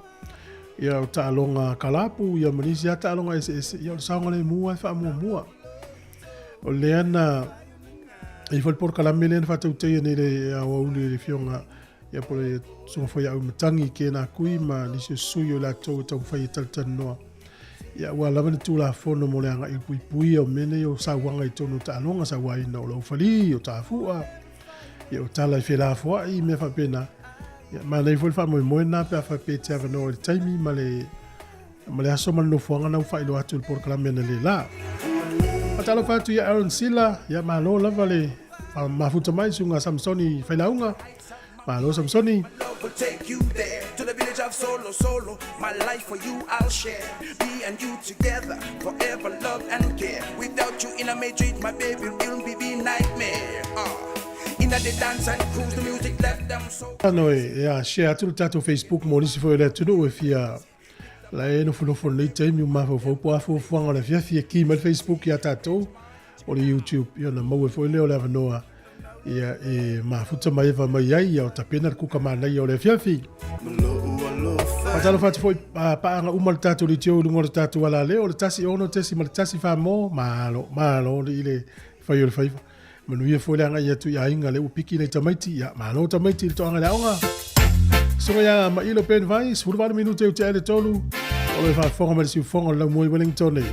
[SPEAKER 1] Ia o tālonga kalapu, ia manisi a tālonga ia o saonga le mua e wha mua. O le ana i fo le por kalame le wha tautei nei le awauli le fionga ia po le sunga fwoi au matangi ke na kui ma nisi sui o la tau tau whai taltan noa. Ia ua lava ni tū la fono mo le anga i pui o mene o sa wanga i tonu tālonga sa waina o lau whali o tāfua. Ia o tala i whela fua i me whapena. Ia ma nei fo le wha moe na pe a whape te awa no le taimi ma le aso man no fuanga na uwha ilo atu le por kalame na le la. A talo whatu ia Aaron Silla, ia ma lo lava le mafuta mai sunga Samsoni whailaunga. Malo Samsoni.
[SPEAKER 22] Will take you there to the village of Solo. My life for you I'll share. Me and you together forever, love and care. Without you in a Madrid, my baby, it'll be nightmare. In the dance and cruise, the music left them so.
[SPEAKER 1] Ano e share atu tato Facebook mo nisi foi le tudo e fia la e no funo nei time u ma fo po afo fuanga le fia ki ma Facebook ya tato o le YouTube yo na mo foi le o la noa. Ia e mafuta mai va mai ai o tapena ku kama nei o le fiafi. Patalo fatu foi paanga umal tatu li tio ngor tatu wala le o le tasi ono tesi mal tasi fa mo malo ile fai o le fai. Manu ia foi langa ia tu ia inga le upiki nei tamaiti ia malo tamaiti to anga laonga. So ia ma ilo pen vai sur 20 minute o te ale tolu o le fa fonga ma si fonga la mo Wellington nei.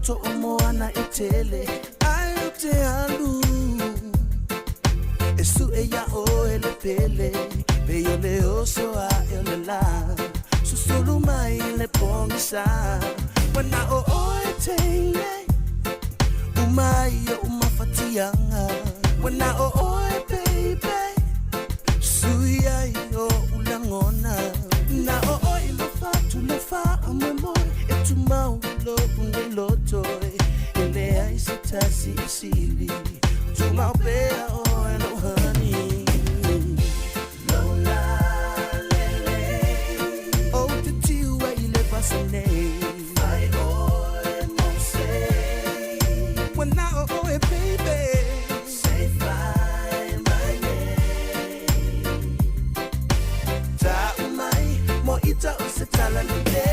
[SPEAKER 22] To omoana itele ayo te alu esu eya o ele pele beyo le oso a ele la susulu mai le pongisa wana o etele umai o umafatianga wana o baby suya yo ulangona na o ilofa tulefa amemo etumau lo lotoy ele ai sitasi sili to my bear oh no honey lola lele oh the tiu wa ile pasane I oh no say when now oh baby say fine my name ta mai mo ita usitala lele.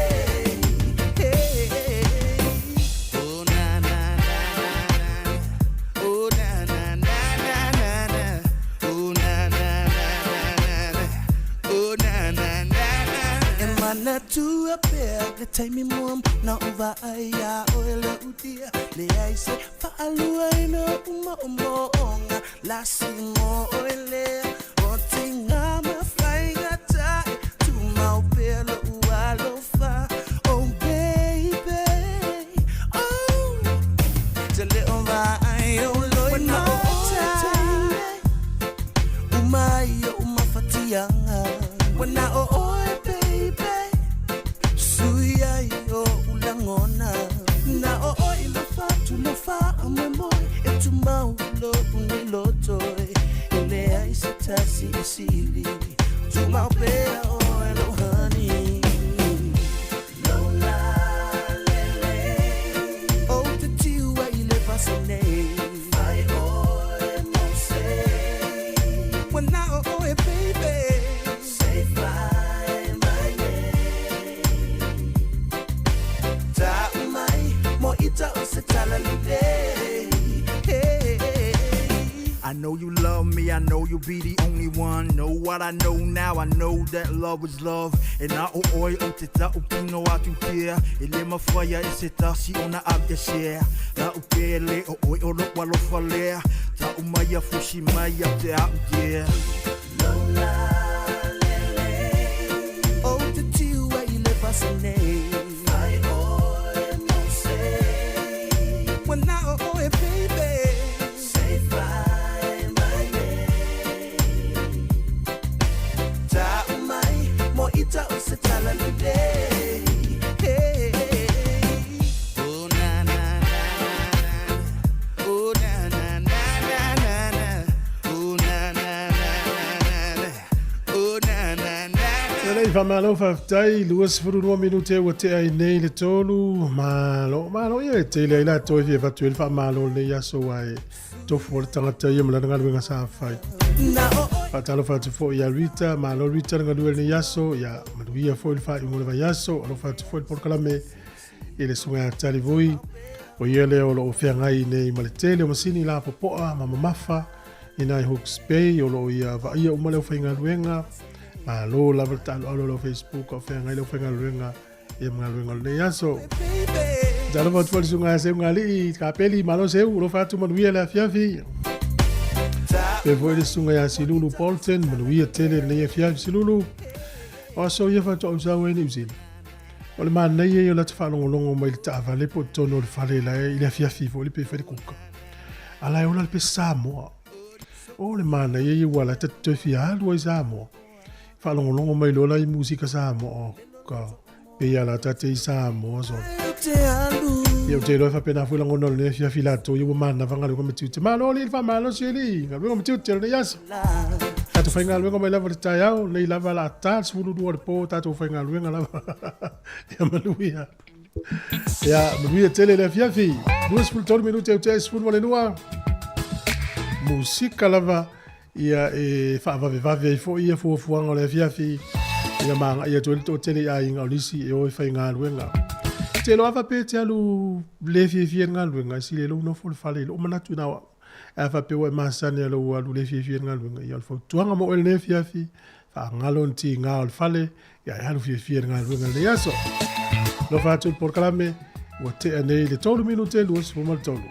[SPEAKER 22] To a pair, the time mom now over aya oil udia le I say fa alu I know umo onga lasimo oile otinga ma flying ata to my pelo ualofa oh baby oh tele over ayo lo na umayo umafatianga when I oh na o ilofa tulofa amemo etumau lo uniloto ele ai sitasi sili tumau bea o elo honey lola lele o te tiu wa ile pasane I o mo say when now oh baby say fine my name ta mai mo ita usitala lide. I know you love me, I know you'll be the only one. Know what I know now, I know that love is love. And I oi o te ta upino atu tia. Ele mawhaia e se tasi o na abia share. Na upele o oi o lo walo whalea.
[SPEAKER 17] Ta umaya fushi maya te apia. Lola lele. Oh te tiu e ile pasane. Ai oi no sei. When now oh baby. Say fine my name. Ta umai mo ita usetala today.
[SPEAKER 1] Famalo faftai luas furunua minute wa te ai nei le tolu malo ia te le ila to fi fa tuel fa malo le ya so ai to for tanga te ia mala ngal wenga sa fai fa talo fa tu fo ya rita malo rita ngal le ya so ya maduia fo il fa i mo le ya so lo fa tu fo por kala me ile sunga tali voi o ia le o lo fe ngai nei male tele o masini la popoa mama mafa ina Hawke's Bay o lo ia va ia o male fa ngal wenga lo la vertal lo Facebook o fenga lo fenga luenga e mga luenga le yaso jalo va tfol sunga se ngali kapeli malo se lo fa tu manuia la fiafi pe voi sunga ya silulu Paulton manuia tele le fiafi silulu o so ia fa to sa we ni usil o le man nei yo la tfa longo mai ta va le poto no le fale la ile fiafi vo le pe fa kuka ala yo la pe samo o le man nei yo wala te fia lo samo falongo mai lola I musica Samoa ka pe ala tate Samoa so eu te lo fa pena fu lango no le fia filato yo mana vanga ko metu te malo le fa malo seli ngalo metu te le yas ta to fanga lo mai lava ta ya le lava la ta su du do po ta to fanga lo ngala ya maluia ya maluia tele le fia fi 2 minuti eu te fu mo le noa musica lava ia e fa va fo ia fo fuanga le fiafi ia manga ia to tele ai nga lisi e o fa nga luenga te lo ava pe te alu le fiafi nga luenga si le lo no fo fale lo mana tu na ava pe o masane lo alu le fiafi nga luenga ia fo tuanga mo le fiafi fa nga lo nti nga al fale ia alu fiafi nga luenga le yaso lo fa tu por kalame o te ane le tolu minute lo so mo tolu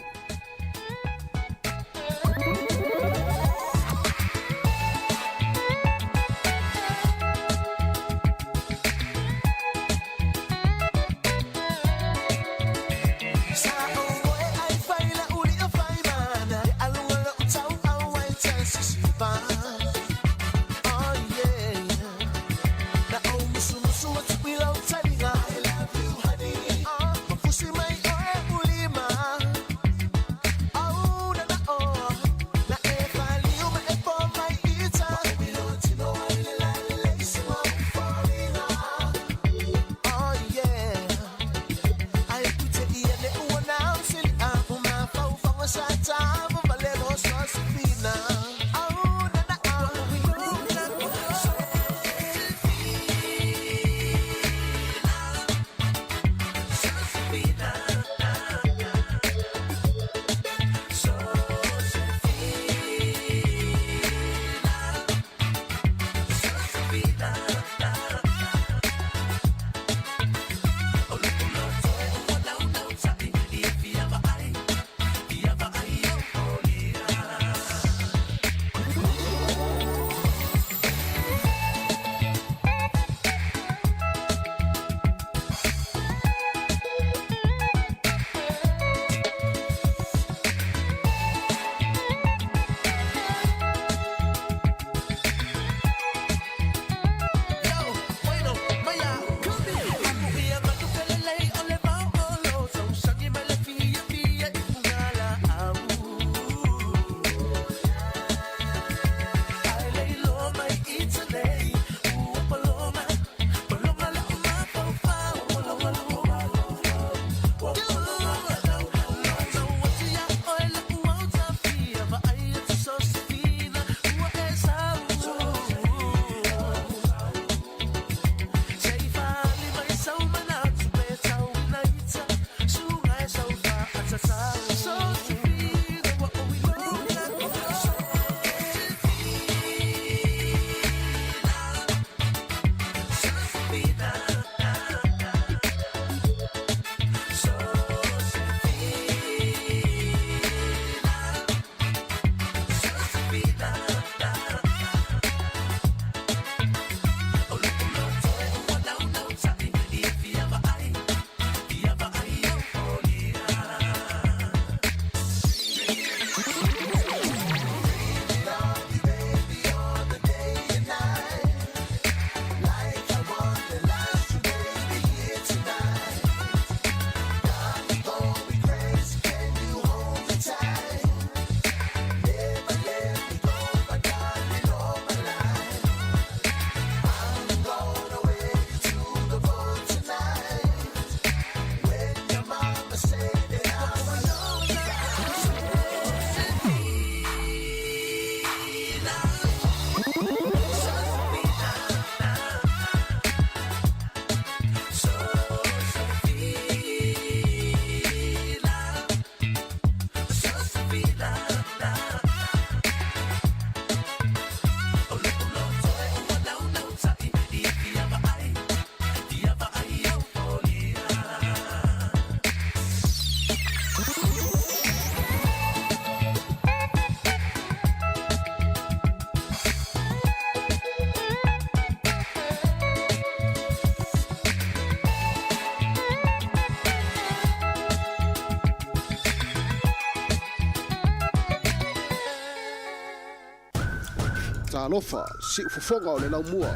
[SPEAKER 16] talofa si ufofonga o le lau mua.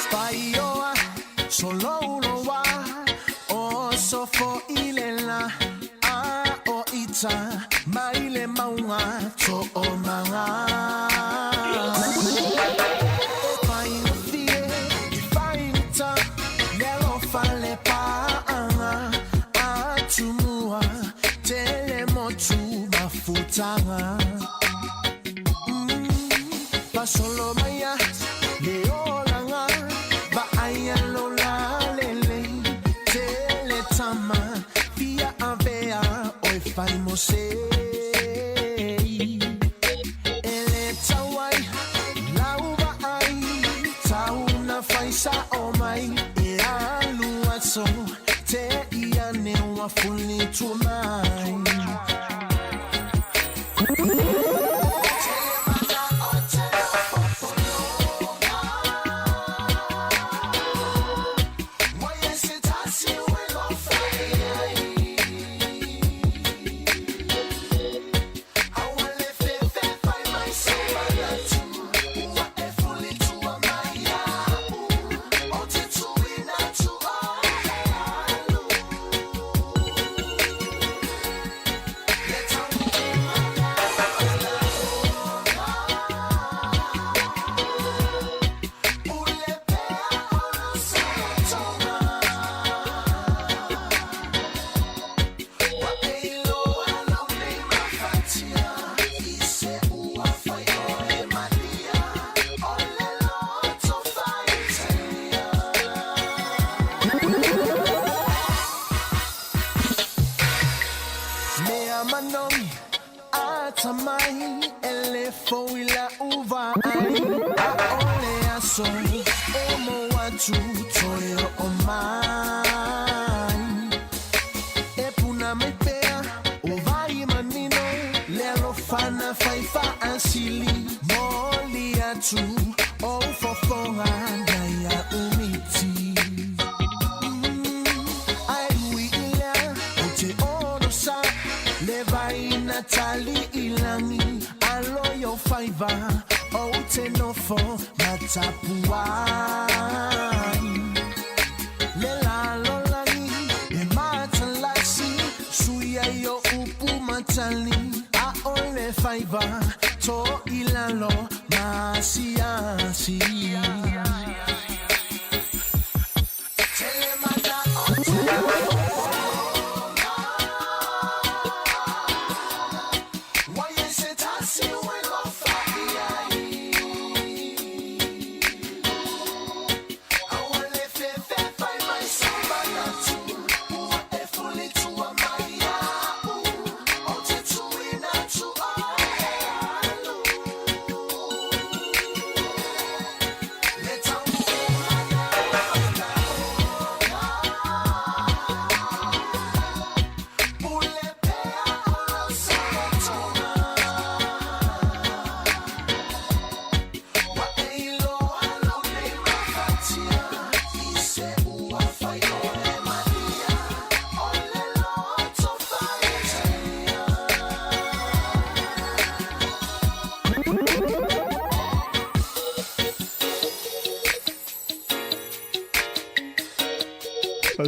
[SPEAKER 17] Spaioa, solo uno wa, o sofo ilela, a o ita, maile maunga, to o manga. Fine fie, fine ta, nelo fale pa anga, a tumua, telemotu mafutanga. Solo maya, leolanga, ba ayalo la lele, teletama, via avea, oi faimose. Ele tawai, lauba ai, tauna faisa o mai, e aluaso, te iane wa fuli tunai.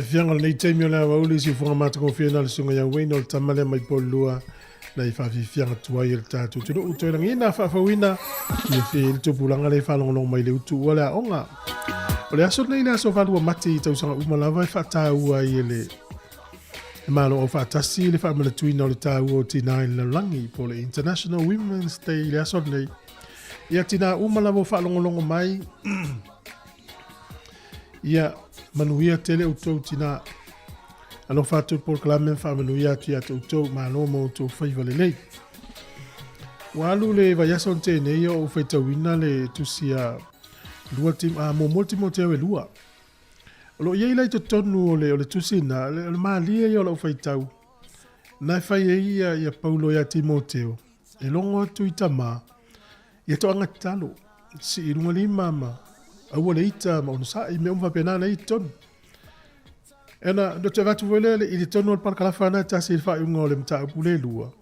[SPEAKER 1] Fianga nei taimi o le awauli si funga mata konfina le sunga ya weino le tamale mai polua na i fafi fianga tuai le tatu tino uto e langina fafawina i fi il tupulanga le falongo mai le utu wale a onga o le aso nei le aso falua mati i tausanga umalava i fata ua i le malo o fatasi le famile tuina o le tau o tina i le langi po le International Women's Day le aso nei ia tina umalava o falongo mai ia manuia tele utou tina alo fatu por clamen fa manuia tia utou malo mo to faiva le nei walu le vai son te nei o feita wina le tusia lua tim a mo multimo te lua lo ye lai to tonu o le tusina le mali e o lo feita na fai ia Paulo ia Timoteo e longo atu i tama, ia to anga talo, si i runga lima ma, aua le ita ma ono sa, i me umwa penana i tonu. Ena, do te vatu welele, i le tonu al palkalafana tasi il fai unga o le mta upule lua.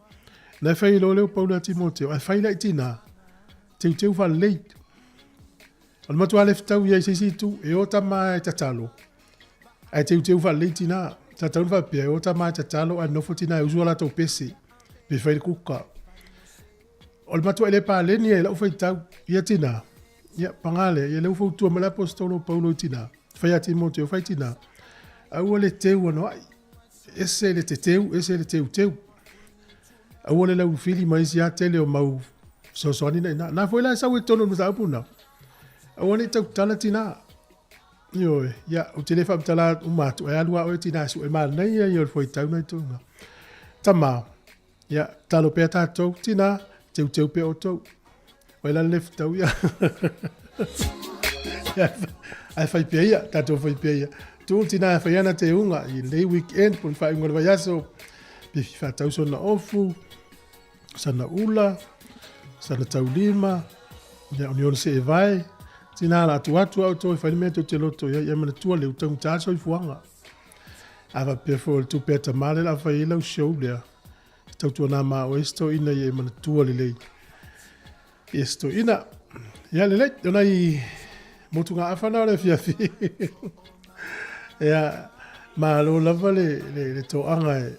[SPEAKER 1] Na fai lo leo Paula Timoteo, ai fai la itina, teu fa leit. Al matu ale ftau ia i tu, e o tama e tatalo. Ai teu fa leitina, tatalo fa pia, e o tama e tatalo, ai nofotina e uzua la tau pesi, pe fai kuka. Al matu ele pa leni e la ufai tau, ia tina, ia pangale, ia le ufau tua mala apostolo Paulo tina, fai a Timoteo, fai tina. Au le teu ano ai, ese le te teu, ese le teu. Au le lau fili mai si a tele o mau sosoani na. Na foi la sa we tono musa puna. Au le tau tala tina. Yo, ya o telefa tala umatu e alua o tina su e mal nei yo foi tau na tunga. Tama. Ya talo pe tato tina, teu pe oto. Wela left tau ya. Ai fai pe ya, tato fai pe ya. Tu tina fai ana te unga i le weekend pun fai ngol vayaso. Pe fa tau so na ofu. Sana ula, sana taulima, ya union se vai, tina la atu au to falimento te loto ya mana tua le utang taso i fuanga. Ava pe fo tu peta male la fa ila show le. Tau tu na ma o esto ina ye mana tua le. Esto ina ya le dona i motunga afana le fiafi. Ya ma lo lava le to anga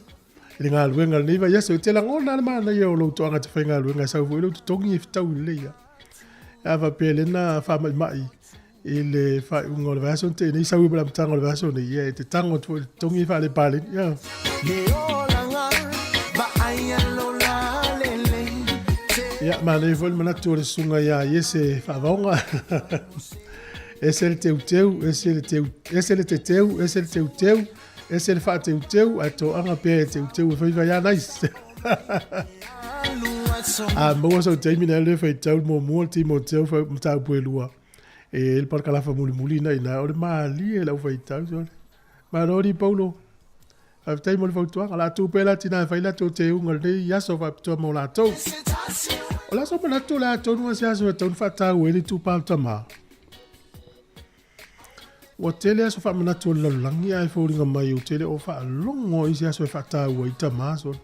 [SPEAKER 1] le ngā luenga niva, yaso te la ngona ma na yo lo to anga te whainga luenga sa fu lo tongi e fitau le ya. Ava pele na fa mai i le fa ungo le vaso te ni sa wi bla tango le vaso ni ye te tango to tongi fa le pale ya. Ya ma le vol mana to le sunga ya yese fa vonga. Ese le teu, ese le teu, ese le teu, ese le teu. Ese le fa teu, a to anga pe teu, fai vai ya nice. Mo so te mina le fai tau mo Timoteo fa mta puelua. E il parka la fa muli na ina o ma li la fai tau so. Ma rori Paulo. A te mo le fa tu la tu pe la tina fai la to te un le ya so fa to mo la to. O la so na to la to no sia so to fa tau e tu pa tama. O tele aso fa mana to la langi ai fo ringa mai o tele o fa longo isi aso fa ta o ita maso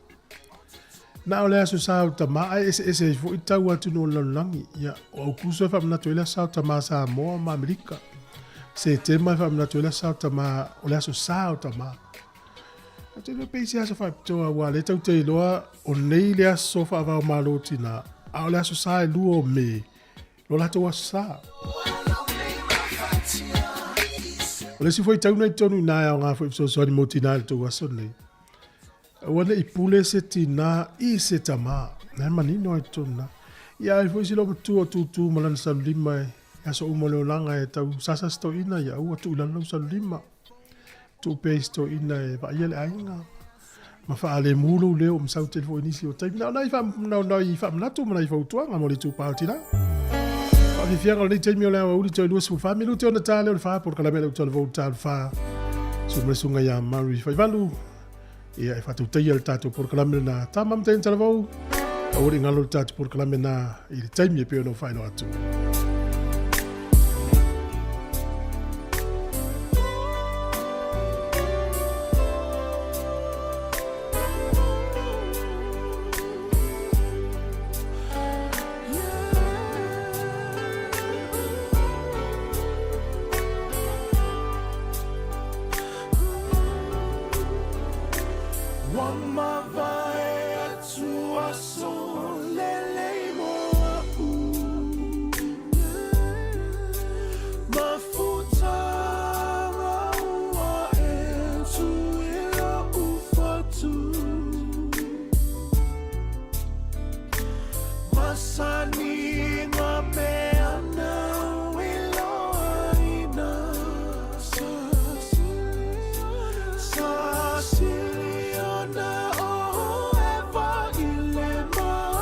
[SPEAKER 1] na o le aso sa ta ma ese fo ita wa tu no la langi ya o kuso fa mana to la sa ta ma sa mo ma amerika se te ma fa mana to la sa ta ma o le aso sa ta ma o tele pe isi aso fa to wa le tau te loa o nei le aso fa va ma lo tina a o le aso sa lu o me lo la to wa sa le si foi tau nei tonu na nga foi so ni motina to waso nei. Wana I pule se tina I se tama. Na mani no tona. Ya foi si lo tu malan sa lima ya so umolo langa e tau sasa sto ina ya u tu lan sa lima. Tu pe sto ina e ba yele ainga. Ma fa ale mulu le o msau telefo inisi o tai na I fa na tu mana I fa utuanga mo le tu partina. Di fianga le temi ole o ulito lu su fa minuto na tale o fa por kala mele o volta fa su mesunga ya mari fa valu e ai fa tu tai al tato por kala mele na tamam ten talvo o ringa lo tato por kala mele na il temi pe no fa no atu
[SPEAKER 17] Siciliana, oh, ever ilema.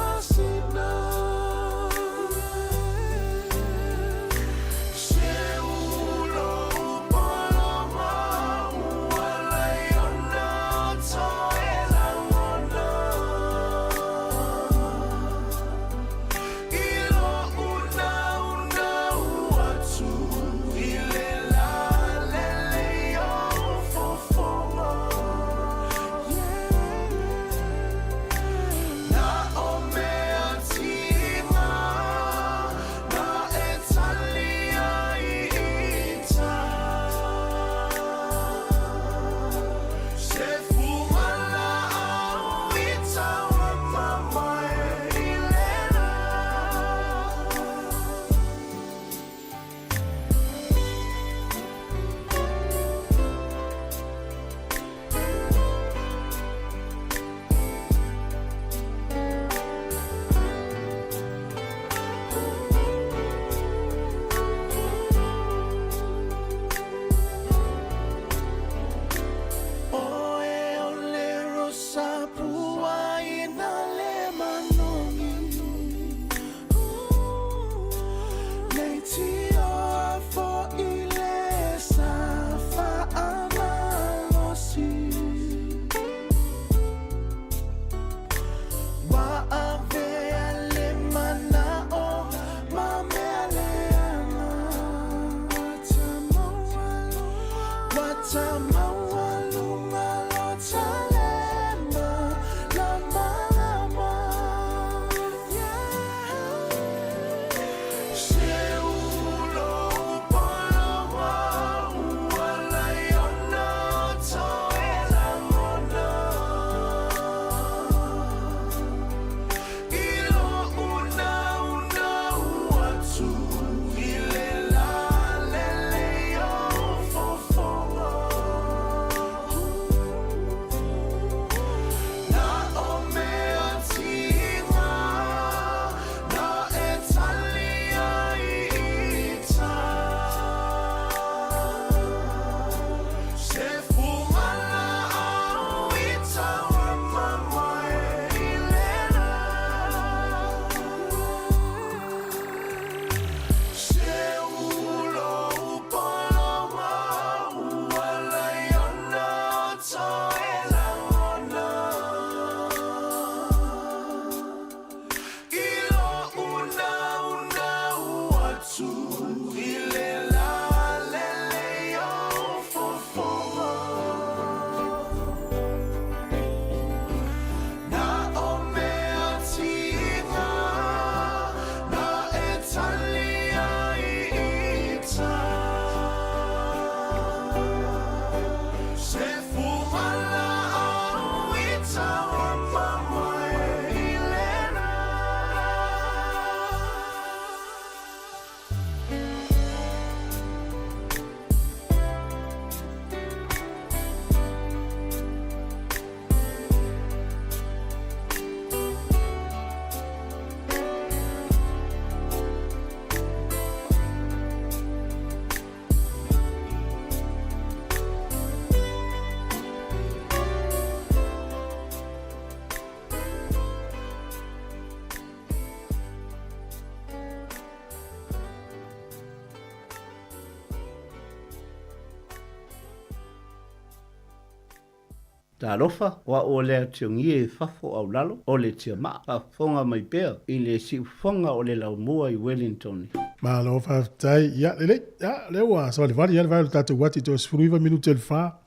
[SPEAKER 7] Ta lofa wa o le tiongi e fafo au lalo o le tia maa fonga mai pea i le si fonga o le lau mua i Wellington.
[SPEAKER 1] Ma lo fa tai ya le wa so le vari ya va tatu wati to sfruiva minuto il fa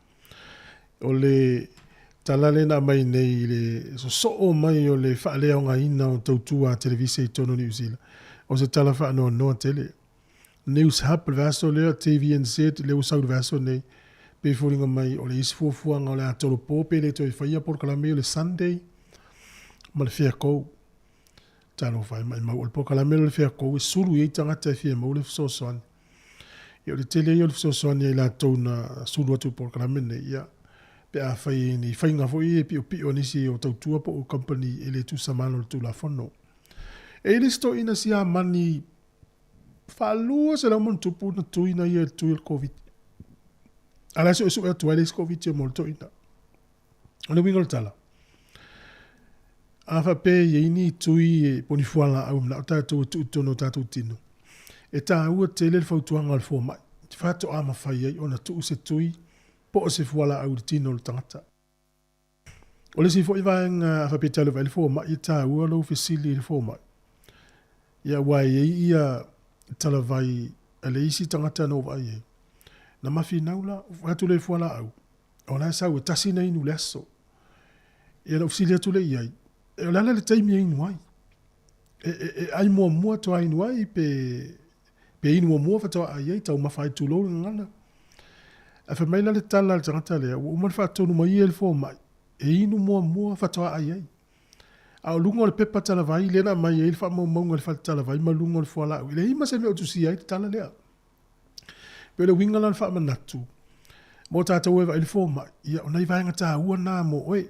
[SPEAKER 1] o le talale na mai nei le so mai o le fa le nga ina o tautua televisi tono New Zealand o se tala fa no tele news hub verso le TVNZ le usa verso nei pe furinga mai o le isfuafua nga o le atolo pope le toi faia por kalame o le Sunday ma le fia kou talo fai mai ma o le por kalame le fia kou sulu i tangata fia ma o le fsosoan i o le tele i o le fsosoan i la tona sulu atu por kalame nei ia pe a fai ni fai nga foi e pio nisi o tautua po o company e le tu samano le tu la fono e le sto ina si a mani falua se la mon tupu na tu ina i tu il covid ala so e tu ale covid e molto ina o le wingol tala a fa pe ye ni tu i poni fuala au na ta tu no ta tu tino e ta u tele le fautuanga al fo mai fa to ama fai ai ona tu se tui po se fuala au tino le tangata. O le si fo iwa nga fa pita le vai fo ma i ta ua lo fesili le fo ma. Ia wai ia tala vai ele isi tangata no vai e. Na mafi naula watu le fuala au. O la sa u tasi na inu leso. Ia la fesili atu le iai. E o lala le taimi e inu ai. Ai mua to ai inu ai pe inu mua fa to ai tau mawhai tu lo ngana. A fa mai la le tala le tangata lea, o man fa tonu mai e le fo mai, e inu mua fa toa ai ai. A o lungo le pepa tala vai, lena mai e le fa maunga le fa tala vai, ma lungo le fuala au. Ile ima se me o tusi ai te tala lea. Pe le winga la le fa manatu. Mo tata uewa le fo mai, ia o nai vaenga ta ua na mo oe.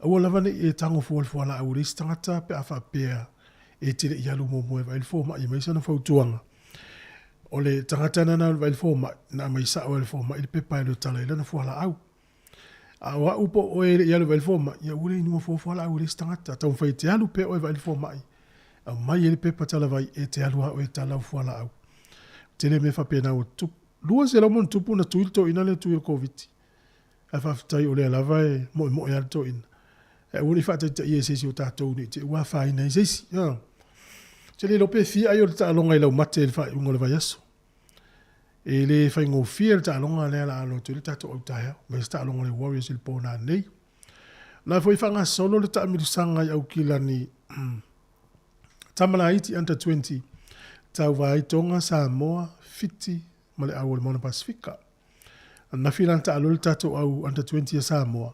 [SPEAKER 1] Ua lavane e tango fo le fuala au, reisi tangata pe a fa pea, e tele ialu mo moewa le fo mai, mai sana fautuanga. O le tangata na vai le fo mai na mai sa o le fo mai le pepa le tala ile na fuala au a wa upo o e ia le vai le fo mai ia ule ni fo fuala au le tangata ta fai te alu pe o vai le fo mai a mai le pepa tala vai e te alu o e tala fuala au tele me fa pena o tu lua se la mon tupu na tuilto ina le tuil covid a fa tai o le lava e mo ia to in e uli fa te ia se si o tatou ni te wa fa ina se si ya tele lo pe fi ai o ta longa ile o mate le fa un le vai aso e le fai ngō fia ta longa le ala alo tu le tato au taia me sta longa le Warriors il pona nei na foi fanga solo le ta amiru sanga au kilani tamala iti under 20 ta vai tonga Samoa fiti male au le Mona Pasifika na filan ta alo le tato au under 20 Samoa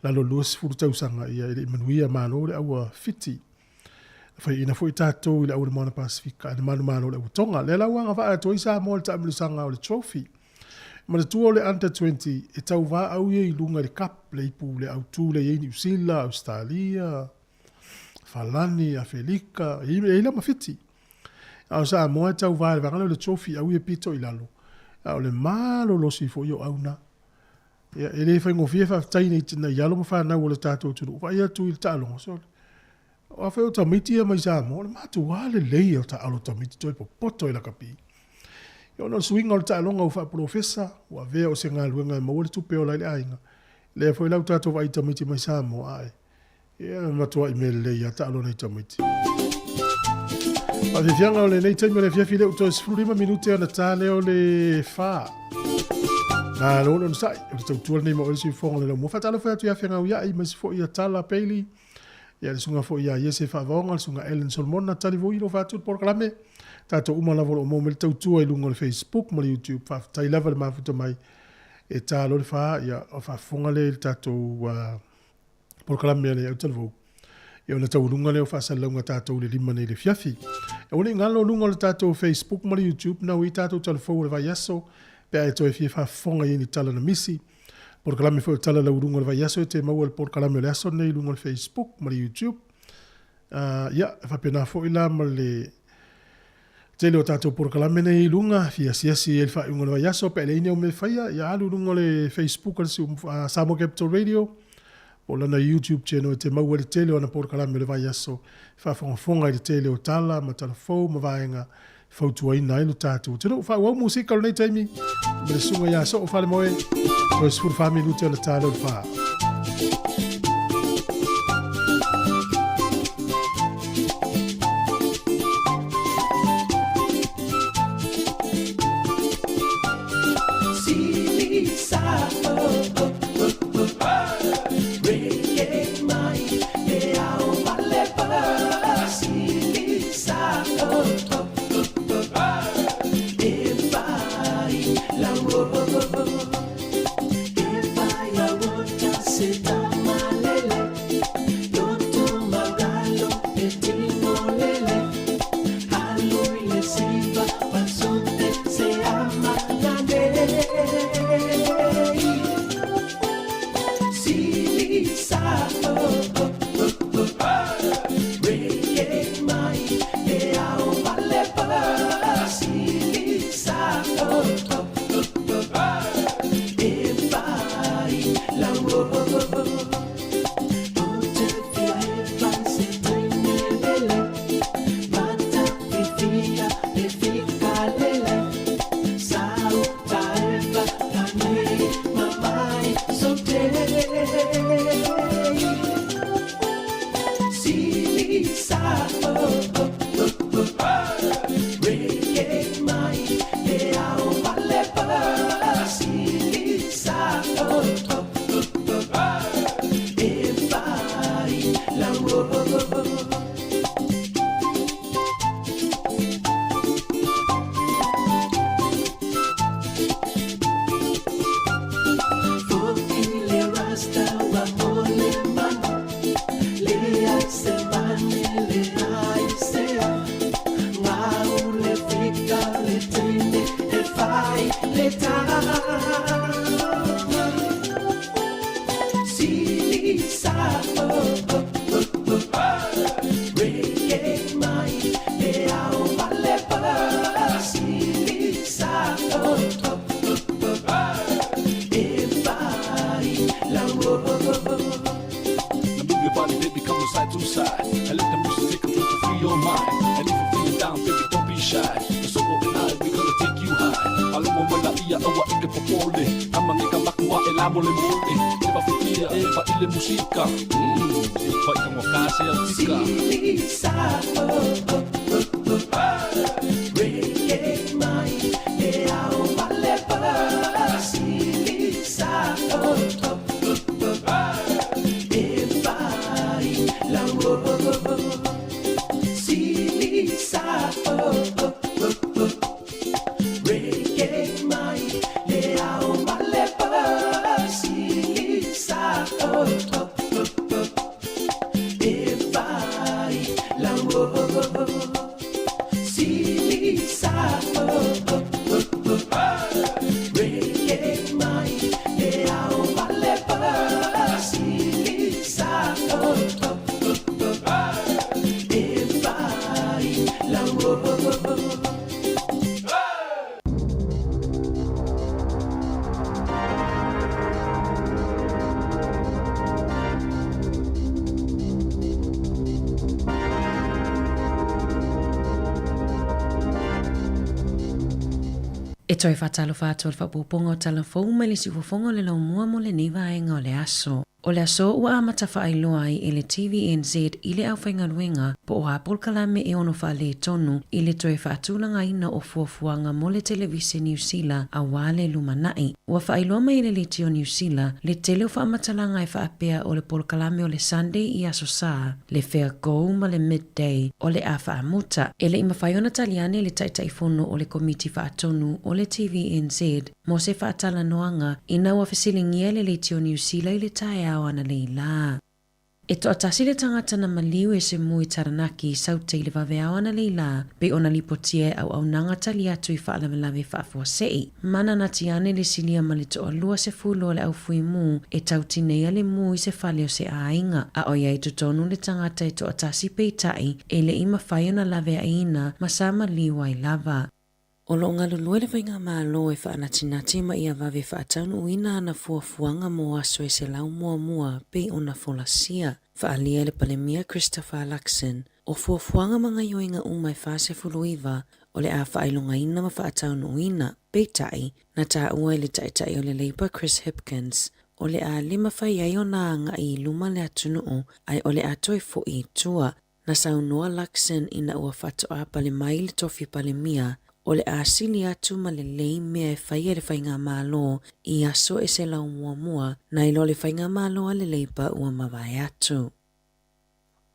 [SPEAKER 1] la lo luas furu tau sanga ia ile manuia mano le au fiti fai ina foi tato ile au le Mona Pasifika le mano le tonga le la wanga fa to isa mo ta amiru sanga o le trophy ma le tuo le under 20 e tau va au ye lunga le cup le ipu le au tu le ye New Zealand Australia Falani a Felika e la mafiti au sa mo tau va le trophy au ye pito ilalo au le malo lo si fo yo au na ya ele fai ngo fie fa tai ni tina yalo mo fa na wo le tato tu va ya tu il talo so o fa o tamiti e mai sa mo ma tu wale le o ta alo tamiti to po poto ila kapi yo no swing o ta longa o fa professor wa ve o senga luenga mo le tu pe o la le ainga le foi la tato vai tamiti mai sa mo ai e ma tu ai me le ya ta alo nei tamiti a ve fianga o le nei taimi le fia file o to sfurima minute ana tale o le fa na lo no sai o to tu nei mo o si fonga le mo fa tala fa tu ya fianga o ya i mas fo ya tala peli ia le sunga fo ia Iese Whaavaonga, le sunga Ellen Solomon na tali voi no whātua porkalame. Tātou umana volo o mōmele tautua i lunga le Facebook, ma le YouTube, whaatai lava le mafuta mai e tā lo le wha, ia o whaafonga le tātou porkalame le au talivou. Ia ona tau lunga le o whaasalaunga tātou le lima nei le fiafi. E one ngalo lunga le tātou Facebook, ma le YouTube, na ui tātou talifou le vai aso, pea e toi fia whaafonga i ni tala na misi. Porkalame foi tala la urunga le vai aso te mau al porkalame le aso nei lunga le Facebook ma le YouTube. Ia, fa pena foi la ma le tele o tatou porkalame nei lunga fia siasi el fa unga le vai aso pe le ine o me faia ia alu lunga le Facebook al si Samo Capital Radio o lana YouTube channel te mau le tele o na porkalame le vai aso fa fonga le tele o tala ma telefou ma vaenga fautua ina ilu tātou. Tino, whau musika nei taimi, me sunga ia so o whale moe, o e sfuru whaminu te o na tālo wha.
[SPEAKER 10] Reggae mai e au vale pa silisa e vai la
[SPEAKER 8] Now move your body, baby, come from side to side. And let the music take control to free your mind. And if you're feeling down, baby, don't be shy. It's so open eye, we gonna take you high. Alam mo wala iya awa ike popole. Amang ikamakuha elamo le mole. Eba fikia, eba ile musika. Eba ikang wakasi artika.
[SPEAKER 10] silisa reggae mai e au vale pa silisa e vai la silisa reggae mai e au vale pa silisa e vai la silisa reggae mai e au vale pa silisa e vai la
[SPEAKER 6] E toi whatalo whātua le whapuponga o talafou mai le siwafonga le lau mua mo le niwa ainga o le aso. O le aso ua amata whaailoa ai e le TVNZ i le au whaingaruenga po o hapol kalame e ono wha le tonu i le toi whaatulanga ina o fuafuanga mo le televise New Zealand a wale lumanai. Ua whaailoa mai le le o New Zealand le tele o whaamatalanga e whaapea o le pol kalame o le Sunday i aso saa, le fair go ma le midday o le a whaamuta. E le ima whaiona taliane le taitaifono o le komiti whaatonu o le TVNZ mo se whaatala noanga ina ua whasilingia le o New Zealand i le tae ana leila. E to atasi le tangata na maliu e se mui taranaki i saute i le vaveao ana leila, pe ona lipotie au nanga tali atu i whaalawelawe whaafuasei. Mana na tiane le silia ma le toa lua se fulo le au fui mu e tautinea le mu i se whale o se ainga. A oia i tutonu le tangata e to atasi peitai e le ima whaiona lawe aina ma sa maliu ai lava. O lo ngā lulue le whainga mālo e whaanatinati ma ia wawe whaataunu uina ana fuafuanga mo aso e se lau mua pe ona folasia. Whaalia le palemia Christopher Luxon o fuafuanga mga yoinga umai whaase fuluiva o le a whaailonga ina ma whaataunu uina pe tai na tā ua le taitai o le Labour Chris Hipkins o le a lima whaiai o nāanga i luma le atunuu ai o le atoi fo i tua na saunoa Luxon ina ua whatoa pale mai le tofi palemia o le asili atu ma le lei mea e whaia le whainga mālo i aso e se lau mua na ilo le whainga mālo a le leipa ua mawai atu.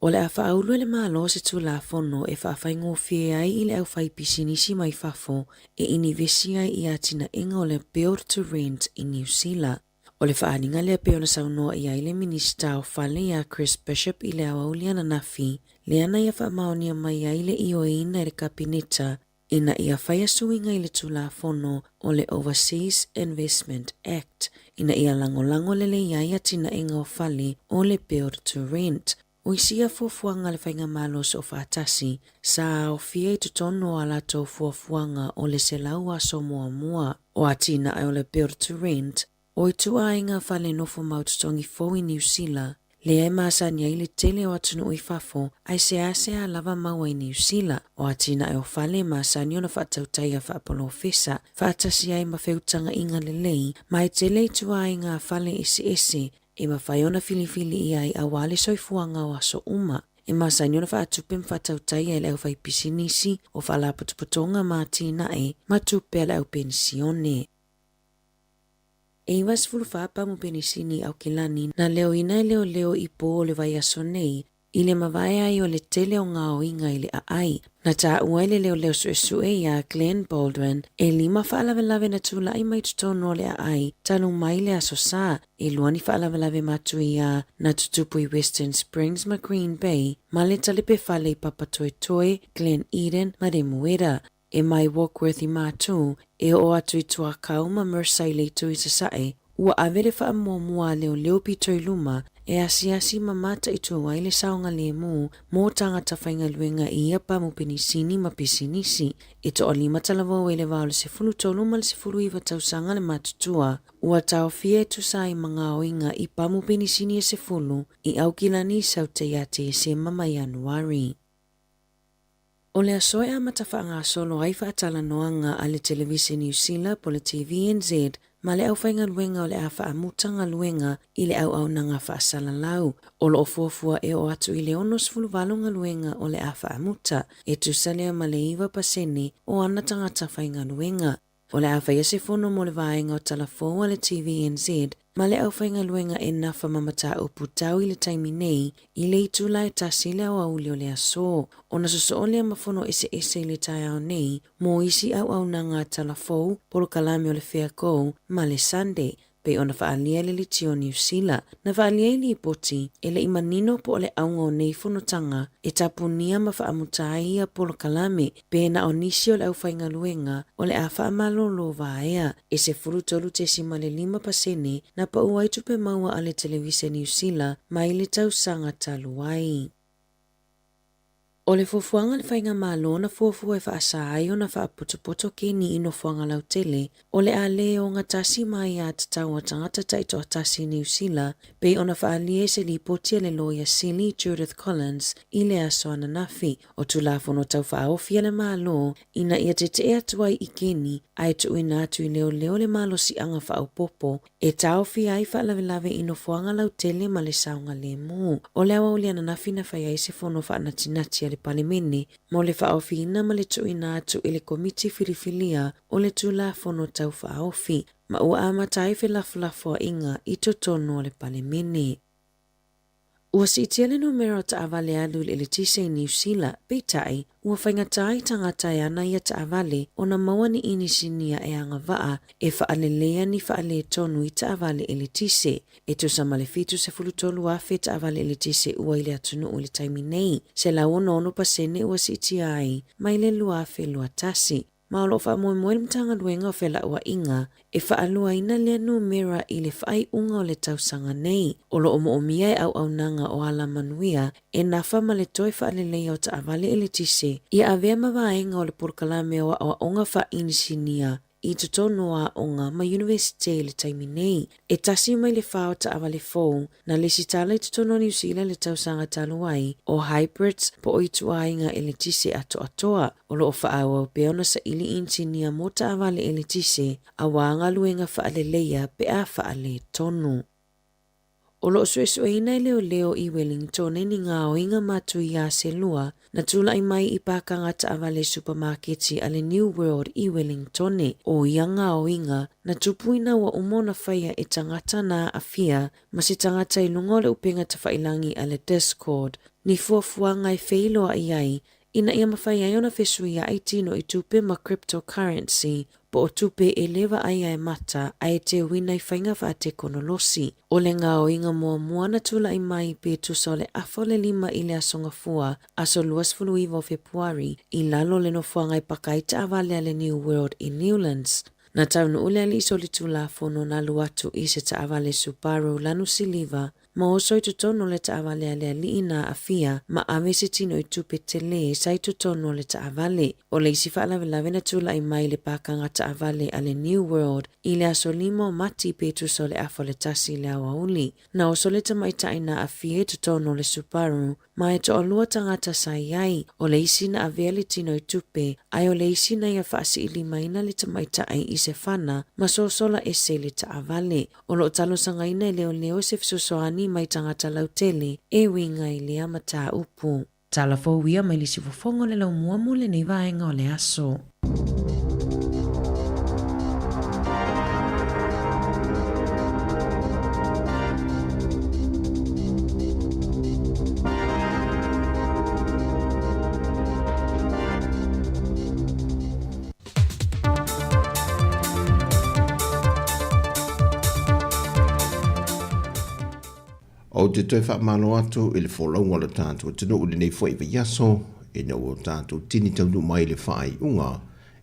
[SPEAKER 6] O le a whaaulu le mālo se tu la fono e whaawhaingo fie ai i le au whai pisinisi mai whafo e inivesi ai i atina inga o le Build to Rent i New Zealand. O le whaaninga le peona saunoa i ai le minista o whale ia Chris Bishop i le awauliana nafi, le ana ia whaamaonia mai ai le ioeina e le kapineta ina ia whaia suinga i le tula fono o le Overseas Investment Act, ina ia langolango le iaia tina inga o whale o le Build to Rent. O isia fuafuanga le whainga malos o whaatasi, sa o fia i tutono ala tau fuafuanga o le se lau aso mua o atina ai o le Build to Rent, o i tua inga whale nofo maututongi fo i New Zealand, le e maasania i le tele o atunu i fafo, ai se a lava maua i New Zealand, o atina ai o whale maasania na whaatautai a whaapolo fesa, whaatasi ai mawheutanga inga le lei, mai tele i tua inga whale ese, e mawhaiona filifili i ai a wale soifuanga o aso uma, e maasania na whaatupem whaatautai ai le au whai pisinisi o whaalaputuputonga maatina e, matupe ala au pensione. E was fulufapa mo penisini au kilani na leo ina leo i po le vai aso nei, i le mawai ai o le tele o ngā inga i le ai. Na tā ua le leo sue ia Glenn Baldwin, e lima whaalawelawe na tula i mai tutono le ai, tanu mai le aso sā, e luani whaalawelawe matu ia na tutupu i Western Springs ma Green Bay, ma le talipe whale i Papatoetoe, Glen Eden ma Remuera. E mai Warkworth i mātū, e o atu i tuakau ma Mersey le tu i sasae, ua avele wha mua leo pito i luma, e asiasi mamata i tua waile saonga le mo tangata whaingaluenga i a pamu penisini ma pisinisi. E to o 5 talawa wele wao le 13 ma le 14 tausanga le matutua. Ua tau fie tu sai mga oinga i pamu penisini e 10 i aukilani saute ya te se mama Januari. O le asoe a matawhaanga solo ai whaatala noanga a le televisi New Zealand po le TVNZ ma le au whainga luenga o le a whaamutanga luenga i le au nanga whaasala lau. O lo ofuafua e o atu i le onos fuluvalunga luenga o le a whaamuta e tu salea ma le iwa pasene o ana tangata whainga luenga. O le a whaiase fono mo le vaenga o talafo le TVNZ ma le au whainga luenga e nafa mamata o putau i le taimi nei i le itula e tasi le au auli o le aso. O na soso o le amafono ese i le tai au nei mo isi au nanga talafo polo kalami o le wheako ma le Sunday. Pe ona whaalia le litio New Zealand. Na whaalia li poti e le imanino po le aunga nei whunotanga e tapunia ma whaamutai a polo kalame pe na onisio le au whainga luenga o le a whaamalolo vaea e se furutolu te sima le 5% na pa uaitu pe maua a le televise New Zealand mai le tausanga taluai. O le fuafuanga le whainga malo na fuafua e whaasai o na whaaputopoto ke ni ino fuanga lau tele o le a leo ngā tasi mai a tatau a tangata taito a tasi New Zealand pe o na whaalie se li potia le loia Silly Judith Collins i le aso ananafi o tulafono tau whaofia le malo ina ia te te atuai i keni ai tu ina atu i leo le malo si anga whaopopo e taofi ai whaalavelave ino fuanga lau tele ma le saunga le mo. O le awa uli ananafi na whaiai se fono whaanatinati a le palemene mo le whaofina ma le tuina atu i le komiti filifilia o le tulafono tau whaofi ma ua amatai whelafulafo inga i totono o le palemene. Ua si tiele numero ta avale alu le tise i New Zealand, peitai, ua whaingatai tangatai ana ia ta avale o na maua ni inisinia e anga waa e whaalelea ni whaale tonu i ta avale e le tise. E tu sa malefitu se fulutolu afe ta avale e le tise ua ile atunu o le taimi nei. Se la ono ono pasene ua si tiai, mai le lua afe lua tasi. Ma olo wha moe mtanga luenga o whela ua inga, e wha alua ina lea numera i le whai unga o le tausanga nei. Olo o moomia e au nanga o ala manuia, e nafa ma le toi wha alelei o ta avale e le tise. Ia avea mawaenga o le purkalame o onga wha inisinia, i tutono a onga ma universite le taimi nei. E tasi mai le whao ta avale fōu, na le sitala i tutono New Zealand le tausanga taluai, o hybrids po o itu ainga e le tise atoa. O lo o whaawa o peona sa ili insinia mo ta avale e le tise, a wanga luenga whaaleleia pe a whaale tonu. O lo suesueina i leo i Wellington e ni ngā oinga matu i a se lua, na tula i mai i pākanga ta avale supermarketi a le New World i Wellington o ia ngā oinga, na tupuina wa umona whaia e tangata na afia, ma se tangata i lungo le upenga ta whailangi a le Discord, ni fuafuanga i whailoa i ai, ina ia mawhai aiona whesuia ai tino i tupe ma cryptocurrency, po o tupe e lewa ai ai mata ai te wina i whainga wha te konolosi. O le ngā o inga mua na tula i mai pe tusa o le afo le 5 i le asonga fua aso luas fuluiva o Februari i lalo le no fuanga i pakaita avale a le New World i Newlands. Na taunu ule ali iso li tula fono na luatu i se ta avale Subaru lanu siliva, ma oso i tutono le ta avale ale ali ina afia, ma ame se tino i tupe tele sa i tutono le ta avale. O le isi whaalavelave na tula i mai le pakanga ta avale ale New World, i le aso 5 mati petu so le afo le tasi le awa uli. Na oso le tamaita ina afia i tutono le Subaru, ma e to o lua tangata sa iai, o le isi na avea le tino i tupe, ai o le isi na ia whaasi ili maina le tamaita ai i se whana, ma so sola e se le ta avale. O lo talo sanga ina leo se fisosoani mai tangata lautele, e winga i le amata upu. Tala fōwia mai lisi fofongo le lau muamu le nei vaenga o le aso.
[SPEAKER 4] O te toi whaamalo atu i le wholaunga le tātou tino uli nei fwoi wa yaso e na o tātou tini taunu mai le whaai unga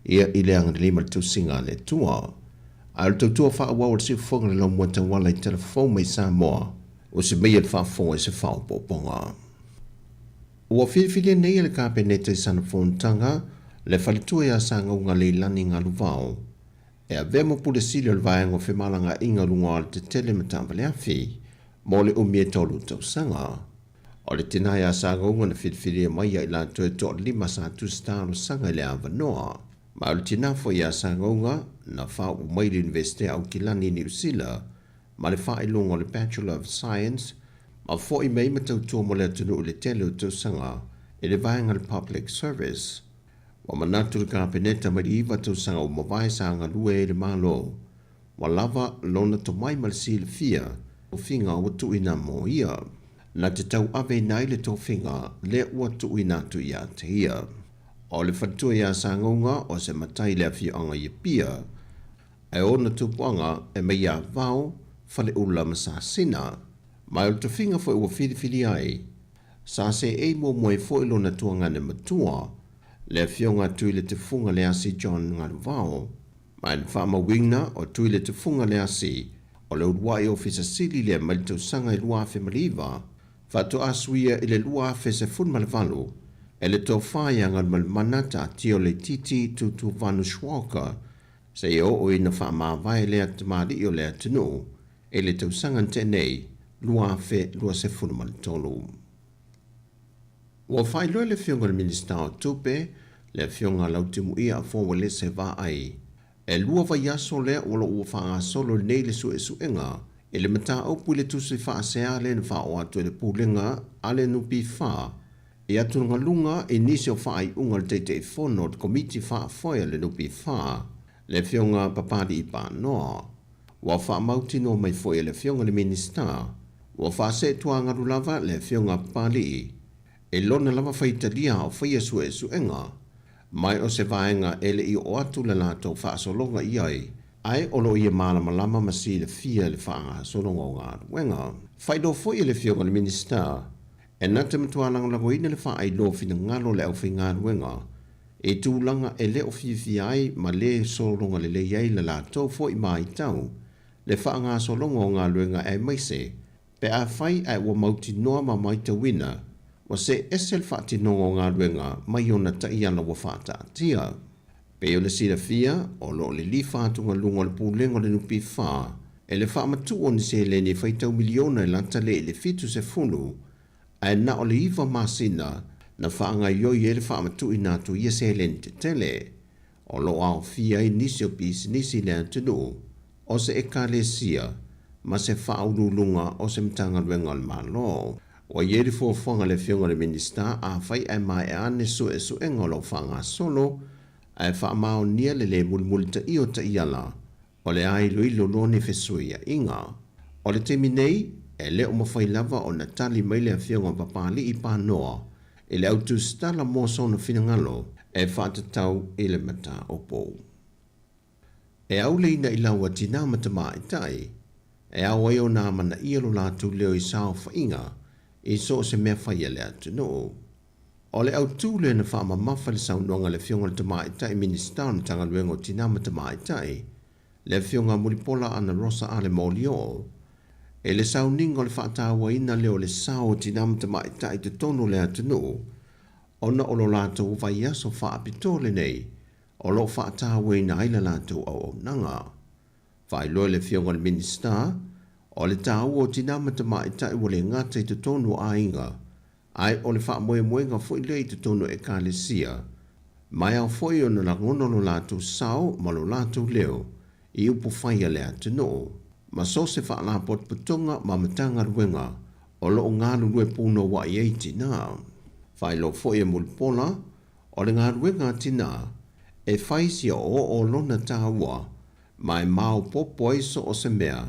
[SPEAKER 4] ia i le anga le lima tau singa le tua. A le tautua wha awa o le siu whonga le lau mua tawala i telefon mai Samoa o se mai le whaafonga se whaopoponga. Ua whiwhile nei le kāpeneta I sana whontanga, le whalitua ia sanga unga leilani ngā luvao. E a vemo pule sili o le vaenga whemalanga inga runga o te tele matambale awhi, mo le umie tolu tau sanga. O le tina ia sanga unga na whiwhile mai ia ila toe to 5 sa tu staro sanga le avanoa. Ma o le tina fo ia sanga unga na whao umai le Universite au Kilani New Zealand, ma le wha ilunga o le Bachelor of Science, ma fo I mei matautua mo le atunu o le tele o tau sanga, e le vaenga le Public Service. Wa manatu le kāpeneta mai iwa tau sanga o mawai sanga lue e le malo. Wa lava lona to mai malisi le fia, o finga o tu ina mo ia. Na te tau ave nai le to finga, le ua tu ina tu ia te ia. O le whatua ia sanga unga o se matai le fia anga ia pia. E ona tupuanga e mei ia vau, fale ula masa sina. Mai o te finga fo ua whiri ai. Sa se e mo moe fo ilo na tuanga ne matua, le fionga tuile te funga le asi John Ngaruvao. Mai le whaama wingna o tuile te funga le asi, o le uruai ofisa sili le malitau sanga I lua afe maliva, whatu asuia I le lua afe se fun malvalu, e le tau whaia ngal malmanata tio le titi tutu vanu shwaka, se o ina whaama vai lea tamari o lea tunu, e le tau sanga tenei, lua afe lua se fun malitolu. Wa fai loe le fionga le minista o tupe, le fionga lautimu ia a fōwa le se vā ai. E lua vai aso le ula ua wha solo nei le su e su enga, e le mata au pui le tusi wha sea le na wha o atu e le pūlenga a le nupi wha. E atu nga lunga e nisi o wha ai unga le teite e whono te komiti wha foia le nupi wha, le fionga papadi I pa noa. Wa wha mauti no mai foia le fionga le minista, wa wha se tua ngaru lava le fionga papadi e lona lava whaitalia o whaia su e su enga, mai o se vaenga ele I o atu le lato whaasolonga I ai olo ia malama lama masi le fia le whaasolonga o ngā ruenga. Whaido fwoi le fionga le minista, e nata matualang lango ina le wha ai lo fina ngalo le au whi ngā ruenga, e tūlanga e le o fifi ai ma le solonga le iai le lato fwoi mai tau, le wha ngā solonga o ngā ruenga e maise, pe a whai ai ua mauti noa ma maita wina, wa se esel whaati nongo ngā ruenga mai ona ta iana wa whaata atia. Pe o le sira fia, o lo le li whaatunga lunga le pūlengo le nupi wha, e le whaamatu o ni se le ni whaitau miliona e lanta le le fitu se funu, a na o le iwa masina na whaanga ioi e le whaamatu I nātu ia se le te tele, o lo ao fia I nisi o pisi nisi le antunu, o se e ka le sia, ma se whaurulunga o se mtanga ruenga le malo. Wa yeri fo fonga le fionga le minista a fai ai mai ane su e su engolo fanga solo ai fa mao nia le mulmul ta io ta iala o le ai lui lolone fesuia inga o le teminei e le o mawhai lava o natali mai le fionga papali I pa noa e le autu stala mo sona finangalo e whaatatau I le mata opo. E au le ina ilawa tina matama I tai e au ai o nā mana ialo lātu leo I sao whainga e so se mea whaia le atu no. O le au tūle na whaama mawha le saunonga le fionga le tamai tai minista na tanga luengo tinama tamai tai, le fionga muripola ana rosa ale molio, e le sauningo le whaatawa ina leo le sao tinama tamai tai te tono le atu no, ona o lo lato vai aso whaapitole nei, o lo whaatawa ina aila lato au nanga. Whai loe le fionga le minista, o le tāu o tinama tamai tai wale ngata I te tonu a inga, ai o le wha moe moenga fwoi le I te tonu e ka le sia, mai au fwoi o na ngono lo lātou sao ma lo lātou leo, I upo whaia le atu no, ma so se wha la pot putonga ma matanga ruenga, o lo ngā lue puno wa I eiti nā. Whai lo fwoi e mulpola, o le ngā ruenga tina, e whaisia o lona tāua, mai mau popo iso o se mea,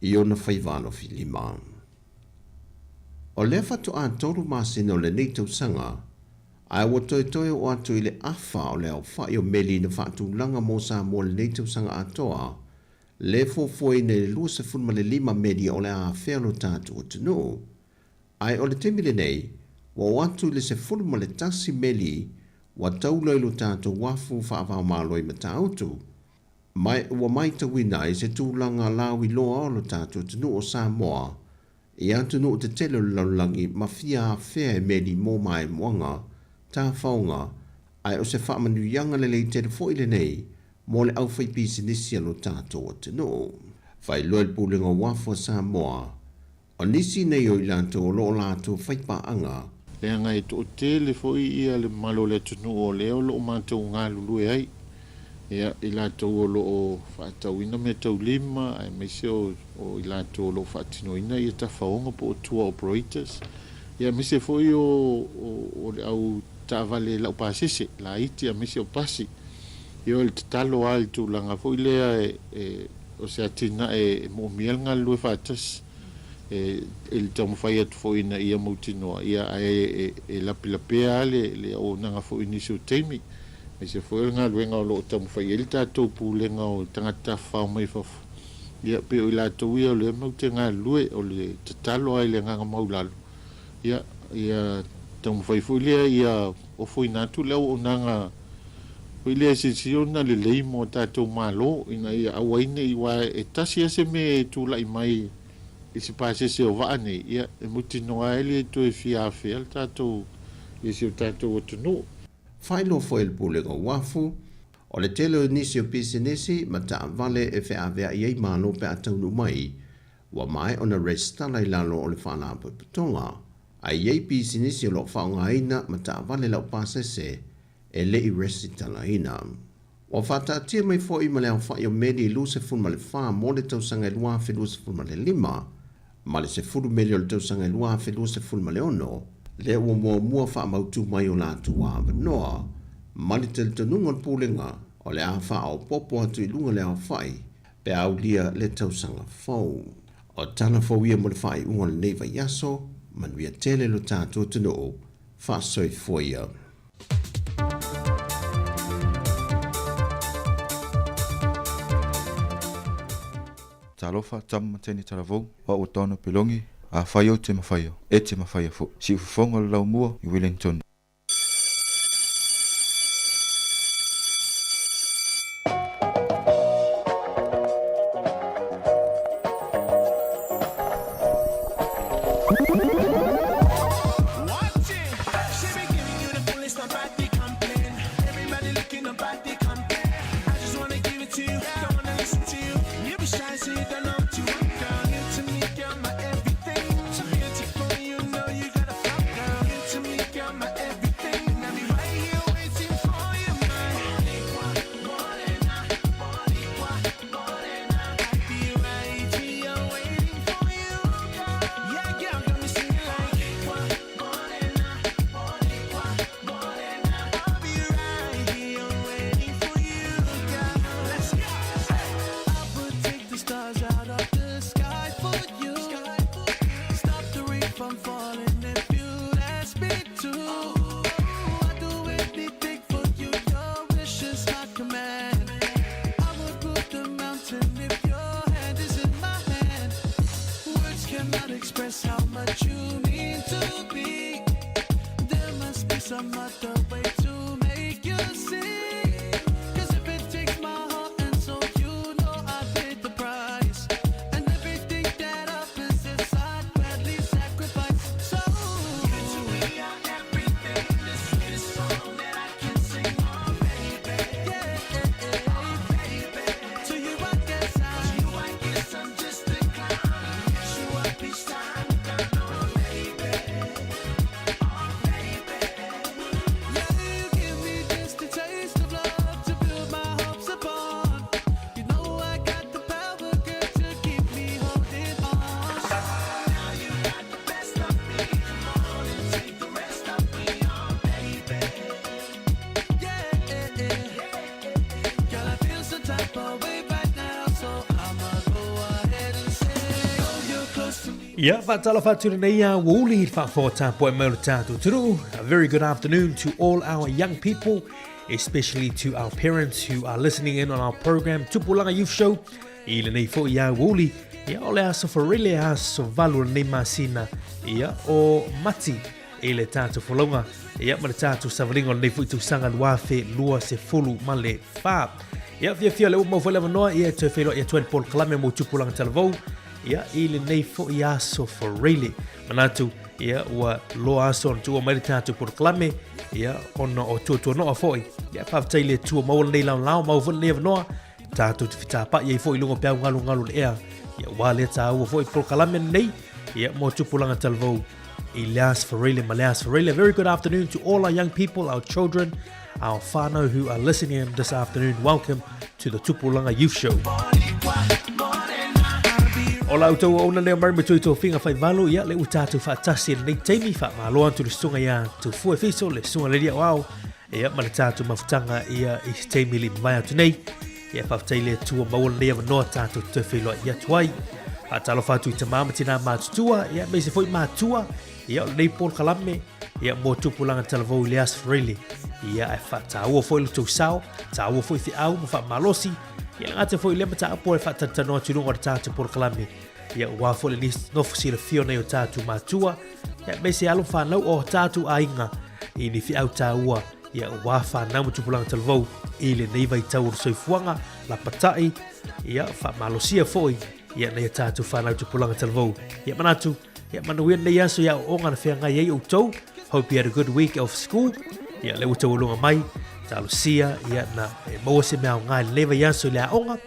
[SPEAKER 4] I ona whaivano filima. O le whatu a toru masina o le neitau sanga, ai wa toi o atu I le awha o le au whai o meli na whatu langa mo sa mo le neitau sanga atoa, le fofoi ne le lua se funma le 5 medi o le a whelo tātu o tunu. Ai o le temile nei, wa o atu le se funma le tasi meli, wa taulailu tātu wafu whaavau maloi mata autu, mai ua mai tawina I se tūlanga lawi loa o lo tātou tunu o Samoa, Ia tunu te tele laulangi mafia fea me li mō mai moanga, tā whaunga, ai o se whaamanuianga le lei tere fo ile nei, mō le au whai pisinisi alo tātou tunu. Whai loe pūlenga wafo Samoa, o nisi nei o ilanto o lo lato whai paanga.
[SPEAKER 5] Le anga e to tele fo ia le malo le tunu o leo lo mātou ngā lulue ai. Ia ilato o lo o whaatauina me tau lima, ai mese o ilato o lo whaatinoina ia ta whaonga po o tour operators. Ia mese fo i o le au tāwale lau pāsese, la iti a mese o pasi. Ia o le tatalo al tu langa fo i lea o se atina mo miel ngā lue whaatas. Il tamu fai atu fo ina ia mautinoa, ia e lapilapea le o nanga fo inisu teimi. E se foi ngā luenga o lo tamu fai ele tātou pūlenga o tangata whao mai fafu. Ia pe o ila tau ia o le mau te ngā lue o le tatalo ai le nganga maulalo. Ia tamu fai fo ilea ia o fo inatu leo o nanga fo ilea se siona le leimo tātou malo ina ia awaine iwa e tasi ase me tūla i mai i se pāse se o vaane. Ia e muti noa ele e to e fia awhea le tātou i se o tātou o tunu.
[SPEAKER 4] Whailo fo el pūlenga wafu, o le tele o nisi o pisinisi, ma ta vale e whea avea iei malo pe ataunu mai, wa mai ona restala i lalo o le whanā putonga, a iei pisinisi o lo whaonga ina ma ta vale lau pasese e le i resitala ina. Wa whata tia mai fo i ma leo whai o medi i luse fun ma le wha mo le tausanga i lua fe luse fun ma le lima, ma le se furu meli o le tausanga i lua fe luse fun ma le ono, le ua mua wha mautu mai o lātu wā noa, mani te tanunga pūlenga o le a wha o popo atu i lunga le a whai, pe au lia le tausanga fau. O tana fau ia mo le whai unga le neiva yaso, manuia tele lo tātou tino o, wha soi foia.
[SPEAKER 3] Talofa tam teni talavou, wa o tono pelongi, a whaio te mawhaio, e te mawhaia fo. Si ufonga le lau mua i Wellington.
[SPEAKER 15] Yeah, a very good afternoon to all our young people, especially to our parents who are listening in on our program, Tupulanga Youth Show. Ile nei fo ia wuli, ia ole aso forele aso valu nei masina, ia o mati ele tatu folonga, ia ma tatu savalingo nei fo tu sanga wafe lua se fulu male fa. Ia fia le mo fo le noa ia te felo ia 12 pol klame mo Tupulanga Talvo. ia i le nei fo i aso Fereile manatu ia ua lo aso tua mai tatu proklame ia ona o tua no foi ia paftai le tua mau nei lao mau von le no tatu te fita pa ia foi lungo pau ngalu le ia wale ta ua foi proklame nei ia mo tupulanga talvo Elias Fereile, Maleas Fereile. Very good afternoon to all our young people, our children, our whānau who are listening this afternoon. Welcome to the Tupulanga Youth Show. Ola utou ona leo marima tui tō whinga whai walu ia le utatu whaatasi nei teimi wha maloa tu le sunga ia tu fue fiso le sunga le ria wao ia mana tātu mawhutanga ia i teimi li mai atu nei ia whawhatai le tua maua lea manoa tātu te whiloa ia tuai Atalo fatu i tamama tina mātutua ia me se foi mātua ia o nei Paul Kalame ia mo tupulanga talavou Elias Fereile ia e whataua foi le tau sao taua foi fi au mo wha malosi ia ngate foi le mata apo e whatatanoa tununga o tātu Paul Kalame ia ua foi le nis nofu si le fio nei o tātu mātua ia me se alo whanau o tātu ainga i ni fi au taua ia ua whanau mo tupulanga talavou i le nei vai tau o soifuanga la patai ia wha malosia foi ia nei tātu whanau tupulanga talavou ia manatu ia manuia nei aso ia o ngana whianga iei o tau hope you had a good week of school ia le utau lunga mai talo sia ia na maua se mea o ngai lewa yaso le aonga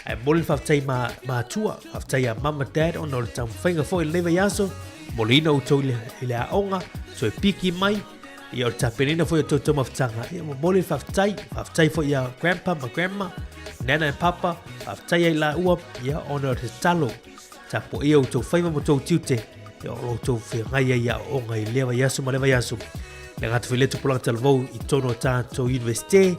[SPEAKER 15] e mole whaftai mātua whaftai a mama dad o no le tamu whainga fo i lewa yaso molina utau i le aonga so e piki mai ia o tapenina fo i o tau mawhtanga ia mole whaftai fo i a grandpa ma grandma nana and papa whaftai ai la ua ia o no le talo tapo ia utau whaima mo tau tiute ia o tau whianga ia o ngai lewa yaso ma lewa yaso le ngata while tupulanga talavou i tono tātou universite,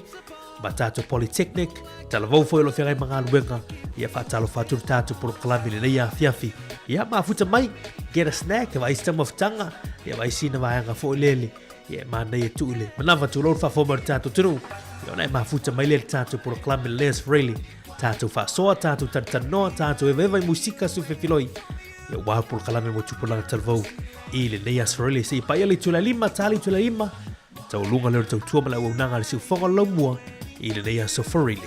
[SPEAKER 15] ma tātou polytechnic, talavou fo ilo whiangai mga aluenga, ia whaatalo whaaturu tātou proklame le nei a fiafi. Ia maafuta mai, get a snack, ia waisi tamawhitanga, ia waisi na waanga fo ilele, ia maa nei e tuule. Manawa tu lor whafoma le tātou tunu, ia nei maafuta mai le tātou proklame le Elias Fereile, tātou whaasoa, tātou tatanoa, tātou ewewa i musika su whewhiloi, ia wapul kalame mo tupulanga talavou i le Elias Fereile se pa ile tula lima tali tula lima tau lunga le tau tua mala unanga le siu fonga laumua i le Elias Fereile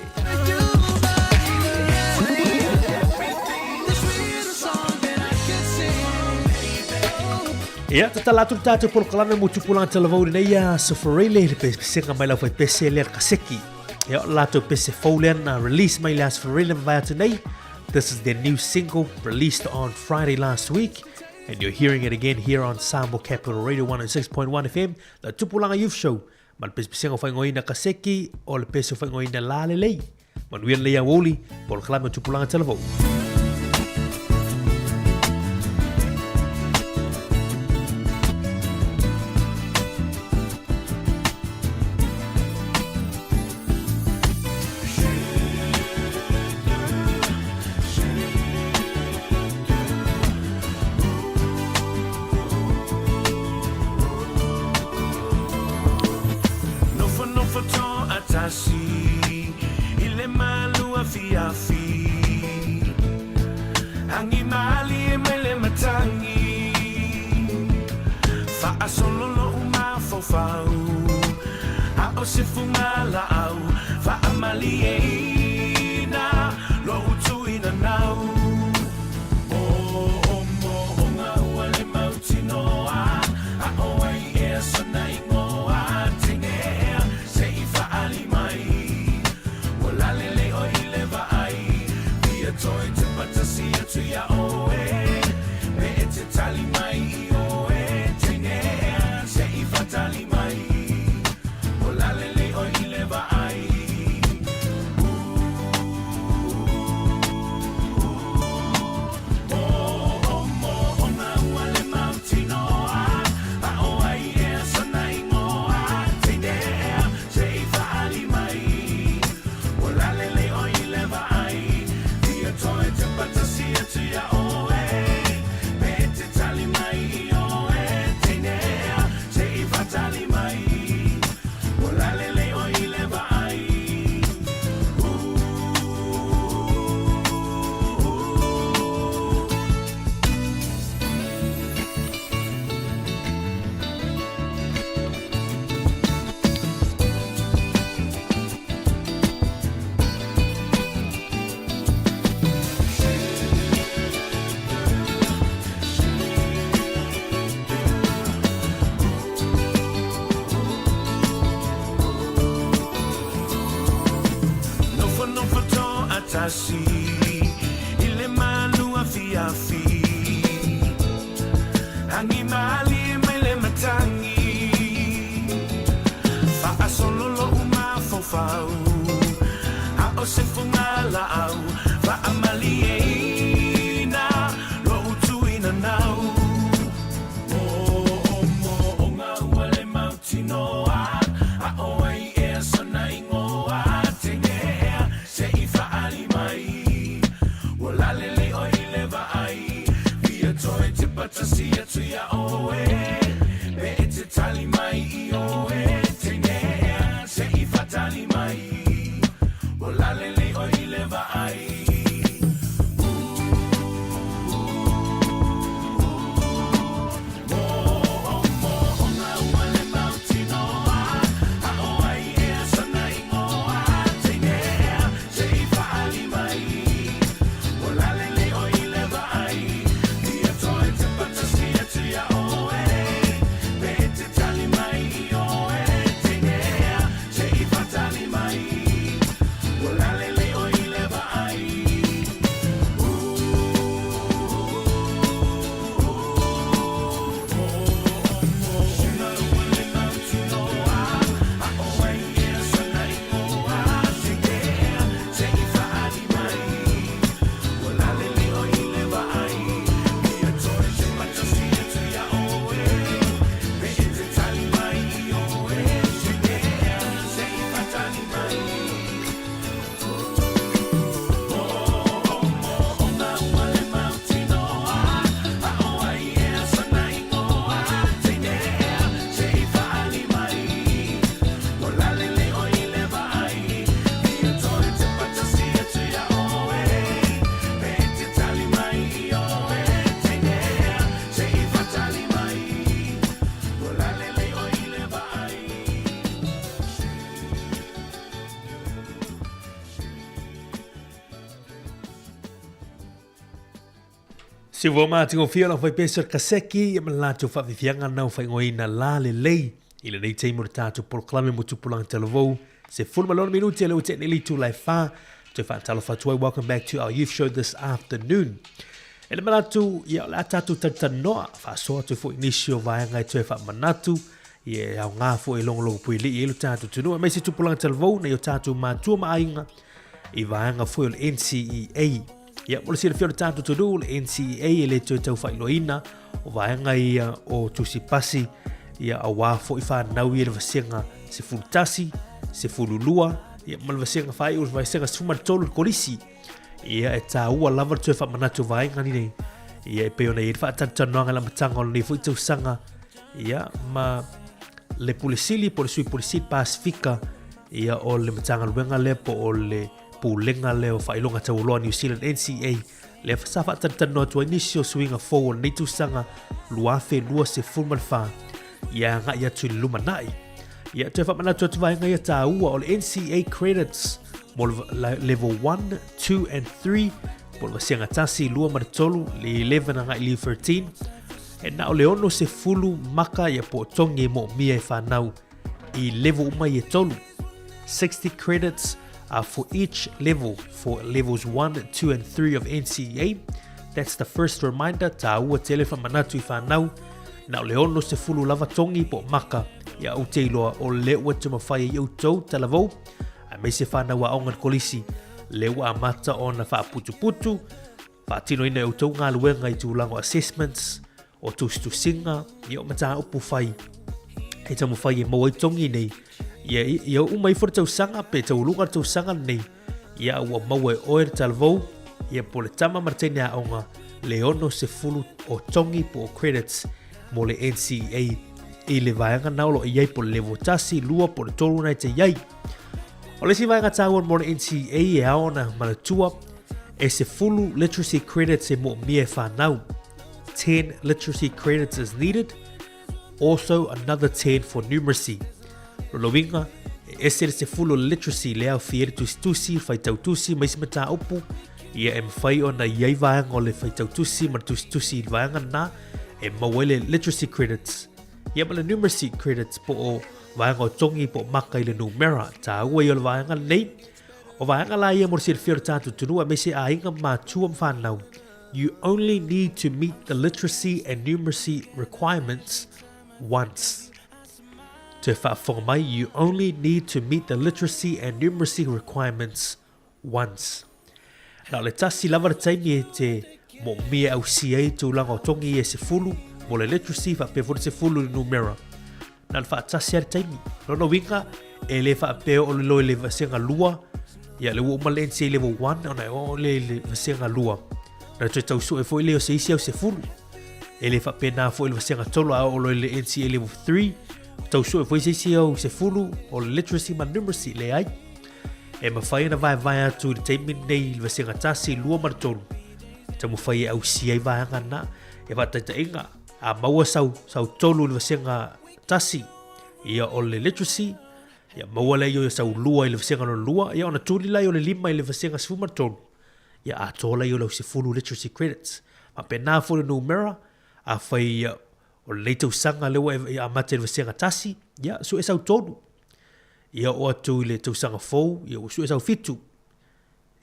[SPEAKER 15] ia tatalatu tatu pul kalame mo tupulanga talavou le Elias Fereile le pesenga mai la foi pese le kaseki ia lato pese foulen release mai Elias Fereile vai atunei. This is their new single released on Friday last week, and you're hearing it again here on Sambo Capital Radio 106.1 FM, the Tupulanga Youth Show. Man pesengo whaingoina kaseki, o le peso whaingoina lalelei. Man wien lea woli, por klame Tupulanga talavou.
[SPEAKER 21] tasi ile malua fiafi hangi mali mele matangi fa asololo uma fofau a o se fungala au fa amali na lo utuina nau mo onga wale mautinoa a oai e sana ingoa tenea se ifa ali mai wala lele o ileva ai via toi te patasi atu ya oe be ete tali mai i oe tenea se ifa tali mai wala lele o ileva ai
[SPEAKER 15] Si vo ma tingo fia la fai pesa kaseki ya malato fa vifianga na fai ngoina la le lei ile nei te mo tato proclame mo tu pulang televo se full malon minuti le uti neli tu lai fa to fa talo fa toi. Welcome back to our youth show this afternoon. Ele malatu ya la tatu tatanoa fa so to fo inisio vai ngai to fa manatu ye au nga fo e longo pui li ile tatu tunu me se tu pulang televo na yo tatu ma tu ma ainga I vai nga fo il NCEA. Ya, mo si fior tanto to do NCA le tau fai loina o vai ngai o tusi pasi ya awa fo ifa na wi le vasenga se fultasi se fululua ya mal vasenga fai us vai senga suma tolu kolisi ya eta ua lava to fa manatu vai ngani nei ya pe ona ir fa tantano ngala matanga o le fo tu sanga ya ma le polisili por sui polisit pacifica ya o le matanga luenga le po o le pulenga leo failonga tauloa New Zealand NCA le fasafa tantano tua inisio swinga forward ni tu sanga luafe lua se fulman fa ya nga ya tu lumanai ya te fa mana tu vai nga ya taua o NCA credits mo level 1 2 and 3 por vasenga tasi lua martolu le 11 nga le 13 e na o leono se fulu maka ya po tongi mo mia fa nau I level uma ye tolu 60 credits for each level for levels 1, 2, and 3 of NCEA. That's the first reminder. Taua telefa manatu I whanau. Na leono se fulu lava tongi po maka. Ia au teiloa o lewa te mawhai I utou talavou. A me se whanau a ongan kolisi. Lewa a mata o na wha putu putu. Whaatino ina utou ngā luenga I tūlango assessments. O tustu singa. Ia o mata upu whai. He tamu whai e mawai tongi nei. Ia umai for tau sanga pe tau lunga tau sanga nei. Ia ua maua oer talvou. Ia po le tama martene a onga. Leono se fulu o tongi po credits mo le NCA. I le vaenga naulo iai po levo tasi lua po le tolu nai te iai. O le si vaenga tāua mo le NCA e aona manatua. E se fulu literacy credits e mo mie whanau. 10 literacy credits is needed. Also another 10 for numeracy. Loloinga, e se fulu literacy lea fiere tusi fai tau tusi mais mata upu. Ia e mwhai o na iai vaenga o le fai tau tusi ma tusi vaenga na e mawele literacy credits. Ia ma le numeracy credits po o vaenga o tongi po maka I le numera. Ta ua I o le vaenga nei. O vaanga la ia morsi fir tatu tunua me se ainga ma tuam whanau. You only need to meet the literacy and numeracy requirements once. Te whaafonga mai, you only need to meet the literacy and numeracy requirements once. Nā le tasi lava taimi e te mo mia au siai tūlanga o tongi e se fulu, mo le literacy whapewhore se fulu ni numera. Nā le whaatasi ar taimi. Rono winga, e le whapeo o le loe le vasenga lua, ia le uoma le NCA level 1, ona e o le vasenga lua. Nā tui tau su e fo ile o se isi au se fulu. E le whapena fo ile vasenga tolo au o le NCA level 3, tau su e fo isi au se fulu, o le literacy ma numeracy le ai. E mawhai na vai atu le teimi nei le vasenga tasi lua maratonu. Ta mawhai au siai vai anga na, e wataita inga, a maua sau tolu le vasenga tasi, ia o le literacy, ia maua lei o sau lua i le vasenga no lua, ia ona tuli lai o le lima i le vasenga sifu maratonu. Ia a tola i o lau se fulu literacy credits. Ma pena fo le numera, a whai o le leitau sanga lewa e amate le vasenga tasi, ia su e sau tolu. Ia o atu le tausanga fou, ia o su e sau fitu.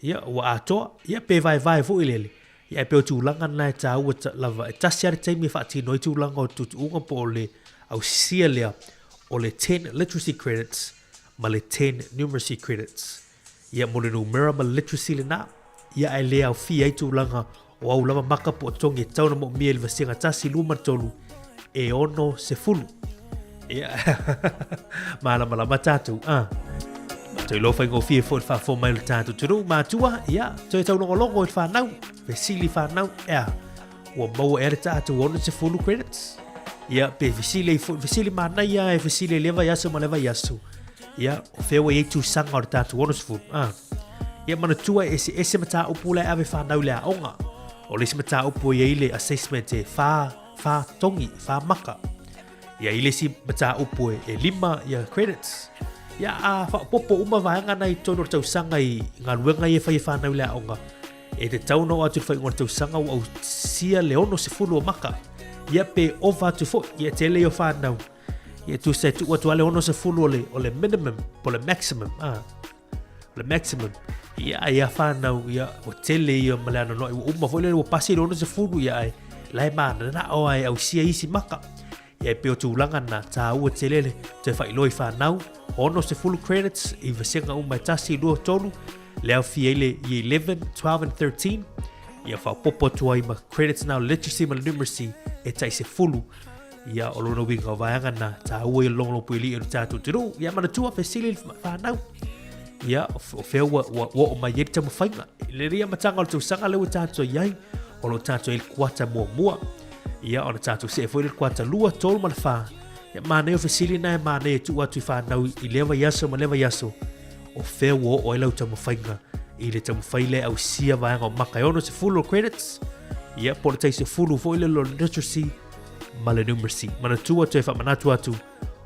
[SPEAKER 15] Ia o atoa, ia pe vai fo ilele. Ia e peo tūlanga na e tā ua lava. E tasi are taimi whaati noi tūlanga o tutuunga po le au sia lea o le 10 literacy credits ma le 10 numeracy credits. Ia mo le numera ma literacy le na. Ia e lea au fi ai tūlanga o au lava maka po tongi e tauna mo mia le vasenga tasi luma tolu e ono se fulu. Ia, malama tātou, Matau lo whai ngō fia fōi whafo mai le tātou tunu, mātua, ia, toi tau longo i whanau, vesili whanau, ia, ua maua ere tātou ono se fulu credits. Ia, pe vesili mana ia e vesili leva yasu ma leva yasu. Ia, o whewa i tu sanga o le tātou ono se fulu, Ia, mana tua ese mata upu le ave whanau le aonga. O le se mata upu i eile assessment e wha tongi, wha maka. Ia ile si mata upu e lima ia credits. Ia a whapopo uma vaanga nei tono tau sanga i ngā ruenga i e whai whanau lea onga. E te tau no atu whai ngā tau sanga au sia leono se fulu o maka. Ia pe ova atu fo, ia te leo whanau. Ia tu se tu atu ale ono se fulu o le minimum, po le maximum. Le maximum. Ia whanau, ia o tele ia maleana no. Uma fo ile o pasi le ono se fulu ia ai. Lai mana na o ai au sia isi maka. Ia peo tūlanga na tā ua te lele te whailoi whanau, ono se full credits i vasenga umaitasi lua tolu, leo fiele i 11, 12 and 13, ia whapopo tua i ma credits now literacy ma numeracy e tai se fulu, ia o lona winga o vaianga na tā ua i longo puili i tātou tiru, ia mana tua fesili whanau, ia o whea o mai yeri tamu whainga, le ria matanga o tau sanga leo tātou iai, o lo tātou il kuata mua. Ia ona tātou se e fwere kuata lua tolu mana wha. Ia māne o fesili na e māne e tu atu i whanau i lewa yaso ma lewa yaso. O whea o elau tamu whainga. I le tamu whaile au sia vaanga o maka. Ono se full credits. Ia po le tai se full fo ile lo literacy ma le numeracy. Mana tu atu e wha manatu atu.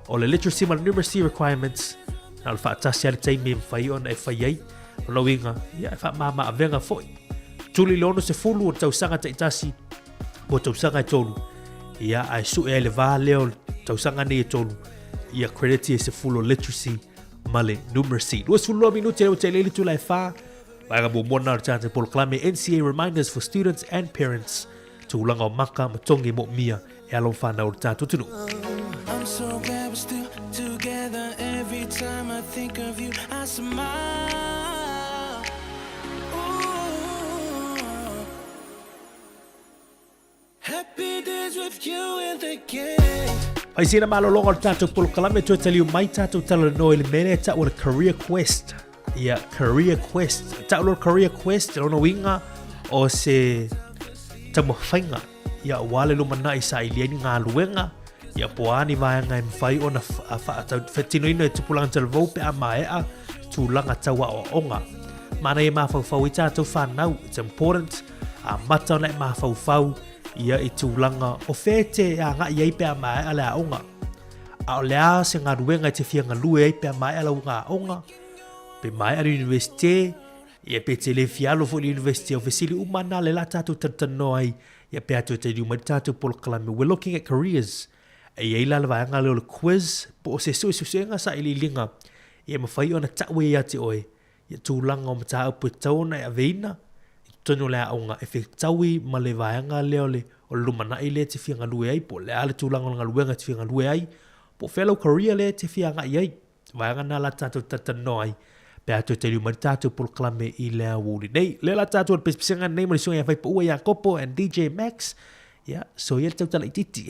[SPEAKER 15] O le literacy ma le numeracy requirements. Na le wha atasi ale tai me mwhai ona e whai ai. Ono winga. Ia e wha mama a venga foi. Tuli le ono se full o tau sanga ta itasi. Po tausanga e tolu. Ia ai su e le vā leo tausanga ni e tolu. Ia crediti e se full literacy male numeracy. Luas fulua minuti leo te leili tu lai wha. Vaga mo mona artante polo klame NCA reminders for students and parents. Tūlanga o maka matongi mo mia e alo whana o tātou tunu.
[SPEAKER 10] I'm so glad we're still together. Every time I think of you, I smile. Happy days with you in the game.
[SPEAKER 15] Ai sina malolonga o tātou polo kalame tu taliu mai tātou tala no ele mene ta o Career Quest. Ia Career Quest. Ta o Career Quest ono winga o se tamo whainga. Ia wale lumana i sa iliani ngā luenga. Ia poani vaenga e mwhai ona whetinoina e tupulanga talvau pe a maea tūlanga taua o onga. Mana e mawhauwhau i tātou whanau. It's important. A mata ona e mawhauwhau. Ia i tūlanga o whete a ngā iei pe a mai ala a onga. A o lea se ngā ruenga i te whianga lue ei pe a mai ala unga a onga. Pe mai ala universite, ia pe te le fialo fo universite o vesili umana le la tātou tatano ai. Ia pe atu te diuma tātou polo kalame. We're looking at careers. E ia ila la vaanga leo le quiz, po o se suenga sa ili linga. Ia mawhai ona tawe ia te oe. ia tūlanga o mata upu tauna e aveina, tonu le aunga e whektaui ma le vaenga leo le o lumana i le te whianga lue ai, po le ale tūlanga o ngā luenga te whianga lue ai, po fellow Korea le te whianga i ai, vaenga nā la tātou tatano ai, pe atu te riu mari tātou poloklame i lea wūri. Nei, le la tātou al pespisenga nei mari sunga ia whaipa ua ia Kopo and DJ Max, ia, so ia tau tala i titi.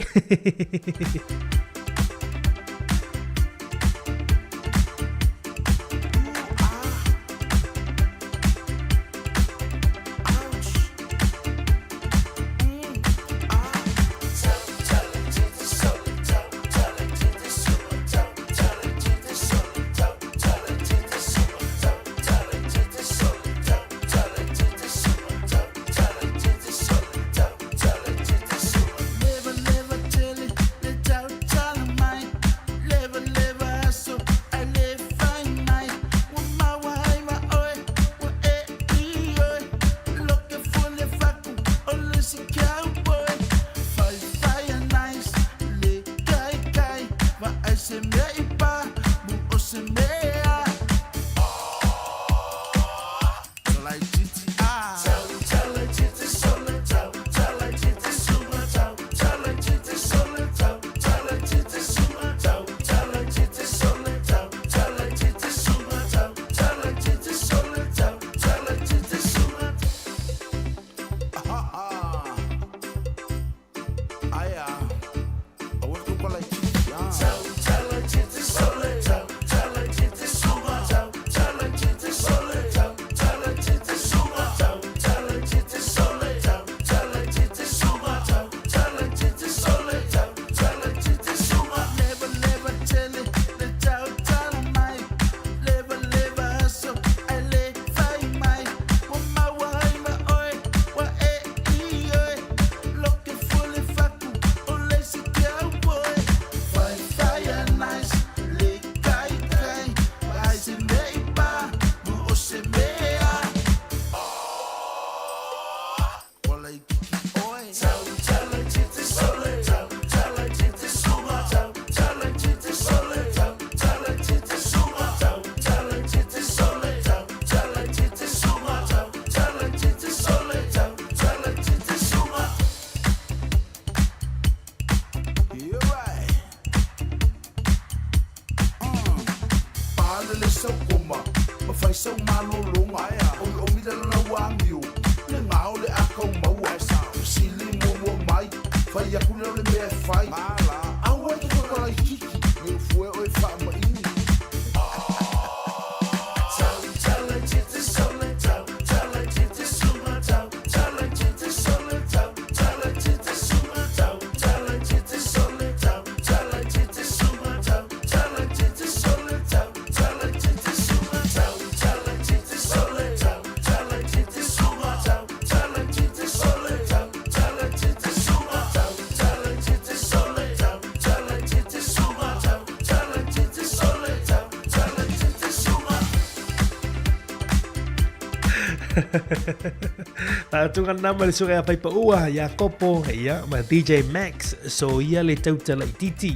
[SPEAKER 15] Tunga nama le sura ya paipa ua ya Kopo ya ma DJ Max so ia le tautala i titi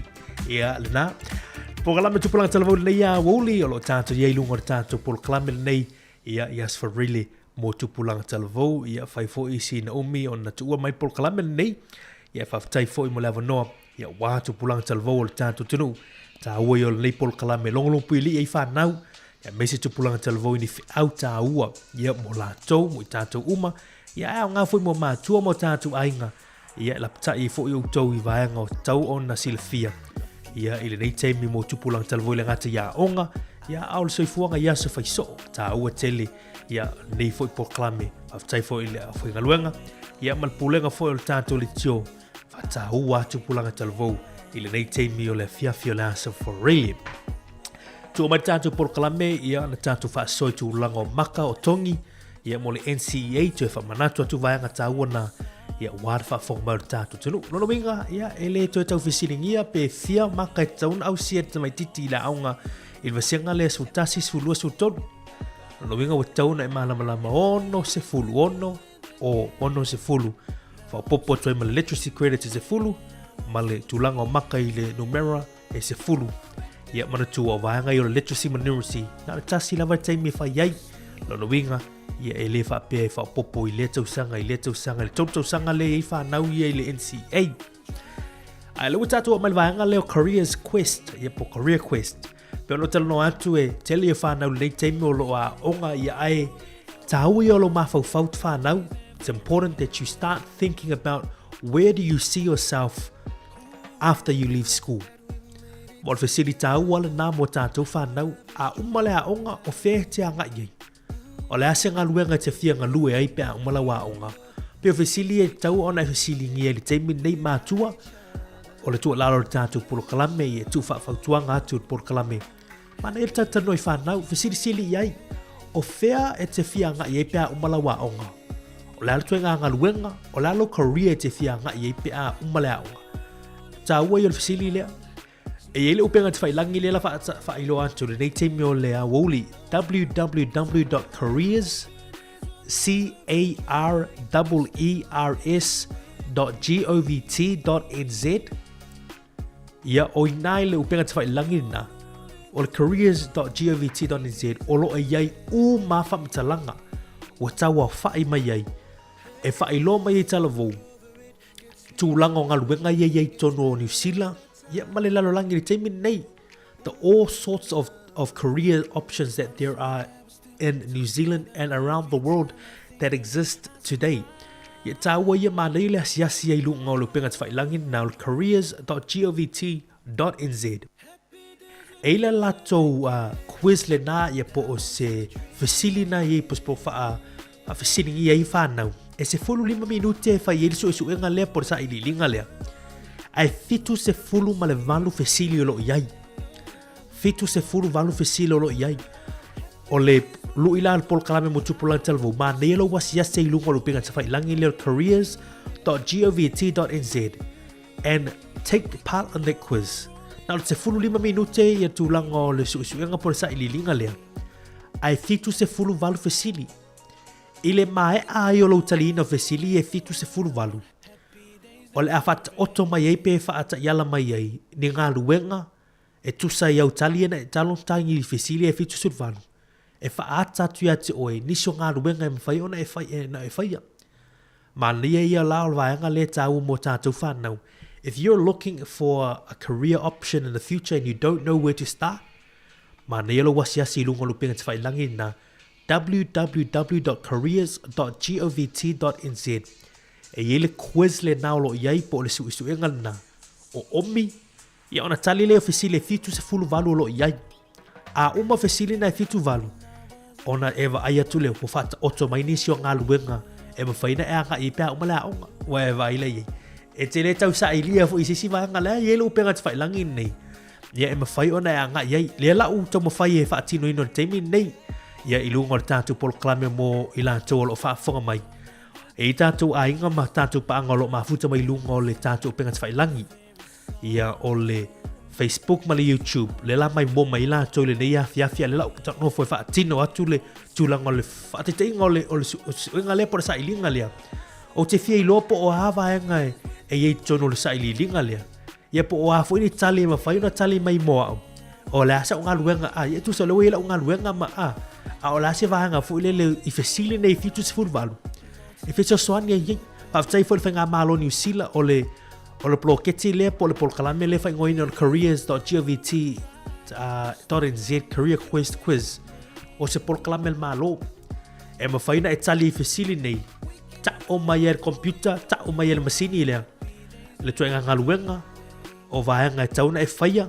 [SPEAKER 15] ia le na Programa tupulang talavo le ya woli o lo tato ye lungo tato poloklame nei ia Yes for Really mo tupulang talavo ia faifo isi na umi on na tua mai poloklame nei ia faftai fo i mo lava noa ia wa tupulang talavo o tato tunu ta ua yo le poloklame longolong puili ai whanau ia mese tupulang talavo ni au ta ua ia mo la tau mo tato uma ia au ngā fo i mo mātua mo tato ainga ia la pata i fo i tau i vaenga o tau on na silfia ia ile nei teimi mo tupulang talavo le ngata ia onga ia au soifuanga ia se faiso ta ua tele ia nei foi proclame aftai foi ile foi galuenga ia malpulenga foi o tato le tio fata ua tupulang talavo ile nei teimi o le fiafio la so for real tu mai tato proclame ia na tato fa soi tu lango maka o tongi ia mo le NCEA tu fa manato tu vaenga ta ua na ia warfa fong mau tato tunu no winga ia ele to tau fisilingia pe fia maka taun au siet mai titi la aunga il vasenga le su tasi su lu su ton no winga wa tauna e mala mala ono se fulu ono se fulu fa popo to ma literacy credit se fulu male tulanga maka ile numera e se fulu ia manatua o vaenga i o literacy ma numeracy na le tasi lava taimi whaiai lo winga ia e le whapea e whapopo i le tausanga le tausanga le i whanau ia i le NCA ai le utatua mai vaenga leo Careers Quest ia po Career Quest pe no telo no atu e tele e whanau le taimi o lo a onga ia ai tau i o lo mawhau whanau. It's important that you start thinking about where do you see yourself after you leave school. Mo le fesili tau wala nā mo tātou whanau a umale a onga o whea te anga iei. O le ase ngā luenga te whia ngā lue ai pe a umala wa onga. Pe o fesili e tau ona e fesili ngia li teimi nei mātua o le tua lalo le tātou polo kalame i e tu whawhautuanga atu polo kalame. Mana e tātano i whanau fesili sili iei o whea e te whia ngā iei pe a umala wa onga. O le altua ngā luenga o le alo career te whia ngā iei pe a umale a onga. Ta ua i o le fesili lea. E ele upenga te whailangi lea la whailo atu le nei teimi o lea woli careers.govt.nz ia o inai le upenga te whailangi na o le careers.govt.nz o lo e iai u mawha mtalanga wa tawa whai mai iai e whailo mai i talavou tūlanga o ngā luenga iai tono o New Zealand ia male lalo langi le teimi nei the all sorts of career options that there are in New Zealand and around the world that exist today ia taua ia malei le asiasi ai lunga o le penga te whailangi na o careers.govt.nz e le latou quiz le na ia po o se fesili na ia pospo a fesili ia i whanau e se 5 minute e whai eliso e suenga lea por sa ili linga lea ai fitu se fulu ma le valu fesili o lo iai. Fitu se fulu valu fesili o lo iai. O le lu ila al pol kalame mo tupulang talvo ma nelo wasi yase ilunga lo pinga tafai langi leo careers.govt.nz and take part on that quiz. Na se fulu 5 minute ia tulang o le suenga por sa ili linga lea. Ai fitu se fulu valu fesili. Ile mae ai o lo talina fesili e fitu se fulu valu. O le afat oto mai ei pe faata yala mai ei ni ngā luenga e tusa iau tali na e talon tangi li fesili e fitu sulvanu. E faata tu te oe niso ngā luenga e mwhai ona e whaia. Ma lia ia lao vaenga le tau mo tātou whanau. If you're looking for a career option in the future and you don't know where to start, ma lia lo wasiasi lunga lupenga te whailangi na www.careers.govt.nz e yele quiz le naulo iai po le suenga na o omi ia ona tali le ofisile fitu se fulu valu lo iai a uma fesili na fitu valu ona eva aya tule po fata oto mai nisio ngā luenga e mawhaina e anga i pēa umala onga wa eva ile iei e te le tau sa ilia fo isisi vanga lea yele upenga te whailangi nei ia e mawhai ona e anga iei le lau tau mawhai e whaatino ino teimi nei ia ilunga o tātou polo klame mo ila tau alo whaafonga mai e tātou a inga ma tātou paanga lo mafuta mai lunga o le tātou penga te whailangi. Ia o le Facebook ma le YouTube, le la mai mo mai la tau le nei awhiawhia le lau ta no foi whaatino atu le tūlanga o le whaatiteinga o le suenga lea por sa ilinga lea. O te whia i lopo o hawa enga e ei tono le sa ilinga lea. Ia po o hafo ini tali ma whaiuna tali mai moa au. O le asa o ngā luenga a, ia tu sa lewe ila o ngā luenga ma a o le ase vahanga fu ile le i fesili nei fitu se furvalu. E fetsa soani ai pa ftai fo le whainga malo New Zealand o le ploketi le po le polkalame le whaingo ina on careers.govt.nz career quest quiz o se polkalame le malo e ma whaina e tali i fesili nei ta o mai e computer ta o mai e masini le tuenga ngaluenga o vahanga e tauna e whaia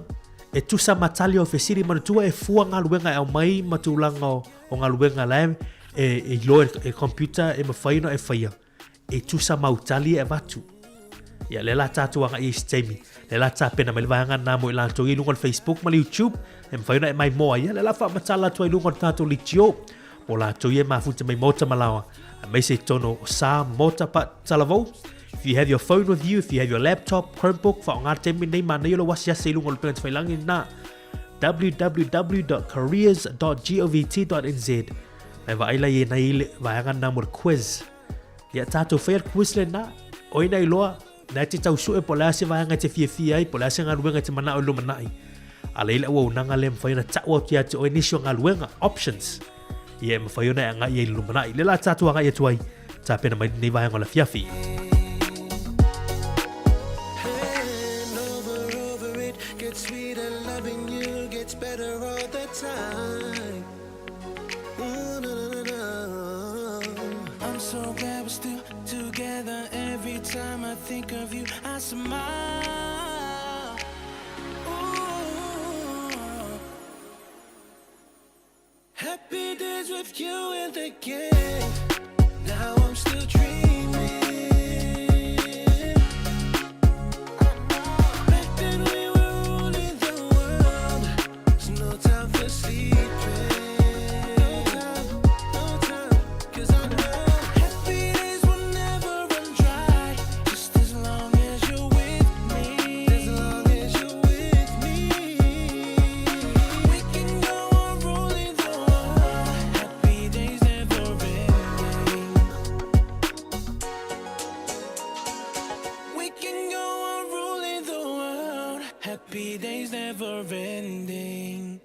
[SPEAKER 15] e tusa matali o fesili manutua e fua ngaluenga e o mai matulanga o ngaluenga lae e lo e computer e mawhaino e whaia e tusa mautali e watu ia le la tātou anga i stemi le la tā pena me le vahanga namo i lanto i lunga Facebook ma le YouTube e mawhaino e mai moa ia le la wha matala tua i lunga tātou li tio mo lanto i e mafuta mai mota malawa a mai se tono o sa mota pa talavou. If you have your phone with you, if you have your laptop, Chromebook, wha o ngā temi nei ma nei lo wasi ase i lunga le penga te whailangi na www.careers.govt.nz e vaila i nei le vaanga na mo quiz ia tātou fair quiz le na o ina i loa na te tau sue po la se vaanga te fia ai po la se ngā ruenga te mana o lo manai a leila ua unanga le mawhaina tau au tia o inisio ngā luenga options ia mawhaiona e ngai e lumana i le la tātua ngai e tuai tā pena mai nei vai ngola fiafi
[SPEAKER 10] I'm so glad we're still together. Every time I think of you, I smile. Ooh. Happy days with you in the game. Now I'm still dreaming. Back then we were ruling the world. There's no time for sleeping. Happy days never ending.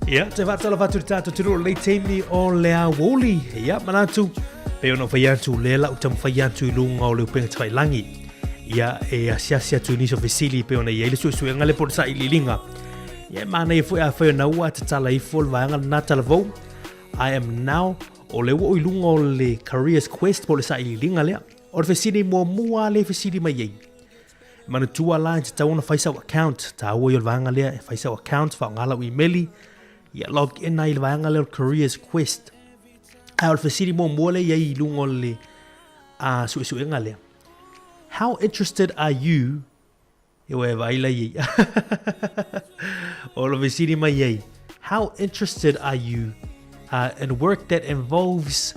[SPEAKER 15] Ia, te whatala whatu tātou tiro lei teimi o lea woli. Ia, manatu, pe ono whai atu le lau tam whai atu I lunga o leo penga tai langi. Ia, e asiasi atu niso vesili pe ona ia ili sui ngale por sa ililinga. Ia, mana I fwoi a whai ona ua te tala I fol vaanga na tala vau. I am now o leo o ilunga o le Careers Quest po le sa ililinga lea. O le vesili mua le vesili mai ei. Mana tua la te tauna whaisau account. Ta ua I vaanga lea e whaisau account wha ngala ui meli. Ia log in na I vaanga leo Careers Quest. Ai o le vesili mua le I lunga o le sui lea. How interested are you? Ewe vaila I. O le vesili mai ei. How interested are you in work that involves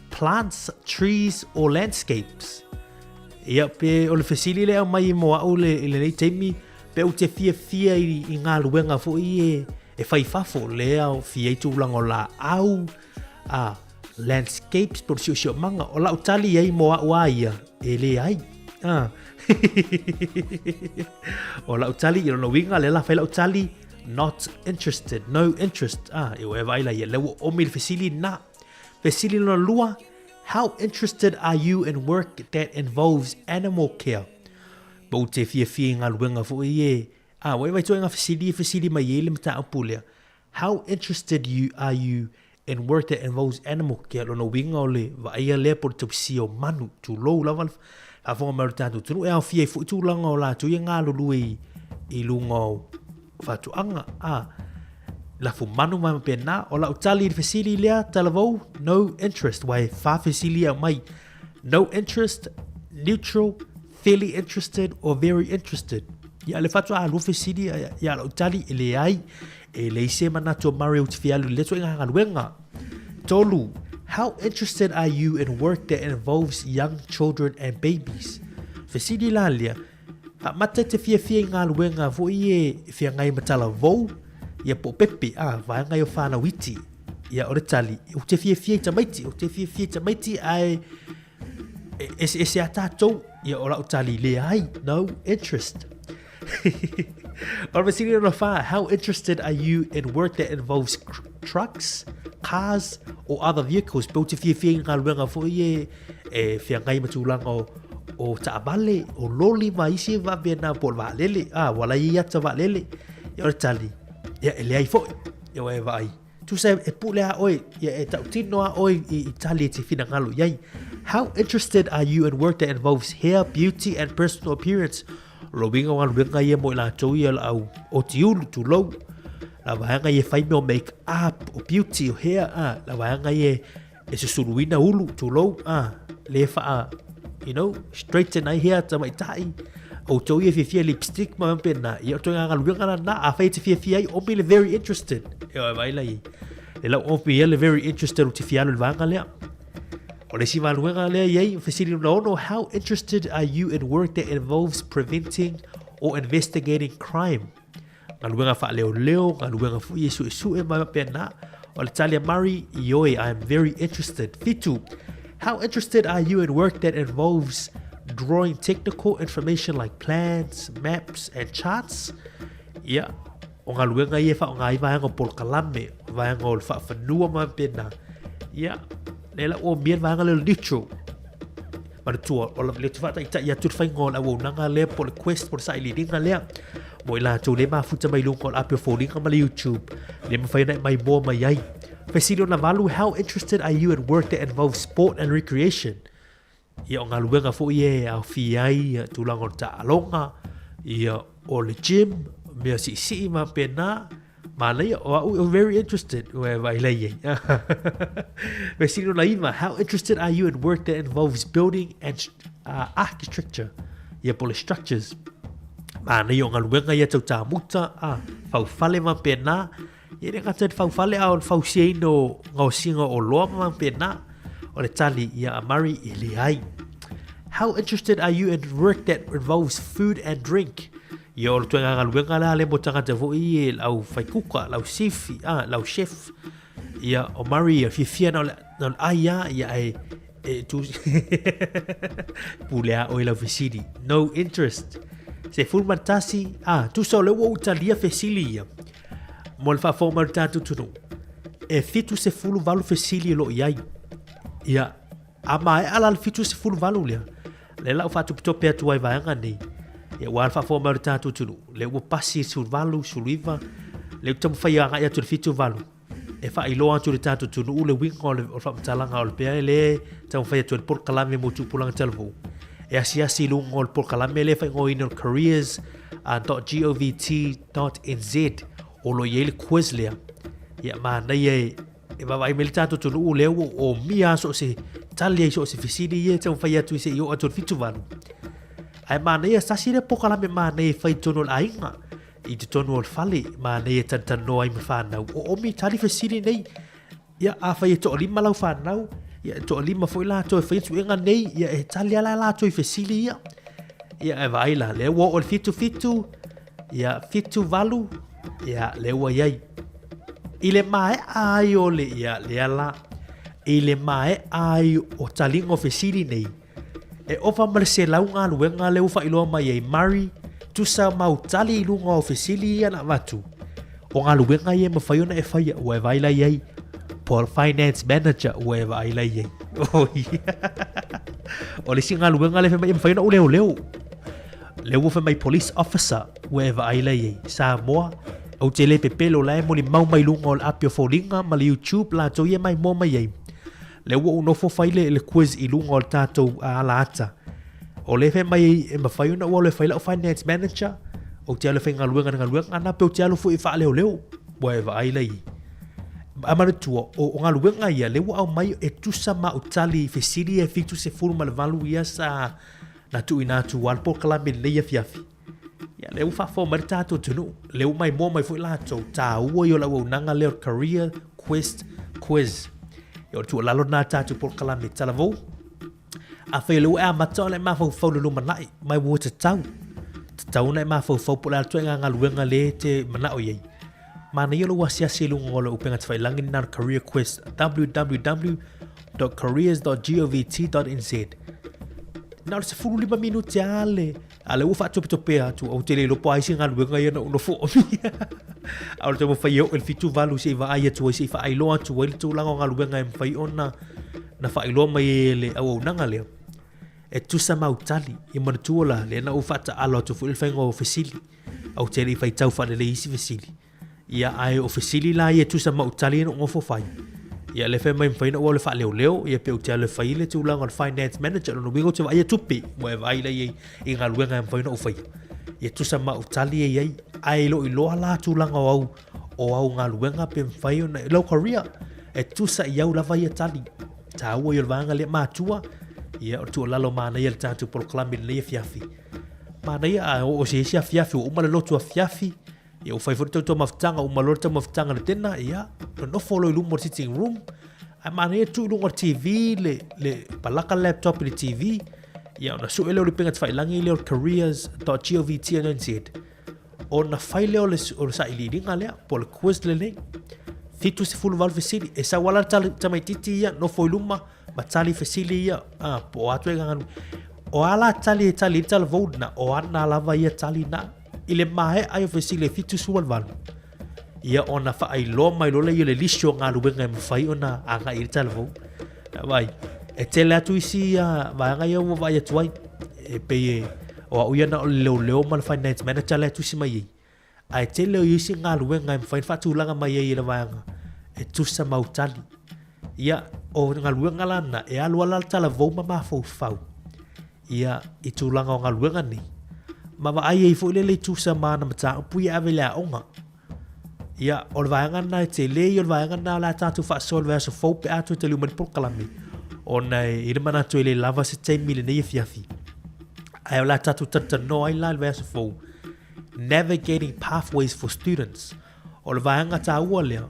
[SPEAKER 15] plants, trees, or landscapes? Ia pe o le vesili lea mai mo au le nei teimi pe o te fia I ngā luenga fo I e whaifafo lea o fia I tūlanga o la au landscapes por sio manga o la utali ai mo au ia e le ai. O la utali I no winga le la fai la utali not interested, no interest. E o e vaila ia le o mi le vesili na. Vesili no lua how interested are you in work that involves animal care? Bo te fia ngā luenga fo ie. Wai toi ngā fasili mai ele mta ampulea. How interested are you in work that involves animal care? Lono winga ole wa ia le por te sio manu tu low level. A fonga maru tātou tunu e au fia i tu langa o la tu ia ngā lului I lunga o whatu anga. La fu manu mai pe na o la utali I fasili lea talavou. No interest. Wai fa fasili au mai. No interest, neutral, fairly interested or very interested. Ya le fatu a lu fasili ya la utali ele ai e le se mana to Mario te fialu le to nga luenga. Tolu, how interested are you in work that involves young children and babies? Fasili la lia. Mata te fia ngā luenga fo ie fia ngai matala vou. Ia po pepe, vai ngai o whāna witi. Ia ore tali, o te fia tamaiti, ai e a tātou, ia ora o tali le ai, no interest. Ora sini no whā, how interested are you in work that involves trucks, cars, or other vehicles? Pau te fia ngā luenga fo ie, e fia ngai matulanga o taabale, o loli maisi va bena por valele, wala ia ta valele, ia ora tali. Ya ele ai foi ya e vai tu sai e pulea oi ya e tau tinoa oi I tali te fina ngalo yai. How interested are you in work that involves hair, beauty and personal appearance? Lo winga wan winga ye mo la tau ia au o tiulu tu low la vanga ye fai me make up o beauty o hair la vanga ye e se suruina ulu tu low le fa straighten ai hair ta mai tai o tau ia fia lipstick ma pena ia to nga luenga na a fai te fia o me very interested e vai lai e la o fia very interested o te fia lu vanga le o le si va luenga le ia facility no how interested are you in work that involves preventing or investigating crime nga luenga fa leo nga luenga fu yesu e ma pena o le talia mari yoi I am very interested. Fitu, how interested are you in work that involves drawing technical information like plans, maps, and charts? Yeah. O ngā luenga ia wha o ngā iwa hanga pol kalame, vanga o le wha whanua ma pena. Yeah. Nela o mien vanga le neutral. Mana tua, o le te whata ita ia tur whaingo la o nanga lea po le quest po le sa ili ringa lea. Mo ila tau le mafuta mai lunga o le apio fōringa ma le YouTube. Le ma whaina mai mua mai ai. Whesido na valu, how interested are you in work that involves sport and recreation? Ia o ngā luenga fo ie au fiai tulang o ta alonga ia o le gym mea si ma pena mana ia o very interested we vai lei me sino la ima, how interested are you in work that involves building and architecture ia po le structures mana ia o ngā luenga ia tau tā muta fau fale ma pena ia ne ngata fau fale au fau sieno ngau singa o loa ma pena o le tali ia amari ili ai. How interested are you in work that involves food and drink? Ia o le tuenga ngaluenga la le mo tangata vo I lau faikuka, lau sifi, lau chef. Ia o mari ia fia na aia ia e tu pulea o lau fesili. No interest. Se fulmantasi, tu sa le wo utalia fesili ia. Mo le fa forma tatu tunu. E fitu se fulu valu fesili lo iai. Ia ama e ala le fitu se fulu valu lea. Le lau fatu pitope atu ai vaanga nei. Ia wal fa fo maru tatu tunu. Le ua pasi sul valu, suluiva. Le utamu fai anga ia tu le fitu valu. E fa iloa atu le tatu tunu. Ule winga o fa mtalanga o le pea. Le tamu fai atu le por kalame mo tu pulanga telefo. E asi lunga o le por kalame le fai ngoi no careers.govt.nz. O lo ye le quiz lea. Ia maa nei e vai mele tatu tunu leo o mia so se talia so se fisini ye tamu fai atu se yo atu fitu valu. Ai mana ia sasi le pokala me mana ia fai tono ainga I te tono o fale mana ia tantano ai me whanau o mi tali fisini nei ia a fai to lima lau whanau ia to lima foi la to fai tu inga nei ia e talia la to fisini ia e vai la le o fitu ia fitu valu ia le wa iai ile mai ai o le ia le ala ile mai ai o talingo fisini nei e ofa male se launga luenga le ufa iloa mai ai mari tu sa mau tali lunga o fisili ia na watu o ngā luenga ia mawhaiona e whaia o e vaila iai Paul finance manager wherever ai lai ye oh o le singa luenga le mai fai na o leo le fa mai police officer wherever ai lai ye Samoa o tele pepelo lai mo li mau mai lunga o apio folinga ma le YouTube la to ye mai mo mai ye le wo no fo fai le quiz I lunga o tato a la ata o le fe mai e ma fai na o le fai la finance manager o te ale fenga luenga ana pe o te alu fu I fa leo wherever ai lai amana tua o nga luenga ia le au mai e tusa ma utali fesili e fitu se fulu ma le valu ia sa na tu ina tu wal po kala me le ia fiafi ia le fa fo ma tato tunu le mai mo mai fu la to ta o yo la o nanga le career quest quiz yo tu la lo na tato po kala me tala vo a fe le a mata le ma fo le manai mai wo te tau na ma fo po la to nga luenga le te mana o ye Mana yolo wasia silu ngolo upenga tfai langin na career quest www.careers.govt.nz Na se fulu 5 minuti ale ufa topea tu au tele lo pai singa luenga ia no fo au te mo fai yo el fitu valu se va ai tu se fa ai lo tu el tu langa luenga em fai ona na fa lo mai le au nanga le e tu sa mautali I mana tuola le na ufa ta alo tu fu fengo fesili au tele fai tau fa le isi fesili ia ai ofisili la ia tu sa mautali no ngofo fai ia le fe mai fai no le fa leo ia pe utia le fai le tu lang on finance manager no wingo tu ia tupi mo vai le ia inga luenga fai no fai ia tu sa mautali ia ai lo ilo la tu lang au nga luenga pe fai no lo career e tu sa ia la vai tali ta wo ia vanga le matua ia tu la lo mana ia ta tu proclaim le fiafi mana ia o se fiafi o mala lo tu fiafi ia o fai foto to maftanga o malorta maftanga le tena ia no follow lu mo sitting room a mane tu lu TV le palaka laptop le TV ia na su ele o le penga fai langi le careers.govt.nz o na fai le o sa iliringa le por quiz le fitu se full valve city e sa wala tamai titi ia no foi luma ma tali fesili ia po atu ngan o ala tali vodna o ana lava ia tali na ile mai ai fesile fitu sual val ia ona fa ai lo mai lo le ile lisho nga lu benga fai ona anga ir talvo vai e tele tu isi va nga yo va ya tuai e pe o ia na le mal finance manager le tu si mai ai tele isi nga lu benga fai fa tu langa mai ile va nga e tu sa mautali ia o nga lu benga lana e alu ala talvo ma fo fau ia I tu langa nga lu benga ni ma va ai fo le tu sa mana mata pu ia vela onga ia o vaanga na te le o vaanga na la tatu fa sol verso fo pe atu te lu por kalami ona I mana to le lava se te milene fiafi ai la tatu tata no ai la verso fo navigating pathways for students o vaanga ta wole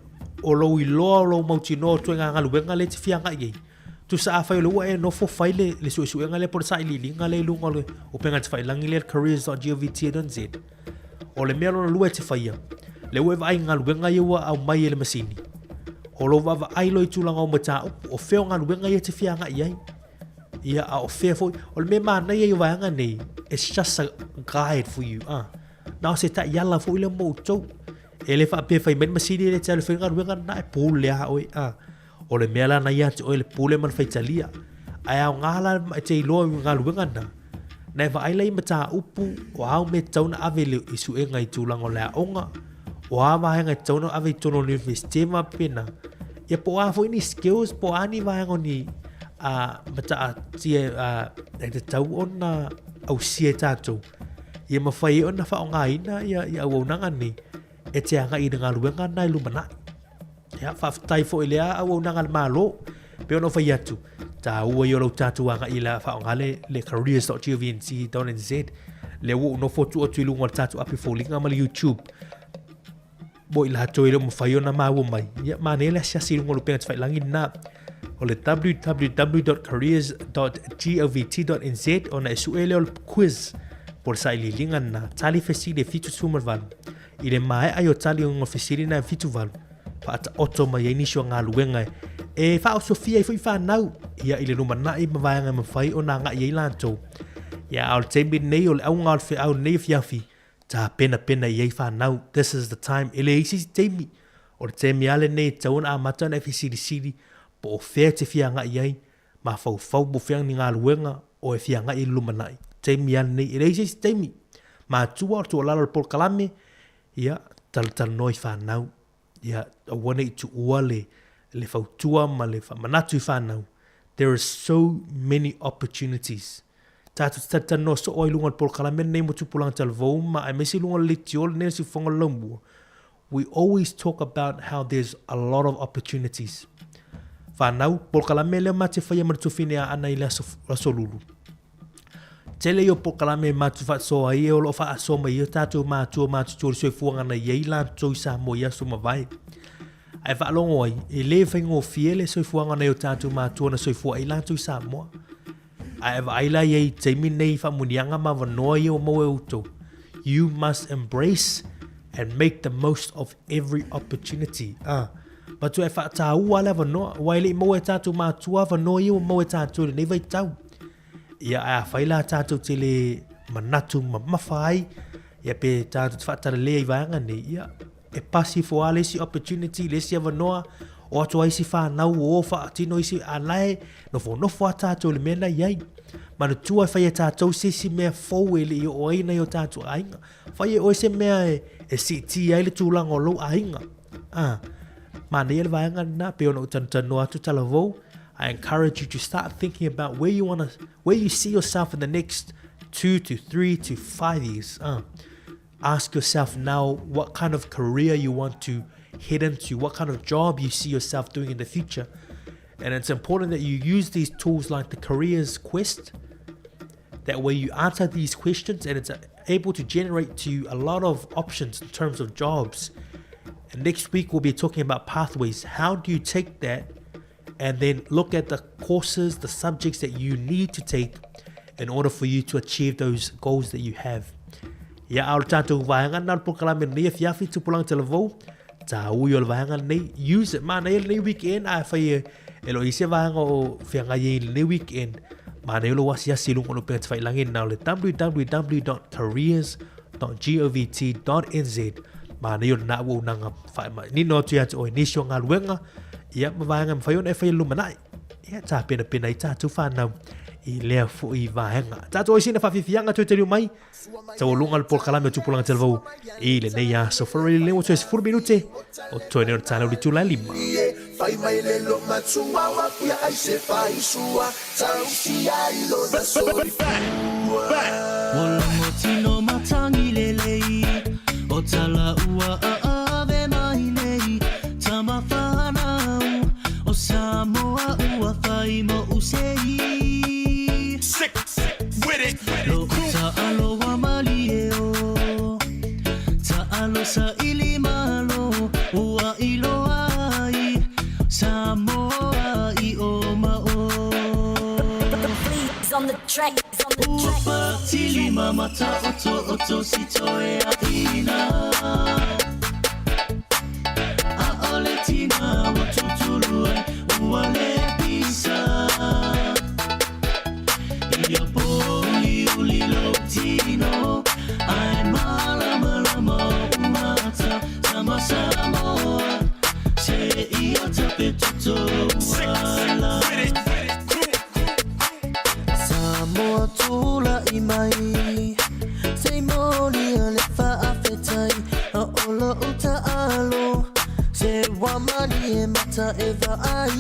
[SPEAKER 15] o lo I lo mautino to nga lu benga le te fianga ye tu sa fa lo e no fo faile le su nga le por sa li linga le lunga le o penga te fa langi le careers.govt.nz o le melo lu e te fa ia le we vai nga lu nga ye wa au mai le masini o lo va ai lo tu langa o mata o fe nga lu nga ye te fianga ye ia o fe fo o le me mana ye va nga nei it's just a guide for you now se ta yala fo ile mo to ele fa pe fa men masini le tele fe nga lu nga na po le a o le mela na ia te o le pule man faitalia ai au ngala te lo ngalu ngana na va ai lai mata upu o au me tauna avele isu e ngai tulango la onga o ava ngai tauna ave tono ni sistema pena ia po a foi ni skills po ani va ngoni mata tie te tau ona au sie tato ia mafai ona fa ngai na ia au nanga ni e te anga I ngalu ngana I lumana ya fa tai fo ile au nangal malo pe ono fa yatu ta u yo lo tatu anga ila fa ngale le careers.govt.nz le wo no foto o tuilu ngal tatu api fo linga mal YouTube boy la toile mo fa yo na ma wo mai ya manela sia silu ngol pe fa langi na o le www.careers.govt.nz ona suele ol quiz por sa ili linga na tali fesile fitu sumervan ile mai ayo tali ngol fesile na fitu val fa oto mai ni sho nga luenga e fa Sofia foi fa nau ia ile numa na I mavanga ma fai ona nga ye lanto ya al tembi nei ol au ngal fe au nei fiafi ta pena ye fa nau this is the time ile isi tembi O te miale nei tauna a mata na siri po o fea te fianga iai ma fau bo fianga ni ngā luenga o e fianga i lumanai. Te miale nei i reise si teimi. Ma tua o tu alala le Polokalame ia tal noi whanau. Ia a wane i tu ua le fautua ma le manatu I whanau. There are so many opportunities. Tātu tata no so oi lunga le Polokalame nei mo tupulanga talvou ma ai mesi lunga le tiol nei si whonga laumua. We always talk about how there's a lot of opportunities. Whanau, Polokalame leo mate whaia maritufine a ana I le aso lulu. Tele yo Polokalame matu whatsoa I o lo wha aso mai I tātou mātua tōri soi fuanga na iei la tōi sa mo I aso mawai. Ai whaalongo ai, e le whaingo fiele soi fuanga na yo tātou mātua na soi fua I la tōi sa moa. Ai aila iei teimi nei whamunianga ma wanoa I o moe uto. You must embrace and make the most of every opportunity. Ma tu e whaatau ala wanoa, waile I moe tātou mātua wanoa I o moe tātou nei vai tau. Ia a whaila tātou te le manatu mawhai, ia pe tātou te whaatara lea I vanga nei, ia e pasi fo a lesi opportunity, lesi a wanoa, o atua isi whanau o whaatino isi alae, no fo a tātou le mena iai. Mana tua e whaia tātou sisi mea fau e le I o aina I o tātou ainga. Whaia o se mea e si ti ai le tūlanga o lau ainga. Mana ia le vanga na pe ona utantano atu talavou. I encourage you to start thinking about where you see yourself in the next 2 to 3 to 5 years. Ask yourself now what kind of career you want to head into, what kind of job you see yourself doing in the future. And it's important that you use these tools like the Careers Quest. That way you answer these questions and it's able to generate to you a lot of options in terms of jobs. And next week we'll be talking about pathways. How do you take that and then look at the courses, the subjects that you need to take in order for you to achieve those goals that you have. Ia au tātou vāhanga nā Polokalame nei fiafi tupulanga talavou. Tā ui o le vāhanga nei. Use it. Mana ele nei weekend. A whai elo isi vāhanga o whianga i nei weekend. Mana elo wasi asi lunga no pēta whailangi nā le www.careers.govt.nz. Mana elo nā ua unanga whaima. Nino atu atu o inisio ngā luenga. Ia mawanga mwhaiona e whai lumanai. Ia tā pena I tātou whanau. I lea fu I vāhenga. Tātou o isina whawhiwhianga tui te riu mai. Tau lunga le Polokalame o tupulanga te lavou. I le nei a so wharere leo tui 4 minute. O toi neo tāle o Litulai 5.
[SPEAKER 17] Fai mai le lo matua wa pia ai se fai sua. Tau si ai lo na sori fua.
[SPEAKER 9] Mola motino matangi le lei. O tala ua ave mai nei. Tama whanau. O Samoa ua fai mo usei.
[SPEAKER 17] Sick with it.
[SPEAKER 9] Lo ta'alo wa mali e o. Ta'alo sa ili malo. Ua ilo ai. Samoa I o ma o.
[SPEAKER 12] On the track.
[SPEAKER 9] Upa tili mama ta oto si toe a ina. A ole tina wa tutulu ai. Ua le pisa. Ia poli uli lo tino. Ai malama umata. Sama Samoa. Se ia tape tuto wala. Samoa tula I mai. Sei moli ale whaafetai. A ola uta alo. Se wamani e mata e vai.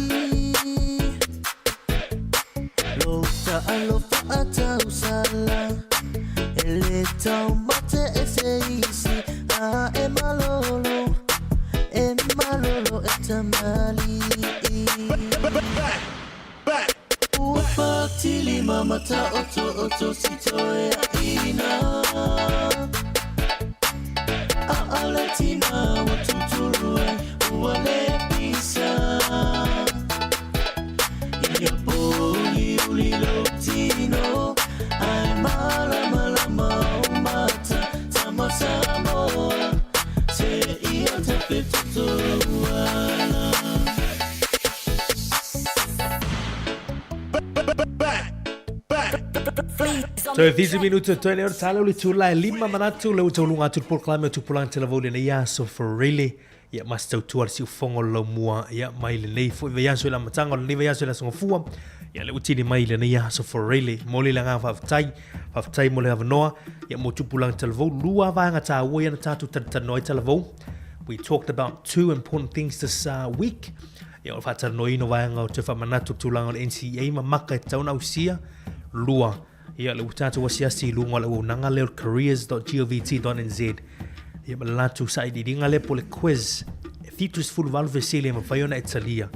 [SPEAKER 9] Lo ta alo whaata usala. Ele tau mate e se isi. A e malolo. E malolo e tamali. Upa tili mama ta oto si toe a ina. A alatina wa tutulu ai ua le pisa. Ia poli uli lo tino. Ai malama umata. Tama Samoa. Se ia tape tuto wala.
[SPEAKER 15] So 15 minuto toi leo tala uli tula 5 manatu leo tau lunga tu Polokalame tu pulang te lavou le ia so for really ia mas tautua le siufoga o le laumua ia mai lenei foʻi vaiaso i le amataga o lenei vaiaso i le asogafua ia le utili mai lenei aso faraile mo le laga faafetai mo le avanoa ia mo tupulaga talavou lua vaega tāua ia na tatou talatano ai talavou. We talked about 2 important things this week. Ia o whātaranoina vaenga o te whamanatu tūlanga o le NCA ma maka e tauna usia lua. Ia le utatu wasiasi lunga le unanga leo careers.govt.nz. Ia ma latu sa i diringa le po le quiz. E fitus fulu valu vesele ma whaiona e talia.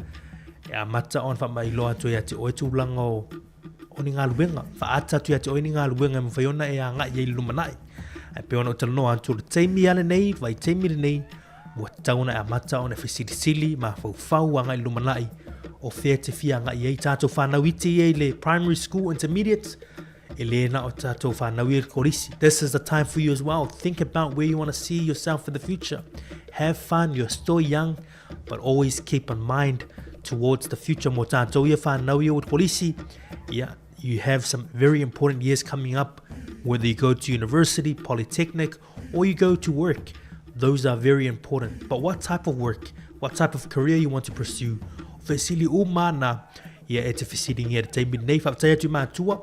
[SPEAKER 15] Ia mata on whamailoa tu ia te oe tūlanga o ni ngā luenga. Whaata tu ia te oe ni ngā luenga ma whaiona e a ngā iei lumanai. E peona o talanoa atu le teimi ale nei, vai teimi le nei, Wa tauna a mata ona fesili ma fau anga i lumanai o fea te fia anga i ei tātou whanauiti i le primary school intermediate e le na o tātou whanau i korisi. This is the time for you as well. Think about where you want to see yourself in the future. Have fun, you're still young, but always keep in mind towards the future. Mo tātou i whanau i o korisi, yeah, you have some very important years coming up, whether you go to university, polytechnic, or you go to work. Those are very important. But what type of work, what type of career you want to pursue? Fesili umana ia e te fesili ngia te teimi nei whaptai atu mātua.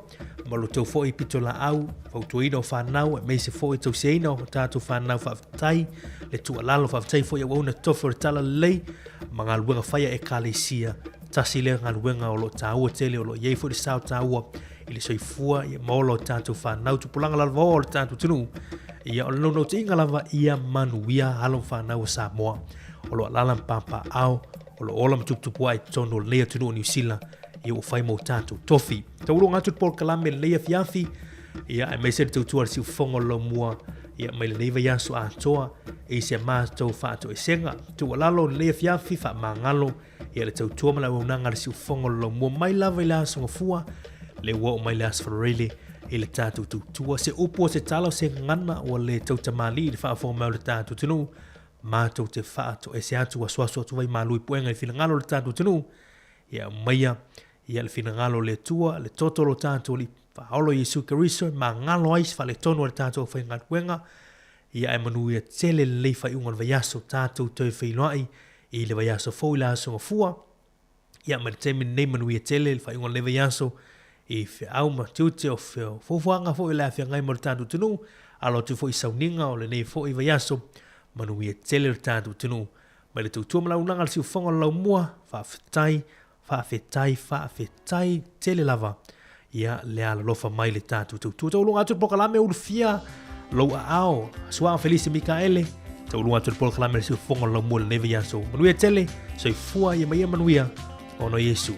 [SPEAKER 15] Malo tau fōi pito la au, fautuina o whanau, e meise fōi tau seina o tātou whanau whaptai, le tua lalo whaptai fōi au na tofu tala lei, ma ngā luenga whaia e kāleisia, tasi le ngā luenga o lo tāua tele o lo iei fōi sao tāua, i le soifua, i maolo o tātou whanau, tupulanga lalva o le tātou tunu, ia o no te inga lava ia manuia halon whanau sa moa o lo lalam pampa au o lo olam tuptupua i tono lea tunu o New Zealand ia o whai mo tātou tofi. Tauro ngātu Paul Kalame lea fiafi ia e meisere tautua si ufongo lo mua ia mai le neiva yasu a toa e se mātou whātou e senga. Tu lalo lea fiafi wha mangalo ia le tautua mala unanga si ufongo lo mua mai lava i la songa fua le ua o mai le asfarele e le tātou tūtua. Se upo se talo se ngana o le tautamali i le whaafonga mau le tātou tunu. Mātou te whaato e se atu aswaso atu vai mālui puenga i whina le tātou tunu. Ia maia, ia le whina ngalo le tua, le totoro tātou li whaolo Jesu Kariso, ma ngalo ais wha le tono le tātou whainga puenga. Ia e manu ia tele le leifa i ungan vaiaso tātou tau whainoai i le vaiaso fau i la asonga fua. Ia ma le temi nei manu ia tele le whainga le vaiaso e fe au ma tute o fe fofuanga fo ila fe ngai mo tātou tunu alo tu fo i sauninga o le nei fo i vaiaso manu ia tele tātou tunu ma le tautua mala unanga le si ufonga lau mua whaafetai tele lava ia le ala lofa mai le tātou tautua taulunga atu Pokalame ulfia lau a ao sua Felice Mikaele taulunga atu Pokalame le si ufonga lau mua le nei vaiaso manu ia tele so i fua ia maia manu ia ono Yesu